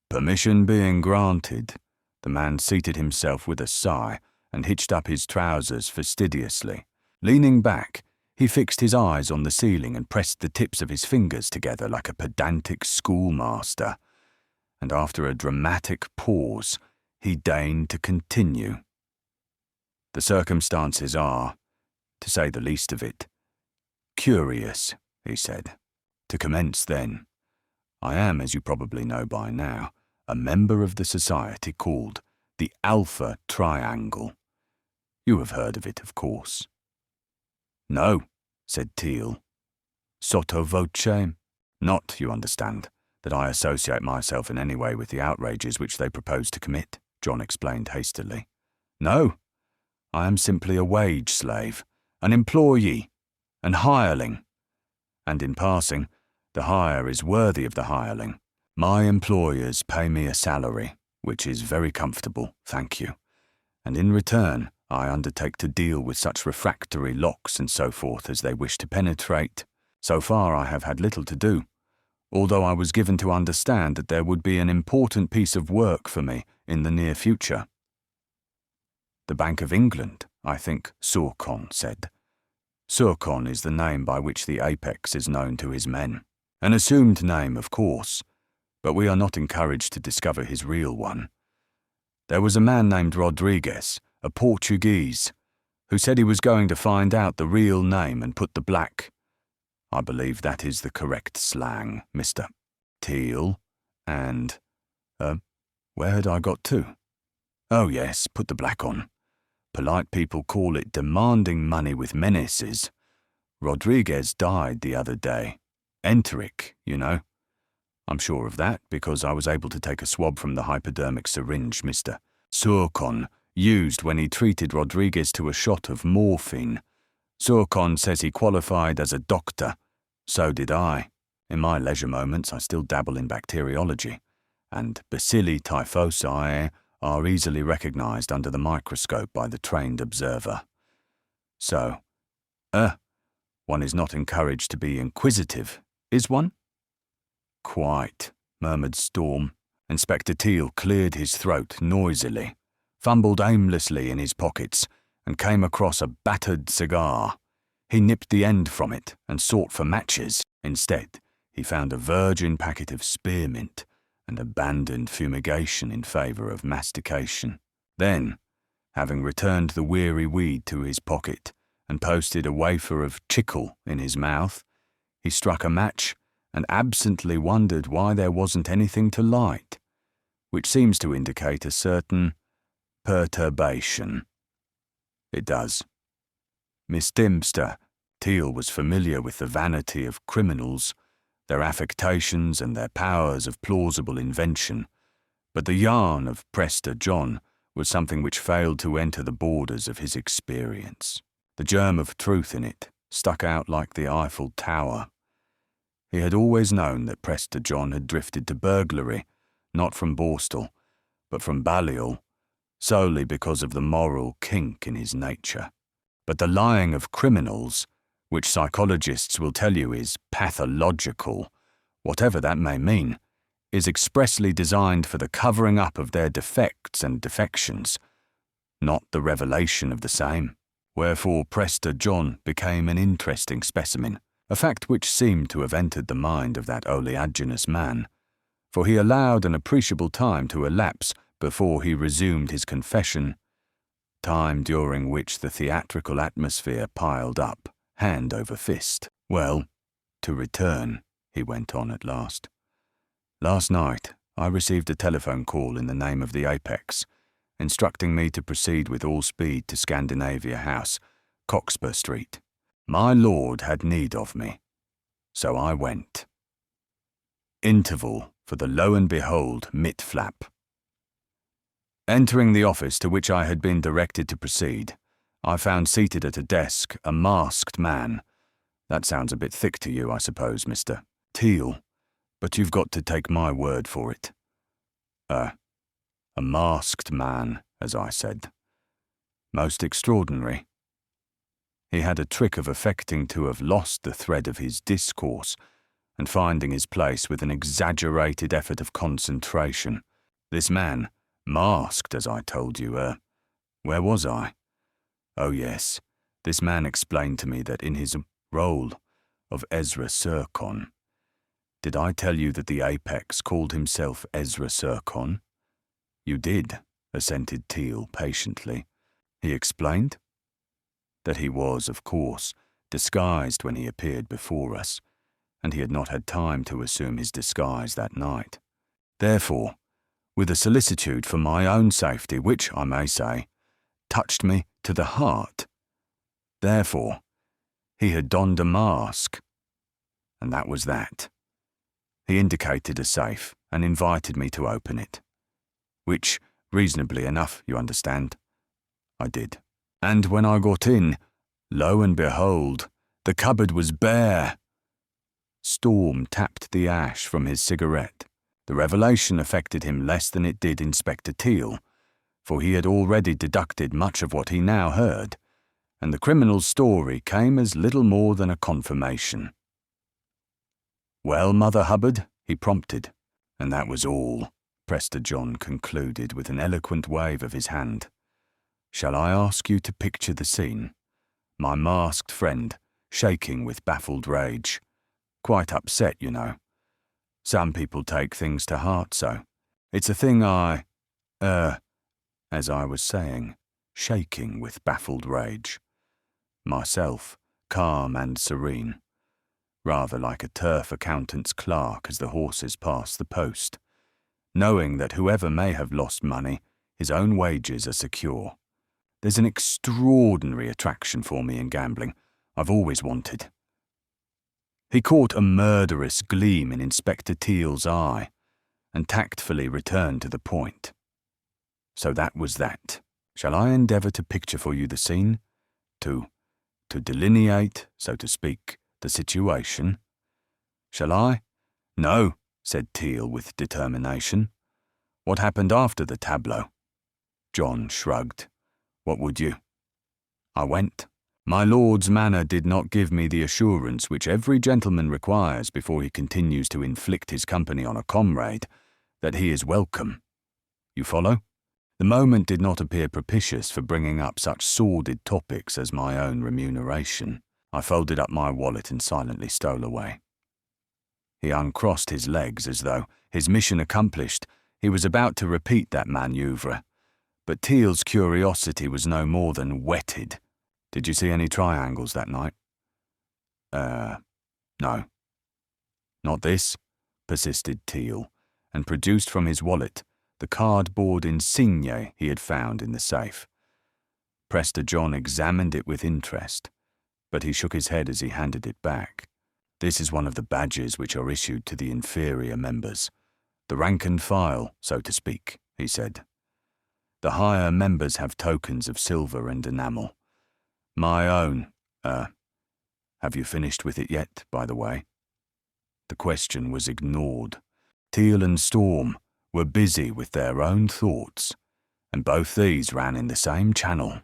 Permission being granted, the man seated himself with a sigh and hitched up his trousers fastidiously. Leaning back, he fixed his eyes on the ceiling and pressed the tips of his fingers together like a pedantic schoolmaster, and after a dramatic pause, he deigned to continue. "The circumstances are, to say the least of it, curious," he said. "To commence then, I am, as you probably know by now, a member of the society called the Alpha Triangle. You have heard of it, of course." "No," said Teal. "Sotto voce? Not, you understand, that I associate myself in any way with the outrages which they propose to commit," John explained hastily. "No, I am simply a wage slave, an employee, an hireling. And in passing, the hire is worthy of the hireling. My employers pay me a salary, which is very comfortable, thank you, and in return I undertake to deal with such refractory locks and so forth as they wish to penetrate. So far I have had little to do, although I was given to understand that there would be an important piece of work for me in the near future." "The Bank of England, I think Surcon said. Surcon is the name by which the Apex is known to his men. An assumed name, of course, but we are not encouraged to discover his real one. There was a man named Rodriguez, a Portuguese, who said he was going to find out the real name and put the black— I believe that is the correct slang, Mr. Teal, and— where had I got to? Oh yes, put the black on. Polite people call it demanding money with menaces. Rodriguez died the other day. Enteric, you know. I'm sure of that because I was able to take a swab from the hypodermic syringe Mr. Surcon used when he treated Rodriguez to a shot of morphine. Surcon says he qualified as a doctor. So did I. In my leisure moments I still dabble in bacteriology, and bacilli typhosi are easily recognized under the microscope by the trained observer. So, one is not encouraged to be inquisitive, is one? Quite, murmured Storm. Inspector Teal cleared his throat noisily, fumbled aimlessly in his pockets, and came across a battered cigar. He nipped the end from it and sought for matches. Instead, he found a virgin packet of spearmint and abandoned fumigation in favour of mastication. Then, having returned the weary weed to his pocket and posted a wafer of chicle in his mouth, he struck a match and absently wondered why there wasn't anything to light, which seems to indicate a certain perturbation. It does. Miss Dempster, Teal was familiar with the vanity of criminals, their affectations and their powers of plausible invention, but the yarn of Prester John was something which failed to enter the borders of his experience. The germ of truth in it stuck out like the Eiffel Tower. He had always known that Prester John had drifted to burglary, not from Borstal, but from Balliol, solely because of the moral kink in his nature. But the lying of criminals, which psychologists will tell you is pathological, whatever that may mean, is expressly designed for the covering up of their defects and defections, not the revelation of the same. Wherefore Prester John became an interesting specimen, a fact which seemed to have entered the mind of that oleaginous man, for he allowed an appreciable time to elapse before he resumed his confession, time during which the theatrical atmosphere piled up, hand over fist. Well, to return, he went on at last. Last night, I received a telephone call in the name of the Apex, instructing me to proceed with all speed to Scandinavia House, Cockspur Street. My lord had need of me, so I went. Interval for the lo and behold mit-flap. Entering the office to which I had been directed to proceed, I found seated at a desk a masked man. That sounds a bit thick to you, I suppose, Mr. Teal, but you've got to take my word for it. A masked man, as I said. Most extraordinary. He had a trick of affecting to have lost the thread of his discourse and finding his place with an exaggerated effort of concentration. This man, masked, as I told you, where was I? Oh yes, this man explained to me that in his role of Ezra Sercon. Did I tell you that the Apex called himself Ezra Sercon? You did, assented Teal patiently. He explained that he was, of course, disguised when he appeared before us, and he had not had time to assume his disguise that night. Therefore, with a solicitude for my own safety which, I may say, touched me to the heart, therefore, he had donned a mask, and that was that. He indicated a safe and invited me to open it, which, reasonably enough, you understand, I did. And when I got in, lo and behold, the cupboard was bare. Storm tapped the ash from his cigarette. The revelation affected him less than it did Inspector Teal, for he had already deducted much of what he now heard, and the criminal's story came as little more than a confirmation. "Well, Mother Hubbard," he prompted, and that was all, Prester John concluded with an eloquent wave of his hand. "Shall I ask you to picture the scene? My masked friend, shaking with baffled rage. Quite upset, you know. Some people take things to heart so. It's a thing as I was saying, shaking with baffled rage. Myself, calm and serene, rather like a turf accountant's clerk as the horses pass the post, knowing that whoever may have lost money, his own wages are secure. There's an extraordinary attraction for me in gambling. I've always wanted." He caught a murderous gleam in Inspector Teal's eye and tactfully returned to the point. "So that was that. Shall I endeavour to picture for you the scene? To delineate, so to speak, the situation? Shall I?" "No," said Teal with determination. "What happened after the tableau?" John shrugged. "What would you?" "I went. My lord's manner did not give me the assurance which every gentleman requires before he continues to inflict his company on a comrade, that he is welcome. You follow? The moment did not appear propitious for bringing up such sordid topics as my own remuneration. I folded up my wallet and silently stole away. He uncrossed his legs as though, his mission accomplished, he was about to repeat that manoeuvre, but Teal's curiosity was no more than whetted. Did you see any triangles that night? No. Not this, persisted Teal, and produced from his wallet the cardboard insigne he had found in the safe. Prester John examined it with interest, but he shook his head as he handed it back. This is one of the badges which are issued to the inferior members. The rank and file, so to speak, he said. The higher members have tokens of silver and enamel. My own, have you finished with it yet, by the way? The question was ignored. Teal and Storm were busy with their own thoughts, and both these ran in the same channel.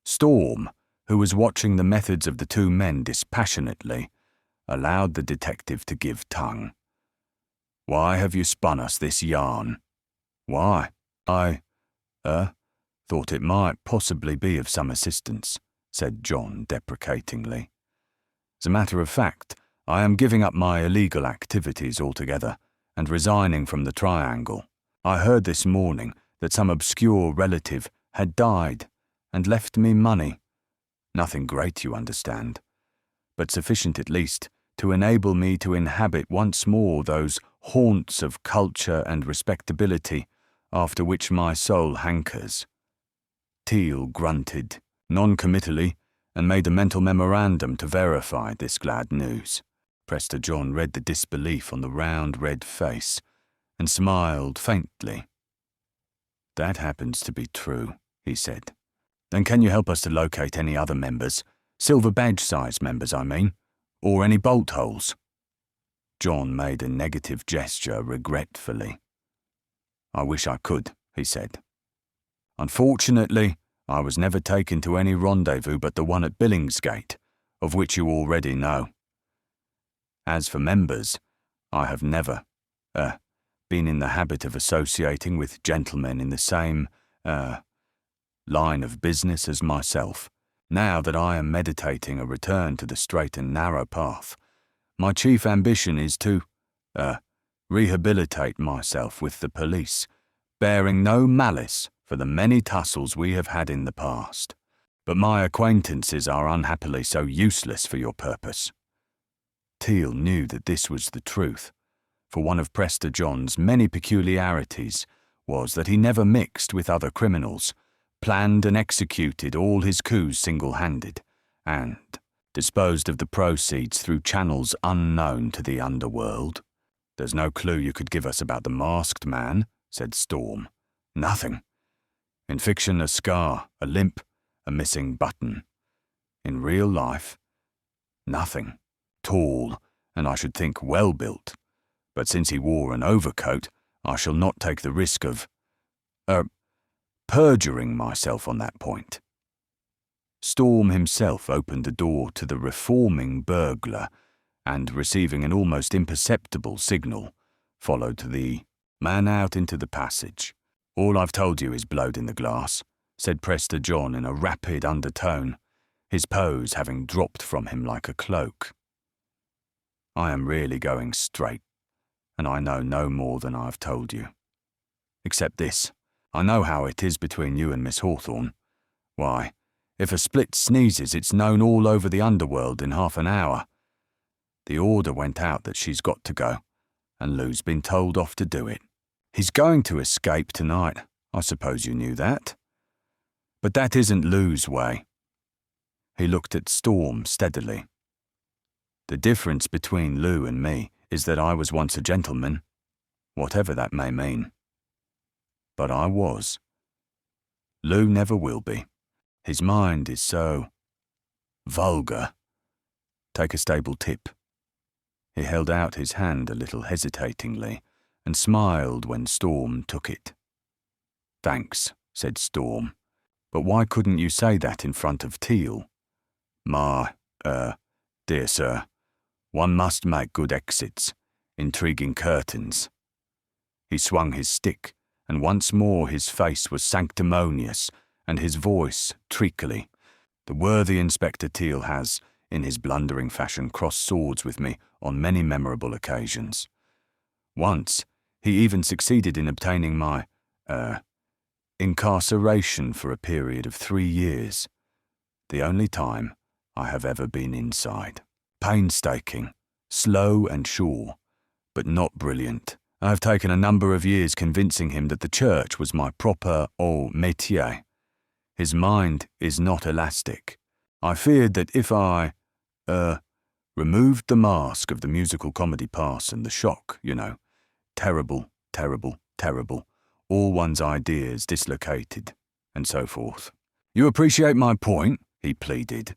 Storm, who was watching the methods of the two men dispassionately, allowed the detective to give tongue. Why have you spun us this yarn? Why? I thought it might possibly be of some assistance, said John deprecatingly. As a matter of fact, I am giving up my illegal activities altogether and resigning from the Triangle. I heard this morning that some obscure relative had died and left me money. Nothing great, you understand, but sufficient at least to enable me to inhabit once more those haunts of culture and respectability after which my soul hankers. Teal grunted non-committally and made a mental memorandum to verify this glad news. Prester John read the disbelief on the round red face and smiled faintly. That happens to be true, he said. Then can you help us to locate any other members, silver badge-size members, I mean, or any bolt holes? John made a negative gesture regretfully. I wish I could, he said. Unfortunately, I was never taken to any rendezvous but the one at Billingsgate, of which you already know. As for members, I have never, been in the habit of associating with gentlemen in the same, line of business as myself. Now that I am meditating a return to the straight and narrow path, my chief ambition is to, rehabilitate myself with the police, bearing no malice for the many tussles we have had in the past. But my acquaintances are unhappily so useless for your purpose. Teal knew that this was the truth, for one of Prester John's many peculiarities was that he never mixed with other criminals, planned and executed all his coups single-handed, and disposed of the proceeds through channels unknown to the underworld. There's no clue you could give us about the masked man, said Storm. Nothing. In fiction, a scar, a limp, a missing button. In real life, nothing. Tall, and I should think well-built. But since he wore an overcoat, I shall not take the risk of, perjuring myself on that point. Storm himself opened the door to the reforming burglar, and receiving an almost imperceptible signal, followed the man out into the passage. All I've told you is blowed in the glass, said Prester John in a rapid undertone, his pose having dropped from him like a cloak. I am really going straight, and I know no more than I've told you. Except this, I know how it is between you and Miss Hawthorne. Why, if a split sneezes, it's known all over the underworld in half an hour. The order went out that she's got to go, and Lou's been told off to do it. He's going to escape tonight, I suppose you knew that. But that isn't Lou's way. He looked at Storm steadily. The difference between Lou and me is that I was once a gentleman, whatever that may mean. But I was. Lou never will be. His mind is so vulgar. Take a stable tip. He held out his hand a little hesitatingly and smiled when Storm took it. Thanks, said Storm. But why couldn't you say that in front of Teal? Dear sir, one must make good exits, intriguing curtains. He swung his stick, and once more his face was sanctimonious and his voice treacly. The worthy Inspector Teal has, in his blundering fashion, crossed swords with me on many memorable occasions. Once, he even succeeded in obtaining my, incarceration for a period of 3 years, the only time I have ever been inside. Painstaking, slow and sure, but not brilliant. I have taken a number of years convincing him that the church was my proper métier. His mind is not elastic. I feared that if I, removed the mask of the musical comedy parson, the shock, terrible, terrible, terrible, all one's ideas dislocated, and so forth. You appreciate my point, he pleaded,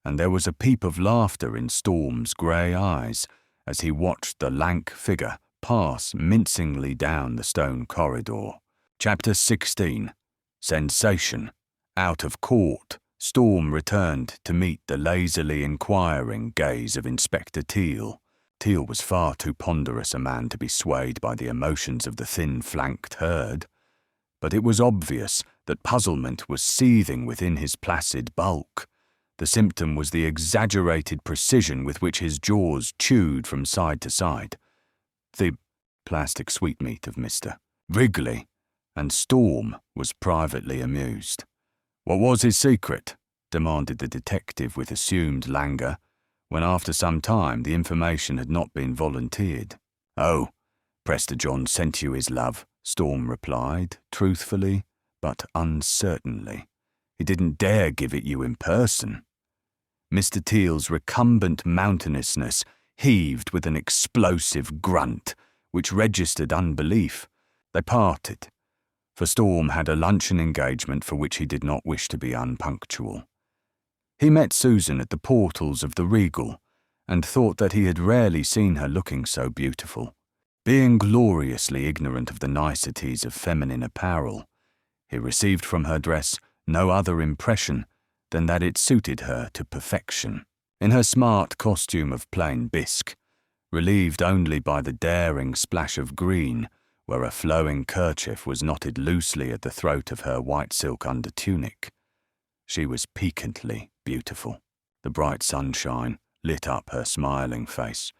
and there was a peep of laughter in Storm's grey eyes as he watched the lank figure pass mincingly down the stone corridor. Chapter 16. Sensation. Out of court, Storm returned to meet the lazily inquiring gaze of Inspector Teal. Teal was far too ponderous a man to be swayed by the emotions of the thin-flanked herd, but it was obvious that puzzlement was seething within his placid bulk. The symptom was the exaggerated precision with which his jaws chewed from side to side. The plastic sweetmeat of Mr. Wrigley, and Storm was privately amused. What was his secret? Demanded the detective with assumed languor, when after some time the information had not been volunteered. Oh, Prester John sent you his love, Storm replied, truthfully, but uncertainly. He didn't dare give it you in person. Mr. Teal's recumbent mountainousness heaved with an explosive grunt, which registered unbelief. They parted, for Storm had a luncheon engagement for which he did not wish to be unpunctual. He met Susan at the portals of the Regal, and thought that he had rarely seen her looking so beautiful. Being gloriously ignorant of the niceties of feminine apparel, he received from her dress no other impression than that it suited her to perfection. In her smart costume of plain bisque, relieved only by the daring splash of green where a flowing kerchief was knotted loosely at the throat of her white silk undertunic, she was piquantly beautiful. The bright sunshine lit up her smiling face,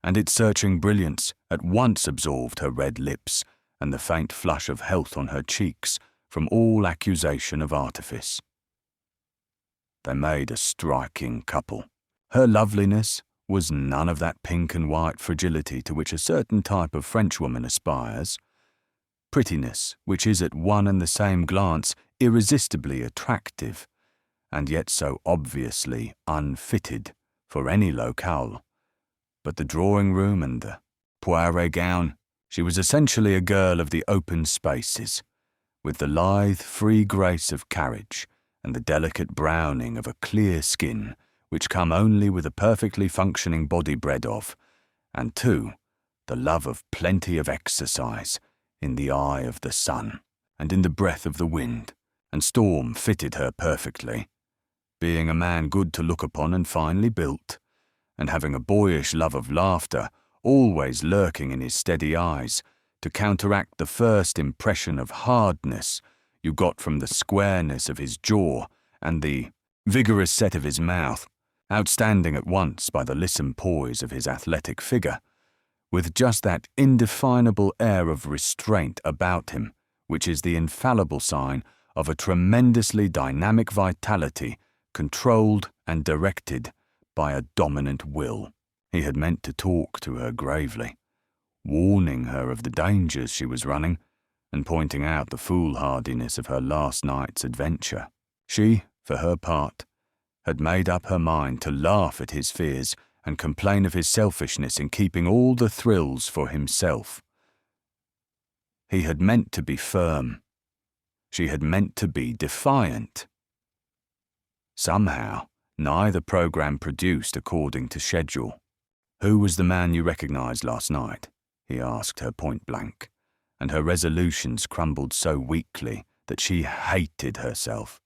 and its searching brilliance at once absorbed her red lips and the faint flush of health on her cheeks from all accusation of artifice. They made a striking couple. Her loveliness was none of that pink and white fragility to which a certain type of Frenchwoman aspires. Prettiness which is at one and the same glance irresistibly attractive, and yet so obviously unfitted for any locale. But the drawing-room and the poire gown, she was essentially a girl of the open spaces, with the lithe, free grace of carriage and the delicate browning of a clear skin which come only with a perfectly functioning body bred of, and two, the love of plenty of exercise in the eye of the sun and in the breath of the wind, and Storm fitted her perfectly, being a man good to look upon and finely built, and having a boyish love of laughter always lurking in his steady eyes to counteract the first impression of hardness you got from the squareness of his jaw and the vigorous set of his mouth, outstanding at once by the lissom poise of his athletic figure, with just that indefinable air of restraint about him which is the infallible sign of a tremendously dynamic vitality controlled and directed by a dominant will. He had meant to talk to her gravely, warning her of the dangers she was running and pointing out the foolhardiness of her last night's adventure. She, for her part, had made up her mind to laugh at his fears and complain of his selfishness in keeping all the thrills for himself. He had meant to be firm. She had meant to be defiant. Somehow, neither program produced according to schedule. "Who was the man you recognized last night?" he asked her point blank, and her resolutions crumbled so weakly that she hated herself.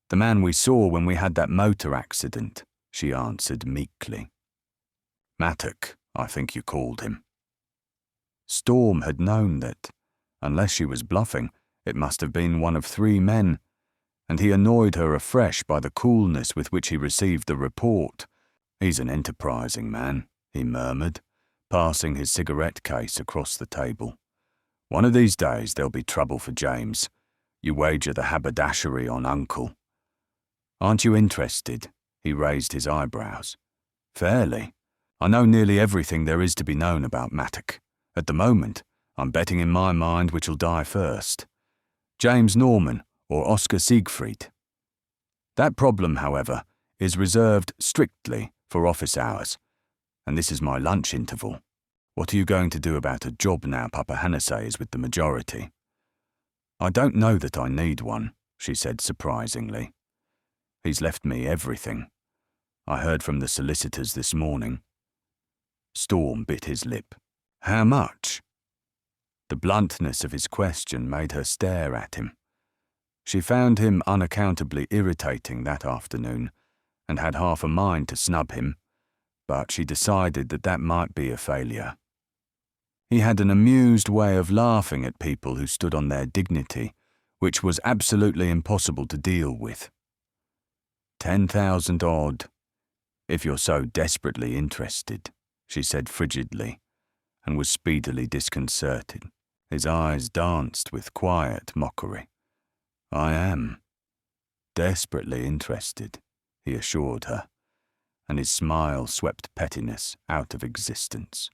"The man we saw when we had that motor accident," she answered meekly. "Mattock, I think you called him." Storm had known that, unless she was bluffing, it must have been one of 3 men, and he annoyed her afresh by the coolness with which he received the report. "He's an enterprising man," he murmured, passing his cigarette case across the table. "One of these days there'll be trouble for James. You wager the haberdashery on Uncle." "Aren't you interested?" He raised his eyebrows. "Fairly. I know nearly everything there is to be known about Mattock. At the moment, I'm betting in my mind which'll die first. James Norman or Oscar Siegfried. That problem, however, is reserved strictly for office hours, and this is my lunch interval. What are you going to do about a job now Papa Hannasay is with the majority?" "I don't know that I need one," she said surprisingly. "He's left me everything. I heard from the solicitors this morning." Storm bit his lip. "How much?" The bluntness of his question made her stare at him. She found him unaccountably irritating that afternoon, and had half a mind to snub him, but she decided that that might be a failure. He had an amused way of laughing at people who stood on their dignity, which was absolutely impossible to deal with. 10,000 odd, if you're so desperately interested, she said frigidly, and was speedily disconcerted. His eyes danced with quiet mockery. "I am desperately interested," he assured her, and his smile swept pettiness out of existence.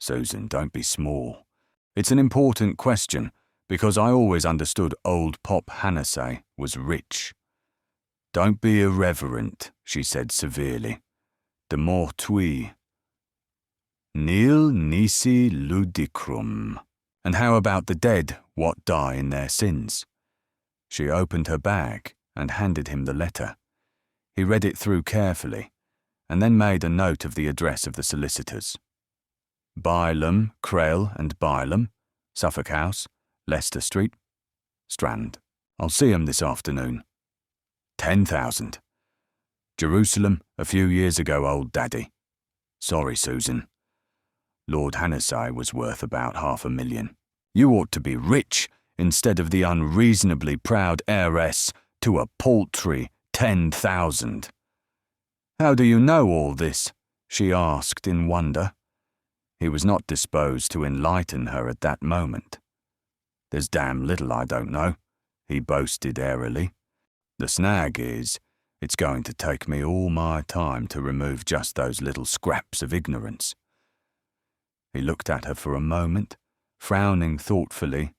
"Susan, don't be small. It's an important question, because I always understood old Pop Hannasay was rich." "Don't be irreverent," she said severely. "De mortui. Nil nisi ludicrum. And how about the dead, what die in their sins?" She opened her bag and handed him the letter. He read it through carefully, and then made a note of the address of the solicitors. Bylam, Krell and Bylam, Suffolk House, Leicester Street, Strand. "I'll see 'em this afternoon." 10,000. "Jerusalem, a few years ago, old daddy." "Sorry, Susan." Lord Hannasay was worth about 500,000. "You ought to be rich instead of the unreasonably proud heiress to a paltry 10,000. "How do you know all this?" she asked in wonder. He was not disposed to enlighten her at that moment. "There's damn little I don't know," he boasted airily. "The snag is, it's going to take me all my time to remove just those little scraps of ignorance." He looked at her for a moment, frowning thoughtfully,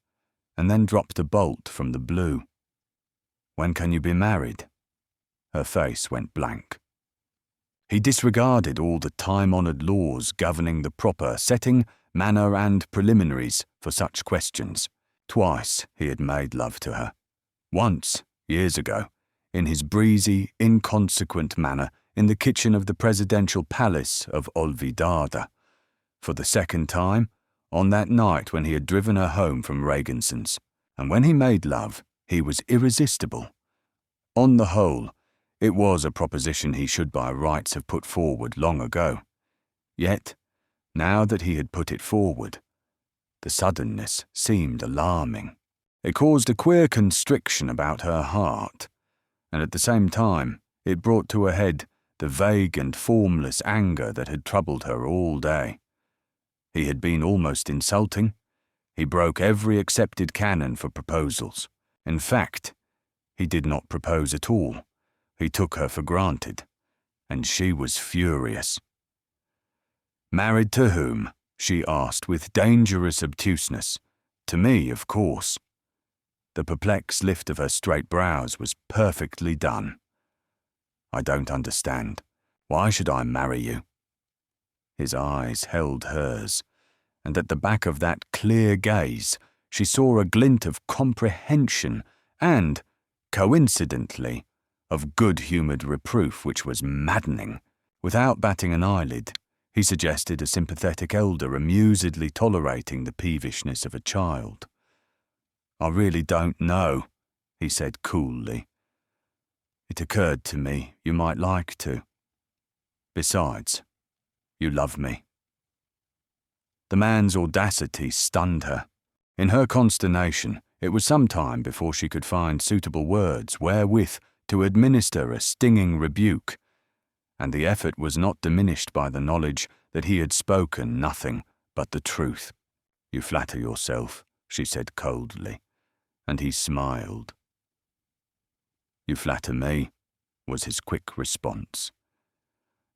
and then dropped a bolt from the blue. "When can you be married?" Her face went blank. He disregarded all the time-honoured laws governing the proper setting, manner and preliminaries for such questions. Twice he had made love to her. Once, years ago, in his breezy, inconsequent manner in the kitchen of the presidential palace of Olvidada. For the second time, on that night when he had driven her home from Regenson's. And when he made love, he was irresistible. On the whole, it was a proposition he should by rights have put forward long ago. Yet, now that he had put it forward, the suddenness seemed alarming. It caused a queer constriction about her heart, and at the same time it brought to a head the vague and formless anger that had troubled her all day. He had been almost insulting. He broke every accepted canon for proposals. In fact, he did not propose at all. He took her for granted, and she was furious. "Married to whom?" she asked with dangerous obtuseness. "To me, of course." The perplexed lift of her straight brows was perfectly done. "I don't understand. Why should I marry you?" His eyes held hers, and at the back of that clear gaze she saw a glint of comprehension and, coincidentally, of good-humoured reproof which was maddening. Without batting an eyelid, he suggested a sympathetic elder amusedly tolerating the peevishness of a child. "I really don't know," he said coolly. "It occurred to me you might like to. Besides, you love me." The man's audacity stunned her. In her consternation, It was some time before she could find suitable words wherewith to administer a stinging rebuke, and the effort was not diminished by the knowledge that he had spoken nothing but the truth. "You flatter yourself," she said coldly, and he smiled. "You flatter me," was his quick response.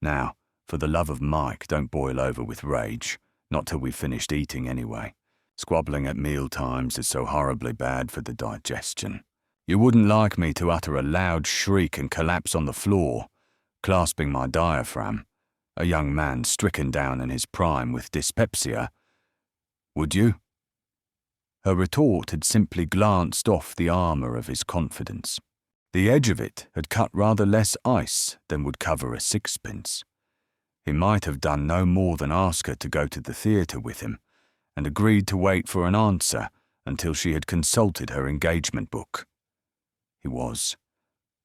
"Now, for the love of Mike, don't boil over with rage, not till we've finished eating anyway. Squabbling at meal times is so horribly bad for the digestion. You wouldn't like me to utter a loud shriek and collapse on the floor, clasping my diaphragm, a young man stricken down in his prime with dyspepsia, would you?" Her retort had simply glanced off the armour of his confidence. The edge of it had cut rather less ice than would cover a sixpence. He might have done no more than ask her to go to the theatre with him, and agreed to wait for an answer until she had consulted her engagement book. He was,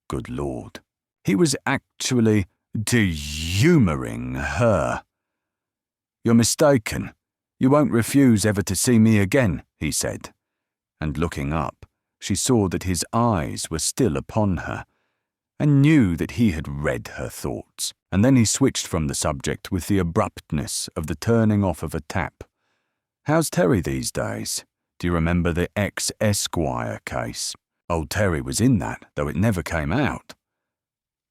good Lord, he was actually humouring her. "You're mistaken. You won't refuse ever to see me again," he said, and looking up, she saw that his eyes were still upon her, and knew that he had read her thoughts, and then he switched from the subject with the abruptness of the turning off of a tap. "How's Terry these days? Do you remember the ex-Esquire case? Old Terry was in that, though it never came out."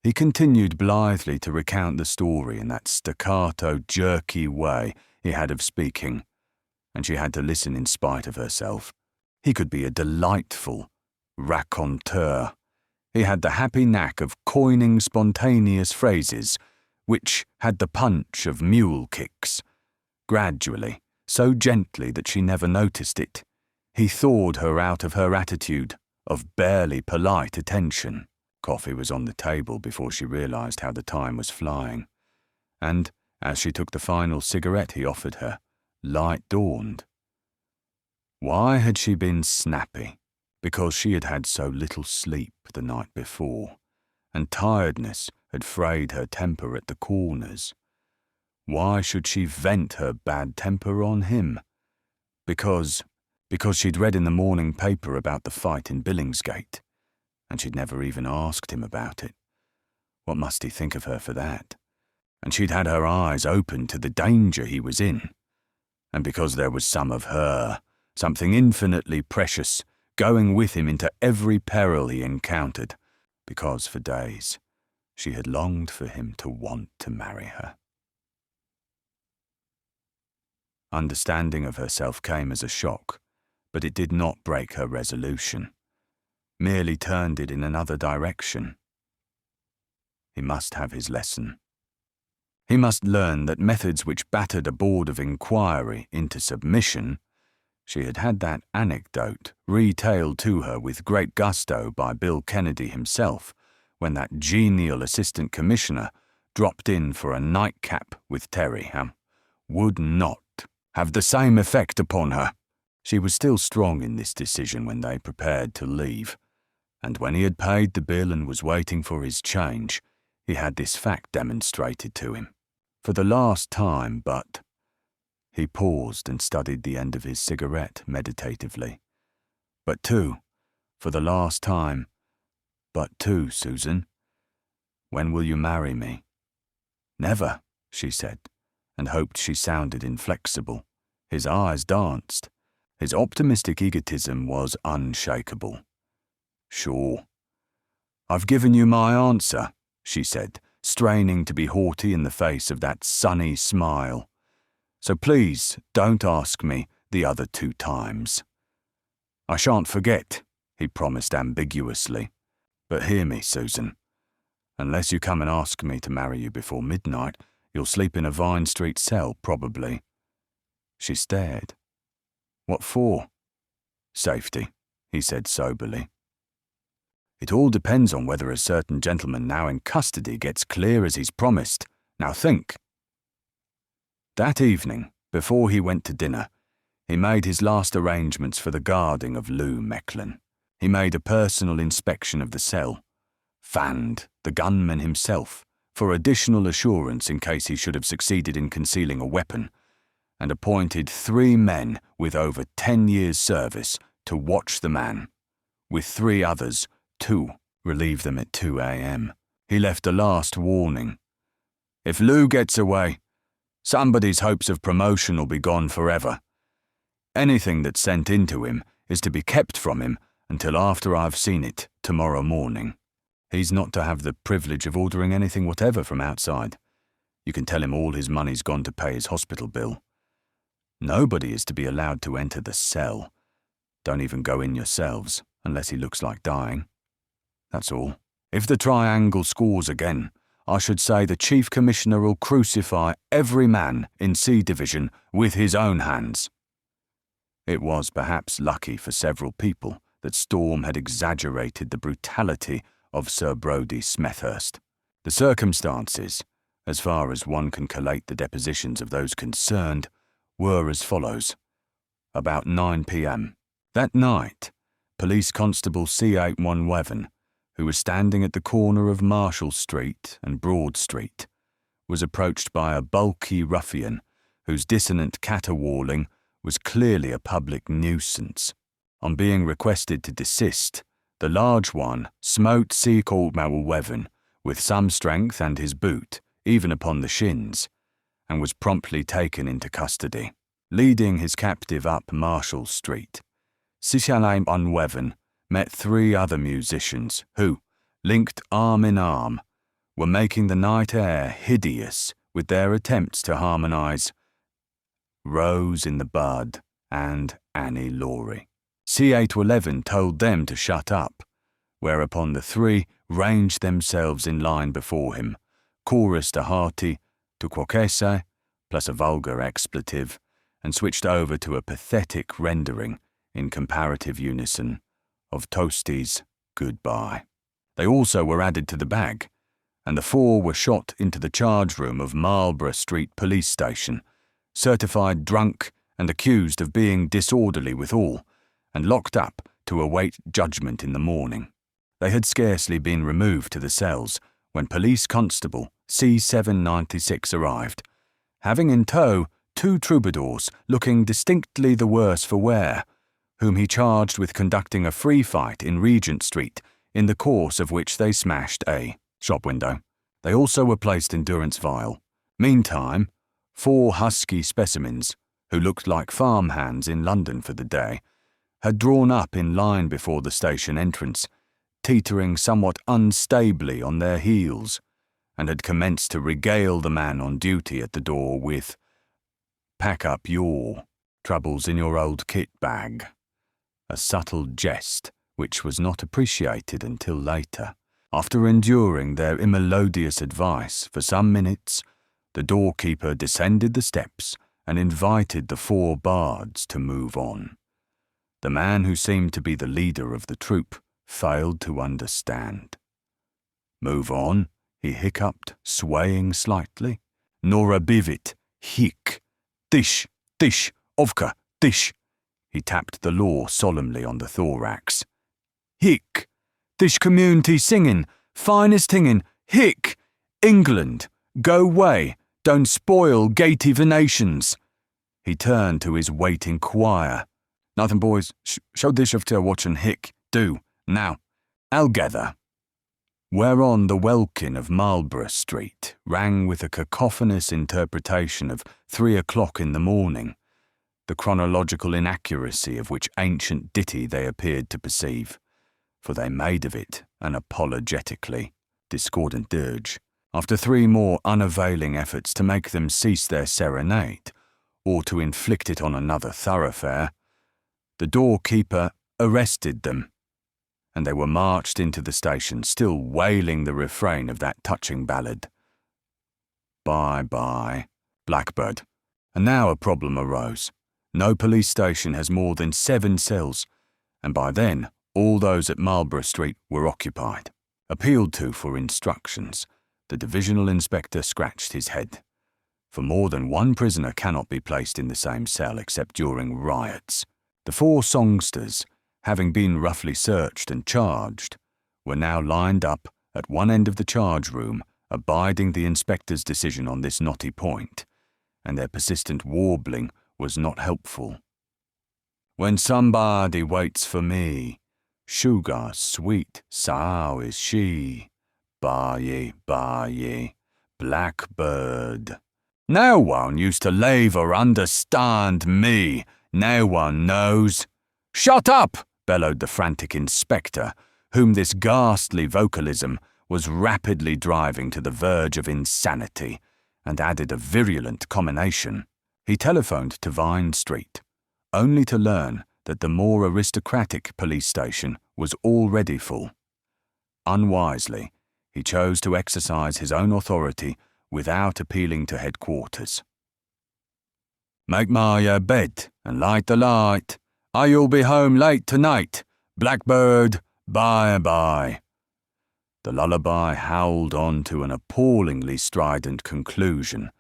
He continued blithely to recount the story in that staccato, jerky way he had of speaking, and she had to listen in spite of herself. He could be a delightful raconteur. He had the happy knack of coining spontaneous phrases, which had the punch of mule kicks. Gradually, so gently that she never noticed it, he thawed her out of her attitude of barely polite attention. Coffee was on the table before she realised how the time was flying, and, as she took the final cigarette he offered her, light dawned. Why had she been snappy? Because she had had so little sleep the night before, and tiredness had frayed her temper at the corners. Why should she vent her bad temper on him? Because she'd read in the morning paper about the fight in Billingsgate, and she'd never even asked him about it. What must he think of her for that? And she'd had her eyes open to the danger he was in, and because there was some of her, something infinitely precious, going with him into every peril he encountered, because for days she had longed for him to want to marry her. Understanding of herself came as a shock, but it did not break her resolution, merely turned it in another direction. He must have his lesson. He must learn that methods which battered a board of inquiry into submission — she had had that anecdote retailed to her with great gusto by Bill Kennedy himself when that genial assistant commissioner dropped in for a nightcap with Terry — would not have the same effect upon her. She was still strong in this decision when they prepared to leave, and when he had paid the bill and was waiting for his change, he had this fact demonstrated to him. For the last time, but... He paused and studied the end of his cigarette meditatively. "But two, for the last time. But two, Susan. When will you marry me?" "Never," she said, and hoped she sounded inflexible. His eyes danced. His optimistic egotism was unshakable. "Sure." "I've given you my answer," she said, straining to be haughty in the face of that sunny smile. "So please don't ask me the other 2 times." "I shan't forget," he promised ambiguously. "But hear me, Susan. Unless you come and ask me to marry you before midnight, you'll sleep in a Vine Street cell, probably." She stared. "What for?" "Safety," he said soberly. "It all depends on whether a certain gentleman now in custody gets clear as he's promised. Now think." That evening, before he went to dinner, he made his last arrangements for the guarding of Lou Mecklin. He made a personal inspection of the cell, fanned the gunman himself for additional assurance in case he should have succeeded in concealing a weapon, and appointed 3 men with over 10 years' service to watch the man. With 3 others, 2 relieved them at 2 a.m. He left a last warning. If Lou gets away, somebody's hopes of promotion will be gone forever. Anything that's sent into him is to be kept from him until after I've seen it tomorrow morning. He's not to have the privilege of ordering anything whatever from outside. You can tell him all his money's gone to pay his hospital bill. Nobody is to be allowed to enter the cell. Don't even go in yourselves, unless he looks like dying. That's all. If the triangle scores again, I should say the Chief Commissioner will crucify every man in C Division with his own hands. It was perhaps lucky for several people that Storm had exaggerated the brutality of Sir Brodie Smethurst. The circumstances, as far as one can collate the depositions of those concerned, were as follows. About 9 p.m. that night, Police Constable C.8 Monweven, who was standing at the corner of Marshall Street and Broad Street, was approached by a bulky ruffian whose dissonant caterwauling was clearly a public nuisance. On being requested to desist, the large one smote C.8 Monweven with some strength and his boot, even upon the shins, and was promptly taken into custody. Leading his captive up Marshall Street, C.8 Monweven met 3 other musicians who, linked arm in arm, were making the night air hideous with their attempts to harmonise Rose in the Bud and Annie Laurie. C.8 told them to shut up, whereupon the 3 ranged themselves in line before him, chorused a hearty "Tu quoquese," plus a vulgar expletive, and switched over to a pathetic rendering, in comparative unison, of Toasty's Goodbye. They also were added to the bag, and the 4 were shot into the charge room of Marlborough Street Police Station, certified drunk and accused of being disorderly withal, and locked up to await judgment in the morning. They had scarcely been removed to the cells when Police Constable C796 arrived, having in tow 2 troubadours looking distinctly the worse for wear, whom he charged with conducting a free fight in Regent Street, in the course of which they smashed a shop window. They also were placed in durance vile. Meantime, 4 husky specimens, who looked like farm hands in London for the day, had drawn up in line before the station entrance, teetering somewhat unstably on their heels, and had commenced to regale the man on duty at the door with, "Pack up your troubles in your old kit bag," a subtle jest which was not appreciated until later. After enduring their immелodious advice for some minutes, the doorkeeper descended the steps and invited the 4 bards to move on. The man who seemed to be the leader of the troupe failed to understand. "Move on," he hiccuped, swaying slightly. "Nora bivit, hic. Tish, tish, ovka, tish." He tapped the law solemnly on the thorax. "Hic. Tish community singing, finest hinging, hic. England, go way, don't spoil gaty nations." He turned to his waiting choir. "Nothing, boys. Show this of to watching hic. Do. Now. Algether." Whereon the welkin of Marlborough Street rang with a cacophonous interpretation of 3 o'clock in the morning, the chronological inaccuracy of which ancient ditty they appeared to perceive, for they made of it an apologetically discordant dirge, after 3 more unavailing efforts to make them cease their serenade, or to inflict it on another thoroughfare. The doorkeeper arrested them, and they were marched into the station, still wailing the refrain of that touching ballad. Bye-bye, Blackbird. And now a problem arose. No police station has more than 7 cells, and by then all those at Marlborough Street were occupied. Appealed to for instructions, the divisional inspector scratched his head. For more than 1 prisoner cannot be placed in the same cell except during riots. The 4 songsters, having been roughly searched and charged, were now lined up at one end of the charge room, abiding the inspector's decision on this knotty point, and their persistent warbling was not helpful. When somebody waits for me, sugar sweet, so is she. Bye, bye, blackbird. No one used to leave or understand me. No one knows. Shut up, bellowed the frantic inspector, whom this ghastly vocalism was rapidly driving to the verge of insanity, and added a virulent commination. He telephoned to Vine Street, only to learn that the more aristocratic police station was already full. Unwisely, he chose to exercise his own authority without appealing to headquarters. Make my bed and light the light. You'll be home late tonight. Blackbird, bye-bye. The lullaby howled on to an appallingly strident conclusion,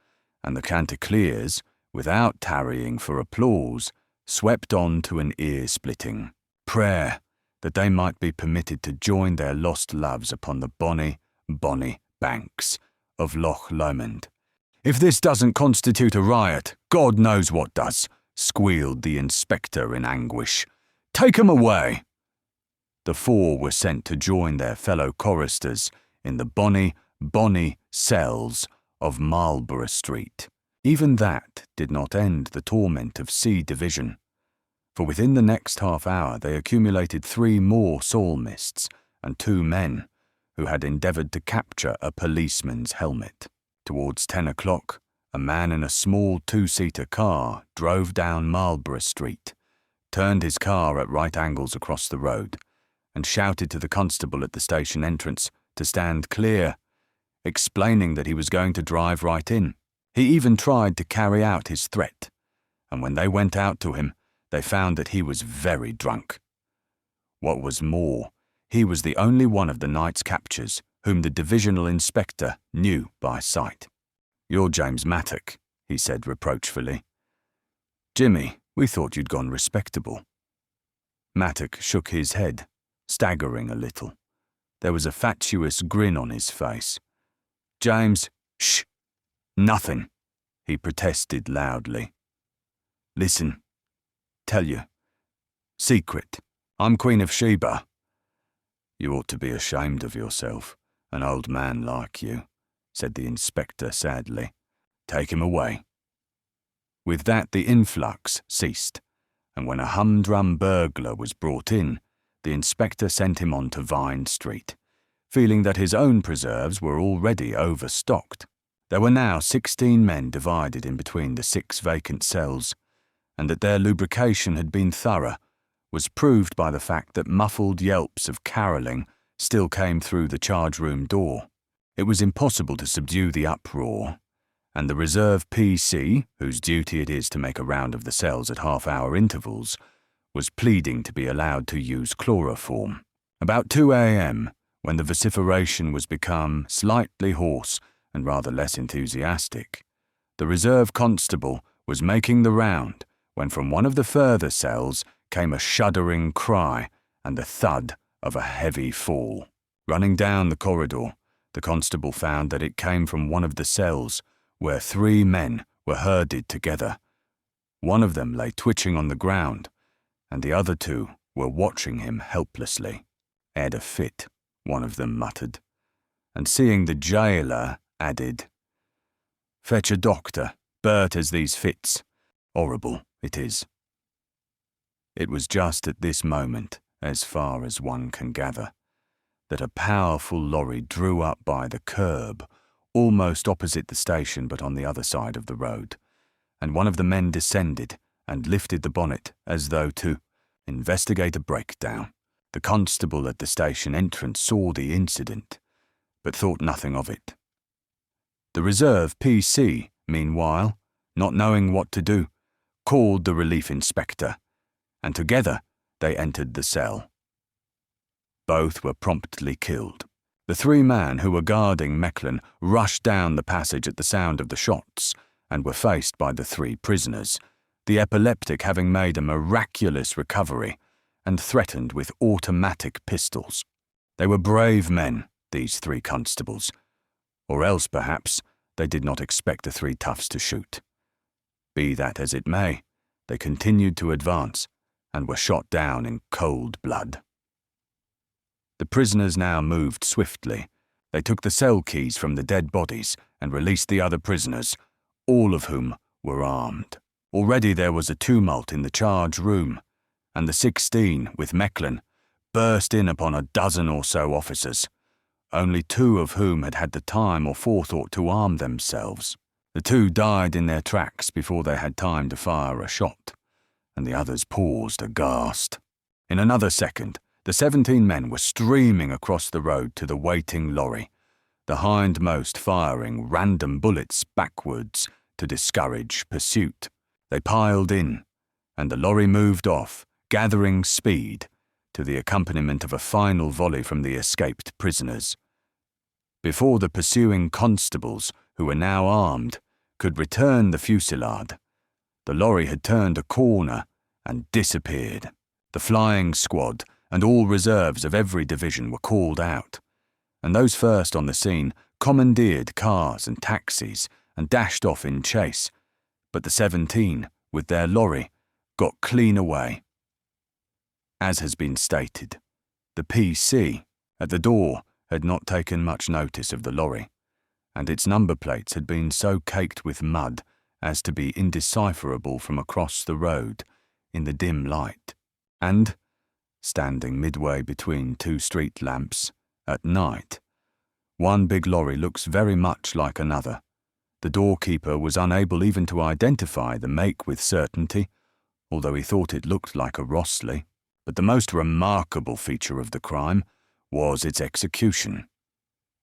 and the Chanticleers, without tarrying for applause, swept on to an ear-splitting prayer that they might be permitted to join their lost loves upon the bonny, bonny banks of Loch Lomond. If this doesn't constitute a riot, God knows what does, squealed the inspector in anguish. Take 'em away. The four were sent to join their fellow choristers in the bonny, bonny cells of Marlborough Street. Even that did not end the torment of C Division, for within the next half hour they accumulated 3 more psalmists and 2 men who had endeavoured to capture a policeman's helmet. Towards 10 o'clock, a man in a small 2-seater car drove down Marlborough Street, turned his car at right angles across the road, and shouted to the constable at the station entrance to stand clear, explaining that he was going to drive right in. He even tried to carry out his threat, and when they went out to him, they found that he was very drunk. What was more, he was the only one of the night's captures whom the divisional inspector knew by sight. You're James Mattock, he said reproachfully. Jimmy, we thought you'd gone respectable. Mattock shook his head, staggering a little. There was a fatuous grin on his face. James, shh, nothing, he protested loudly. Listen, tell you. Secret, I'm Queen of Sheba. You ought to be ashamed of yourself, an old man like you, said the inspector sadly. Take him away. With that the influx ceased, and when a humdrum burglar was brought in, the inspector sent him on to Vine Street, feeling that his own preserves were already overstocked. There were now 16 men divided in between the 6 vacant cells, and that their lubrication had been thorough was proved by the fact that muffled yelps of carolling still came through the charge room door. It was impossible to subdue the uproar, and the reserve PC, whose duty it is to make a round of the cells at half-hour intervals, was pleading to be allowed to use chloroform. About 2 a.m., when the vociferation was become slightly hoarse and rather less enthusiastic, the reserve constable was making the round when from one of the further cells came a shuddering cry and the thud of a heavy fall. Running down the corridor, the constable found that it came from one of the cells where 3 men were herded together. One of them lay twitching on the ground, and the other 2 were watching him helplessly. "Had a fit," one of them muttered, and seeing the jailer, added, "Fetch a doctor. Bert has these fits. Horrible, it is." It was just at this moment, as far as one can gather, that a powerful lorry drew up by the curb, almost opposite the station but on the other side of the road, and one of the men descended and lifted the bonnet as though to investigate a breakdown. The constable at the station entrance saw the incident, but thought nothing of it. The reserve PC, meanwhile, not knowing what to do, called the relief inspector, and together they entered the cell. Both were promptly killed. The 3 men who were guarding Mechlin rushed down the passage at the sound of the shots and were faced by the 3 prisoners, the epileptic having made a miraculous recovery and threatened with automatic pistols. They were brave men, these 3 constables, or else, perhaps, they did not expect the 3 toughs to shoot. Be that as it may, they continued to advance, and were shot down in cold blood. The prisoners now moved swiftly. They took the cell keys from the dead bodies and released the other prisoners, all of whom were armed. Already there was a tumult in the charge room, and the 16, with Mecklin, burst in upon a dozen or so officers, only 2 of whom had had the time or forethought to arm themselves. The 2 died in their tracks before they had time to fire a shot, and the others paused aghast. In another second, the 17 men were streaming across the road to the waiting lorry, the hindmost firing random bullets backwards to discourage pursuit. They piled in, and the lorry moved off, gathering speed, to the accompaniment of a final volley from the escaped prisoners. Before the pursuing constables, who were now armed, could return the fusillade, the lorry had turned a corner and disappeared. The flying squad and all reserves of every division were called out, and those first on the scene commandeered cars and taxis and dashed off in chase, but the 17, with their lorry, got clean away. As has been stated, the PC at the door had not taken much notice of the lorry, and its number plates had been so caked with mud as to be indecipherable from across the road in the dim light. And, standing midway between 2 street lamps, at night, one big lorry looks very much like another. The doorkeeper was unable even to identify the make with certainty, although he thought it looked like a Rossley. But the most remarkable feature of the crime was its execution.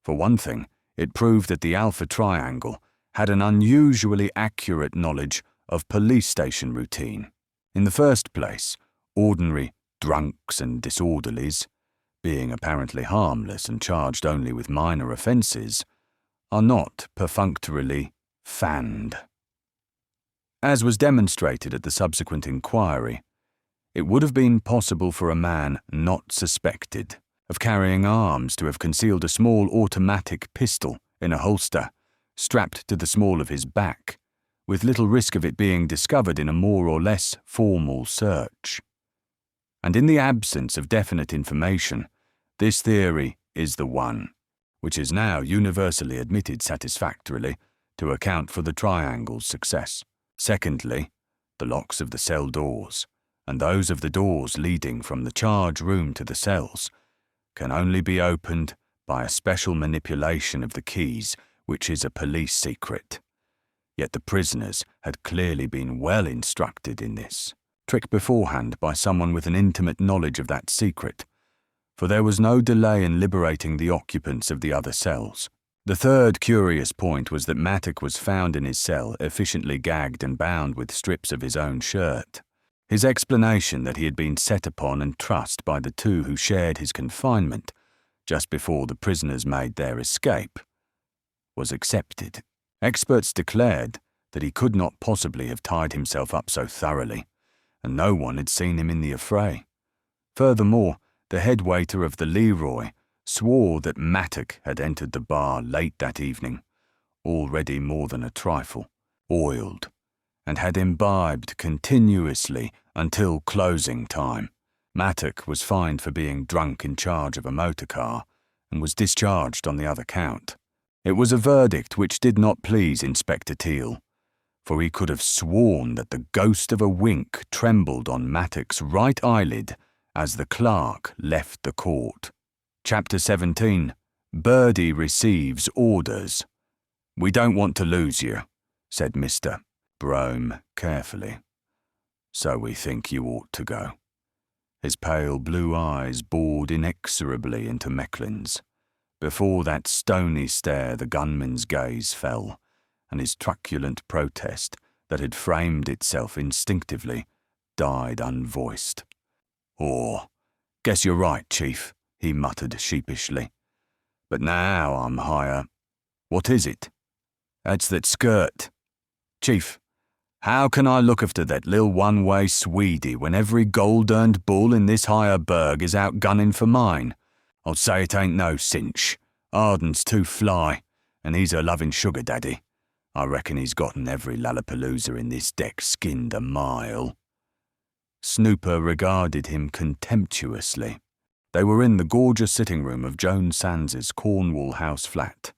For one thing, it proved that the Alpha Triangle had an unusually accurate knowledge of police station routine. In the first place, ordinary drunks and disorderlies, being apparently harmless and charged only with minor offences, are not perfunctorily fanned. As was demonstrated at the subsequent inquiry, it would have been possible for a man not suspected of carrying arms to have concealed a small automatic pistol in a holster strapped to the small of his back, with little risk of it being discovered in a more or less formal search. And in the absence of definite information, this theory is the one which is now universally admitted satisfactorily to account for the triangle's success. Secondly, the locks of the cell doors, and those of the doors leading from the charge room to the cells, can only be opened by a special manipulation of the keys, which is a police secret. Yet the prisoners had clearly been well instructed in this trick beforehand by someone with an intimate knowledge of that secret, for there was no delay in liberating the occupants of the other cells. The third curious point was that Mattock was found in his cell, efficiently gagged and bound with strips of his own shirt. His explanation that he had been set upon and trussed by the 2 who shared his confinement just before the prisoners made their escape was accepted. Experts declared that he could not possibly have tied himself up so thoroughly, and no one had seen him in the affray. Furthermore, the head waiter of the Leroy swore that Mattock had entered the bar late that evening, already more than a trifle oiled, and had imbibed continuously until closing time. Mattock was fined for being drunk in charge of a motor car and was discharged on the other count. It was a verdict which did not please Inspector Teal, for he could have sworn that the ghost of a wink trembled on Mattock's right eyelid as the clerk left the court. Chapter 17. Birdie receives orders. "We don't want to lose you," said Mr. Brome carefully. "So we think you ought to go." His pale blue eyes bored inexorably into Mecklin's. Before that stony stare the gunman's gaze fell, and his truculent protest, that had framed itself instinctively, died unvoiced. "Oh, guess you're right, Chief," he muttered sheepishly. "But now I'm higher. What is it?" "That's that skirt. Chief, how can I look after that lil one-way Swede when every gold-earned bull in this higher burg is out gunning for mine? I'll say it ain't no cinch. Arden's too fly, and he's a loving sugar daddy. I reckon he's gotten every Lollapalooza in this deck skinned a mile." Snooper regarded him contemptuously. They were in the gorgeous sitting room of Joan Sands's Cornwall house flat,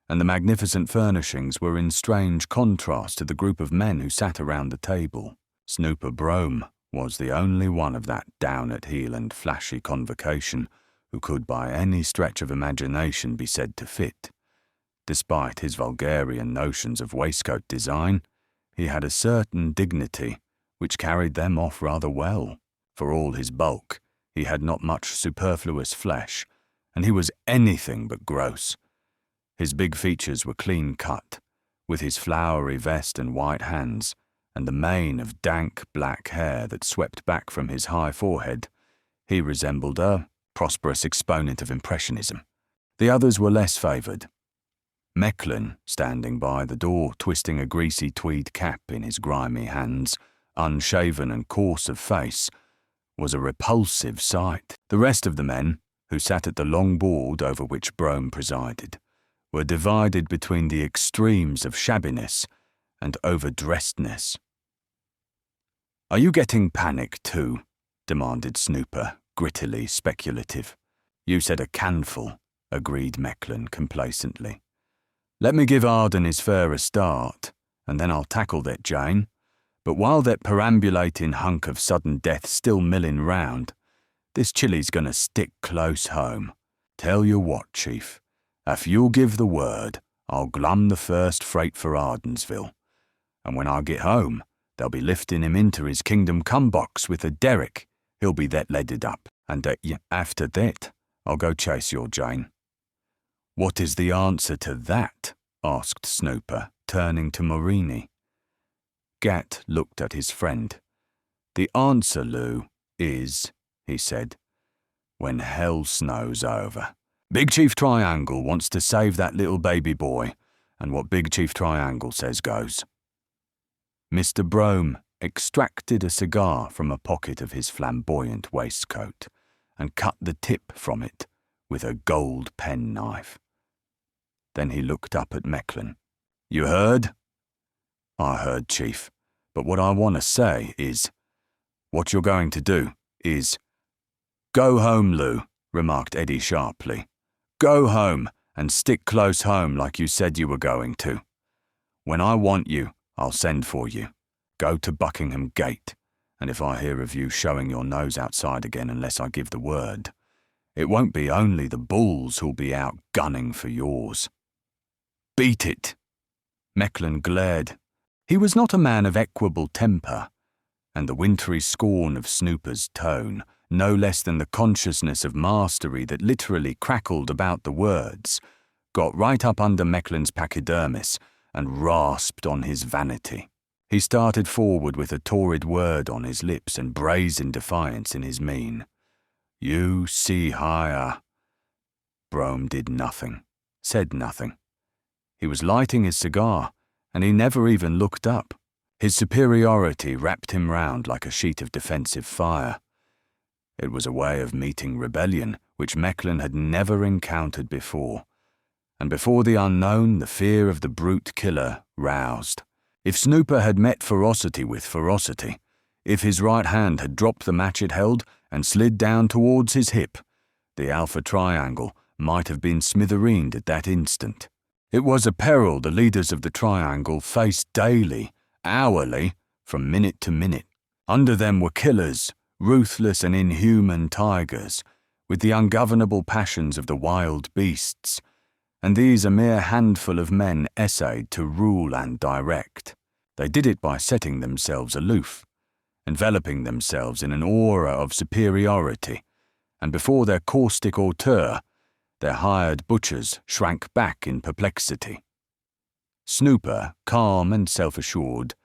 and the magnificent furnishings were in strange contrast to the group of men who sat around the table. Snooper Brome was the only one of that down-at-heel and flashy convocation who could by any stretch of imagination be said to fit. Despite his vulgarian notions of waistcoat design, he had a certain dignity which carried them off rather well. For all his bulk, he had not much superfluous flesh, and he was anything but gross. His big features were clean-cut, with his flowery vest and white hands, and the mane of dank black hair that swept back from his high forehead. He resembled a prosperous exponent of Impressionism. The others were less favoured. Mecklin, standing by the door, twisting a greasy tweed cap in his grimy hands, unshaven and coarse of face, was a repulsive sight. The rest of the men, who sat at the long board over which Brome presided, were divided between the extremes of shabbiness and overdressedness. "Are you getting panic too?" demanded Snooper, grittily speculative. "You said a canful," agreed Mecklin complacently. "Let me give Arden his fair a start, and then I'll tackle that Jane. But while that perambulating hunk of sudden death still milling round, this chilly's gonna stick close home. Tell you what, Chief, if you'll give the word, I'll glum the first freight for Ardensville, and when I get home, they'll be lifting him into his kingdom come box with a derrick. He'll be that leaded up, and after that, I'll go chase your Jane." "What is the answer to that?" asked Snooper, turning to Morini. Gat looked at his friend. "The answer, Lou, is," he said, "when hell snows over. Big Chief Triangle wants to save that little baby boy, and what Big Chief Triangle says goes." Mr. Brome extracted a cigar from a pocket of his flamboyant waistcoat and cut the tip from it with a gold penknife. Then he looked up at Mecklin. "You heard?" "I heard, Chief, but what I want to say is, what you're going to do is—" "Go home, Lou," remarked Eddie sharply. "Go home and stick close home like you said you were going to. When I want you, I'll send for you. Go to Buckingham Gate, and if I hear of you showing your nose outside again unless I give the word, it won't be only the bulls who'll be out gunning for yours. Beat it." Mecklin glared. He was not a man of equable temper, and the wintry scorn of Snooper's tone, no less than the consciousness of mastery that literally crackled about the words, got right up under Mecklin's pachydermis and rasped on his vanity. He started forward with a torrid word on his lips and brazen defiance in his mien. "You see higher." Brome did nothing, said nothing. He was lighting his cigar, and he never even looked up. His superiority wrapped him round like a sheet of defensive fire. It was a way of meeting rebellion which Mecklin had never encountered before, and before the unknown the fear of the brute killer roused. If Snooper had met ferocity with ferocity, if his right hand had dropped the match it held and slid down towards his hip, the Alpha Triangle might have been smithereened at that instant. It was a peril the leaders of the Triangle faced daily, hourly, from minute to minute. Under them were killers, ruthless and inhuman tigers, with the ungovernable passions of the wild beasts, and these a mere handful of men essayed to rule and direct. They did it by setting themselves aloof, enveloping themselves in an aura of superiority, and before their caustic hauteur, their hired butchers shrank back in perplexity. Snooper, calm and self-assured,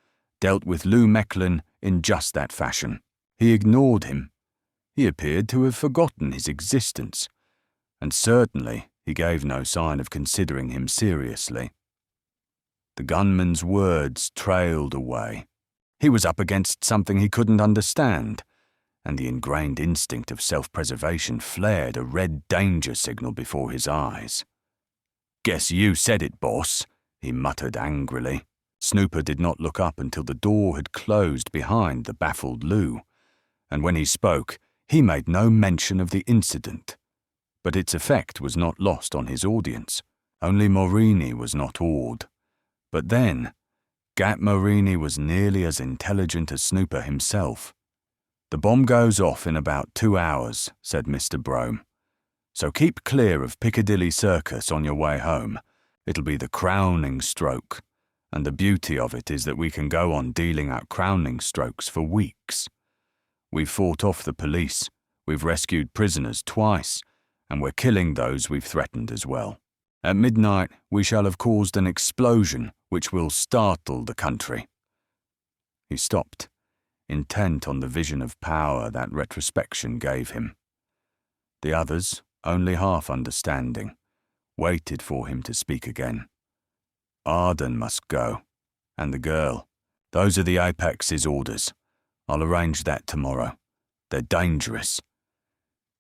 dealt with Lou Mecklin in just that fashion. He ignored him. He appeared to have forgotten his existence, and certainly he gave no sign of considering him seriously. The gunman's words trailed away. He was up against something he couldn't understand, and the ingrained instinct of self-preservation flared a red danger signal before his eyes. "Guess you said it, boss," he muttered angrily. Snooper did not look up until the door had closed behind the baffled Lou, and when he spoke, he made no mention of the incident. But its effect was not lost on his audience. Only Morini was not awed. But then, Gat Morini was nearly as intelligent as Snooper himself. "The bomb goes off in about 2 hours," said Mr. Brome. "So keep clear of Piccadilly Circus on your way home. It'll be the crowning stroke, and the beauty of it is that we can go on dealing out crowning strokes for weeks. We've fought off the police, we've rescued prisoners twice, and we're killing those we've threatened as well. At midnight, we shall have caused an explosion which will startle the country." He stopped, intent on the vision of power that retrospection gave him. The others, only half understanding, waited for him to speak again. Arden must go, and the girl. Those are the Apex's orders. I'll arrange that tomorrow. They're dangerous.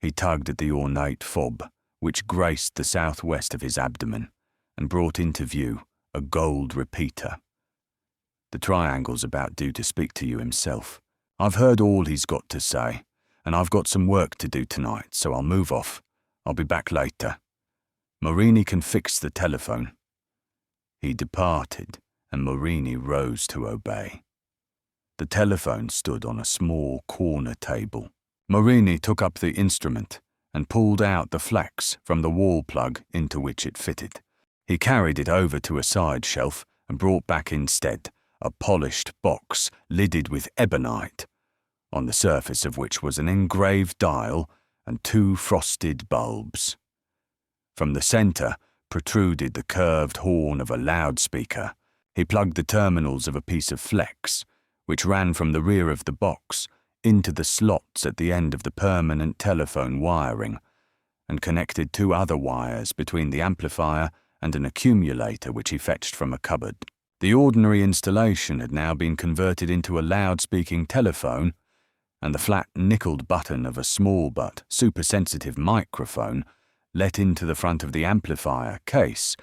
He tugged at the ornate fob, which graced the southwest of his abdomen, and brought into view a gold repeater. "The triangle's about due to speak to you himself. I've heard all he's got to say, and I've got some work to do tonight, so I'll move off. I'll be back later. Morini can fix the telephone." He departed, and Morini rose to obey. The telephone stood on a small corner table. Morini took up the instrument and pulled out the flax from the wall plug into which it fitted. He carried it over to a side shelf and brought back instead a polished box lidded with ebonite, on the surface of which was an engraved dial and 2 frosted bulbs. From the centre protruded the curved horn of a loudspeaker. He plugged the terminals of a piece of flex, which ran from the rear of the box, into the slots at the end of the permanent telephone wiring, and connected 2 other wires between the amplifier and an accumulator which he fetched from a cupboard. The ordinary installation had now been converted into a loud-speaking telephone, and the flat nickeled button of a small but supersensitive microphone let into the front of the amplifier case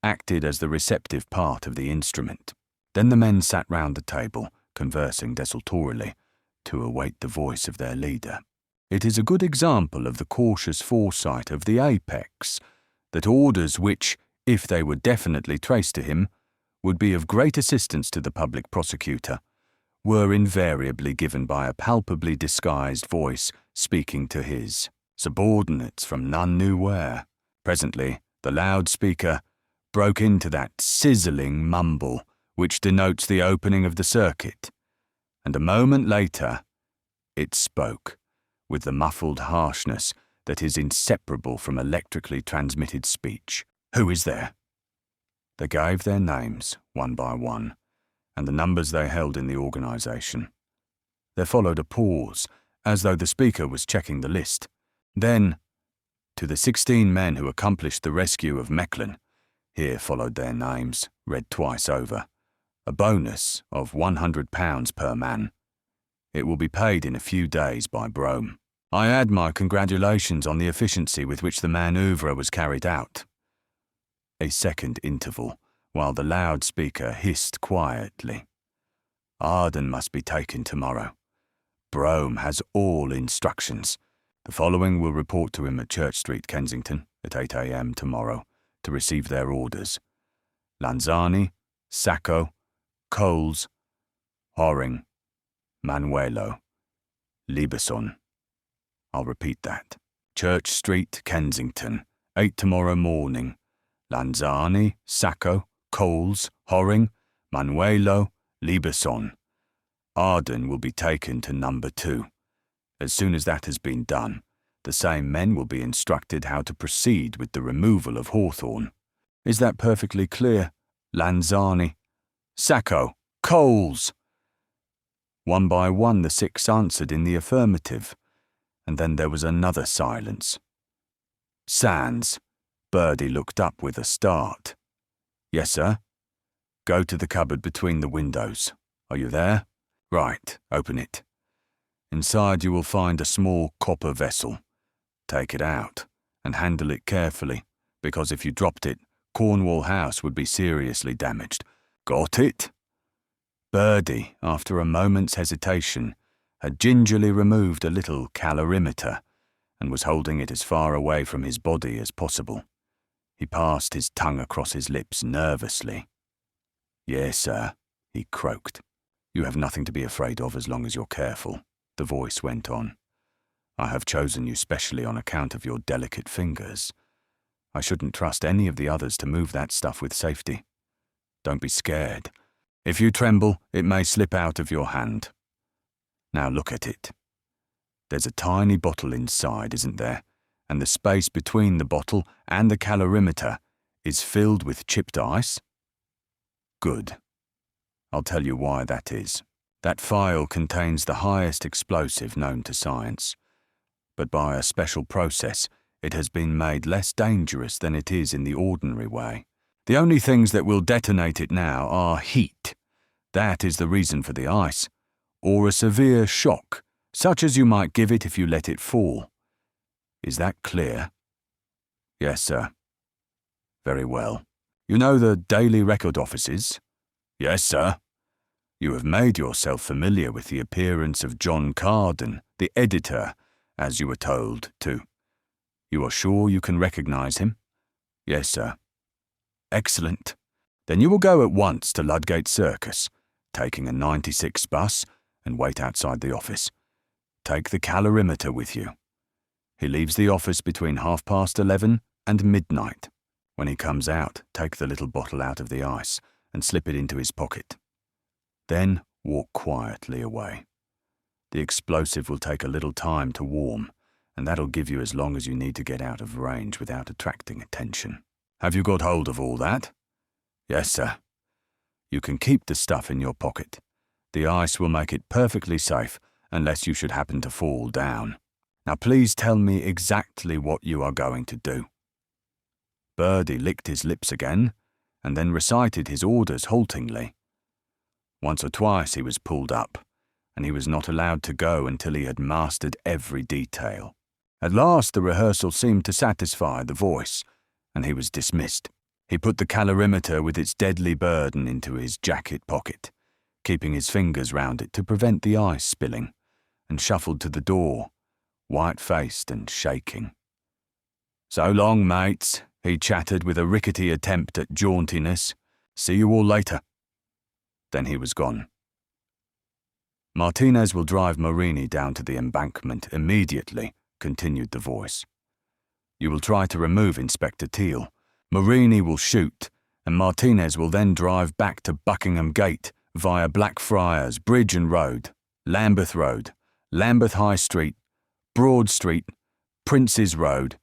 acted as the receptive part of the instrument. Then the men sat round the table, conversing desultorily, to await the voice of their leader. It is a good example of the cautious foresight of the Apex that orders which, if they were definitely traced to him, would be of great assistance to the public prosecutor, were invariably given by a palpably disguised voice speaking to his subordinates from none knew where. Presently, the loudspeaker broke into that sizzling mumble which denotes the opening of the circuit, and a moment later it spoke, with the muffled harshness that is inseparable from electrically transmitted speech. "Who is there?" They gave their names, one by one, and the numbers they held in the organisation. There followed a pause, as though the speaker was checking the list. Then, "To the 16 men who accomplished the rescue of Mechlin," here followed their names, read twice over, "a bonus of £100 per man. It will be paid in a few days by Brome. I add my congratulations on the efficiency with which the manoeuvre was carried out." A second interval, while the loudspeaker hissed quietly. "Arden must be taken tomorrow. Brome has all instructions. The following will report to him at Church Street, Kensington, at 8 a.m. tomorrow, to receive their orders. Lanzani, Sacco, Coles, Horing, Manuelo, Lieberson." I'll repeat that. "Church Street, Kensington, 8 tomorrow morning. Lanzani, Sacco, Coles, Horing, Manuelo, Lieberson. Arden will be taken to number 2. As soon as that has been done, the same men will be instructed how to proceed with the removal of Hawthorne. Is that perfectly clear? Lanzani, Sacco, Coles." One by one the 6 answered in the affirmative, and then there was another silence. "Sands." Birdie looked up with a start. "Yes, sir." "Go to the cupboard between the windows. Are you there? Right, open it. Inside you will find a small copper vessel. Take it out and handle it carefully, because if you dropped it, Cornwall House would be seriously damaged. Got it?" Birdie, after a moment's hesitation, had gingerly removed a little calorimeter and was holding it as far away from his body as possible. He passed his tongue across his lips nervously. "Yes, sir," he croaked. "You have nothing to be afraid of as long as you're careful," the voice went on. "I have chosen you specially on account of your delicate fingers. I shouldn't trust any of the others to move that stuff with safety. Don't be scared. If you tremble, it may slip out of your hand. Now look at it. There's a tiny bottle inside, isn't there? And the space between the bottle and the calorimeter is filled with chipped ice? Good. I'll tell you why that is. That phial contains the highest explosive known to science, but by a special process, it has been made less dangerous than it is in the ordinary way. The only things that will detonate it now are heat. That is the reason for the ice, or a severe shock, such as you might give it if you let it fall. Is that clear?" "Yes, sir." "Very well. You know the daily record offices?" "Yes, sir." "You have made yourself familiar with the appearance of John Carden, the editor, as you were told, too. You are sure you can recognize him?" "Yes, sir." "Excellent. Then you will go at once to Ludgate Circus, taking a 96 bus, and wait outside the office. Take the calorimeter with you. He leaves the office between 11:30 and midnight. When he comes out, take the little bottle out of the ice and slip it into his pocket. Then walk quietly away. The explosive will take a little time to warm, and that'll give you as long as you need to get out of range without attracting attention. Have you got hold of all that?" "Yes, sir." "You can keep the stuff in your pocket. The ice will make it perfectly safe unless you should happen to fall down. Now please tell me exactly what you are going to do." Birdie licked his lips again, and then recited his orders haltingly. Once or twice he was pulled up, and he was not allowed to go until he had mastered every detail. At last the rehearsal seemed to satisfy the voice, and he was dismissed. He put the calorimeter with its deadly burden into his jacket pocket, keeping his fingers round it to prevent the ice spilling, and shuffled to the door, white-faced and shaking. "So long, mates," he chattered with a rickety attempt at jauntiness. "See you all later." Then he was gone. "Martinez will drive Marini down to the embankment immediately," continued the voice. "You will try to remove Inspector Teal. Marini will shoot, and Martinez will then drive back to Buckingham Gate via Blackfriars Bridge and Road, Lambeth Road, Lambeth High Street, Broad Street, Prince's Road,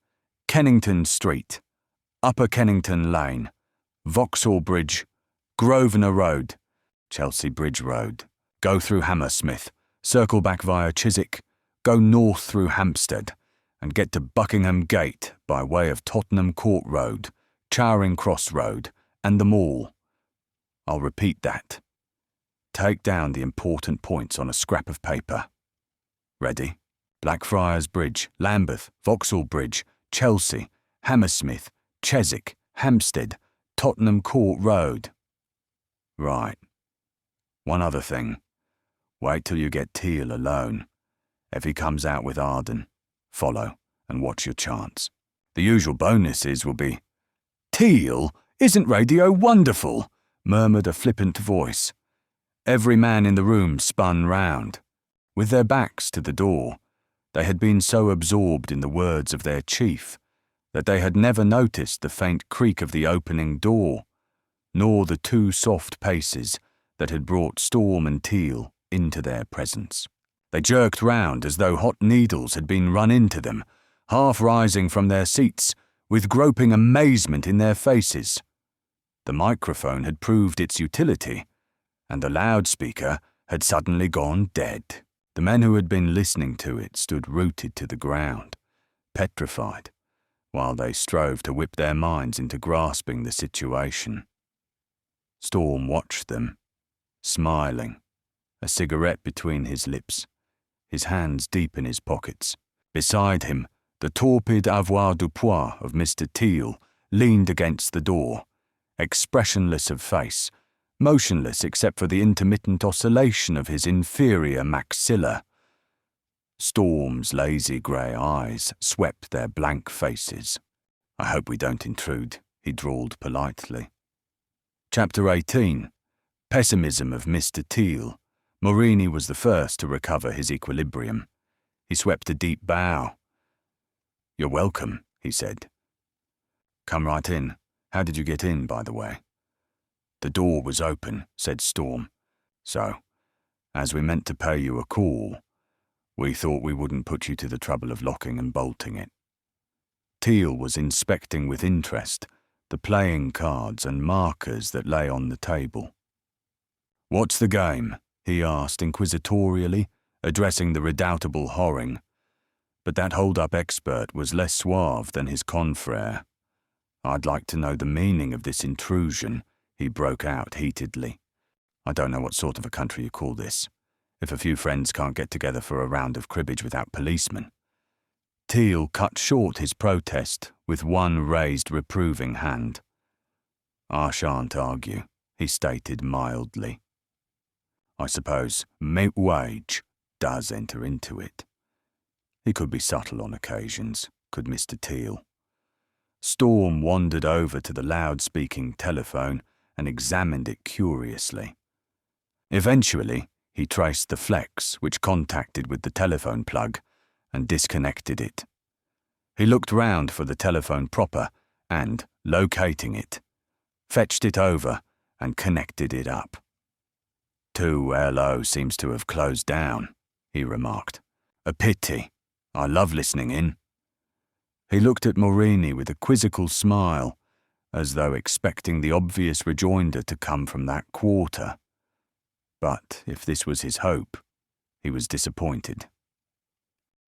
Kennington Street, Upper Kennington Lane, Vauxhall Bridge, Grosvenor Road, Chelsea Bridge Road, go through Hammersmith, circle back via Chiswick, go north through Hampstead, and get to Buckingham Gate by way of Tottenham Court Road, Charing Cross Road, and the Mall. I'll repeat that. Take down the important points on a scrap of paper. Ready? Blackfriars Bridge, Lambeth, Vauxhall Bridge, Chelsea, Hammersmith, Chiswick, Hampstead, Tottenham Court Road. Right. One other thing. Wait till you get Teal alone. If he comes out with Arden, follow and watch your chance. The usual bonuses will be, "Teal, isn't radio wonderful?" murmured a flippant voice. Every man in the room spun round. With their backs to the door, they had been so absorbed in the words of their chief that they had never noticed the faint creak of the opening door, nor the 2 soft paces that had brought Storm and Teal into their presence. They jerked round as though hot needles had been run into them, half rising from their seats, with groping amazement in their faces. The microphone had proved its utility, and the loudspeaker had suddenly gone dead. The men who had been listening to it stood rooted to the ground, petrified, while they strove to whip their minds into grasping the situation. Storm watched them, smiling, a cigarette between his lips, his hands deep in his pockets. Beside him, the torpid avoirdupois of Mr. Teal leaned against the door, expressionless of face, motionless except for the intermittent oscillation of his inferior maxilla, Storm's lazy grey eyes swept their blank faces. "I hope we don't intrude," he drawled politely. Chapter 18. Pessimism of Mr. Teal. Morini was the first to recover his equilibrium. He swept a deep bow. "You're welcome," he said. "Come right in. How did you get in, by the way?" "The door was open," said Storm. "So, as we meant to pay you a call, we thought we wouldn't put you to the trouble of locking and bolting it." Teal was inspecting with interest the playing cards and markers that lay on the table. "What's the game?" he asked inquisitorially, addressing the redoubtable Horring. But that hold-up expert was less suave than his confrere. "I'd like to know the meaning of this intrusion," he broke out heatedly. "I don't know what sort of a country you call this, if a few friends can't get together for a round of cribbage without policemen." Teal cut short his protest with one raised reproving hand. "I shan't argue," he stated mildly. "I suppose wage does enter into it." He could be subtle on occasions, could Mr. Teal. Storm wandered over to the loud-speaking telephone and examined it curiously. Eventually, he traced the flex which contacted with the telephone plug and disconnected it. He looked round for the telephone proper and, locating it, fetched it over and connected it up. 2LO seems to have closed down," he remarked. "A pity. I love listening in." He looked at Morini with a quizzical smile, as though expecting the obvious rejoinder to come from that quarter. But if this was his hope, he was disappointed.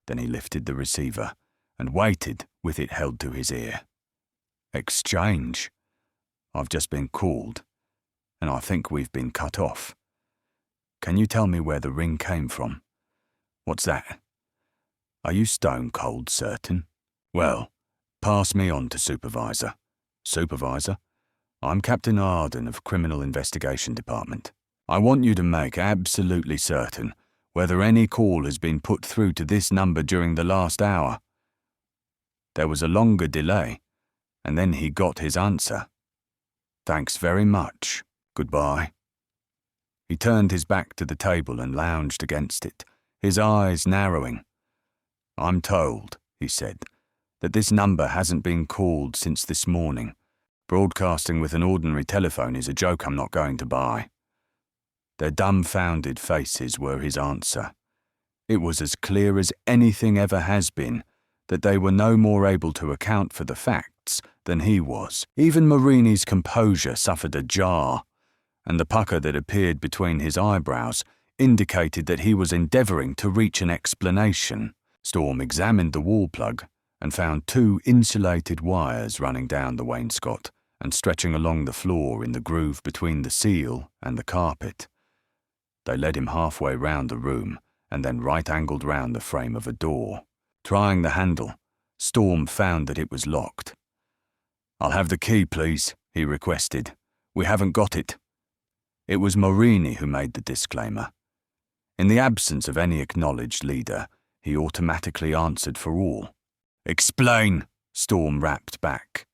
Then he lifted the receiver and waited with it held to his ear. "Exchange. I've just been called, and I think we've been cut off. Can you tell me where the ring came from?" "What's that?" "Are you stone cold certain?" "Well, pass me on to Supervisor." "Supervisor? I'm Captain Arden of Criminal Investigation Department. I want you to make absolutely certain whether any call has been put through to this number during the last hour." There was a longer delay, and then he got his answer. "Thanks very much. Goodbye." He turned his back to the table and lounged against it, his eyes narrowing. "I'm told," he said, "that this number hasn't been called since this morning. Broadcasting with an ordinary telephone is a joke I'm not going to buy." Their dumbfounded faces were his answer. It was as clear as anything ever has been that they were no more able to account for the facts than he was. Even Morini's composure suffered a jar, and the pucker that appeared between his eyebrows indicated that he was endeavouring to reach an explanation. Storm examined the wall plug and found 2 insulated wires running down the wainscot and stretching along the floor in the groove between the seal and the carpet. They led him halfway round the room and then right-angled round the frame of a door. Trying the handle, Storm found that it was locked. "I'll have the key, please," he requested. "We haven't got it." It was Morini who made the disclaimer. In the absence of any acknowledged leader, he automatically answered for all. "Explain," Storm rapped back.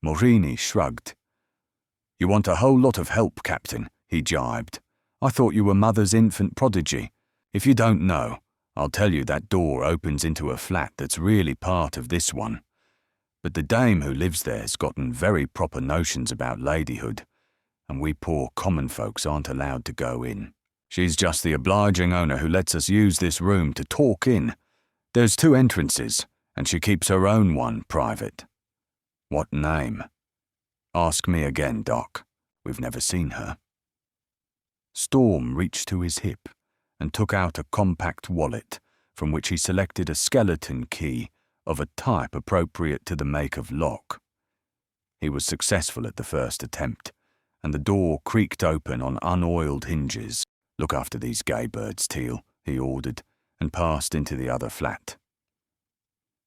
Morini shrugged. "You want a whole lot of help, Captain," he jibed. "I thought you were Mother's infant prodigy. If you don't know, I'll tell you that door opens into a flat that's really part of this one. But the dame who lives there's gotten very proper notions about ladyhood, and we poor common folks aren't allowed to go in. She's just the obliging owner who lets us use this room to talk in. There's 2 entrances, and she keeps her own one private." "What name?" "Ask me again, Doc. We've never seen her." Storm reached to his hip and took out a compact wallet from which he selected a skeleton key of a type appropriate to the make of lock. He was successful at the first attempt, and the door creaked open on unoiled hinges. "Look after these gay birds, Teal," he ordered, and passed into the other flat.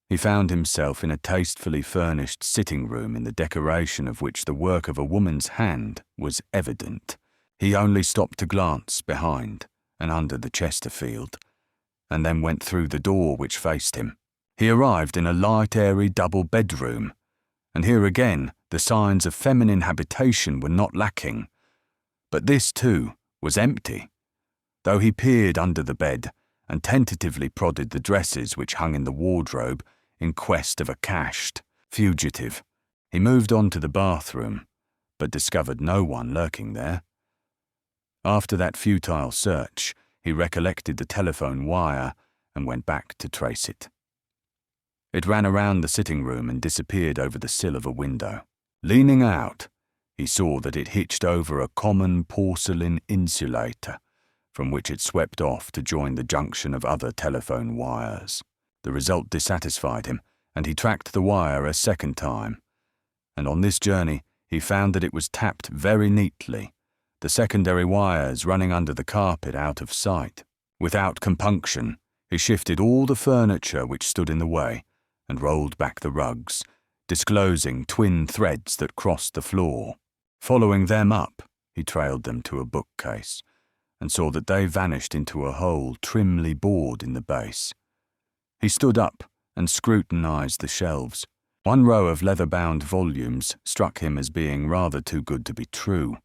He found himself in a tastefully furnished sitting room in the decoration of which the work of a woman's hand was evident. He only stopped to glance behind and under the Chesterfield. and then went through the door which faced him. He arrived in a light, airy double bedroom, and here again the signs of feminine habitation were not lacking. But this, too, was empty. Though he peered under the bed and tentatively prodded the dresses which hung in the wardrobe in quest of a cached fugitive, he moved on to the bathroom, but discovered no one lurking there. After that futile search, he recollected the telephone wire and went back to trace it. It ran around the sitting room and disappeared over the sill of a window. Leaning out, he saw that it hitched over a common porcelain insulator, from which it swept off to join the junction of other telephone wires. The result dissatisfied him, and he tracked the wire a second time. And on this journey, he found that it was tapped very neatly, the secondary wires running under the carpet out of sight. Without compunction, he shifted all the furniture which stood in the way and rolled back the rugs, disclosing twin threads that crossed the floor. Following them up, he trailed them to a bookcase and saw that they vanished into a hole trimly bored in the base. He stood up and scrutinized the shelves. One row of leather-bound volumes struck him as being rather too good to be true,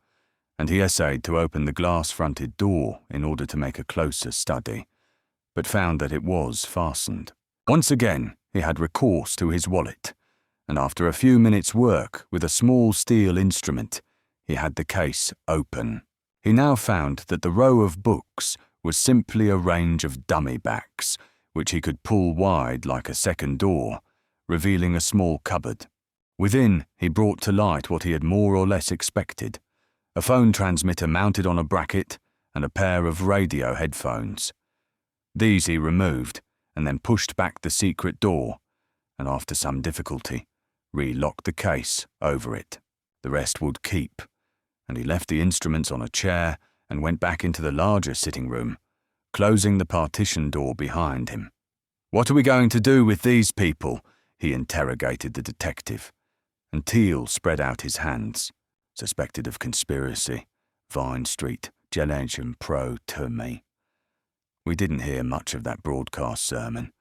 and he essayed to open the glass-fronted door in order to make a closer study, but found that it was fastened. Once again, he had recourse to his wallet, and after a few minutes' work with a small steel instrument, he had the case open. He now found that the row of books was simply a range of dummy backs, which he could pull wide like a second door, revealing a small cupboard. Within, he brought to light what he had more or less expected: a phone transmitter mounted on a bracket and a pair of radio headphones. These he removed, and then pushed back the secret door, and after some difficulty, re-locked the case over it. The rest would keep, and he left the instruments on a chair and went back into the larger sitting room, closing the partition door behind him. "What are we going to do with these people?" he interrogated the detective, and Teal spread out his hands. "Suspected of conspiracy, Vine Street, Gelation Pro to me." We didn't hear much of that broadcast sermon,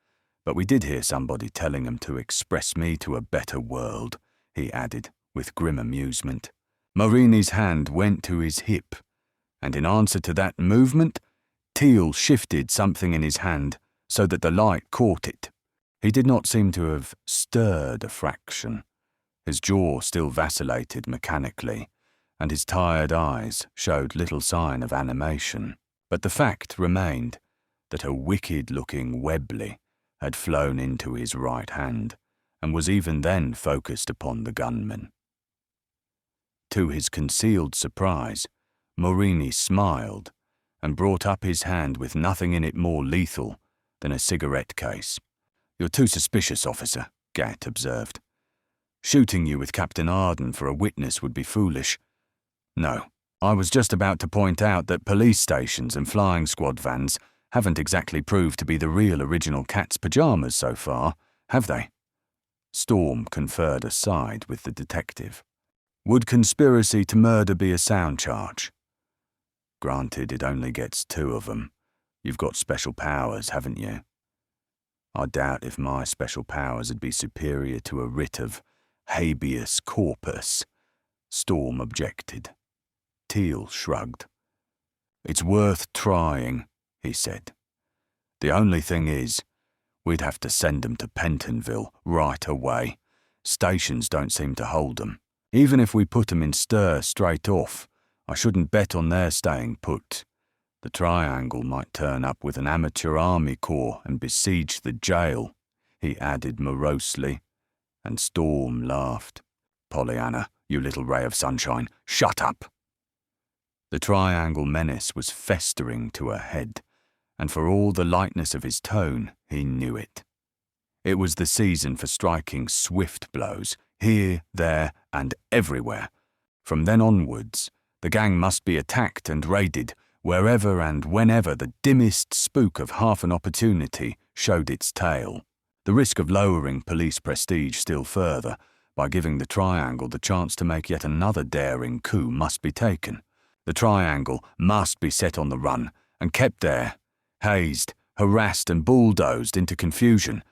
but we did hear somebody telling him to express me to a better world, he added, with grim amusement. Morini's hand went to his hip, and in answer to that movement, Teal shifted something in his hand so that the light caught it. He did not seem to have stirred a fraction. His jaw still vacillated mechanically, and his tired eyes showed little sign of animation. But the fact remained that a wicked-looking Webley had flown into his right hand, and was even then focused upon the gunman. To his concealed surprise, Morini smiled, and brought up his hand with nothing in it more lethal than a cigarette case. "You're too suspicious, officer," Gatt observed. "Shooting you with Captain Arden for a witness would be foolish. No, I was just about to point out that police stations and flying squad vans haven't exactly proved to be the real original cat's pajamas so far, have they?" Storm conferred aside with the detective. "Would conspiracy to murder be a sound charge?" "Granted, it only gets 2 of them. You've got special powers, haven't you?" "I doubt if my special powers would be superior to a writ of habeas corpus," Storm objected. Teal shrugged. "It's worth trying," he said. "The only thing is, we'd have to send them to Pentonville right away. Stations don't seem to hold them. Even if we put them in stir straight off, I shouldn't bet on their staying put. The Triangle might turn up with an amateur army corps and besiege the jail," he added morosely, and Storm laughed. "Pollyanna, you little ray of sunshine, shut up!" The Triangle menace was festering to a head, and for all the lightness of his tone, he knew it. It was the season for striking swift blows, here, there, and everywhere. From then onwards, the gang must be attacked and raided wherever and whenever the dimmest spook of half an opportunity showed its tail. The risk of lowering police prestige still further by giving the Triangle the chance to make yet another daring coup must be taken. The Triangle must be set on the run and kept there, hazed, harassed and bulldozed into confusion,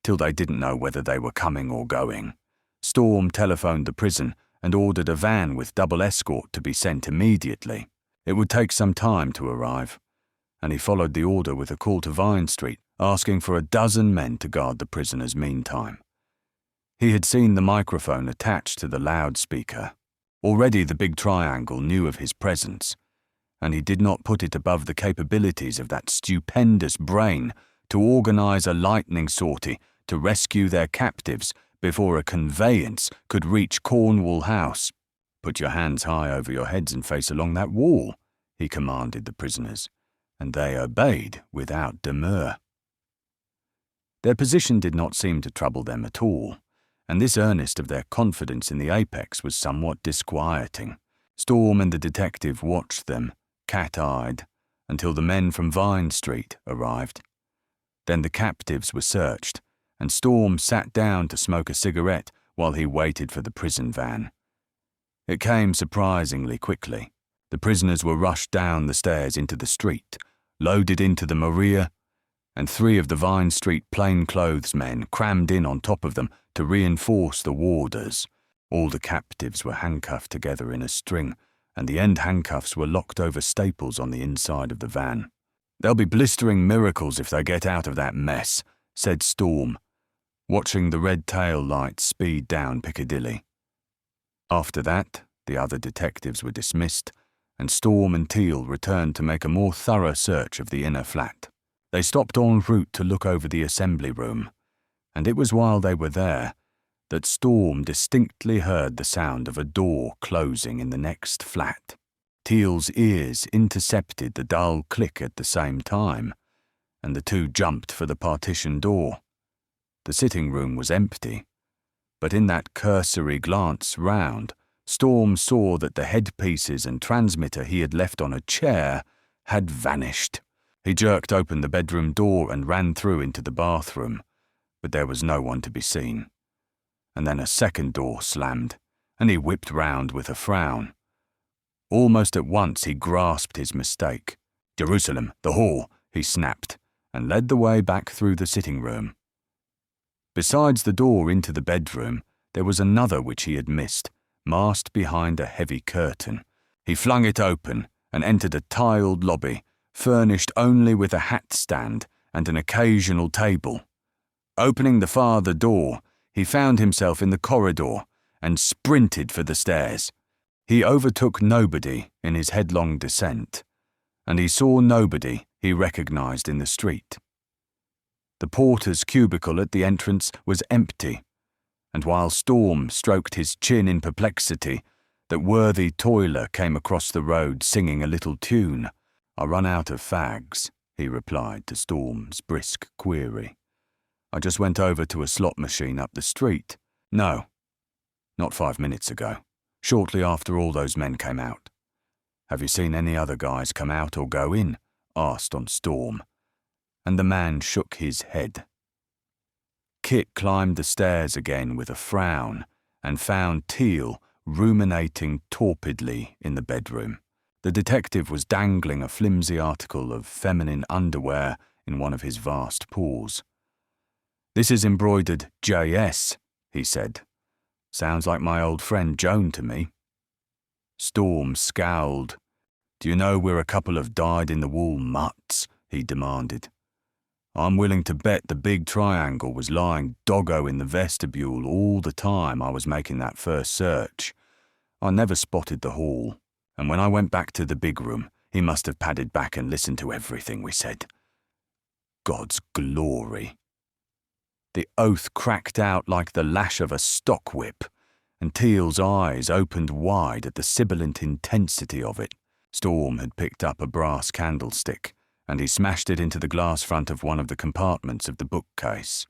till they didn't know whether they were coming or going. Storm telephoned the prison and ordered a van with double escort to be sent immediately. It would take some time to arrive, and he followed the order with a call to Vine Street, asking for 12 men to guard the prisoners meantime. He had seen the microphone attached to the loudspeaker. Already the big triangle knew of his presence, and he did not put it above the capabilities of that stupendous brain to organize a lightning sortie to rescue their captives before a conveyance could reach Cornwall House. "Put your hands high over your heads and face along that wall," he commanded the prisoners, and they obeyed without demur. Their position did not seem to trouble them at all, and this earnest of their confidence in the apex was somewhat disquieting. Storm and the detective watched them, cat-eyed, until the men from Vine Street arrived. Then the captives were searched, and Storm sat down to smoke a cigarette while he waited for the prison van. It came surprisingly quickly. The prisoners were rushed down the stairs into the street, loaded into the Maria, and 3 of the Vine Street plainclothes men crammed in on top of them to reinforce the warders. All the captives were handcuffed together in a string, and the end handcuffs were locked over staples on the inside of the van. "They'll be blistering miracles if they get out of that mess," said Storm, watching the red tail lights speed down Piccadilly. After that, the other detectives were dismissed, and Storm and Teal returned to make a more thorough search of the inner flat. They stopped en route to look over the assembly room, and it was while they were there that Storm distinctly heard the sound of a door closing in the next flat. Teal's ears intercepted the dull click at the same time, and the two jumped for the partition door. The sitting room was empty, but in that cursory glance round, Storm saw that the headpieces and transmitter he had left on a chair had vanished. He jerked open the bedroom door and ran through into the bathroom, but there was no one to be seen. And then a second door slammed, and he whipped round with a frown. Almost at once he grasped his mistake. "Jerusalem, the hall," he snapped, and led the way back through the sitting room. Besides the door into the bedroom, there was another which he had missed, masked behind a heavy curtain. He flung it open and entered a tiled lobby, furnished only with a hat stand and an occasional table. Opening the farther door, he found himself in the corridor and sprinted for the stairs. He overtook nobody in his headlong descent, and he saw nobody he recognized in the street. The porter's cubicle at the entrance was empty, and while Storm stroked his chin in perplexity, that worthy toiler came across the road singing a little tune. "I run out of fags," he replied to Storm's brisk query. "I just went over to a slot machine up the street. No, not 5 minutes ago, shortly after all those men came out." "Have you seen any other guys come out or go in?" asked on Storm, and the man shook his head. Kit climbed the stairs again with a frown and found Teal ruminating torpidly in the bedroom. The detective was dangling a flimsy article of feminine underwear in one of his vast paws. "This is embroidered JS, he said. "Sounds like my old friend Joan to me." Storm scowled. "Do you know we're a couple of dyed-in-the-wool mutts?" he demanded. "I'm willing to bet the big triangle was lying doggo in the vestibule all the time I was making that first search. I never spotted the hall, and when I went back to the big room, he must have padded back and listened to everything we said. God's glory." The oath cracked out like the lash of a stockwhip, and Teal's eyes opened wide at the sibilant intensity of it. Storm had picked up a brass candlestick, and he smashed it into the glass front of one of the compartments of the bookcase.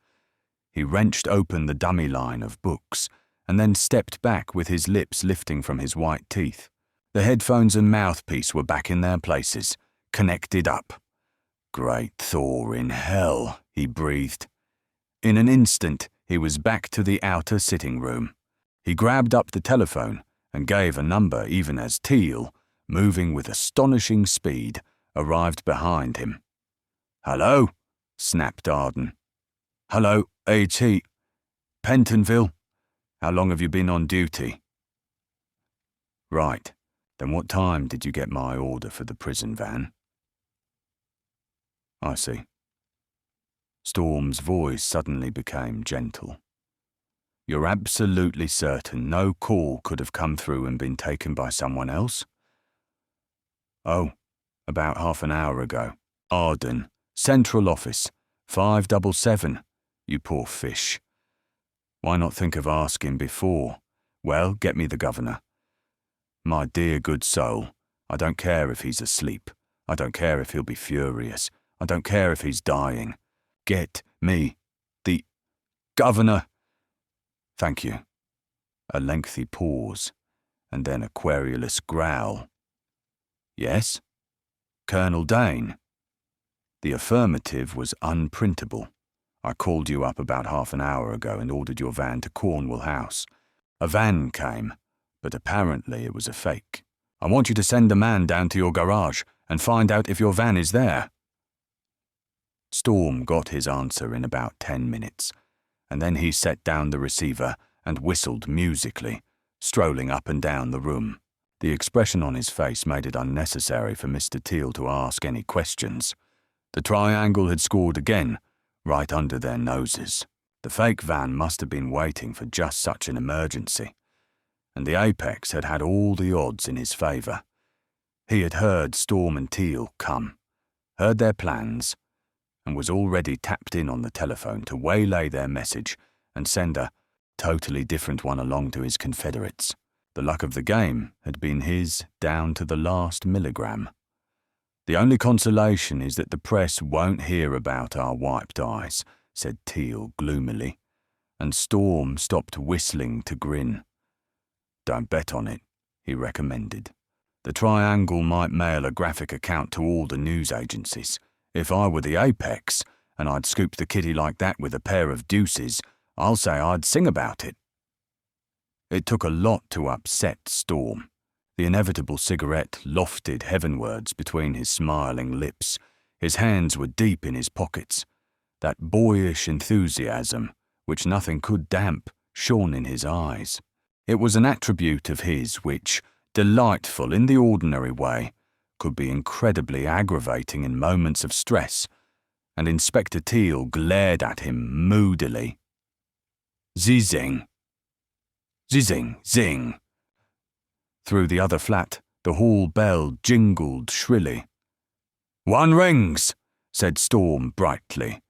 He wrenched open the dummy line of books, and then stepped back with his lips lifting from his white teeth. The headphones and mouthpiece were back in their places, connected up. "Great Thor in hell," he breathed. In an instant, he was back to the outer sitting room. He grabbed up the telephone and gave a number even as Teal, moving with astonishing speed, arrived behind him. "Hello?" snapped Arden. "Hello, it's he. Pentonville. How long have you been on duty?" "Right. Then what time did you get my order for the prison van?" "I see." Storm's voice suddenly became gentle. "You're absolutely certain no call could have come through and been taken by someone else?" "Oh, about half an hour ago. Arden, Central Office, 577. You poor fish. Why not think of asking before? Well, get me the governor. My dear good soul, I don't care if he's asleep. I don't care if he'll be furious. I don't care if he's dying. Get me the governor." "Thank you." A lengthy pause, and then a querulous growl. "Yes? Colonel Dane?" The affirmative was unprintable. "I called you up about half an hour ago and ordered your van to Cornwall House. A van came, but apparently it was a fake. I want you to send a man down to your garage and find out if your van is there." Storm got his answer in about 10 minutes, and then he set down the receiver and whistled musically, strolling up and down the room. The expression on his face made it unnecessary for Mr. Teal to ask any questions. The triangle had scored again, right under their noses. The fake van must have been waiting for just such an emergency, and the Apex had had all the odds in his favour. He had heard Storm and Teal come, heard their plans, and was already tapped in on the telephone to waylay their message and send a totally different one along to his confederates. The luck of the game had been his down to the last milligram. "The only consolation is that the press won't hear about our wiped eyes," said Teal gloomily, and Storm stopped whistling to grin. "Don't bet on it," he recommended. "The triangle might mail a graphic account to all the news agencies. If I were the Apex, and I'd scooped the kitty like that with a pair of deuces, I'll say I'd sing about it." It took a lot to upset Storm. The inevitable cigarette lofted heavenwards between his smiling lips. His hands were deep in his pockets. That boyish enthusiasm, which nothing could damp, shone in his eyes. It was an attribute of his which, delightful in the ordinary way, could be incredibly aggravating in moments of stress, and Inspector Teal glared at him moodily. Zing! Zing! Zing! Through the other flat, the hall bell jingled shrilly. "One rings," said Storm brightly.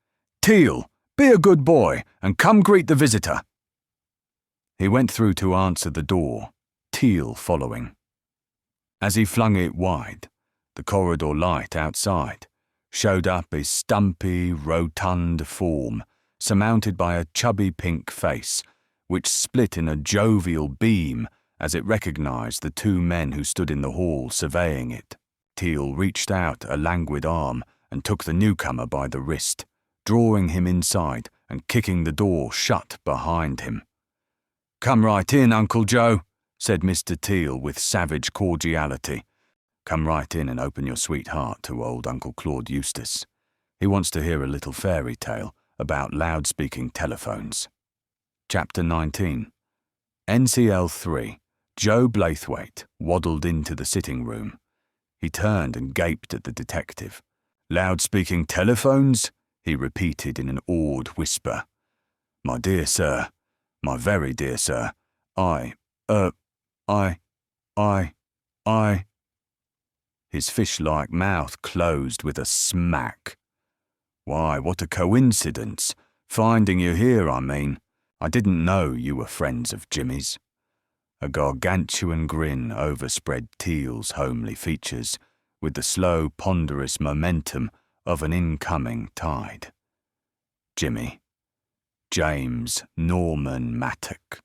"Teal, be a good boy and come greet the visitor." He went through to answer the door, Teal following. As he flung it wide, the corridor light outside showed up a stumpy, rotund form surmounted by a chubby pink face, which split in a jovial beam as it recognized the two men who stood in the hall surveying it. Teal reached out a languid arm and took the newcomer by the wrist, drawing him inside and kicking the door shut behind him. "Come right in, Uncle Joe," said Mr. Teal with savage cordiality. "Come right in and open your sweet heart to old Uncle Claude Eustace. He wants to hear a little fairy tale about loud-speaking telephones." Chapter 19. NCL 3. Joe Blaithwaite waddled into the sitting room. He turned and gaped at the detective. "Loud-speaking telephones?" he repeated in an awed whisper. "My dear sir, my very dear sir, I... His fish-like mouth closed with a smack. "Why, what a coincidence. Finding you here, I mean. I didn't know you were friends of Jimmy's." A gargantuan grin overspread Teal's homely features, with the slow, ponderous momentum of an incoming tide. Jimmy. James Norman Mattock.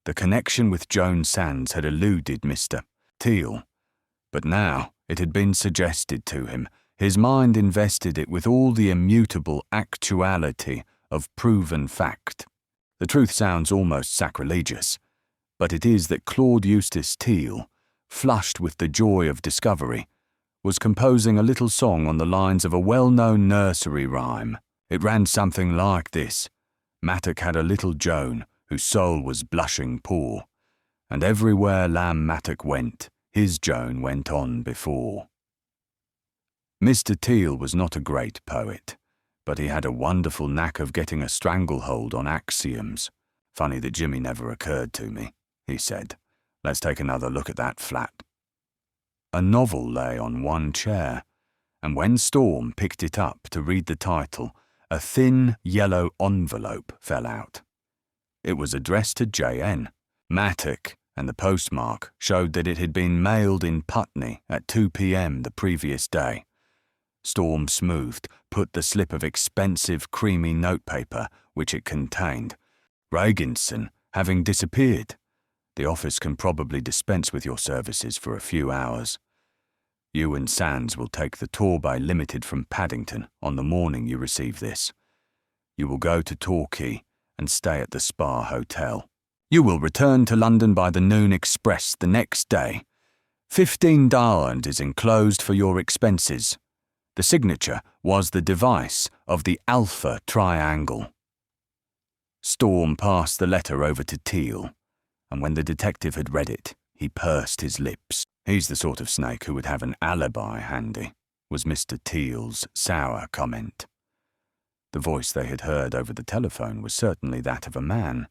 The connection with Joan Sands had eluded Mr. Teal, but now it had been suggested to him. His mind invested it with all the immutable actuality of proven fact. The truth sounds almost sacrilegious, but it is that Claude Eustace Teal, flushed with the joy of discovery, was composing a little song on the lines of a well-known nursery rhyme. It ran something like this. Mattock had a little Joan whose soul was blushing poor, and everywhere Lamb Mattock went, his Joan went on before. Mr. Teal was not a great poet, but he had a wonderful knack of getting a stranglehold on axioms. Funny that Jimmy never occurred to me, he said. Let's take another look at that flat. A novel lay on one chair, and when Storm picked it up to read the title, a thin yellow envelope fell out. It was addressed to J.N. Mattock, and the postmark showed that it had been mailed in Putney at 2 p.m. the previous day. Storm smoothed, put the slip of expensive, creamy notepaper which it contained. Reginson having disappeared. The office can probably dispense with your services for a few hours. You and Sands will take the Torbay Limited from Paddington on the morning you receive this. You will go to Torquay and stay at the Spa Hotel. You will return to London by the noon express the next day. £15 is enclosed for your expenses. The signature was the device of the Alpha Triangle. Storm passed the letter over to Teal, and when the detective had read it, he pursed his lips. He's the sort of snake who would have an alibi handy, was Mr. Teal's sour comment. The voice they had heard over the telephone was certainly that of a man.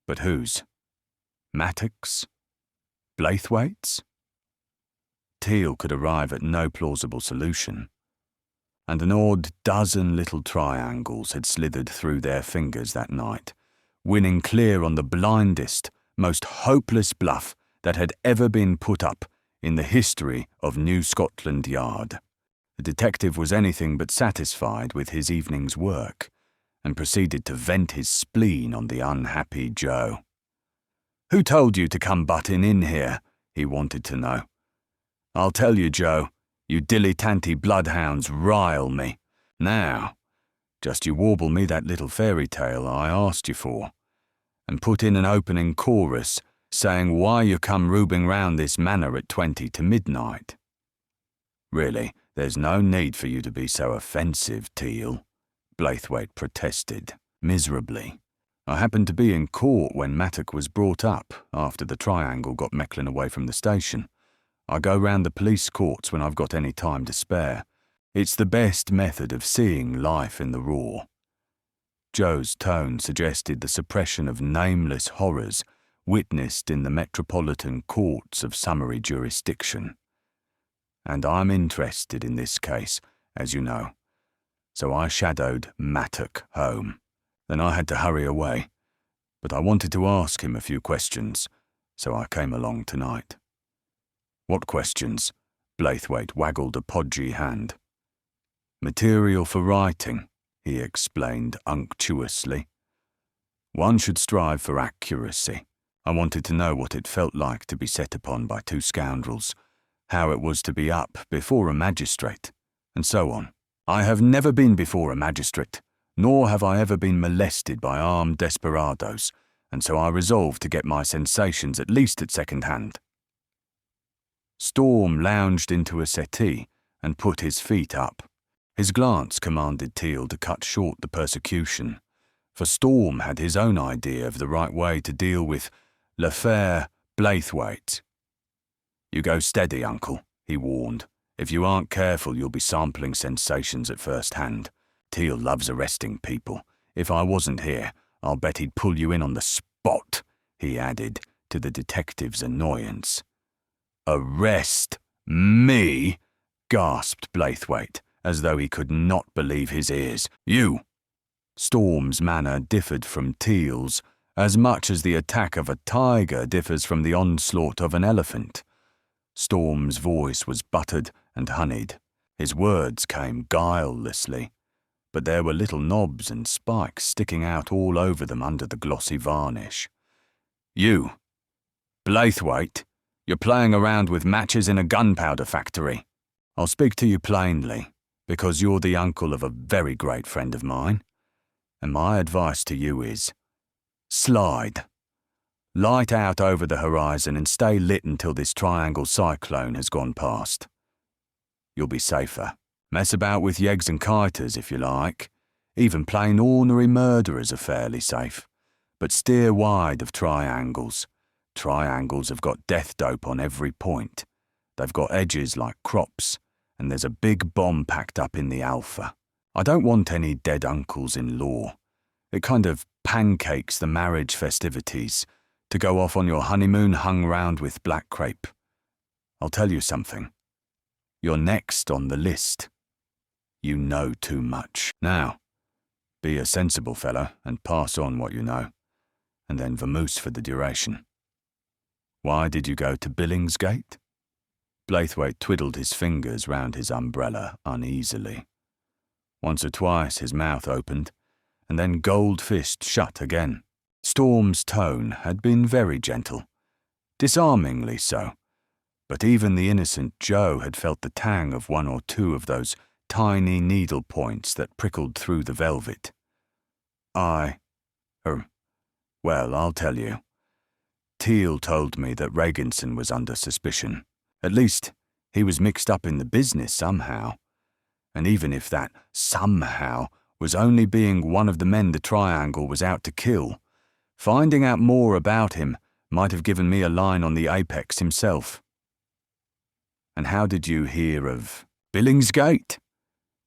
But whose? Mattock's? Blaithwaite's? Teal could arrive at no plausible solution, and an odd dozen little triangles had slithered through their fingers that night, winning clear on the blindest, most hopeless bluff that had ever been put up in the history of New Scotland Yard. The detective was anything but satisfied with his evening's work, and proceeded to vent his spleen on the unhappy Joe. "Who told you to come butting in here?" he wanted to know. "I'll tell you, Joe, you dilettanti bloodhounds rile me. Now, just you warble me that little fairy tale I asked you for, and put in an opening chorus saying why you come rubing round this manor at 20 to midnight. Really, there's no need for you to be so offensive, Teal," Blaithwaite protested, miserably. "I happened to be in court when Mattock was brought up after the triangle got Mecklin away from the station. I go round the police courts when I've got any time to spare. It's the best method of seeing life in the raw." Joe's tone suggested the suppression of nameless horrors witnessed in the metropolitan courts of summary jurisdiction. "And I'm interested in this case, as you know. So I shadowed Mattock home. Then I had to hurry away, but I wanted to ask him a few questions, so I came along tonight." "What questions?" Blaithwaite waggled a podgy hand. "Material for writing," he explained unctuously. "One should strive for accuracy. I wanted to know what it felt like to be set upon by two scoundrels, how it was to be up before a magistrate, and so on. I have never been before a magistrate, nor have I ever been molested by armed desperadoes, and so I resolved to get my sensations at least at second hand." Storm lounged into a settee and put his feet up. His glance commanded Teal to cut short the persecution, for Storm had his own idea of the right way to deal with l'affaire Blaithwaite. "You go steady, Uncle," he warned. "If you aren't careful, you'll be sampling sensations at first hand. Teal loves arresting people. If I wasn't here, I'll bet he'd pull you in on the spot," he added, to the detective's annoyance. "Arrest me?" gasped Blaithwaite, as though he could not believe his ears. "You!" Storm's manner differed from Teal's, as much as the attack of a tiger differs from the onslaught of an elephant. Storm's voice was buttered and honeyed. His words came guilelessly, but there were little knobs and spikes sticking out all over them under the glossy varnish. "You, Blaithwaite, you're playing around with matches in a gunpowder factory. I'll speak to you plainly, because you're the uncle of a very great friend of mine, and my advice to you is, slide. Light out over the horizon and stay lit until this triangle cyclone has gone past. You'll be safer. Mess about with yeggs and kiters if you like. Even plain ordinary murderers are fairly safe. But steer wide of triangles. Triangles have got death dope on every point. They've got edges like crops, and there's a big bomb packed up in the alpha. I don't want any dead uncles in law. It kind of pancakes the marriage festivities to go off on your honeymoon hung round with black crepe. I'll tell you something. You're next on the list. You know too much. Now, be a sensible fellow and pass on what you know, and then vamoose for the duration. Why did you go to Billingsgate? Blaithwaite twiddled his fingers round his umbrella uneasily. Once or twice his mouth opened, and then gold-fisted shut again. Storm's tone had been very gentle, disarmingly so, but even the innocent Joe had felt the tang of one or two of those tiny needle points that prickled through the velvet. Well, I'll tell you. Teal told me that Regenson was under suspicion. At least, he was mixed up in the business somehow. And even if that somehow was only being one of the men the Triangle was out to kill, finding out more about him might have given me a line on the Apex himself. And how did you hear of Billingsgate?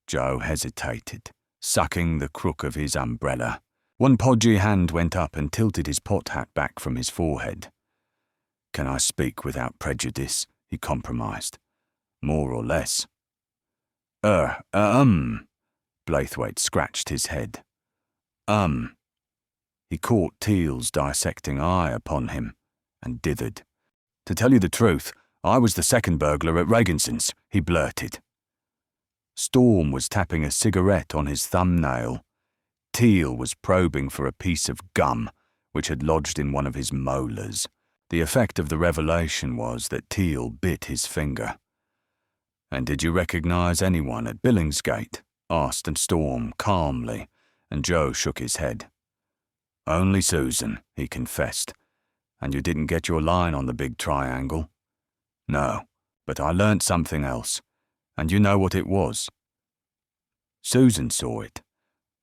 Joe hesitated, sucking the crook of his umbrella. One podgy hand went up and tilted his pot hat back from his forehead. Can I speak without prejudice? He compromised. More or less. Blaithwaite scratched his head. He caught Teal's dissecting eye upon him, and dithered. To tell you the truth, I was the second burglar at Regenson's, he blurted. Storm was tapping a cigarette on his thumbnail. Teal was probing for a piece of gum which had lodged in one of his molars. The effect of the revelation was that Teal bit his finger. And did you recognize anyone at Billingsgate? Asked Storm calmly, and Joe shook his head. Only Susan, he confessed. And you didn't get your line on the big triangle? No, but I learnt something else, and you know what it was. Susan saw it.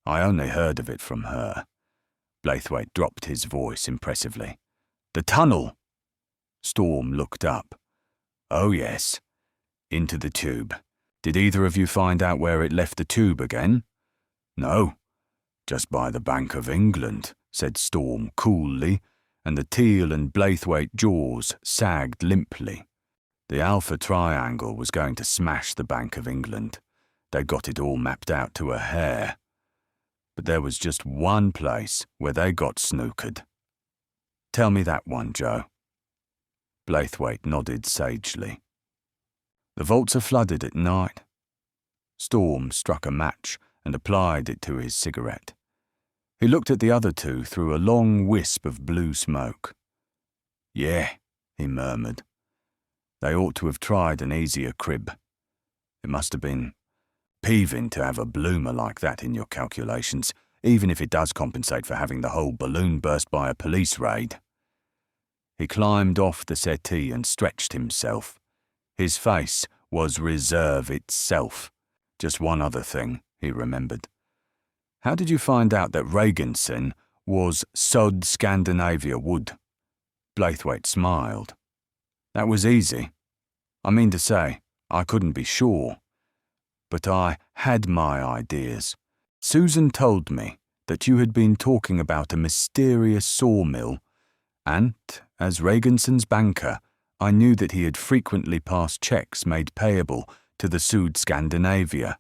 I only heard of it from her. Blaithwaite dropped his voice impressively. The tunnel! Storm looked up. Oh yes, into the tube. Did either of you find out where it left the tube again? No, just by the Bank of England, said Storm coolly, and the Teal and Blaithwaite jaws sagged limply. The Alpha Triangle was going to smash the Bank of England. They got it all mapped out to a hair. But there was just one place where they got snookered. Tell me that one, Joe. Blaithwaite nodded sagely. The vaults are flooded at night. Storm struck a match and applied it to his cigarette. He looked at the other two through a long wisp of blue smoke. Yeah, he murmured. They ought to have tried an easier crib. It must have been peeving to have a bloomer like that in your calculations, even if it does compensate for having the whole balloon burst by a police raid. He climbed off the settee and stretched himself. His face was reserve itself. Just one other thing, he remembered. How did you find out that Regenson was Sod Scandinavia Wood? Blaithwaite smiled. That was easy. I mean to say, I couldn't be sure. But I had my ideas. Susan told me that you had been talking about a mysterious sawmill, and, as Regenson's banker, I knew that he had frequently passed checks made payable to the Sud Scandinavia.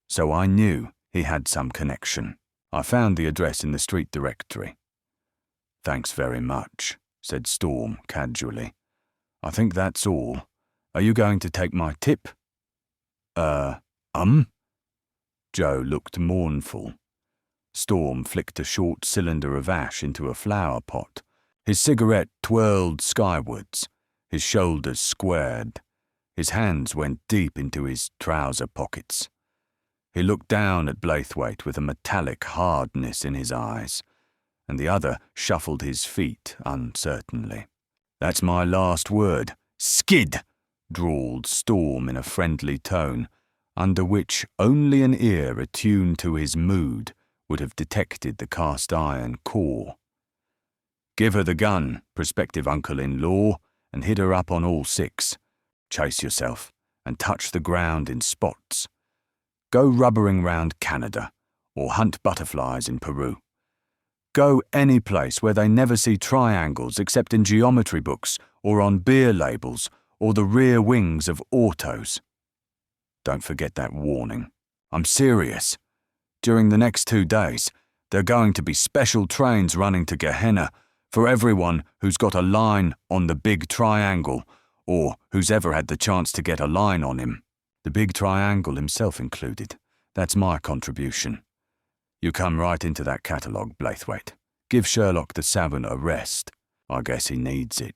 So I knew he had some connection. I found the address in the street directory. Thanks very much, said Storm casually. I think that's all. Are you going to take my tip? Joe looked mournful. Storm flicked a short cylinder of ash into a flower pot. His cigarette twirled skywards. His shoulders squared. His hands went deep into his trouser pockets. He looked down at Blaithwaite with a metallic hardness in his eyes, and the other shuffled his feet uncertainly. That's my last word. Skid! Drawled Storm in a friendly tone. under which only an ear attuned to his mood would have detected the cast-iron core. Give her the gun, prospective uncle-in-law, and hit her up on all six. Chase yourself, and touch the ground in spots. Go rubbering round Canada, or hunt butterflies in Peru. Go any place where they never see triangles except in geometry books, or on beer labels, or the rear wings of autos. Don't forget that warning. I'm serious. During the next 2 days, there are going to be special trains running to Gehenna for everyone who's got a line on the big triangle, or who's ever had the chance to get a line on him. The big triangle himself included. That's my contribution. You come right into that catalogue, Blaithwaite. Give Sherlock the Savant a rest. I guess he needs it.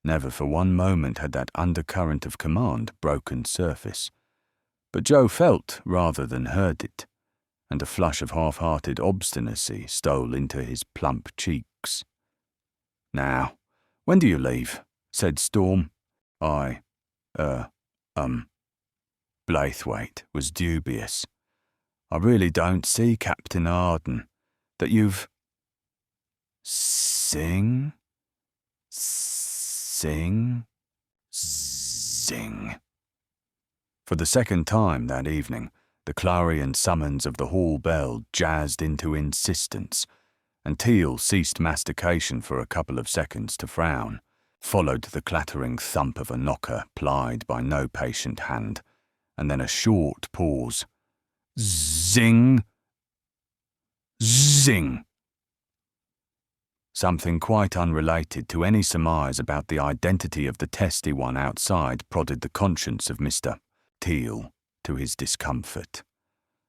Never for one moment had that undercurrent of command broken surface. But Joe felt rather than heard it, and a flush of half-hearted obstinacy stole into his plump cheeks. Now, when do you leave? Said Storm. Blaithwaite was dubious. I really don't see, Captain Arden, that you've... Sing? Zing. For the second time that evening, the clarion summons of the hall bell jazzed into insistence, and Teal ceased mastication for a couple of seconds to frown, followed the clattering thump of a knocker plied by no patient hand, and then a short pause. Zing! Zing! Something quite unrelated to any surmise about the identity of the testy one outside prodded the conscience of Mr. Teal to his discomfort.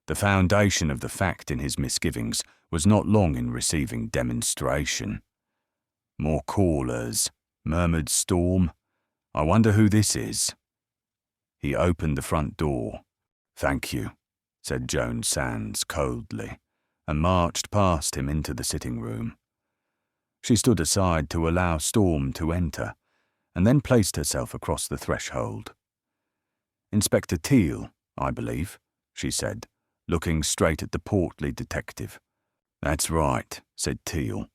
The foundation of the fact in his misgivings was not long in receiving demonstration. More callers, murmured Storm. I wonder who this is. He opened the front door. Thank you, said Joan Sands coldly, and marched past him into the sitting room. She stood aside to allow Storm to enter, and then placed herself across the threshold. Inspector Teal, I believe, she said, looking straight at the portly detective. That's right, said Teal.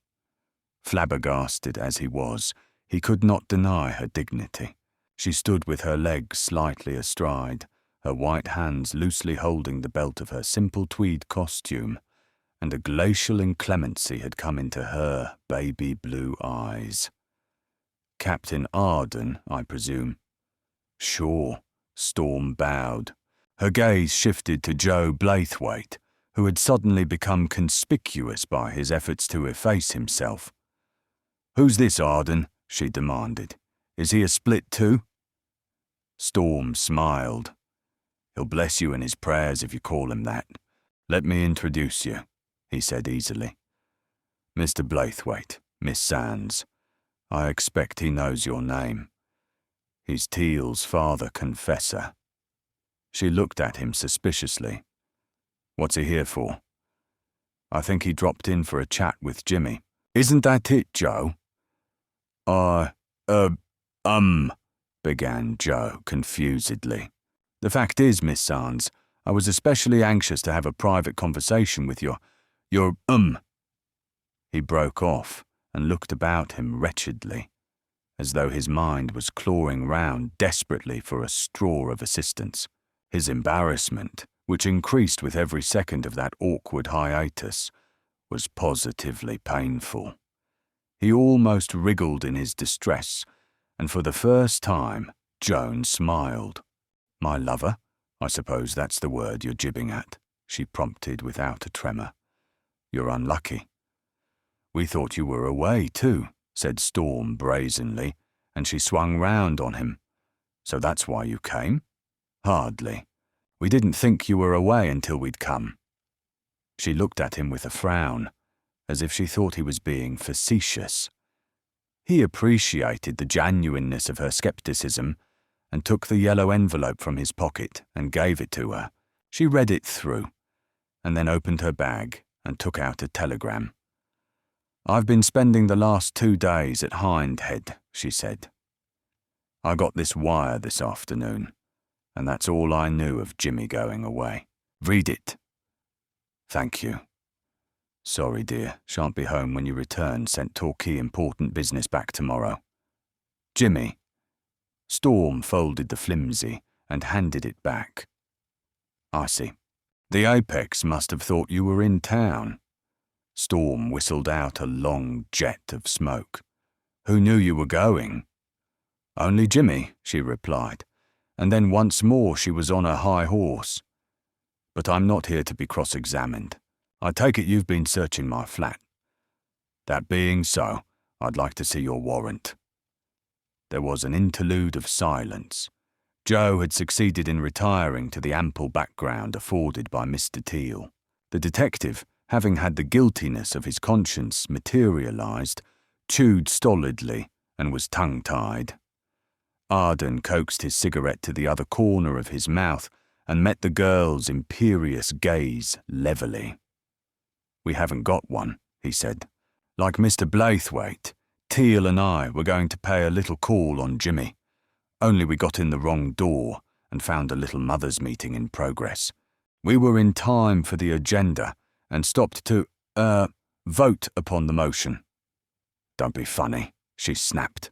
Flabbergasted as he was, he could not deny her dignity. She stood with her legs slightly astride, her white hands loosely holding the belt of her simple tweed costume, and a glacial inclemency had come into her baby blue eyes. Captain Arden, I presume. Sure, Storm bowed. Her gaze shifted to Joe Blaithwaite, who had suddenly become conspicuous by his efforts to efface himself. Who's this Arden? She demanded. Is he a split too? Storm smiled. He'll bless you in his prayers if you call him that. Let me introduce you, he said easily. Mr. Blaithwaite, Miss Sands. I expect he knows your name. He's Teal's father-confessor. She looked at him suspiciously. What's he here for? I think he dropped in for a chat with Jimmy. Isn't that it, Joe? Began Joe confusedly. The fact is, Miss Sands, I was especially anxious to have a private conversation with your. He broke off and looked about him wretchedly, as though his mind was clawing round desperately for a straw of assistance. His embarrassment, which increased with every second of that awkward hiatus, was positively painful. He almost wriggled in his distress, and for the first time, Joan smiled. My lover, I suppose that's the word you're jibbing at, she prompted without a tremor. You're unlucky. We thought you were away too, said Storm brazenly, and she swung round on him. So that's why you came? Hardly. We didn't think you were away until we'd come. She looked at him with a frown, as if she thought he was being facetious. He appreciated the genuineness of her scepticism and took the yellow envelope from his pocket and gave it to her. She read it through, and then opened her bag and took out a telegram. I've been spending the last 2 days at Hindhead, she said. I got this wire this afternoon. And that's all I knew of Jimmy going away. Read it. Thank you. Sorry, dear, shan't be home when you return. Sent Torquay important business back tomorrow. Jimmy. Storm folded the flimsy and handed it back. I see. The Apex must have thought you were in town. Storm whistled out a long jet of smoke. Who knew you were going? Only Jimmy, she replied, and then once more she was on her high horse. But I'm not here to be cross-examined. I take it you've been searching my flat. That being so, I'd like to see your warrant. There was an interlude of silence. Joe had succeeded in retiring to the ample background afforded by Mr. Teal. The detective, having had the guiltiness of his conscience materialized, chewed stolidly and was tongue-tied. Arden coaxed his cigarette to the other corner of his mouth and met the girl's imperious gaze levelly. We haven't got one, he said. Like Mr. Blaithwaite, Teal and I were going to pay a little call on Jimmy. Only we got in the wrong door and found a little mothers' meeting in progress. We were in time for the agenda and stopped to, vote upon the motion. Don't be funny, she snapped.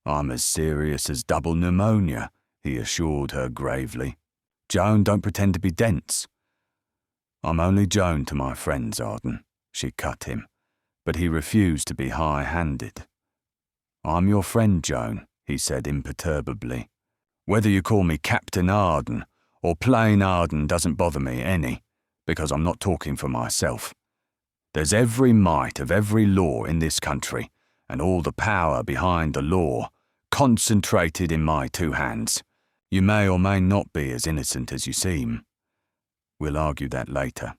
I'm as serious as double pneumonia, he assured her gravely. Joan, don't pretend to be dense. I'm only Joan to my friends, Arden, she cut him, but he refused to be high-handed. I'm your friend, Joan, he said imperturbably. Whether you call me Captain Arden or plain Arden doesn't bother me any, because I'm not talking for myself. There's every might of every law in this country, and all the power behind the law, concentrated in my two hands. You may or may not be as innocent as you seem. We'll argue that later.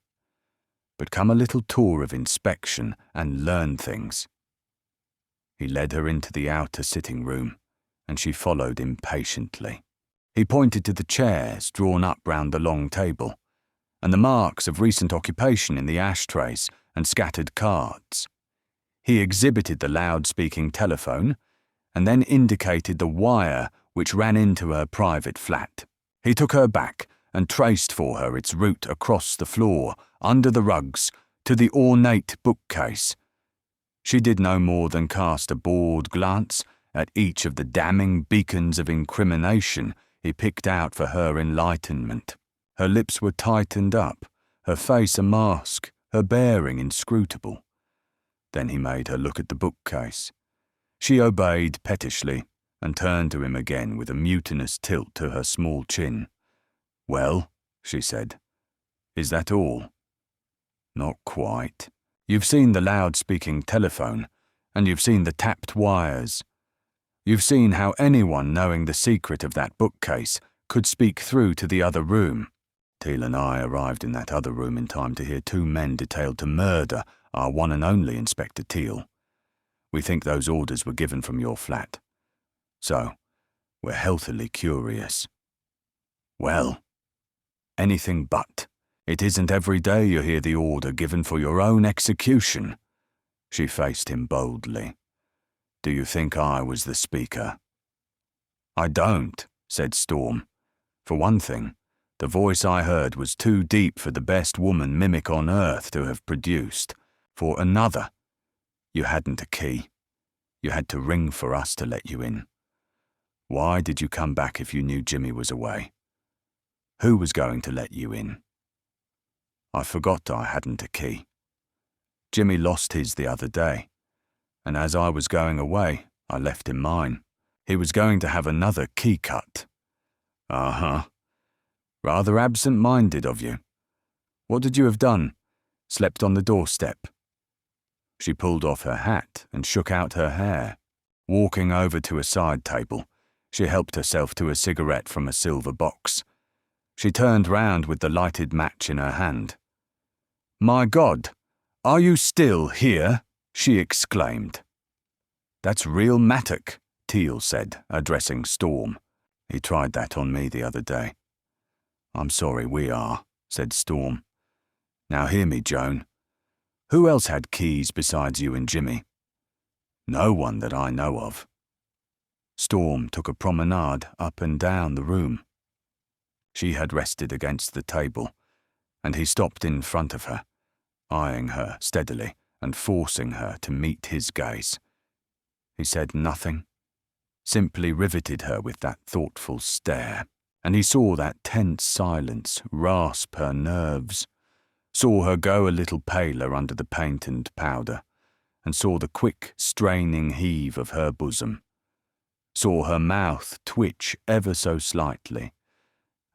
But come a little tour of inspection and learn things. He led her into the outer sitting room, and she followed impatiently. He pointed to the chairs drawn up round the long table, and the marks of recent occupation in the ashtrays and scattered cards. He exhibited the loud-speaking telephone, and then indicated the wire which ran into her private flat. He took her back and traced for her its route across the floor, under the rugs, to the ornate bookcase. She did no more than cast a bored glance at each of the damning beacons of incrimination he picked out for her enlightenment. Her lips were tightened up, her face a mask, her bearing inscrutable. Then he made her look at the bookcase. She obeyed pettishly and turned to him again with a mutinous tilt to her small chin. Well, she said, is that all? Not quite. You've seen the loud-speaking telephone, and you've seen the tapped wires. You've seen how anyone knowing the secret of that bookcase could speak through to the other room. Teal and I arrived in that other room in time to hear two men detailed to murder our one and only Inspector Teal. We think those orders were given from your flat. So, we're healthily curious. Well, anything but. It isn't every day you hear the order given for your own execution. She faced him boldly. Do you think I was the speaker? I don't, said Storm. For one thing, the voice I heard was too deep for the best woman mimic on earth to have produced. For another, you hadn't a key. You had to ring for us to let you in. Why did you come back if you knew Jimmy was away? Who was going to let you in? I forgot I hadn't a key. Jimmy lost his the other day, and as I was going away, I left him mine. He was going to have another key cut. Uh-huh. Rather absent-minded of you. What did you have done? Slept on the doorstep? She pulled off her hat and shook out her hair. Walking over to a side table, she helped herself to a cigarette from a silver box. She turned round with the lighted match in her hand. My God, are you still here? She exclaimed. That's real mattock, Teal said, addressing Storm. He tried that on me the other day. I'm sorry we are, said Storm. Now hear me, Joan. Who else had keys besides you and Jimmy? No one that I know of. Storm took a promenade up and down the room. She had rested against the table, and he stopped in front of her, eyeing her steadily and forcing her to meet his gaze. He said nothing, simply riveted her with that thoughtful stare, and he saw that tense silence rasp her nerves, saw her go a little paler under the paint and powder, and saw the quick, straining heave of her bosom, saw her mouth twitch ever so slightly,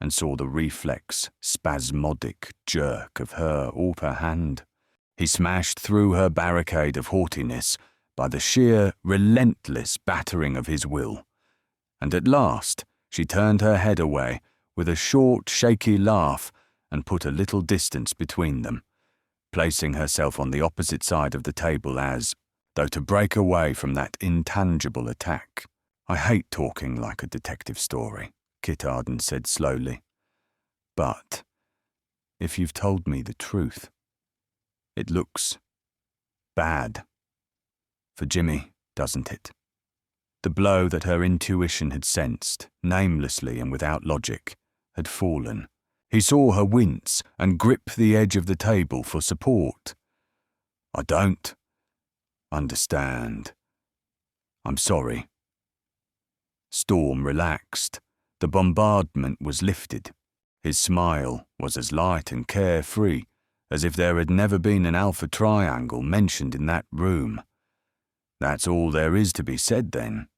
and saw the reflex, spasmodic jerk of her upper hand. He smashed through her barricade of haughtiness by the sheer, relentless battering of his will, and at last she turned her head away with a short, shaky laugh and put a little distance between them, placing herself on the opposite side of the table as, though to break away from that intangible attack. "I hate talking like a detective story," Kit Arden said slowly. "But if you've told me the truth, it looks bad for Jimmy, doesn't it?" The blow that her intuition had sensed, namelessly and without logic, had fallen. He saw her wince and grip the edge of the table for support. "I don't understand. I'm sorry." Storm relaxed. The bombardment was lifted. His smile was as light and carefree as if there had never been an alpha triangle mentioned in that room. "That's all there is to be said then,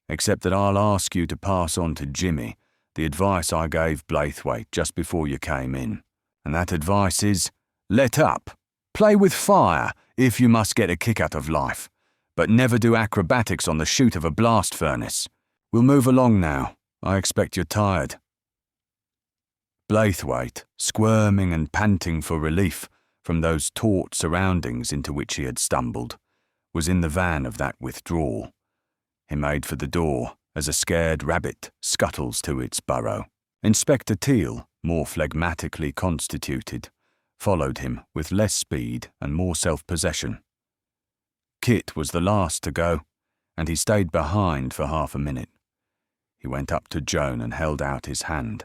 except that I'll ask you to pass on to Jimmy the advice I gave Blaithwaite just before you came in. And that advice is, let up, play with fire if you must get a kick out of life, but never do acrobatics on the chute of a blast furnace. We'll move along now. I expect you're tired." Blaithwaite, squirming and panting for relief from those taut surroundings into which he had stumbled, was in the van of that withdrawal. He made for the door as a scared rabbit scuttles to its burrow. Inspector Teal, more phlegmatically constituted, followed him with less speed and more self-possession. Kit was the last to go, and he stayed behind for half a minute. He went up to Joan and held out his hand.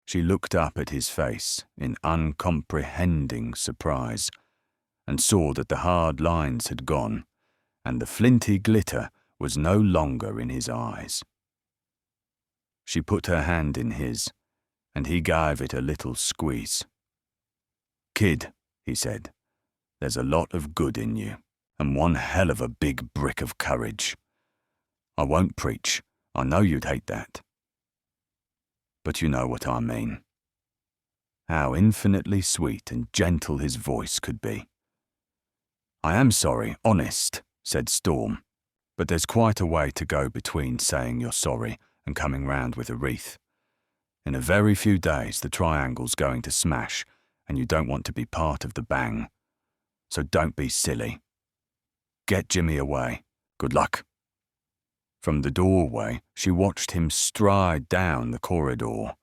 She looked up at his face in uncomprehending surprise, and saw that the hard lines had gone, and the flinty glitter was no longer in his eyes. She put her hand in his, and he gave it a little squeeze. "Kid," he said, "there's a lot of good in you, and one hell of a big brick of courage. I won't preach. I know you'd hate that. But you know what I mean." How infinitely sweet and gentle his voice could be. "I am sorry, honest," said Storm, "but there's quite a way to go between saying you're sorry and coming round with a wreath. In a very few days the triangle's going to smash, and you don't want to be part of the bang. So don't be silly. Get Jimmy away. Good luck." From the doorway, she watched him stride down the corridor.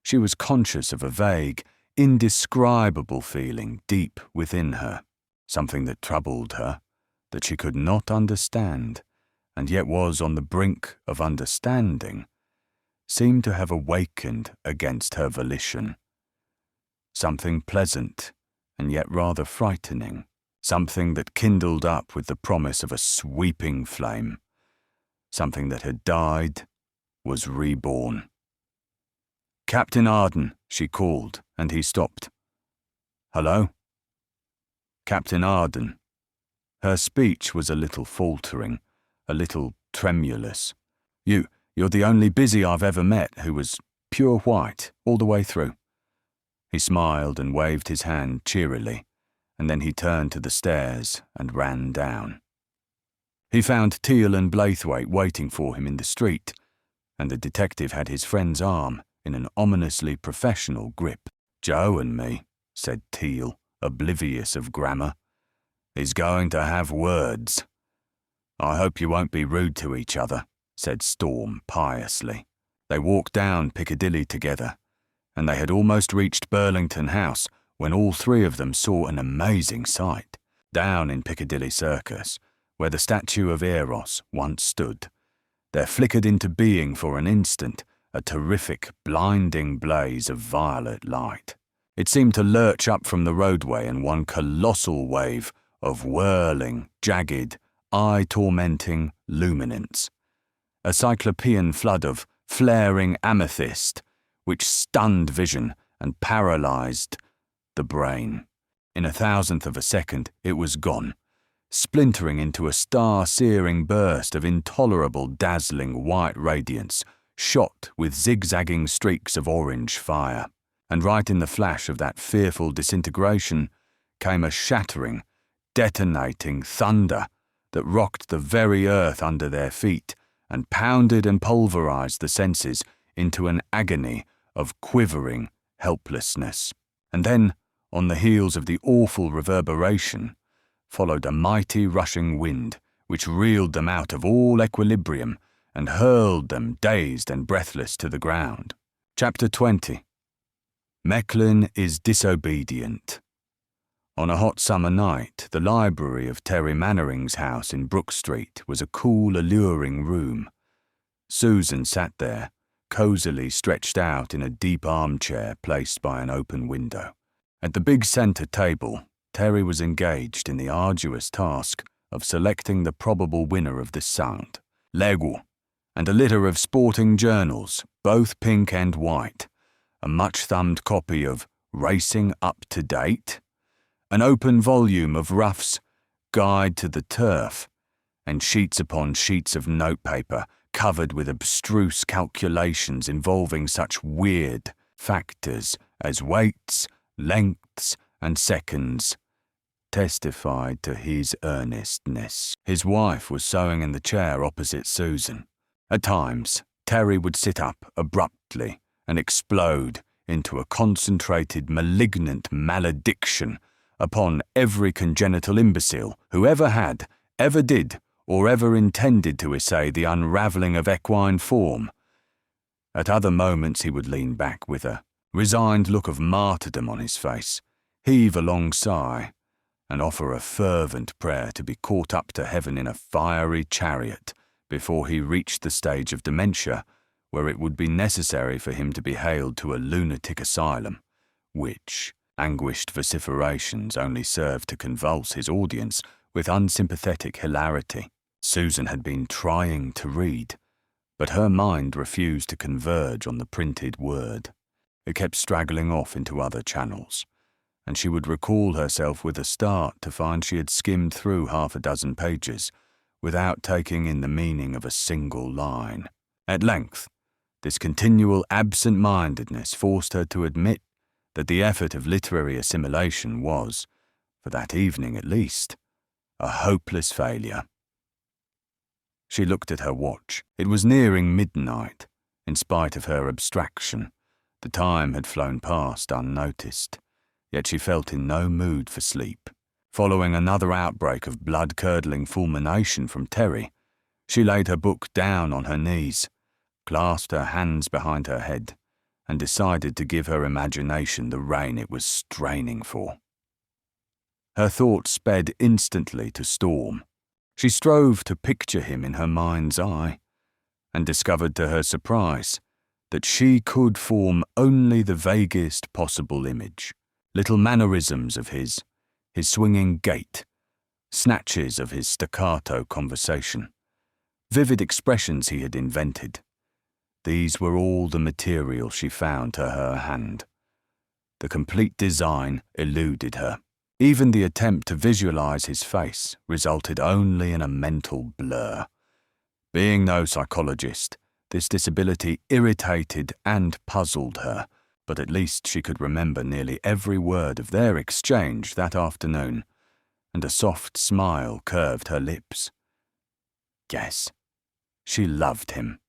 She was conscious of a vague, indescribable feeling deep within her, something that troubled her, that she could not understand, and yet was on the brink of understanding, seemed to have awakened against her volition. Something pleasant, and yet rather frightening, something that kindled up with the promise of a sweeping flame. Something that had died was reborn. "Captain Arden," she called, and he stopped. "Hello?" Captain Arden. Her speech was a little faltering, a little tremulous. You're the only busy I've ever met who was pure white all the way through." He smiled and waved his hand cheerily, and then he turned to the stairs and ran down. He found Teal and Blaithwaite waiting for him in the street, and the detective had his friend's arm in an ominously professional grip. "Joe and me," said Teal, oblivious of grammar. "He's going to have words." "I hope you won't be rude to each other," said Storm piously. They walked down Piccadilly together, and they had almost reached Burlington House when all three of them saw an amazing sight. Down in Piccadilly Circus, where the statue of Eros once stood, there flickered into being for an instant a terrific, blinding blaze of violet light. It seemed to lurch up from the roadway in one colossal wave of whirling, jagged, eye-tormenting luminance. A cyclopean flood of flaring amethyst, which stunned vision and paralyzed the brain. In a thousandth of a second, it was gone, splintering into a star-searing burst of intolerable, dazzling white radiance, shot with zigzagging streaks of orange fire. And right in the flash of that fearful disintegration came a shattering, detonating thunder that rocked the very earth under their feet and pounded and pulverized the senses into an agony of quivering helplessness. And then, on the heels of the awful reverberation, followed a mighty rushing wind which reeled them out of all equilibrium and hurled them dazed and breathless to the ground. Chapter 20. Mechlin is disobedient. On a hot summer night, the library of Terry Mannering's house in Brook Street was a cool, alluring room. Susan sat there, cosily stretched out in a deep armchair placed by an open window. At the big centre table, Terry was engaged in the arduous task of selecting the probable winner of the sound, Lego, and a litter of sporting journals, both pink and white, a much-thumbed copy of Racing Up to Date, an open volume of Ruff's Guide to the Turf, and sheets upon sheets of notepaper covered with abstruse calculations involving such weird factors as weights, lengths, and seconds, testified to his earnestness. His wife was sewing in the chair opposite Susan. At times, Terry would sit up abruptly and explode into a concentrated, malignant malediction upon every congenital imbecile who ever had, ever did, or ever intended to essay the unravelling of equine form. At other moments he would lean back with a resigned look of martyrdom on his face, heave a long sigh, and offer a fervent prayer to be caught up to heaven in a fiery chariot before he reached the stage of dementia where it would be necessary for him to be haled to a lunatic asylum, which anguished vociferations only served to convulse his audience with unsympathetic hilarity. Susan had been trying to read, but her mind refused to converge on the printed word. It kept straggling off into other channels, and she would recall herself with a start to find she had skimmed through half a dozen pages without taking in the meaning of a single line. At length, this continual absent-mindedness forced her to admit that the effort of literary assimilation was, for that evening at least, a hopeless failure. She looked at her watch. It was nearing midnight. In spite of her abstraction, the time had flown past unnoticed, yet she felt in no mood for sleep. Following another outbreak of blood-curdling fulmination from Terry, she laid her book down on her knees, clasped her hands behind her head, and decided to give her imagination the rein it was straining for. Her thoughts sped instantly to Storm. She strove to picture him in her mind's eye, and discovered to her surprise that she could form only the vaguest possible image. Little mannerisms of his swinging gait, snatches of his staccato conversation, vivid expressions he had invented. These were all the material she found to her hand. The complete design eluded her. Even the attempt to visualize his face resulted only in a mental blur. Being no psychologist, this disability irritated and puzzled her, but at least she could remember nearly every word of their exchange that afternoon, and a soft smile curved her lips. Yes, she loved him.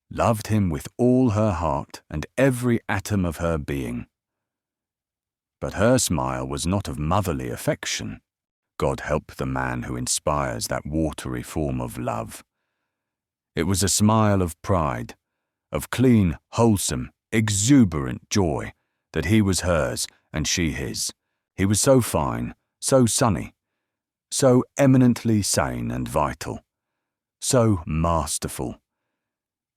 Loved him with all her heart and every atom of her being. But her smile was not of motherly affection. God help the man who inspires that watery form of love. It was a smile of pride, of clean, wholesome, exuberant joy that he was hers and she his. He was so fine, so sunny, so eminently sane and vital, so masterful.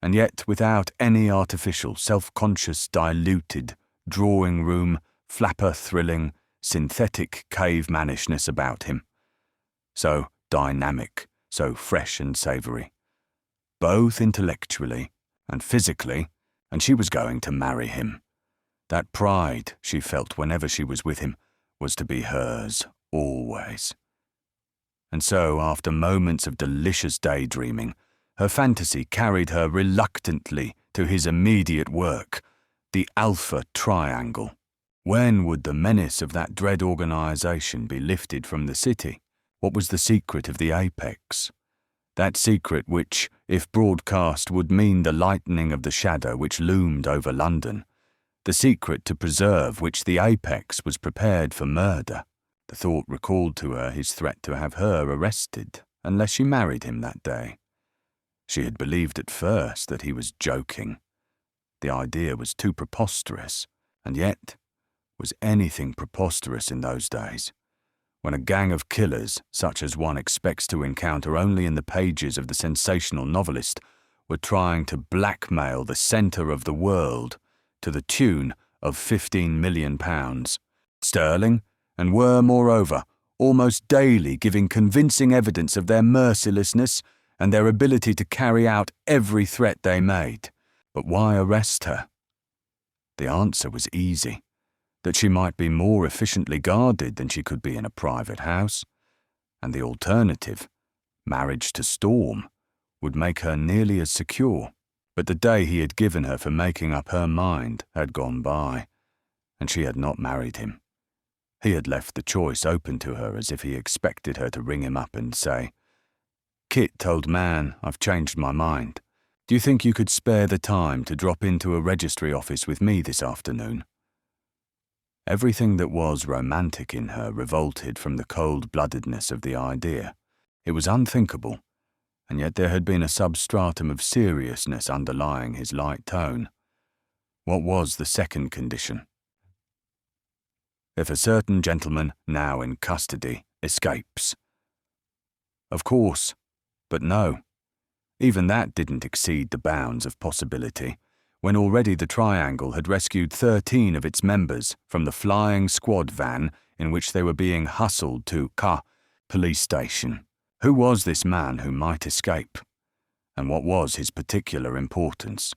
and yet without any artificial, self-conscious, diluted, drawing-room, flapper-thrilling, synthetic cavemannishness about him. So dynamic, so fresh and savoury, both intellectually and physically, and she was going to marry him. That pride she felt whenever she was with him was to be hers always. And so, after moments of delicious daydreaming, her fantasy carried her reluctantly to his immediate work, the Alpha Triangle. When would the menace of that dread organisation be lifted from the city? What was the secret of the apex? That secret which, if broadcast, would mean the lightening of the shadow which loomed over London. The secret to preserve which the apex was prepared for murder. The thought recalled to her his threat to have her arrested unless she married him that day. She had believed at first that he was joking. The idea was too preposterous, and yet, was anything preposterous in those days, when a gang of killers, such as one expects to encounter only in the pages of the sensational novelist, were trying to blackmail the centre of the world to the tune of £15 million sterling, and were, moreover, almost daily giving convincing evidence of their mercilessness and their ability to carry out every threat they made. But why arrest her? The answer was easy, that she might be more efficiently guarded than she could be in a private house, and the alternative, marriage to Storm, would make her nearly as secure. But the day he had given her for making up her mind had gone by, and she had not married him. He had left the choice open to her as if he expected her to ring him up and say, "Kit, old man, I've changed my mind. Do you think you could spare the time to drop into a registry office with me this afternoon?" Everything that was romantic in her revolted from the cold-bloodedness of the idea. It was unthinkable, and yet there had been a substratum of seriousness underlying his light tone. What was the second condition? If a certain gentleman, now in custody, escapes. Of course, but no. Even that didn't exceed the bounds of possibility, when already the Triangle had rescued 13 of its members from the flying squad van in which they were being hustled to police station. Who was this man who might escape? And what was his particular importance?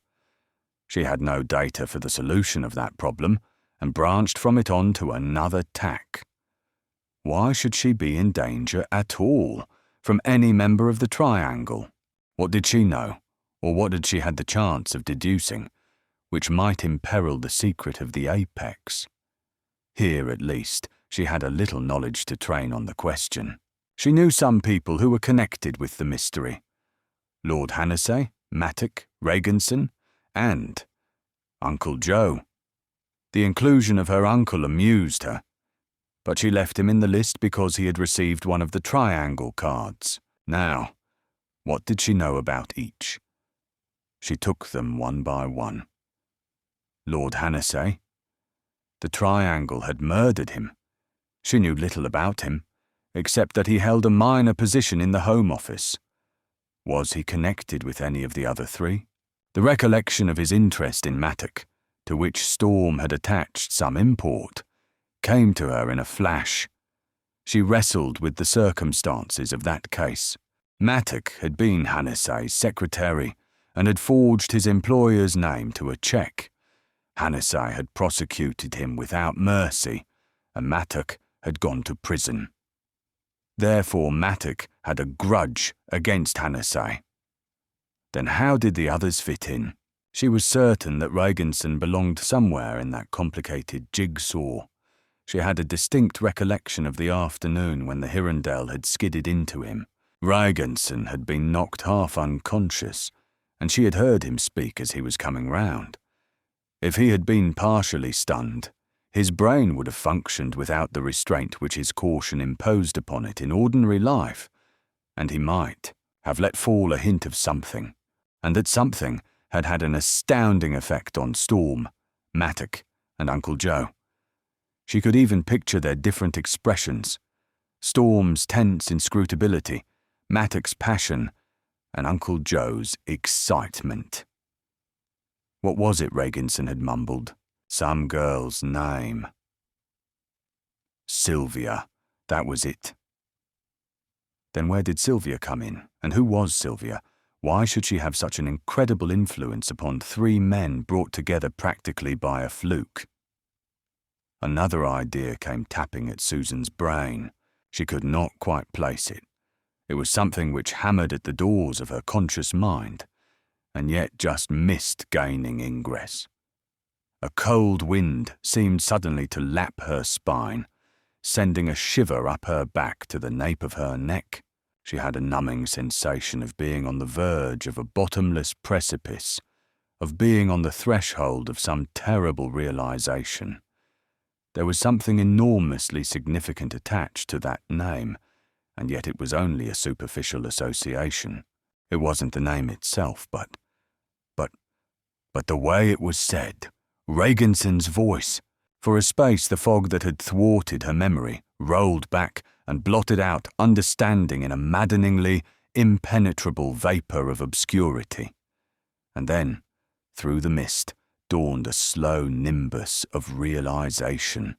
She had no data for the solution of that problem, and branched from it on to another tack. Why should she be in danger at all from any member of the Triangle? What did she know, or what had she had the chance of deducing, which might imperil the secret of the apex? Here, at least, she had a little knowledge to train on the question. She knew some people who were connected with the mystery. Lord Hannessey, Mattock, Regenson, and Uncle Joe. The inclusion of her uncle amused her, but she left him in the list because he had received one of the Triangle cards. Now, what did she know about each? She took them one by one. Lord Hannessey. The Triangle had murdered him. She knew little about him, except that he held a minor position in the Home Office. Was he connected with any of the other three? The recollection of his interest in Mattock, to which Storm had attached some import, came to her in a flash. She wrestled with the circumstances of that case. Mattock had been Hannessey's secretary and had forged his employer's name to a cheque. Hannessey had prosecuted him without mercy, and Mattock had gone to prison. Therefore Mattock had a grudge against Hannessey. Then how did the others fit in? She was certain that Regenson belonged somewhere in that complicated jigsaw. She had a distinct recollection of the afternoon when the Hirondelle had skidded into him. Regenson had been knocked half unconscious, and she had heard him speak as he was coming round. If he had been partially stunned, his brain would have functioned without the restraint which his caution imposed upon it in ordinary life, and he might have let fall a hint of something, and that something had had an astounding effect on Storm, Mattock, and Uncle Joe. She could even picture their different expressions: Storm's tense inscrutability, Mattock's passion, and Uncle Joe's excitement. What was it Reginson had mumbled? Some girl's name. Sylvia. That was it. Then where did Sylvia come in? And who was Sylvia? Why should she have such an incredible influence upon three men brought together practically by a fluke? Another idea came tapping at Susan's brain. She could not quite place it. It was something which hammered at the doors of her conscious mind, and yet just missed gaining ingress. A cold wind seemed suddenly to lap her spine, sending a shiver up her back to the nape of her neck. She had a numbing sensation of being on the verge of a bottomless precipice, of being on the threshold of some terrible realization. There was something enormously significant attached to that name, and yet it was only a superficial association. It wasn't the name itself, but the way it was said. Reginson's voice. For a space the fog that had thwarted her memory rolled back and blotted out understanding in a maddeningly impenetrable vapour of obscurity. And then, through the mist, dawned a slow nimbus of realization.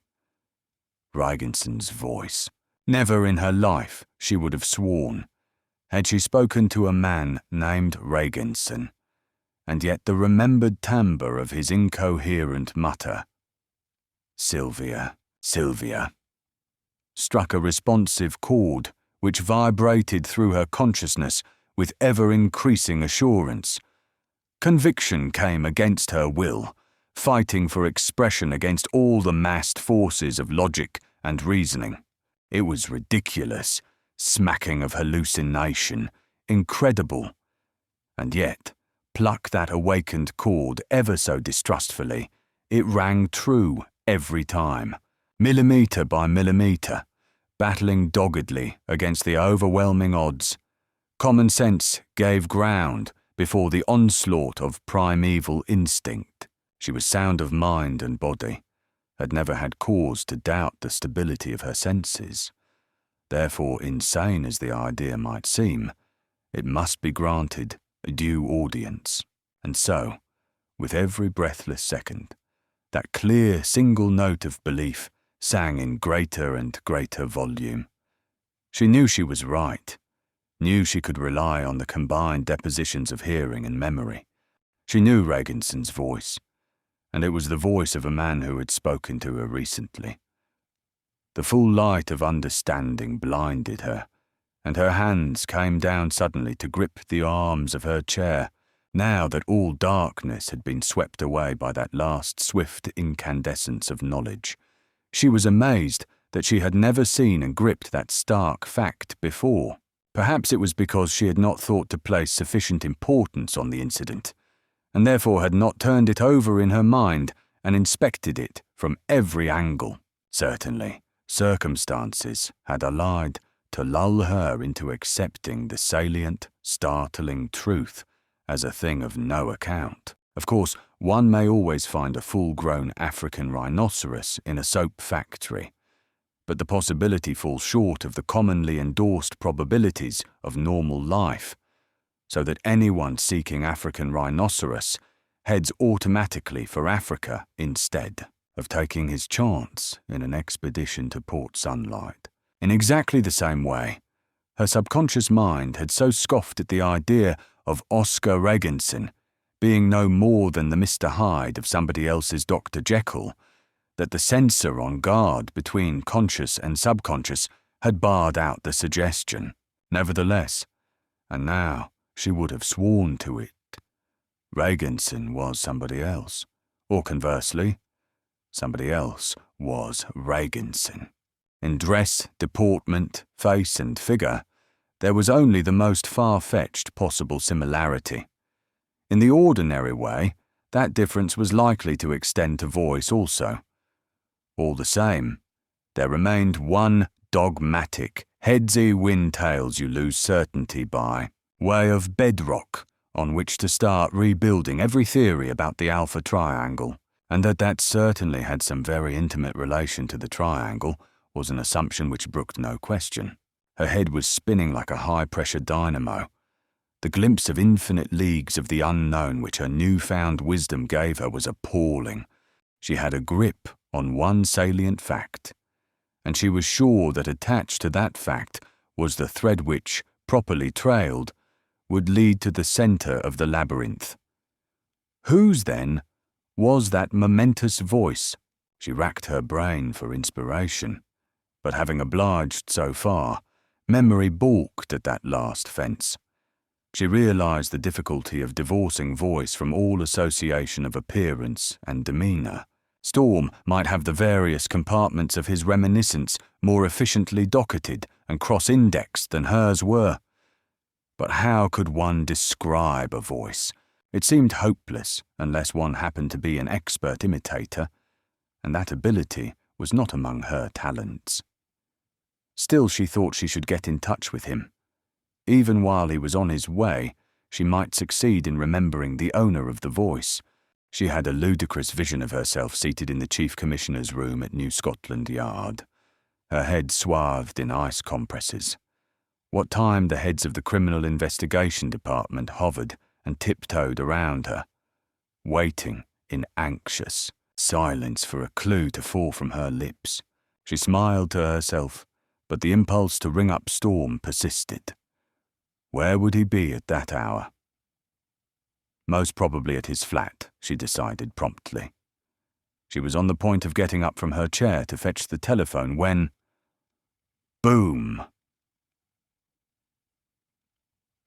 Reginson's voice. Never in her life, she would have sworn, had she spoken to a man named Reginson, and yet the remembered timbre of his incoherent mutter, Sylvia, Sylvia, struck a responsive chord which vibrated through her consciousness with ever-increasing assurance. Conviction came against her will, fighting for expression against all the massed forces of logic and reasoning. It was ridiculous, smacking of hallucination, incredible. And yet, pluck that awakened chord ever so distrustfully, it rang true every time, millimetre by millimetre, battling doggedly against the overwhelming odds. Common sense gave ground before the onslaught of primeval instinct. She was sound of mind and body, had never had cause to doubt the stability of her senses. Therefore, insane as the idea might seem, it must be granted a due audience. And so, with every breathless second, that clear single note of belief sang in greater and greater volume. She knew she was right, knew she could rely on the combined depositions of hearing and memory. She knew Reginson's voice, and it was the voice of a man who had spoken to her recently. The full light of understanding blinded her, and her hands came down suddenly to grip the arms of her chair, now that all darkness had been swept away by that last swift incandescence of knowledge. She was amazed that she had never seen and gripped that stark fact before. Perhaps it was because she had not thought to place sufficient importance on the incident, and therefore had not turned it over in her mind and inspected it from every angle. Certainly, circumstances had allied to lull her into accepting the salient, startling truth as a thing of no account. Of course, one may always find a full-grown African rhinoceros in a soap factory, but the possibility falls short of the commonly endorsed probabilities of normal life, so that anyone seeking African rhinoceros heads automatically for Africa instead of taking his chance in an expedition to Port Sunlight. In exactly the same way, her subconscious mind had so scoffed at the idea of Oscar Reginson being no more than the Mr. Hyde of somebody else's Dr. Jekyll, that the censor on guard between conscious and subconscious had barred out the suggestion. Nevertheless, and now she would have sworn to it, Reginson was somebody else, or conversely, somebody else was Reginson. In dress, deportment, face and figure, there was only the most far-fetched possible similarity. In the ordinary way, that difference was likely to extend to voice also. All the same, there remained one dogmatic, headsy-win-tails you lose certainty by, way of bedrock on which to start rebuilding every theory about the Alpha Triangle, and that certainly had some very intimate relation to the triangle was an assumption which brooked no question. Her head was spinning like a high-pressure dynamo. The glimpse of infinite leagues of the unknown which her newfound wisdom gave her was appalling. She had a grip on one salient fact, and she was sure that attached to that fact was the thread which, properly trailed, would lead to the centre of the labyrinth. Whose, then, was that momentous voice? She racked her brain for inspiration, but having obliged so far, memory balked at that last fence. She realised the difficulty of divorcing voice from all association of appearance and demeanour. Storm might have the various compartments of his reminiscence more efficiently docketed and cross-indexed than hers were. But how could one describe a voice? It seemed hopeless unless one happened to be an expert imitator, and that ability was not among her talents. Still, she thought she should get in touch with him. Even while he was on his way, she might succeed in remembering the owner of the voice. She had a ludicrous vision of herself seated in the Chief Commissioner's room at New Scotland Yard, her head swathed in ice compresses. What time the heads of the Criminal Investigation Department hovered and tiptoed around her, waiting in anxious silence for a clue to fall from her lips. She smiled to herself, but the impulse to ring up Storm persisted. Where would he be at that hour? Most probably at his flat, she decided promptly. She was on the point of getting up from her chair to fetch the telephone when... boom!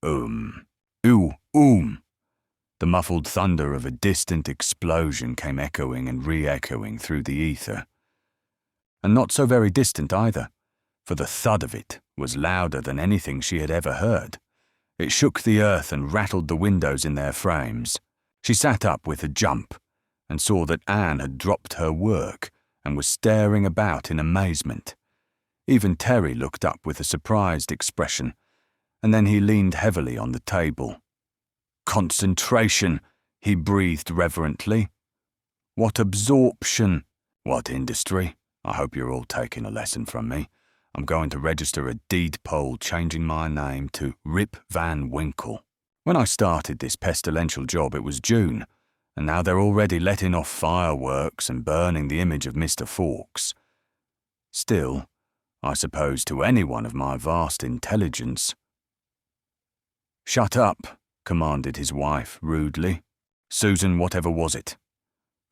The muffled thunder of a distant explosion came echoing and re-echoing through the ether. And not so very distant either, for the thud of it was louder than anything she had ever heard. It shook the earth and rattled the windows in their frames. She sat up with a jump and saw that Anne had dropped her work and was staring about in amazement. Even Terry looked up with a surprised expression, and then he leaned heavily on the table. Concentration, he breathed reverently. What absorption! What industry! I hope you're all taking a lesson from me. I'm going to register a deed poll changing my name to Rip Van Winkle. When I started this pestilential job it was June, and now they're already letting off fireworks and burning the image of Mr. Fawkes. Still, I suppose to anyone of my vast intelligence... Shut up, commanded his wife rudely. Susan, whatever was it?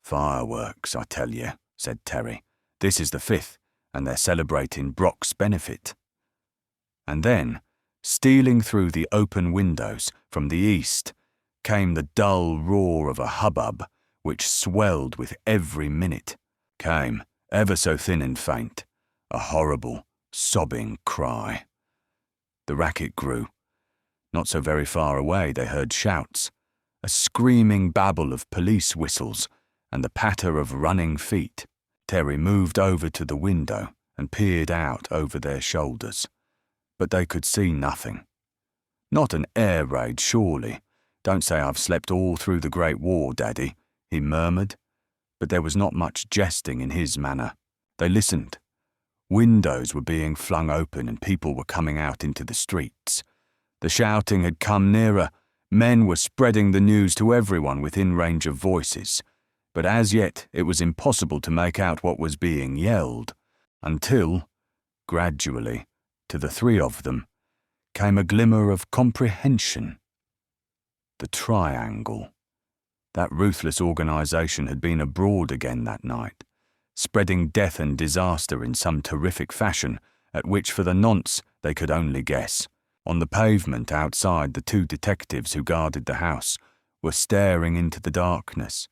Fireworks, I tell you, said Terry. This is the 5th. And they're celebrating Brock's benefit. And then, stealing through the open windows from the east, came the dull roar of a hubbub which swelled with every minute, came, ever so thin and faint, a horrible, sobbing cry. The racket grew. Not so very far away they heard shouts, a screaming babble of police whistles, and the patter of running feet. Terry moved over to the window and peered out over their shoulders, but they could see nothing. Not an air raid, surely. Don't say I've slept all through the Great War, Daddy, he murmured, but there was not much jesting in his manner. They listened. Windows were being flung open and people were coming out into the streets. The shouting had come nearer. Men were spreading the news to everyone within range of voices. But as yet it was impossible to make out what was being yelled, until, gradually, to the 3 of them, came a glimmer of comprehension. The Triangle. That ruthless organisation had been abroad again that night, spreading death and disaster in some terrific fashion, at which for the nonce they could only guess. On the pavement outside, the 2 detectives who guarded the house were staring into the darkness,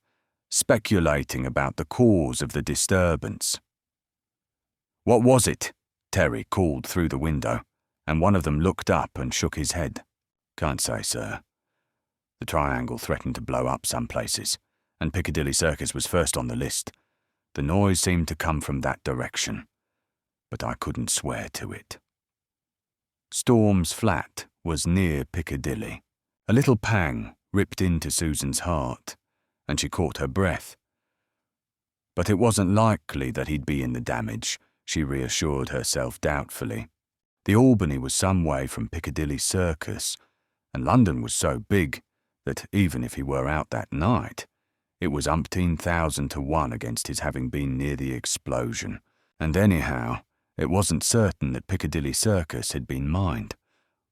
speculating about the cause of the disturbance. What was it? Terry called through the window, and one of them looked up and shook his head. Can't say, sir. The Triangle threatened to blow up some places, and Piccadilly Circus was first on the list. The noise seemed to come from that direction, but I couldn't swear to it. Storm's flat was near Piccadilly. A little pang ripped into Susan's heart, and she caught her breath. But it wasn't likely that he'd be in the damage, she reassured herself doubtfully. The Albany was some way from Piccadilly Circus, and London was so big that even if he were out that night, it was umpteen thousand to one against his having been near the explosion. And anyhow, it wasn't certain that Piccadilly Circus had been mined,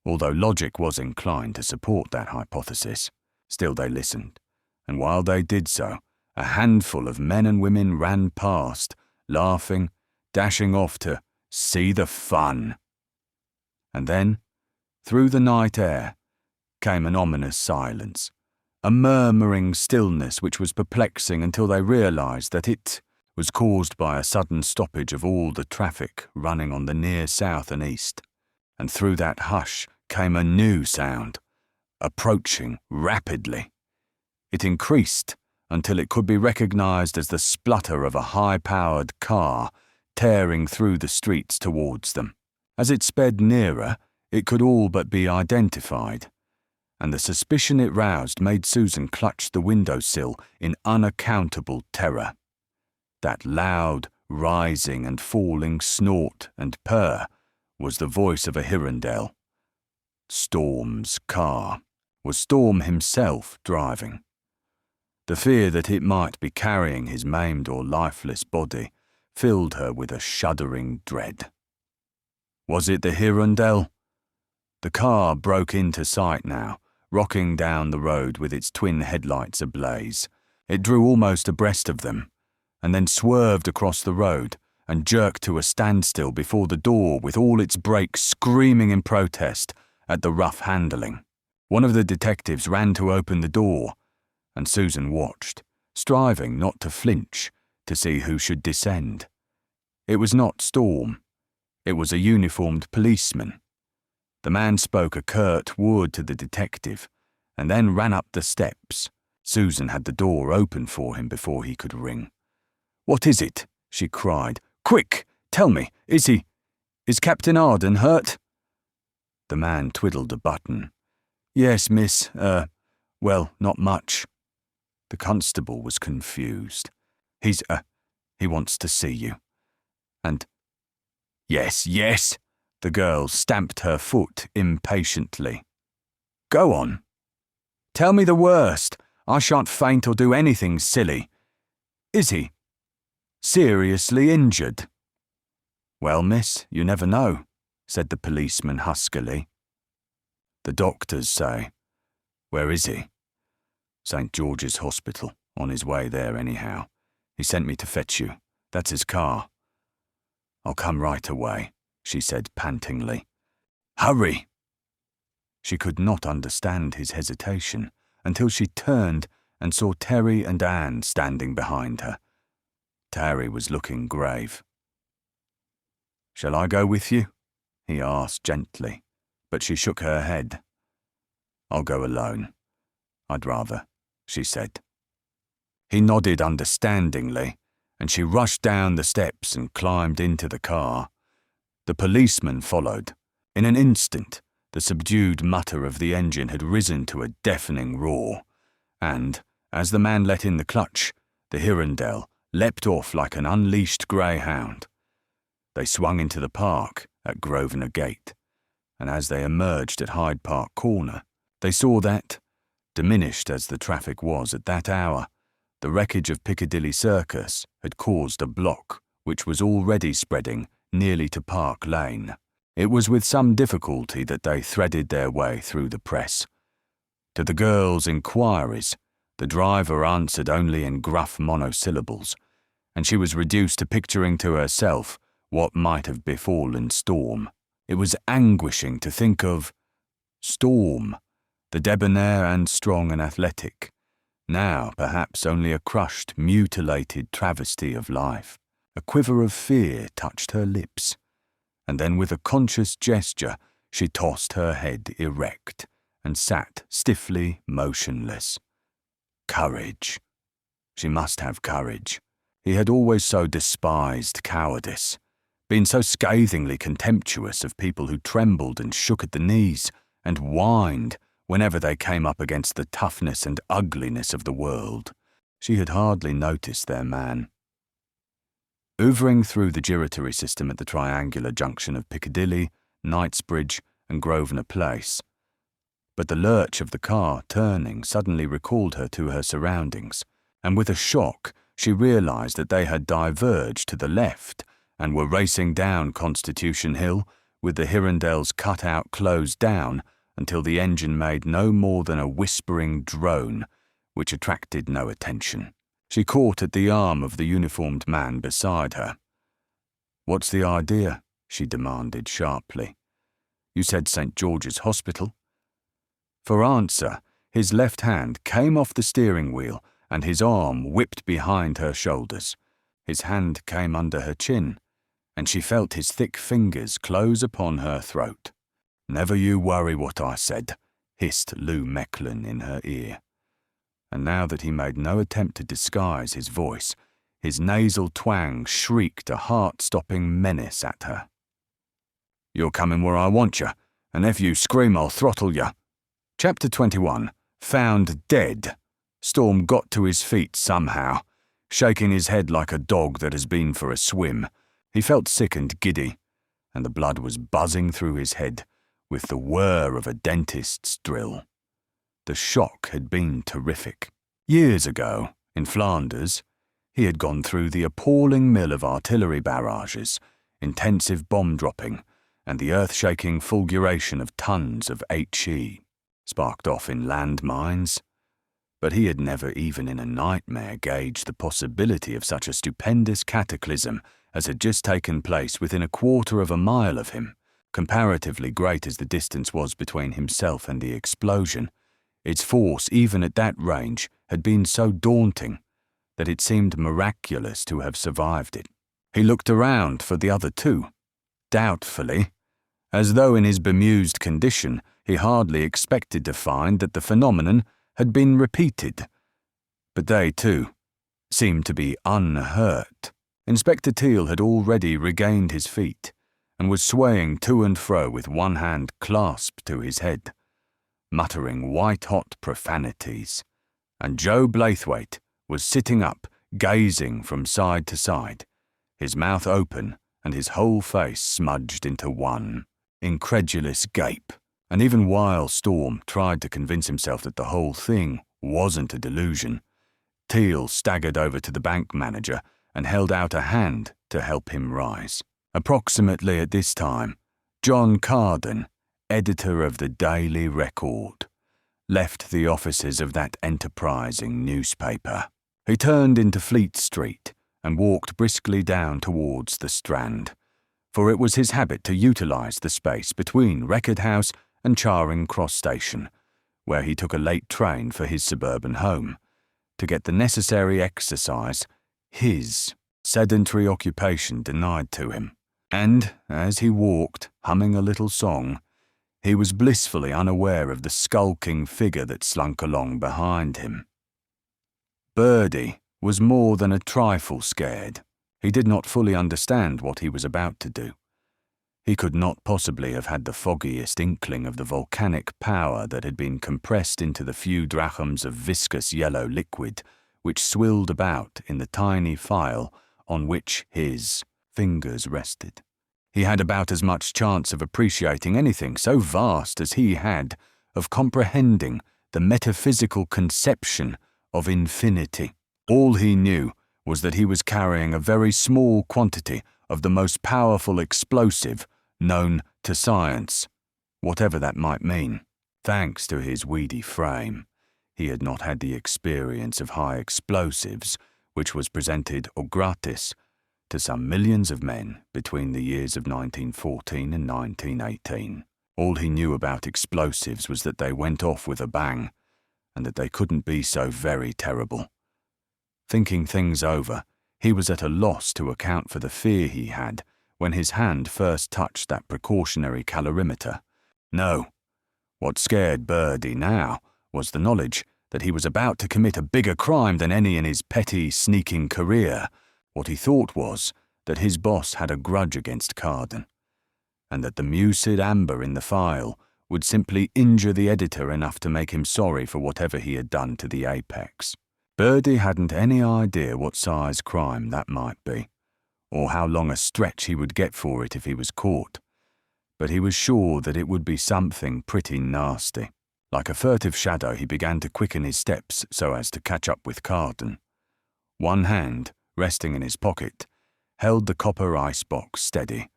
although logic was inclined to support that hypothesis. Still they listened, and while they did so, a handful of men and women ran past, laughing, dashing off to see the fun. And then, through the night air, came an ominous silence, a murmuring stillness which was perplexing until they realised that it was caused by a sudden stoppage of all the traffic running on the near south and east. And through that hush came a new sound, approaching rapidly. It increased until it could be recognised as the splutter of a high-powered car tearing through the streets towards them. As it sped nearer, it could all but be identified, and the suspicion it roused made Susan clutch the windowsill in unaccountable terror. That loud, rising and falling snort and purr was the voice of a Hirondelle. Storm's car. Was Storm himself driving? The fear that it might be carrying his maimed or lifeless body filled her with a shuddering dread. Was it the Hirondelle? The car broke into sight now, rocking down the road with its twin headlights ablaze. It drew almost abreast of them, and then swerved across the road and jerked to a standstill before the door with all its brakes screaming in protest at the rough handling. One of the detectives ran to open the door, and Susan watched, striving not to flinch, to see who should descend. It was not Storm. It was a uniformed policeman. The man spoke a curt word to the detective, and then ran up the steps. Susan had the door open for him before he could ring. "What is it?" she cried. "Quick, tell me, is Captain Arden hurt?" The man twiddled a button. "Yes, miss, well, not much." The constable was confused. He wants to see you. And, yes, the girl stamped her foot impatiently. "Go on. Tell me the worst. I shan't faint or do anything silly. Is he seriously injured?" "Well, miss, you never know," said the policeman huskily. "The doctors say." "Where is he?" "St. George's Hospital, on his way there anyhow. He sent me to fetch you. That's his car." "I'll come right away," she said pantingly. "Hurry!" She could not understand his hesitation until she turned and saw Terry and Anne standing behind her. Terry was looking grave. "Shall I go with you?" he asked gently, but she shook her head. "I'll go alone. I'd rather," she said. He nodded understandingly, and she rushed down the steps and climbed into the car. The policeman followed. In an instant, the subdued mutter of the engine had risen to a deafening roar, and, as the man let in the clutch, the Hirondelle leapt off like an unleashed greyhound. They swung into the park at Grosvenor Gate, and as they emerged at Hyde Park Corner, they saw that, diminished as the traffic was at that hour, the wreckage of Piccadilly Circus had caused a block which was already spreading nearly to Park Lane. It was with some difficulty that they threaded their way through the press. To the girl's inquiries, the driver answered only in gruff monosyllables, and she was reduced to picturing to herself what might have befallen Storm. It was anguishing to think of Storm, the debonair and strong and athletic, now perhaps only a crushed, mutilated travesty of life. A quiver of fear touched her lips, and then with a conscious gesture she tossed her head erect and sat stiffly motionless. Courage. She must have courage. He had always so despised cowardice, been so scathingly contemptuous of people who trembled and shook at the knees and whined whenever they came up against the toughness and ugliness of the world. She had hardly noticed their man. Hoovering through the giratory system at the triangular junction of Piccadilly, Knightsbridge and Grosvenor Place, but the lurch of the car turning suddenly recalled her to her surroundings, and with a shock she realized that they had diverged to the left and were racing down Constitution Hill with the Hirondell's cutout closed down until the engine made no more than a whispering drone, which attracted no attention. She caught at the arm of the uniformed man beside her. "What's the idea?" she demanded sharply. "You said St. George's Hospital." For answer, his left hand came off the steering wheel and his arm whipped behind her shoulders. His hand came under her chin, and she felt his thick fingers close upon her throat. "Never you worry what I said," hissed Lou Mecklin in her ear. And now that he made no attempt to disguise his voice, his nasal twang shrieked a heart-stopping menace at her. "You're coming where I want you, and if you scream I'll throttle you." Chapter 21. Found dead. Storm got to his feet somehow, shaking his head like a dog that has been for a swim. He felt sick and giddy, and the blood was buzzing through his head with the whir of a dentist's drill. The shock had been terrific. Years ago, in Flanders, he had gone through the appalling mill of artillery barrages, intensive bomb dropping, and the earth-shaking fulguration of tons of HE, sparked off in landmines. But he had never even in a nightmare gauged the possibility of such a stupendous cataclysm as had just taken place within a quarter of a mile of him. Comparatively great as the distance was between himself and the explosion, its force even at that range had been so daunting that it seemed miraculous to have survived it. He looked around for the other two, doubtfully, as though in his bemused condition he hardly expected to find that the phenomenon had been repeated. But they, too, seemed to be unhurt. Inspector Teal had already regained his feet and was swaying to and fro with one hand clasped to his head, muttering white-hot profanities, and Joe Blaithwaite was sitting up, gazing from side to side, his mouth open and his whole face smudged into one incredulous gape. And even while Storm tried to convince himself that the whole thing wasn't a delusion, Teal staggered over to the bank manager and held out a hand to help him rise. Approximately at this time, John Carden, editor of the Daily Record, left the offices of that enterprising newspaper. He turned into Fleet Street and walked briskly down towards the Strand, for it was his habit to utilise the space between Record House and Charing Cross Station, where he took a late train for his suburban home, to get the necessary exercise his sedentary occupation denied to him. And, as he walked, humming a little song, he was blissfully unaware of the skulking figure that slunk along behind him. Birdie was more than a trifle scared. He did not fully understand what he was about to do. He could not possibly have had the foggiest inkling of the volcanic power that had been compressed into the few drachms of viscous yellow liquid which swilled about in the tiny phial on which his fingers rested. He had about as much chance of appreciating anything so vast as he had of comprehending the metaphysical conception of infinity. All he knew was that he was carrying a very small quantity of the most powerful explosive known to science, whatever that might mean. Thanks to his weedy frame, he had not had the experience of high explosives, which was presented au gratis to some millions of men between the years of 1914 and 1918. All he knew about explosives was that they went off with a bang, and that they couldn't be so very terrible. Thinking things over, he was at a loss to account for the fear he had when his hand first touched that precautionary calorimeter. No, what scared Birdie now was the knowledge that he was about to commit a bigger crime than any in his petty, sneaking career. What he thought was that his boss had a grudge against Carden, and that the mucid amber in the file would simply injure the editor enough to make him sorry for whatever he had done to the Apex. Birdie hadn't any idea what size crime that might be, or how long a stretch he would get for it if he was caught, but he was sure that it would be something pretty nasty. Like a furtive shadow, he began to quicken his steps so as to catch up with Carden. One hand, resting in his pocket, held the copper ice box steady,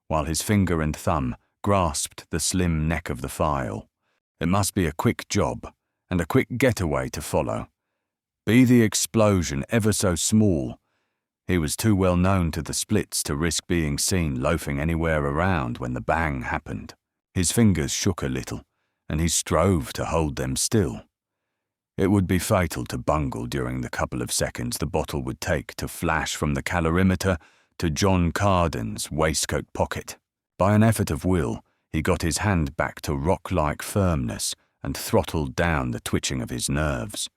while his finger and thumb grasped the slim neck of the file. It must be a quick job, and a quick getaway to follow. Be the explosion ever so small, he was too well known to the splits to risk being seen loafing anywhere around when the bang happened. His fingers shook a little, and he strove to hold them still. It would be fatal to bungle during the couple of seconds the bottle would take to flash from the calorimeter to John Carden's waistcoat pocket. By an effort of will, he got his hand back to rock-like firmness and throttled down the twitching of his nerves.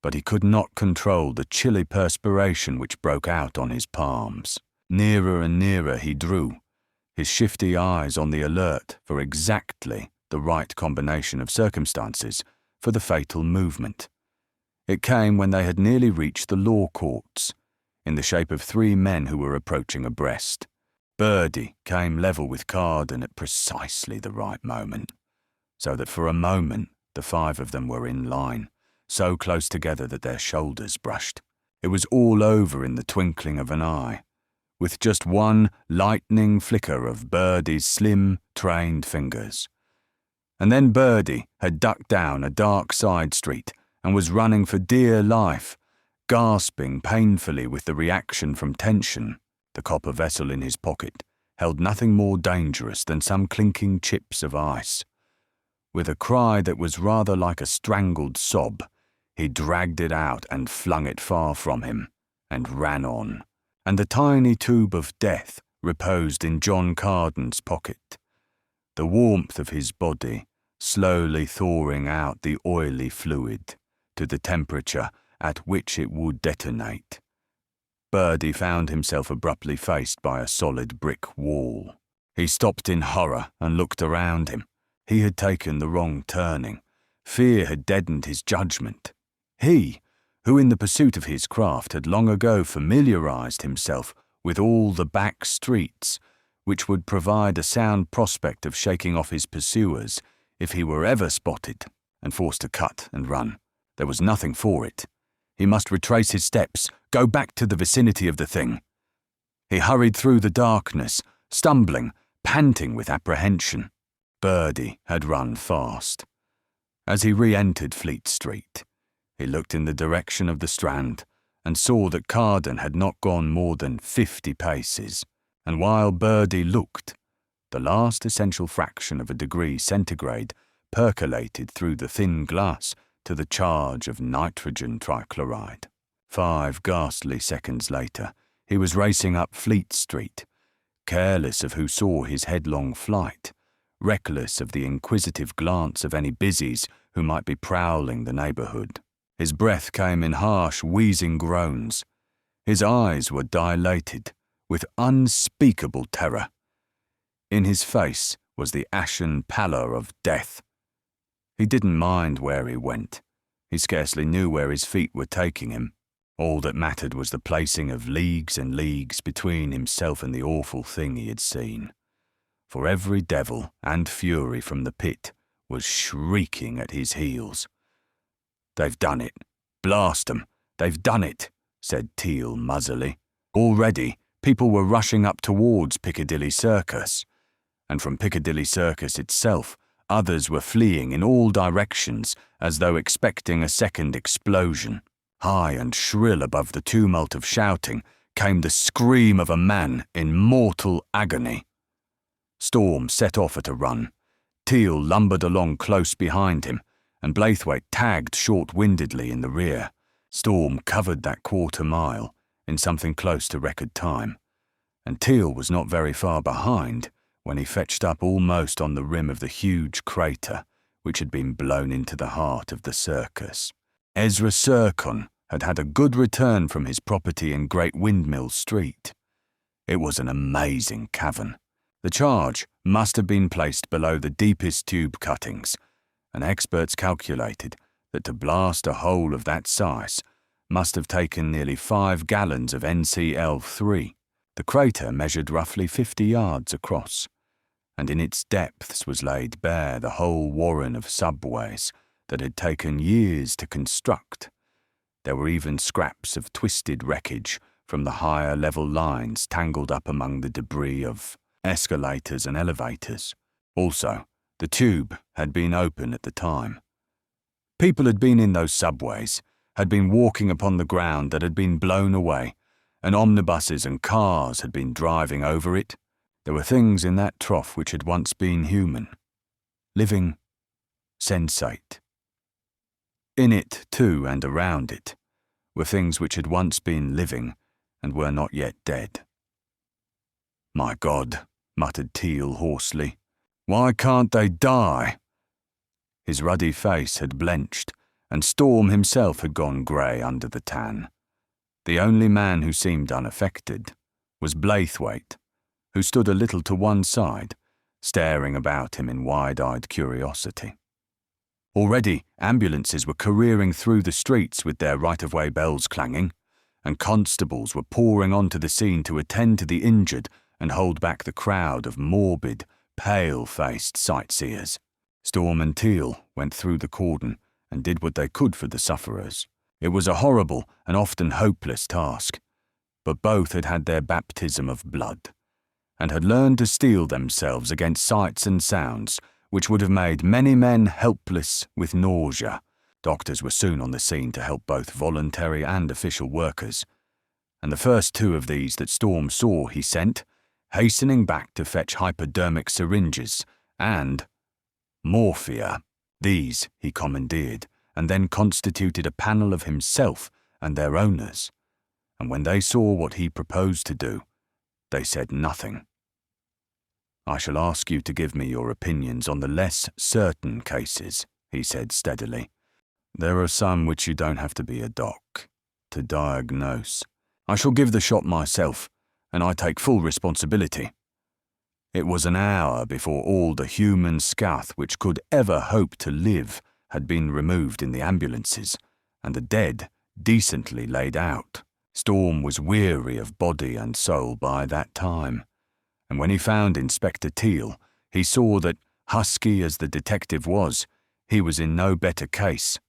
But he could not control the chilly perspiration which broke out on his palms. Nearer and nearer he drew, his shifty eyes on the alert for exactly the right combination of circumstances for the fatal movement. It came when they had nearly reached the law courts, in the shape of 3 men who were approaching abreast. Birdie came level with Carden at precisely the right moment, so that for a moment the 5 of them were in line, so close together that their shoulders brushed. It was all over in the twinkling of an eye, with just one lightning flicker of Birdie's slim, trained fingers. And then Birdie had ducked down a dark side street and was running for dear life, gasping painfully with the reaction from tension. The copper vessel in his pocket held nothing more dangerous than some clinking chips of ice. With a cry that was rather like a strangled sob, he dragged it out and flung it far from him, and ran on. And the tiny tube of death reposed in John Carden's pocket, the warmth of his body slowly thawing out the oily fluid to the temperature at which it would detonate. Birdie found himself abruptly faced by a solid brick wall. He stopped in horror and looked around him. He had taken the wrong turning. Fear had deadened his judgment. He, who in the pursuit of his craft had long ago familiarized himself with all the back streets, which would provide a sound prospect of shaking off his pursuers if he were ever spotted and forced to cut and run. There was nothing for it. He must retrace his steps, go back to the vicinity of the thing. He hurried through the darkness, stumbling, panting with apprehension. Birdie had run fast. As he re-entered Fleet Street, he looked in the direction of the Strand and saw that Carden had not gone more than 50 paces, and while Birdie looked, the last essential fraction of a degree centigrade percolated through the thin glass to the charge of nitrogen trichloride. 5 ghastly seconds later, he was racing up Fleet Street, careless of who saw his headlong flight, reckless of the inquisitive glance of any busies who might be prowling the neighbourhood. His breath came in harsh, wheezing groans. His eyes were dilated with unspeakable terror. In his face was the ashen pallor of death. He didn't mind where he went. He scarcely knew where his feet were taking him. All that mattered was the placing of leagues and leagues between himself and the awful thing he had seen. For every devil and fury from the pit was shrieking at his heels. "They've done it. Blast 'em. They've done it," said Teal muzzily. Already, people were rushing up towards Piccadilly Circus, and from Piccadilly Circus itself, others were fleeing in all directions as though expecting a second explosion. High and shrill above the tumult of shouting came the scream of a man in mortal agony. Storm set off at a run. Teal lumbered along close behind him, and Blaithwaite tagged short-windedly in the rear. Storm covered that quarter-mile in something close to record time, and Teal was not very far behind when he fetched up almost on the rim of the huge crater which had been blown into the heart of the circus. Ezra Sercon had had a good return from his property in Great Windmill Street. It was an amazing cavern. The charge must have been placed below the deepest tube cuttings, and experts calculated that to blast a hole of that size must have taken nearly 5 gallons of NCl3. The crater measured roughly 50 yards across, and in its depths was laid bare the whole warren of subways that had taken years to construct. There were even scraps of twisted wreckage from the higher level lines tangled up among the debris of escalators and elevators. Also, the tube had been open at the time. People had been in those subways, had been walking upon the ground that had been blown away, and omnibuses and cars had been driving over it. There were things in that trough which had once been human, living, sensate. In it, too, and around it, were things which had once been living and were not yet dead. "My God," muttered Teal hoarsely, "why can't they die?" His ruddy face had blenched, and Storm himself had gone grey under the tan. The only man who seemed unaffected was Blaithwaite, who stood a little to one side, staring about him in wide-eyed curiosity. Already, ambulances were careering through the streets with their right-of-way bells clanging, and constables were pouring onto the scene to attend to the injured and hold back the crowd of morbid, pale-faced sightseers. Storm and Teal went through the cordon and did what they could for the sufferers. It was a horrible and often hopeless task, but both had had their baptism of blood, and had learned to steel themselves against sights and sounds which would have made many men helpless with nausea. Doctors were soon on the scene to help both voluntary and official workers, and the first two of these that Storm saw he sent, hastening back to fetch hypodermic syringes and morphia. These he commandeered, and then constituted a panel of himself and their owners, and when they saw what he proposed to do, they said nothing. "I shall ask you to give me your opinions on the less certain cases," he said steadily. "There are some which you don't have to be a doc to diagnose. I shall give the shot myself, and I take full responsibility. It was an hour before all the human scath which could ever hope to live had been removed in the ambulances, and the dead decently laid out. Storm was weary of body and soul by that time, and when he found Inspector Teal, he saw that, husky as the detective was, he was in no better case.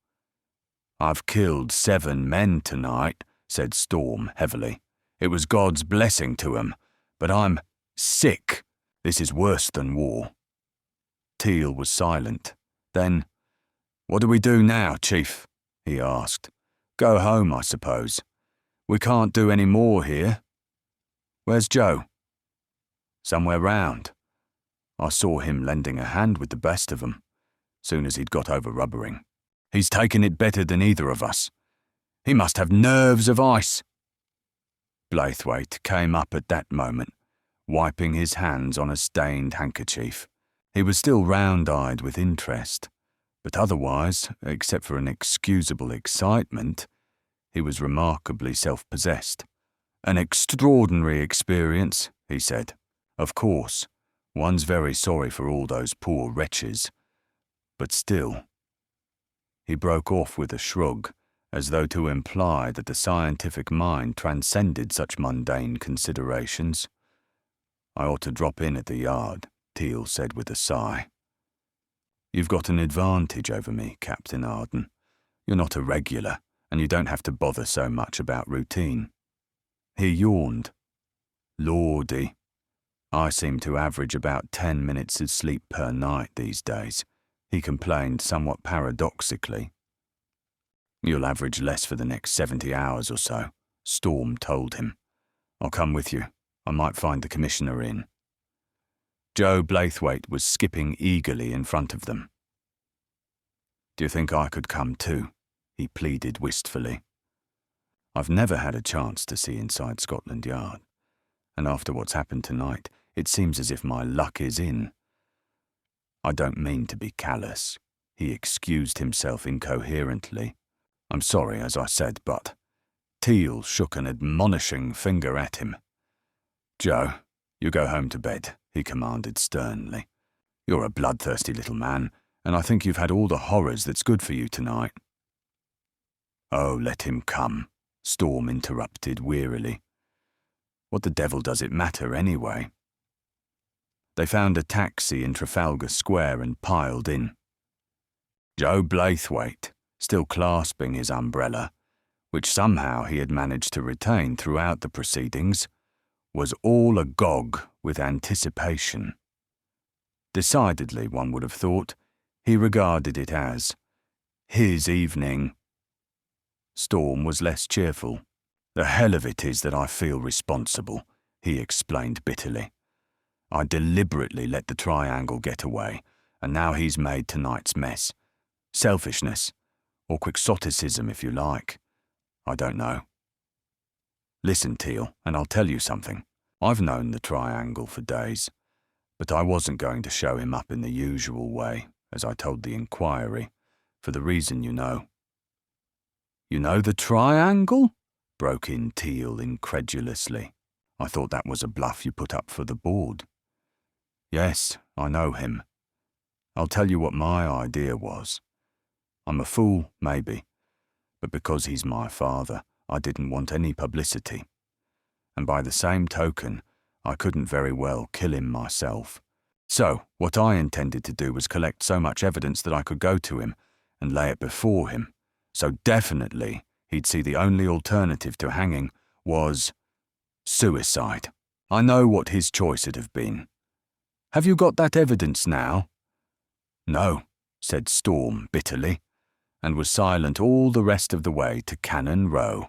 "I've killed 7 men tonight," said Storm heavily. "It was God's blessing to 'em, but I'm sick. This is worse than war." Teal was silent. Then, "What do we do now, Chief?" he asked. "Go home, I suppose. We can't do any more here. Where's Joe?" "Somewhere round. I saw him lending a hand with the best of 'em, soon as he'd got over rubbering. He's taken it better than either of us. He must have nerves of ice." Blaithwaite came up at that moment, wiping his hands on a stained handkerchief. He was still round-eyed with interest, but otherwise, except for an excusable excitement, he was remarkably self-possessed. "An extraordinary experience," he said. "Of course, one's very sorry for all those poor wretches, but still—" He broke off with a shrug, as though to imply that the scientific mind transcended such mundane considerations. "I ought to drop in at the yard," Teal said with a sigh. "You've got an advantage over me, Captain Arden. You're not a regular, and you don't have to bother so much about routine." He yawned. "Lordy, I seem to average about 10 minutes of sleep per night these days," he complained somewhat paradoxically. "You'll average less for the next 70 hours or so," Storm told him. "I'll come with you. I might find the Commissioner in." Joe Blaithwaite was skipping eagerly in front of them. "Do you think I could come too?" he pleaded wistfully. "I've never had a chance to see inside Scotland Yard, and after what's happened tonight, it seems as if my luck is in. I don't mean to be callous," he excused himself incoherently. "I'm sorry, as I said, but—" Teal shook an admonishing finger at him. "Joe, you go home to bed," he commanded sternly. "You're a bloodthirsty little man, and I think you've had all the horrors that's good for you tonight." "Oh, let him come," Storm interrupted wearily. "What the devil does it matter anyway?" They found a taxi in Trafalgar Square and piled in. Joe Blaithwaite, still clasping his umbrella, which somehow he had managed to retain throughout the proceedings, was all agog with anticipation. Decidedly, one would have thought, he regarded it as his evening. Storm was less cheerful. "The hell of it is that I feel responsible," he explained bitterly. "I deliberately let the triangle get away, and now he's made tonight's mess. Selfishness, or quixoticism if you like. I don't know. Listen, Teal, and I'll tell you something. I've known the triangle for days, but I wasn't going to show him up in the usual way, as I told the inquiry, for the reason you know." "You know the triangle?" broke in Teal incredulously. "I thought that was a bluff you put up for the board." "Yes, I know him. I'll tell you what my idea was. I'm a fool, maybe, but because he's my father, I didn't want any publicity. And by the same token, I couldn't very well kill him myself. So, what I intended to do was collect so much evidence that I could go to him and lay it before him, so definitely he'd see the only alternative to hanging was suicide. I know what his choice would have been. Have you got that evidence now?" "No," said Storm bitterly, and was silent all the rest of the way to Cannon Row.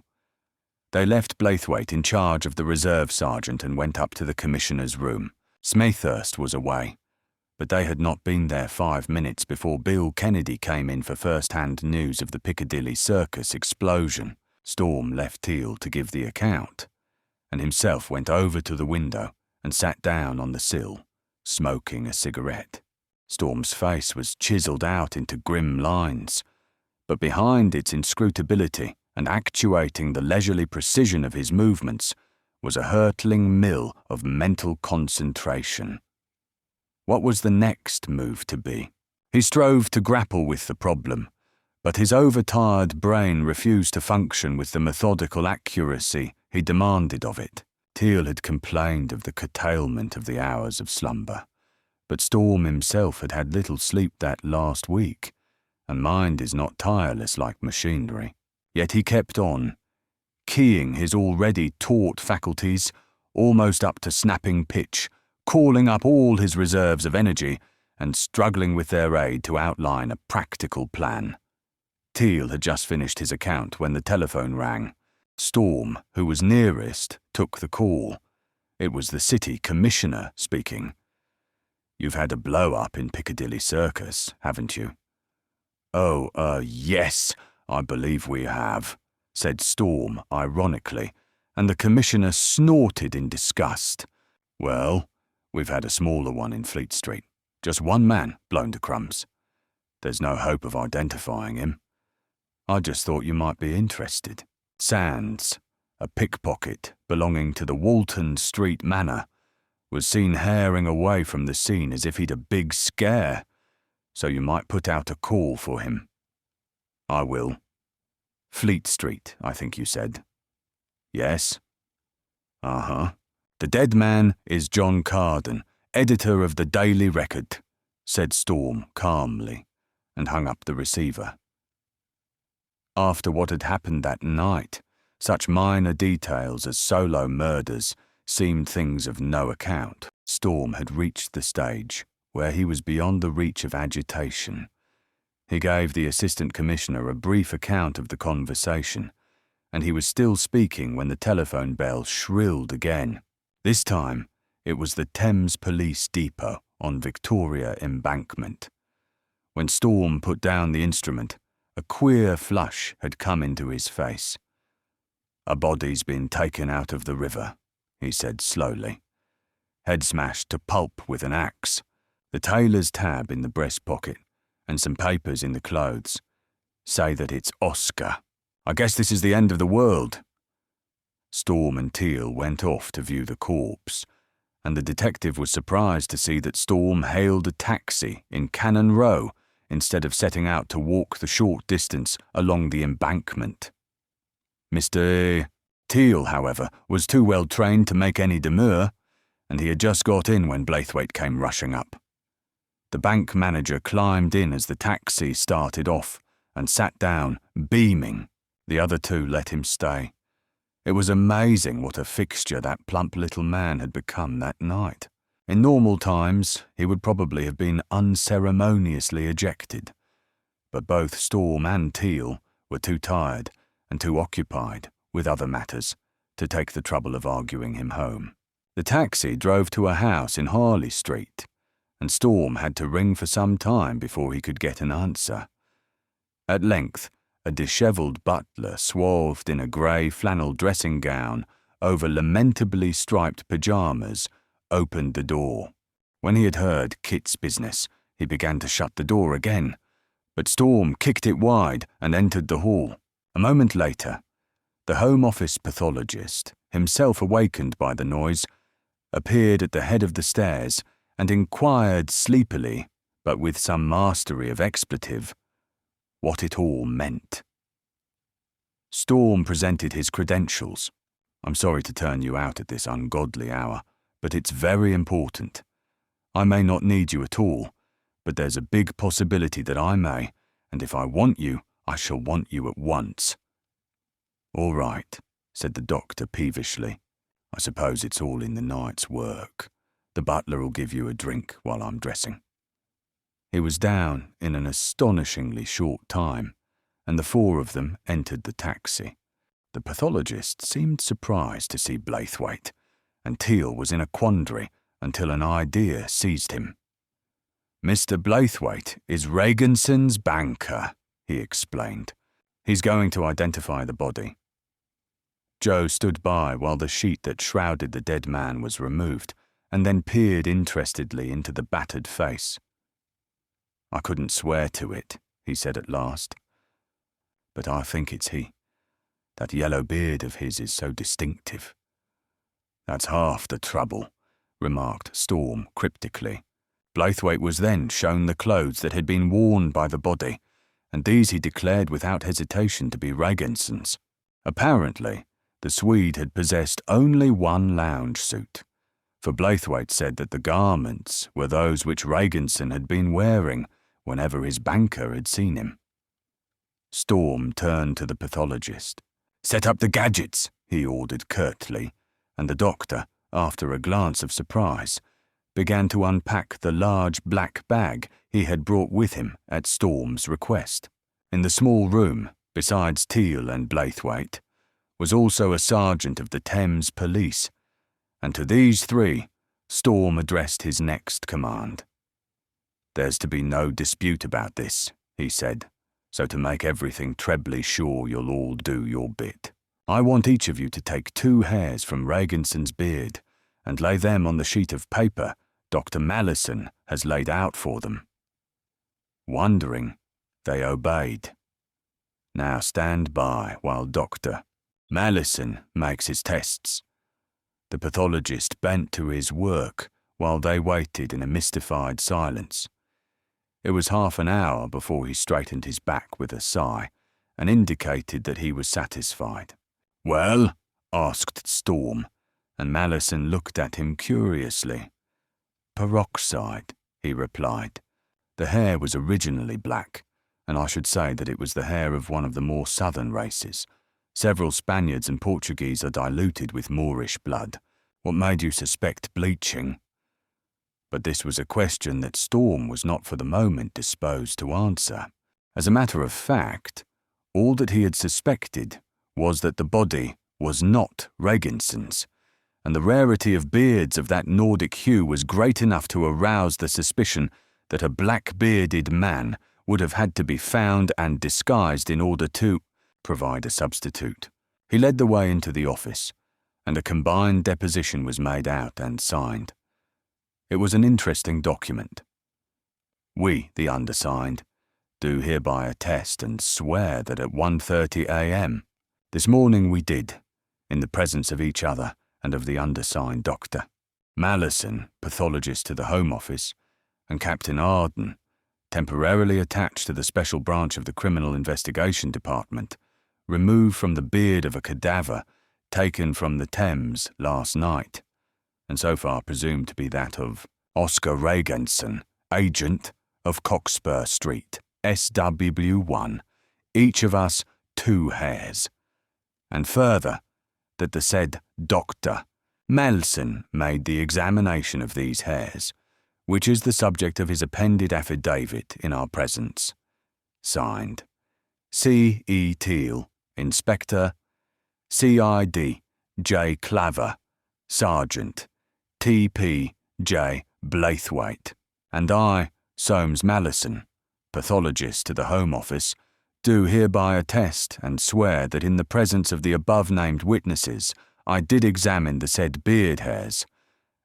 They left Blaithwaite in charge of the reserve sergeant and went up to the commissioner's room. Smethurst was away, but they had not been there 5 minutes before Bill Kennedy came in for first-hand news of the Piccadilly Circus explosion. Storm left Teal to give the account, and himself went over to the window and sat down on the sill, smoking a cigarette. Storm's face was chiselled out into grim lines, but behind its inscrutability and actuating the leisurely precision of his movements was a hurtling mill of mental concentration. What was the next move to be? He strove to grapple with the problem, but his overtired brain refused to function with the methodical accuracy he demanded of it. Teal had complained of the curtailment of the hours of slumber, but Storm himself had had little sleep that last week, and mind is not tireless like machinery. Yet he kept on, keying his already taut faculties almost up to snapping pitch, calling up all his reserves of energy and struggling with their aid to outline a practical plan. Teal had just finished his account when the telephone rang. Storm, who was nearest, took the call. It was the city commissioner speaking. "You've had a blow-up in Piccadilly Circus, haven't you?" "Oh, yes, I believe we have," said Storm ironically, and the commissioner snorted in disgust. "Well, we've had a smaller one in Fleet Street. Just one man blown to crumbs. There's no hope of identifying him. I just thought you might be interested. Sands, a pickpocket belonging to the Walton Street Manor, was seen herring away from the scene as if he'd a big scare, so you might put out a call for him." "I will. Fleet Street, I think you said." "Yes." "Uh-huh. The dead man is John Carden, editor of the Daily Record," said Storm calmly, and hung up the receiver. After what had happened that night, such minor details as solo murders seemed things of no account. Storm had reached the stage where he was beyond the reach of agitation. He gave the assistant commissioner a brief account of the conversation, and he was still speaking when the telephone bell shrilled again. This time, it was the Thames Police Depot on Victoria Embankment. When Storm put down the instrument, a queer flush had come into his face. "A body's been taken out of the river," he said slowly. "Head smashed to pulp with an axe. The tailor's tab in the breast pocket, and some papers in the clothes. Say that it's Oscar. I guess this is the end of the world." Storm and Teal went off to view the corpse, and the detective was surprised to see that Storm hailed a taxi in Cannon Row instead of setting out to walk the short distance along the embankment. Mr. Teal, however, was too well trained to make any demur, and he had just got in when Blaithwaite came rushing up. The bank manager climbed in as the taxi started off and sat down, beaming. The other two let him stay. It was amazing what a fixture that plump little man had become that night. In normal times, he would probably have been unceremoniously ejected, but both Storm and Teal were too tired and too occupied with other matters to take the trouble of arguing him home. The taxi drove to a house in Harley Street, and Storm had to ring for some time before he could get an answer. At length, a dishevelled butler swathed in a grey flannel dressing gown over lamentably striped pyjamas opened the door. When he had heard Kit's business, he began to shut the door again, but Storm kicked it wide and entered the hall. A moment later, the Home Office pathologist, himself awakened by the noise, appeared at the head of the stairs and inquired sleepily, but with some mastery of expletive, what it all meant. Storm presented his credentials. "I'm sorry to turn you out at this ungodly hour, but it's very important. I may not need you at all, but there's a big possibility that I may, and if I want you, I shall want you at once." "All right," said the doctor peevishly. "I suppose it's all in the night's work. The butler'll give you a drink while I'm dressing." He was down in an astonishingly short time, and the four of them entered the taxi. The pathologist seemed surprised to see Blaithwaite, and Teal was in a quandary until an idea seized him. "Mr. Blaithwaite is Regenson's banker," he explained. "He's going to identify the body." Joe stood by while the sheet that shrouded the dead man was removed, and then peered interestedly into the battered face. "I couldn't swear to it," he said at last, "but I think it's he. That yellow beard of his is so distinctive." "That's half the trouble," remarked Storm cryptically. Blaithwaite was then shown the clothes that had been worn by the body, and these he declared without hesitation to be Regenson's. Apparently, the Swede had possessed only one lounge suit, for Blaithwaite said that the garments were those which Regenson had been wearing whenever his banker had seen him. Storm turned to the pathologist. "Set up the gadgets," he ordered curtly, and the doctor, after a glance of surprise, began to unpack the large black bag he had brought with him at Storm's request. In the small room, besides Teal and Blaithwaite, was also a sergeant of the Thames Police, and to these three, Storm addressed his next command. "There's to be no dispute about this," he said, "so to make everything trebly sure you'll all do your bit. I want each of you to take 2 hairs from Regenson's beard and lay them on the sheet of paper Dr. Malison has laid out for them." Wondering, they obeyed. "Now stand by while Dr. Malison makes his tests." The pathologist bent to his work while they waited in a mystified silence. It was half an hour before he straightened his back with a sigh and indicated that he was satisfied. "Well?" asked Storm, and Malison looked at him curiously. "Peroxide," he replied. "The hair was originally black, and I should say that it was the hair of one of the more southern races. Several Spaniards and Portuguese are diluted with Moorish blood. What made you suspect bleaching?" But this was a question that Storm was not for the moment disposed to answer. As a matter of fact, all that he had suspected was that the body was not Regenson's, and the rarity of beards of that Nordic hue was great enough to arouse the suspicion that a black-bearded man would have had to be found and disguised in order to provide a substitute. He led the way into the office, and a combined deposition was made out and signed. It was an interesting document. "We, the undersigned, do hereby attest and swear that at 1:30 a.m. this morning we did, in the presence of each other and of the undersigned doctor, Malison, pathologist to the Home Office, and Captain Arden, temporarily attached to the special branch of the Criminal Investigation Department, remove from the beard of a cadaver taken from the Thames last night. and so far presumed to be that of Oscar Regensen, agent of Cockspur Street, SW1, each of us 2 hairs. And further, that the said Dr. Melson made the examination of these hairs, which is the subject of his appended affidavit in our presence. Signed, C. E. Teal, Inspector, CID J. Claver, Sergeant, T. P. J. Blaithwaite, and I, Soames Malleson, pathologist to the Home Office, do hereby attest and swear that in the presence of the above-named witnesses I did examine the said beard hairs,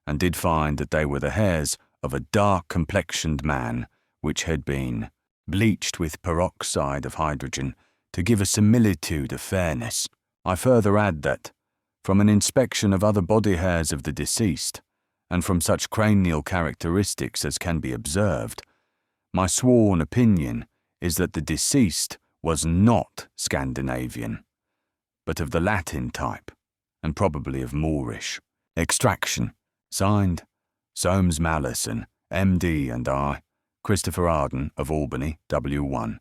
and did find that they were the hairs of a dark-complexioned man which had been bleached with peroxide of hydrogen to give a similitude of fairness. I further add that, from an inspection of other body hairs of the deceased, and from such cranial characteristics as can be observed, my sworn opinion is that the deceased was not Scandinavian, but of the Latin type, and probably of Moorish extraction. Signed, Soames Malleson, M.D. and I, Christopher Arden of Albany, W1,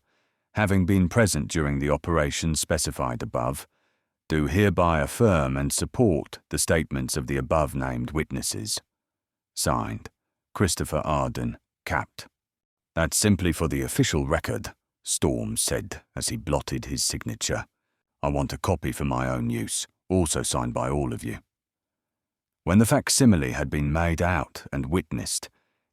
having been present during the operations specified above, do hereby affirm and support the statements of the above-named witnesses. Signed, Christopher Arden, Capt. That's simply for the official record, Storm said as he blotted his signature. I want a copy for my own use, also signed by all of you. When the facsimile had been made out and witnessed,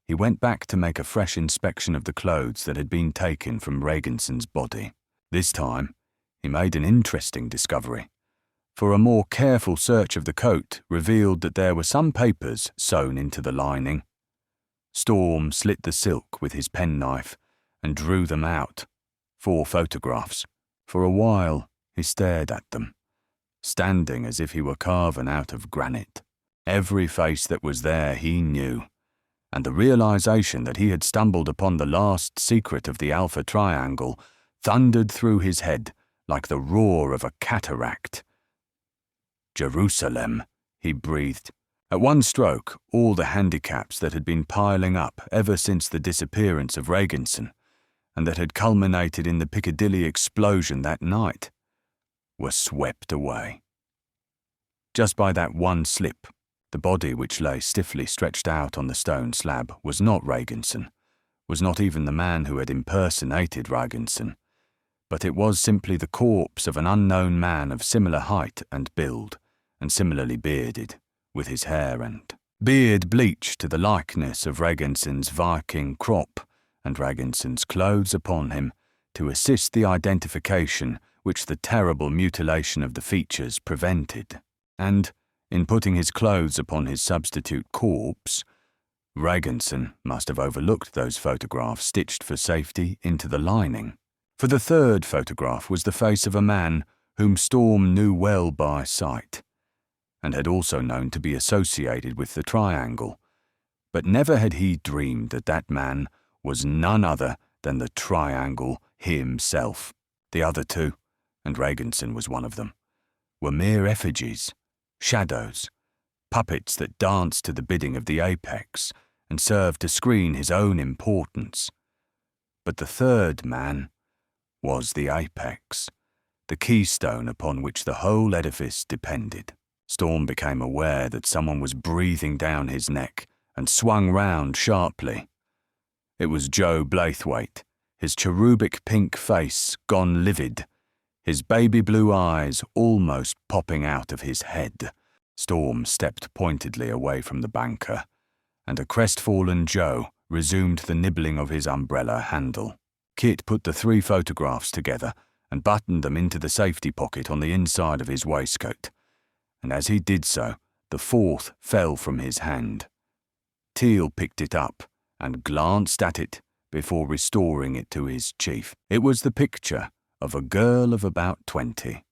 he went back to make a fresh inspection of the clothes that had been taken from Regenson's body. This time, he made an interesting discovery, for a more careful search of the coat revealed that there were some papers sewn into the lining. Storm slit the silk with his penknife and drew them out, 4 photographs. For a while, he stared at them, standing as if he were carven out of granite. Every face that was there he knew, and the realization that he had stumbled upon the last secret of the Alpha Triangle thundered through his head like the roar of a cataract. Jerusalem, he breathed. At one stroke, all the handicaps that had been piling up ever since the disappearance of Regenson, and that had culminated in the Piccadilly explosion that night, were swept away. Just by that one slip, the body which lay stiffly stretched out on the stone slab was not Regenson, was not even the man who had impersonated Regenson, but it was simply the corpse of an unknown man of similar height and build, and similarly bearded, with his hair and beard bleached to the likeness of Regenson's Viking crop, and Regenson's clothes upon him, to assist the identification which the terrible mutilation of the features prevented. And, in putting his clothes upon his substitute corpse, Regenson must have overlooked those photographs stitched for safety into the lining. For the third photograph was the face of a man whom Storm knew well by sight, and had also known to be associated with the triangle, but never had he dreamed that that man was none other than the triangle himself. The other 2, and Regenson was one of them, were mere effigies, shadows, puppets that danced to the bidding of the apex and served to screen his own importance. But the third man was the apex, the keystone upon which the whole edifice depended. Storm became aware that someone was breathing down his neck and swung round sharply. It was Joe Blaithwaite, his cherubic pink face gone livid, his baby blue eyes almost popping out of his head. Storm stepped pointedly away from the banker, and a crestfallen Joe resumed the nibbling of his umbrella handle. Kit put the 3 photographs together and buttoned them into the safety pocket on the inside of his waistcoat, and as he did so, the 4th fell from his hand. Teal picked it up and glanced at it before restoring it to his chief. It was the picture of a girl of about 20,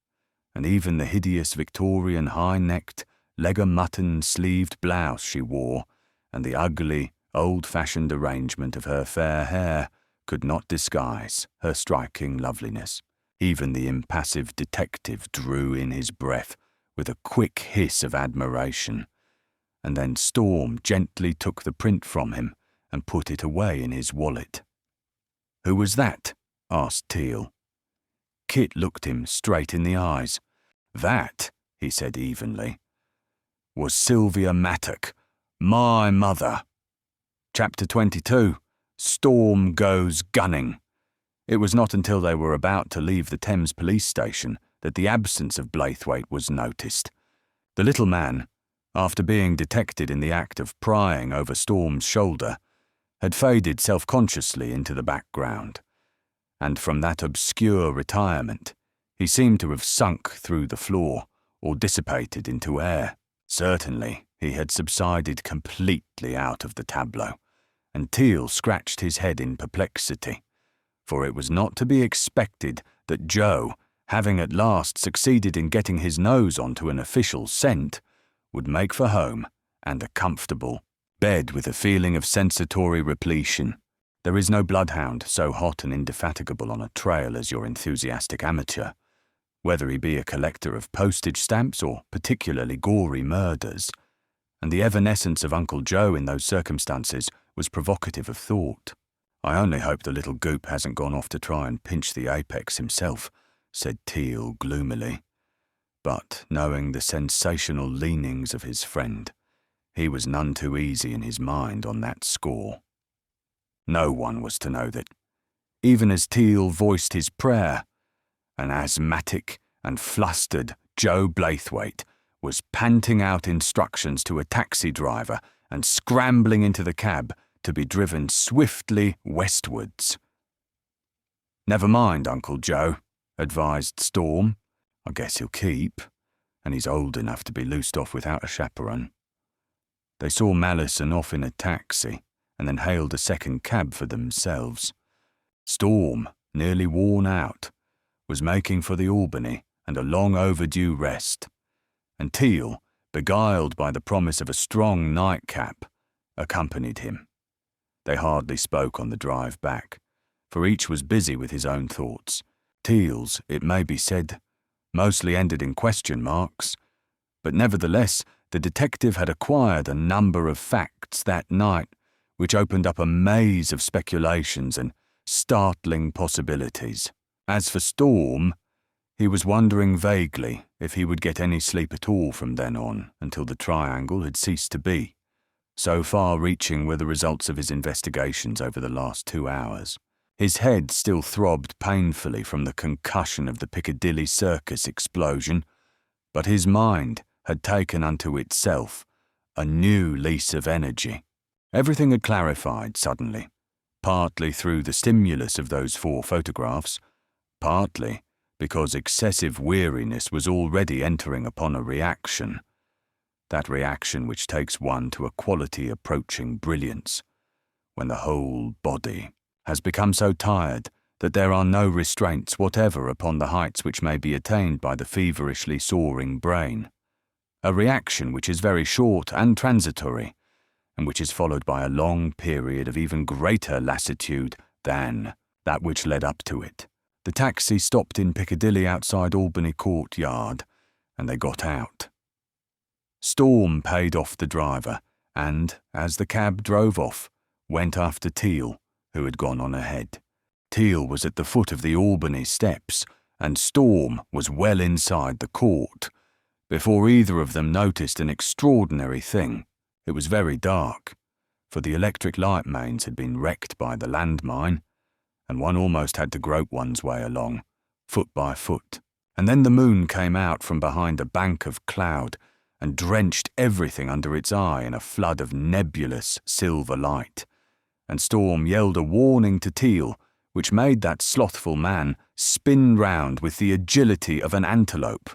and even the hideous Victorian high-necked, leg-o'-mutton-sleeved blouse she wore, and the ugly, old-fashioned arrangement of her fair hair could not disguise her striking loveliness. Even the impassive detective drew in his breath with a quick hiss of admiration, and then Storm gently took the print from him and put it away in his wallet. "Who was that?" asked Teal. Kit looked him straight in the eyes. "That," he said evenly, "was Sylvia Mattock, my mother." Chapter 22. Storm Goes Gunning. It was not until they were about to leave the Thames police station that the absence of Blaithwaite was noticed. The little man, after being detected in the act of prying over Storm's shoulder, had faded self-consciously into the background, and from that obscure retirement he seemed to have sunk through the floor or dissipated into air. Certainly he had subsided completely out of the tableau, and Teal scratched his head in perplexity, for it was not to be expected that Joe, having at last succeeded in getting his nose onto an official scent, would make for home and a comfortable bed with a feeling of sensatory repletion. There is no bloodhound so hot and indefatigable on a trail as your enthusiastic amateur, whether he be a collector of postage stamps or particularly gory murders, and the evanescence of Uncle Joe in those circumstances was provocative of thought. "I only hope the little goop hasn't gone off to try and pinch the apex himself," said Teal gloomily. But, knowing the sensational leanings of his friend, he was none too easy in his mind on that score. No one was to know that, even as Teal voiced his prayer, an asthmatic and flustered Joe Blaithwaite was panting out instructions to a taxi driver and scrambling into the cab to be driven swiftly westwards. "Never mind, Uncle Joe," advised Storm. "I guess he'll keep, and he's old enough to be loosed off without a chaperone." They saw Malison off in a taxi and then hailed a second cab for themselves. Storm, nearly worn out, was making for the Albany and a long overdue rest, and Teal, beguiled by the promise of a strong nightcap, accompanied him. They hardly spoke on the drive back, for each was busy with his own thoughts. Teal's, it may be said, mostly ended in question marks, but nevertheless the detective had acquired a number of facts that night which opened up a maze of speculations and startling possibilities. As for Storm, he was wondering vaguely if he would get any sleep at all from then on until the triangle had ceased to be. So far-reaching were the results of his investigations over the last 2 hours. His head still throbbed painfully from the concussion of the Piccadilly Circus explosion, but his mind had taken unto itself a new lease of energy. Everything had clarified suddenly, partly through the stimulus of those 4 photographs, partly because excessive weariness was already entering upon a reaction, that reaction which takes one to a quality approaching brilliance, when the whole body has become so tired that there are no restraints whatever upon the heights which may be attained by the feverishly soaring brain. A reaction which is very short and transitory, and which is followed by a long period of even greater lassitude than that which led up to it. The taxi stopped in Piccadilly outside Albany Courtyard, and they got out. Storm paid off the driver, and, as the cab drove off, went after Teal, who had gone on ahead. Teal was at the foot of the Albany steps, and Storm was well inside the court, before either of them noticed an extraordinary thing. It was very dark, for the electric light mains had been wrecked by the landmine, and one almost had to grope one's way along, foot by foot. And then the moon came out from behind a bank of cloud and drenched everything under its eye in a flood of nebulous silver light, and Storm yelled a warning to Teal, which made that slothful man spin round with the agility of an antelope.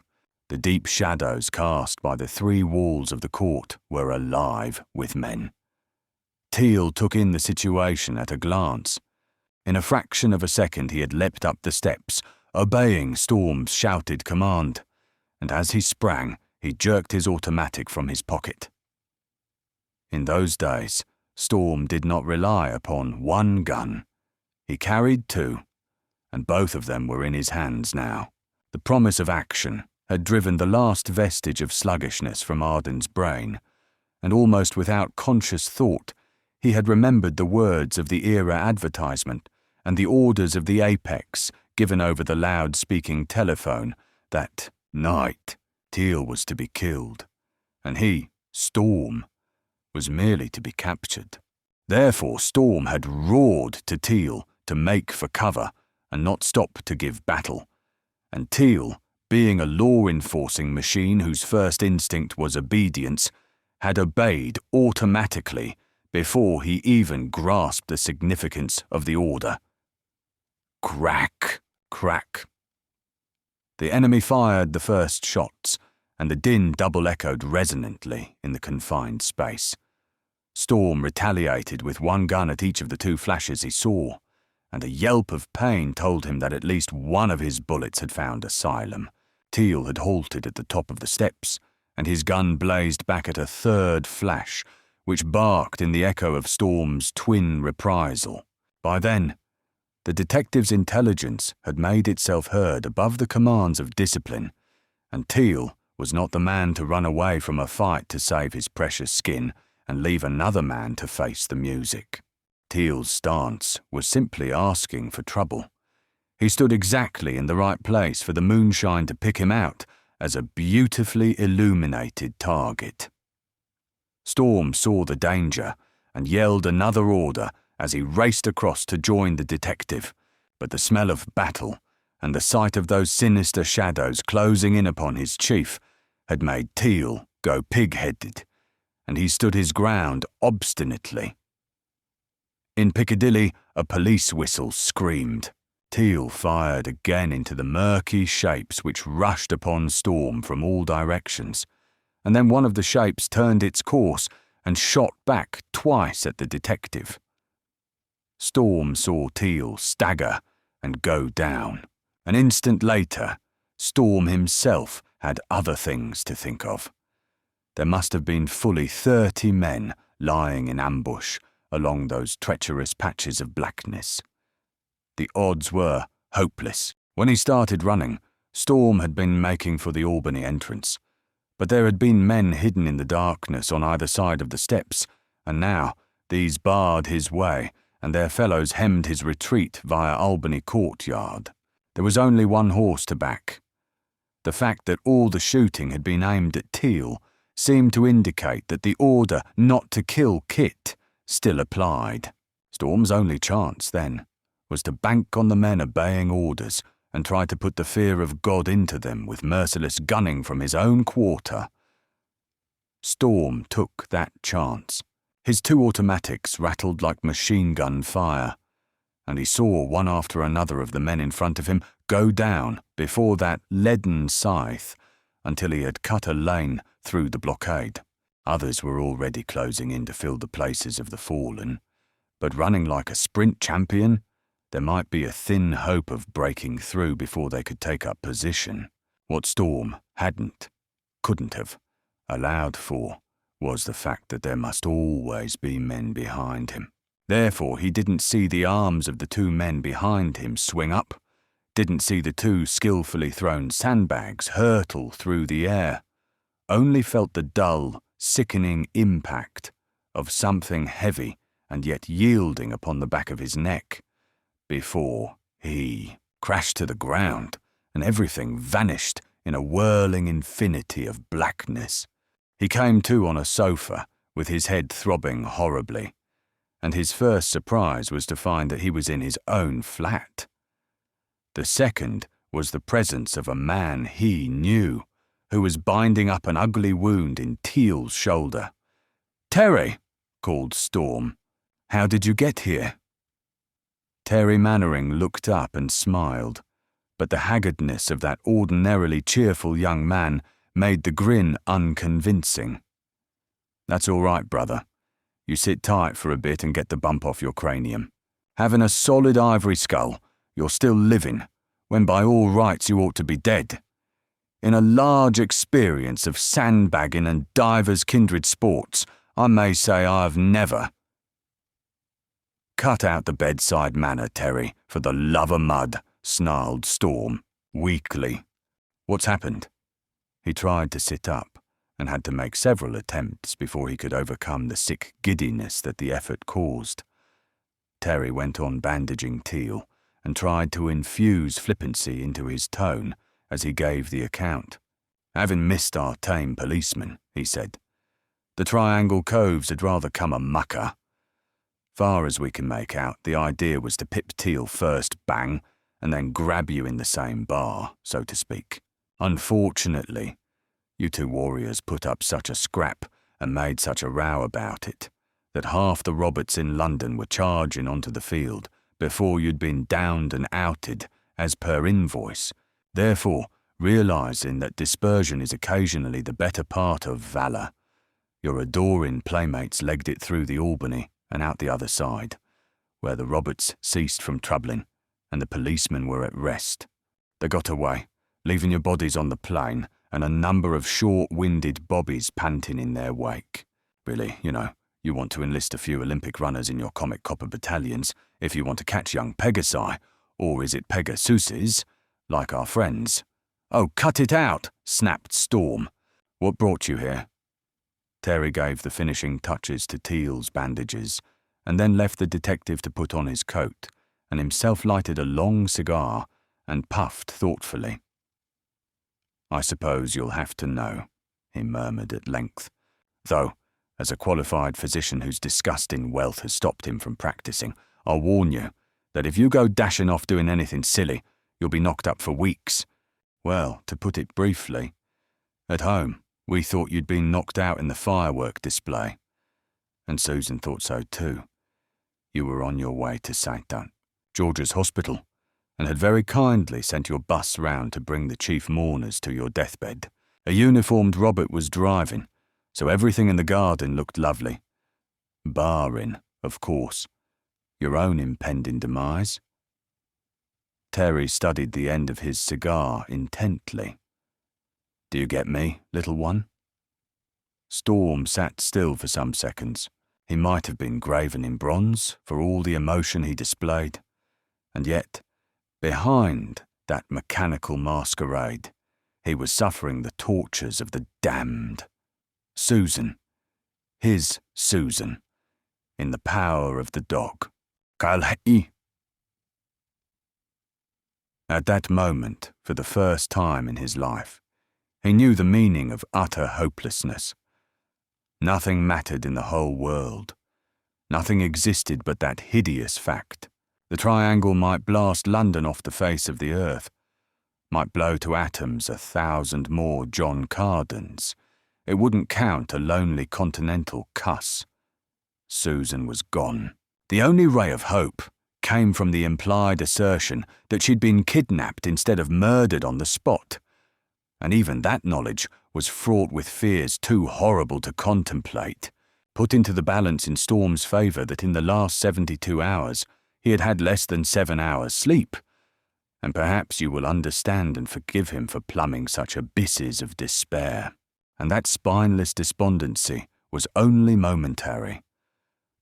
The deep shadows cast by the 3 walls of the court were alive with men. Teal took in the situation at a glance. In a fraction of a second he had leapt up the steps, obeying Storm's shouted command, and as he sprang, he jerked his automatic from his pocket. In those days, Storm did not rely upon one gun. He carried 2, and both of them were in his hands now. The promise of action had driven the last vestige of sluggishness from Arden's brain, and almost without conscious thought, he had remembered the words of the era advertisement and the orders of the apex given over the loud-speaking telephone that night Teal was to be killed, and he, Storm, was merely to be captured. Therefore, Storm had roared to Teal to make for cover and not stop to give battle, and Teal, being a law-enforcing machine whose first instinct was obedience, had obeyed automatically before he even grasped the significance of the order. Crack, crack. The enemy fired the first shots, and the din double-echoed resonantly in the confined space. Storm retaliated with one gun at each of the two flashes he saw, and a yelp of pain told him that at least one of his bullets had found asylum. Teal had halted at the top of the steps, and his gun blazed back at a third flash, which barked in the echo of Storm's twin reprisal. By then, the detective's intelligence had made itself heard above the commands of discipline, and Teal was not the man to run away from a fight to save his precious skin and leave another man to face the music. Teal's stance was simply asking for trouble. He stood exactly in the right place for the moonshine to pick him out as a beautifully illuminated target. Storm saw the danger and yelled another order as he raced across to join the detective, but the smell of battle and the sight of those sinister shadows closing in upon his chief had made Teal go pig-headed, and he stood his ground obstinately. In Piccadilly, a police whistle screamed. Teal fired again into the murky shapes which rushed upon Storm from all directions, and then one of the shapes turned its course and shot back twice at the detective. Storm saw Teal stagger and go down. An instant later, Storm himself had other things to think of. There must have been fully 30 men lying in ambush along those treacherous patches of blackness. The odds were hopeless. When he started running, Storm had been making for the Albany entrance, but there had been men hidden in the darkness on either side of the steps, and now these barred his way, and their fellows hemmed his retreat via Albany Courtyard. There was only one horse to back. The fact that all the shooting had been aimed at Teal seemed to indicate that the order not to kill Kit still applied. Storm's only chance, then, was to bank on the men obeying orders and try to put the fear of God into them with merciless gunning from his own quarter. Storm took that chance. His two automatics rattled like machine gun fire, and he saw one after another of the men in front of him go down before that leaden scythe until he had cut a lane through the blockade. Others were already closing in to fill the places of the fallen, but running like a sprint champion, there might be a thin hope of breaking through before they could take up position. What Storm couldn't have, allowed for was the fact that there must always be men behind him. Therefore, he didn't see the arms of the two men behind him swing up, didn't see the two skillfully thrown sandbags hurtle through the air, only felt the dull, sickening impact of something heavy and yet yielding upon the back of his neck, before he crashed to the ground and everything vanished in a whirling infinity of blackness. He came to on a sofa with his head throbbing horribly, and his first surprise was to find that he was in his own flat. The second was the presence of a man he knew, who was binding up an ugly wound in Teal's shoulder. "Terry," called Storm, "how did you get here?" Terry Mannering looked up and smiled, but the haggardness of that ordinarily cheerful young man made the grin unconvincing. "That's all right, brother. You sit tight for a bit and get the bump off your cranium. Having a solid ivory skull, you're still living, when by all rights you ought to be dead. In a large experience of sandbagging and divers kindred sports, I may say I've never—" "Cut out the bedside manner, Terry, for the love of mud," snarled Storm, weakly. "What's happened?" He tried to sit up, and had to make several attempts before he could overcome the sick giddiness that the effort caused. Terry went on bandaging Teal and tried to infuse flippancy into his tone as he gave the account. "Having missed our tame policeman," he said. "The Triangle Coves had rather come a mucker. Far as we can make out, the idea was to pip Teal first, bang, and then grab you in the same bar, so to speak. Unfortunately, you two warriors put up such a scrap and made such a row about it that half the Roberts in London were charging onto the field before you'd been downed and outed as per invoice. Therefore, realising that dispersion is occasionally the better part of valour, your adoring playmates legged it through the Albany and out the other side, where the Roberts ceased from troubling and the policemen were at rest. They got away, leaving your bodies on the plain and a number of short-winded bobbies panting in their wake. Really, you want to enlist a few Olympic runners in your comic copper battalions if you want to catch young Pegasi, or is it Pegasuses, like our friends." "Oh, cut it out," snapped Storm. "What brought you here?" Terry gave the finishing touches to Teal's bandages and then left the detective to put on his coat and himself lighted a long cigar and puffed thoughtfully. "I suppose you'll have to know," he murmured at length, "though, as a qualified physician whose disgusting wealth has stopped him from practicing, I'll warn you that if you go dashing off doing anything silly, you'll be knocked up for weeks. Well, to put it briefly, at home, we thought you'd been knocked out in the firework display. And Susan thought so too. You were on your way to St. George's Hospital, and had very kindly sent your bus round to bring the chief mourners to your deathbed. A uniformed Robert was driving, so everything in the garden looked lovely. Barring, of course, your own impending demise." Terry studied the end of his cigar intently. "Do you get me, little one?" Storm sat still for some seconds. He might have been graven in bronze for all the emotion he displayed, and yet, behind that mechanical masquerade, he was suffering the tortures of the damned. Susan, his Susan, in the power of the dog. Kalhei. At that moment, for the first time in his life, he knew the meaning of utter hopelessness. Nothing mattered in the whole world. Nothing existed but that hideous fact. The Triangle might blast London off the face of the earth, might blow to atoms 1,000 more John Cardens. It wouldn't count a lonely continental cuss. Susan was gone. The only ray of hope came from the implied assertion that she'd been kidnapped instead of murdered on the spot. And even that knowledge was fraught with fears too horrible to contemplate, put into the balance in Storm's favour that in the last 72 hours he had had less than 7 hours' sleep. And perhaps you will understand and forgive him for plumbing such abysses of despair. And that spineless despondency was only momentary.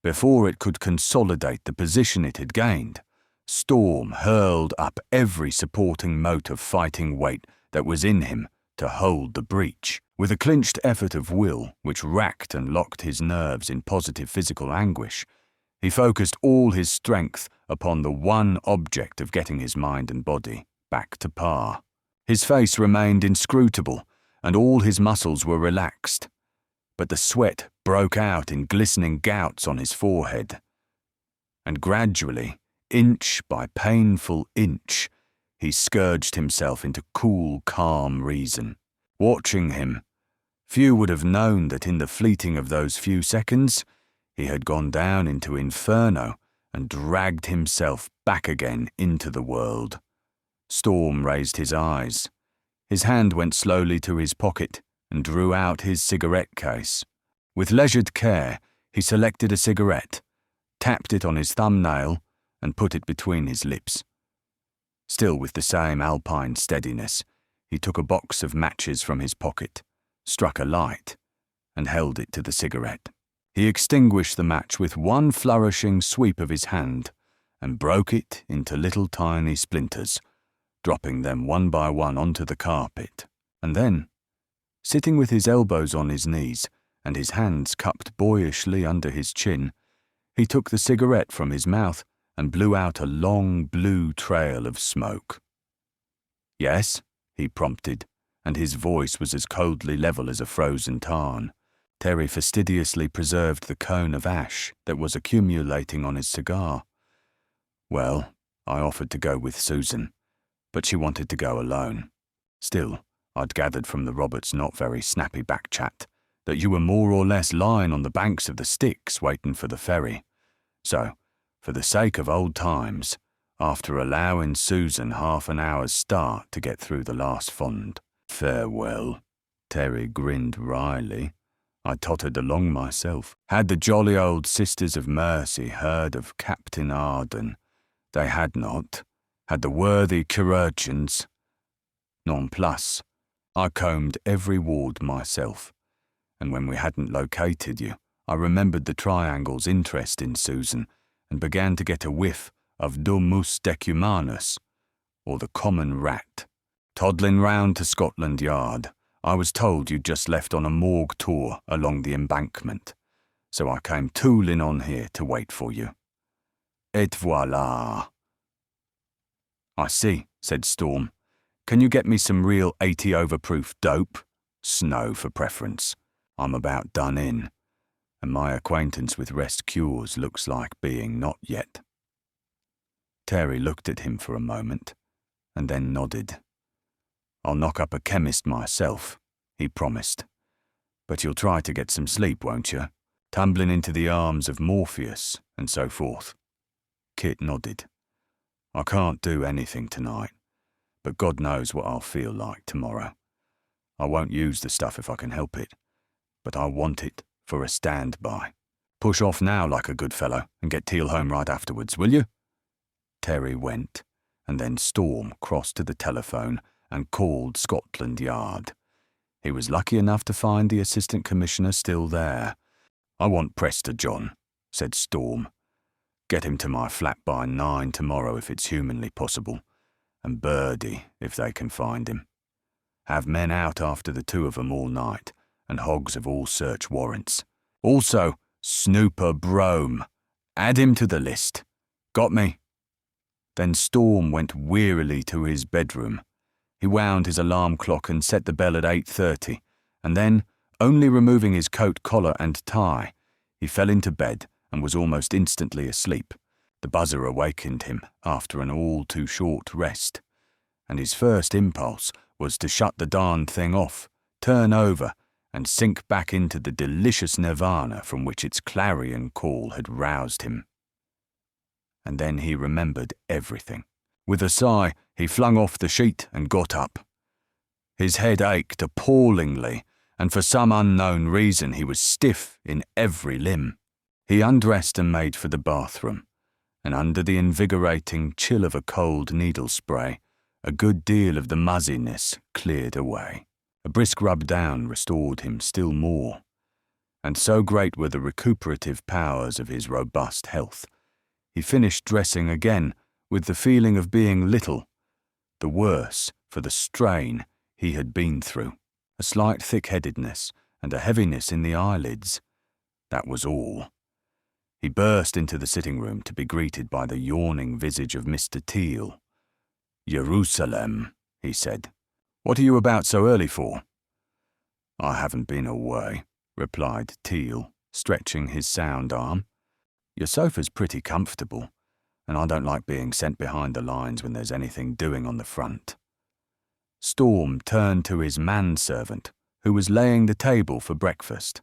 Before it could consolidate the position it had gained, Storm hurled up every supporting mote of fighting weight that was in him to hold the breach. With a clinched effort of will which racked and locked his nerves in positive physical anguish, he focused all his strength upon the one object of getting his mind and body back to par. His face remained inscrutable, and all his muscles were relaxed, but the sweat broke out in glistening gouts on his forehead. And gradually, inch by painful inch, he scourged himself into cool, calm reason. Watching him, few would have known that in the fleeting of those few seconds, he had gone down into inferno and dragged himself back again into the world. Storm raised his eyes. His hand went slowly to his pocket and drew out his cigarette case. With leisured care, he selected a cigarette, tapped it on his thumbnail, and put it between his lips. Still with the same alpine steadiness, he took a box of matches from his pocket, struck a light, and held it to the cigarette. He extinguished the match with one flourishing sweep of his hand and broke it into little tiny splinters, dropping them one by one onto the carpet, and then, Sitting with his elbows on his knees and his hands cupped boyishly under his chin, he took the cigarette from his mouth and blew out a long blue trail of smoke. "Yes?" he prompted, and his voice was as coldly level as a frozen tarn. Terry fastidiously preserved the cone of ash that was accumulating on his cigar. "Well, I offered to go with Susan, but she wanted to go alone. Still, I'd gathered from the Roberts' not very snappy back chat that you were more or less lying on the banks of the Styx waiting for the ferry. So, for the sake of old times, after allowing Susan half an hour's start to get through the last fond farewell," Terry grinned wryly. I tottered along myself. Had the jolly old Sisters of Mercy heard of Captain Arden? They had not. Had the worthy chirurgeons? Nonplus. I combed every ward myself, and when we hadn't located you, I remembered the triangle's interest in Susan and began to get a whiff of Domus decumanus, or the common rat. Toddling round to Scotland Yard, I was told you'd just left on a morgue tour along the embankment, so I came tooling on here to wait for you. Et voilà. "I see," said Storm. "Can you get me some real 80 overproof dope? Snow for preference. I'm about done in, and my acquaintance with rest cures looks like being not yet." Terry looked at him for a moment, and then nodded. "I'll knock up a chemist myself," he promised. "But you'll try to get some sleep, won't you? Tumbling into the arms of Morpheus, and so forth." Kit nodded. "I can't do anything tonight, but God knows what I'll feel like tomorrow. I won't use the stuff if I can help it, but I want it for a standby. Push off now like a good fellow and get Teal home right afterwards, will you?" Terry went, and then Storm crossed to the telephone and called Scotland Yard. He was lucky enough to find the Assistant Commissioner still there. "I want Prester John," said Storm. "Get him to my flat by 9 tomorrow if it's humanly possible, and Birdie if they can find him. Have men out after the two of them all night, and hogs of all search warrants. Also, Snooper Brome. Add him to the list. Got me?" Then Storm went wearily to his bedroom. He wound his alarm clock and set the bell at 8:30, and then, only removing his coat collar and tie, he fell into bed and was almost instantly asleep. The buzzer awakened him after an all-too-short rest, and his first impulse was to shut the darned thing off, turn over, and sink back into the delicious nirvana from which its clarion call had roused him. And then he remembered everything. With a sigh, he flung off the sheet and got up. His head ached appallingly, and for some unknown reason he was stiff in every limb. He undressed and made for the bathroom, and under the invigorating chill of a cold needle spray, a good deal of the muzziness cleared away. A brisk rub down restored him still more, and so great were the recuperative powers of his robust health, he finished dressing again with the feeling of being little, the worse for the strain he had been through, a slight thick-headedness and a heaviness in the eyelids. That was all. He burst into the sitting room to be greeted by the yawning visage of Mr. Teal. "Jerusalem," he said. "What are you about so early for?" "I haven't been away," replied Teal, stretching his sound arm. "Your sofa's pretty comfortable, and I don't like being sent behind the lines when there's anything doing on the front." Storm turned to his manservant, who was laying the table for breakfast.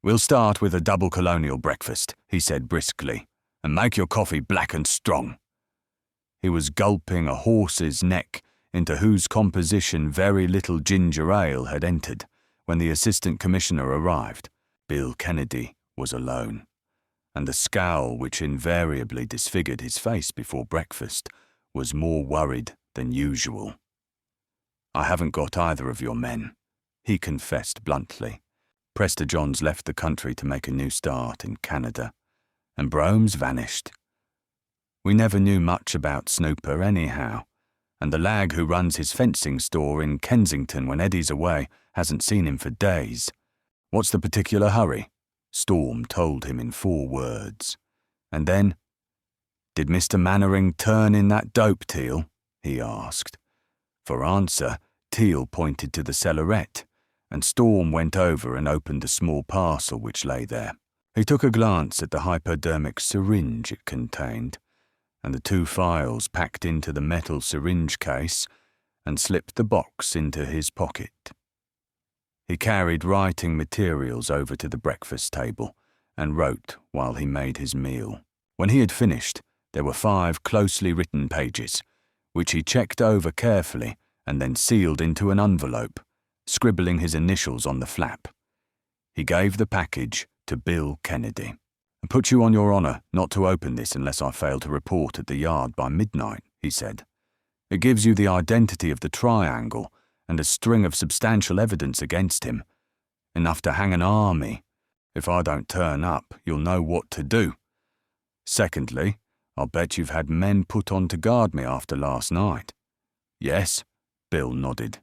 "We'll start with a double colonial breakfast," he said briskly, "and make your coffee black and strong." He was gulping a horse's neck into whose composition very little ginger ale had entered when the Assistant Commissioner arrived. Bill Kennedy was alone, and the scowl which invariably disfigured his face before breakfast was more worried than usual. "I haven't got either of your men," he confessed bluntly. "Prester John's left the country to make a new start in Canada, and Brome's vanished. We never knew much about Snooper anyhow, and the lag who runs his fencing store in Kensington when Eddie's away hasn't seen him for days. What's the particular hurry? Storm told him in 4 words. And then, "Did Mr. Mannering turn in that dope, Teal?" he asked. For answer, Teal pointed to the cellarette, and Storm went over and opened a small parcel which lay there. He took a glance at the hypodermic syringe it contained, and the 2 phials packed into the metal syringe case, and slipped the box into his pocket. He carried writing materials over to the breakfast table and wrote while he made his meal. When he had finished, there were 5 closely written pages, which he checked over carefully and then sealed into an envelope, scribbling his initials on the flap. He gave the package to Bill Kennedy. "I put you on your honour not to open this unless I fail to report at the yard by midnight," he said. "It gives you the identity of the triangle and a string of substantial evidence against him, enough to hang an army. If I don't turn up, you'll know what to do. Secondly, I'll bet you've had men put on to guard me after last night." "Yes," Bill nodded.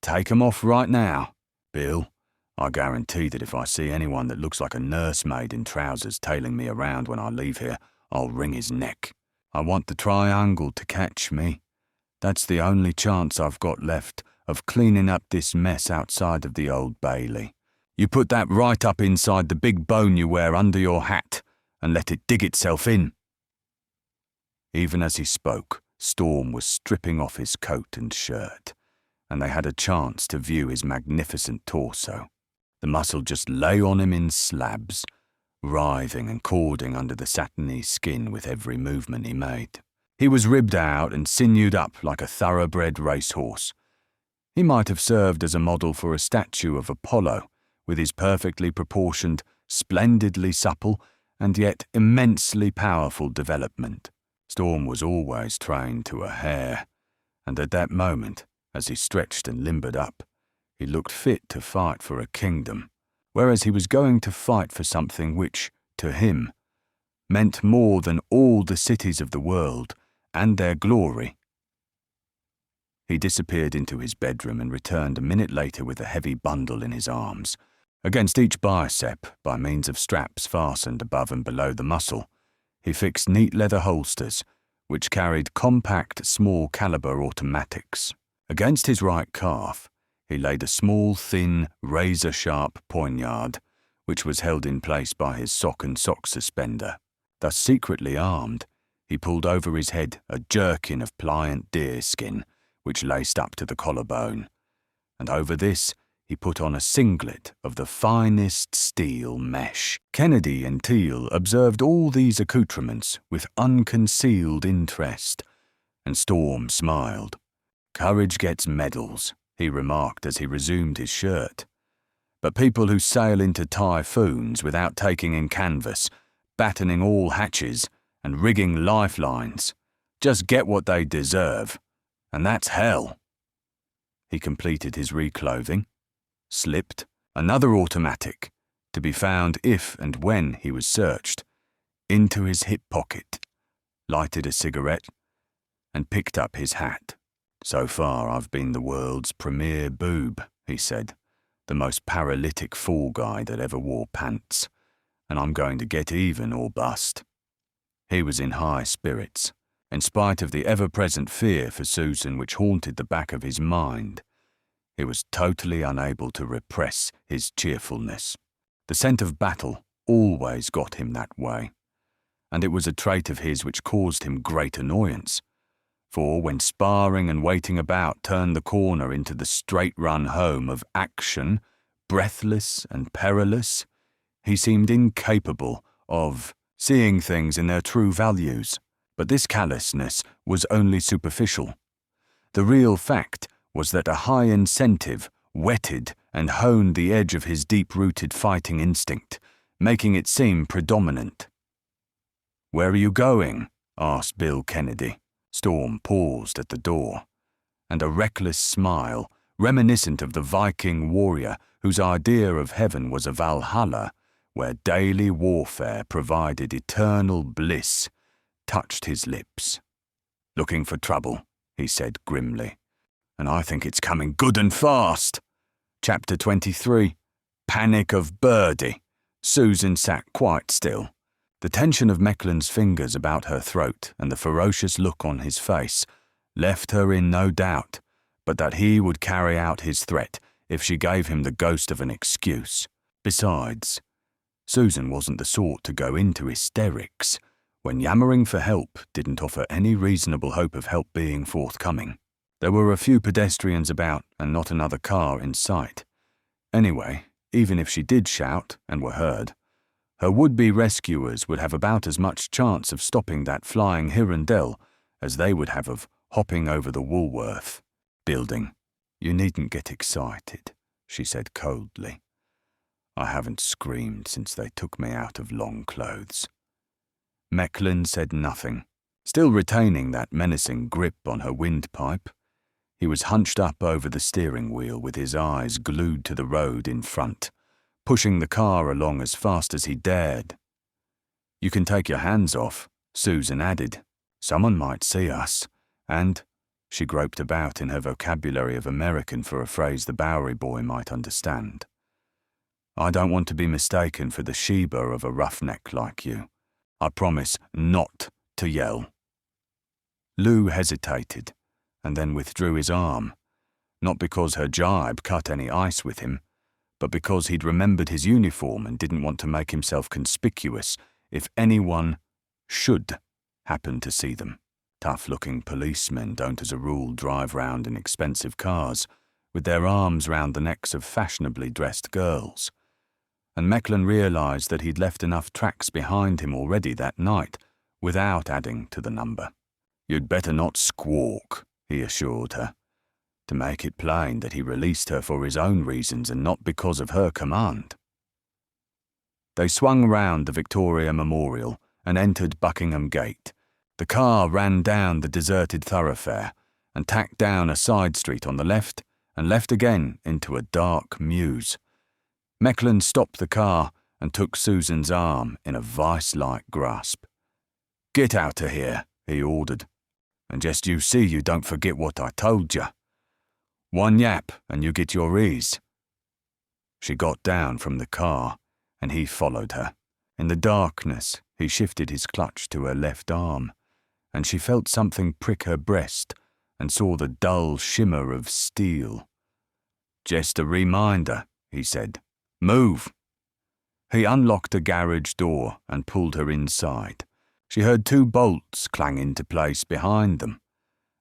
"Take 'em off right now. Bill, I guarantee that if I see anyone that looks like a nursemaid in trousers tailing me around when I leave here, I'll wring his neck. I want the triangle to catch me. That's the only chance I've got left of cleaning up this mess outside of the Old Bailey. You put that right up inside the big bone you wear under your hat and let it dig itself in." Even as he spoke, Storm was stripping off his coat and shirt, and they had a chance to view his magnificent torso. The muscle just lay on him in slabs, writhing and cording under the satiny skin with every movement he made. He was ribbed out and sinewed up like a thoroughbred racehorse. He might have served as a model for a statue of Apollo, with his perfectly proportioned, splendidly supple, and yet immensely powerful development. Storm was always trained to a hair, and at that moment, as he stretched and limbered up, he looked fit to fight for a kingdom, whereas he was going to fight for something which, to him, meant more than all the cities of the world and their glory. He disappeared into his bedroom and returned a minute later with a heavy bundle in his arms. Against each bicep, by means of straps fastened above and below the muscle, he fixed neat leather holsters, which carried compact small-caliber automatics. Against his right calf, he laid a small, thin, razor-sharp poignard, which was held in place by his sock and sock suspender. Thus secretly armed, he pulled over his head a jerkin of pliant deer skin, which laced up to the collarbone, and over this he put on a singlet of the finest steel mesh. Kennedy and Teal observed all these accoutrements with unconcealed interest, and Storm smiled. "Courage gets medals," he remarked as he resumed his shirt. "But people who sail into typhoons without taking in canvas, battening all hatches, and rigging lifelines, just get what they deserve. And that's hell." He completed his reclothing, slipped another automatic, to be found if and when he was searched, into his hip pocket, lighted a cigarette, and picked up his hat. "So far I've been the world's premier boob," he said, "the most paralytic fall guy that ever wore pants, and I'm going to get even or bust." He was in high spirits. In spite of the ever-present fear for Susan which haunted the back of his mind, he was totally unable to repress his cheerfulness. The scent of battle always got him that way, and it was a trait of his which caused him great annoyance, for when sparring and waiting about turned the corner into the straight-run home of action, breathless and perilous, he seemed incapable of seeing things in their true values. But this callousness was only superficial. The real fact was that a high incentive whetted and honed the edge of his deep-rooted fighting instinct, making it seem predominant. "Where are you going?" asked Bill Kennedy. Storm paused at the door, and a reckless smile, reminiscent of the Viking warrior whose idea of heaven was a Valhalla, where daily warfare provided eternal bliss, touched his lips. "Looking for trouble?" he said grimly. "And I think it's coming good and fast." Chapter 23. Panic of Birdie. Susan sat quite still. The tension of Mecklen's fingers about her throat and the ferocious look on his face left her in no doubt but that he would carry out his threat if she gave him the ghost of an excuse. Besides, Susan wasn't the sort to go into hysterics when yammering for help didn't offer any reasonable hope of help being forthcoming. There were a few pedestrians about and not another car in sight. Anyway, even if she did shout and were heard, her would-be rescuers would have about as much chance of stopping that flying hirondelle as they would have of hopping over the Woolworth building. "You needn't get excited," she said coldly. "I haven't screamed since they took me out of long clothes." Mecklen said nothing, still retaining that menacing grip on her windpipe. He was hunched up over the steering wheel with his eyes glued to the road in front, pushing the car along as fast as he dared. "You can take your hands off," Susan added. "Someone might see us, and—" she groped about in her vocabulary of American for a phrase the Bowery boy might understand. "I don't want to be mistaken for the Sheba of a roughneck like you. I promise not to yell." Lou hesitated, and then withdrew his arm, not because her jibe cut any ice with him, but because he'd remembered his uniform and didn't want to make himself conspicuous if anyone should happen to see them. Tough-looking policemen don't as a rule drive round in expensive cars with their arms round the necks of fashionably dressed girls, and Mecklen realised that he'd left enough tracks behind him already that night without adding to the number. "You'd better not squawk," he assured her, to make it plain that he released her for his own reasons and not because of her command. They swung round the Victoria Memorial and entered Buckingham Gate. The car ran down the deserted thoroughfare and tacked down a side street on the left and left again into a dark mews. Mecklen stopped the car and took Susan's arm in a vice-like grasp. "Get out of here," he ordered, "and just you see you don't forget what I told you. One yap and you get your ease." She got down from the car and he followed her. In the darkness, he shifted his clutch to her left arm, and she felt something prick her breast and saw the dull shimmer of steel. "Just a reminder," he said. "Move." He unlocked a garage door and pulled her inside. She heard 2 bolts clang into place behind them,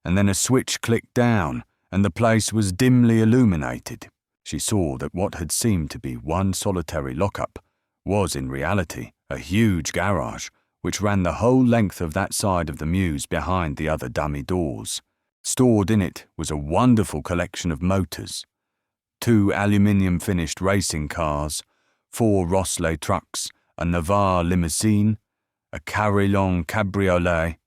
and then a switch clicked down, and the place was dimly illuminated. She saw that what had seemed to be one solitary lockup was in reality a huge garage which ran the whole length of that side of the mews behind the other dummy doors. Stored in it was a wonderful collection of motors: 2 aluminium-finished racing cars, 4 Rossley trucks, a Noir limousine, a Carillon cabriolet,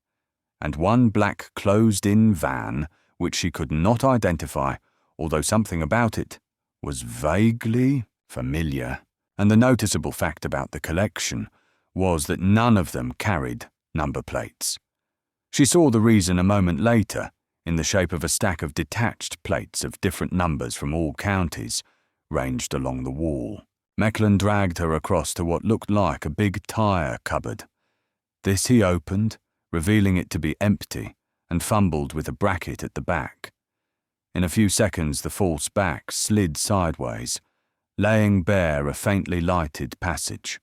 and 1 black closed-in van which she could not identify, although something about it was vaguely familiar. And the noticeable fact about the collection was that none of them carried number plates. She saw the reason a moment later, in the shape of a stack of detached plates of different numbers from all counties, ranged along the wall. Mecklen dragged her across to what looked like a big tyre cupboard. This he opened, revealing it to be empty, and fumbled with a bracket at the back. In a few seconds the false back slid sideways, laying bare a faintly lighted passage.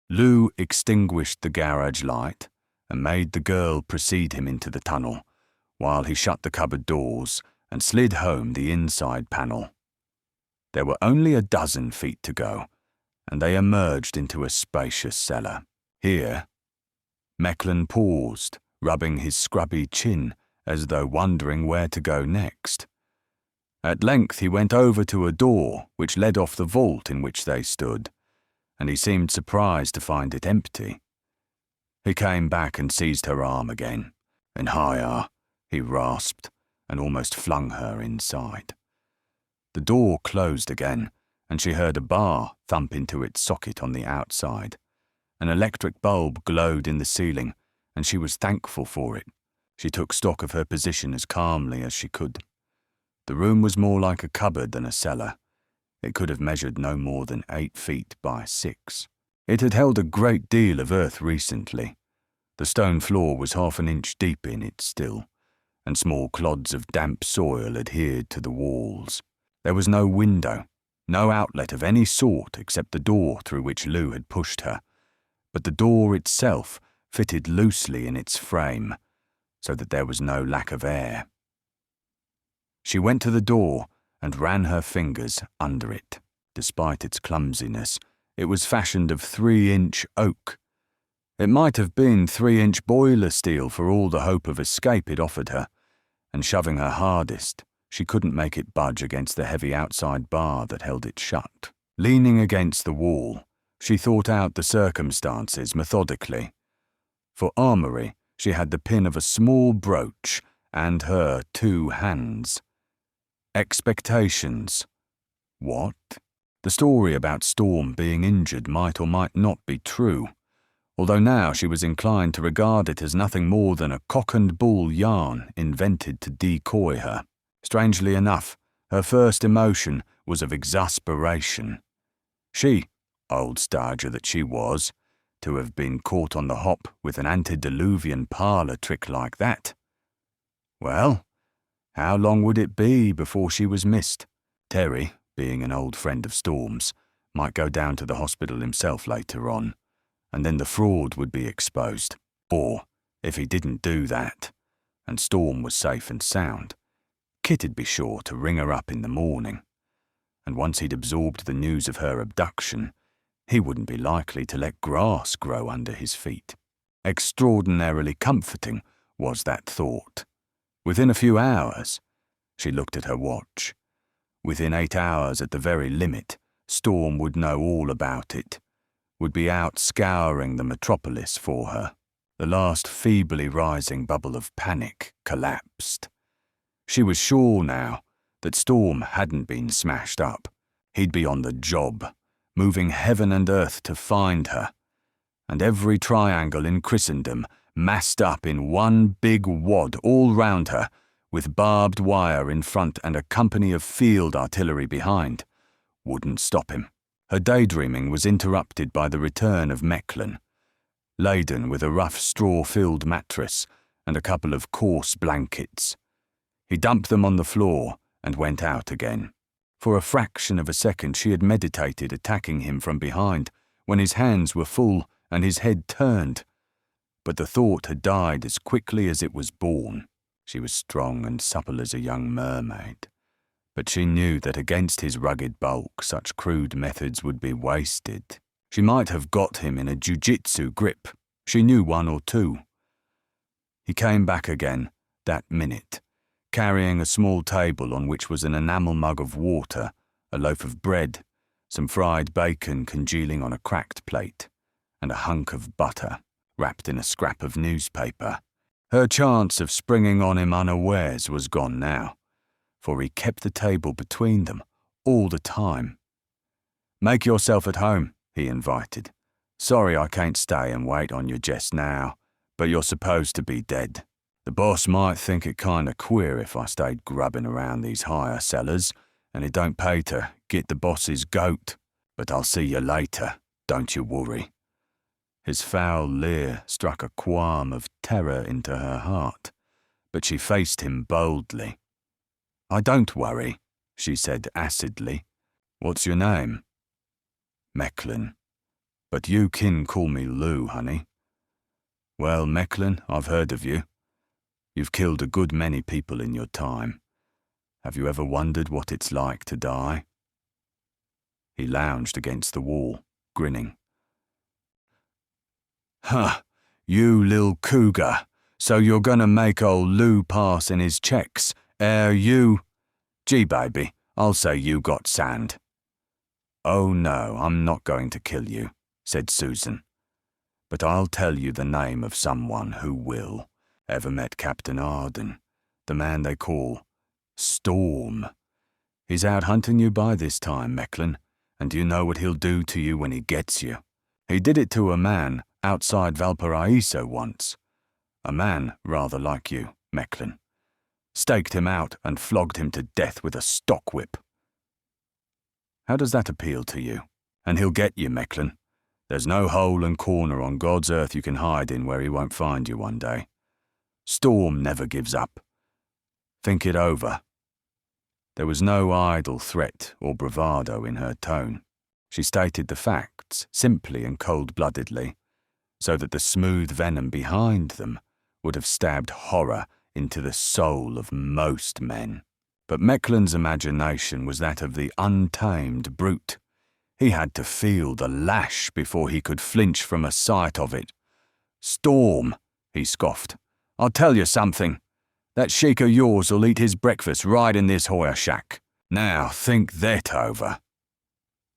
Lou extinguished the garage light and made the girl precede him into the tunnel, while he shut the cupboard doors and slid home the inside panel. There were only a dozen feet to go, and they emerged into a spacious cellar. Here, Mecklen paused, rubbing his scrubby chin as though wondering where to go next. At length he went over to a door which led off the vault in which they stood, and he seemed surprised to find it empty. He came back and seized her arm again. "And higher," he rasped, and almost flung her inside. The door closed again, and she heard a bar thump into its socket on the outside. An electric bulb glowed in the ceiling, and she was thankful for it, She took stock of her position as calmly as she could. The room was more like a cupboard than a cellar. It could have measured no more than 8 feet by 6. It had held a great deal of earth recently. The stone floor was half an inch deep in it still, and small clods of damp soil adhered to the walls. There was no window, no outlet of any sort except the door through which Lou had pushed her, but the door itself fitted loosely in its frame, so that there was no lack of air. She went to the door and ran her fingers under it. Despite its clumsiness, it was fashioned of 3-inch oak. It might have been 3-inch boiler steel for all the hope of escape it offered her, and shoving her hardest, she couldn't make it budge against the heavy outside bar that held it shut. Leaning against the wall, she thought out the circumstances methodically. For armory, she had the pin of a small brooch and her 2 hands. Expectations. What? The story about Storm being injured might or might not be true, although now she was inclined to regard it as nothing more than a cock-and-bull yarn invented to decoy her. Strangely enough, her first emotion was of exasperation. She, old stager that she was, to have been caught on the hop with an antediluvian parlour trick like that. Well, how long would it be before she was missed? Terry, being an old friend of Storm's, might go down to the hospital himself later on, and then the fraud would be exposed. Or, if he didn't do that, and Storm was safe and sound, Kit'd be sure to ring her up in the morning. And once he'd absorbed the news of her abduction, he wouldn't be likely to let grass grow under his feet. Extraordinarily comforting was that thought. Within a few hours, she looked at her watch. Within 8 hours at the very limit, Storm would know all about it, would be out scouring the metropolis for her. The last feebly rising bubble of panic collapsed. She was sure now that Storm hadn't been smashed up. He'd be on the job, moving heaven and earth to find her, and every triangle in Christendom massed up in one big wad all round her, with barbed wire in front and a company of field artillery behind, wouldn't stop him. Her daydreaming was interrupted by the return of Mecklin, laden with a rough straw-filled mattress and a couple of coarse blankets. He dumped them on the floor and went out again. For a fraction of a second she had meditated attacking him from behind, when his hands were full and his head turned. But the thought had died as quickly as it was born. She was strong and supple as a young mermaid, but she knew that against his rugged bulk such crude methods would be wasted. She might have got him in a jiu-jitsu grip. She knew 1 or 2. He came back again, that minute, carrying a small table on which was an enamel mug of water, a loaf of bread, some fried bacon congealing on a cracked plate, and a hunk of butter wrapped in a scrap of newspaper. Her chance of springing on him unawares was gone now, for he kept the table between them all the time. "Make yourself at home," he invited. "Sorry I can't stay and wait on you just now, but you're supposed to be dead. The boss might think it kinda queer if I stayed grubbing around these higher cellars, and it don't pay to get the boss's goat, but I'll see you later, don't you worry." His foul leer struck a qualm of terror into her heart, but she faced him boldly. "I don't worry," she said acidly. "What's your name?" "Mecklin. But you kin call me Lou, honey." "Well, Mecklin, I've heard of you. You've killed a good many people in your time. Have you ever wondered what it's like to die?" He lounged against the wall, grinning. "Huh, you lil cougar, so you're gonna make old Lou pass in his checks, you? Gee, baby, I'll say you got sand." "Oh no, I'm not going to kill you," said Susan. "But I'll tell you the name of someone who will. Ever met Captain Arden, the man they call Storm? He's out hunting you by this time, Mecklin, and do you know what he'll do to you when he gets you? He did it to a man outside Valparaiso once. a man rather like you, Mechlin. Staked him out and flogged him to death with a stockwhip. How does that appeal to you? And he'll get you, Mechlin. There's no hole and corner on God's earth you can hide in where he won't find you one day. Storm never gives up. Think it over. There was no idle threat or bravado in her tone. She stated the facts simply and cold-bloodedly, so that the smooth venom behind them would have stabbed horror into the soul of most men. But Mechlin's imagination was that of the untamed brute. He had to feel the lash before he could flinch from a sight of it. "Storm," he scoffed. "I'll tell you something. That sheik of yours will eat his breakfast right in this Hoyer shack. Now think that over."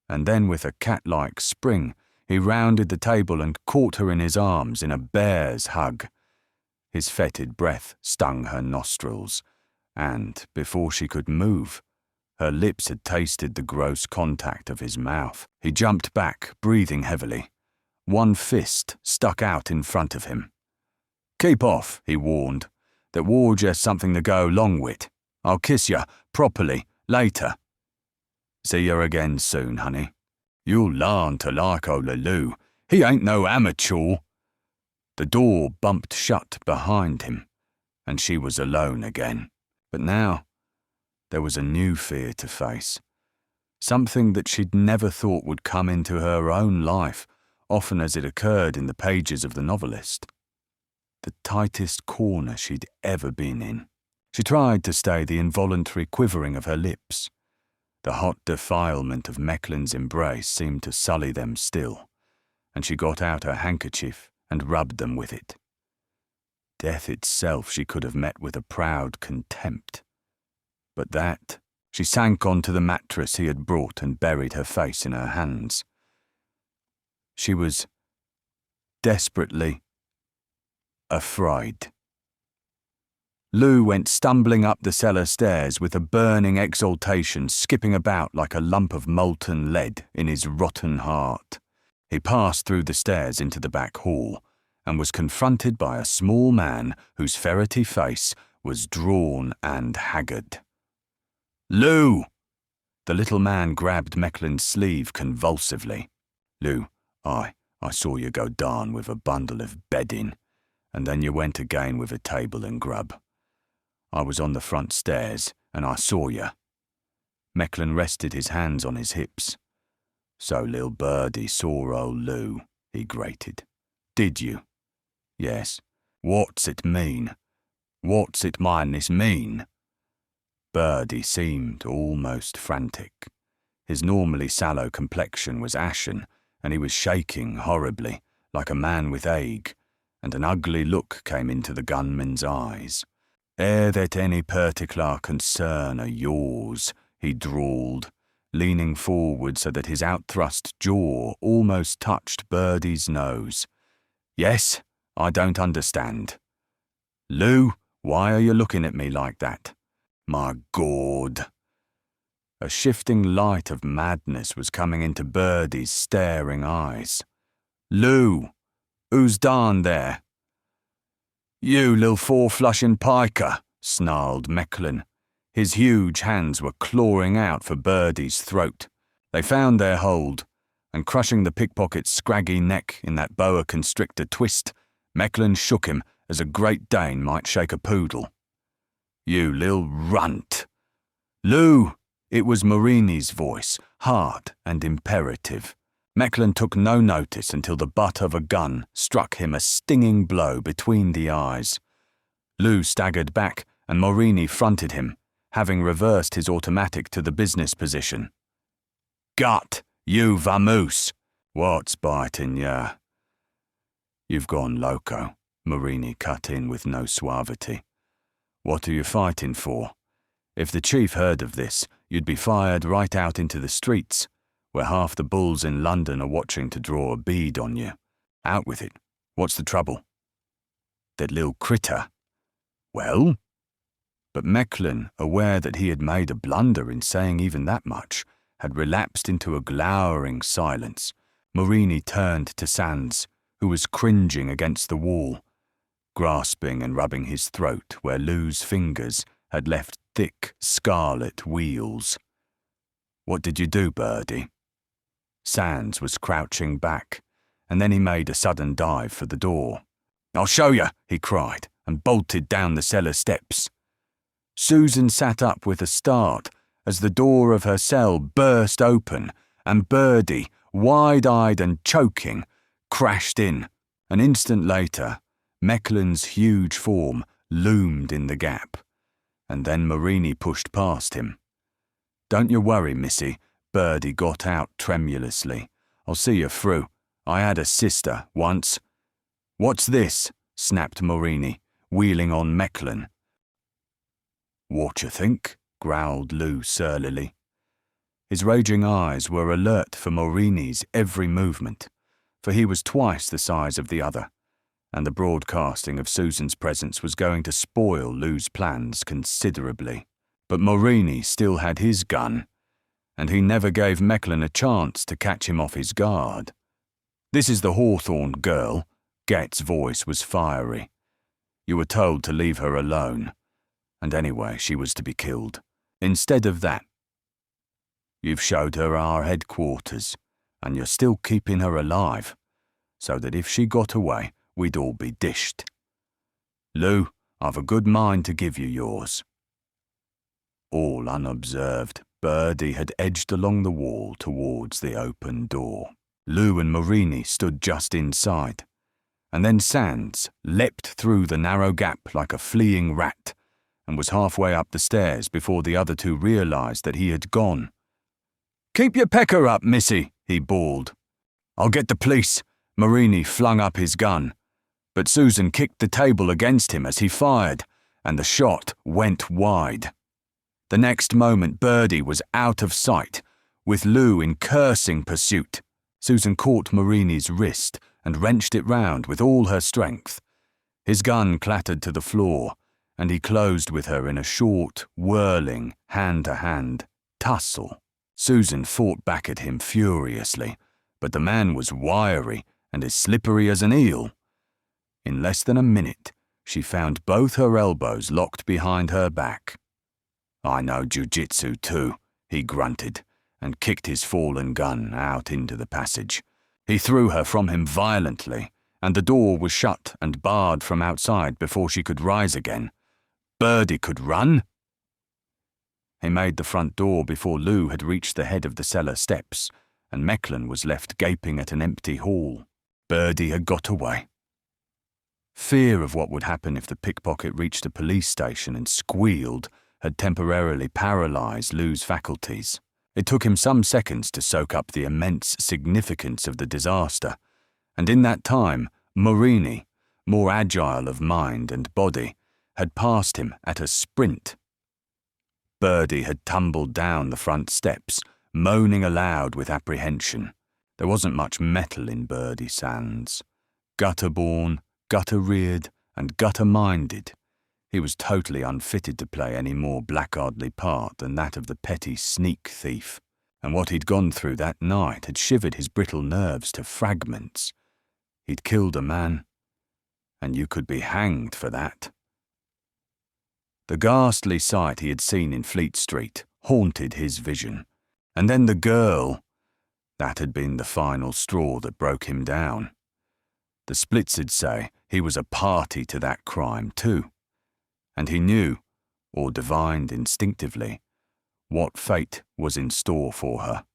And then with a cat-like spring, he rounded the table and caught her in his arms in a bear's hug. His fetid breath stung her nostrils, and, before she could move, her lips had tasted the gross contact of his mouth. He jumped back, breathing heavily. One fist stuck out in front of him. "Keep off," he warned. "That war just something to go along with. I'll kiss you, properly, later. See you again soon, honey. You'll learn to like old Lou. He ain't no amateur." The door bumped shut behind him, and she was alone again. But now, there was a new fear to face. Something that she'd never thought would come into her own life, often as it occurred in the pages of the novelist. The tightest corner she'd ever been in. She tried to stay the involuntary quivering of her lips. The hot defilement of Mechlin's embrace seemed to sully them still, and she got out her handkerchief and rubbed them with it. Death itself she could have met with a proud contempt. But that, she sank onto the mattress he had brought and buried her face in her hands. She was desperately afraid. Lou went stumbling up the cellar stairs with a burning exultation skipping about like a lump of molten lead in his rotten heart. He passed through the stairs into the back hall and was confronted by a small man whose ferrety face was drawn and haggard. "Lou!" The little man grabbed Mechlin's sleeve convulsively. "Lou, I saw you go down with a bundle of bedding, and then you went again with a table and grub. I was on the front stairs, and I saw you." Mechlin rested his hands on his hips. "So Lil Birdie saw old Lou," he grated. "Did you?" "Yes. What's it mean? What's it madness mean?" Birdie seemed almost frantic. His normally sallow complexion was ashen, and he was shaking horribly, like a man with ague, and an ugly look came into the gunman's eyes. "Air that any particular concern of yours," he drawled, leaning forward so that his outthrust jaw almost touched Birdie's nose. "Yes, I don't understand." "Lou, why are you looking at me like that? My God." A shifting light of madness was coming into Birdie's staring eyes. "Lou, who's down there?" "You lil four-flushing piker," snarled Mechlin. His huge hands were clawing out for Birdie's throat. They found their hold, and crushing the pickpocket's scraggy neck in that boa constrictor twist, Mechlin shook him as a Great Dane might shake a poodle. "You lil runt." "Lou!" It was Marini's voice, hard and imperative. Mechlin took no notice until the butt of a gun struck him a stinging blow between the eyes. Lou staggered back, and Marini fronted him, having reversed his automatic to the business position. "Gut, you vamoose! What's biting ya?" "You've gone loco," Marini cut in with no suavity. "What are you fighting for? If the chief heard of this, you'd be fired right out into the streets, where half the bulls in London are watching to draw a bead on you. Out with it. What's the trouble?" "That lil critter." "Well?" But Mechlin, aware that he had made a blunder in saying even that much, had relapsed into a glowering silence. Marini turned to Sands, who was cringing against the wall. grasping and rubbing his throat where Lou's fingers had left thick, scarlet wheals. "What did you do, Birdie?" Sands was crouching back, and then he made a sudden dive for the door. "I'll show you," he cried, and bolted down the cellar steps. Susan sat up with a start as the door of her cell burst open, and Birdie, wide-eyed and choking, crashed in. An instant later, Mecklen's huge form loomed in the gap, and then Marini pushed past him. "Don't you worry, missy," Birdie got out tremulously. "I'll see you through. I had a sister once." "What's this?" snapped Marini, wheeling on Mecklen. "What you think?" growled Lou surlily. His raging eyes were alert for Marini's every movement, for he was twice the size of the other, and the broadcasting of Susan's presence was going to spoil Lou's plans considerably. But Marini still had his gun, and he never gave Mecklen a chance to catch him off his guard. "This is the Hawthorne girl." Get's voice was fiery. "You were told to leave her alone, and anyway, she was to be killed. Instead of that, you've showed her our headquarters, and you're still keeping her alive, so that if she got away, we'd all be dished. Lou, I've a good mind to give you yours." All unobserved, Birdie had edged along the wall towards the open door. Lou and Marini stood just inside, and then Sands leapt through the narrow gap like a fleeing rat, and was halfway up the stairs before the other two realised that he had gone. "Keep your pecker up, missy," he bawled. "I'll get the police." Marini flung up his gun, but Susan kicked the table against him as he fired, and the shot went wide. The next moment Birdie was out of sight, with Lou in cursing pursuit. Susan caught Marini's wrist and wrenched it round with all her strength. His gun clattered to the floor, and he closed with her in a short, whirling, hand-to-hand tussle. Susan fought back at him furiously, but the man was wiry and as slippery as an eel. In less than a minute, she found both her elbows locked behind her back. "I know jiu-jitsu too," he grunted, and kicked his fallen gun out into the passage. He threw her from him violently, and the door was shut and barred from outside before she could rise again. Birdie could run? He made the front door before Lou had reached the head of the cellar steps, and Mecklen was left gaping at an empty hall. Birdie had got away. Fear of what would happen if the pickpocket reached a police station and squealed had temporarily paralysed Lou's faculties. It took him some seconds to soak up the immense significance of the disaster, and in that time, Marini, more agile of mind and body, had passed him at a sprint. Birdie had tumbled down the front steps, moaning aloud with apprehension. There wasn't much metal in Birdie Sands. Gutter-born, gutter-reared, and gutter-minded, he was totally unfitted to play any more blackguardly part than that of the petty sneak thief, and what he'd gone through that night had shivered his brittle nerves to fragments. He'd killed a man, and you could be hanged for that. The ghastly sight he had seen in Fleet Street haunted his vision, and then the girl, that had been the final straw that broke him down. The Splits'd say he was a party to that crime too, and he knew, or divined instinctively, what fate was in store for her.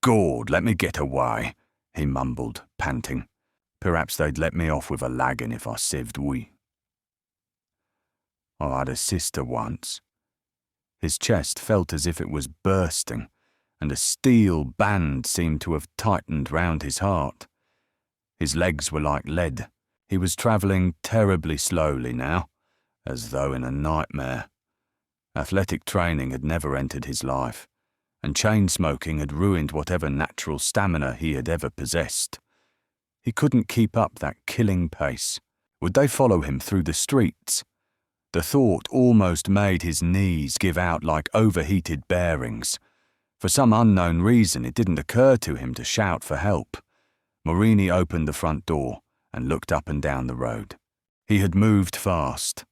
"Gord, let me get away," he mumbled, panting. "Perhaps they'd let me off with a lagging if I sieved we. I had a sister once." His chest felt as if it was bursting, and a steel band seemed to have tightened round his heart. His legs were like lead. He was travelling terribly slowly now, as though in a nightmare. Athletic training had never entered his life, and chain-smoking had ruined whatever natural stamina he had ever possessed. He couldn't keep up that killing pace. Would they follow him through the streets? The thought almost made his knees give out like overheated bearings. For some unknown reason, it didn't occur to him to shout for help. Marini opened the front door and looked up and down the road. He had moved fast.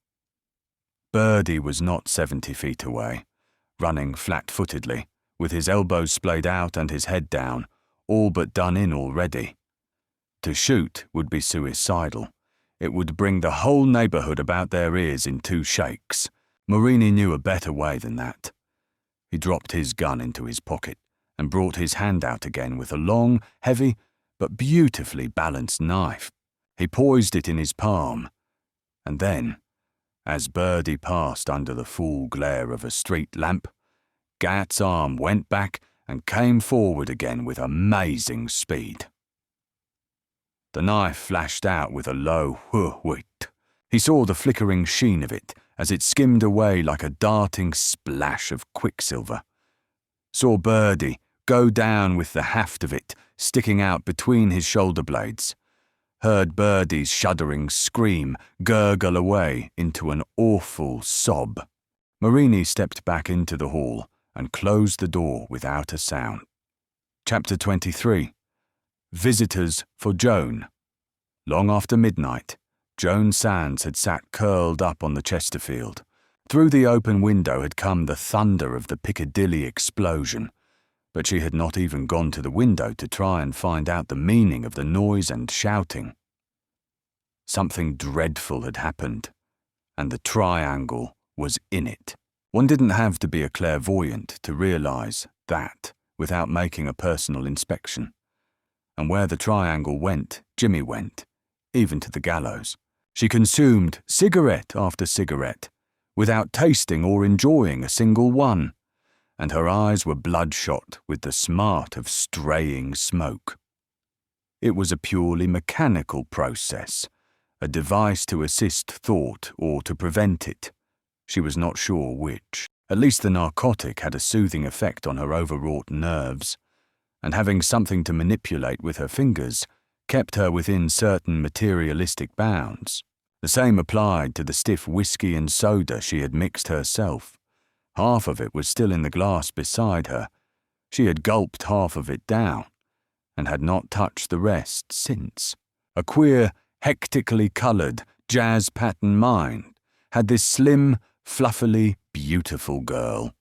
Birdie was not 70 feet away, running flat-footedly, with his elbows splayed out and his head down, all but done in already. To shoot would be suicidal. It would bring the whole neighbourhood about their ears in 2 shakes. Marini knew a better way than that. He dropped his gun into his pocket and brought his hand out again with a long, heavy, but beautifully balanced knife. He poised it in his palm, and then, as Birdie passed under the full glare of a street lamp, Gat's arm went back and came forward again with amazing speed. The knife flashed out with a low whit. He saw the flickering sheen of it as it skimmed away like a darting splash of quicksilver. Saw Birdie go down with the haft of it sticking out between his shoulder blades. Heard Birdie's shuddering scream gurgle away into an awful sob. Marini stepped back into the hall and closed the door without a sound. Chapter 23. Visitors for Joan. Long after midnight, Joan Sands had sat curled up on the Chesterfield. Through the open window had come the thunder of the Piccadilly explosion, but she had not even gone to the window to try and find out the meaning of the noise and shouting. Something dreadful had happened, and the triangle was in it. One didn't have to be a clairvoyant to realise that without making a personal inspection. And where the triangle went, Jimmy went, even to the gallows. She consumed cigarette after cigarette, without tasting or enjoying a single one, and her eyes were bloodshot with the smart of straying smoke. It was a purely mechanical process, a device to assist thought or to prevent it. She was not sure which. At least the narcotic had a soothing effect on her overwrought nerves, and having something to manipulate with her fingers kept her within certain materialistic bounds. The same applied to the stiff whiskey and soda she had mixed herself. Half of it was still in the glass beside her. She had gulped half of it down, and had not touched the rest since. A queer, hectically coloured, jazz-pattern mind had this slim, fluffily beautiful girl.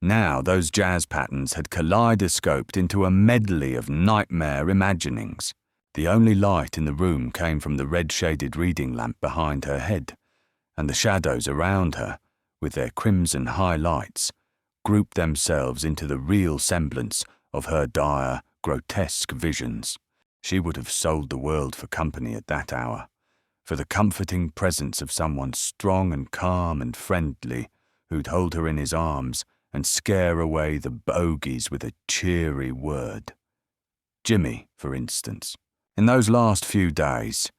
Now those jazz patterns had kaleidoscoped into a medley of nightmare imaginings. The only light in the room came from the red-shaded reading lamp behind her head, and the shadows around her, with their crimson highlights, grouped themselves into the real semblance of her dire, grotesque visions. She would have sold the world for company at that hour, for the comforting presence of someone strong and calm and friendly who'd hold her in his arms and scare away the bogies with a cheery word. Jimmy, for instance. In those last few days,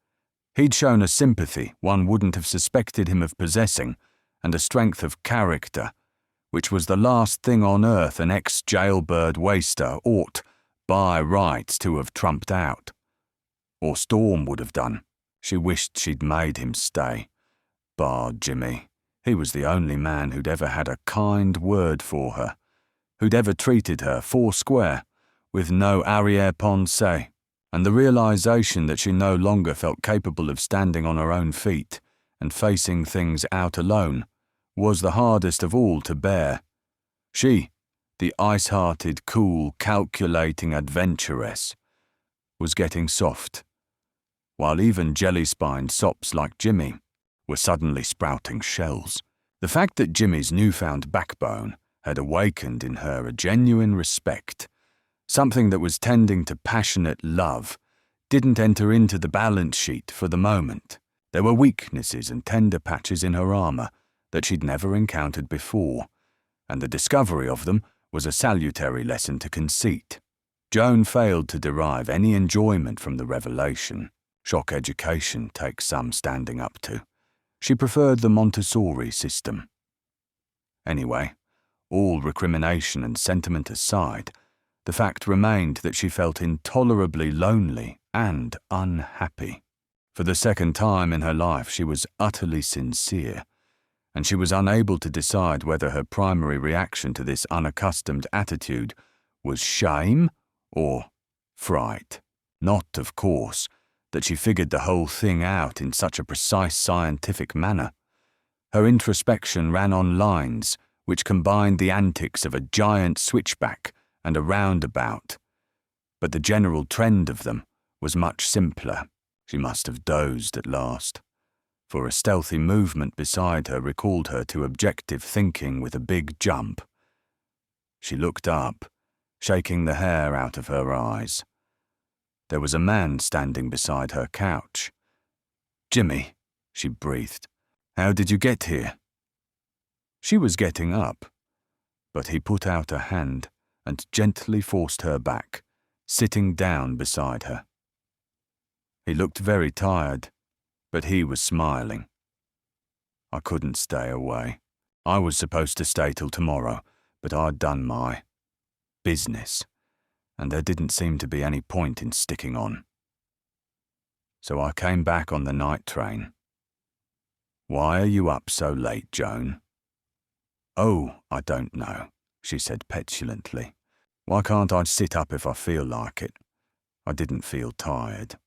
he'd shown a sympathy one wouldn't have suspected him of possessing, and a strength of character, which was the last thing on earth an ex-jailbird waster ought, by rights, to have trumped out. Or Storm would have done. She wished she'd made him stay. Bar Jimmy. He was the only man who'd ever had a kind word for her, who'd ever treated her foursquare, with no arrière-pensée, and the realisation that she no longer felt capable of standing on her own feet and facing things out alone was the hardest of all to bear. She, the ice-hearted, cool, calculating adventuress, was getting soft, while even jelly-spined sops like Jimmy were suddenly sprouting shells. The fact that Jimmy's newfound backbone had awakened in her a genuine respect, something that was tending to passionate love, didn't enter into the balance sheet for the moment. There were weaknesses and tender patches in her armour that she'd never encountered before, and the discovery of them was a salutary lesson to conceit. Joan failed to derive any enjoyment from the revelation. Shock education takes some standing up to. She preferred the Montessori system. Anyway, all recrimination and sentiment aside, the fact remained that she felt intolerably lonely and unhappy. For the second time in her life she was utterly sincere, and she was unable to decide whether her primary reaction to this unaccustomed attitude was shame or fright. Not, of course, that she figured the whole thing out in such a precise scientific manner. Her introspection ran on lines which combined the antics of a giant switchback and a roundabout, but the general trend of them was much simpler. She must have dozed at last, for a stealthy movement beside her recalled her to objective thinking with a big jump. She looked up, shaking the hair out of her eyes. There was a man standing beside her couch. "Jimmy," she breathed, "how did you get here?" She was getting up, but he put out a hand and gently forced her back, sitting down beside her. He looked very tired, but he was smiling. "I couldn't stay away. I was supposed to stay till tomorrow, but I'd done my business, and there didn't seem to be any point in sticking on. So I came back on the night train. Why are you up so late, Joan?" "Oh, I don't know," she said petulantly. "Why can't I sit up if I feel like it? I didn't feel tired."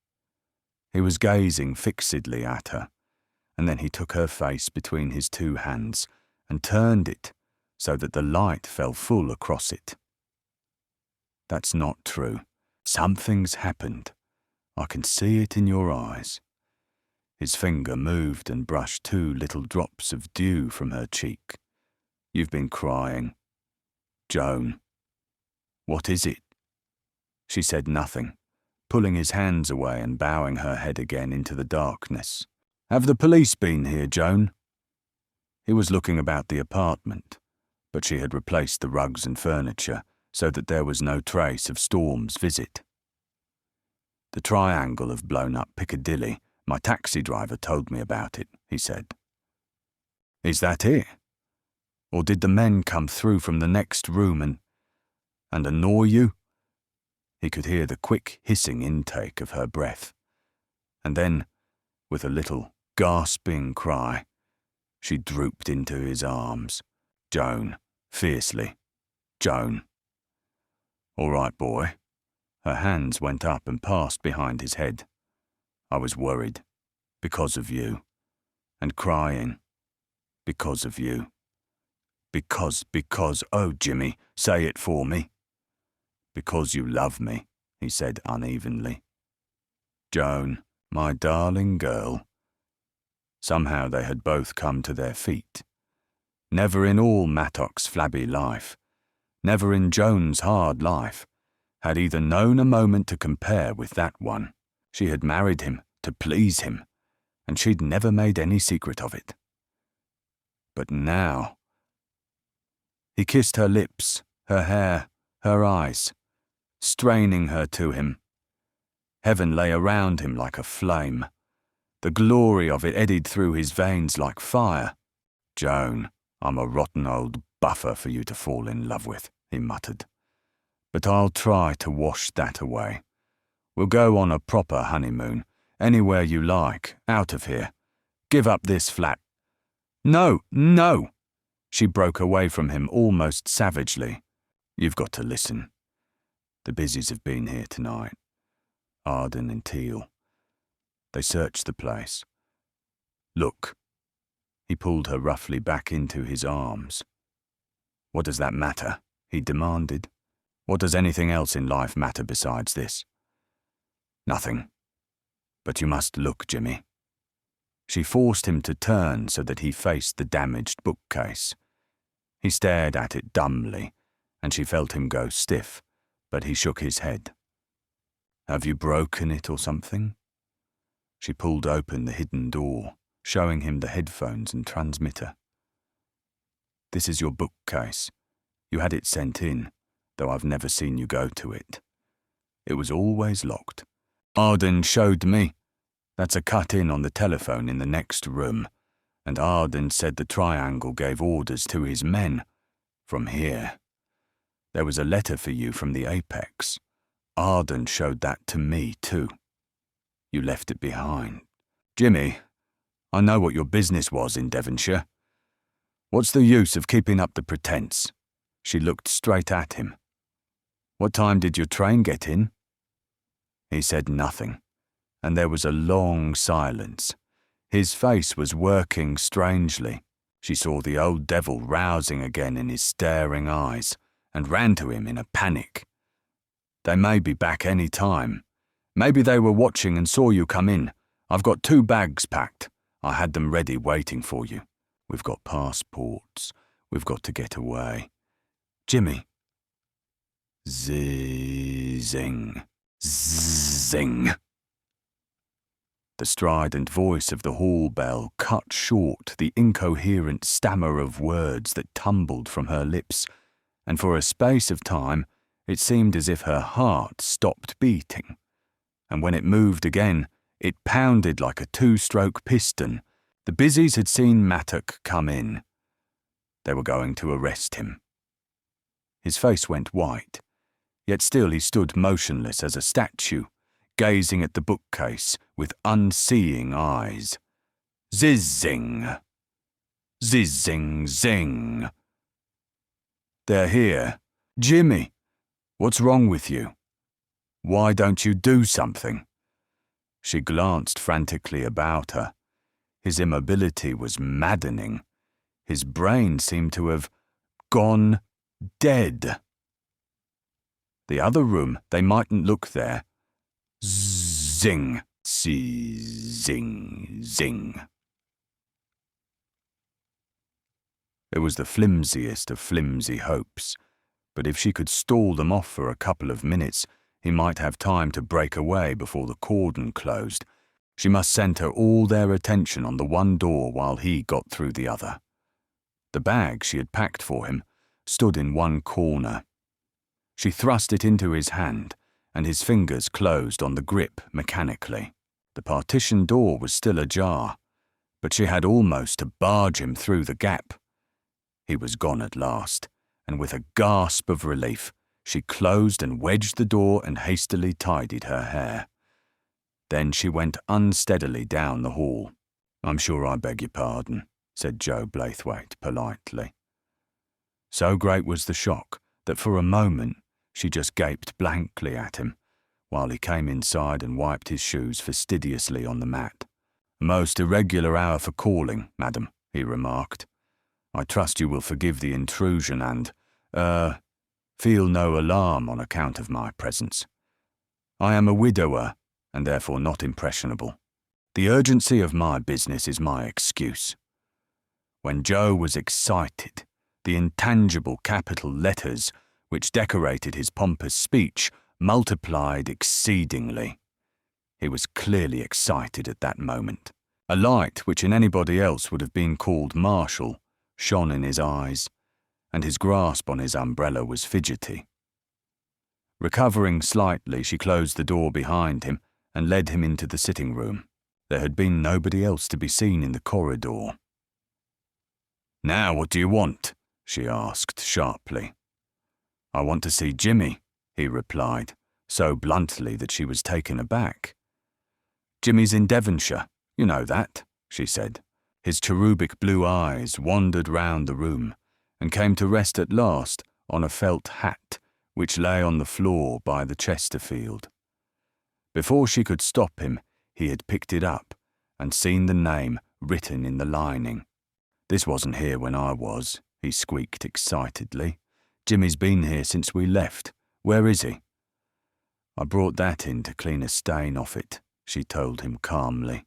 He was gazing fixedly at her, and then he took her face between his two hands and turned it so that the light fell full across it. "That's not true. Something's happened. I can see it in your eyes." His finger moved and brushed 2 little drops of dew from her cheek. "You've been crying. Joan, what is it?" She said nothing, pulling his hands away and bowing her head again into the darkness. "Have the police been here, Joan?" He was looking about the apartment, but she had replaced the rugs and furniture so that there was no trace of Storm's visit. "The triangle of blown-up Piccadilly. My taxi driver told me about it," he said. "Is that it? Or did the men come through from the next room and annoy you?" He could hear the quick hissing intake of her breath, and then, with a little gasping cry, she drooped into his arms. "Joan," fiercely. "Joan." "All right, boy." Her hands went up and passed behind his head. "I was worried. Because of you. And crying. Because of you. Because, oh, Jimmy, say it for me." "Because you love me," he said unevenly. "Joan, my darling girl." Somehow they had both come to their feet. Never in all Mattock's flabby life, never in Joan's hard life, had either known a moment to compare with that one. She had married him to please him, and she'd never made any secret of it. But now... He kissed her lips, her hair, her eyes, straining her to him. Heaven lay around him like a flame. The glory of it eddied through his veins like fire. "Joan, I'm a rotten old buffer for you to fall in love with," he muttered. "But I'll try to wash that away. We'll go on a proper honeymoon, anywhere you like, out of here. Give up this flat." "No, no!" She broke away from him almost savagely. "You've got to listen. The Busies have been here tonight. Arden and Teal. They searched the place. Look." He pulled her roughly back into his arms. "What does that matter?" he demanded. "What does anything else in life matter besides this?" "Nothing. But you must look, Jimmy." She forced him to turn so that he faced the damaged bookcase. He stared at it dumbly, and she felt him go stiff, but he shook his head. "Have you broken it or something?" She pulled open the hidden door, showing him the headphones and transmitter. "This is your bookcase. You had it sent in, though I've never seen you go to it. It was always locked. Arden showed me. That's a cut-in on the telephone in the next room, and Arden said the triangle gave orders to his men. From here. There was a letter for you from the Apex. Arden showed that to me, too. You left it behind. Jimmy, I know what your business was in Devonshire. What's the use of keeping up the pretense?" She looked straight at him. "What time did your train get in?" He said nothing, and there was a long silence. His face was working strangely. She saw the old devil rousing again in his staring eyes, and ran to him in a panic. "They may be back any time. Maybe they were watching and saw you come in. I've got 2 bags packed. I had them ready waiting for you. We've got passports. We've got to get away. Jimmy." Zing. Zing. The strident voice of the hall bell cut short the incoherent stammer of words that tumbled from her lips, and for a space of time it seemed as if her heart stopped beating, and when it moved again, it pounded like a 2-stroke piston. The busies had seen Mattock come in. They were going to arrest him. His face went white, yet still he stood motionless as a statue, gazing at the bookcase with unseeing eyes. Zizzing. Zizzing zing. "They're here. Jimmy, what's wrong with you? Why don't you do something?" She glanced frantically about her. His immobility was maddening. His brain seemed to have gone dead. The other room, they mightn't look there. Zing, zing, zing. It was the flimsiest of flimsy hopes, but if she could stall them off for a couple of minutes, he might have time to break away before the cordon closed. She must centre all their attention on the one door while he got through the other. The bag she had packed for him stood in one corner. She thrust it into his hand, and his fingers closed on the grip mechanically. The partition door was still ajar, but she had almost to barge him through the gap. He was gone at last, and with a gasp of relief, she closed and wedged the door and hastily tidied her hair. Then she went unsteadily down the hall. "I'm sure I beg your pardon," said Joe Blaithwaite politely. So great was the shock that for a moment she just gaped blankly at him, while he came inside and wiped his shoes fastidiously on the mat. "A most irregular hour for calling, madam," he remarked. "I trust you will forgive the intrusion and, feel no alarm on account of my presence. I am a widower, and therefore not impressionable. The urgency of my business is my excuse." When Joe was excited, the intangible capital letters which decorated his pompous speech multiplied exceedingly. He was clearly excited at that moment. A light which in anybody else would have been called martial shone in his eyes, and his grasp on his umbrella was fidgety. Recovering slightly, she closed the door behind him and led him into the sitting room. There had been nobody else to be seen in the corridor. "Now what do you want?" she asked sharply. "I want to see Jimmy," he replied, so bluntly that she was taken aback. "Jimmy's in Devonshire, you know that," she said. His cherubic blue eyes wandered round the room and came to rest at last on a felt hat which lay on the floor by the Chesterfield. Before she could stop him, he had picked it up and seen the name written in the lining. "This wasn't here when I was," he squeaked excitedly. "Jimmy's been here since we left. Where is he?" "I brought that in to clean a stain off it," she told him calmly.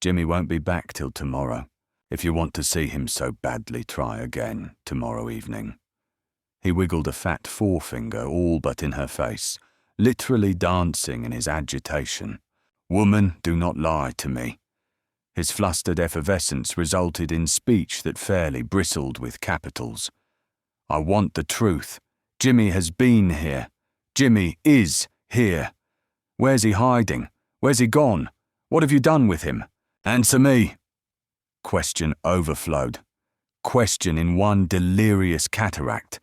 "Jimmy won't be back till tomorrow. If you want to see him so badly, try again tomorrow evening." He wiggled a fat forefinger all but in her face, literally dancing in his agitation. "Woman, do not lie to me." His flustered effervescence resulted in speech that fairly bristled with capitals. "I want the truth. Jimmy has been here. Jimmy is here. Where's he hiding? Where's he gone? What have you done with him? Answer me." Question overflowed. Question in one delirious cataract,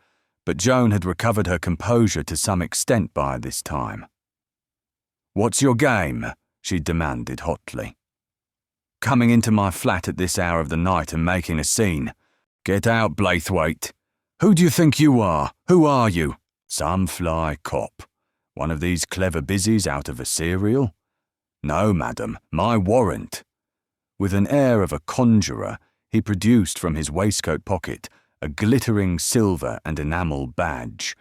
but Joan had recovered her composure to some extent by this time. "What's your game?" she demanded hotly. "Coming into my flat at this hour of the night and making a scene. Get out, Blaithwaite. Who do you think you are? Who are you? Some fly cop? One of these clever busies out of a serial? "No, madam, my warrant." With an air of a conjurer, he produced from his waistcoat pocket a glittering silver and enamel badge,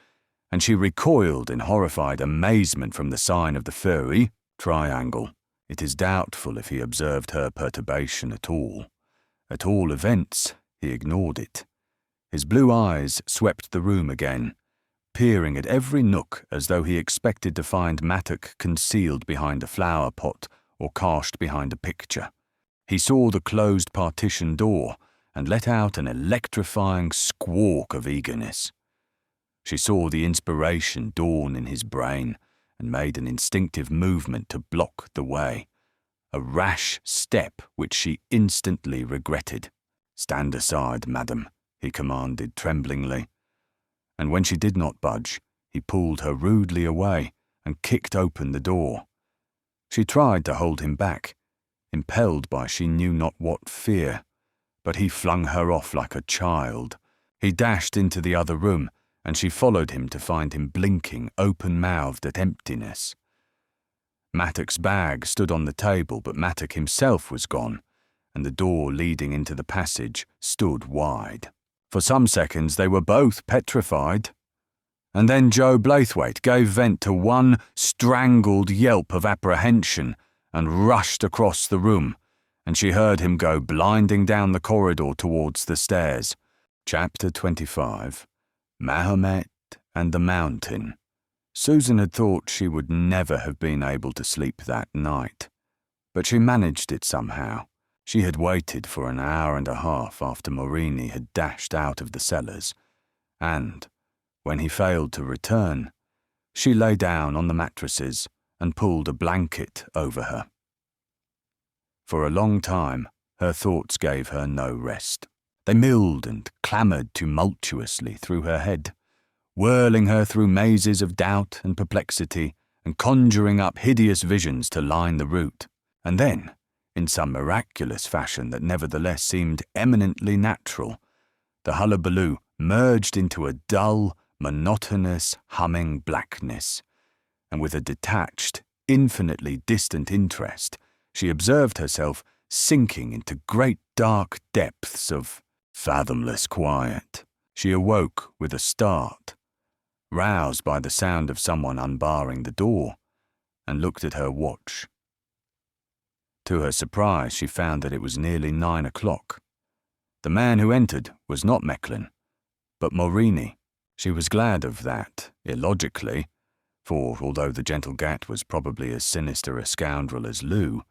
and she recoiled in horrified amazement from the sign of the furry triangle. It is doubtful if he observed her perturbation at all. At all events, he ignored it. His blue eyes swept the room again, peering at every nook as though he expected to find Mattock concealed behind a flower pot or cached behind a picture. He saw the closed partition door and let out an electrifying squawk of eagerness. She saw the inspiration dawn in his brain and made an instinctive movement to block the way, a rash step which she instantly regretted. "Stand aside, madam," he commanded tremblingly. And when she did not budge, he pulled her rudely away and kicked open the door. She tried to hold him back, impelled by she knew not what fear, but he flung her off like a child. He dashed into the other room, and she followed him to find him blinking, open-mouthed at emptiness. Mattock's bag stood on the table, but Mattock himself was gone, and the door leading into the passage stood wide. For some seconds they were both petrified, and then Joe Blaithwaite gave vent to one strangled yelp of apprehension and rushed across the room, and she heard him go blinding down the corridor towards the stairs. Chapter 25. Mahomet and the Mountain. Susan had thought she would never have been able to sleep that night, but she managed it somehow. She had waited for an hour and a half after Morini had dashed out of the cellars, and, when he failed to return, she lay down on the mattresses and pulled a blanket over her. For a long time, her thoughts gave her no rest. They milled and clamoured tumultuously through her head, whirling her through mazes of doubt and perplexity and conjuring up hideous visions to line the route. And then, in some miraculous fashion that nevertheless seemed eminently natural, the hullabaloo merged into a dull, monotonous, humming blackness, and with a detached, infinitely distant interest, she observed herself sinking into great dark depths of fathomless quiet. She awoke with a start, roused by the sound of someone unbarring the door, and looked at her watch. To her surprise, she found that it was nearly 9 o'clock. The man who entered was not Mecklin, but Morini. She was glad of that, illogically, for although the gentle Gat was probably as sinister a scoundrel as Lou,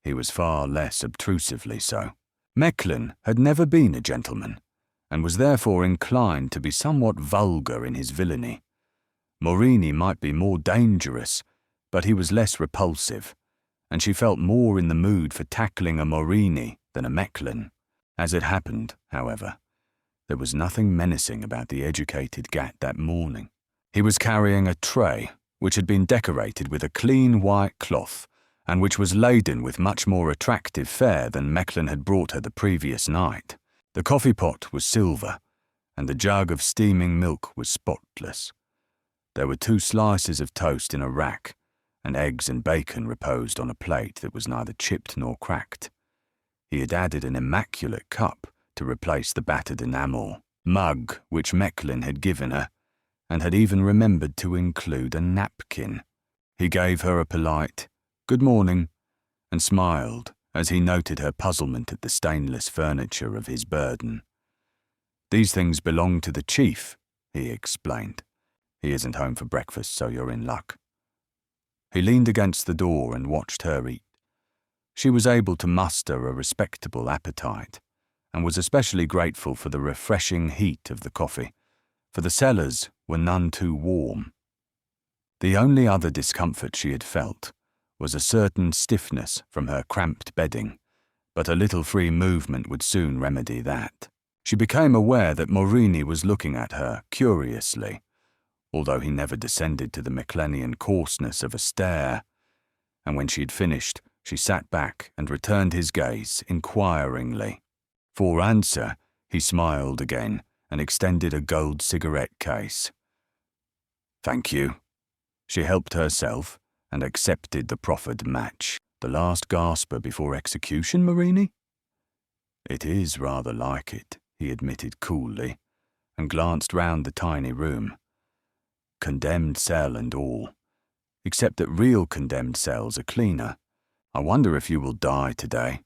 he was far less obtrusively so. Mecklin had never been a gentleman, and was therefore inclined to be somewhat vulgar in his villainy. Morini might be more dangerous, but he was less repulsive, and she felt more in the mood for tackling a Morini than a Mecklin. As it happened, however, there was nothing menacing about the educated Gat that morning. He was carrying a tray, which had been decorated with a clean white cloth, and which was laden with much more attractive fare than Mecklin had brought her the previous night. The coffee pot was silver, and the jug of steaming milk was spotless. There were 2 slices of toast in a rack, and eggs and bacon reposed on a plate that was neither chipped nor cracked. He had added an immaculate cup to replace the battered enamel mug which Mecklin had given her, and had even remembered to include a napkin. He gave her a polite "Good morning," and smiled as he noted her puzzlement at the stainless furniture of his burden. "These things belong to the chief," he explained. "He isn't home for breakfast, so you're in luck." He leaned against the door and watched her eat. She was able to muster a respectable appetite, and was especially grateful for the refreshing heat of the coffee, for the cellars were none too warm. The only other discomfort she had felt was a certain stiffness from her cramped bedding, but a little free movement would soon remedy that. She became aware that Morini was looking at her curiously, although he never descended to the Mecklenian coarseness of a stare, and when she had finished, she sat back and returned his gaze inquiringly. For answer, he smiled again and extended a gold cigarette case. "Thank you." She helped herself and accepted the proffered match. The last gasper before execution, Marini? It is rather like it, he admitted coolly, and glanced round the tiny room. Condemned cell and all, except that real condemned cells are cleaner. I wonder if you will die today.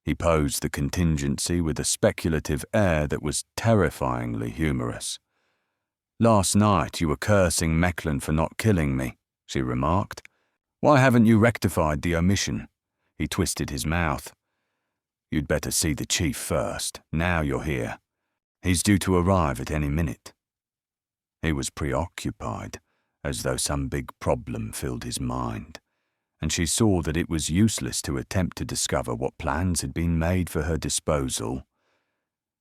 He posed the contingency with a speculative air that was terrifyingly humorous. Last night you were cursing Mecklin for not killing me, she remarked. Why haven't you rectified the omission? He twisted his mouth. You'd better see the chief first, now you're here. He's due to arrive at any minute. He was preoccupied, as though some big problem filled his mind, and she saw that it was useless to attempt to discover what plans had been made for her disposal.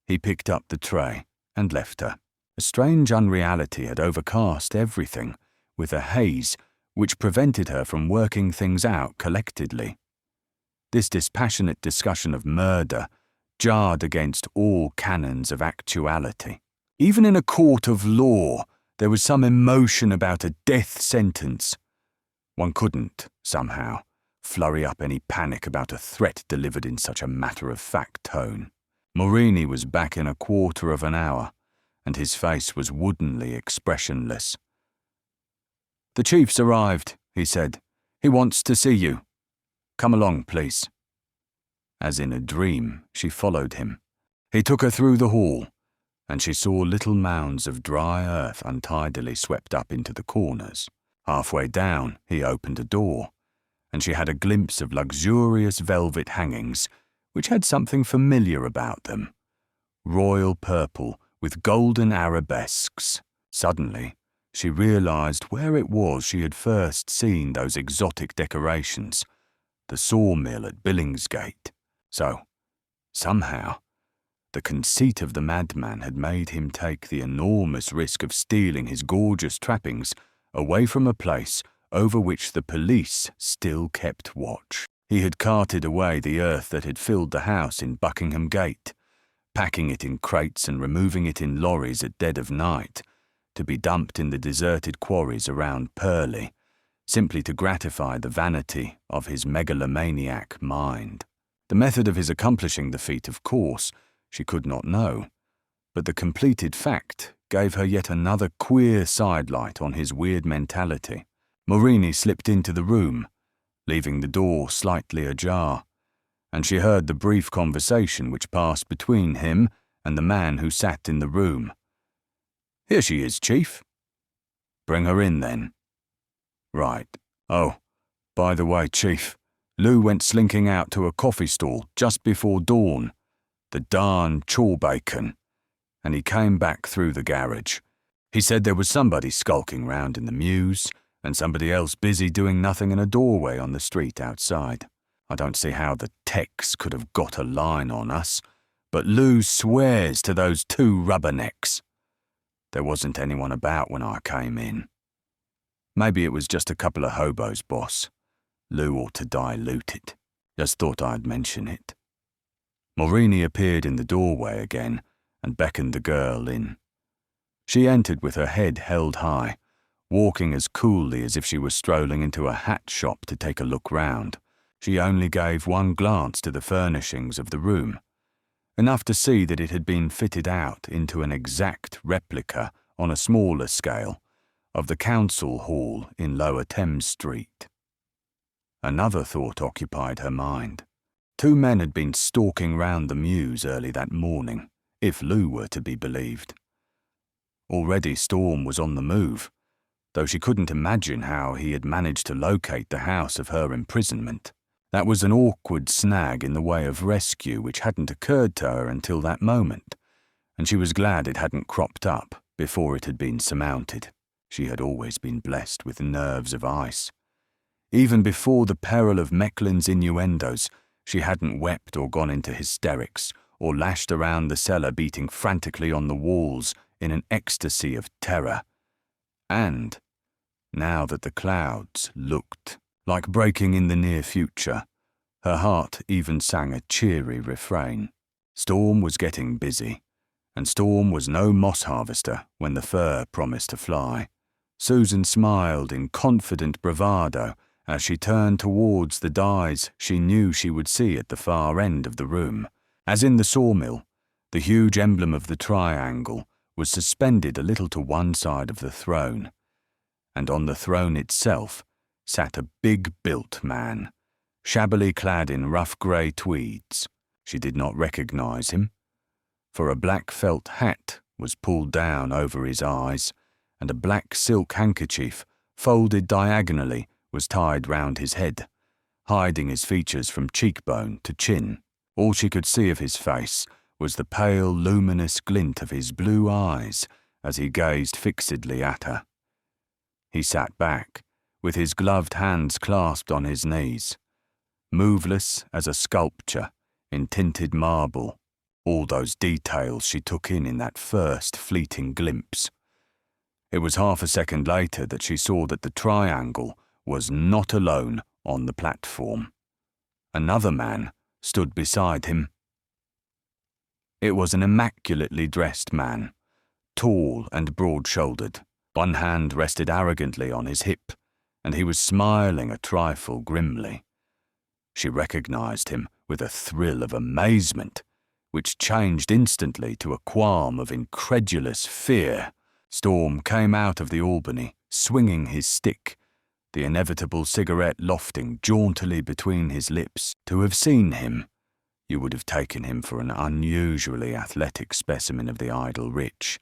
He picked up the tray and left her. A strange unreality had overcast everything, with a haze which prevented her from working things out collectedly. This dispassionate discussion of murder jarred against all canons of actuality. Even in a court of law, there was some emotion about a death sentence. One couldn't, somehow, flurry up any panic about a threat delivered in such a matter-of-fact tone. Marini was back in a quarter of an hour, and his face was woodenly expressionless. "The chief's arrived," he said. "He wants to see you. Come along, please." As in a dream, she followed him. He took her through the hall, and she saw little mounds of dry earth untidily swept up into the corners. Halfway down, he opened a door, and she had a glimpse of luxurious velvet hangings, which had something familiar about them. Royal purple with golden arabesques. Suddenly, she realized where it was she had first seen those exotic decorations, the sawmill at Billingsgate. So, somehow, the conceit of the madman had made him take the enormous risk of stealing his gorgeous trappings away from a place over which the police still kept watch. He had carted away the earth that had filled the house in Buckingham Gate, packing it in crates and removing it in lorries at dead of night, to be dumped in the deserted quarries around Purley, simply to gratify the vanity of his megalomaniac mind. The method of his accomplishing the feat, of course, she could not know, but the completed fact gave her yet another queer sidelight on his weird mentality. Marini slipped into the room, leaving the door slightly ajar, and she heard the brief conversation which passed between him and the man who sat in the room. "Here she is, Chief." "Bring her in, then." "Right. Oh, by the way, Chief, Lou went slinking out to a coffee stall just before dawn, the darn chawbacon, and he came back through the garage. He said there was somebody skulking round in the mews, and somebody else busy doing nothing in a doorway on the street outside. I don't see how the techs could have got a line on us, but Lou swears to those two rubbernecks. There wasn't anyone about when I came in. Maybe it was just a couple of hobos, boss. Lou ought to dilute it. Just thought I'd mention it." Marini appeared in the doorway again and beckoned the girl in. She entered with her head held high, walking as coolly as if she was strolling into a hat shop to take a look round. She only gave one glance to the furnishings of the room, enough to see that it had been fitted out into an exact replica on a smaller scale of the council hall in Lower Thames Street. Another thought occupied her mind. Two men had been stalking round the mews early that morning, if Lou were to be believed. Already Storm was on the move, though she couldn't imagine how he had managed to locate the house of her imprisonment. That was an awkward snag in the way of rescue which hadn't occurred to her until that moment, and she was glad it hadn't cropped up before it had been surmounted. She had always been blessed with nerves of ice. Even before the peril of Mecklin's innuendos, she hadn't wept or gone into hysterics, or lashed around the cellar beating frantically on the walls in an ecstasy of terror. And, now that the clouds looked like breaking in the near future, her heart even sang a cheery refrain. Storm was getting busy, and Storm was no moss harvester when the fur promised to fly. Susan smiled in confident bravado As she turned towards the dies she knew she would see at the far end of the room, as in the sawmill, the huge emblem of the triangle was suspended a little to one side of the throne, and on the throne itself sat a big-built man, shabbily clad in rough grey tweeds. She did not recognise him, for a black felt hat was pulled down over his eyes, and a black silk handkerchief, folded diagonally, was tied round his head, hiding his features from cheekbone to chin. All she could see of his face was the pale, luminous glint of his blue eyes as he gazed fixedly at her. He sat back, with his gloved hands clasped on his knees, moveless as a sculpture in tinted marble, all those details she took in that first fleeting glimpse. It was half a second later that she saw that the triangle was not alone on the platform. Another man stood beside him. It was an immaculately dressed man, tall and broad-shouldered. One hand rested arrogantly on his hip, and he was smiling a trifle grimly. She recognized him with a thrill of amazement, which changed instantly to a qualm of incredulous fear. Storm came out of the Albany, swinging his stick, the inevitable cigarette lofting jauntily between his lips. To have seen him, you would have taken him for an unusually athletic specimen of the idle rich,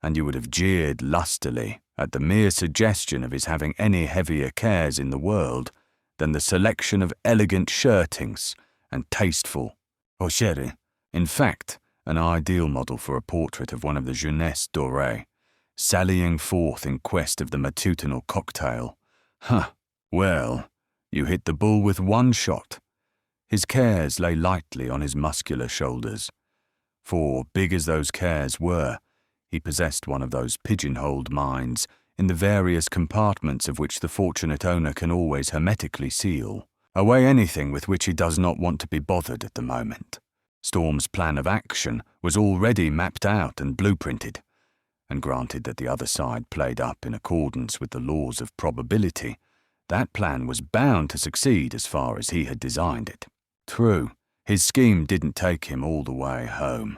and you would have jeered lustily at the mere suggestion of his having any heavier cares in the world than the selection of elegant shirtings and tasteful hosiery. In fact, an ideal model for a portrait of one of the jeunesse dorée, sallying forth in quest of the matutinal cocktail. Well, you hit the bull with one shot. His cares lay lightly on his muscular shoulders, for, big as those cares were, he possessed one of those pigeonholed minds in the various compartments of which the fortunate owner can always hermetically seal away anything with which he does not want to be bothered at the moment. Storm's plan of action was already mapped out and blueprinted, and granted that the other side played up in accordance with the laws of probability, that plan was bound to succeed as far as he had designed it. True, his scheme didn't take him all the way home.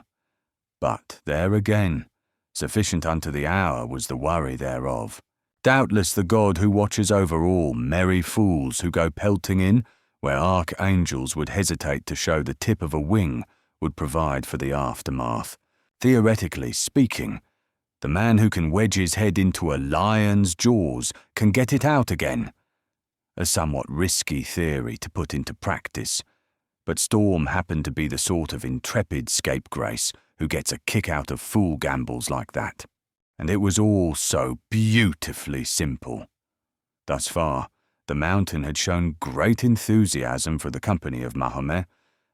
But there again, sufficient unto the hour was the worry thereof. Doubtless the God who watches over all merry fools who go pelting in, where archangels would hesitate to show the tip of a wing, would provide for the aftermath. Theoretically speaking, the man who can wedge his head into a lion's jaws can get it out again. A somewhat risky theory to put into practice, but Storm happened to be the sort of intrepid scapegrace who gets a kick out of fool gambles like that. And it was all so beautifully simple. Thus far, the mountain had shown great enthusiasm for the company of Mahomet,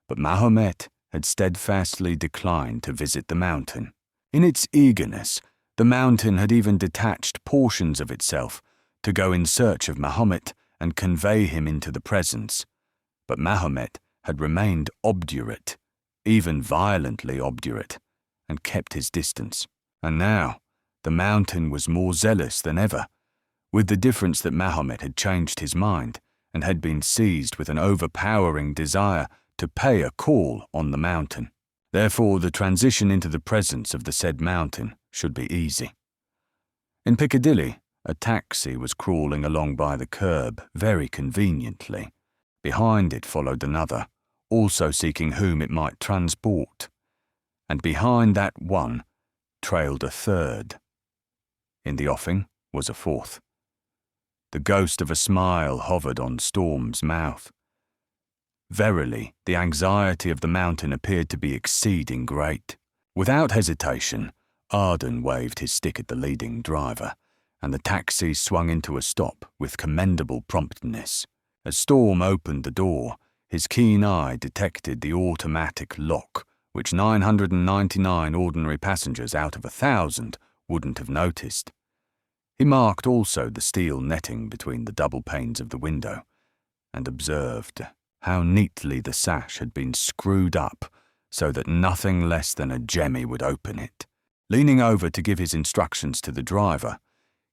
but Mahomet had steadfastly declined to visit the mountain. In its eagerness, the mountain had even detached portions of itself to go in search of Mahomet and convey him into the presence, but Mahomet had remained obdurate, even violently obdurate, and kept his distance. And now, the mountain was more zealous than ever, with the difference that Mahomet had changed his mind and had been seized with an overpowering desire to pay a call on the mountain. Therefore, the transition into the presence of the said mountain should be easy. In Piccadilly, a taxi was crawling along by the curb very conveniently. Behind it followed another, also seeking whom it might transport, and behind that one trailed a third. In the offing was a fourth. The ghost of a smile hovered on Storm's mouth. Verily, the anxiety of the mountain appeared to be exceeding great. Without hesitation, Arden waved his stick at the leading driver, and the taxi swung into a stop with commendable promptness. As Storm opened the door, his keen eye detected the automatic lock, which 999 ordinary passengers out of 1,000 wouldn't have noticed. He marked also the steel netting between the double panes of the window, and observed how neatly the sash had been screwed up so that nothing less than a jemmy would open it. Leaning over to give his instructions to the driver,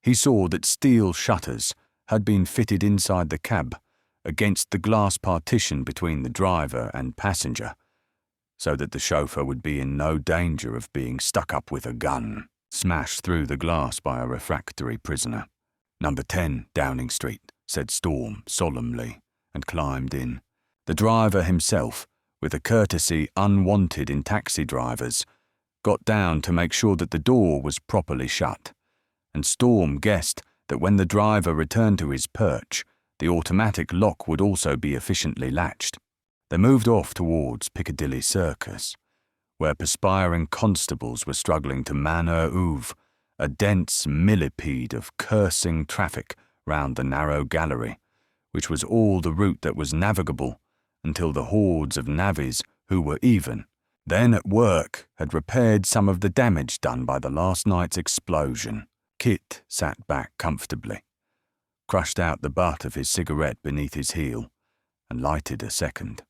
he saw that steel shutters had been fitted inside the cab against the glass partition between the driver and passenger, so that the chauffeur would be in no danger of being stuck up with a gun, smashed through the glass by a refractory prisoner. "Number 10, Downing Street," said Storm solemnly, and climbed in. The driver himself, with a courtesy unwanted in taxi drivers, got down to make sure that the door was properly shut, and Storm guessed that when the driver returned to his perch, the automatic lock would also be efficiently latched. They moved off towards Piccadilly Circus, where perspiring constables were struggling to manœuvre oeuvre, a dense millipede of cursing traffic round the narrow gallery, which was all the route that was navigable until the hordes of navvies who were then at work had repaired some of the damage done by the last night's explosion. Kit sat back comfortably, crushed out the butt of his cigarette beneath his heel, and lighted a second.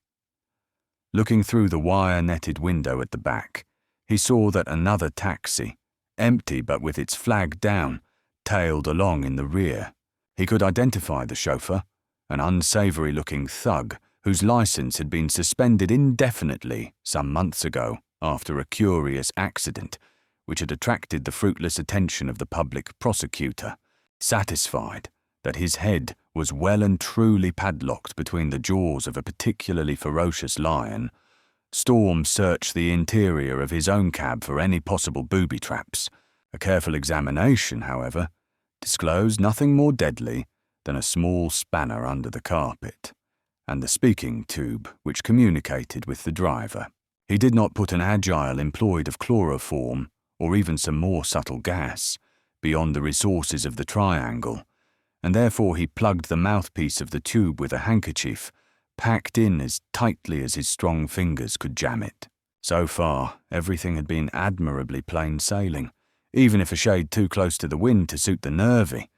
Looking through the wire-netted window at the back, he saw that another taxi, empty but with its flag down, tailed along in the rear. He could identify the chauffeur, an unsavoury-looking thug whose licence had been suspended indefinitely some months ago after a curious accident which had attracted the fruitless attention of the public prosecutor. Satisfied that his head was well and truly padlocked between the jaws of a particularly ferocious lion, Storm searched the interior of his own cab for any possible booby traps. A careful examination, however, disclosed nothing more deadly than a small spanner under the carpet, and the speaking tube which communicated with the driver. He did not put an agile employed of chloroform, or even some more subtle gas, beyond the resources of the triangle, and therefore he plugged the mouthpiece of the tube with a handkerchief, packed in as tightly as his strong fingers could jam it. So far, everything had been admirably plain sailing, even if a shade too close to the wind to suit the nervy,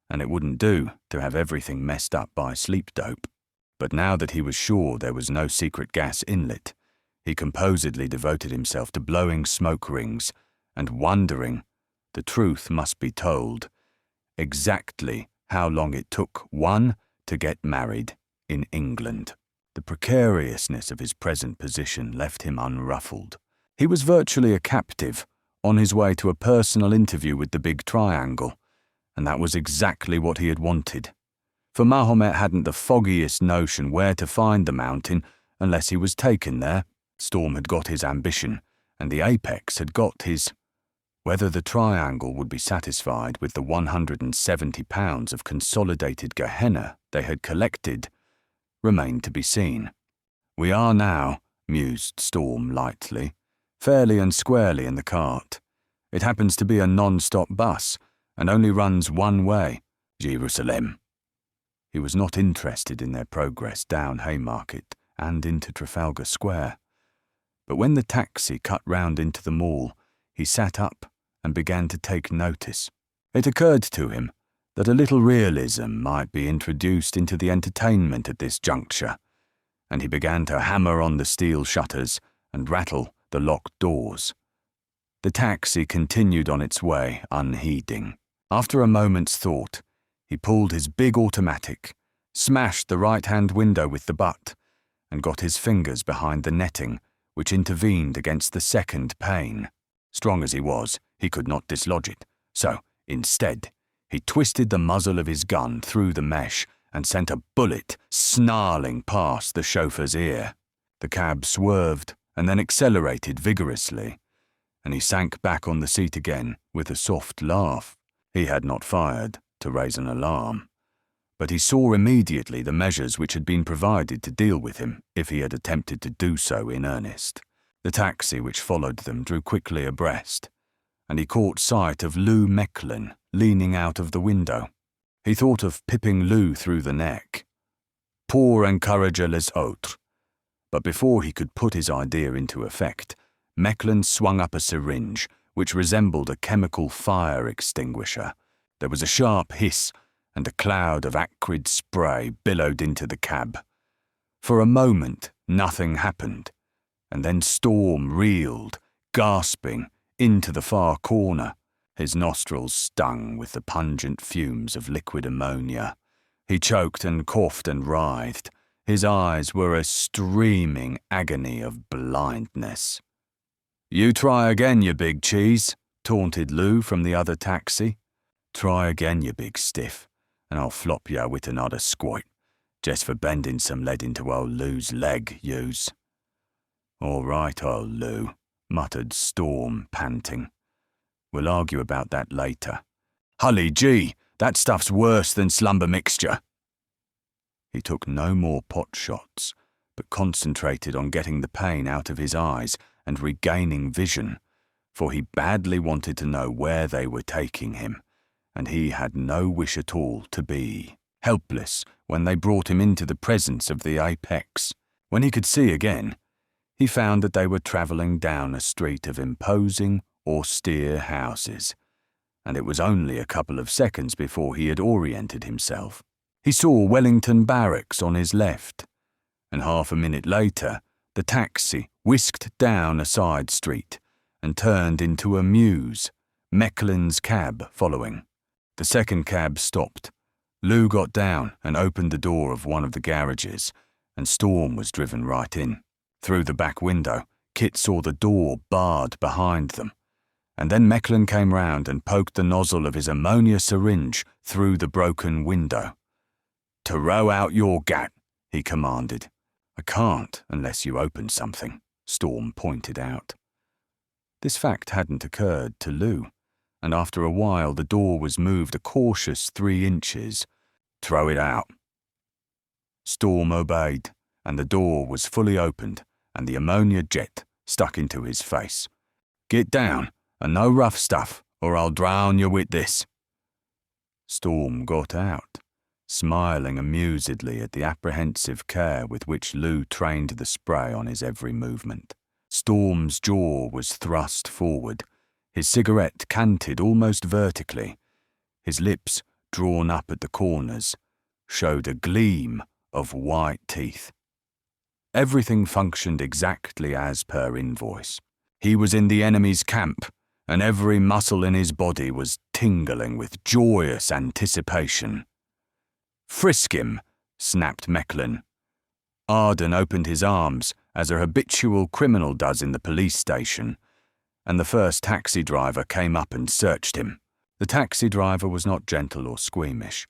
and it wouldn't do to have everything messed up by sleep dope. But now that he was sure there was no secret gas inlet, he composedly devoted himself to blowing smoke rings and wondering, the truth must be told, exactly how long it took one to get married in England. The precariousness of his present position left him unruffled. He was virtually a captive, on his way to a personal interview with the big triangle, and that was exactly what he had wanted. For Mahomet hadn't the foggiest notion where to find the mountain unless he was taken there. Storm had got his ambition, and the apex had got his. Whether the triangle would be satisfied with the £170 of consolidated Gehenna they had collected remained to be seen. "We are now," mused Storm lightly, "fairly and squarely in the cart. It happens to be a non-stop bus, and only runs one way, Jerusalem." He was not interested in their progress down Haymarket and into Trafalgar Square. But when the taxi cut round into the mall, he sat up and began to take notice. It occurred to him that a little realism might be introduced into the entertainment at this juncture, and he began to hammer on the steel shutters and rattle the locked doors. The taxi continued on its way, unheeding. After a moment's thought, he pulled his big automatic, smashed the right-hand window with the butt, and got his fingers behind the netting which intervened against the second pane. Strong as he was, he could not dislodge it, so, instead, he twisted the muzzle of his gun through the mesh and sent a bullet snarling past the chauffeur's ear. The cab swerved and then accelerated vigorously, and he sank back on the seat again with a soft laugh. He had not fired to raise an alarm, but he saw immediately the measures which had been provided to deal with him if he had attempted to do so in earnest. The taxi which followed them drew quickly abreast, and he caught sight of Lou Mecklin leaning out of the window. He thought of pipping Lou through the neck. Pour encourager les autres. But before he could put his idea into effect, Mecklin swung up a syringe which resembled a chemical fire extinguisher. There was a sharp hiss, and a cloud of acrid spray billowed into the cab. For a moment, nothing happened, and then Storm reeled, gasping, into the far corner. His nostrils stung with the pungent fumes of liquid ammonia, He choked and coughed and writhed. His eyes were a streaming agony of blindness. "You try again, you big cheese," taunted Lou from the other taxi. "Try again, you big stiff, and I'll flop ya with another squat, just for bending some lead into old Lou's leg, yous." "All right, old Lou," muttered Storm, panting. "We'll argue about that later. Hully gee, that stuff's worse than slumber mixture." He took no more pot shots, but concentrated on getting the pain out of his eyes and regaining vision, for he badly wanted to know where they were taking him, and he had no wish at all to be helpless when they brought him into the presence of the apex. When he could see again, he found that they were travelling down a street of imposing, austere houses, and it was only a couple of seconds before he had oriented himself. He saw Wellington Barracks on his left, and half a minute later, the taxi whisked down a side street and turned into a mews, Mecklyn's cab following. The second cab stopped. Lou got down and opened the door of one of the garages, and Storm was driven right in. Through the back window, Kit saw the door barred behind them, and then Mecklyn came round and poked the nozzle of his ammonia syringe through the broken window. "To row out your gat," he commanded. "I can't unless you open something," Storm pointed out. This fact hadn't occurred to Lou, and after a while the door was moved a cautious 3 inches. "Throw it out." Storm obeyed, and the door was fully opened, and the ammonia jet stuck into his face. "Get down, and no rough stuff, or I'll drown you with this." Storm got out, smiling amusedly at the apprehensive care with which Lou trained the spray on his every movement. Storm's jaw was thrust forward, his cigarette canted almost vertically. His lips, drawn up at the corners, showed a gleam of white teeth. Everything functioned exactly as per invoice. He was in the enemy's camp, and every muscle in his body was tingling with joyous anticipation. "Frisk him," snapped Mecklyn. Arden opened his arms, as a habitual criminal does in the police station, and the first taxi driver came up and searched him. The taxi driver was not gentle or squeamish,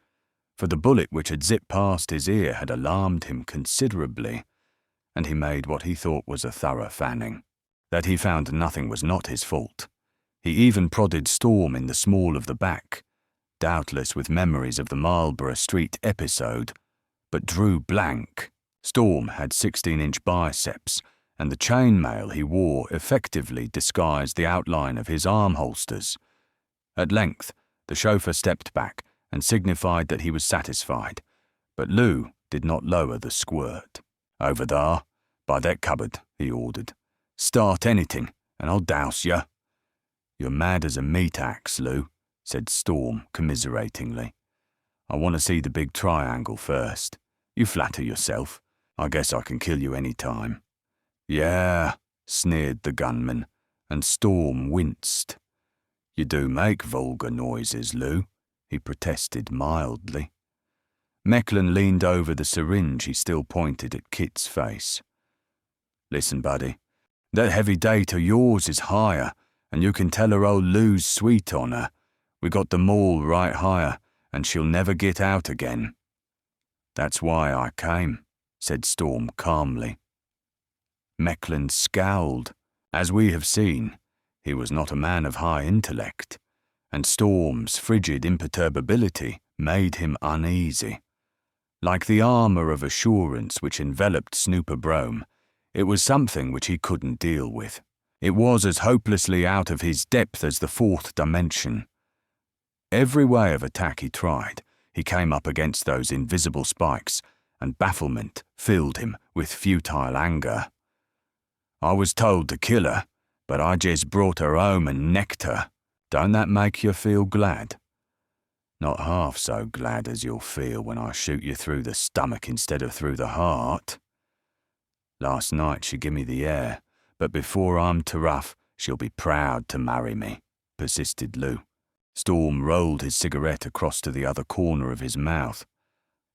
for the bullet which had zipped past his ear had alarmed him considerably, and he made what he thought was a thorough fanning. That he found nothing was not his fault. He even prodded Storm in the small of the back, doubtless with memories of the Marlborough Street episode, but drew blank. Storm had 16-inch biceps, and the chainmail he wore effectively disguised the outline of his arm holsters. At length, the chauffeur stepped back and signified that he was satisfied, but Lou did not lower the squirt. "Over there, by that cupboard," he ordered. "Start anything, and I'll douse you." "You're mad as a meat axe, Lou," said Storm commiseratingly. "I want to see the big triangle first. You flatter yourself. I guess I can kill you any time." "Yeah," sneered the gunman, and Storm winced. "You do make vulgar noises, Lou," he protested mildly. Mecklyn leaned over the syringe he still pointed at Kit's face. "Listen, buddy, that heavy date of yours is higher, and you can tell her old Lou's sweet on her. We got the mall right higher, and she'll never get out again." "That's why I came," said Storm calmly. Mecklyn scowled. As we have seen, he was not a man of high intellect, and Storm's frigid imperturbability made him uneasy. Like the armour of assurance which enveloped Snooper Brome, it was something which he couldn't deal with. It was as hopelessly out of his depth as the fourth dimension. Every way of attack he tried, he came up against those invisible spikes, and bafflement filled him with futile anger. "I was told to kill her, but I just brought her home and necked her. Don't that make you feel glad?" "Not half so glad as you'll feel when I shoot you through the stomach instead of through the heart. Last night she give me the air, but before I'm too rough, she'll be proud to marry me," persisted Lou. Storm rolled his cigarette across to the other corner of his mouth.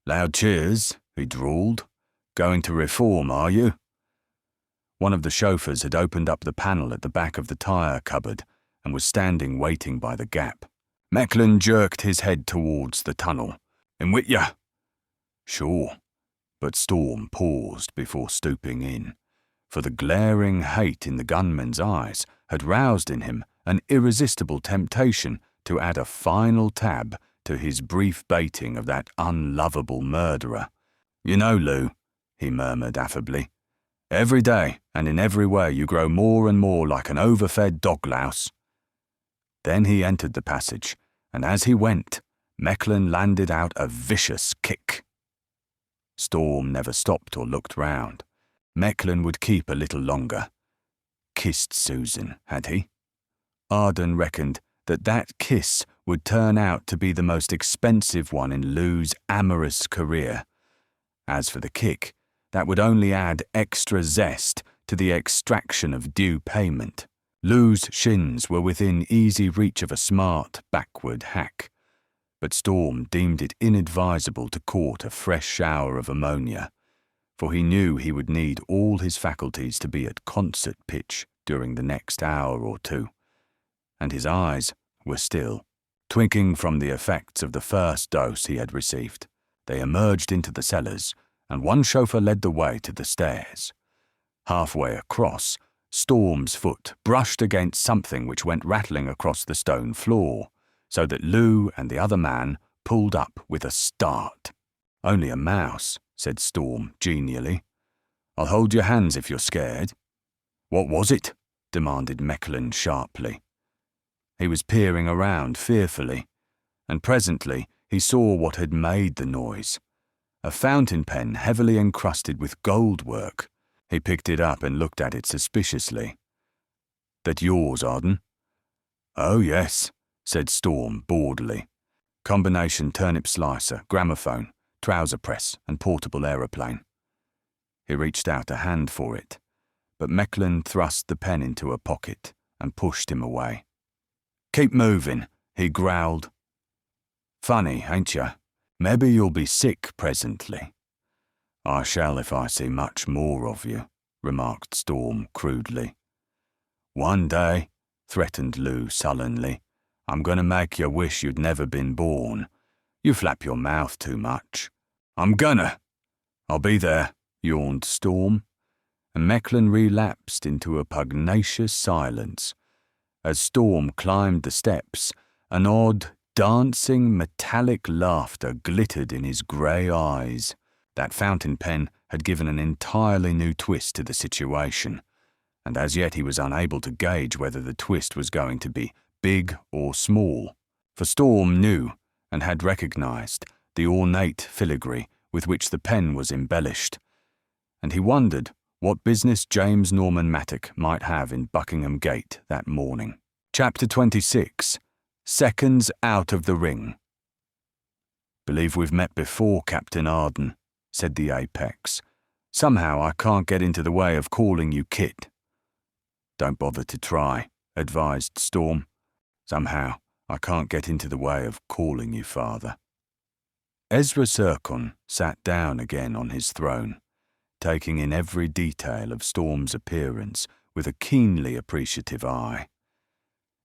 Loud cheers, he drawled. Going to reform, are you? One of the chauffeurs had opened up the panel at the back of the tyre cupboard and was standing waiting by the gap. Mecklin jerked his head towards the tunnel. In with ya? Sure. But Storm paused before stooping in, for the glaring hate in the gunman's eyes had roused in him an irresistible temptation to add a final tab to his brief baiting of that unlovable murderer. You know, Lou, he murmured affably, every day and in every way you grow more and more like an overfed dog-louse. Then he entered the passage, and as he went, Mecklin landed out a vicious kick. Storm never stopped or looked round. Mecklin would keep a little longer. Kissed Susan, had he? Arden reckoned that kiss would turn out to be the most expensive one in Lou's amorous career. As for the kick, that would only add extra zest to the extraction of due payment. Lou's shins were within easy reach of a smart, backward hack, but Storm deemed it inadvisable to court a fresh shower of ammonia, for he knew he would need all his faculties to be at concert pitch during the next hour or two, and his eyes were still, twinking from the effects of the first dose he had received. They emerged into the cellars, and one chauffeur led the way to the stairs. Halfway across, Storm's foot brushed against something which went rattling across the stone floor, so that Lou and the other man pulled up with a start. Only a mouse, said Storm genially. I'll hold your hands if you're scared. What was it? Demanded Mecklin sharply. He was peering around fearfully, and presently he saw what had made the noise. A fountain pen heavily encrusted with gold work. He picked it up and looked at it suspiciously. That yours, Arden? Oh, yes, said Storm boredly. Combination turnip slicer, gramophone, trouser press, and portable aeroplane. He reached out a hand for it, but Mecklin thrust the pen into a pocket and pushed him away. Keep moving, he growled. Funny, ain't ya? Maybe you'll be sick presently. I shall if I see much more of you, remarked Storm crudely. One day, threatened Lou sullenly, I'm going to make you wish you'd never been born. You flap your mouth too much. I'm gonna. I'll be there, yawned Storm, and Mecklin relapsed into a pugnacious silence. As Storm climbed the steps, an odd, dancing, metallic laughter glittered in his grey eyes. That fountain pen had given an entirely new twist to the situation, and as yet he was unable to gauge whether the twist was going to be big or small, for Storm knew and had recognised the ornate filigree with which the pen was embellished, and he wondered what business James Norman Mattock might have in Buckingham Gate that morning. Chapter 26. Seconds Out of the Ring. Believe we've met before, Captain Arden, said the Apex. Somehow I can't get into the way of calling you Kit. Don't bother to try, advised Storm. Somehow I can't get into the way of calling you Father. Ezra Sercon sat down again on his throne, taking in every detail of Storm's appearance with a keenly appreciative eye.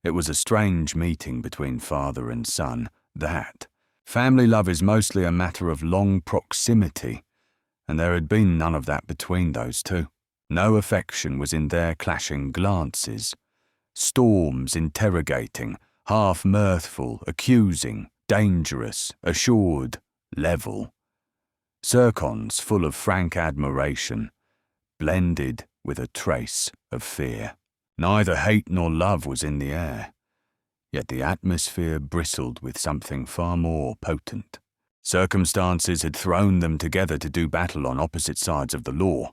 It was a strange meeting between father and son, that. Family love is mostly a matter of long proximity, and there had been none of that between those two. No affection was in their clashing glances. Storm's interrogating, half mirthful, accusing, dangerous, assured, level. Sercon's full of frank admiration, blended with a trace of fear. Neither hate nor love was in the air, yet the atmosphere bristled with something far more potent. Circumstances had thrown them together to do battle on opposite sides of the law,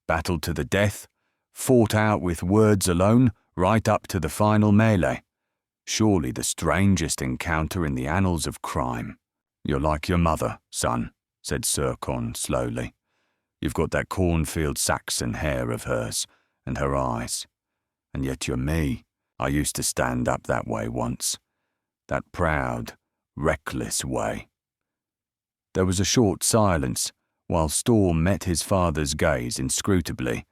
battled to the death, fought out with words alone, right up to the final melee. Surely the strangest encounter in the annals of crime. You're like your mother, son, said Sercon slowly. You've got that cornfield Saxon hair of hers, and her eyes. And yet you're me. I used to stand up that way once. That proud, reckless way. There was a short silence, while Storm met his father's gaze inscrutably,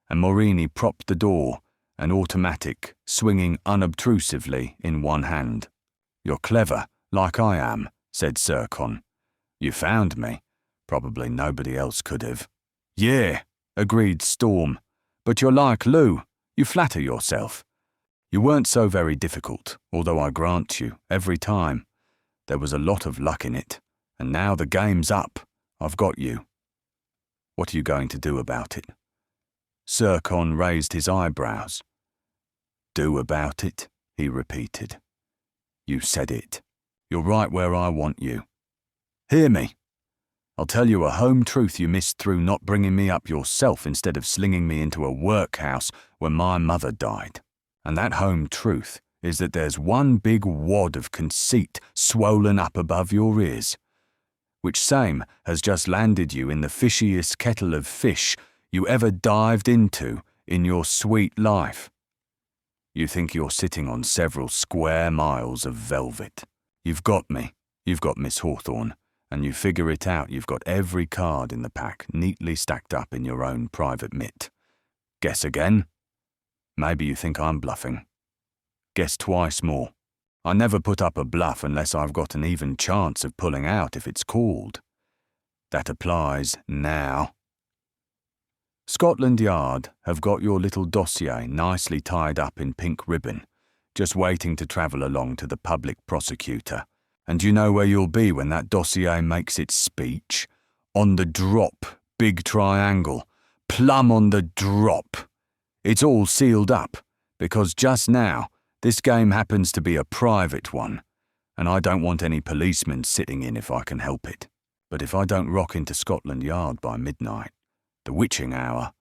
and Morini propped the door, an automatic swinging unobtrusively in one hand. "You're clever, like I am," said Zircon. "You found me. Probably nobody else could have." "Yeah," agreed Storm, "but you're like Lou. You flatter yourself. You weren't so very difficult, although I grant you, every time. There was a lot of luck in it, and now the game's up. I've got you. What are you going to do about it?" Zircon raised his eyebrows. "Do about it," he repeated. "You said it. You're right where I want you. Hear me. I'll tell you a home truth you missed through not bringing me up yourself instead of slinging me into a workhouse when my mother died. And that home truth is that there's one big wad of conceit swollen up above your ears, which same has just landed you in the fishiest kettle of fish you ever dived into in your sweet life. You think you're sitting on several square miles of velvet. You've got me, you've got Miss Hawthorne, and you figure it out you've got every card in the pack neatly stacked up in your own private mitt. Guess again? Maybe you think I'm bluffing. Guess twice more. I never put up a bluff unless I've got an even chance of pulling out if it's called. That applies now. Scotland Yard have got your little dossier nicely tied up in pink ribbon, just waiting to travel along to the public prosecutor. And you know where you'll be when that dossier makes its speech? On the drop, big triangle, plumb on the drop. It's all sealed up, because just now, this game happens to be a private one, and I don't want any policemen sitting in if I can help it. But if I don't rock into Scotland Yard by midnight, the witching hour,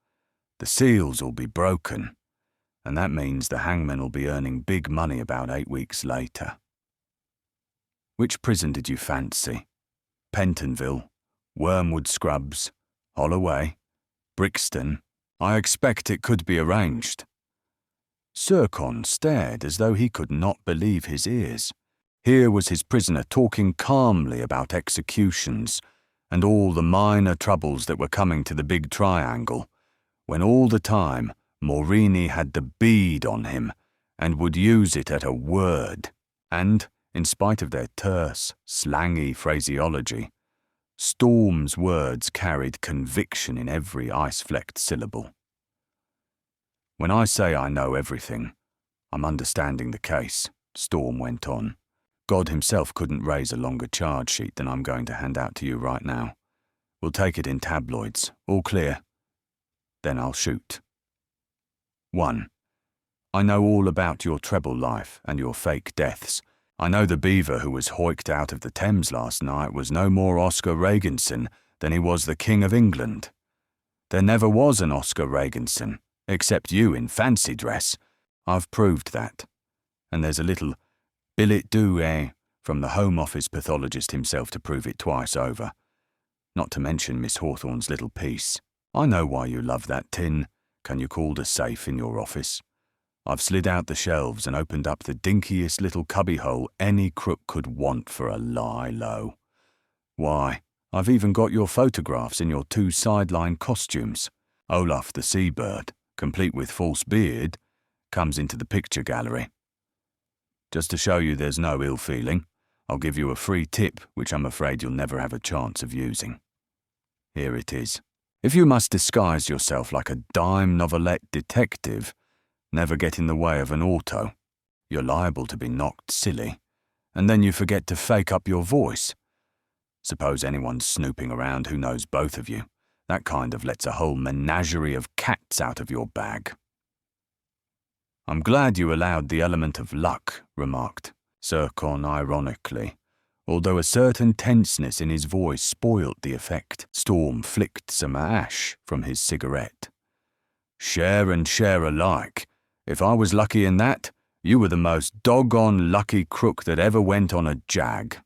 the seals will be broken, and that means the hangman will be earning big money about 8 weeks later. Which prison did you fancy? Pentonville, Wormwood Scrubs, Holloway, Brixton? I expect it could be arranged. Zircon stared as though he could not believe his ears. Here was his prisoner talking calmly about executions and all the minor troubles that were coming to the big triangle, when all the time Morini had the bead on him and would use it at a word. And, in spite of their terse, slangy phraseology, Storm's words carried conviction in every ice-flecked syllable. "When I say I know everything, I'm understanding the case," Storm went on. "God himself couldn't raise a longer charge sheet than I'm going to hand out to you right now. We'll take it in tabloids, all clear. Then I'll shoot. 1. I know all about your treble life and your fake deaths. I know the beaver who was hoiked out of the Thames last night was no more Oscar Regenson than he was the King of England. There never was an Oscar Regenson, except you in fancy dress. I've proved that. And there's a little billet doux from the Home Office pathologist himself to prove it twice over. Not to mention Miss Hawthorne's little piece. I know why you love that tin, can you call the safe in your office. I've slid out the shelves and opened up the dinkiest little cubbyhole any crook could want for a lie low. Why, I've even got your photographs in your 2 sideline costumes. Olaf the seabird, complete with false beard, comes into the picture gallery. Just to show you there's no ill feeling, I'll give you a free tip which I'm afraid you'll never have a chance of using. Here it is. If you must disguise yourself like a dime novelette detective, never get in the way of an auto, you're liable to be knocked silly, and then you forget to fake up your voice. Suppose anyone's snooping around who knows both of you. That kind of lets a whole menagerie of cats out of your bag. I'm glad you allowed the element of luck, remarked Zircon ironically, although a certain tenseness in his voice spoilt the effect. Storm flicked some ash from his cigarette. Share and share alike. If I was lucky in that, you were the most doggone lucky crook that ever went on a jag.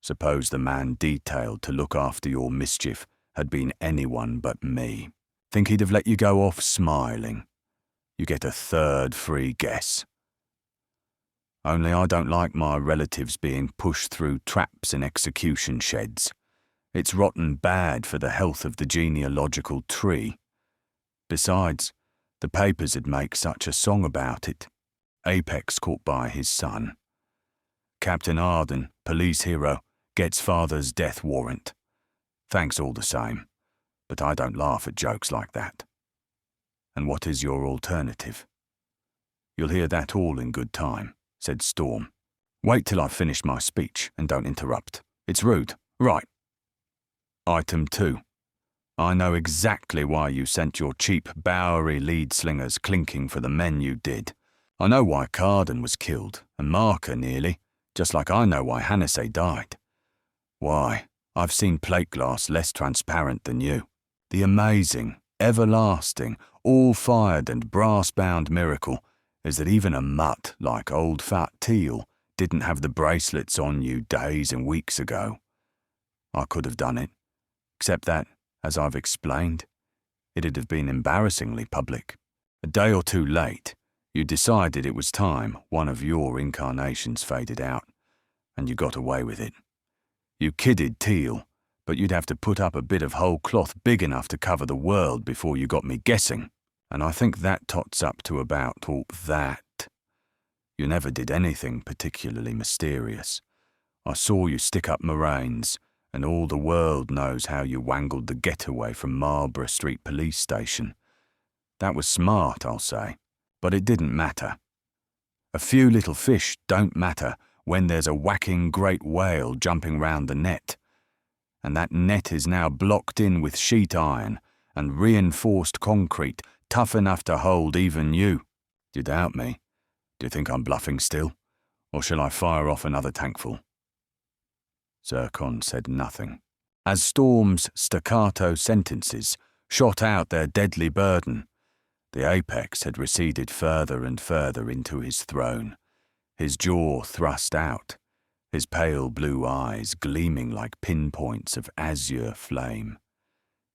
Suppose the man detailed to look after your mischief had been anyone but me. Think he'd have let you go off smiling? You get a 3rd free guess. Only I don't like my relatives being pushed through traps in execution sheds. It's rotten bad for the health of the genealogical tree. Besides, the papers would make such a song about it. Apex caught by his son. Captain Arden, police hero, gets father's death warrant. Thanks all the same, but I don't laugh at jokes like that. And what is your alternative? You'll hear that all in good time, said Storm. Wait till I've finished my speech and don't interrupt. It's rude. Right. Item 2. I know exactly why you sent your cheap Bowery lead slingers clinking for the men you did. I know why Carden was killed, and Marker nearly, just like I know why Hannessy died. Why, I've seen plate glass less transparent than you. The amazing, everlasting, all-fired and brass-bound miracle is that even a mutt like old Fat Teal didn't have the bracelets on you days and weeks ago. I could have done it, except that, as I've explained, it'd have been embarrassingly public. A day or two late, you decided it was time one of your incarnations faded out, and you got away with it. You kidded Teal, but you'd have to put up a bit of whole cloth big enough to cover the world before you got me guessing, and I think that tots up to about all that. You never did anything particularly mysterious. I saw you stick up Moraines, and all the world knows how you wangled the getaway from Marlborough Street Police Station. That was smart, I'll say, but it didn't matter. A few little fish don't matter when there's a whacking great whale jumping round the net. And that net is now blocked in with sheet iron and reinforced concrete tough enough to hold even you. Do you doubt me? Do you think I'm bluffing still? Or shall I fire off another tankful? Zircon said nothing, as Storm's staccato sentences shot out their deadly burden. The apex had receded further and further into his throne, his jaw thrust out, his pale blue eyes gleaming like pinpoints of azure flame,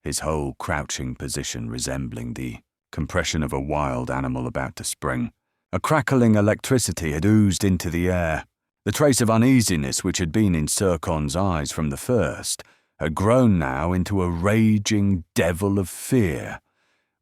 his whole crouching position resembling the compression of a wild animal about to spring. A crackling electricity had oozed into the air. The trace of uneasiness which had been in Zircon's eyes from the first had grown now into a raging devil of fear,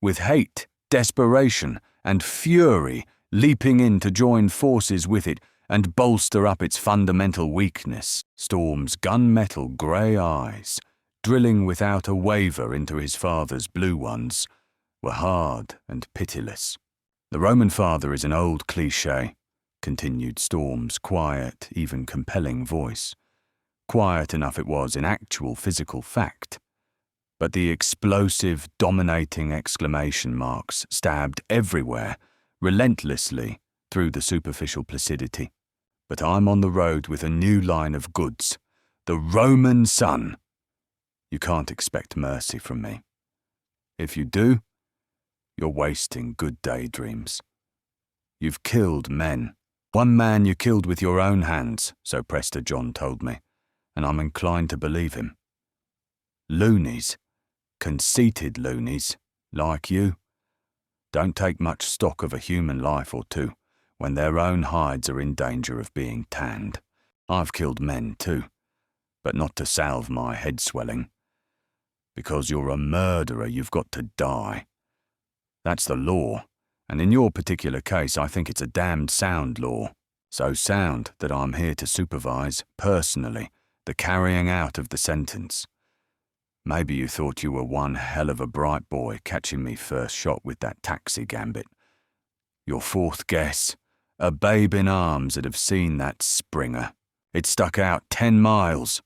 with hate, desperation, and fury leaping in to join forces with it and bolster up its fundamental weakness. Storm's gunmetal grey eyes, drilling without a waver into his father's blue ones, were hard and pitiless. The Roman father is an old cliché, continued Storm's quiet, even compelling voice. Quiet enough it was in actual physical fact, but the explosive, dominating exclamation marks stabbed everywhere, relentlessly, through the superficial placidity. But I'm on the road with a new line of goods, the Roman sun. You can't expect mercy from me. If you do, you're wasting good daydreams. You've killed men. One man you killed with your own hands, so Prester John told me, and I'm inclined to believe him. Loonies, conceited loonies, like you, don't take much stock of a human life or two when their own hides are in danger of being tanned. I've killed men too, but not to salve my head swelling. Because you're a murderer, you've got to die. That's the law, and in your particular case I think it's a damned sound law. So sound that I'm here to supervise, personally, the carrying out of the sentence. Maybe you thought you were one hell of a bright boy catching me first shot with that taxi gambit. Your fourth guess, a babe in arms that have seen that Springer. It stuck out 10 miles.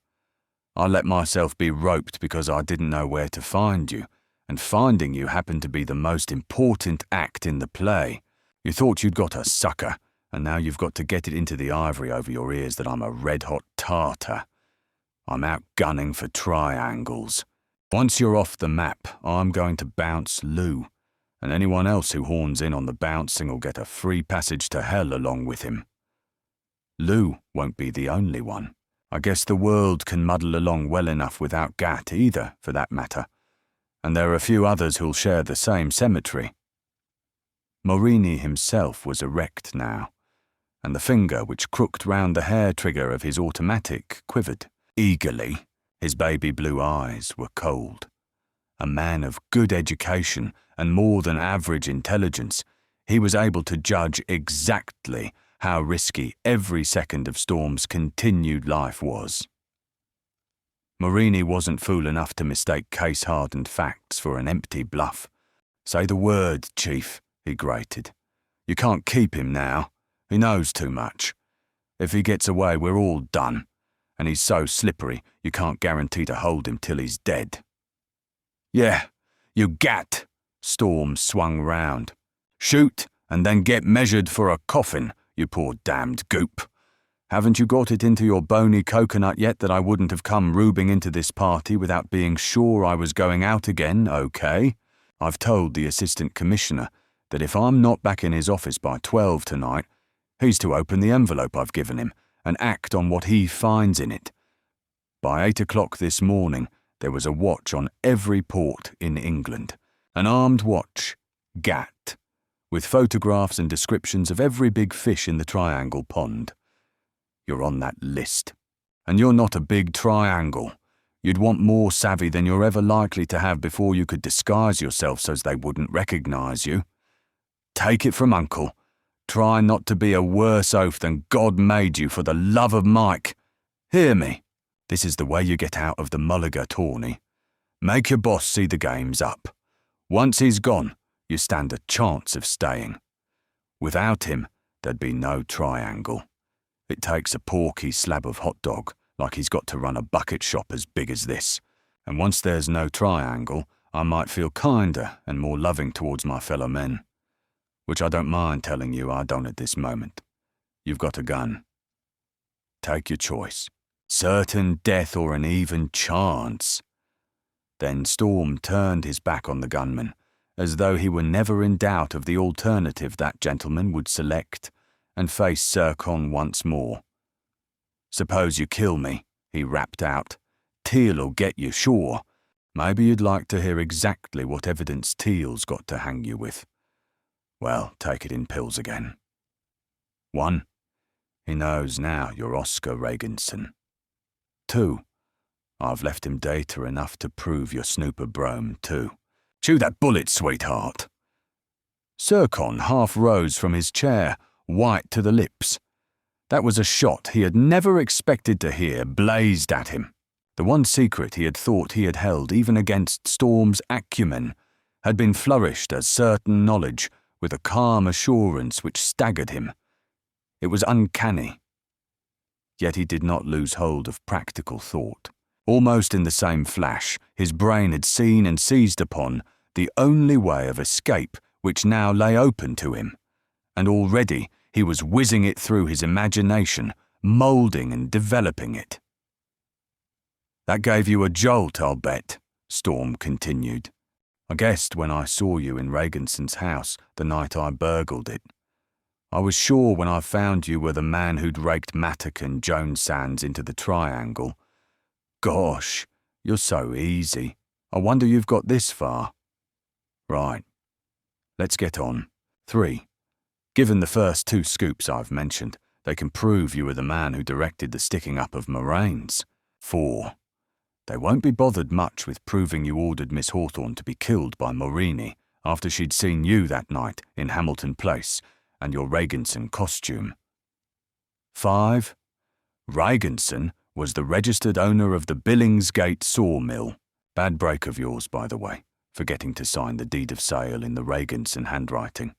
I let myself be roped because I didn't know where to find you, and finding you happened to be the most important act in the play. You thought you'd got a sucker, and now you've got to get it into the ivory over your ears that I'm a red-hot tartar. I'm out gunning for triangles. Once you're off the map, I'm going to bounce Lou, and anyone else who horns in on the bouncing will get a free passage to hell along with him. Lou won't be the only one. I guess the world can muddle along well enough without Gat either, for that matter, and there are a few others who'll share the same cemetery. Morini himself was erect now, and the finger which crooked round the hair trigger of his automatic quivered. Eagerly, his baby blue eyes were cold. A man of good education and more than average intelligence, he was able to judge exactly how risky every second of Storm's continued life was. Morini wasn't fool enough to mistake case-hardened facts for an empty bluff. "Say the word, Chief," he grated. "You can't keep him now. He knows too much. If he gets away, we're all done. And he's so slippery, you can't guarantee to hold him till he's dead." "Yeah, you gat." Storm swung round. "Shoot and then get measured for a coffin, you poor damned goop. Haven't you got it into your bony coconut yet that I wouldn't have come rubing into this party without being sure I was going out again, okay? I've told the Assistant Commissioner that if I'm not back in his office by 12 tonight, he's to open the envelope I've given him and act on what he finds in it. By 8 o'clock this morning, there was a watch on every port in England. An armed watch, GAT, with photographs and descriptions of every big fish in the Triangle Pond. You're on that list. And you're not a big triangle. You'd want more savvy than you're ever likely to have before you could disguise yourself so they wouldn't recognise you. Take it from Uncle. Try not to be a worse oaf than God made you, for the love of Mike. Hear me. This is the way you get out of the mulligatawny. Make your boss see the game's up. Once he's gone, you stand a chance of staying. Without him, there'd be no triangle. It takes a porky slab of hot dog, like he's got to run a bucket shop as big as this. And once there's no triangle, I might feel kinder and more loving towards my fellow men. Which I don't mind telling you I don't at this moment. You've got a gun. Take your choice. Certain death or an even chance. Then Storm turned his back on the gunman, as though he were never in doubt of the alternative that gentleman would select, and faced Zircon once more. "Suppose you kill me," he rapped out. "Teal'll get you, sure. Maybe you'd like to hear exactly what evidence Teal's got to hang you with. Well, take it in pills again. 1. He knows now you're Oscar Regenson. 2. I've left him data enough to prove you're Snooper Brome, too. Chew that bullet, sweetheart." Zircon half rose from his chair, white to the lips. That was a shot he had never expected to hear blazed at him. The one secret he had thought he had held even against Storm's acumen had been flourished as certain knowledge with a calm assurance which staggered him. It was uncanny. Yet he did not lose hold of practical thought. Almost in the same flash, his brain had seen and seized upon the only way of escape which now lay open to him, and already he was whizzing it through his imagination, moulding and developing it. "That gave you a jolt, I'll bet," Storm continued. "I guessed when I saw you in Regenson's house the night I burgled it. I was sure when I found you were the man who'd raked Mattock and Jones Sands into the Triangle. Gosh, you're so easy. I wonder you've got this far. Right. Let's get on. 3. Given the first 2 scoops I've mentioned, they can prove you were the man who directed the sticking up of Moraines. 4. They won't be bothered much with proving you ordered Miss Hawthorne to be killed by Morini after she'd seen you that night in Hamilton Place and your Regenson costume. 5. Regenson was the registered owner of the Billingsgate sawmill. Bad break of yours, by the way, forgetting to sign the deed of sale in the Regenson handwriting.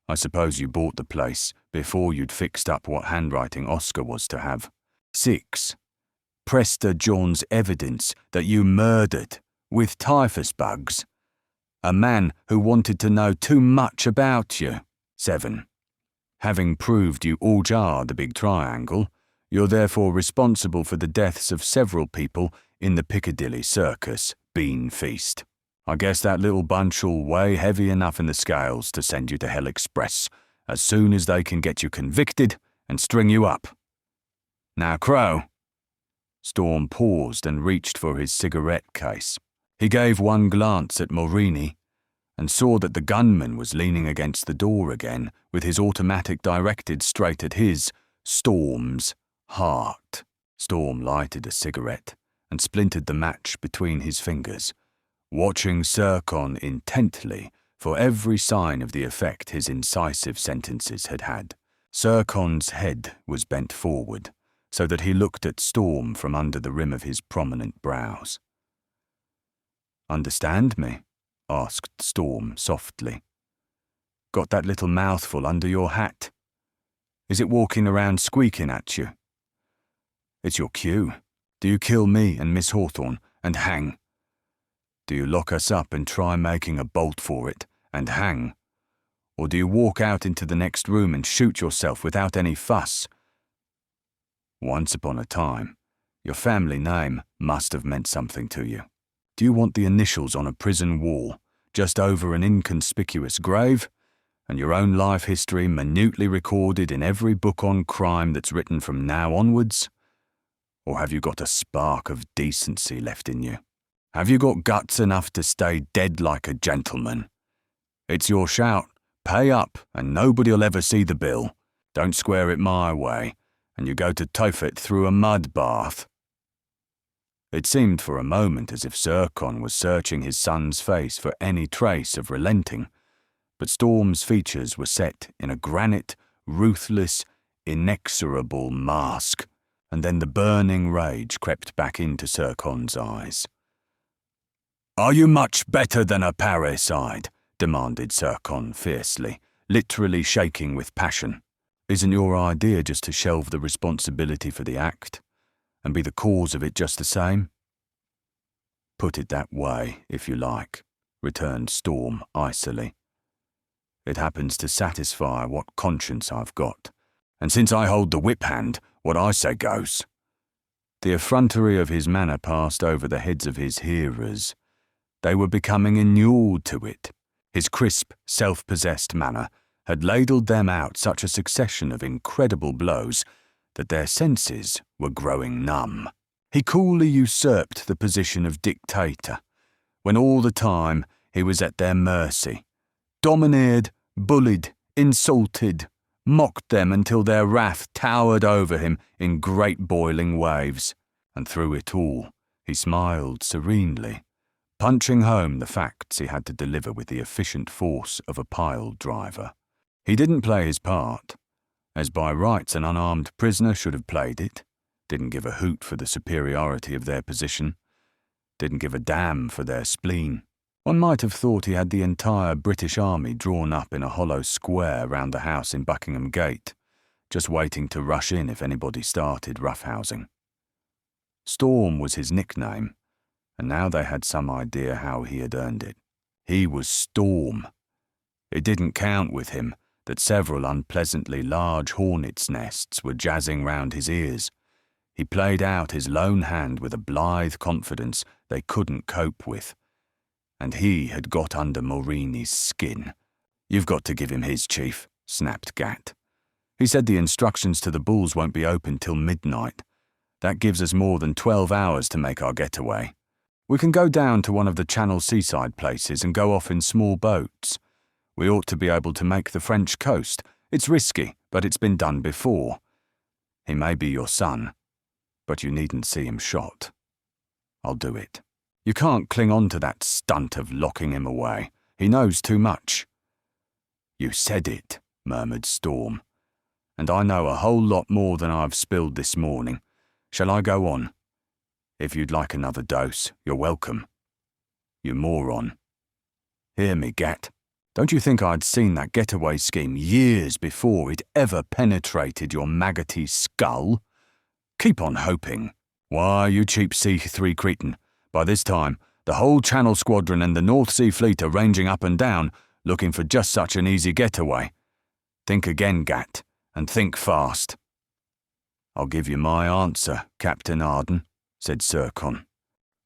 I suppose you bought the place before you'd fixed up what handwriting Oscar was to have. 6. Prester John's evidence that you murdered, with typhus bugs, a man who wanted to know too much about you. 7. Having proved you all jar the big triangle, you're therefore responsible for the deaths of several people in the Piccadilly Circus bean feast. I guess that little bunch'll weigh heavy enough in the scales to send you to Hell Express as soon as they can get you convicted and string you up. Now, Crow." Storm paused and reached for his cigarette case. He gave one glance at Morini, and saw that the gunman was leaning against the door again with his automatic directed straight at his, Storm's, heart. Storm lighted a cigarette and splintered the match between his fingers, watching Zircon intently for every sign of the effect his incisive sentences had had. Zircon's head was bent forward, so that he looked at Storm from under the rim of his prominent brows. "Understand me?" asked Storm softly. "Got that little mouthful under your hat? Is it walking around squeaking at you? It's your cue. Do you kill me and Miss Hawthorne and hang? Do you lock us up and try making a bolt for it and hang? Or do you walk out into the next room and shoot yourself without any fuss? Once upon a time, your family name must have meant something to you. Do you want the initials on a prison wall, just over an inconspicuous grave, and your own life history minutely recorded in every book on crime that's written from now onwards? Or have you got a spark of decency left in you? Have you got guts enough to stay dead like a gentleman? It's your shout, pay up, and nobody'll ever see the bill. Don't square it my way, and you go to Tophet through a mud bath." It seemed for a moment as if Zircon was searching his son's face for any trace of relenting, but Storm's features were set in a granite, ruthless, inexorable mask, and then the burning rage crept back into Zircon's eyes. "Are you much better than a parricide?" demanded Zircon fiercely, literally shaking with passion. "Isn't your idea just to shelve the responsibility for the act, and be the cause of it just the same?" "Put it that way, if you like," returned Storm icily. "It happens to satisfy what conscience I've got, and since I hold the whip hand, what I say goes." The effrontery of his manner passed over the heads of his hearers. They were becoming inured to it. His crisp, self-possessed manner had ladled them out such a succession of incredible blows that their senses were growing numb. He coolly usurped the position of dictator, when all the time he was at their mercy, domineered, bullied, insulted, mocked them until their wrath towered over him in great boiling waves, and through it all he smiled serenely, punching home the facts he had to deliver with the efficient force of a pile driver. He didn't play his part, as by rights an unarmed prisoner should have played it, didn't give a hoot for the superiority of their position, didn't give a damn for their spleen. One might have thought he had the entire British Army drawn up in a hollow square round the house in Buckingham Gate, just waiting to rush in if anybody started roughhousing. Storm was his nickname, and now they had some idea how he had earned it. He was Storm. It didn't count with him that several unpleasantly large hornets' nests were jazzing round his ears. He played out his lone hand with a blithe confidence they couldn't cope with. And he had got under Maureen's skin. "You've got to give him his, Chief," snapped Gat. "He said the instructions to the bulls won't be open till midnight. That gives us more than 12 hours to make our getaway. We can go down to one of the Channel seaside places and go off in small boats. We ought to be able to make the French coast. It's risky, but it's been done before. He may be your son, but you needn't see him shot. I'll do it. You can't cling on to that stunt of locking him away. He knows too much." "You said it," murmured Storm. "And I know a whole lot more than I've spilled this morning. Shall I go on? If you'd like another dose, you're welcome. You moron. Hear me, Gat. Don't you think I'd seen that getaway scheme years before it ever penetrated your maggoty skull? Keep on hoping. Why, you cheap C3 cretin, by this time, the whole Channel Squadron and the North Sea Fleet are ranging up and down, looking for just such an easy getaway. Think again, Gat, and think fast." "I'll give you my answer, Captain Arden," said Zircon.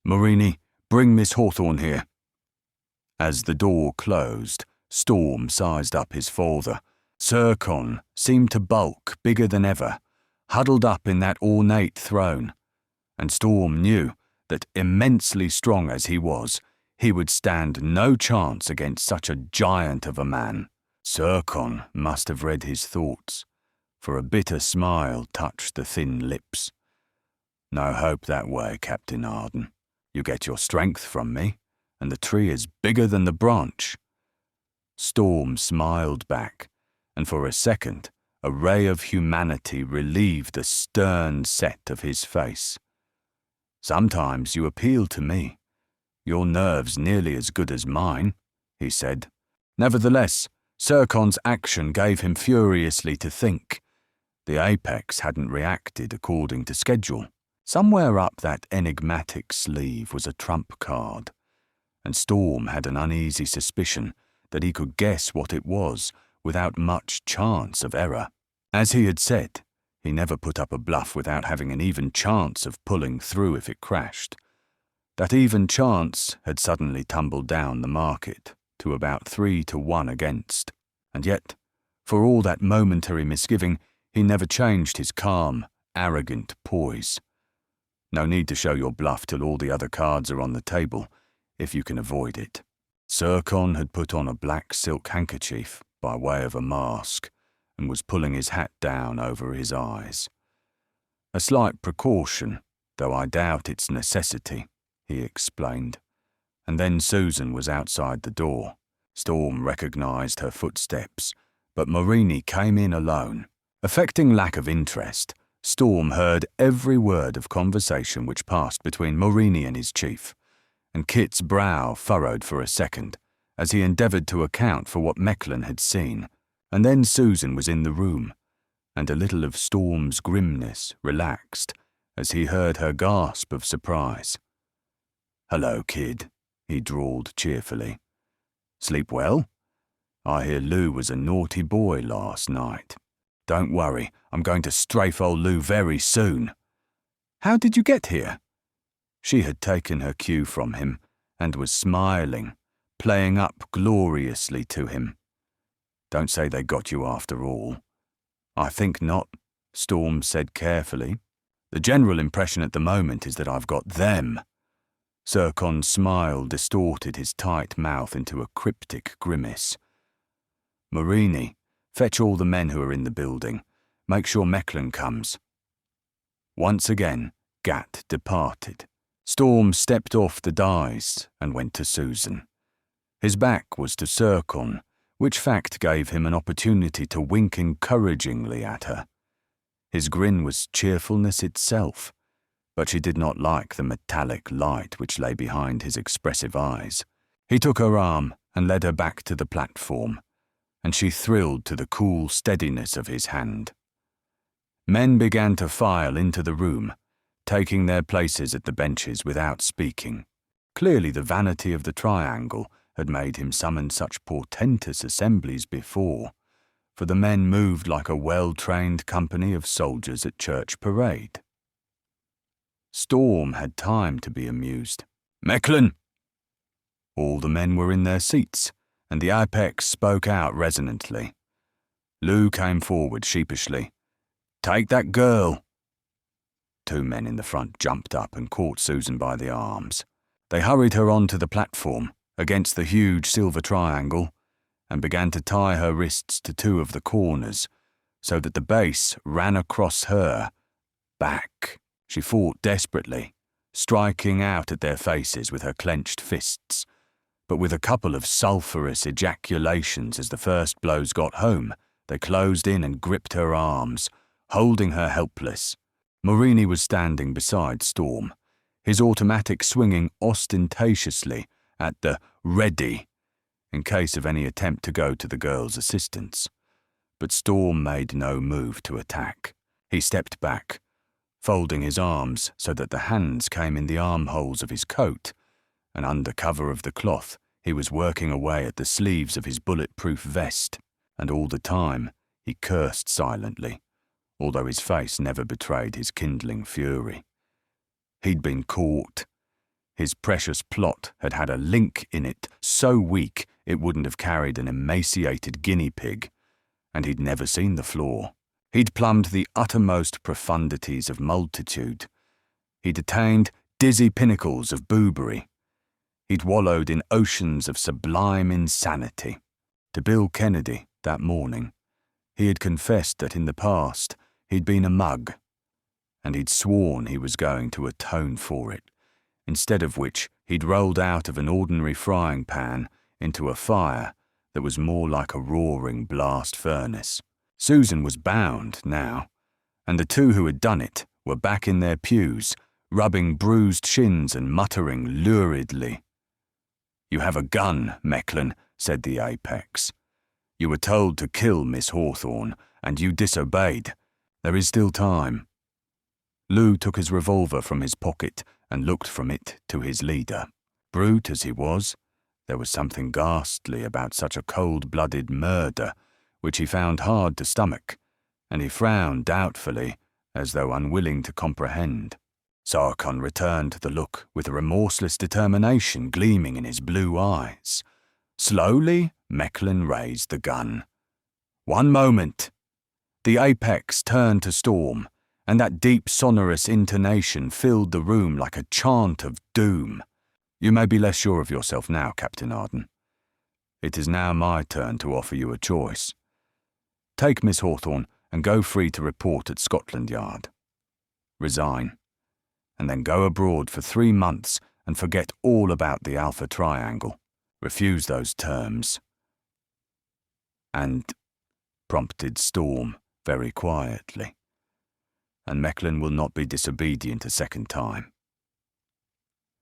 "Marini, bring Miss Hawthorne here." As the door closed, Storm sized up his father. Zircon seemed to bulk bigger than ever, huddled up in that ornate throne, and Storm knew that, immensely strong as he was, He would stand no chance against such a giant of a man. Zircon must have read his thoughts, for a bitter smile touched the thin lips. "No hope that way, Captain Arden. You get your strength from me, and the tree is bigger than the branch." Storm smiled back, and for a second, a ray of humanity relieved the stern set of his face. "Sometimes you appeal to me. Your nerve's nearly as good as mine," he said. Nevertheless, Zircon's action gave him furiously to think. The apex hadn't reacted according to schedule. Somewhere up that enigmatic sleeve was a trump card, and Storm had an uneasy suspicion that he could guess what it was without much chance of error. As he had said, he never put up a bluff without having an even chance of pulling through if it crashed. That even chance had suddenly tumbled down the market to about 3-1 against, and yet, for all that momentary misgiving, he never changed his calm, arrogant poise. No need to show your bluff till all the other cards are on the table, if you can avoid it. Zircon had put on a black silk handkerchief by way of a mask, and was pulling his hat down over his eyes. "A slight precaution, though I doubt its necessity," he explained. And then Susan was outside the door. Storm recognized her footsteps, but Marini came in alone. Affecting lack of interest, Storm heard every word of conversation which passed between Marini and his chief, and Kit's brow furrowed for a second as he endeavoured to account for what Mecklin had seen. And then Susan was in the room, and a little of Storm's grimness relaxed as he heard her gasp of surprise. "Hello, kid," he drawled cheerfully. "Sleep well? I hear Lou was a naughty boy last night. Don't worry, I'm going to strafe old Lou very soon." "How did you get here?" She had taken her cue from him and was smiling, playing up gloriously to him. "Don't say they got you after all." "I think not," Storm said carefully. "The general impression at the moment is that I've got them." Zircon's smile distorted his tight mouth into a cryptic grimace. "Marini, fetch all the men who are in the building. Make sure Mecklin comes." Once again, Gat departed. Storm stepped off the dais and went to Susan. His back was to Zircon, which fact gave him an opportunity to wink encouragingly at her. His grin was cheerfulness itself, but she did not like the metallic light which lay behind his expressive eyes. He took her arm and led her back to the platform, and she thrilled to the cool steadiness of his hand. Men began to file into the room, taking their places at the benches without speaking. Clearly the vanity of the triangle had made him summon such portentous assemblies before, for the men moved like a well-trained company of soldiers at church parade. Storm had time to be amused. "Mecklin!" All the men were in their seats, and the apex spoke out resonantly. Lou came forward sheepishly. "Take that girl." Two men in the front jumped up and caught Susan by the arms. They hurried her onto the platform, against the huge silver triangle, and began to tie her wrists to two of the corners, so that the base ran across her back. She fought desperately, striking out at their faces with her clenched fists, but with a couple of sulphurous ejaculations as the first blows got home, they closed in and gripped her arms, holding her helpless. Marini was standing beside Storm, his automatic swinging ostentatiously at the ready in case of any attempt to go to the girl's assistance. But Storm made no move to attack. He stepped back, folding his arms so that the hands came in the armholes of his coat, and under cover of the cloth he was working away at the sleeves of his bulletproof vest, and all the time he cursed silently, although his face never betrayed his kindling fury. He'd been caught. His precious plot had had a link in it so weak it wouldn't have carried an emaciated guinea pig, and he'd never seen the flaw. He'd plumbed the uttermost profundities of multitude. He'd attained dizzy pinnacles of boobery. He'd wallowed in oceans of sublime insanity. To Bill Kennedy, that morning, he had confessed that in the past he'd been a mug, and he'd sworn he was going to atone for it, instead of which he'd rolled out of an ordinary frying pan into a fire that was more like a roaring blast furnace. Susan was bound now, and the two who had done it were back in their pews, rubbing bruised shins and muttering luridly. "You have a gun, Mecklin," said the apex. "You were told to kill Miss Hawthorne, and you disobeyed. There is still time." Lou took his revolver from his pocket and looked from it to his leader. Brute as he was, there was something ghastly about such a cold-blooded murder, which he found hard to stomach, and he frowned doubtfully, as though unwilling to comprehend. Sarkon returned the look with a remorseless determination gleaming in his blue eyes. Slowly, Mecklin raised the gun. "One moment." The apex turned to Storm, and that deep sonorous intonation filled the room like a chant of doom. "You may be less sure of yourself now, Captain Arden. It is now my turn to offer you a choice. Take Miss Hawthorne and go free to report at Scotland Yard. Resign, and then go abroad for 3 months and forget all about the Alpha Triangle. Refuse those terms. And," prompted Storm very quietly, "and Mecklin will not be disobedient a second time."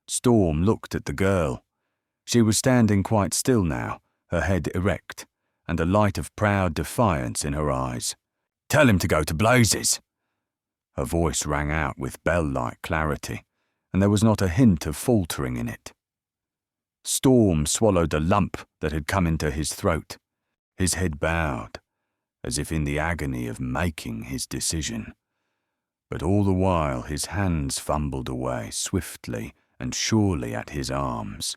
Storm looked at the girl. She was standing quite still now, her head erect, and a light of proud defiance in her eyes. "Tell him to go to blazes!" Her voice rang out with bell-like clarity, and there was not a hint of faltering in it. Storm swallowed a lump that had come into his throat. His head bowed, as if in the agony of making his decision. But all the while his hands fumbled away swiftly and surely at his arms.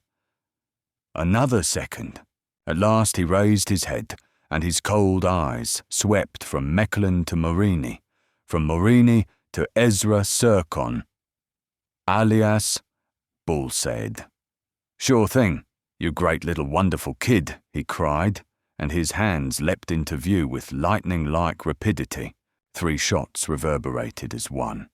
Another second. At last he raised his head, and his cold eyes swept from Mecklin to Morini, from Morini to Ezra Serkon. "Alias," Bull said. "Sure thing, you great little wonderful kid," he cried, and his hands leapt into view with lightning-like rapidity. 3 shots reverberated as one.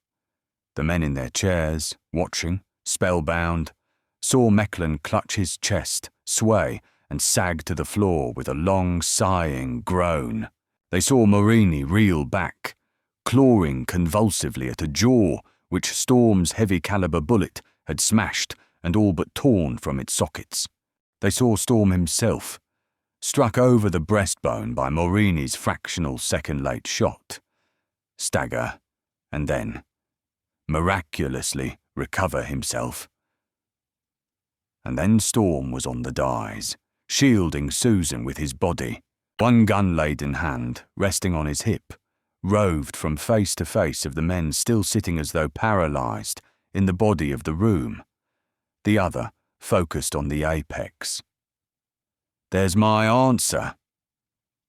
The men in their chairs, watching, spellbound, saw Mecklin clutch his chest, sway, and sag to the floor with a long, sighing groan. They saw Morini reel back, clawing convulsively at a jaw which Storm's heavy-caliber bullet had smashed and all but torn from its sockets. They saw Storm himself, struck over the breastbone by Morini's fractional second-late shot, stagger, and then, miraculously, recover himself. And then Storm was on the dies, shielding Susan with his body, one gun-laden hand resting on his hip, roved from face to face of the men still sitting as though paralysed in the body of the room, the other focused on the apex. "There's my answer.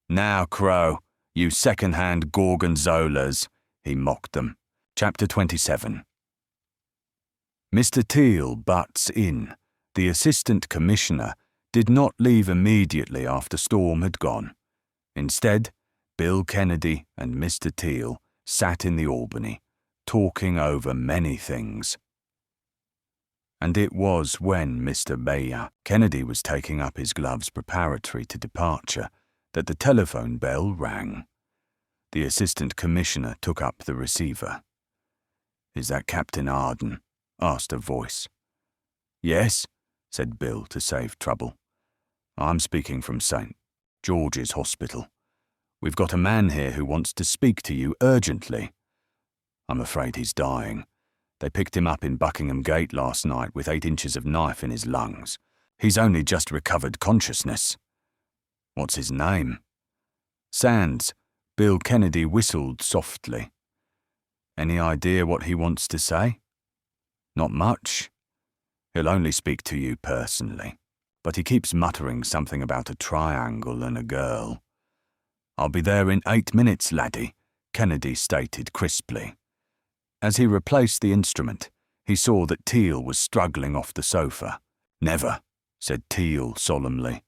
Now, Crow, you second-hand gorgonzolas," he mocked them. Chapter 27. Mr. Teal butts in. The Assistant Commissioner did not leave immediately after Storm had gone. Instead, Bill Kennedy and Mr. Teal sat in the Albany, talking over many things. And it was when Mr. Mayor Kennedy was taking up his gloves preparatory to departure that the telephone bell rang. The Assistant Commissioner took up the receiver. "Is that Captain Arden?" asked a voice. "Yes," said Bill to save trouble. "I'm speaking from St. George's Hospital. We've got a man here who wants to speak to you urgently. I'm afraid he's dying. They picked him up in Buckingham Gate last night with 8 inches of knife in his lungs. He's only just recovered consciousness." "What's his name?" "Sands." Bill Kennedy whistled softly. "Any idea what he wants to say?" "Not much. He'll only speak to you personally, but he keeps muttering something about a triangle and a girl." "I'll be there in 8 minutes, laddie," Kennedy stated crisply. As he replaced the instrument, he saw that Teal was struggling off the sofa. Never, said Teal solemnly.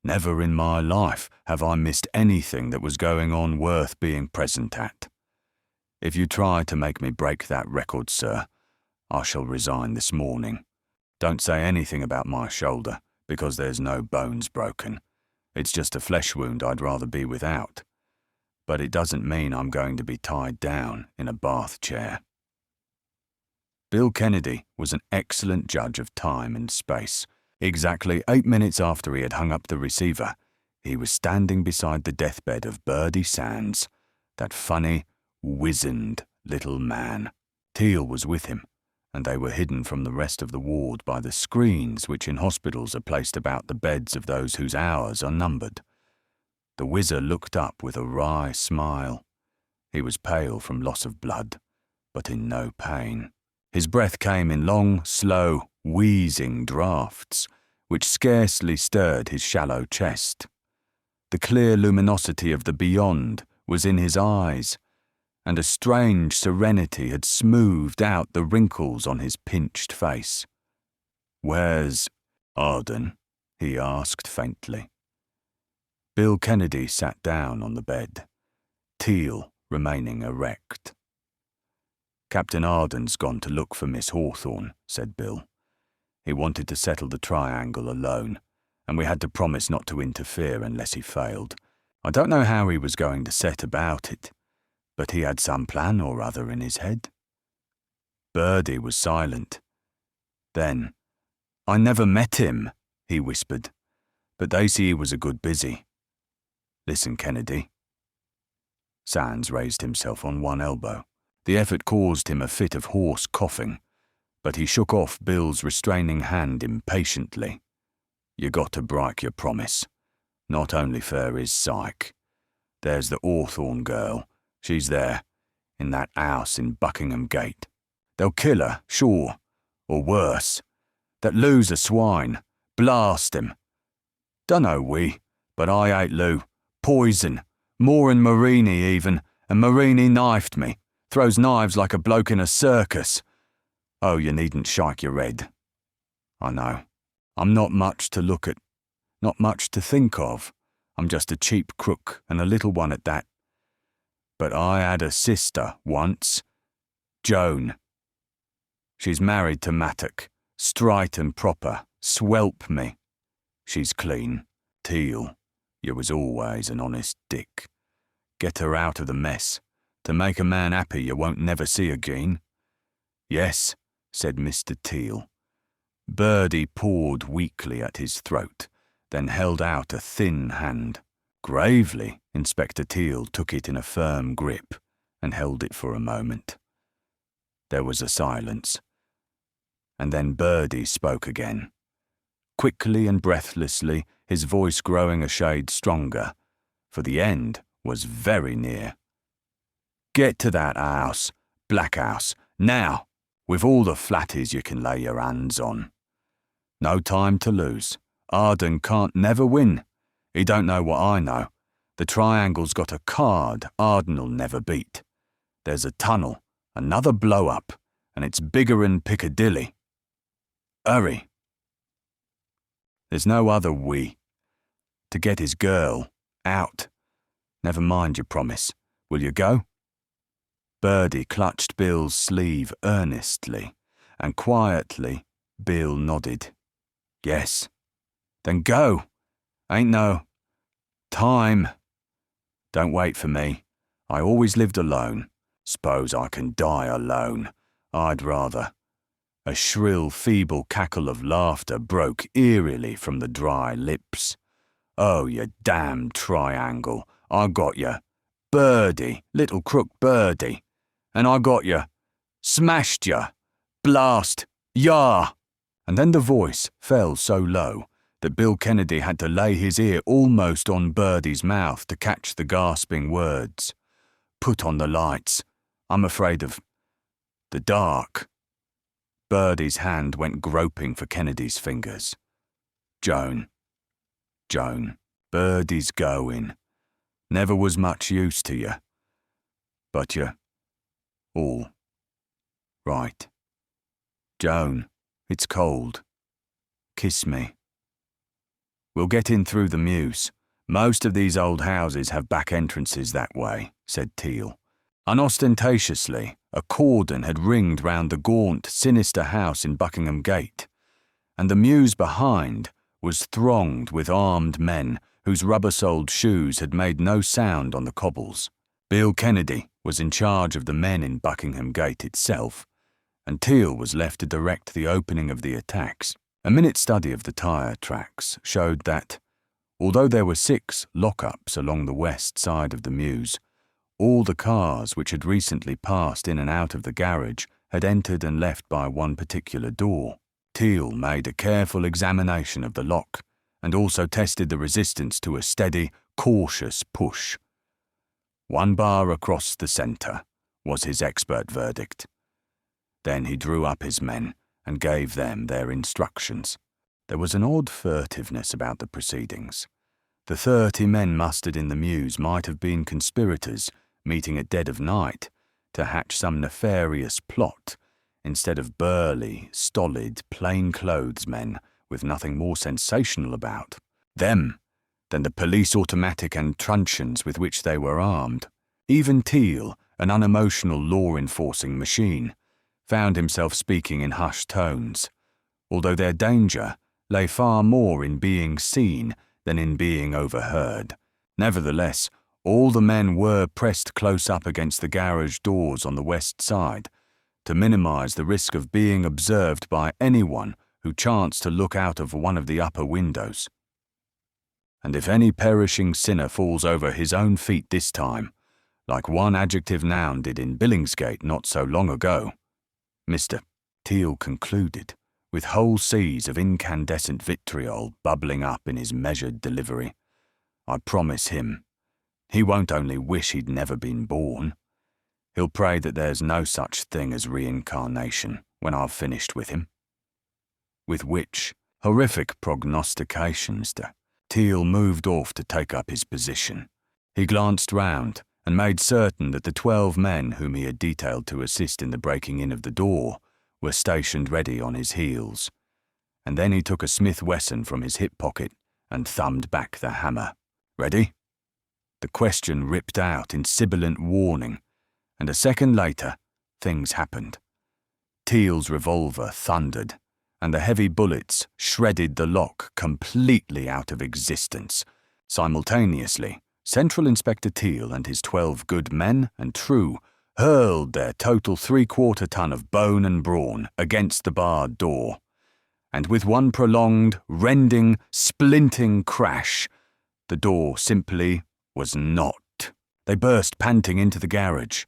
Never in my life have I missed anything that was going on worth being present at. If you try to make me break that record, sir, I shall resign this morning. Don't say anything about my shoulder, because there's no bones broken. It's just a flesh wound I'd rather be without. But it doesn't mean I'm going to be tied down in a bath chair. Bill Kennedy was an excellent judge of time and space. Exactly 8 minutes after he had hung up the receiver, he was standing beside the deathbed of Birdie Sands, that funny, wizened little man. Teal was with him, and they were hidden from the rest of the ward by the screens which in hospitals are placed about the beds of those whose hours are numbered. The whizzer looked up with a wry smile. He was pale from loss of blood, but in no pain. His breath came in long, slow, wheezing draughts, which scarcely stirred his shallow chest. The clear luminosity of the beyond was in his eyes, and a strange serenity had smoothed out the wrinkles on his pinched face. "Where's Arden?" he asked faintly. Bill Kennedy sat down on the bed, Teal remaining erect. "Captain Arden's gone to look for Miss Hawthorne," said Bill. "He wanted to settle the triangle alone, and we had to promise not to interfere unless he failed. I don't know how he was going to set about it, but he had some plan or other in his head." Birdie was silent. Then, "I never met him," he whispered, "but they see he was a good busy. Listen, Kennedy." Sands raised himself on one elbow. The effort caused him a fit of hoarse coughing, but he shook off Bill's restraining hand impatiently. "You got to break your promise, not only for his psyche. There's the Hawthorne girl. She's there, in that house in Buckingham Gate. They'll kill her, sure, or worse. That Lou's a swine. Blast him. Dunno we, but I ate Lou. Poison. More'n Marini even, and Marini knifed me. Throws knives like a bloke in a circus. Oh, you needn't shake your head. I know. I'm not much to look at, not much to think of. I'm just a cheap crook, and a little one at that. But I had a sister once, Joan. She's married to Mattock, straight and proper, swelp me. She's clean. Teal, you was always an honest dick. Get her out of the mess, to make a man happy you won't never see again." "Yes," said Mr. Teal. Birdie pawed weakly at his throat, then held out a thin hand. Gravely, Inspector Teal took it in a firm grip and held it for a moment. There was a silence, and then Birdie spoke again. Quickly and breathlessly, his voice growing a shade stronger, for the end was very near. "Get to that house, Black House, now, with all the flatties you can lay your hands on. No time to lose. Arden can't never win. He don't know what I know. The triangle's got a card Arden'll never beat. There's a tunnel, another blow-up, and it's bigger'n Piccadilly. Hurry. There's no other we. To get his girl out. Never mind your promise. Will you go?" Birdie clutched Bill's sleeve earnestly, and quietly Bill nodded. "Yes." "Then go. Ain't no time. Don't wait for me. I always lived alone. S'pose I can die alone. I'd rather." A shrill, feeble cackle of laughter broke eerily from the dry lips. "Oh, you damned triangle. I got you. Birdie, little crook Birdie. And I got you. Smashed you. Blast. Yah!" And then the voice fell so low that Bill Kennedy had to lay his ear almost on Birdie's mouth to catch the gasping words. "Put on the lights. I'm afraid of the dark." Birdie's hand went groping for Kennedy's fingers. Joan. Birdie's going. Never was much use to you. But you're all right. Joan, it's cold. Kiss me. We'll get in through the mews. Most of these old houses have back entrances that way, said Teal. Unostentatiously, a cordon had ringed round the gaunt, sinister house in Buckingham Gate, and the mews behind was thronged with armed men whose rubber-soled shoes had made no sound on the cobbles. Bill Kennedy was in charge of the men in Buckingham Gate itself, and Teal was left to direct the opening of the attacks. A minute study of the tyre tracks showed that, although there were 6 lock-ups along the west side of the mews, all the cars which had recently passed in and out of the garage had entered and left by one particular door. Teal made a careful examination of the lock and also tested the resistance to a steady, cautious push. 1 bar across the centre was his expert verdict. Then he drew up his men and gave them their instructions. There was an odd furtiveness about the proceedings. The 30 men mustered in the mews might have been conspirators meeting at dead of night to hatch some nefarious plot, instead of burly, stolid, plain-clothes men with nothing more sensational about them than the police automatic and truncheons with which they were armed. Even Teal, an unemotional law-enforcing machine, found himself speaking in hushed tones, although their danger lay far more in being seen than in being overheard. Nevertheless, all the men were pressed close up against the garage doors on the west side to minimize the risk of being observed by anyone who chanced to look out of one of the upper windows. And if any perishing sinner falls over his own feet this time, like one adjective noun did in Billingsgate not so long ago, Mr. Teal concluded, with whole seas of incandescent vitriol bubbling up in his measured delivery, I promise him, he won't only wish he'd never been born, he'll pray that there's no such thing as reincarnation when I've finished with him. With which horrific prognostications, Teal moved off to take up his position. He glanced round and made certain that the 12 men whom he had detailed to assist in the breaking in of the door were stationed ready on his heels, and then he took a Smith Wesson from his hip pocket and thumbed back the hammer. Ready? The question ripped out in sibilant warning, and a second later, things happened. Teal's revolver thundered, and the heavy bullets shredded the lock completely out of existence. Simultaneously, Central Inspector Teal and his 12 good men and true hurled their total 3/4 ton of bone and brawn against the barred door, and with one prolonged, rending, splinting crash, the door simply was not. They burst panting into the garage,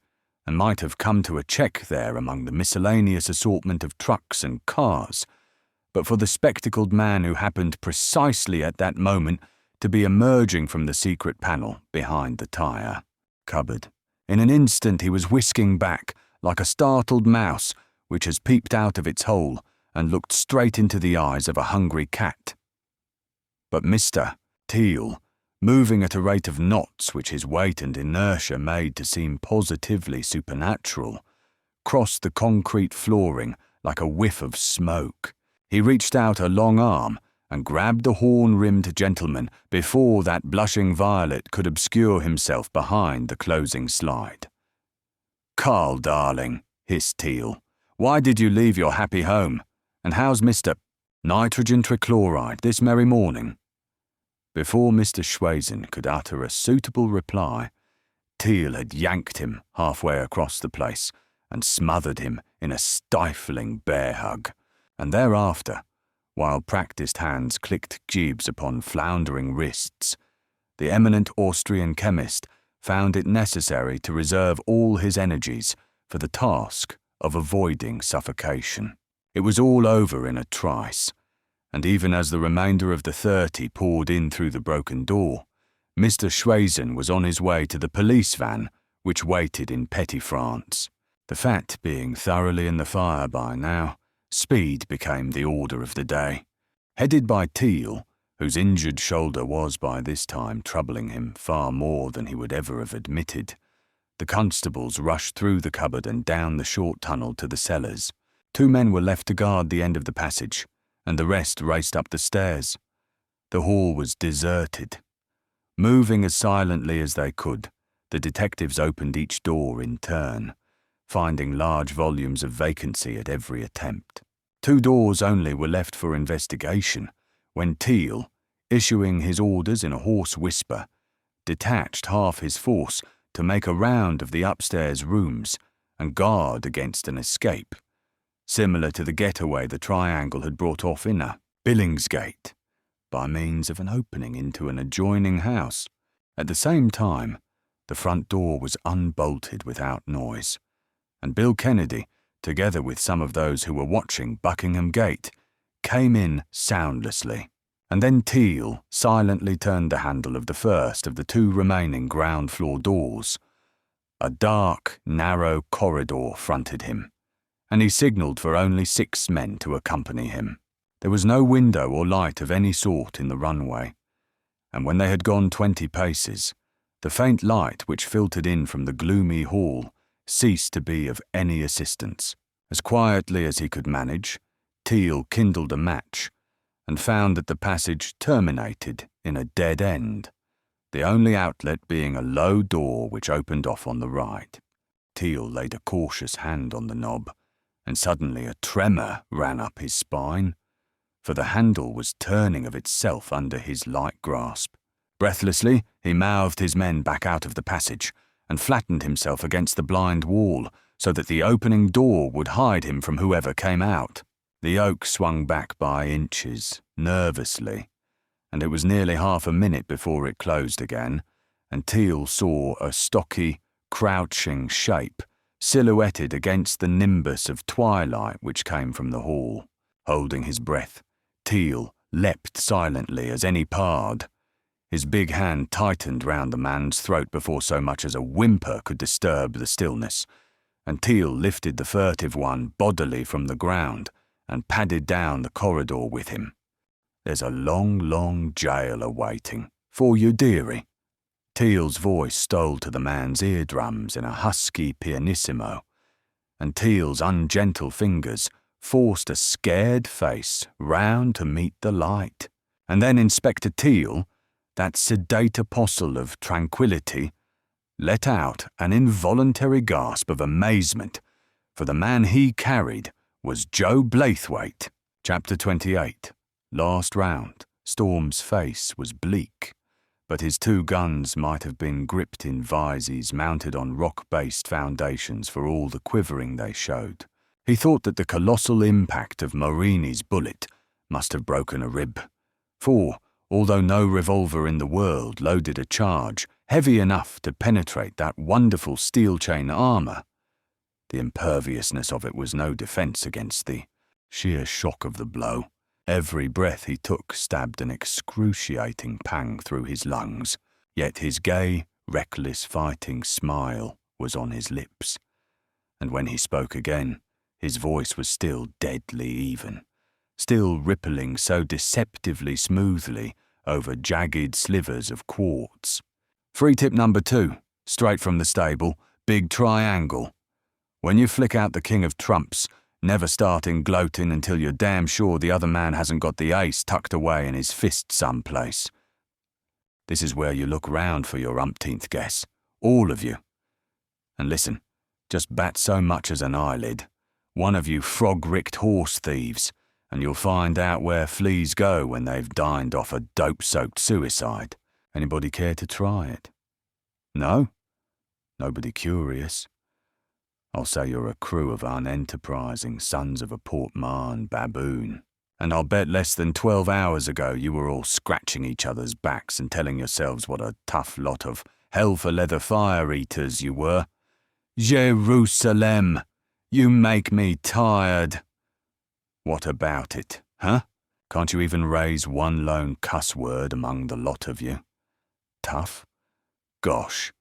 and might have come to a check there among the miscellaneous assortment of trucks and cars, but for the spectacled man who happened precisely at that moment to be emerging from the secret panel behind the tyre cupboard. In an instant he was whisking back, like a startled mouse which has peeped out of its hole and looked straight into the eyes of a hungry cat. But Mr. Teal, moving at a rate of knots which his weight and inertia made to seem positively supernatural, crossed the concrete flooring like a whiff of smoke. He reached out a long arm and grabbed the horn-rimmed gentleman before that blushing violet could obscure himself behind the closing slide. "Carl, darling," hissed Teal, "why did you leave your happy home? And how's Mr. Nitrogen trichloride this merry morning?" Before Mr. Schwazen could utter a suitable reply, Teal had yanked him halfway across the place and smothered him in a stifling bear hug, and thereafter, while practised hands clicked jibs upon floundering wrists, the eminent Austrian chemist found it necessary to reserve all his energies for the task of avoiding suffocation. It was all over in a trice, and even as the remainder of the 30 poured in through the broken door, Mr. Schwazen was on his way to the police van which waited in petty France. The fat being thoroughly in the fire by now, speed became the order of the day. Headed by Teal, whose injured shoulder was by this time troubling him far more than he would ever have admitted, the constables rushed through the cupboard and down the short tunnel to the cellars. 2 men were left to guard the end of the passage, and the rest raced up the stairs. The hall was deserted. Moving as silently as they could, the detectives opened each door in turn, finding large volumes of vacancy at every attempt. 2 doors only were left for investigation, when Teal, issuing his orders in a hoarse whisper, detached half his force to make a round of the upstairs rooms and guard against an escape, similar to the getaway the triangle had brought off in a Billingsgate, by means of an opening into an adjoining house. At the same time, the front door was unbolted without noise, and Bill Kennedy, together with some of those who were watching Buckingham Gate, came in soundlessly. And then Teal silently turned the handle of the first of the 2 remaining ground-floor doors. A dark, narrow corridor fronted him, and he signalled for only 6 men to accompany him. There was no window or light of any sort in the runway, and when they had gone 20 paces, the faint light which filtered in from the gloomy hall ceased to be of any assistance. As quietly as he could manage, Teal kindled a match and found that the passage terminated in a dead end, the only outlet being a low door which opened off on the right. Teal laid a cautious hand on the knob, and suddenly a tremor ran up his spine, for the handle was turning of itself under his light grasp. Breathlessly, he mouthed his men back out of the passage and flattened himself against the blind wall so that the opening door would hide him from whoever came out. The oak swung back by inches, nervously, and it was nearly half a minute before it closed again, and Teal saw a stocky, crouching shape silhouetted against the nimbus of twilight which came from the hall. Holding his breath, Teal leapt silently as any pard. His big hand tightened round the man's throat before so much as a whimper could disturb the stillness, and Teal lifted the furtive one bodily from the ground and padded down the corridor with him. "There's a long, long jail awaiting for you, dearie." Teal's voice stole to the man's eardrums in a husky pianissimo, and Teal's ungentle fingers forced a scared face round to meet the light. And then Inspector Teal, that sedate apostle of tranquillity, let out an involuntary gasp of amazement, for the man he carried was Joe Blaithwaite. Chapter 28. Last round. Storm's face was bleak, but his 2 guns might have been gripped in vises mounted on rock-based foundations for all the quivering they showed. He thought that the colossal impact of Morini's bullet must have broken a rib, for, although no revolver in the world loaded a charge heavy enough to penetrate that wonderful steel chain armour, the imperviousness of it was no defence against the sheer shock of the blow. Every breath he took stabbed an excruciating pang through his lungs, yet his gay, reckless fighting smile was on his lips, and when he spoke again, his voice was still deadly even, still rippling so deceptively smoothly over jagged slivers of quartz. "Free tip number 2, straight from the stable, big triangle. When you flick out the king of trumps, never starting gloating until you're damn sure the other man hasn't got the ace tucked away in his fist someplace. This is where you look round for your umpteenth guess, all of you. And listen, just bat so much as an eyelid, one of you frog-ricked horse thieves, and you'll find out where fleas go when they've dined off a dope-soaked suicide. Anybody care to try it? No? Nobody curious? I'll say you're a crew of unenterprising sons of a Port Mahon baboon, and I'll bet less than 12 hours ago you were all scratching each other's backs and telling yourselves what a tough lot of hell-for-leather fire-eaters you were. Jerusalem, you make me tired. What about it, huh? Can't you even raise one lone cuss word among the lot of you? Tough? Gosh,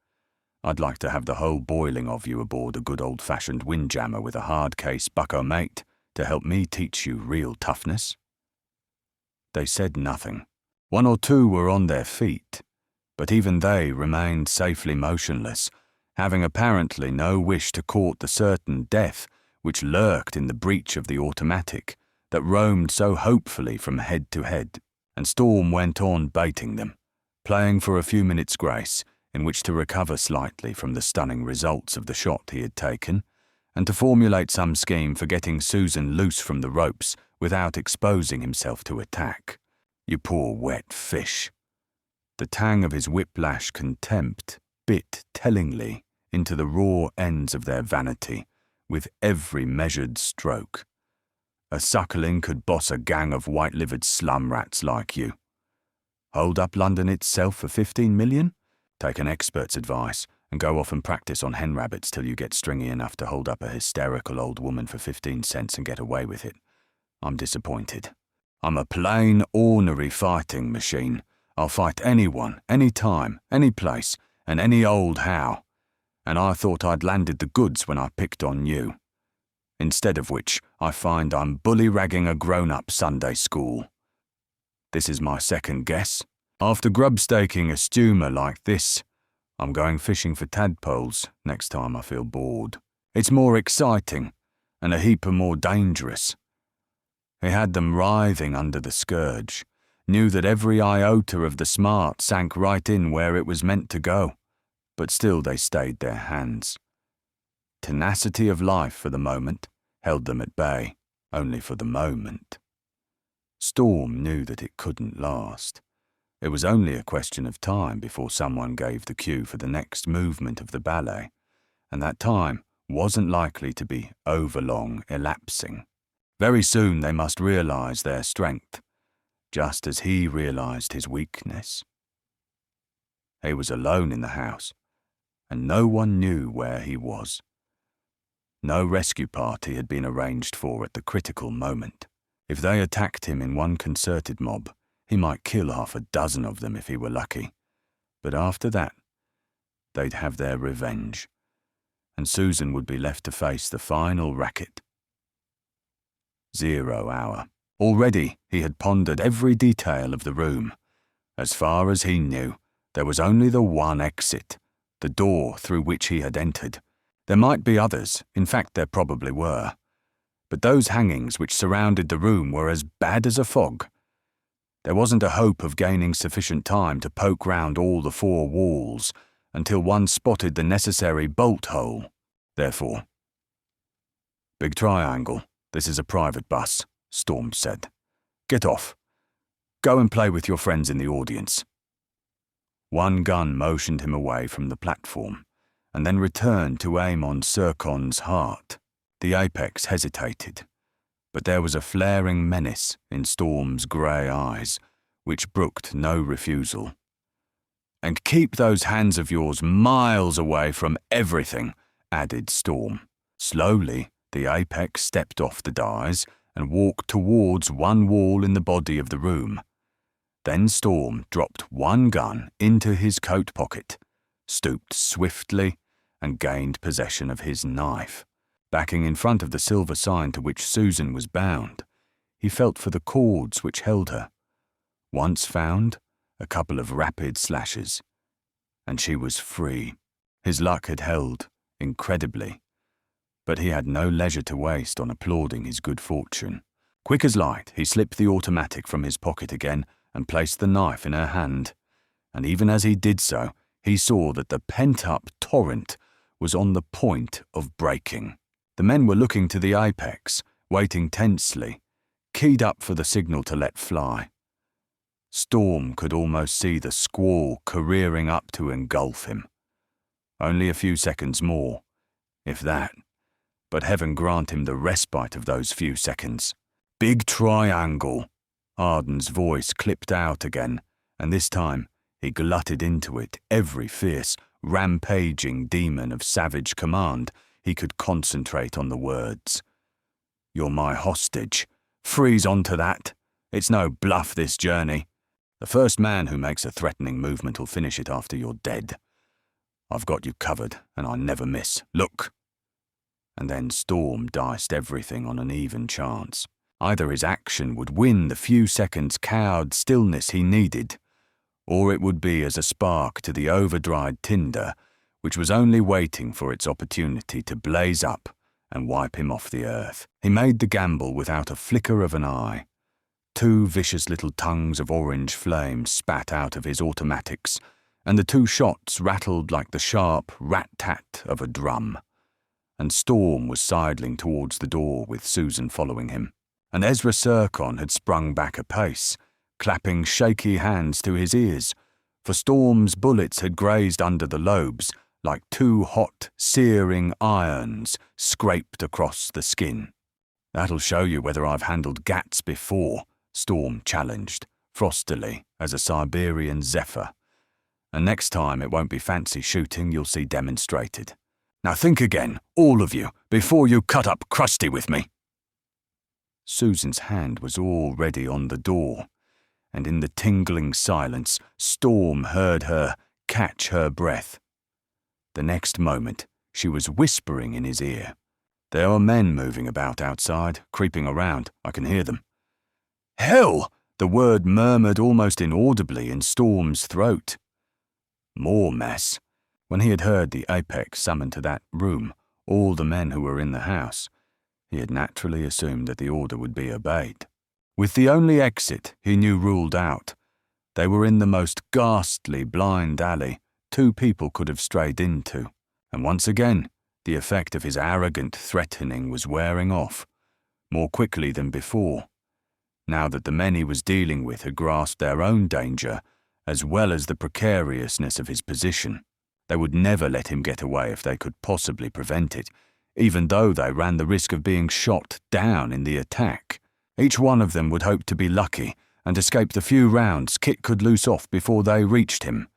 I'd like to have the whole boiling of you aboard a good old-fashioned windjammer with a hard-case bucko mate to help me teach you real toughness. They said nothing. 1 or 2 were on their feet, but even they remained safely motionless, having apparently no wish to court the certain death which lurked in the breech of the automatic that roamed so hopefully from head to head, and Storm went on baiting them, playing for a few minutes' grace in which to recover slightly from the stunning results of the shot he had taken, and to formulate some scheme for getting Susan loose from the ropes without exposing himself to attack. You poor wet fish. The tang of his whiplash contempt bit tellingly into the raw ends of their vanity with every measured stroke. A suckling could boss a gang of white-livered slum rats like you. Hold up London itself for 15 million? Take an expert's advice and go off and practice on hen rabbits till you get stringy enough to hold up a hysterical old woman for 15 cents and get away with it. I'm disappointed. I'm a plain, ornery fighting machine. I'll fight anyone, any time, any place, and any old how. And I thought I'd landed the goods when I picked on you. Instead of which, I find I'm bully-ragging a grown-up Sunday school. This is my second guess. After grub-staking a steamer like this, I'm going fishing for tadpoles next time I feel bored. It's more exciting, and a heap more dangerous. He had them writhing under the scourge, knew that every iota of the smart sank right in where it was meant to go, but still they stayed their hands. Tenacity of life for the moment held them at bay, only for the moment. Storm knew that it couldn't last. It was only a question of time before someone gave the cue for the next movement of the ballet, and that time wasn't likely to be overlong elapsing. Very soon they must realize their strength, just as he realized his weakness. He was alone in the house, and no one knew where he was. No rescue party had been arranged for at the critical moment. If they attacked him in one concerted mob, he might kill half a dozen of them if he were lucky. But after that, they'd have their revenge, and Susan would be left to face the final racket. 0 hour. Already he had pondered every detail of the room. As far as he knew, there was only the one exit, the door through which he had entered. There might be others, in fact there probably were. But those hangings which surrounded the room were as bad as a fog. There wasn't a hope of gaining sufficient time to poke round all the 4 walls until one spotted the necessary bolt hole. Therefore, "Big triangle, this is a private bus," Storm said. "Get off. Go and play with your friends in the audience." One gun motioned him away from the platform, and then returned to aim on Sircon's heart. The apex hesitated, but there was a flaring menace in Storm's grey eyes, which brooked no refusal. "And keep those hands of yours miles away from everything," added Storm. Slowly, the apex stepped off the dais and walked towards one wall in the body of the room. Then Storm dropped one gun into his coat pocket, stooped swiftly, and gained possession of his knife. Backing in front of the silver sign to which Susan was bound, he felt for the cords which held her. Once found, a couple of rapid slashes, and she was free. His luck had held, incredibly, but he had no leisure to waste on applauding his good fortune. Quick as light, he slipped the automatic from his pocket again and placed the knife in her hand, and even as he did so, he saw that the pent-up torrent was on the point of breaking. The men were looking to the apex, waiting tensely, keyed up for the signal to let fly. Storm could almost see the squall careering up to engulf him. Only a few seconds more, if that, but heaven grant him the respite of those few seconds. "Big triangle," Arden's voice clipped out again, and this time he glutted into it every fierce, rampaging demon of savage command he could concentrate on the words. "You're my hostage. Freeze onto that. It's no bluff, this journey. The first man who makes a threatening movement will finish it after you're dead. I've got you covered, and I never miss. Look." And then Storm diced everything on an even chance. Either his action would win the few seconds cowed stillness he needed, or it would be as a spark to the over-dried tinder which was only waiting for its opportunity to blaze up and wipe him off the earth. He made the gamble without a flicker of an eye. 2 vicious little tongues of orange flame spat out of his automatics, and the 2 shots rattled like the sharp rat-tat of a drum. And Storm was sidling towards the door with Susan following him. And Ezra Sercon had sprung back a pace, clapping shaky hands to his ears, for Storm's bullets had grazed under the lobes like 2 hot, searing irons scraped across the skin. "That'll show you whether I've handled gats before," Storm challenged, frostily as a Siberian zephyr. "And next time it won't be fancy shooting you'll see demonstrated. Now think again, all of you, before you cut up crusty with me." Susan's hand was already on the door, and in the tingling silence, Storm heard her catch her breath. The next moment, she was whispering in his ear. "There are men moving about outside, creeping around. I can hear them." "Hell!" the word murmured almost inaudibly in Storm's throat. More mess. When he had heard the apex summoned to that room, all the men who were in the house, he had naturally assumed that the order would be obeyed. With the only exit he knew ruled out, they were in the most ghastly blind alley 2 people could have strayed into, and once again, the effect of his arrogant threatening was wearing off, more quickly than before, now that the men he was dealing with had grasped their own danger, as well as the precariousness of his position. They would never let him get away if they could possibly prevent it, even though they ran the risk of being shot down in the attack. Each one of them would hope to be lucky and escape the few rounds Kit could loose off before they reached him,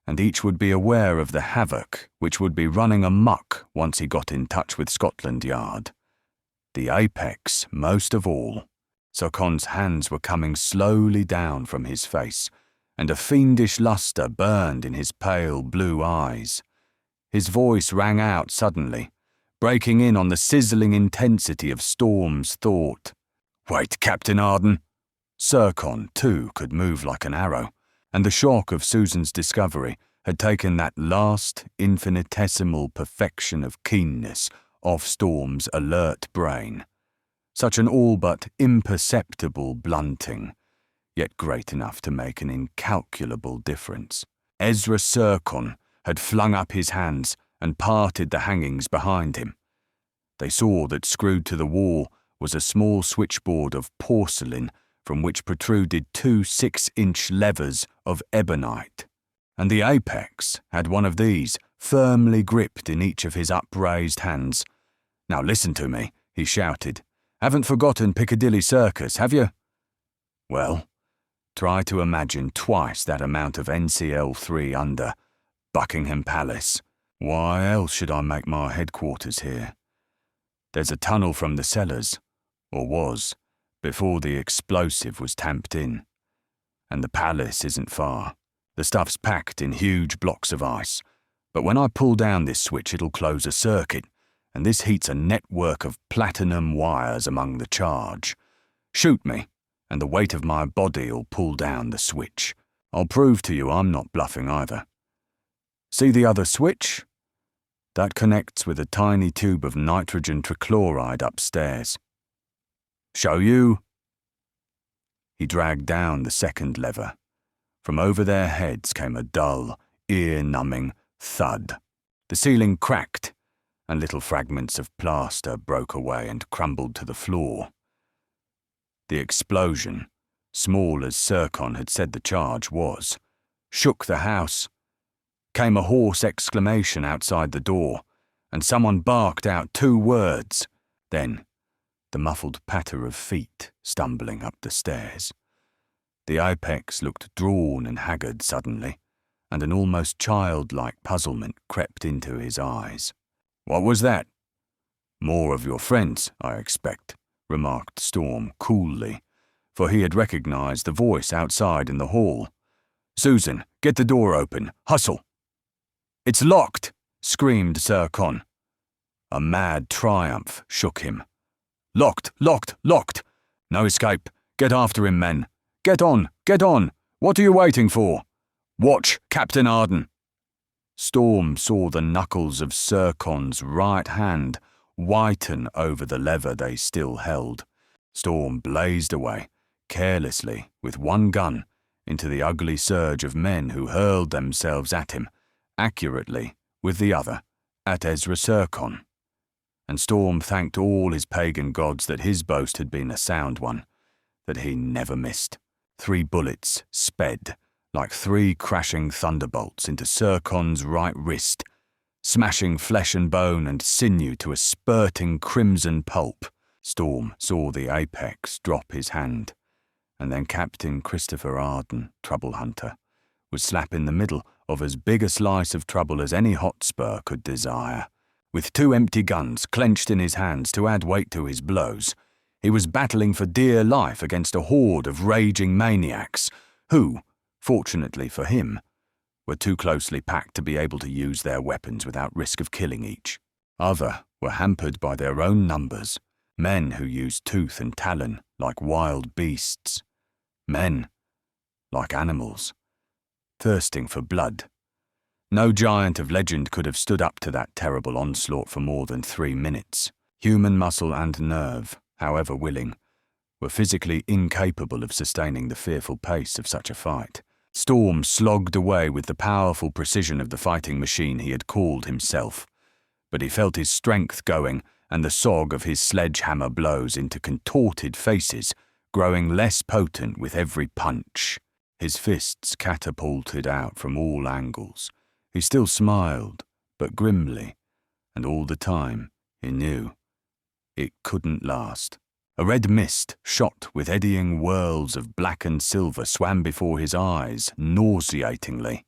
and each would be aware of the havoc which would be running amok once he got in touch with Scotland Yard. The apex, most of all. Sercon's hands were coming slowly down from his face, and a fiendish lustre burned in his pale blue eyes. His voice rang out suddenly, breaking in on the sizzling intensity of Storm's thought. "Wait, Captain Arden." Sercon, too, could move like an arrow, and the shock of Susan's discovery had taken that last infinitesimal perfection of keenness off Storm's alert brain. Such an all but imperceptible blunting, yet great enough to make an incalculable difference. Ezra Sercon had flung up his hands and parted the hangings behind him. They saw that screwed to the wall was a small switchboard of porcelain from which protruded 2 6-inch levers of ebonite, and the apex had one of these firmly gripped in each of his upraised hands. "Now listen to me," he shouted. "Haven't forgotten Piccadilly Circus, have you? Well, try to imagine twice that amount of NCL3 under Buckingham Palace. Why else should I make my headquarters here? There's a tunnel from the cellars, or was, before the explosive was tamped in. And the palace isn't far. The stuff's packed in huge blocks of ice. But when I pull down this switch, it'll close a circuit, and this heats a network of platinum wires among the charge. Shoot me, and the weight of my body'll pull down the switch. I'll prove to you I'm not bluffing either. See the other switch? That connects with a tiny tube of nitrogen trichloride upstairs. Show you?" He dragged down the second lever. From over their heads came a dull, ear-numbing thud. The ceiling cracked, and little fragments of plaster broke away and crumbled to the floor. The explosion, small as Sercon had said the charge was, shook the house. Came a hoarse exclamation outside the door, and someone barked out 2 words. Then, the muffled patter of feet stumbling up the stairs. The apex looked drawn and haggard suddenly, and an almost childlike puzzlement crept into his eyes. "What was that?" "More of your friends, I expect," remarked Storm coolly, for he had recognized the voice outside in the hall. "Susan, get the door open. Hustle." "It's locked!" screamed Sercon. A mad triumph shook him. "Locked, locked, locked! No escape. Get after him, men. Get on, get on! What are you waiting for? Watch, Captain Arden!" Storm saw the knuckles of Sercon's right hand whiten over the lever they still held. Storm blazed away, carelessly, with one gun, into the ugly surge of men who hurled themselves at him, accurately, with the other, at Ezra Serkon. And Storm thanked all his pagan gods that his boast had been a sound one, that he never missed. 3 bullets sped, like 3 crashing thunderbolts, into Serkon's right wrist, smashing flesh and bone and sinew to a spurting crimson pulp. Storm saw the apex drop his hand, and then Captain Christopher Arden, trouble hunter, was slap in the middle of as big a slice of trouble as any Hotspur could desire. With 2 empty guns clenched in his hands to add weight to his blows, he was battling for dear life against a horde of raging maniacs who, fortunately for him, were too closely packed to be able to use their weapons without risk of killing each. Other were hampered by their own numbers, men who used tooth and talon like wild beasts, men like animals, thirsting for blood. No giant of legend could have stood up to that terrible onslaught for more than 3 minutes. Human muscle and nerve, however willing, were physically incapable of sustaining the fearful pace of such a fight. Storm slogged away with the powerful precision of the fighting machine he had called himself, but he felt his strength going and the sog of his sledgehammer blows into contorted faces growing less potent with every punch. His fists catapulted out from all angles. He still smiled, but grimly, and all the time he knew it couldn't last. A red mist, shot with eddying whirls of black and silver, swam before his eyes, nauseatingly.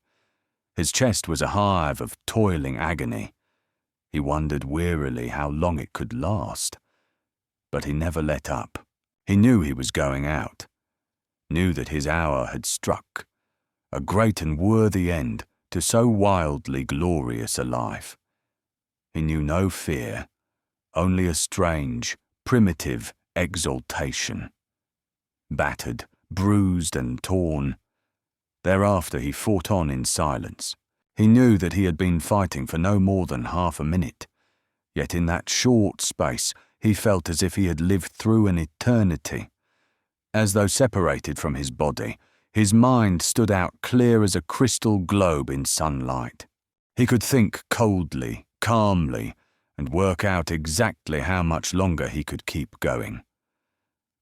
His chest was a hive of toiling agony. He wondered wearily how long it could last. But he never let up. He knew he was going out, knew that his hour had struck, a great and worthy end to so wildly glorious a life. He knew no fear, only a strange, primitive exaltation. Battered, bruised and torn, thereafter he fought on in silence. He knew that he had been fighting for no more than half a minute, yet in that short space he felt as if he had lived through an eternity. As though separated from his body, his mind stood out clear as a crystal globe in sunlight. He could think coldly, calmly, and work out exactly how much longer he could keep going.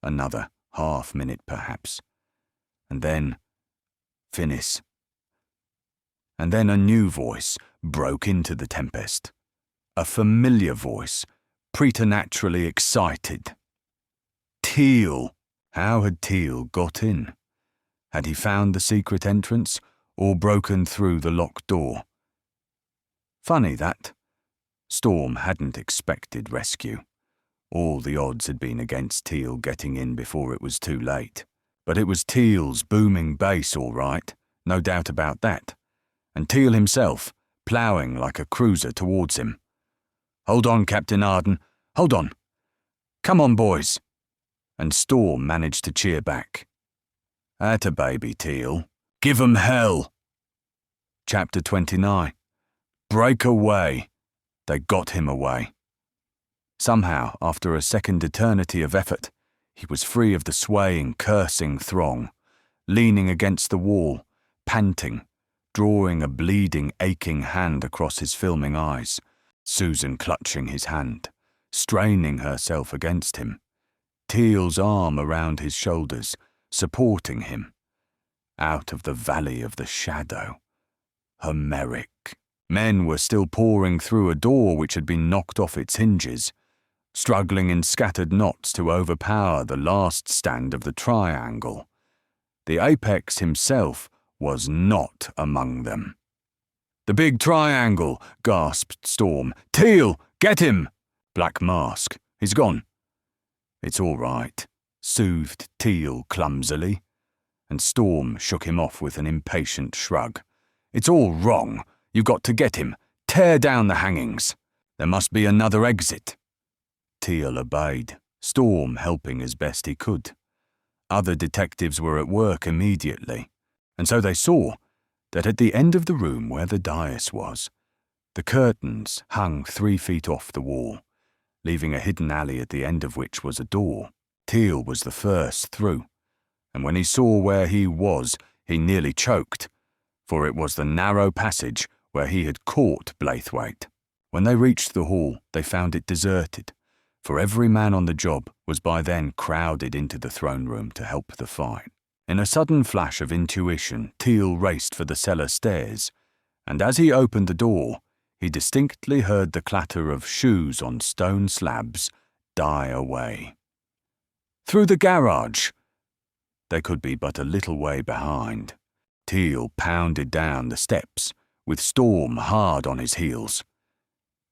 Another half-minute perhaps. And then, finis. And then a new voice broke into the tempest. A familiar voice, preternaturally excited. Teal! How had Teal got in? Had he found the secret entrance, or broken through the locked door? Funny that. Storm hadn't expected rescue. All the odds had been against Teal getting in before it was too late. But it was Teal's booming bass, all right, no doubt about that. And Teal himself, ploughing like a cruiser towards him. "Hold on, Captain Arden, hold on. Come on, boys." And Storm managed to cheer back. "Atta baby, Teal. Give 'em hell." Chapter 29. Break away. They got him away. Somehow, after a second eternity of effort, he was free of the swaying, cursing throng, leaning against the wall, panting, drawing a bleeding, aching hand across his filming eyes, Susan clutching his hand, straining herself against him, Teal's arm around his shoulders, supporting him. Out of the valley of the shadow. Homeric. Men were still pouring through a door which had been knocked off its hinges, struggling in scattered knots to overpower the last stand of the triangle. The apex himself was not among them. "The big triangle," gasped Storm. "Teal, get him!" "Black Mask, he's gone." "It's all right," soothed Teal clumsily, and Storm shook him off with an impatient shrug. "It's all wrong. You've got to get him. Tear down the hangings. There must be another exit." Teal obeyed, Storm helping as best he could. Other detectives were at work immediately, and so they saw that at the end of the room where the dais was, the curtains hung 3 feet off the wall, leaving a hidden alley at the end of which was a door. Teal was the first through, and when he saw where he was, he nearly choked, for it was the narrow passage where he had caught Blaithwaite. When they reached the hall, they found it deserted, for every man on the job was by then crowded into the throne room to help the fight. In a sudden flash of intuition, Teal raced for the cellar stairs, and as he opened the door, he distinctly heard the clatter of shoes on stone slabs die away. Through the garage! They could be but a little way behind. Teal pounded down the steps, with Storm hard on his heels.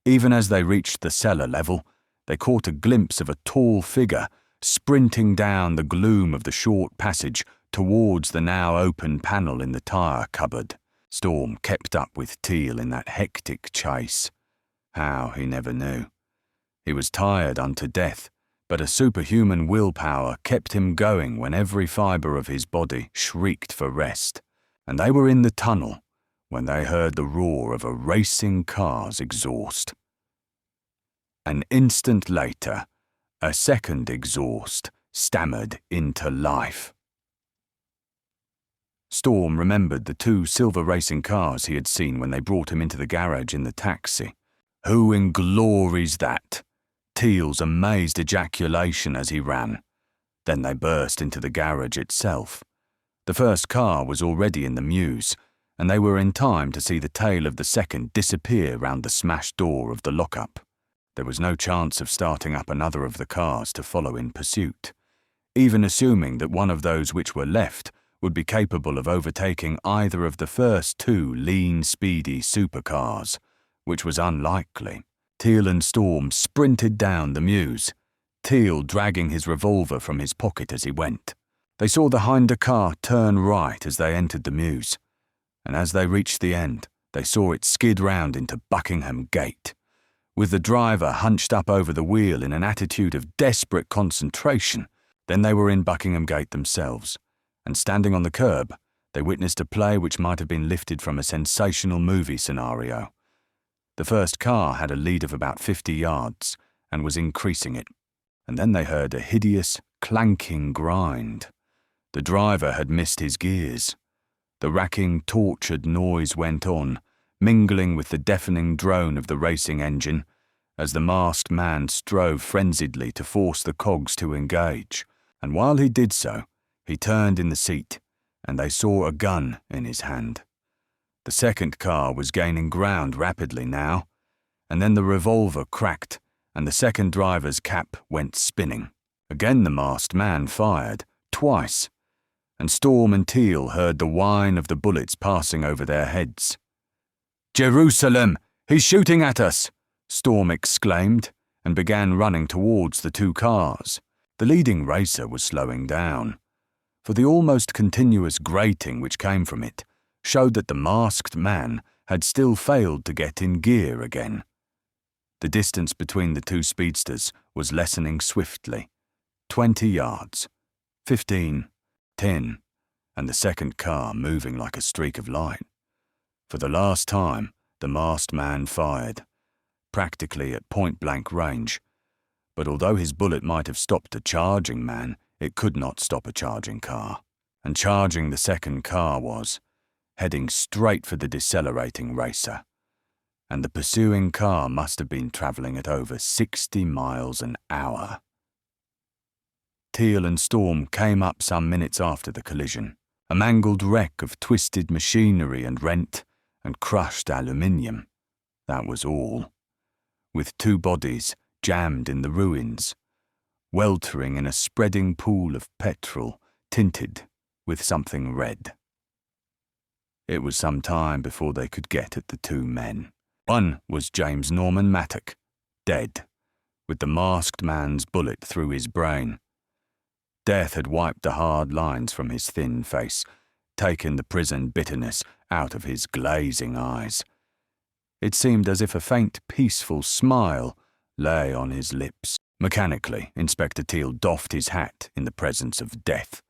Even as they reached the cellar level, they caught a glimpse of a tall figure sprinting down the gloom of the short passage towards the now open panel in the tire cupboard. Storm kept up with Teal in that hectic chase. How, he never knew. He was tired unto death, but a superhuman willpower kept him going when every fibre of his body shrieked for rest. And they were in the tunnel when they heard the roar of a racing car's exhaust. An instant later, a second exhaust stammered into life. Storm remembered the two silver racing cars he had seen when they brought him into the garage in the taxi. Who in glory's that? Teal's amazed ejaculation as he ran. Then they burst into the garage itself. The first car was already in the mews, and they were in time to see the tail of the second disappear round the smashed door of the lockup. There was no chance of starting up another of the cars to follow in pursuit, even assuming that one of those which were left would be capable of overtaking either of the first two lean, speedy supercars, which was unlikely. Teal and Storm sprinted down the mews, Teal dragging his revolver from his pocket as he went. They saw the hinder car turn right as they entered the mews, and as they reached the end, they saw it skid round into Buckingham Gate, with the driver hunched up over the wheel in an attitude of desperate concentration. Then they were in Buckingham Gate themselves, and standing on the curb, they witnessed a play which might have been lifted from a sensational movie scenario. The first car had a lead of about 50 yards and was increasing it, and then they heard a hideous, clanking grind. The driver had missed his gears. The racking, tortured noise went on, mingling with the deafening drone of the racing engine, as the masked man strove frenziedly to force the cogs to engage, and while he did so, he turned in the seat, and they saw a gun in his hand. The second car was gaining ground rapidly now, and then the revolver cracked, and the second driver's cap went spinning. Again the masked man fired, twice, and Storm and Teal heard the whine of the bullets passing over their heads. "Jerusalem! He's shooting at us!" Storm exclaimed, and began running towards the two cars. The leading racer was slowing down, for the almost continuous grating which came from it showed that the masked man had still failed to get in gear again. The distance between the two speedsters was lessening swiftly. 20 yards, 15, 10, and the second car moving like a streak of light. For the last time, the masked man fired, practically at point-blank range, but although his bullet might have stopped a charging man, it could not stop a charging car. And charging the second car was, heading straight for the decelerating racer. And the pursuing car must have been travelling at over 60 miles an hour. Teal and Storm came up some minutes after the collision, a mangled wreck of twisted machinery and rent and crushed aluminium. That was all, with two bodies jammed in the ruins, weltering in a spreading pool of petrol tinted with something red. It was some time before they could get at the two men. One was James Norman Mattock, dead, with the masked man's bullet through his brain. Death had wiped the hard lines from his thin face, taken the prison bitterness out of his glazing eyes. It seemed as if a faint, peaceful smile lay on his lips. Mechanically, Inspector Teal doffed his hat in the presence of death,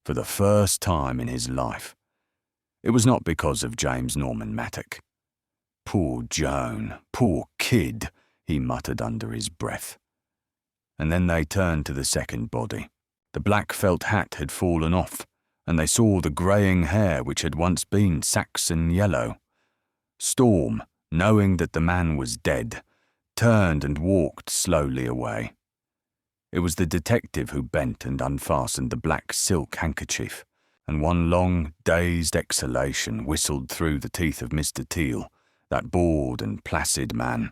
for the first time in his life. It was not because of James Norman Mattock. Poor Joan, poor kid, he muttered under his breath. And then they turned to the second body. The black felt hat had fallen off, and they saw the greying hair which had once been Saxon yellow. Storm, knowing that the man was dead, turned and walked slowly away. It was the detective who bent and unfastened the black silk handkerchief, and one long, dazed exhalation whistled through the teeth of Mr. Teal, that bored and placid man.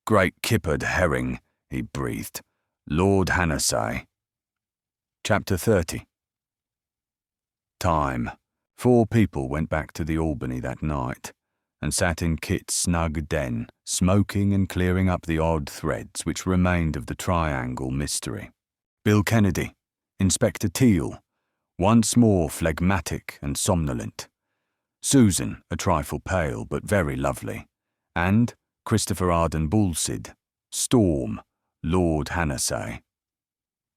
"Great kippered herring," he breathed. "Lord Hannasay." Chapter 30. Time. 4 people went back to the Albany that night, and sat in Kit's snug den, smoking and clearing up the odd threads which remained of the triangle mystery. Bill Kennedy, Inspector Teal, once more phlegmatic and somnolent, Susan, a trifle pale but very lovely, and Christopher Arden Bullsid, Storm, Lord Hannasay.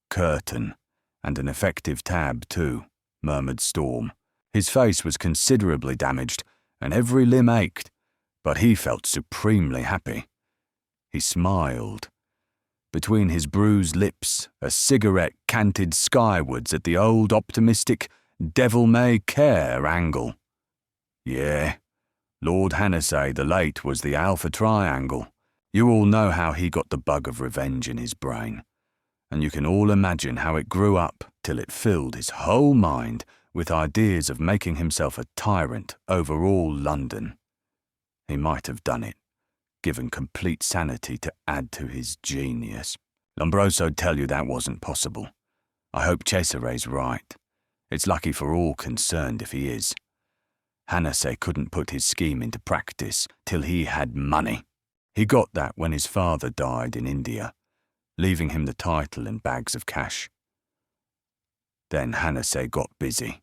"Curtain, and an effective tab too," murmured Storm. His face was considerably damaged, and every limb ached, but he felt supremely happy. He smiled. Between his bruised lips, a cigarette canted skywards at the old optimistic devil-may-care angle. "Yeah, Lord Hannasay the late was the Alpha Triangle. You all know how he got the bug of revenge in his brain, and you can all imagine how it grew up till it filled his whole mind with ideas of making himself a tyrant over all London. He might have done it, given complete sanity to add to his genius. Lombroso'd tell you that wasn't possible. I hope Cesare's right. It's lucky for all concerned if he is. Hannasay couldn't put his scheme into practice till he had money. He got that when his father died in India, leaving him the title and bags of cash. Then Hannasay got busy,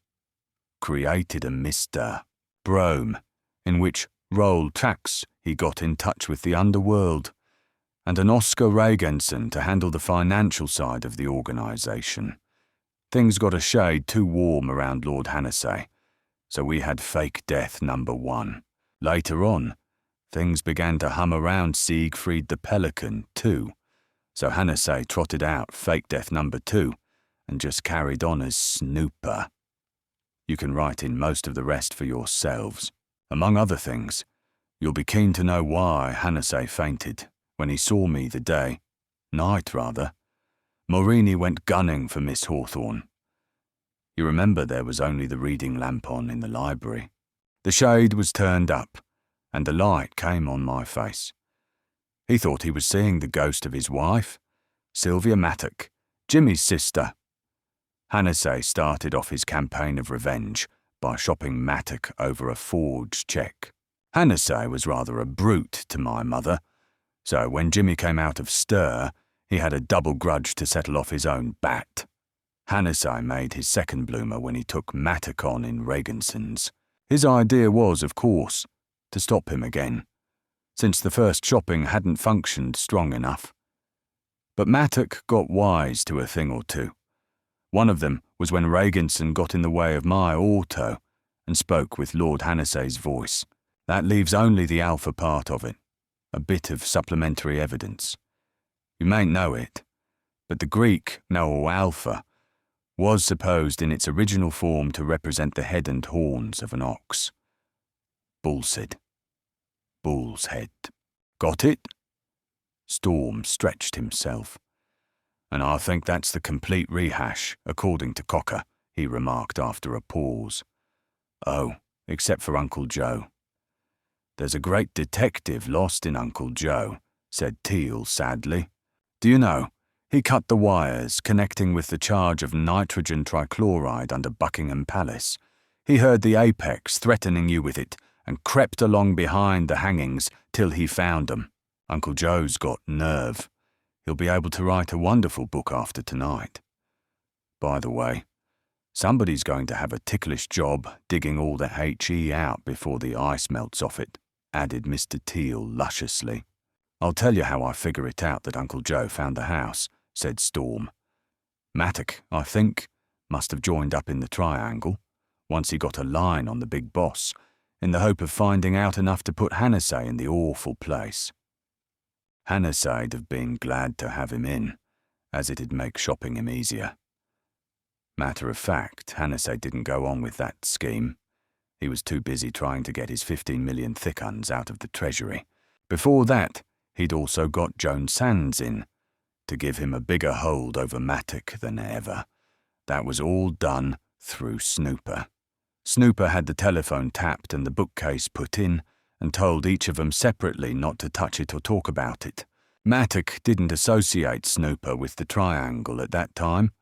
created a Mr. Brome, in which role tracks he got in touch with the underworld, and an Oscar Regenson to handle the financial side of the organisation. Things got a shade too warm around Lord Hannasay, so we had fake death number 1. Later on, things began to hum around Siegfried the Pelican too, so Hannasay trotted out fake death number 2 and just carried on as Snooper. You can write in most of the rest for yourselves. Among other things, you'll be keen to know why Hannasay fainted when he saw me the night rather. Morini went gunning for Miss Hawthorne. You remember there was only the reading lamp on in the library. The shade was turned up, and the light came on my face. He thought he was seeing the ghost of his wife, Sylvia Mattock, Jimmy's sister. Hannasay started off his campaign of revenge by shopping Mattock over a forged cheque. Hannasay was rather a brute to my mother, so when Jimmy came out of stir, he had a double grudge to settle off his own bat. Hannasay made his second bloomer when he took Mattock on in Regenson's. His idea was, of course, to stop him again, since the first shopping hadn't functioned strong enough. But Mattock got wise to a thing or two. One of them was when Regenson got in the way of my auto and spoke with Lord Hannasay's voice. That leaves only the alpha part of it, a bit of supplementary evidence. You mayn't know it, but the Greek no alpha was supposed in its original form to represent the head and horns of an ox. Bullsid. Bull's head. Got it? Storm stretched himself. And I think that's the complete rehash, according to Cocker, he remarked after a pause. Oh, except for Uncle Joe. There's a great detective lost in Uncle Joe, said Teal sadly. Do you know, he cut the wires connecting with the charge of nitrogen trichloride under Buckingham Palace. He heard the apex threatening you with it and crept along behind the hangings till he found 'em. Uncle Joe's got nerve. He'll be able to write a wonderful book after tonight. By the way, somebody's going to have a ticklish job digging all the HE out before the ice melts off it, added Mr. Teal lusciously. I'll tell you how I figure it out that Uncle Joe found the house, said Storm. Mattock, I think, must have joined up in the triangle, once he got a line on the big boss, in the hope of finding out enough to put Hannasay in the awful place. Hannah said have been glad to have him in, as it'd make shopping him easier. Matter of fact, Hannah didn't go on with that scheme. He was too busy trying to get his 15 million thick uns out of the Treasury. Before that, he'd also got Joan Sands in, to give him a bigger hold over Mattock than ever. That was all done through Snooper. Snooper had the telephone tapped and the bookcase put in, and told each of them separately not to touch it or talk about it. Mattock didn't associate Snooper with the triangle at that time,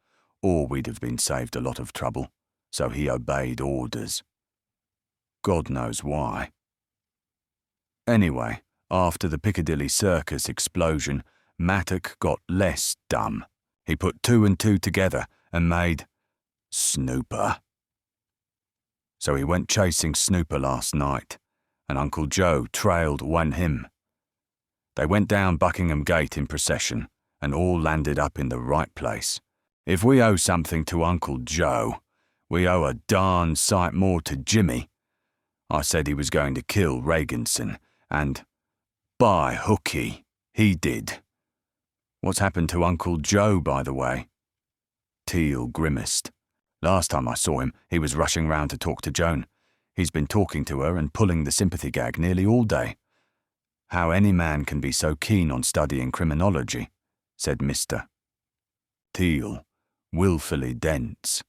or we'd have been saved a lot of trouble, so he obeyed orders. God knows why. Anyway, after the Piccadilly Circus explosion, Mattock got less dumb. He put 2 and 2 together and made Snooper. So he went chasing Snooper last night, and Uncle Joe trailed him. They went down Buckingham Gate in procession, and all landed up in the right place. If we owe something to Uncle Joe, we owe a darn sight more to Jimmy. I said he was going to kill Regenson, and by hooky, he did. What's happened to Uncle Joe, by the way? Teal grimaced. Last time I saw him, he was rushing round to talk to Joan. He's been talking to her and pulling the sympathy gag nearly all day. How any man can be so keen on studying criminology, said Mr. Teal, wilfully dense.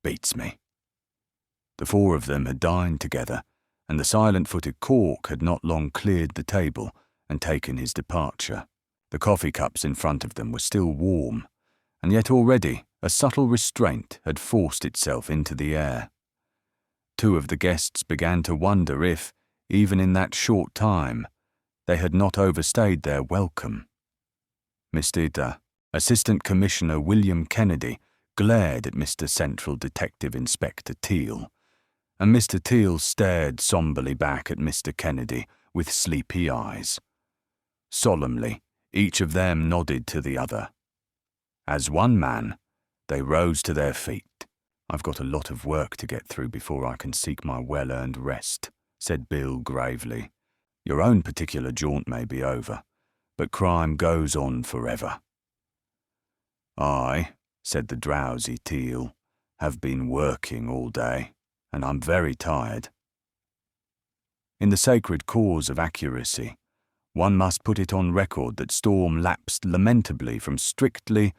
Beats me. The 4 of them had dined together, and the silent-footed Cork had not long cleared the table and taken his departure. The coffee cups in front of them were still warm, and yet already a subtle restraint had forced itself into the air. 2 of the guests began to wonder if, even in that short time, they had not overstayed their welcome. Mr. Assistant Commissioner William Kennedy glared at Mr. Central Detective Inspector Teal, and Mr. Teal stared somberly back at Mr. Kennedy with sleepy eyes. Solemnly, each of them nodded to the other. As one man, they rose to their feet. I've got a lot of work to get through before I can seek my well-earned rest, said Bill gravely. Your own particular jaunt may be over, but crime goes on forever. I, said the drowsy Teal, have been working all day, and I'm very tired. In the sacred cause of accuracy, one must put it on record that Storm lapsed lamentably from strictly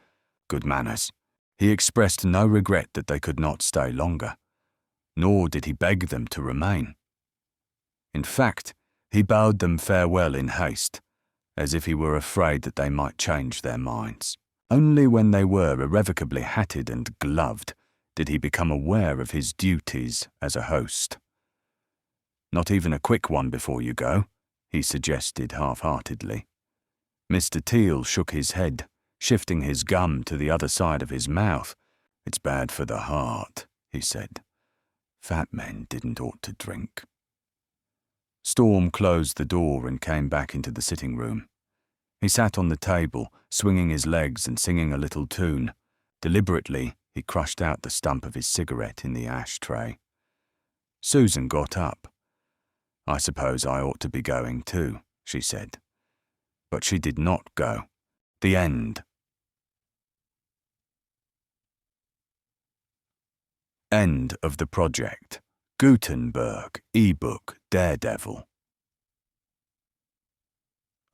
good manners. He expressed no regret that they could not stay longer, nor did he beg them to remain. In fact, he bowed them farewell in haste, as if he were afraid that they might change their minds. Only when they were irrevocably hatted and gloved did he become aware of his duties as a host. Not even a quick one before you go, he suggested half-heartedly. Mr. Teal shook his head, shifting his gum to the other side of his mouth. It's bad for the heart, he said. Fat men didn't ought to drink. Storm closed the door and came back into the sitting room. He sat on the table, swinging his legs and singing a little tune. Deliberately, he crushed out the stump of his cigarette in the ashtray. Susan got up. I suppose I ought to be going too, she said. But she did not go. The end. End of the project. Gutenberg, ebook, Daredevil.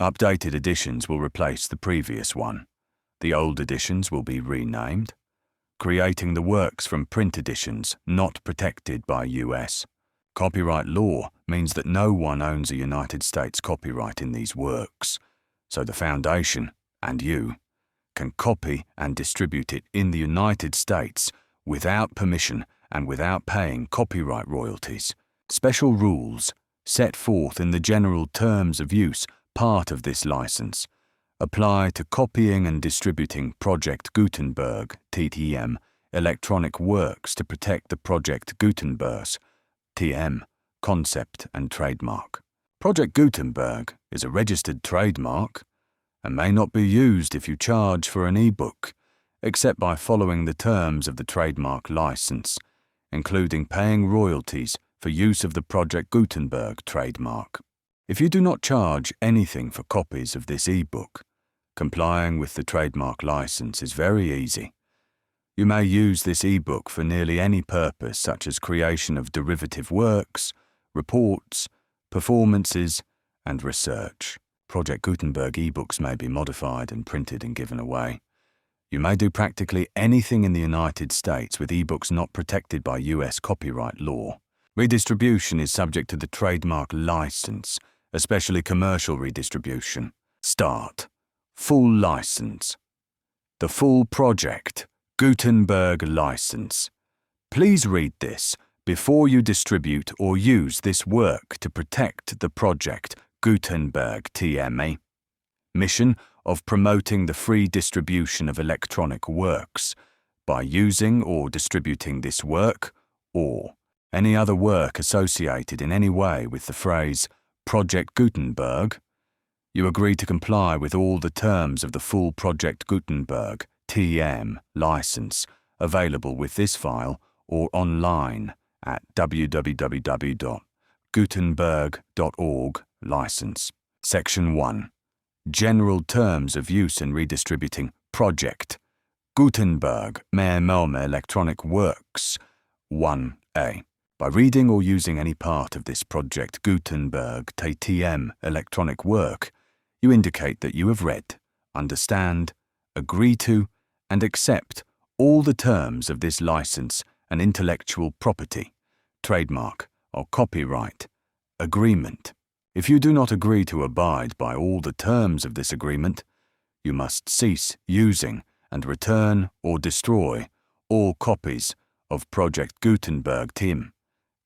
Updated editions will replace the previous one. The old editions will be renamed. Creating the works from print editions not protected by US. Copyright law means that no one owns a United States copyright in these works, so the Foundation, and you, can copy and distribute it in the United States without permission and without paying copyright royalties. Special rules, set forth in the general terms of use part of this license, apply to copying and distributing Project Gutenberg, TTM, electronic works to protect the Project Gutenberg's, TM, concept and trademark. Project Gutenberg is a registered trademark and may not be used if you charge for an e-book, except by following the terms of the trademark license, including paying royalties for use of the Project Gutenberg trademark. If you do not charge anything for copies of this ebook, complying with the trademark license is very easy. You may use this ebook for nearly any purpose, such as creation of derivative works, reports, performances, and research. Project Gutenberg ebooks may be modified and printed and given away. You may do practically anything in the United States with ebooks not protected by US copyright law. Redistribution is subject to the trademark license, especially commercial redistribution. Start. Full license. The full Project Gutenberg license. Please read this before you distribute or use this work to protect the Project Gutenberg TME. Mission of promoting the free distribution of electronic works by using or distributing this work or any other work associated in any way with the phrase Project Gutenberg. You agree to comply with all the terms of the full Project Gutenberg TM license available with this file or online at www.gutenberg.org license. Section 1. General terms of use in redistributing Project Gutenberg electronic works. 1a. By reading or using any part of this Project Gutenberg TM electronic work, you indicate that you have read, understand, agree to, and accept all the terms of this license and intellectual property, trademark, or copyright agreement. If you do not agree to abide by all the terms of this agreement, you must cease using and return or destroy all copies of Project Gutenberg TM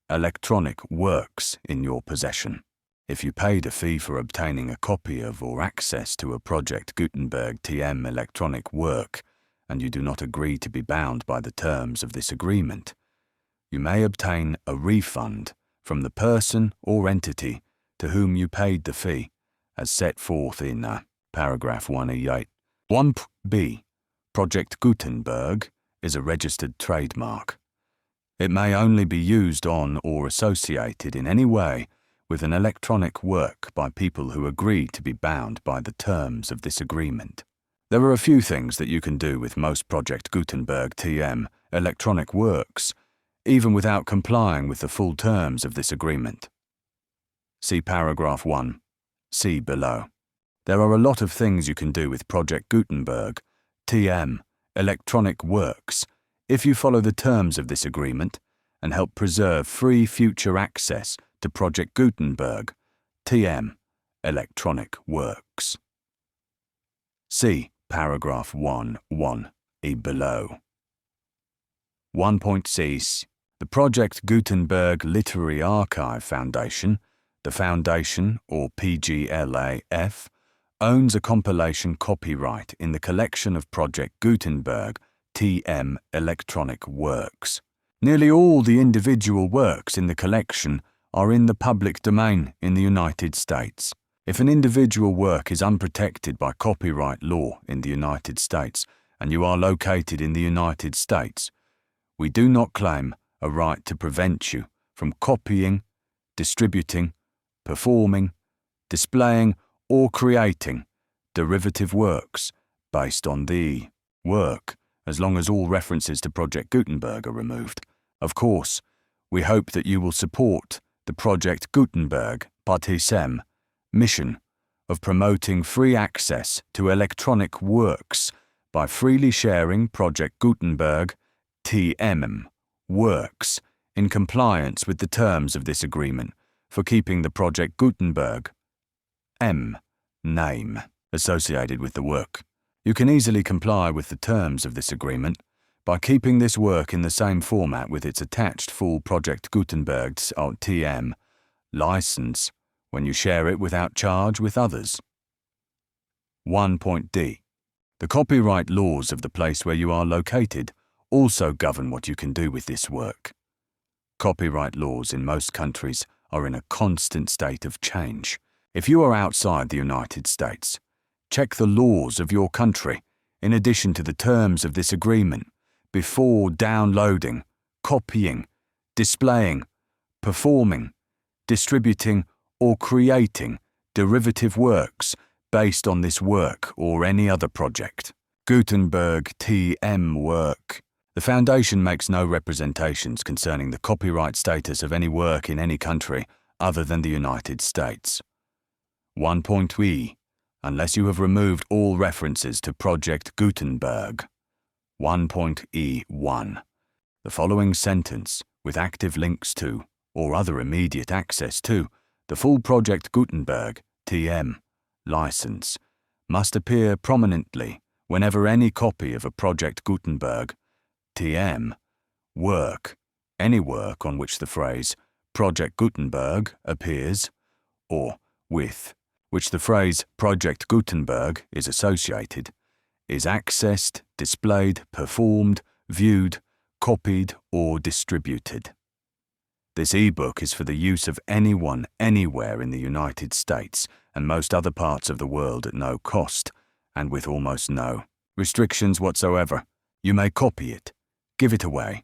electronic works in your possession. If you paid a fee for obtaining a copy of or access to a Project Gutenberg TM electronic work, and you do not agree to be bound by the terms of this agreement, you may obtain a refund from the person or entity to whom you paid the fee, as set forth in paragraph 1E8. 1b. Project Gutenberg is a registered trademark. It may only be used on or associated in any way with an electronic work by people who agree to be bound by the terms of this agreement. There are a few things that you can do with most Project Gutenberg TM electronic works, even without complying with the full terms of this agreement. See paragraph 1, see below. There are a lot of things you can do with Project Gutenberg TM electronic works if you follow the terms of this agreement and help preserve free future access to Project Gutenberg TM electronic works. See paragraph 1(1)(e) below. 1.c. The Project Gutenberg Literary Archive Foundation, the Foundation, or PGLAF, owns a compilation copyright in the collection of Project Gutenberg TM electronic works. Nearly all the individual works in the collection are in the public domain in the United States. If an individual work is unprotected by copyright law in the United States and you are located in the United States, we do not claim a right to prevent you from copying, distributing, performing, displaying, or creating derivative works based on the work, as long as all references to Project Gutenberg are removed. Of course, we hope that you will support the Project Gutenberg TM mission of promoting free access to electronic works by freely sharing Project Gutenberg TM works in compliance with the terms of this agreement for keeping the Project Gutenberg name associated with the work. You can easily comply with the terms of this agreement by keeping this work in the same format with its attached full Project Gutenberg TM license when you share it without charge with others. 1.d. The copyright laws of the place where you are located also govern what you can do with this work. Copyright laws in most countries are in a constant state of change. If you are outside the United States, check the laws of your country in addition to the terms of this agreement before downloading, copying, displaying, performing, distributing, or creating derivative works based on this work or any other project. Gutenberg TM work. The Foundation makes no representations concerning the copyright status of any work in any country other than the United States. 1.e. Unless you have removed all references to Project Gutenberg. 1.e1. The following sentence, with active links to, or other immediate access to, the full Project Gutenberg TM license, must appear prominently whenever any copy of a Project Gutenberg TM work, any work on which the phrase Project Gutenberg appears, or with which the phrase Project Gutenberg is associated, is accessed, displayed, performed, viewed, copied, or distributed. This e-book is for the use of anyone, anywhere in the United States and most other parts of the world at no cost, and with almost no restrictions whatsoever. You may copy it, give it away,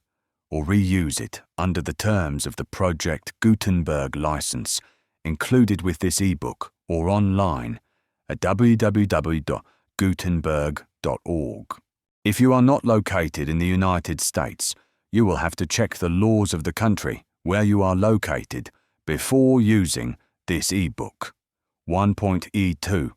or reuse it under the terms of the Project Gutenberg license included with this e-book or online at www.gutenberg.org. If you are not located in the United States, you will have to check the laws of the country where you are located before using this e-book. 1.e2.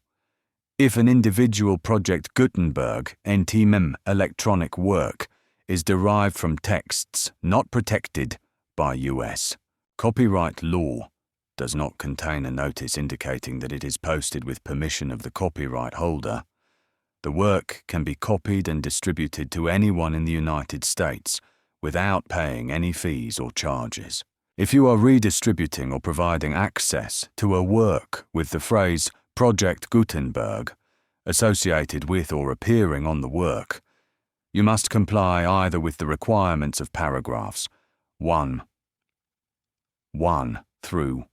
If an individual Project Gutenberg NTMEM electronic work is derived from texts not protected by U.S. copyright law, does not contain a notice indicating that it is posted with permission of the copyright holder, the work can be copied and distributed to anyone in the United States without paying any fees or charges. If you are redistributing or providing access to a work with the phrase Project Gutenberg associated with or appearing on the work, you must comply either with the requirements of paragraphs 1 through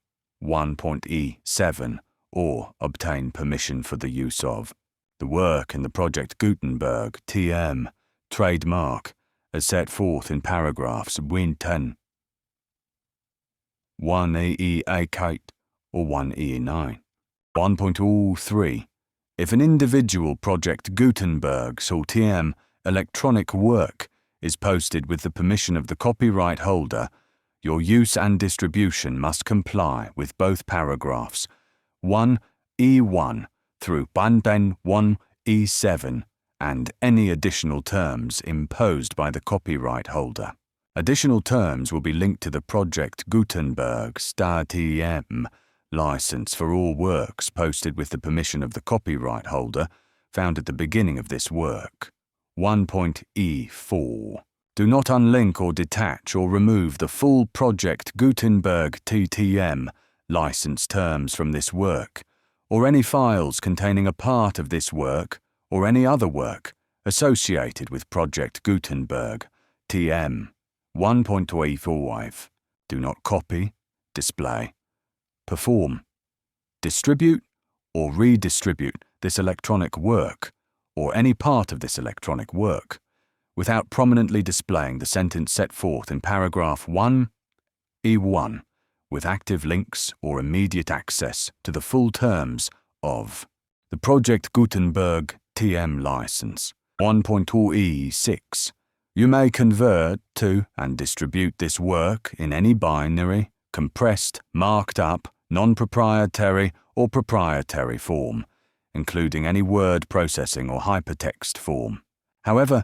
1.e7 or obtain permission for the use of the work in the Project Gutenberg TM trademark as set forth in paragraphs 110, 1e8 or 1e9. 1.03. If an individual Project Gutenberg TM electronic work is posted with the permission of the copyright holder, your use and distribution must comply with both paragraphs 1e1 through 1e7 and any additional terms imposed by the copyright holder. Additional terms will be linked to the Project Gutenberg TM license for all works posted with the permission of the copyright holder found at the beginning of this work. 1.e4. Do not unlink or detach or remove the full Project Gutenberg TTM license terms from this work, or any files containing a part of this work or any other work associated with Project Gutenberg TM. 1.e5. Do not copy, display, perform, distribute, or redistribute this electronic work, or any part of this electronic work, without prominently displaying the sentence set forth in paragraph 1e1, with active links or immediate access to the full terms of the Project Gutenberg TM license. 1.2e6. You may convert to and distribute this work in any binary, compressed, marked up, non-proprietary or proprietary form, including any word processing or hypertext form. However,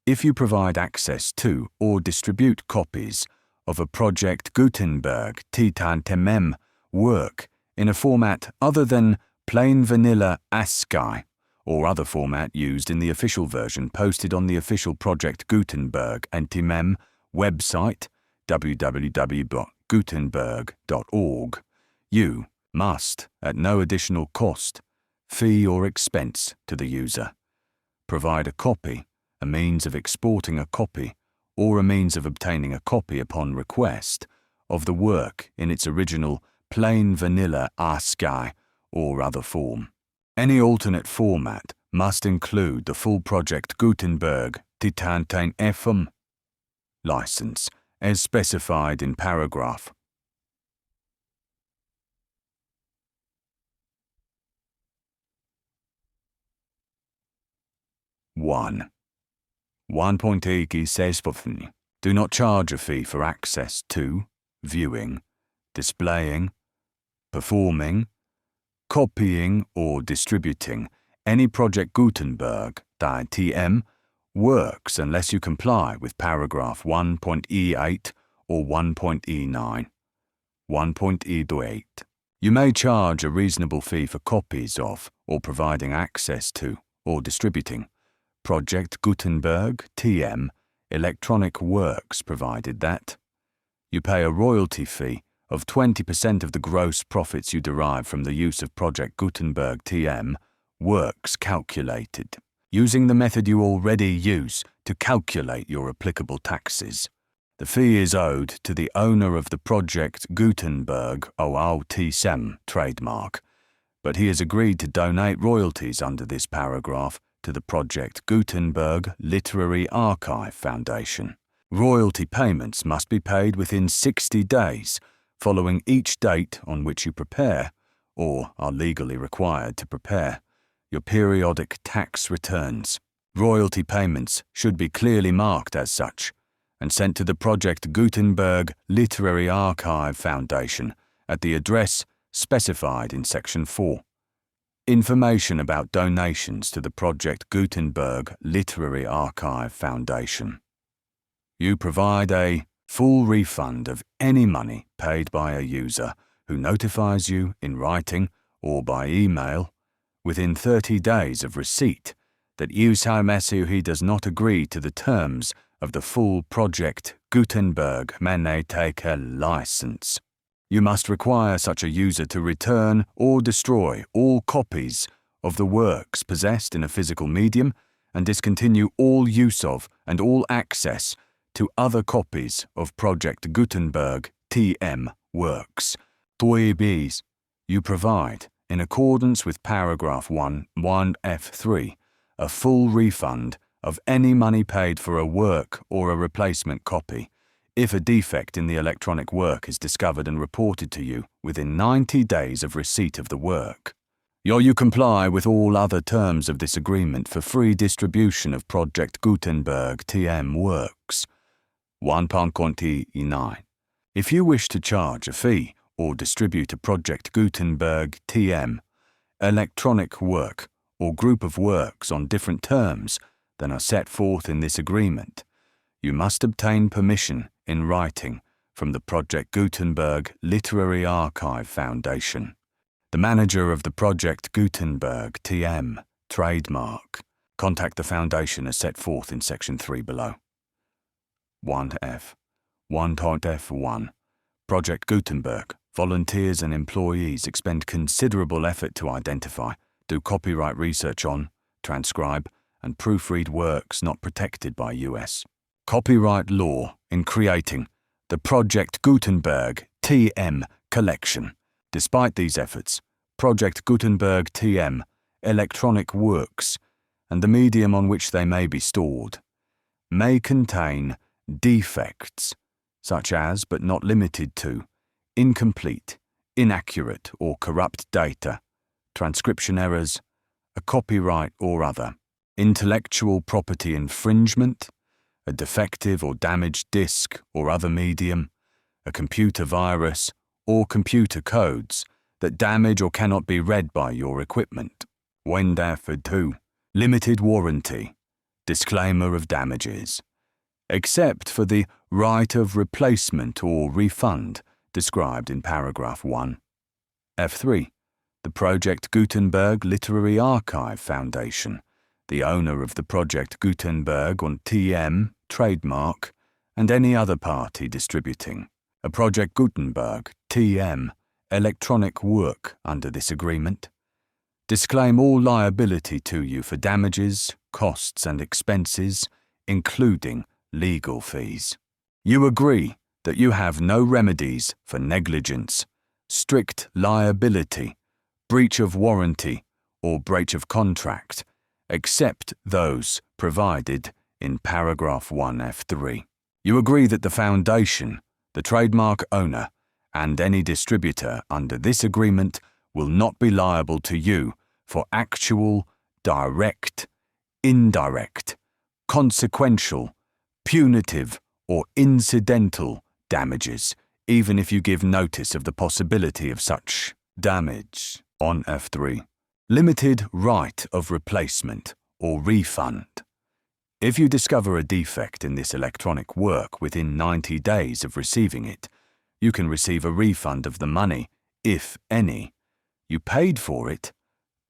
if you provide access to or distribute copies of a Project Gutenberg TTM work in a format other than plain vanilla ASCII or other format used in the official version posted on the official Project Gutenberg NTMEM website www.gutenberg.org, you must, at no additional cost, fee or expense to the user, provide a copy, a means of exporting a copy, or a means of obtaining a copy upon request of the work in its original plain vanilla ASCII or other form. Any alternate format must include the full Project Gutenberg TTM license as specified in paragraph 1. 1.1 says do not charge a fee for access to, viewing, displaying, performing, copying or distributing any Project Gutenberg (TM) works unless you comply with paragraph 1.E8 or 1.E9. 1.E8. You may charge a reasonable fee for copies of or providing access to or distributing Project Gutenberg (TM) electronic works provided that you pay a royalty fee of 20% of the gross profits you derive from the use of Project Gutenberg (TM) works calculated, using the method you already use to calculate your applicable taxes. The fee is owed to the owner of the Project Gutenberg (TM) trademark, but he has agreed to donate royalties under this paragraph to the Project Gutenberg Literary Archive Foundation. Royalty payments must be paid within 60 days following each date on which you prepare, or are legally required to prepare, your periodic tax returns. Royalty payments should be clearly marked as such and sent to the Project Gutenberg Literary Archive Foundation at the address specified in Section 4. Information about donations to the Project Gutenberg Literary Archive Foundation. You provide a full refund of any money paid by a user who notifies you in writing or by email within 30 days of receipt that he does not agree to the terms of the full Project Gutenberg Manetake license. You must require such a user to return or destroy all copies of the works possessed in a physical medium and discontinue all use of and all access to other copies of Project Gutenberg (TM) works. 2b's. You provide, in accordance with paragraph 1(1)(f)(3), a full refund of any money paid for a work or a replacement copy if a defect in the electronic work is discovered and reported to you within 90 days of receipt of the work. You comply with all other terms of this agreement for free distribution of Project Gutenberg (TM) works. 1.9. If you wish to charge a fee or distribute a Project Gutenberg (TM) electronic work or group of works on different terms than are set forth in this agreement, you must obtain permission in writing from the Project Gutenberg Literary Archive Foundation, the manager of the Project Gutenberg (TM) trademark. Contact the foundation as set forth in Section 3 below. 1F. 1.F1. Project Gutenberg. Volunteers and employees expend considerable effort to identify, do copyright research on, transcribe, and proofread works not protected by U.S. copyright law in creating the Project Gutenberg (TM) collection. Despite these efforts, Project Gutenberg (TM) electronic works and the medium on which they may be stored may contain defects, such as but not limited to incomplete, inaccurate or corrupt data, transcription errors, a copyright or other, intellectual property infringement, a defective or damaged disk or other medium, a computer virus or computer codes that damage or cannot be read by your equipment. 2. Limited warranty, disclaimer of damages, except for the right of replacement or refund described in paragraph 1. F3. The Project Gutenberg Literary Archive Foundation, the owner of the Project Gutenberg on TM trademark, and any other party distributing a Project Gutenberg TM electronic work under this agreement, disclaim all liability to you for damages, costs and expenses, including legal fees. You agree that you have no remedies for negligence, strict liability, breach of warranty, or breach of contract, except those provided in paragraph 1F3. You agree that the foundation, the trademark owner, and any distributor under this agreement will not be liable to you for actual, direct, indirect, consequential, punitive, or incidental damages, even if you give notice of the possibility of such damage. On F3. Limited right of replacement or refund. If you discover a defect in this electronic work within 90 days of receiving it, you can receive a refund of the money, if any, you paid for it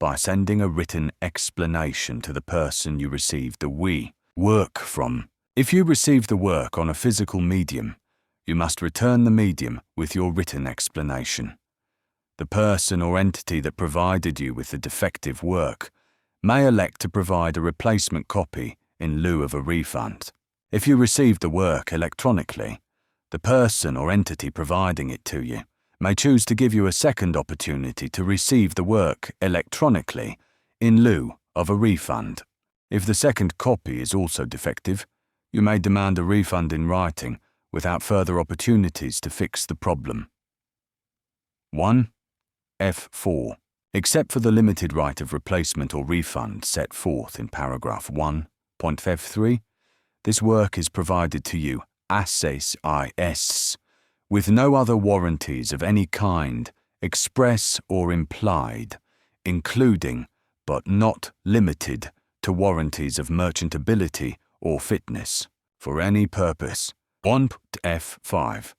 by sending a written explanation to the person you received the work from. If you receive the work on a physical medium, you must return the medium with your written explanation. The person or entity that provided you with the defective work may elect to provide a replacement copy in lieu of a refund. If you receive the work electronically, the person or entity providing it to you may choose to give you a second opportunity to receive the work electronically in lieu of a refund. If the second copy is also defective, you may demand a refund in writing without further opportunities to fix the problem. 1. F4. Except for the limited right of replacement or refund set forth in paragraph 1.F3, this work is provided to you as with no other warranties of any kind, express or implied, including, but not limited to warranties of merchantability or fitness, for any purpose. 1.F5.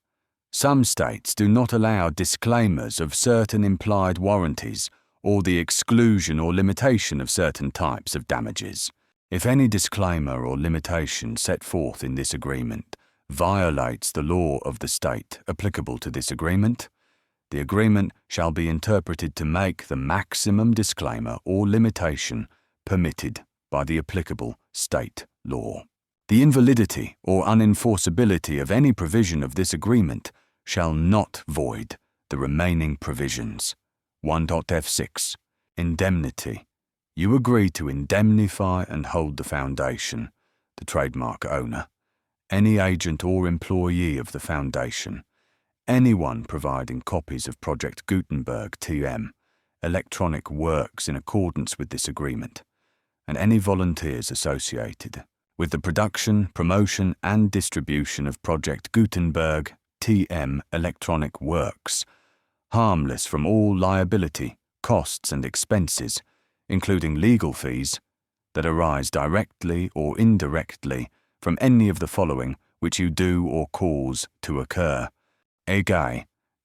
Some states do not allow disclaimers of certain implied warranties or the exclusion or limitation of certain types of damages. If any disclaimer or limitation set forth in this agreement violates the law of the state applicable to this agreement, the agreement shall be interpreted to make the maximum disclaimer or limitation permitted by the applicable state law. The invalidity or unenforceability of any provision of this agreement shall not void the remaining provisions. 1.F6. Indemnity. You agree to indemnify and hold the foundation, the trademark owner, any agent or employee of the foundation, anyone providing copies of Project Gutenberg TM, electronic works in accordance with this agreement, and any volunteers associated with the production, promotion, and distribution of Project Gutenberg TM electronic works, harmless from all liability, costs, and expenses, including legal fees, that arise directly or indirectly from any of the following which you do or cause to occur. A.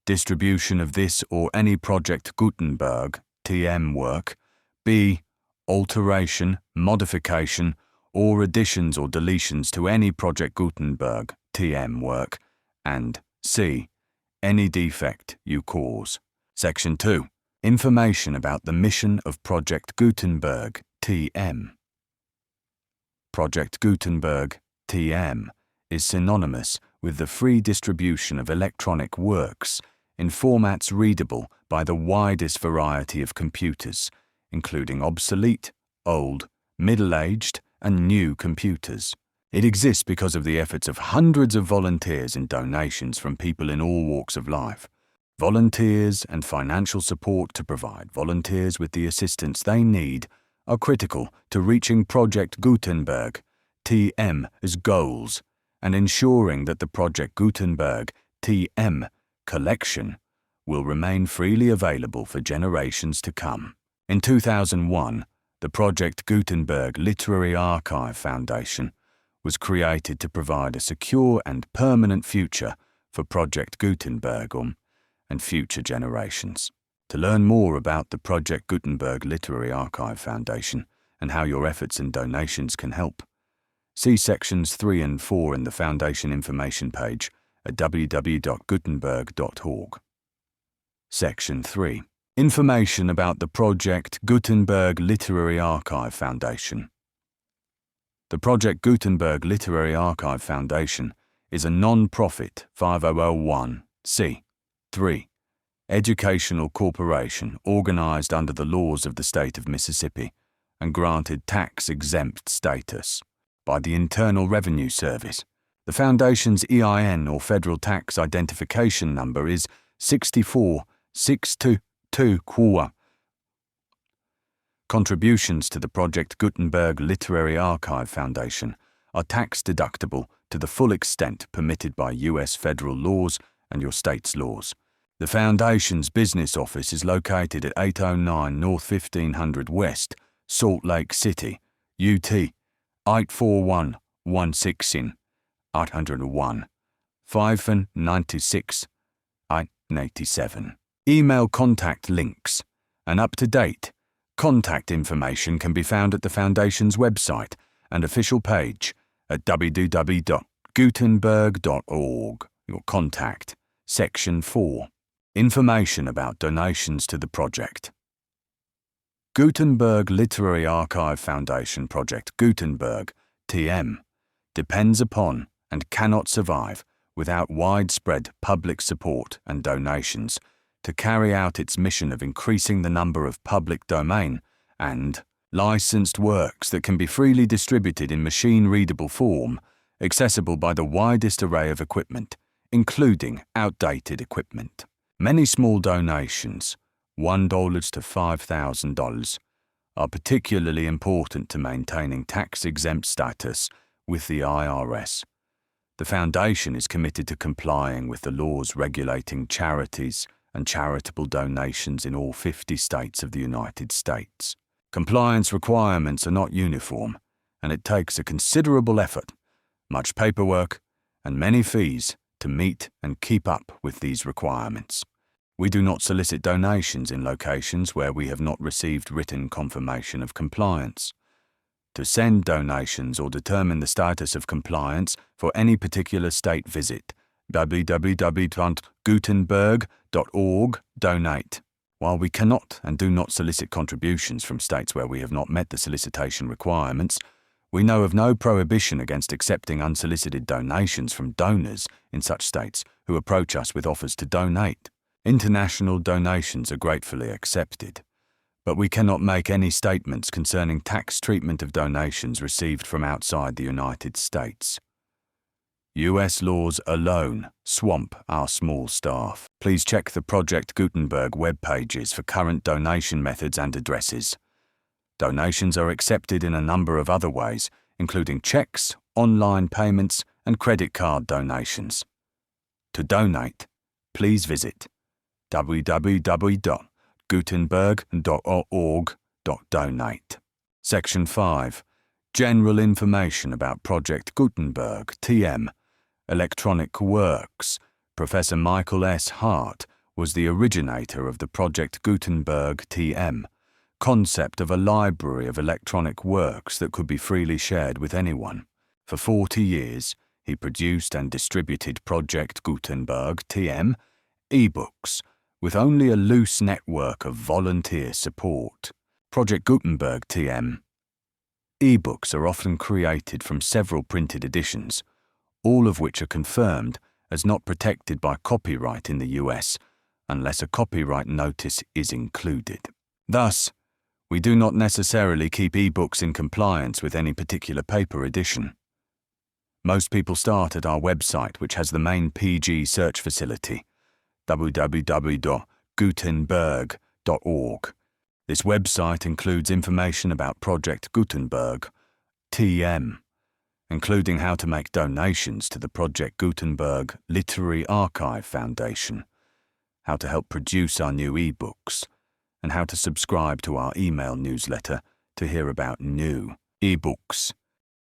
Distribution of this or any Project Gutenberg TM work. B. Alteration, modification, or additions or deletions to any Project Gutenberg TM work. And C. Any defect you cause. Section 2. Information about the mission of Project Gutenberg TM. Project Gutenberg TM is synonymous with the free distribution of electronic works in formats readable by the widest variety of computers, including obsolete, old, middle-aged, and new computers. It exists because of the efforts of hundreds of volunteers and donations from people in all walks of life. Volunteers and financial support to provide volunteers with the assistance they need are critical to reaching Project Gutenberg TM's goals and ensuring that the Project Gutenberg TM collection will remain freely available for generations to come. In 2001, the Project Gutenberg Literary Archive Foundation was created to provide a secure and permanent future for Project Gutenberg and future generations. To learn more about the Project Gutenberg Literary Archive Foundation and how your efforts and donations can help, see sections 3 and 4 in the Foundation information page at www.gutenberg.org. Section 3. Information about the Project Gutenberg Literary Archive Foundation. The Project Gutenberg Literary Archive Foundation is a non-profit 5001(c)(3) educational corporation organized under the laws of the state of Mississippi and granted tax-exempt status by the Internal Revenue Service. The Foundation's EIN or Federal Tax Identification Number is 64622. Contributions to the Project Gutenberg Literary Archive Foundation are tax-deductible to the full extent permitted by U.S. federal laws and your state's laws. The Foundation's business office is located at 809 North 1500 West, Salt Lake City, UT, 84116 801, 596 887. Email contact links and up-to-date contact information can be found at the Foundation's website and official page at www.gutenberg.org. Your contact, Section 4. Information about donations to the project. Gutenberg Literary Archive Foundation Project Gutenberg, TM, depends upon and cannot survive without widespread public support and donations to carry out its mission of increasing the number of public domain and licensed works that can be freely distributed in machine-readable form, accessible by the widest array of equipment, including outdated equipment. Many small donations, $1 to $5,000, are particularly important to maintaining tax-exempt status with the IRS. The Foundation is committed to complying with the laws regulating charities and charitable donations in all 50 states of the United States. Compliance requirements are not uniform, and it takes a considerable effort, much paperwork, and many fees to meet and keep up with these requirements. We do not solicit donations in locations where we have not received written confirmation of compliance. To send donations or determine the status of compliance for any particular state, visit www.gutenberg.org. Donate. While we cannot and do not solicit contributions from states where we have not met the solicitation requirements, we know of no prohibition against accepting unsolicited donations from donors in such states who approach us with offers to donate. International donations are gratefully accepted, but we cannot make any statements concerning tax treatment of donations received from outside the United States. U.S. laws alone swamp our small staff. Please check the Project Gutenberg web pages for current donation methods and addresses. Donations are accepted in a number of other ways, including checks, online payments, and credit card donations. To donate, please visit www.gutenberg.org.donate. Section 5. General information about Project Gutenberg, TM. Electronic Works. Professor Michael S. Hart was the originator of the Project Gutenberg, TM concept of a library of electronic works that could be freely shared with anyone. For 40 years, he produced and distributed Project Gutenberg, TM, e-books, with only a loose network of volunteer support. Project Gutenberg, TM. E-books are often created from several printed editions, all of which are confirmed as not protected by copyright in the US, unless a copyright notice is included. Thus, we do not necessarily keep e-books in compliance with any particular paper edition. Most people start at our website, which has the main PG search facility, www.gutenberg.org. This website includes information about Project Gutenberg, TM, including how to make donations to the Project Gutenberg Literary Archive Foundation, how to help produce our new e-books, and how to subscribe to our email newsletter to hear about new e-books.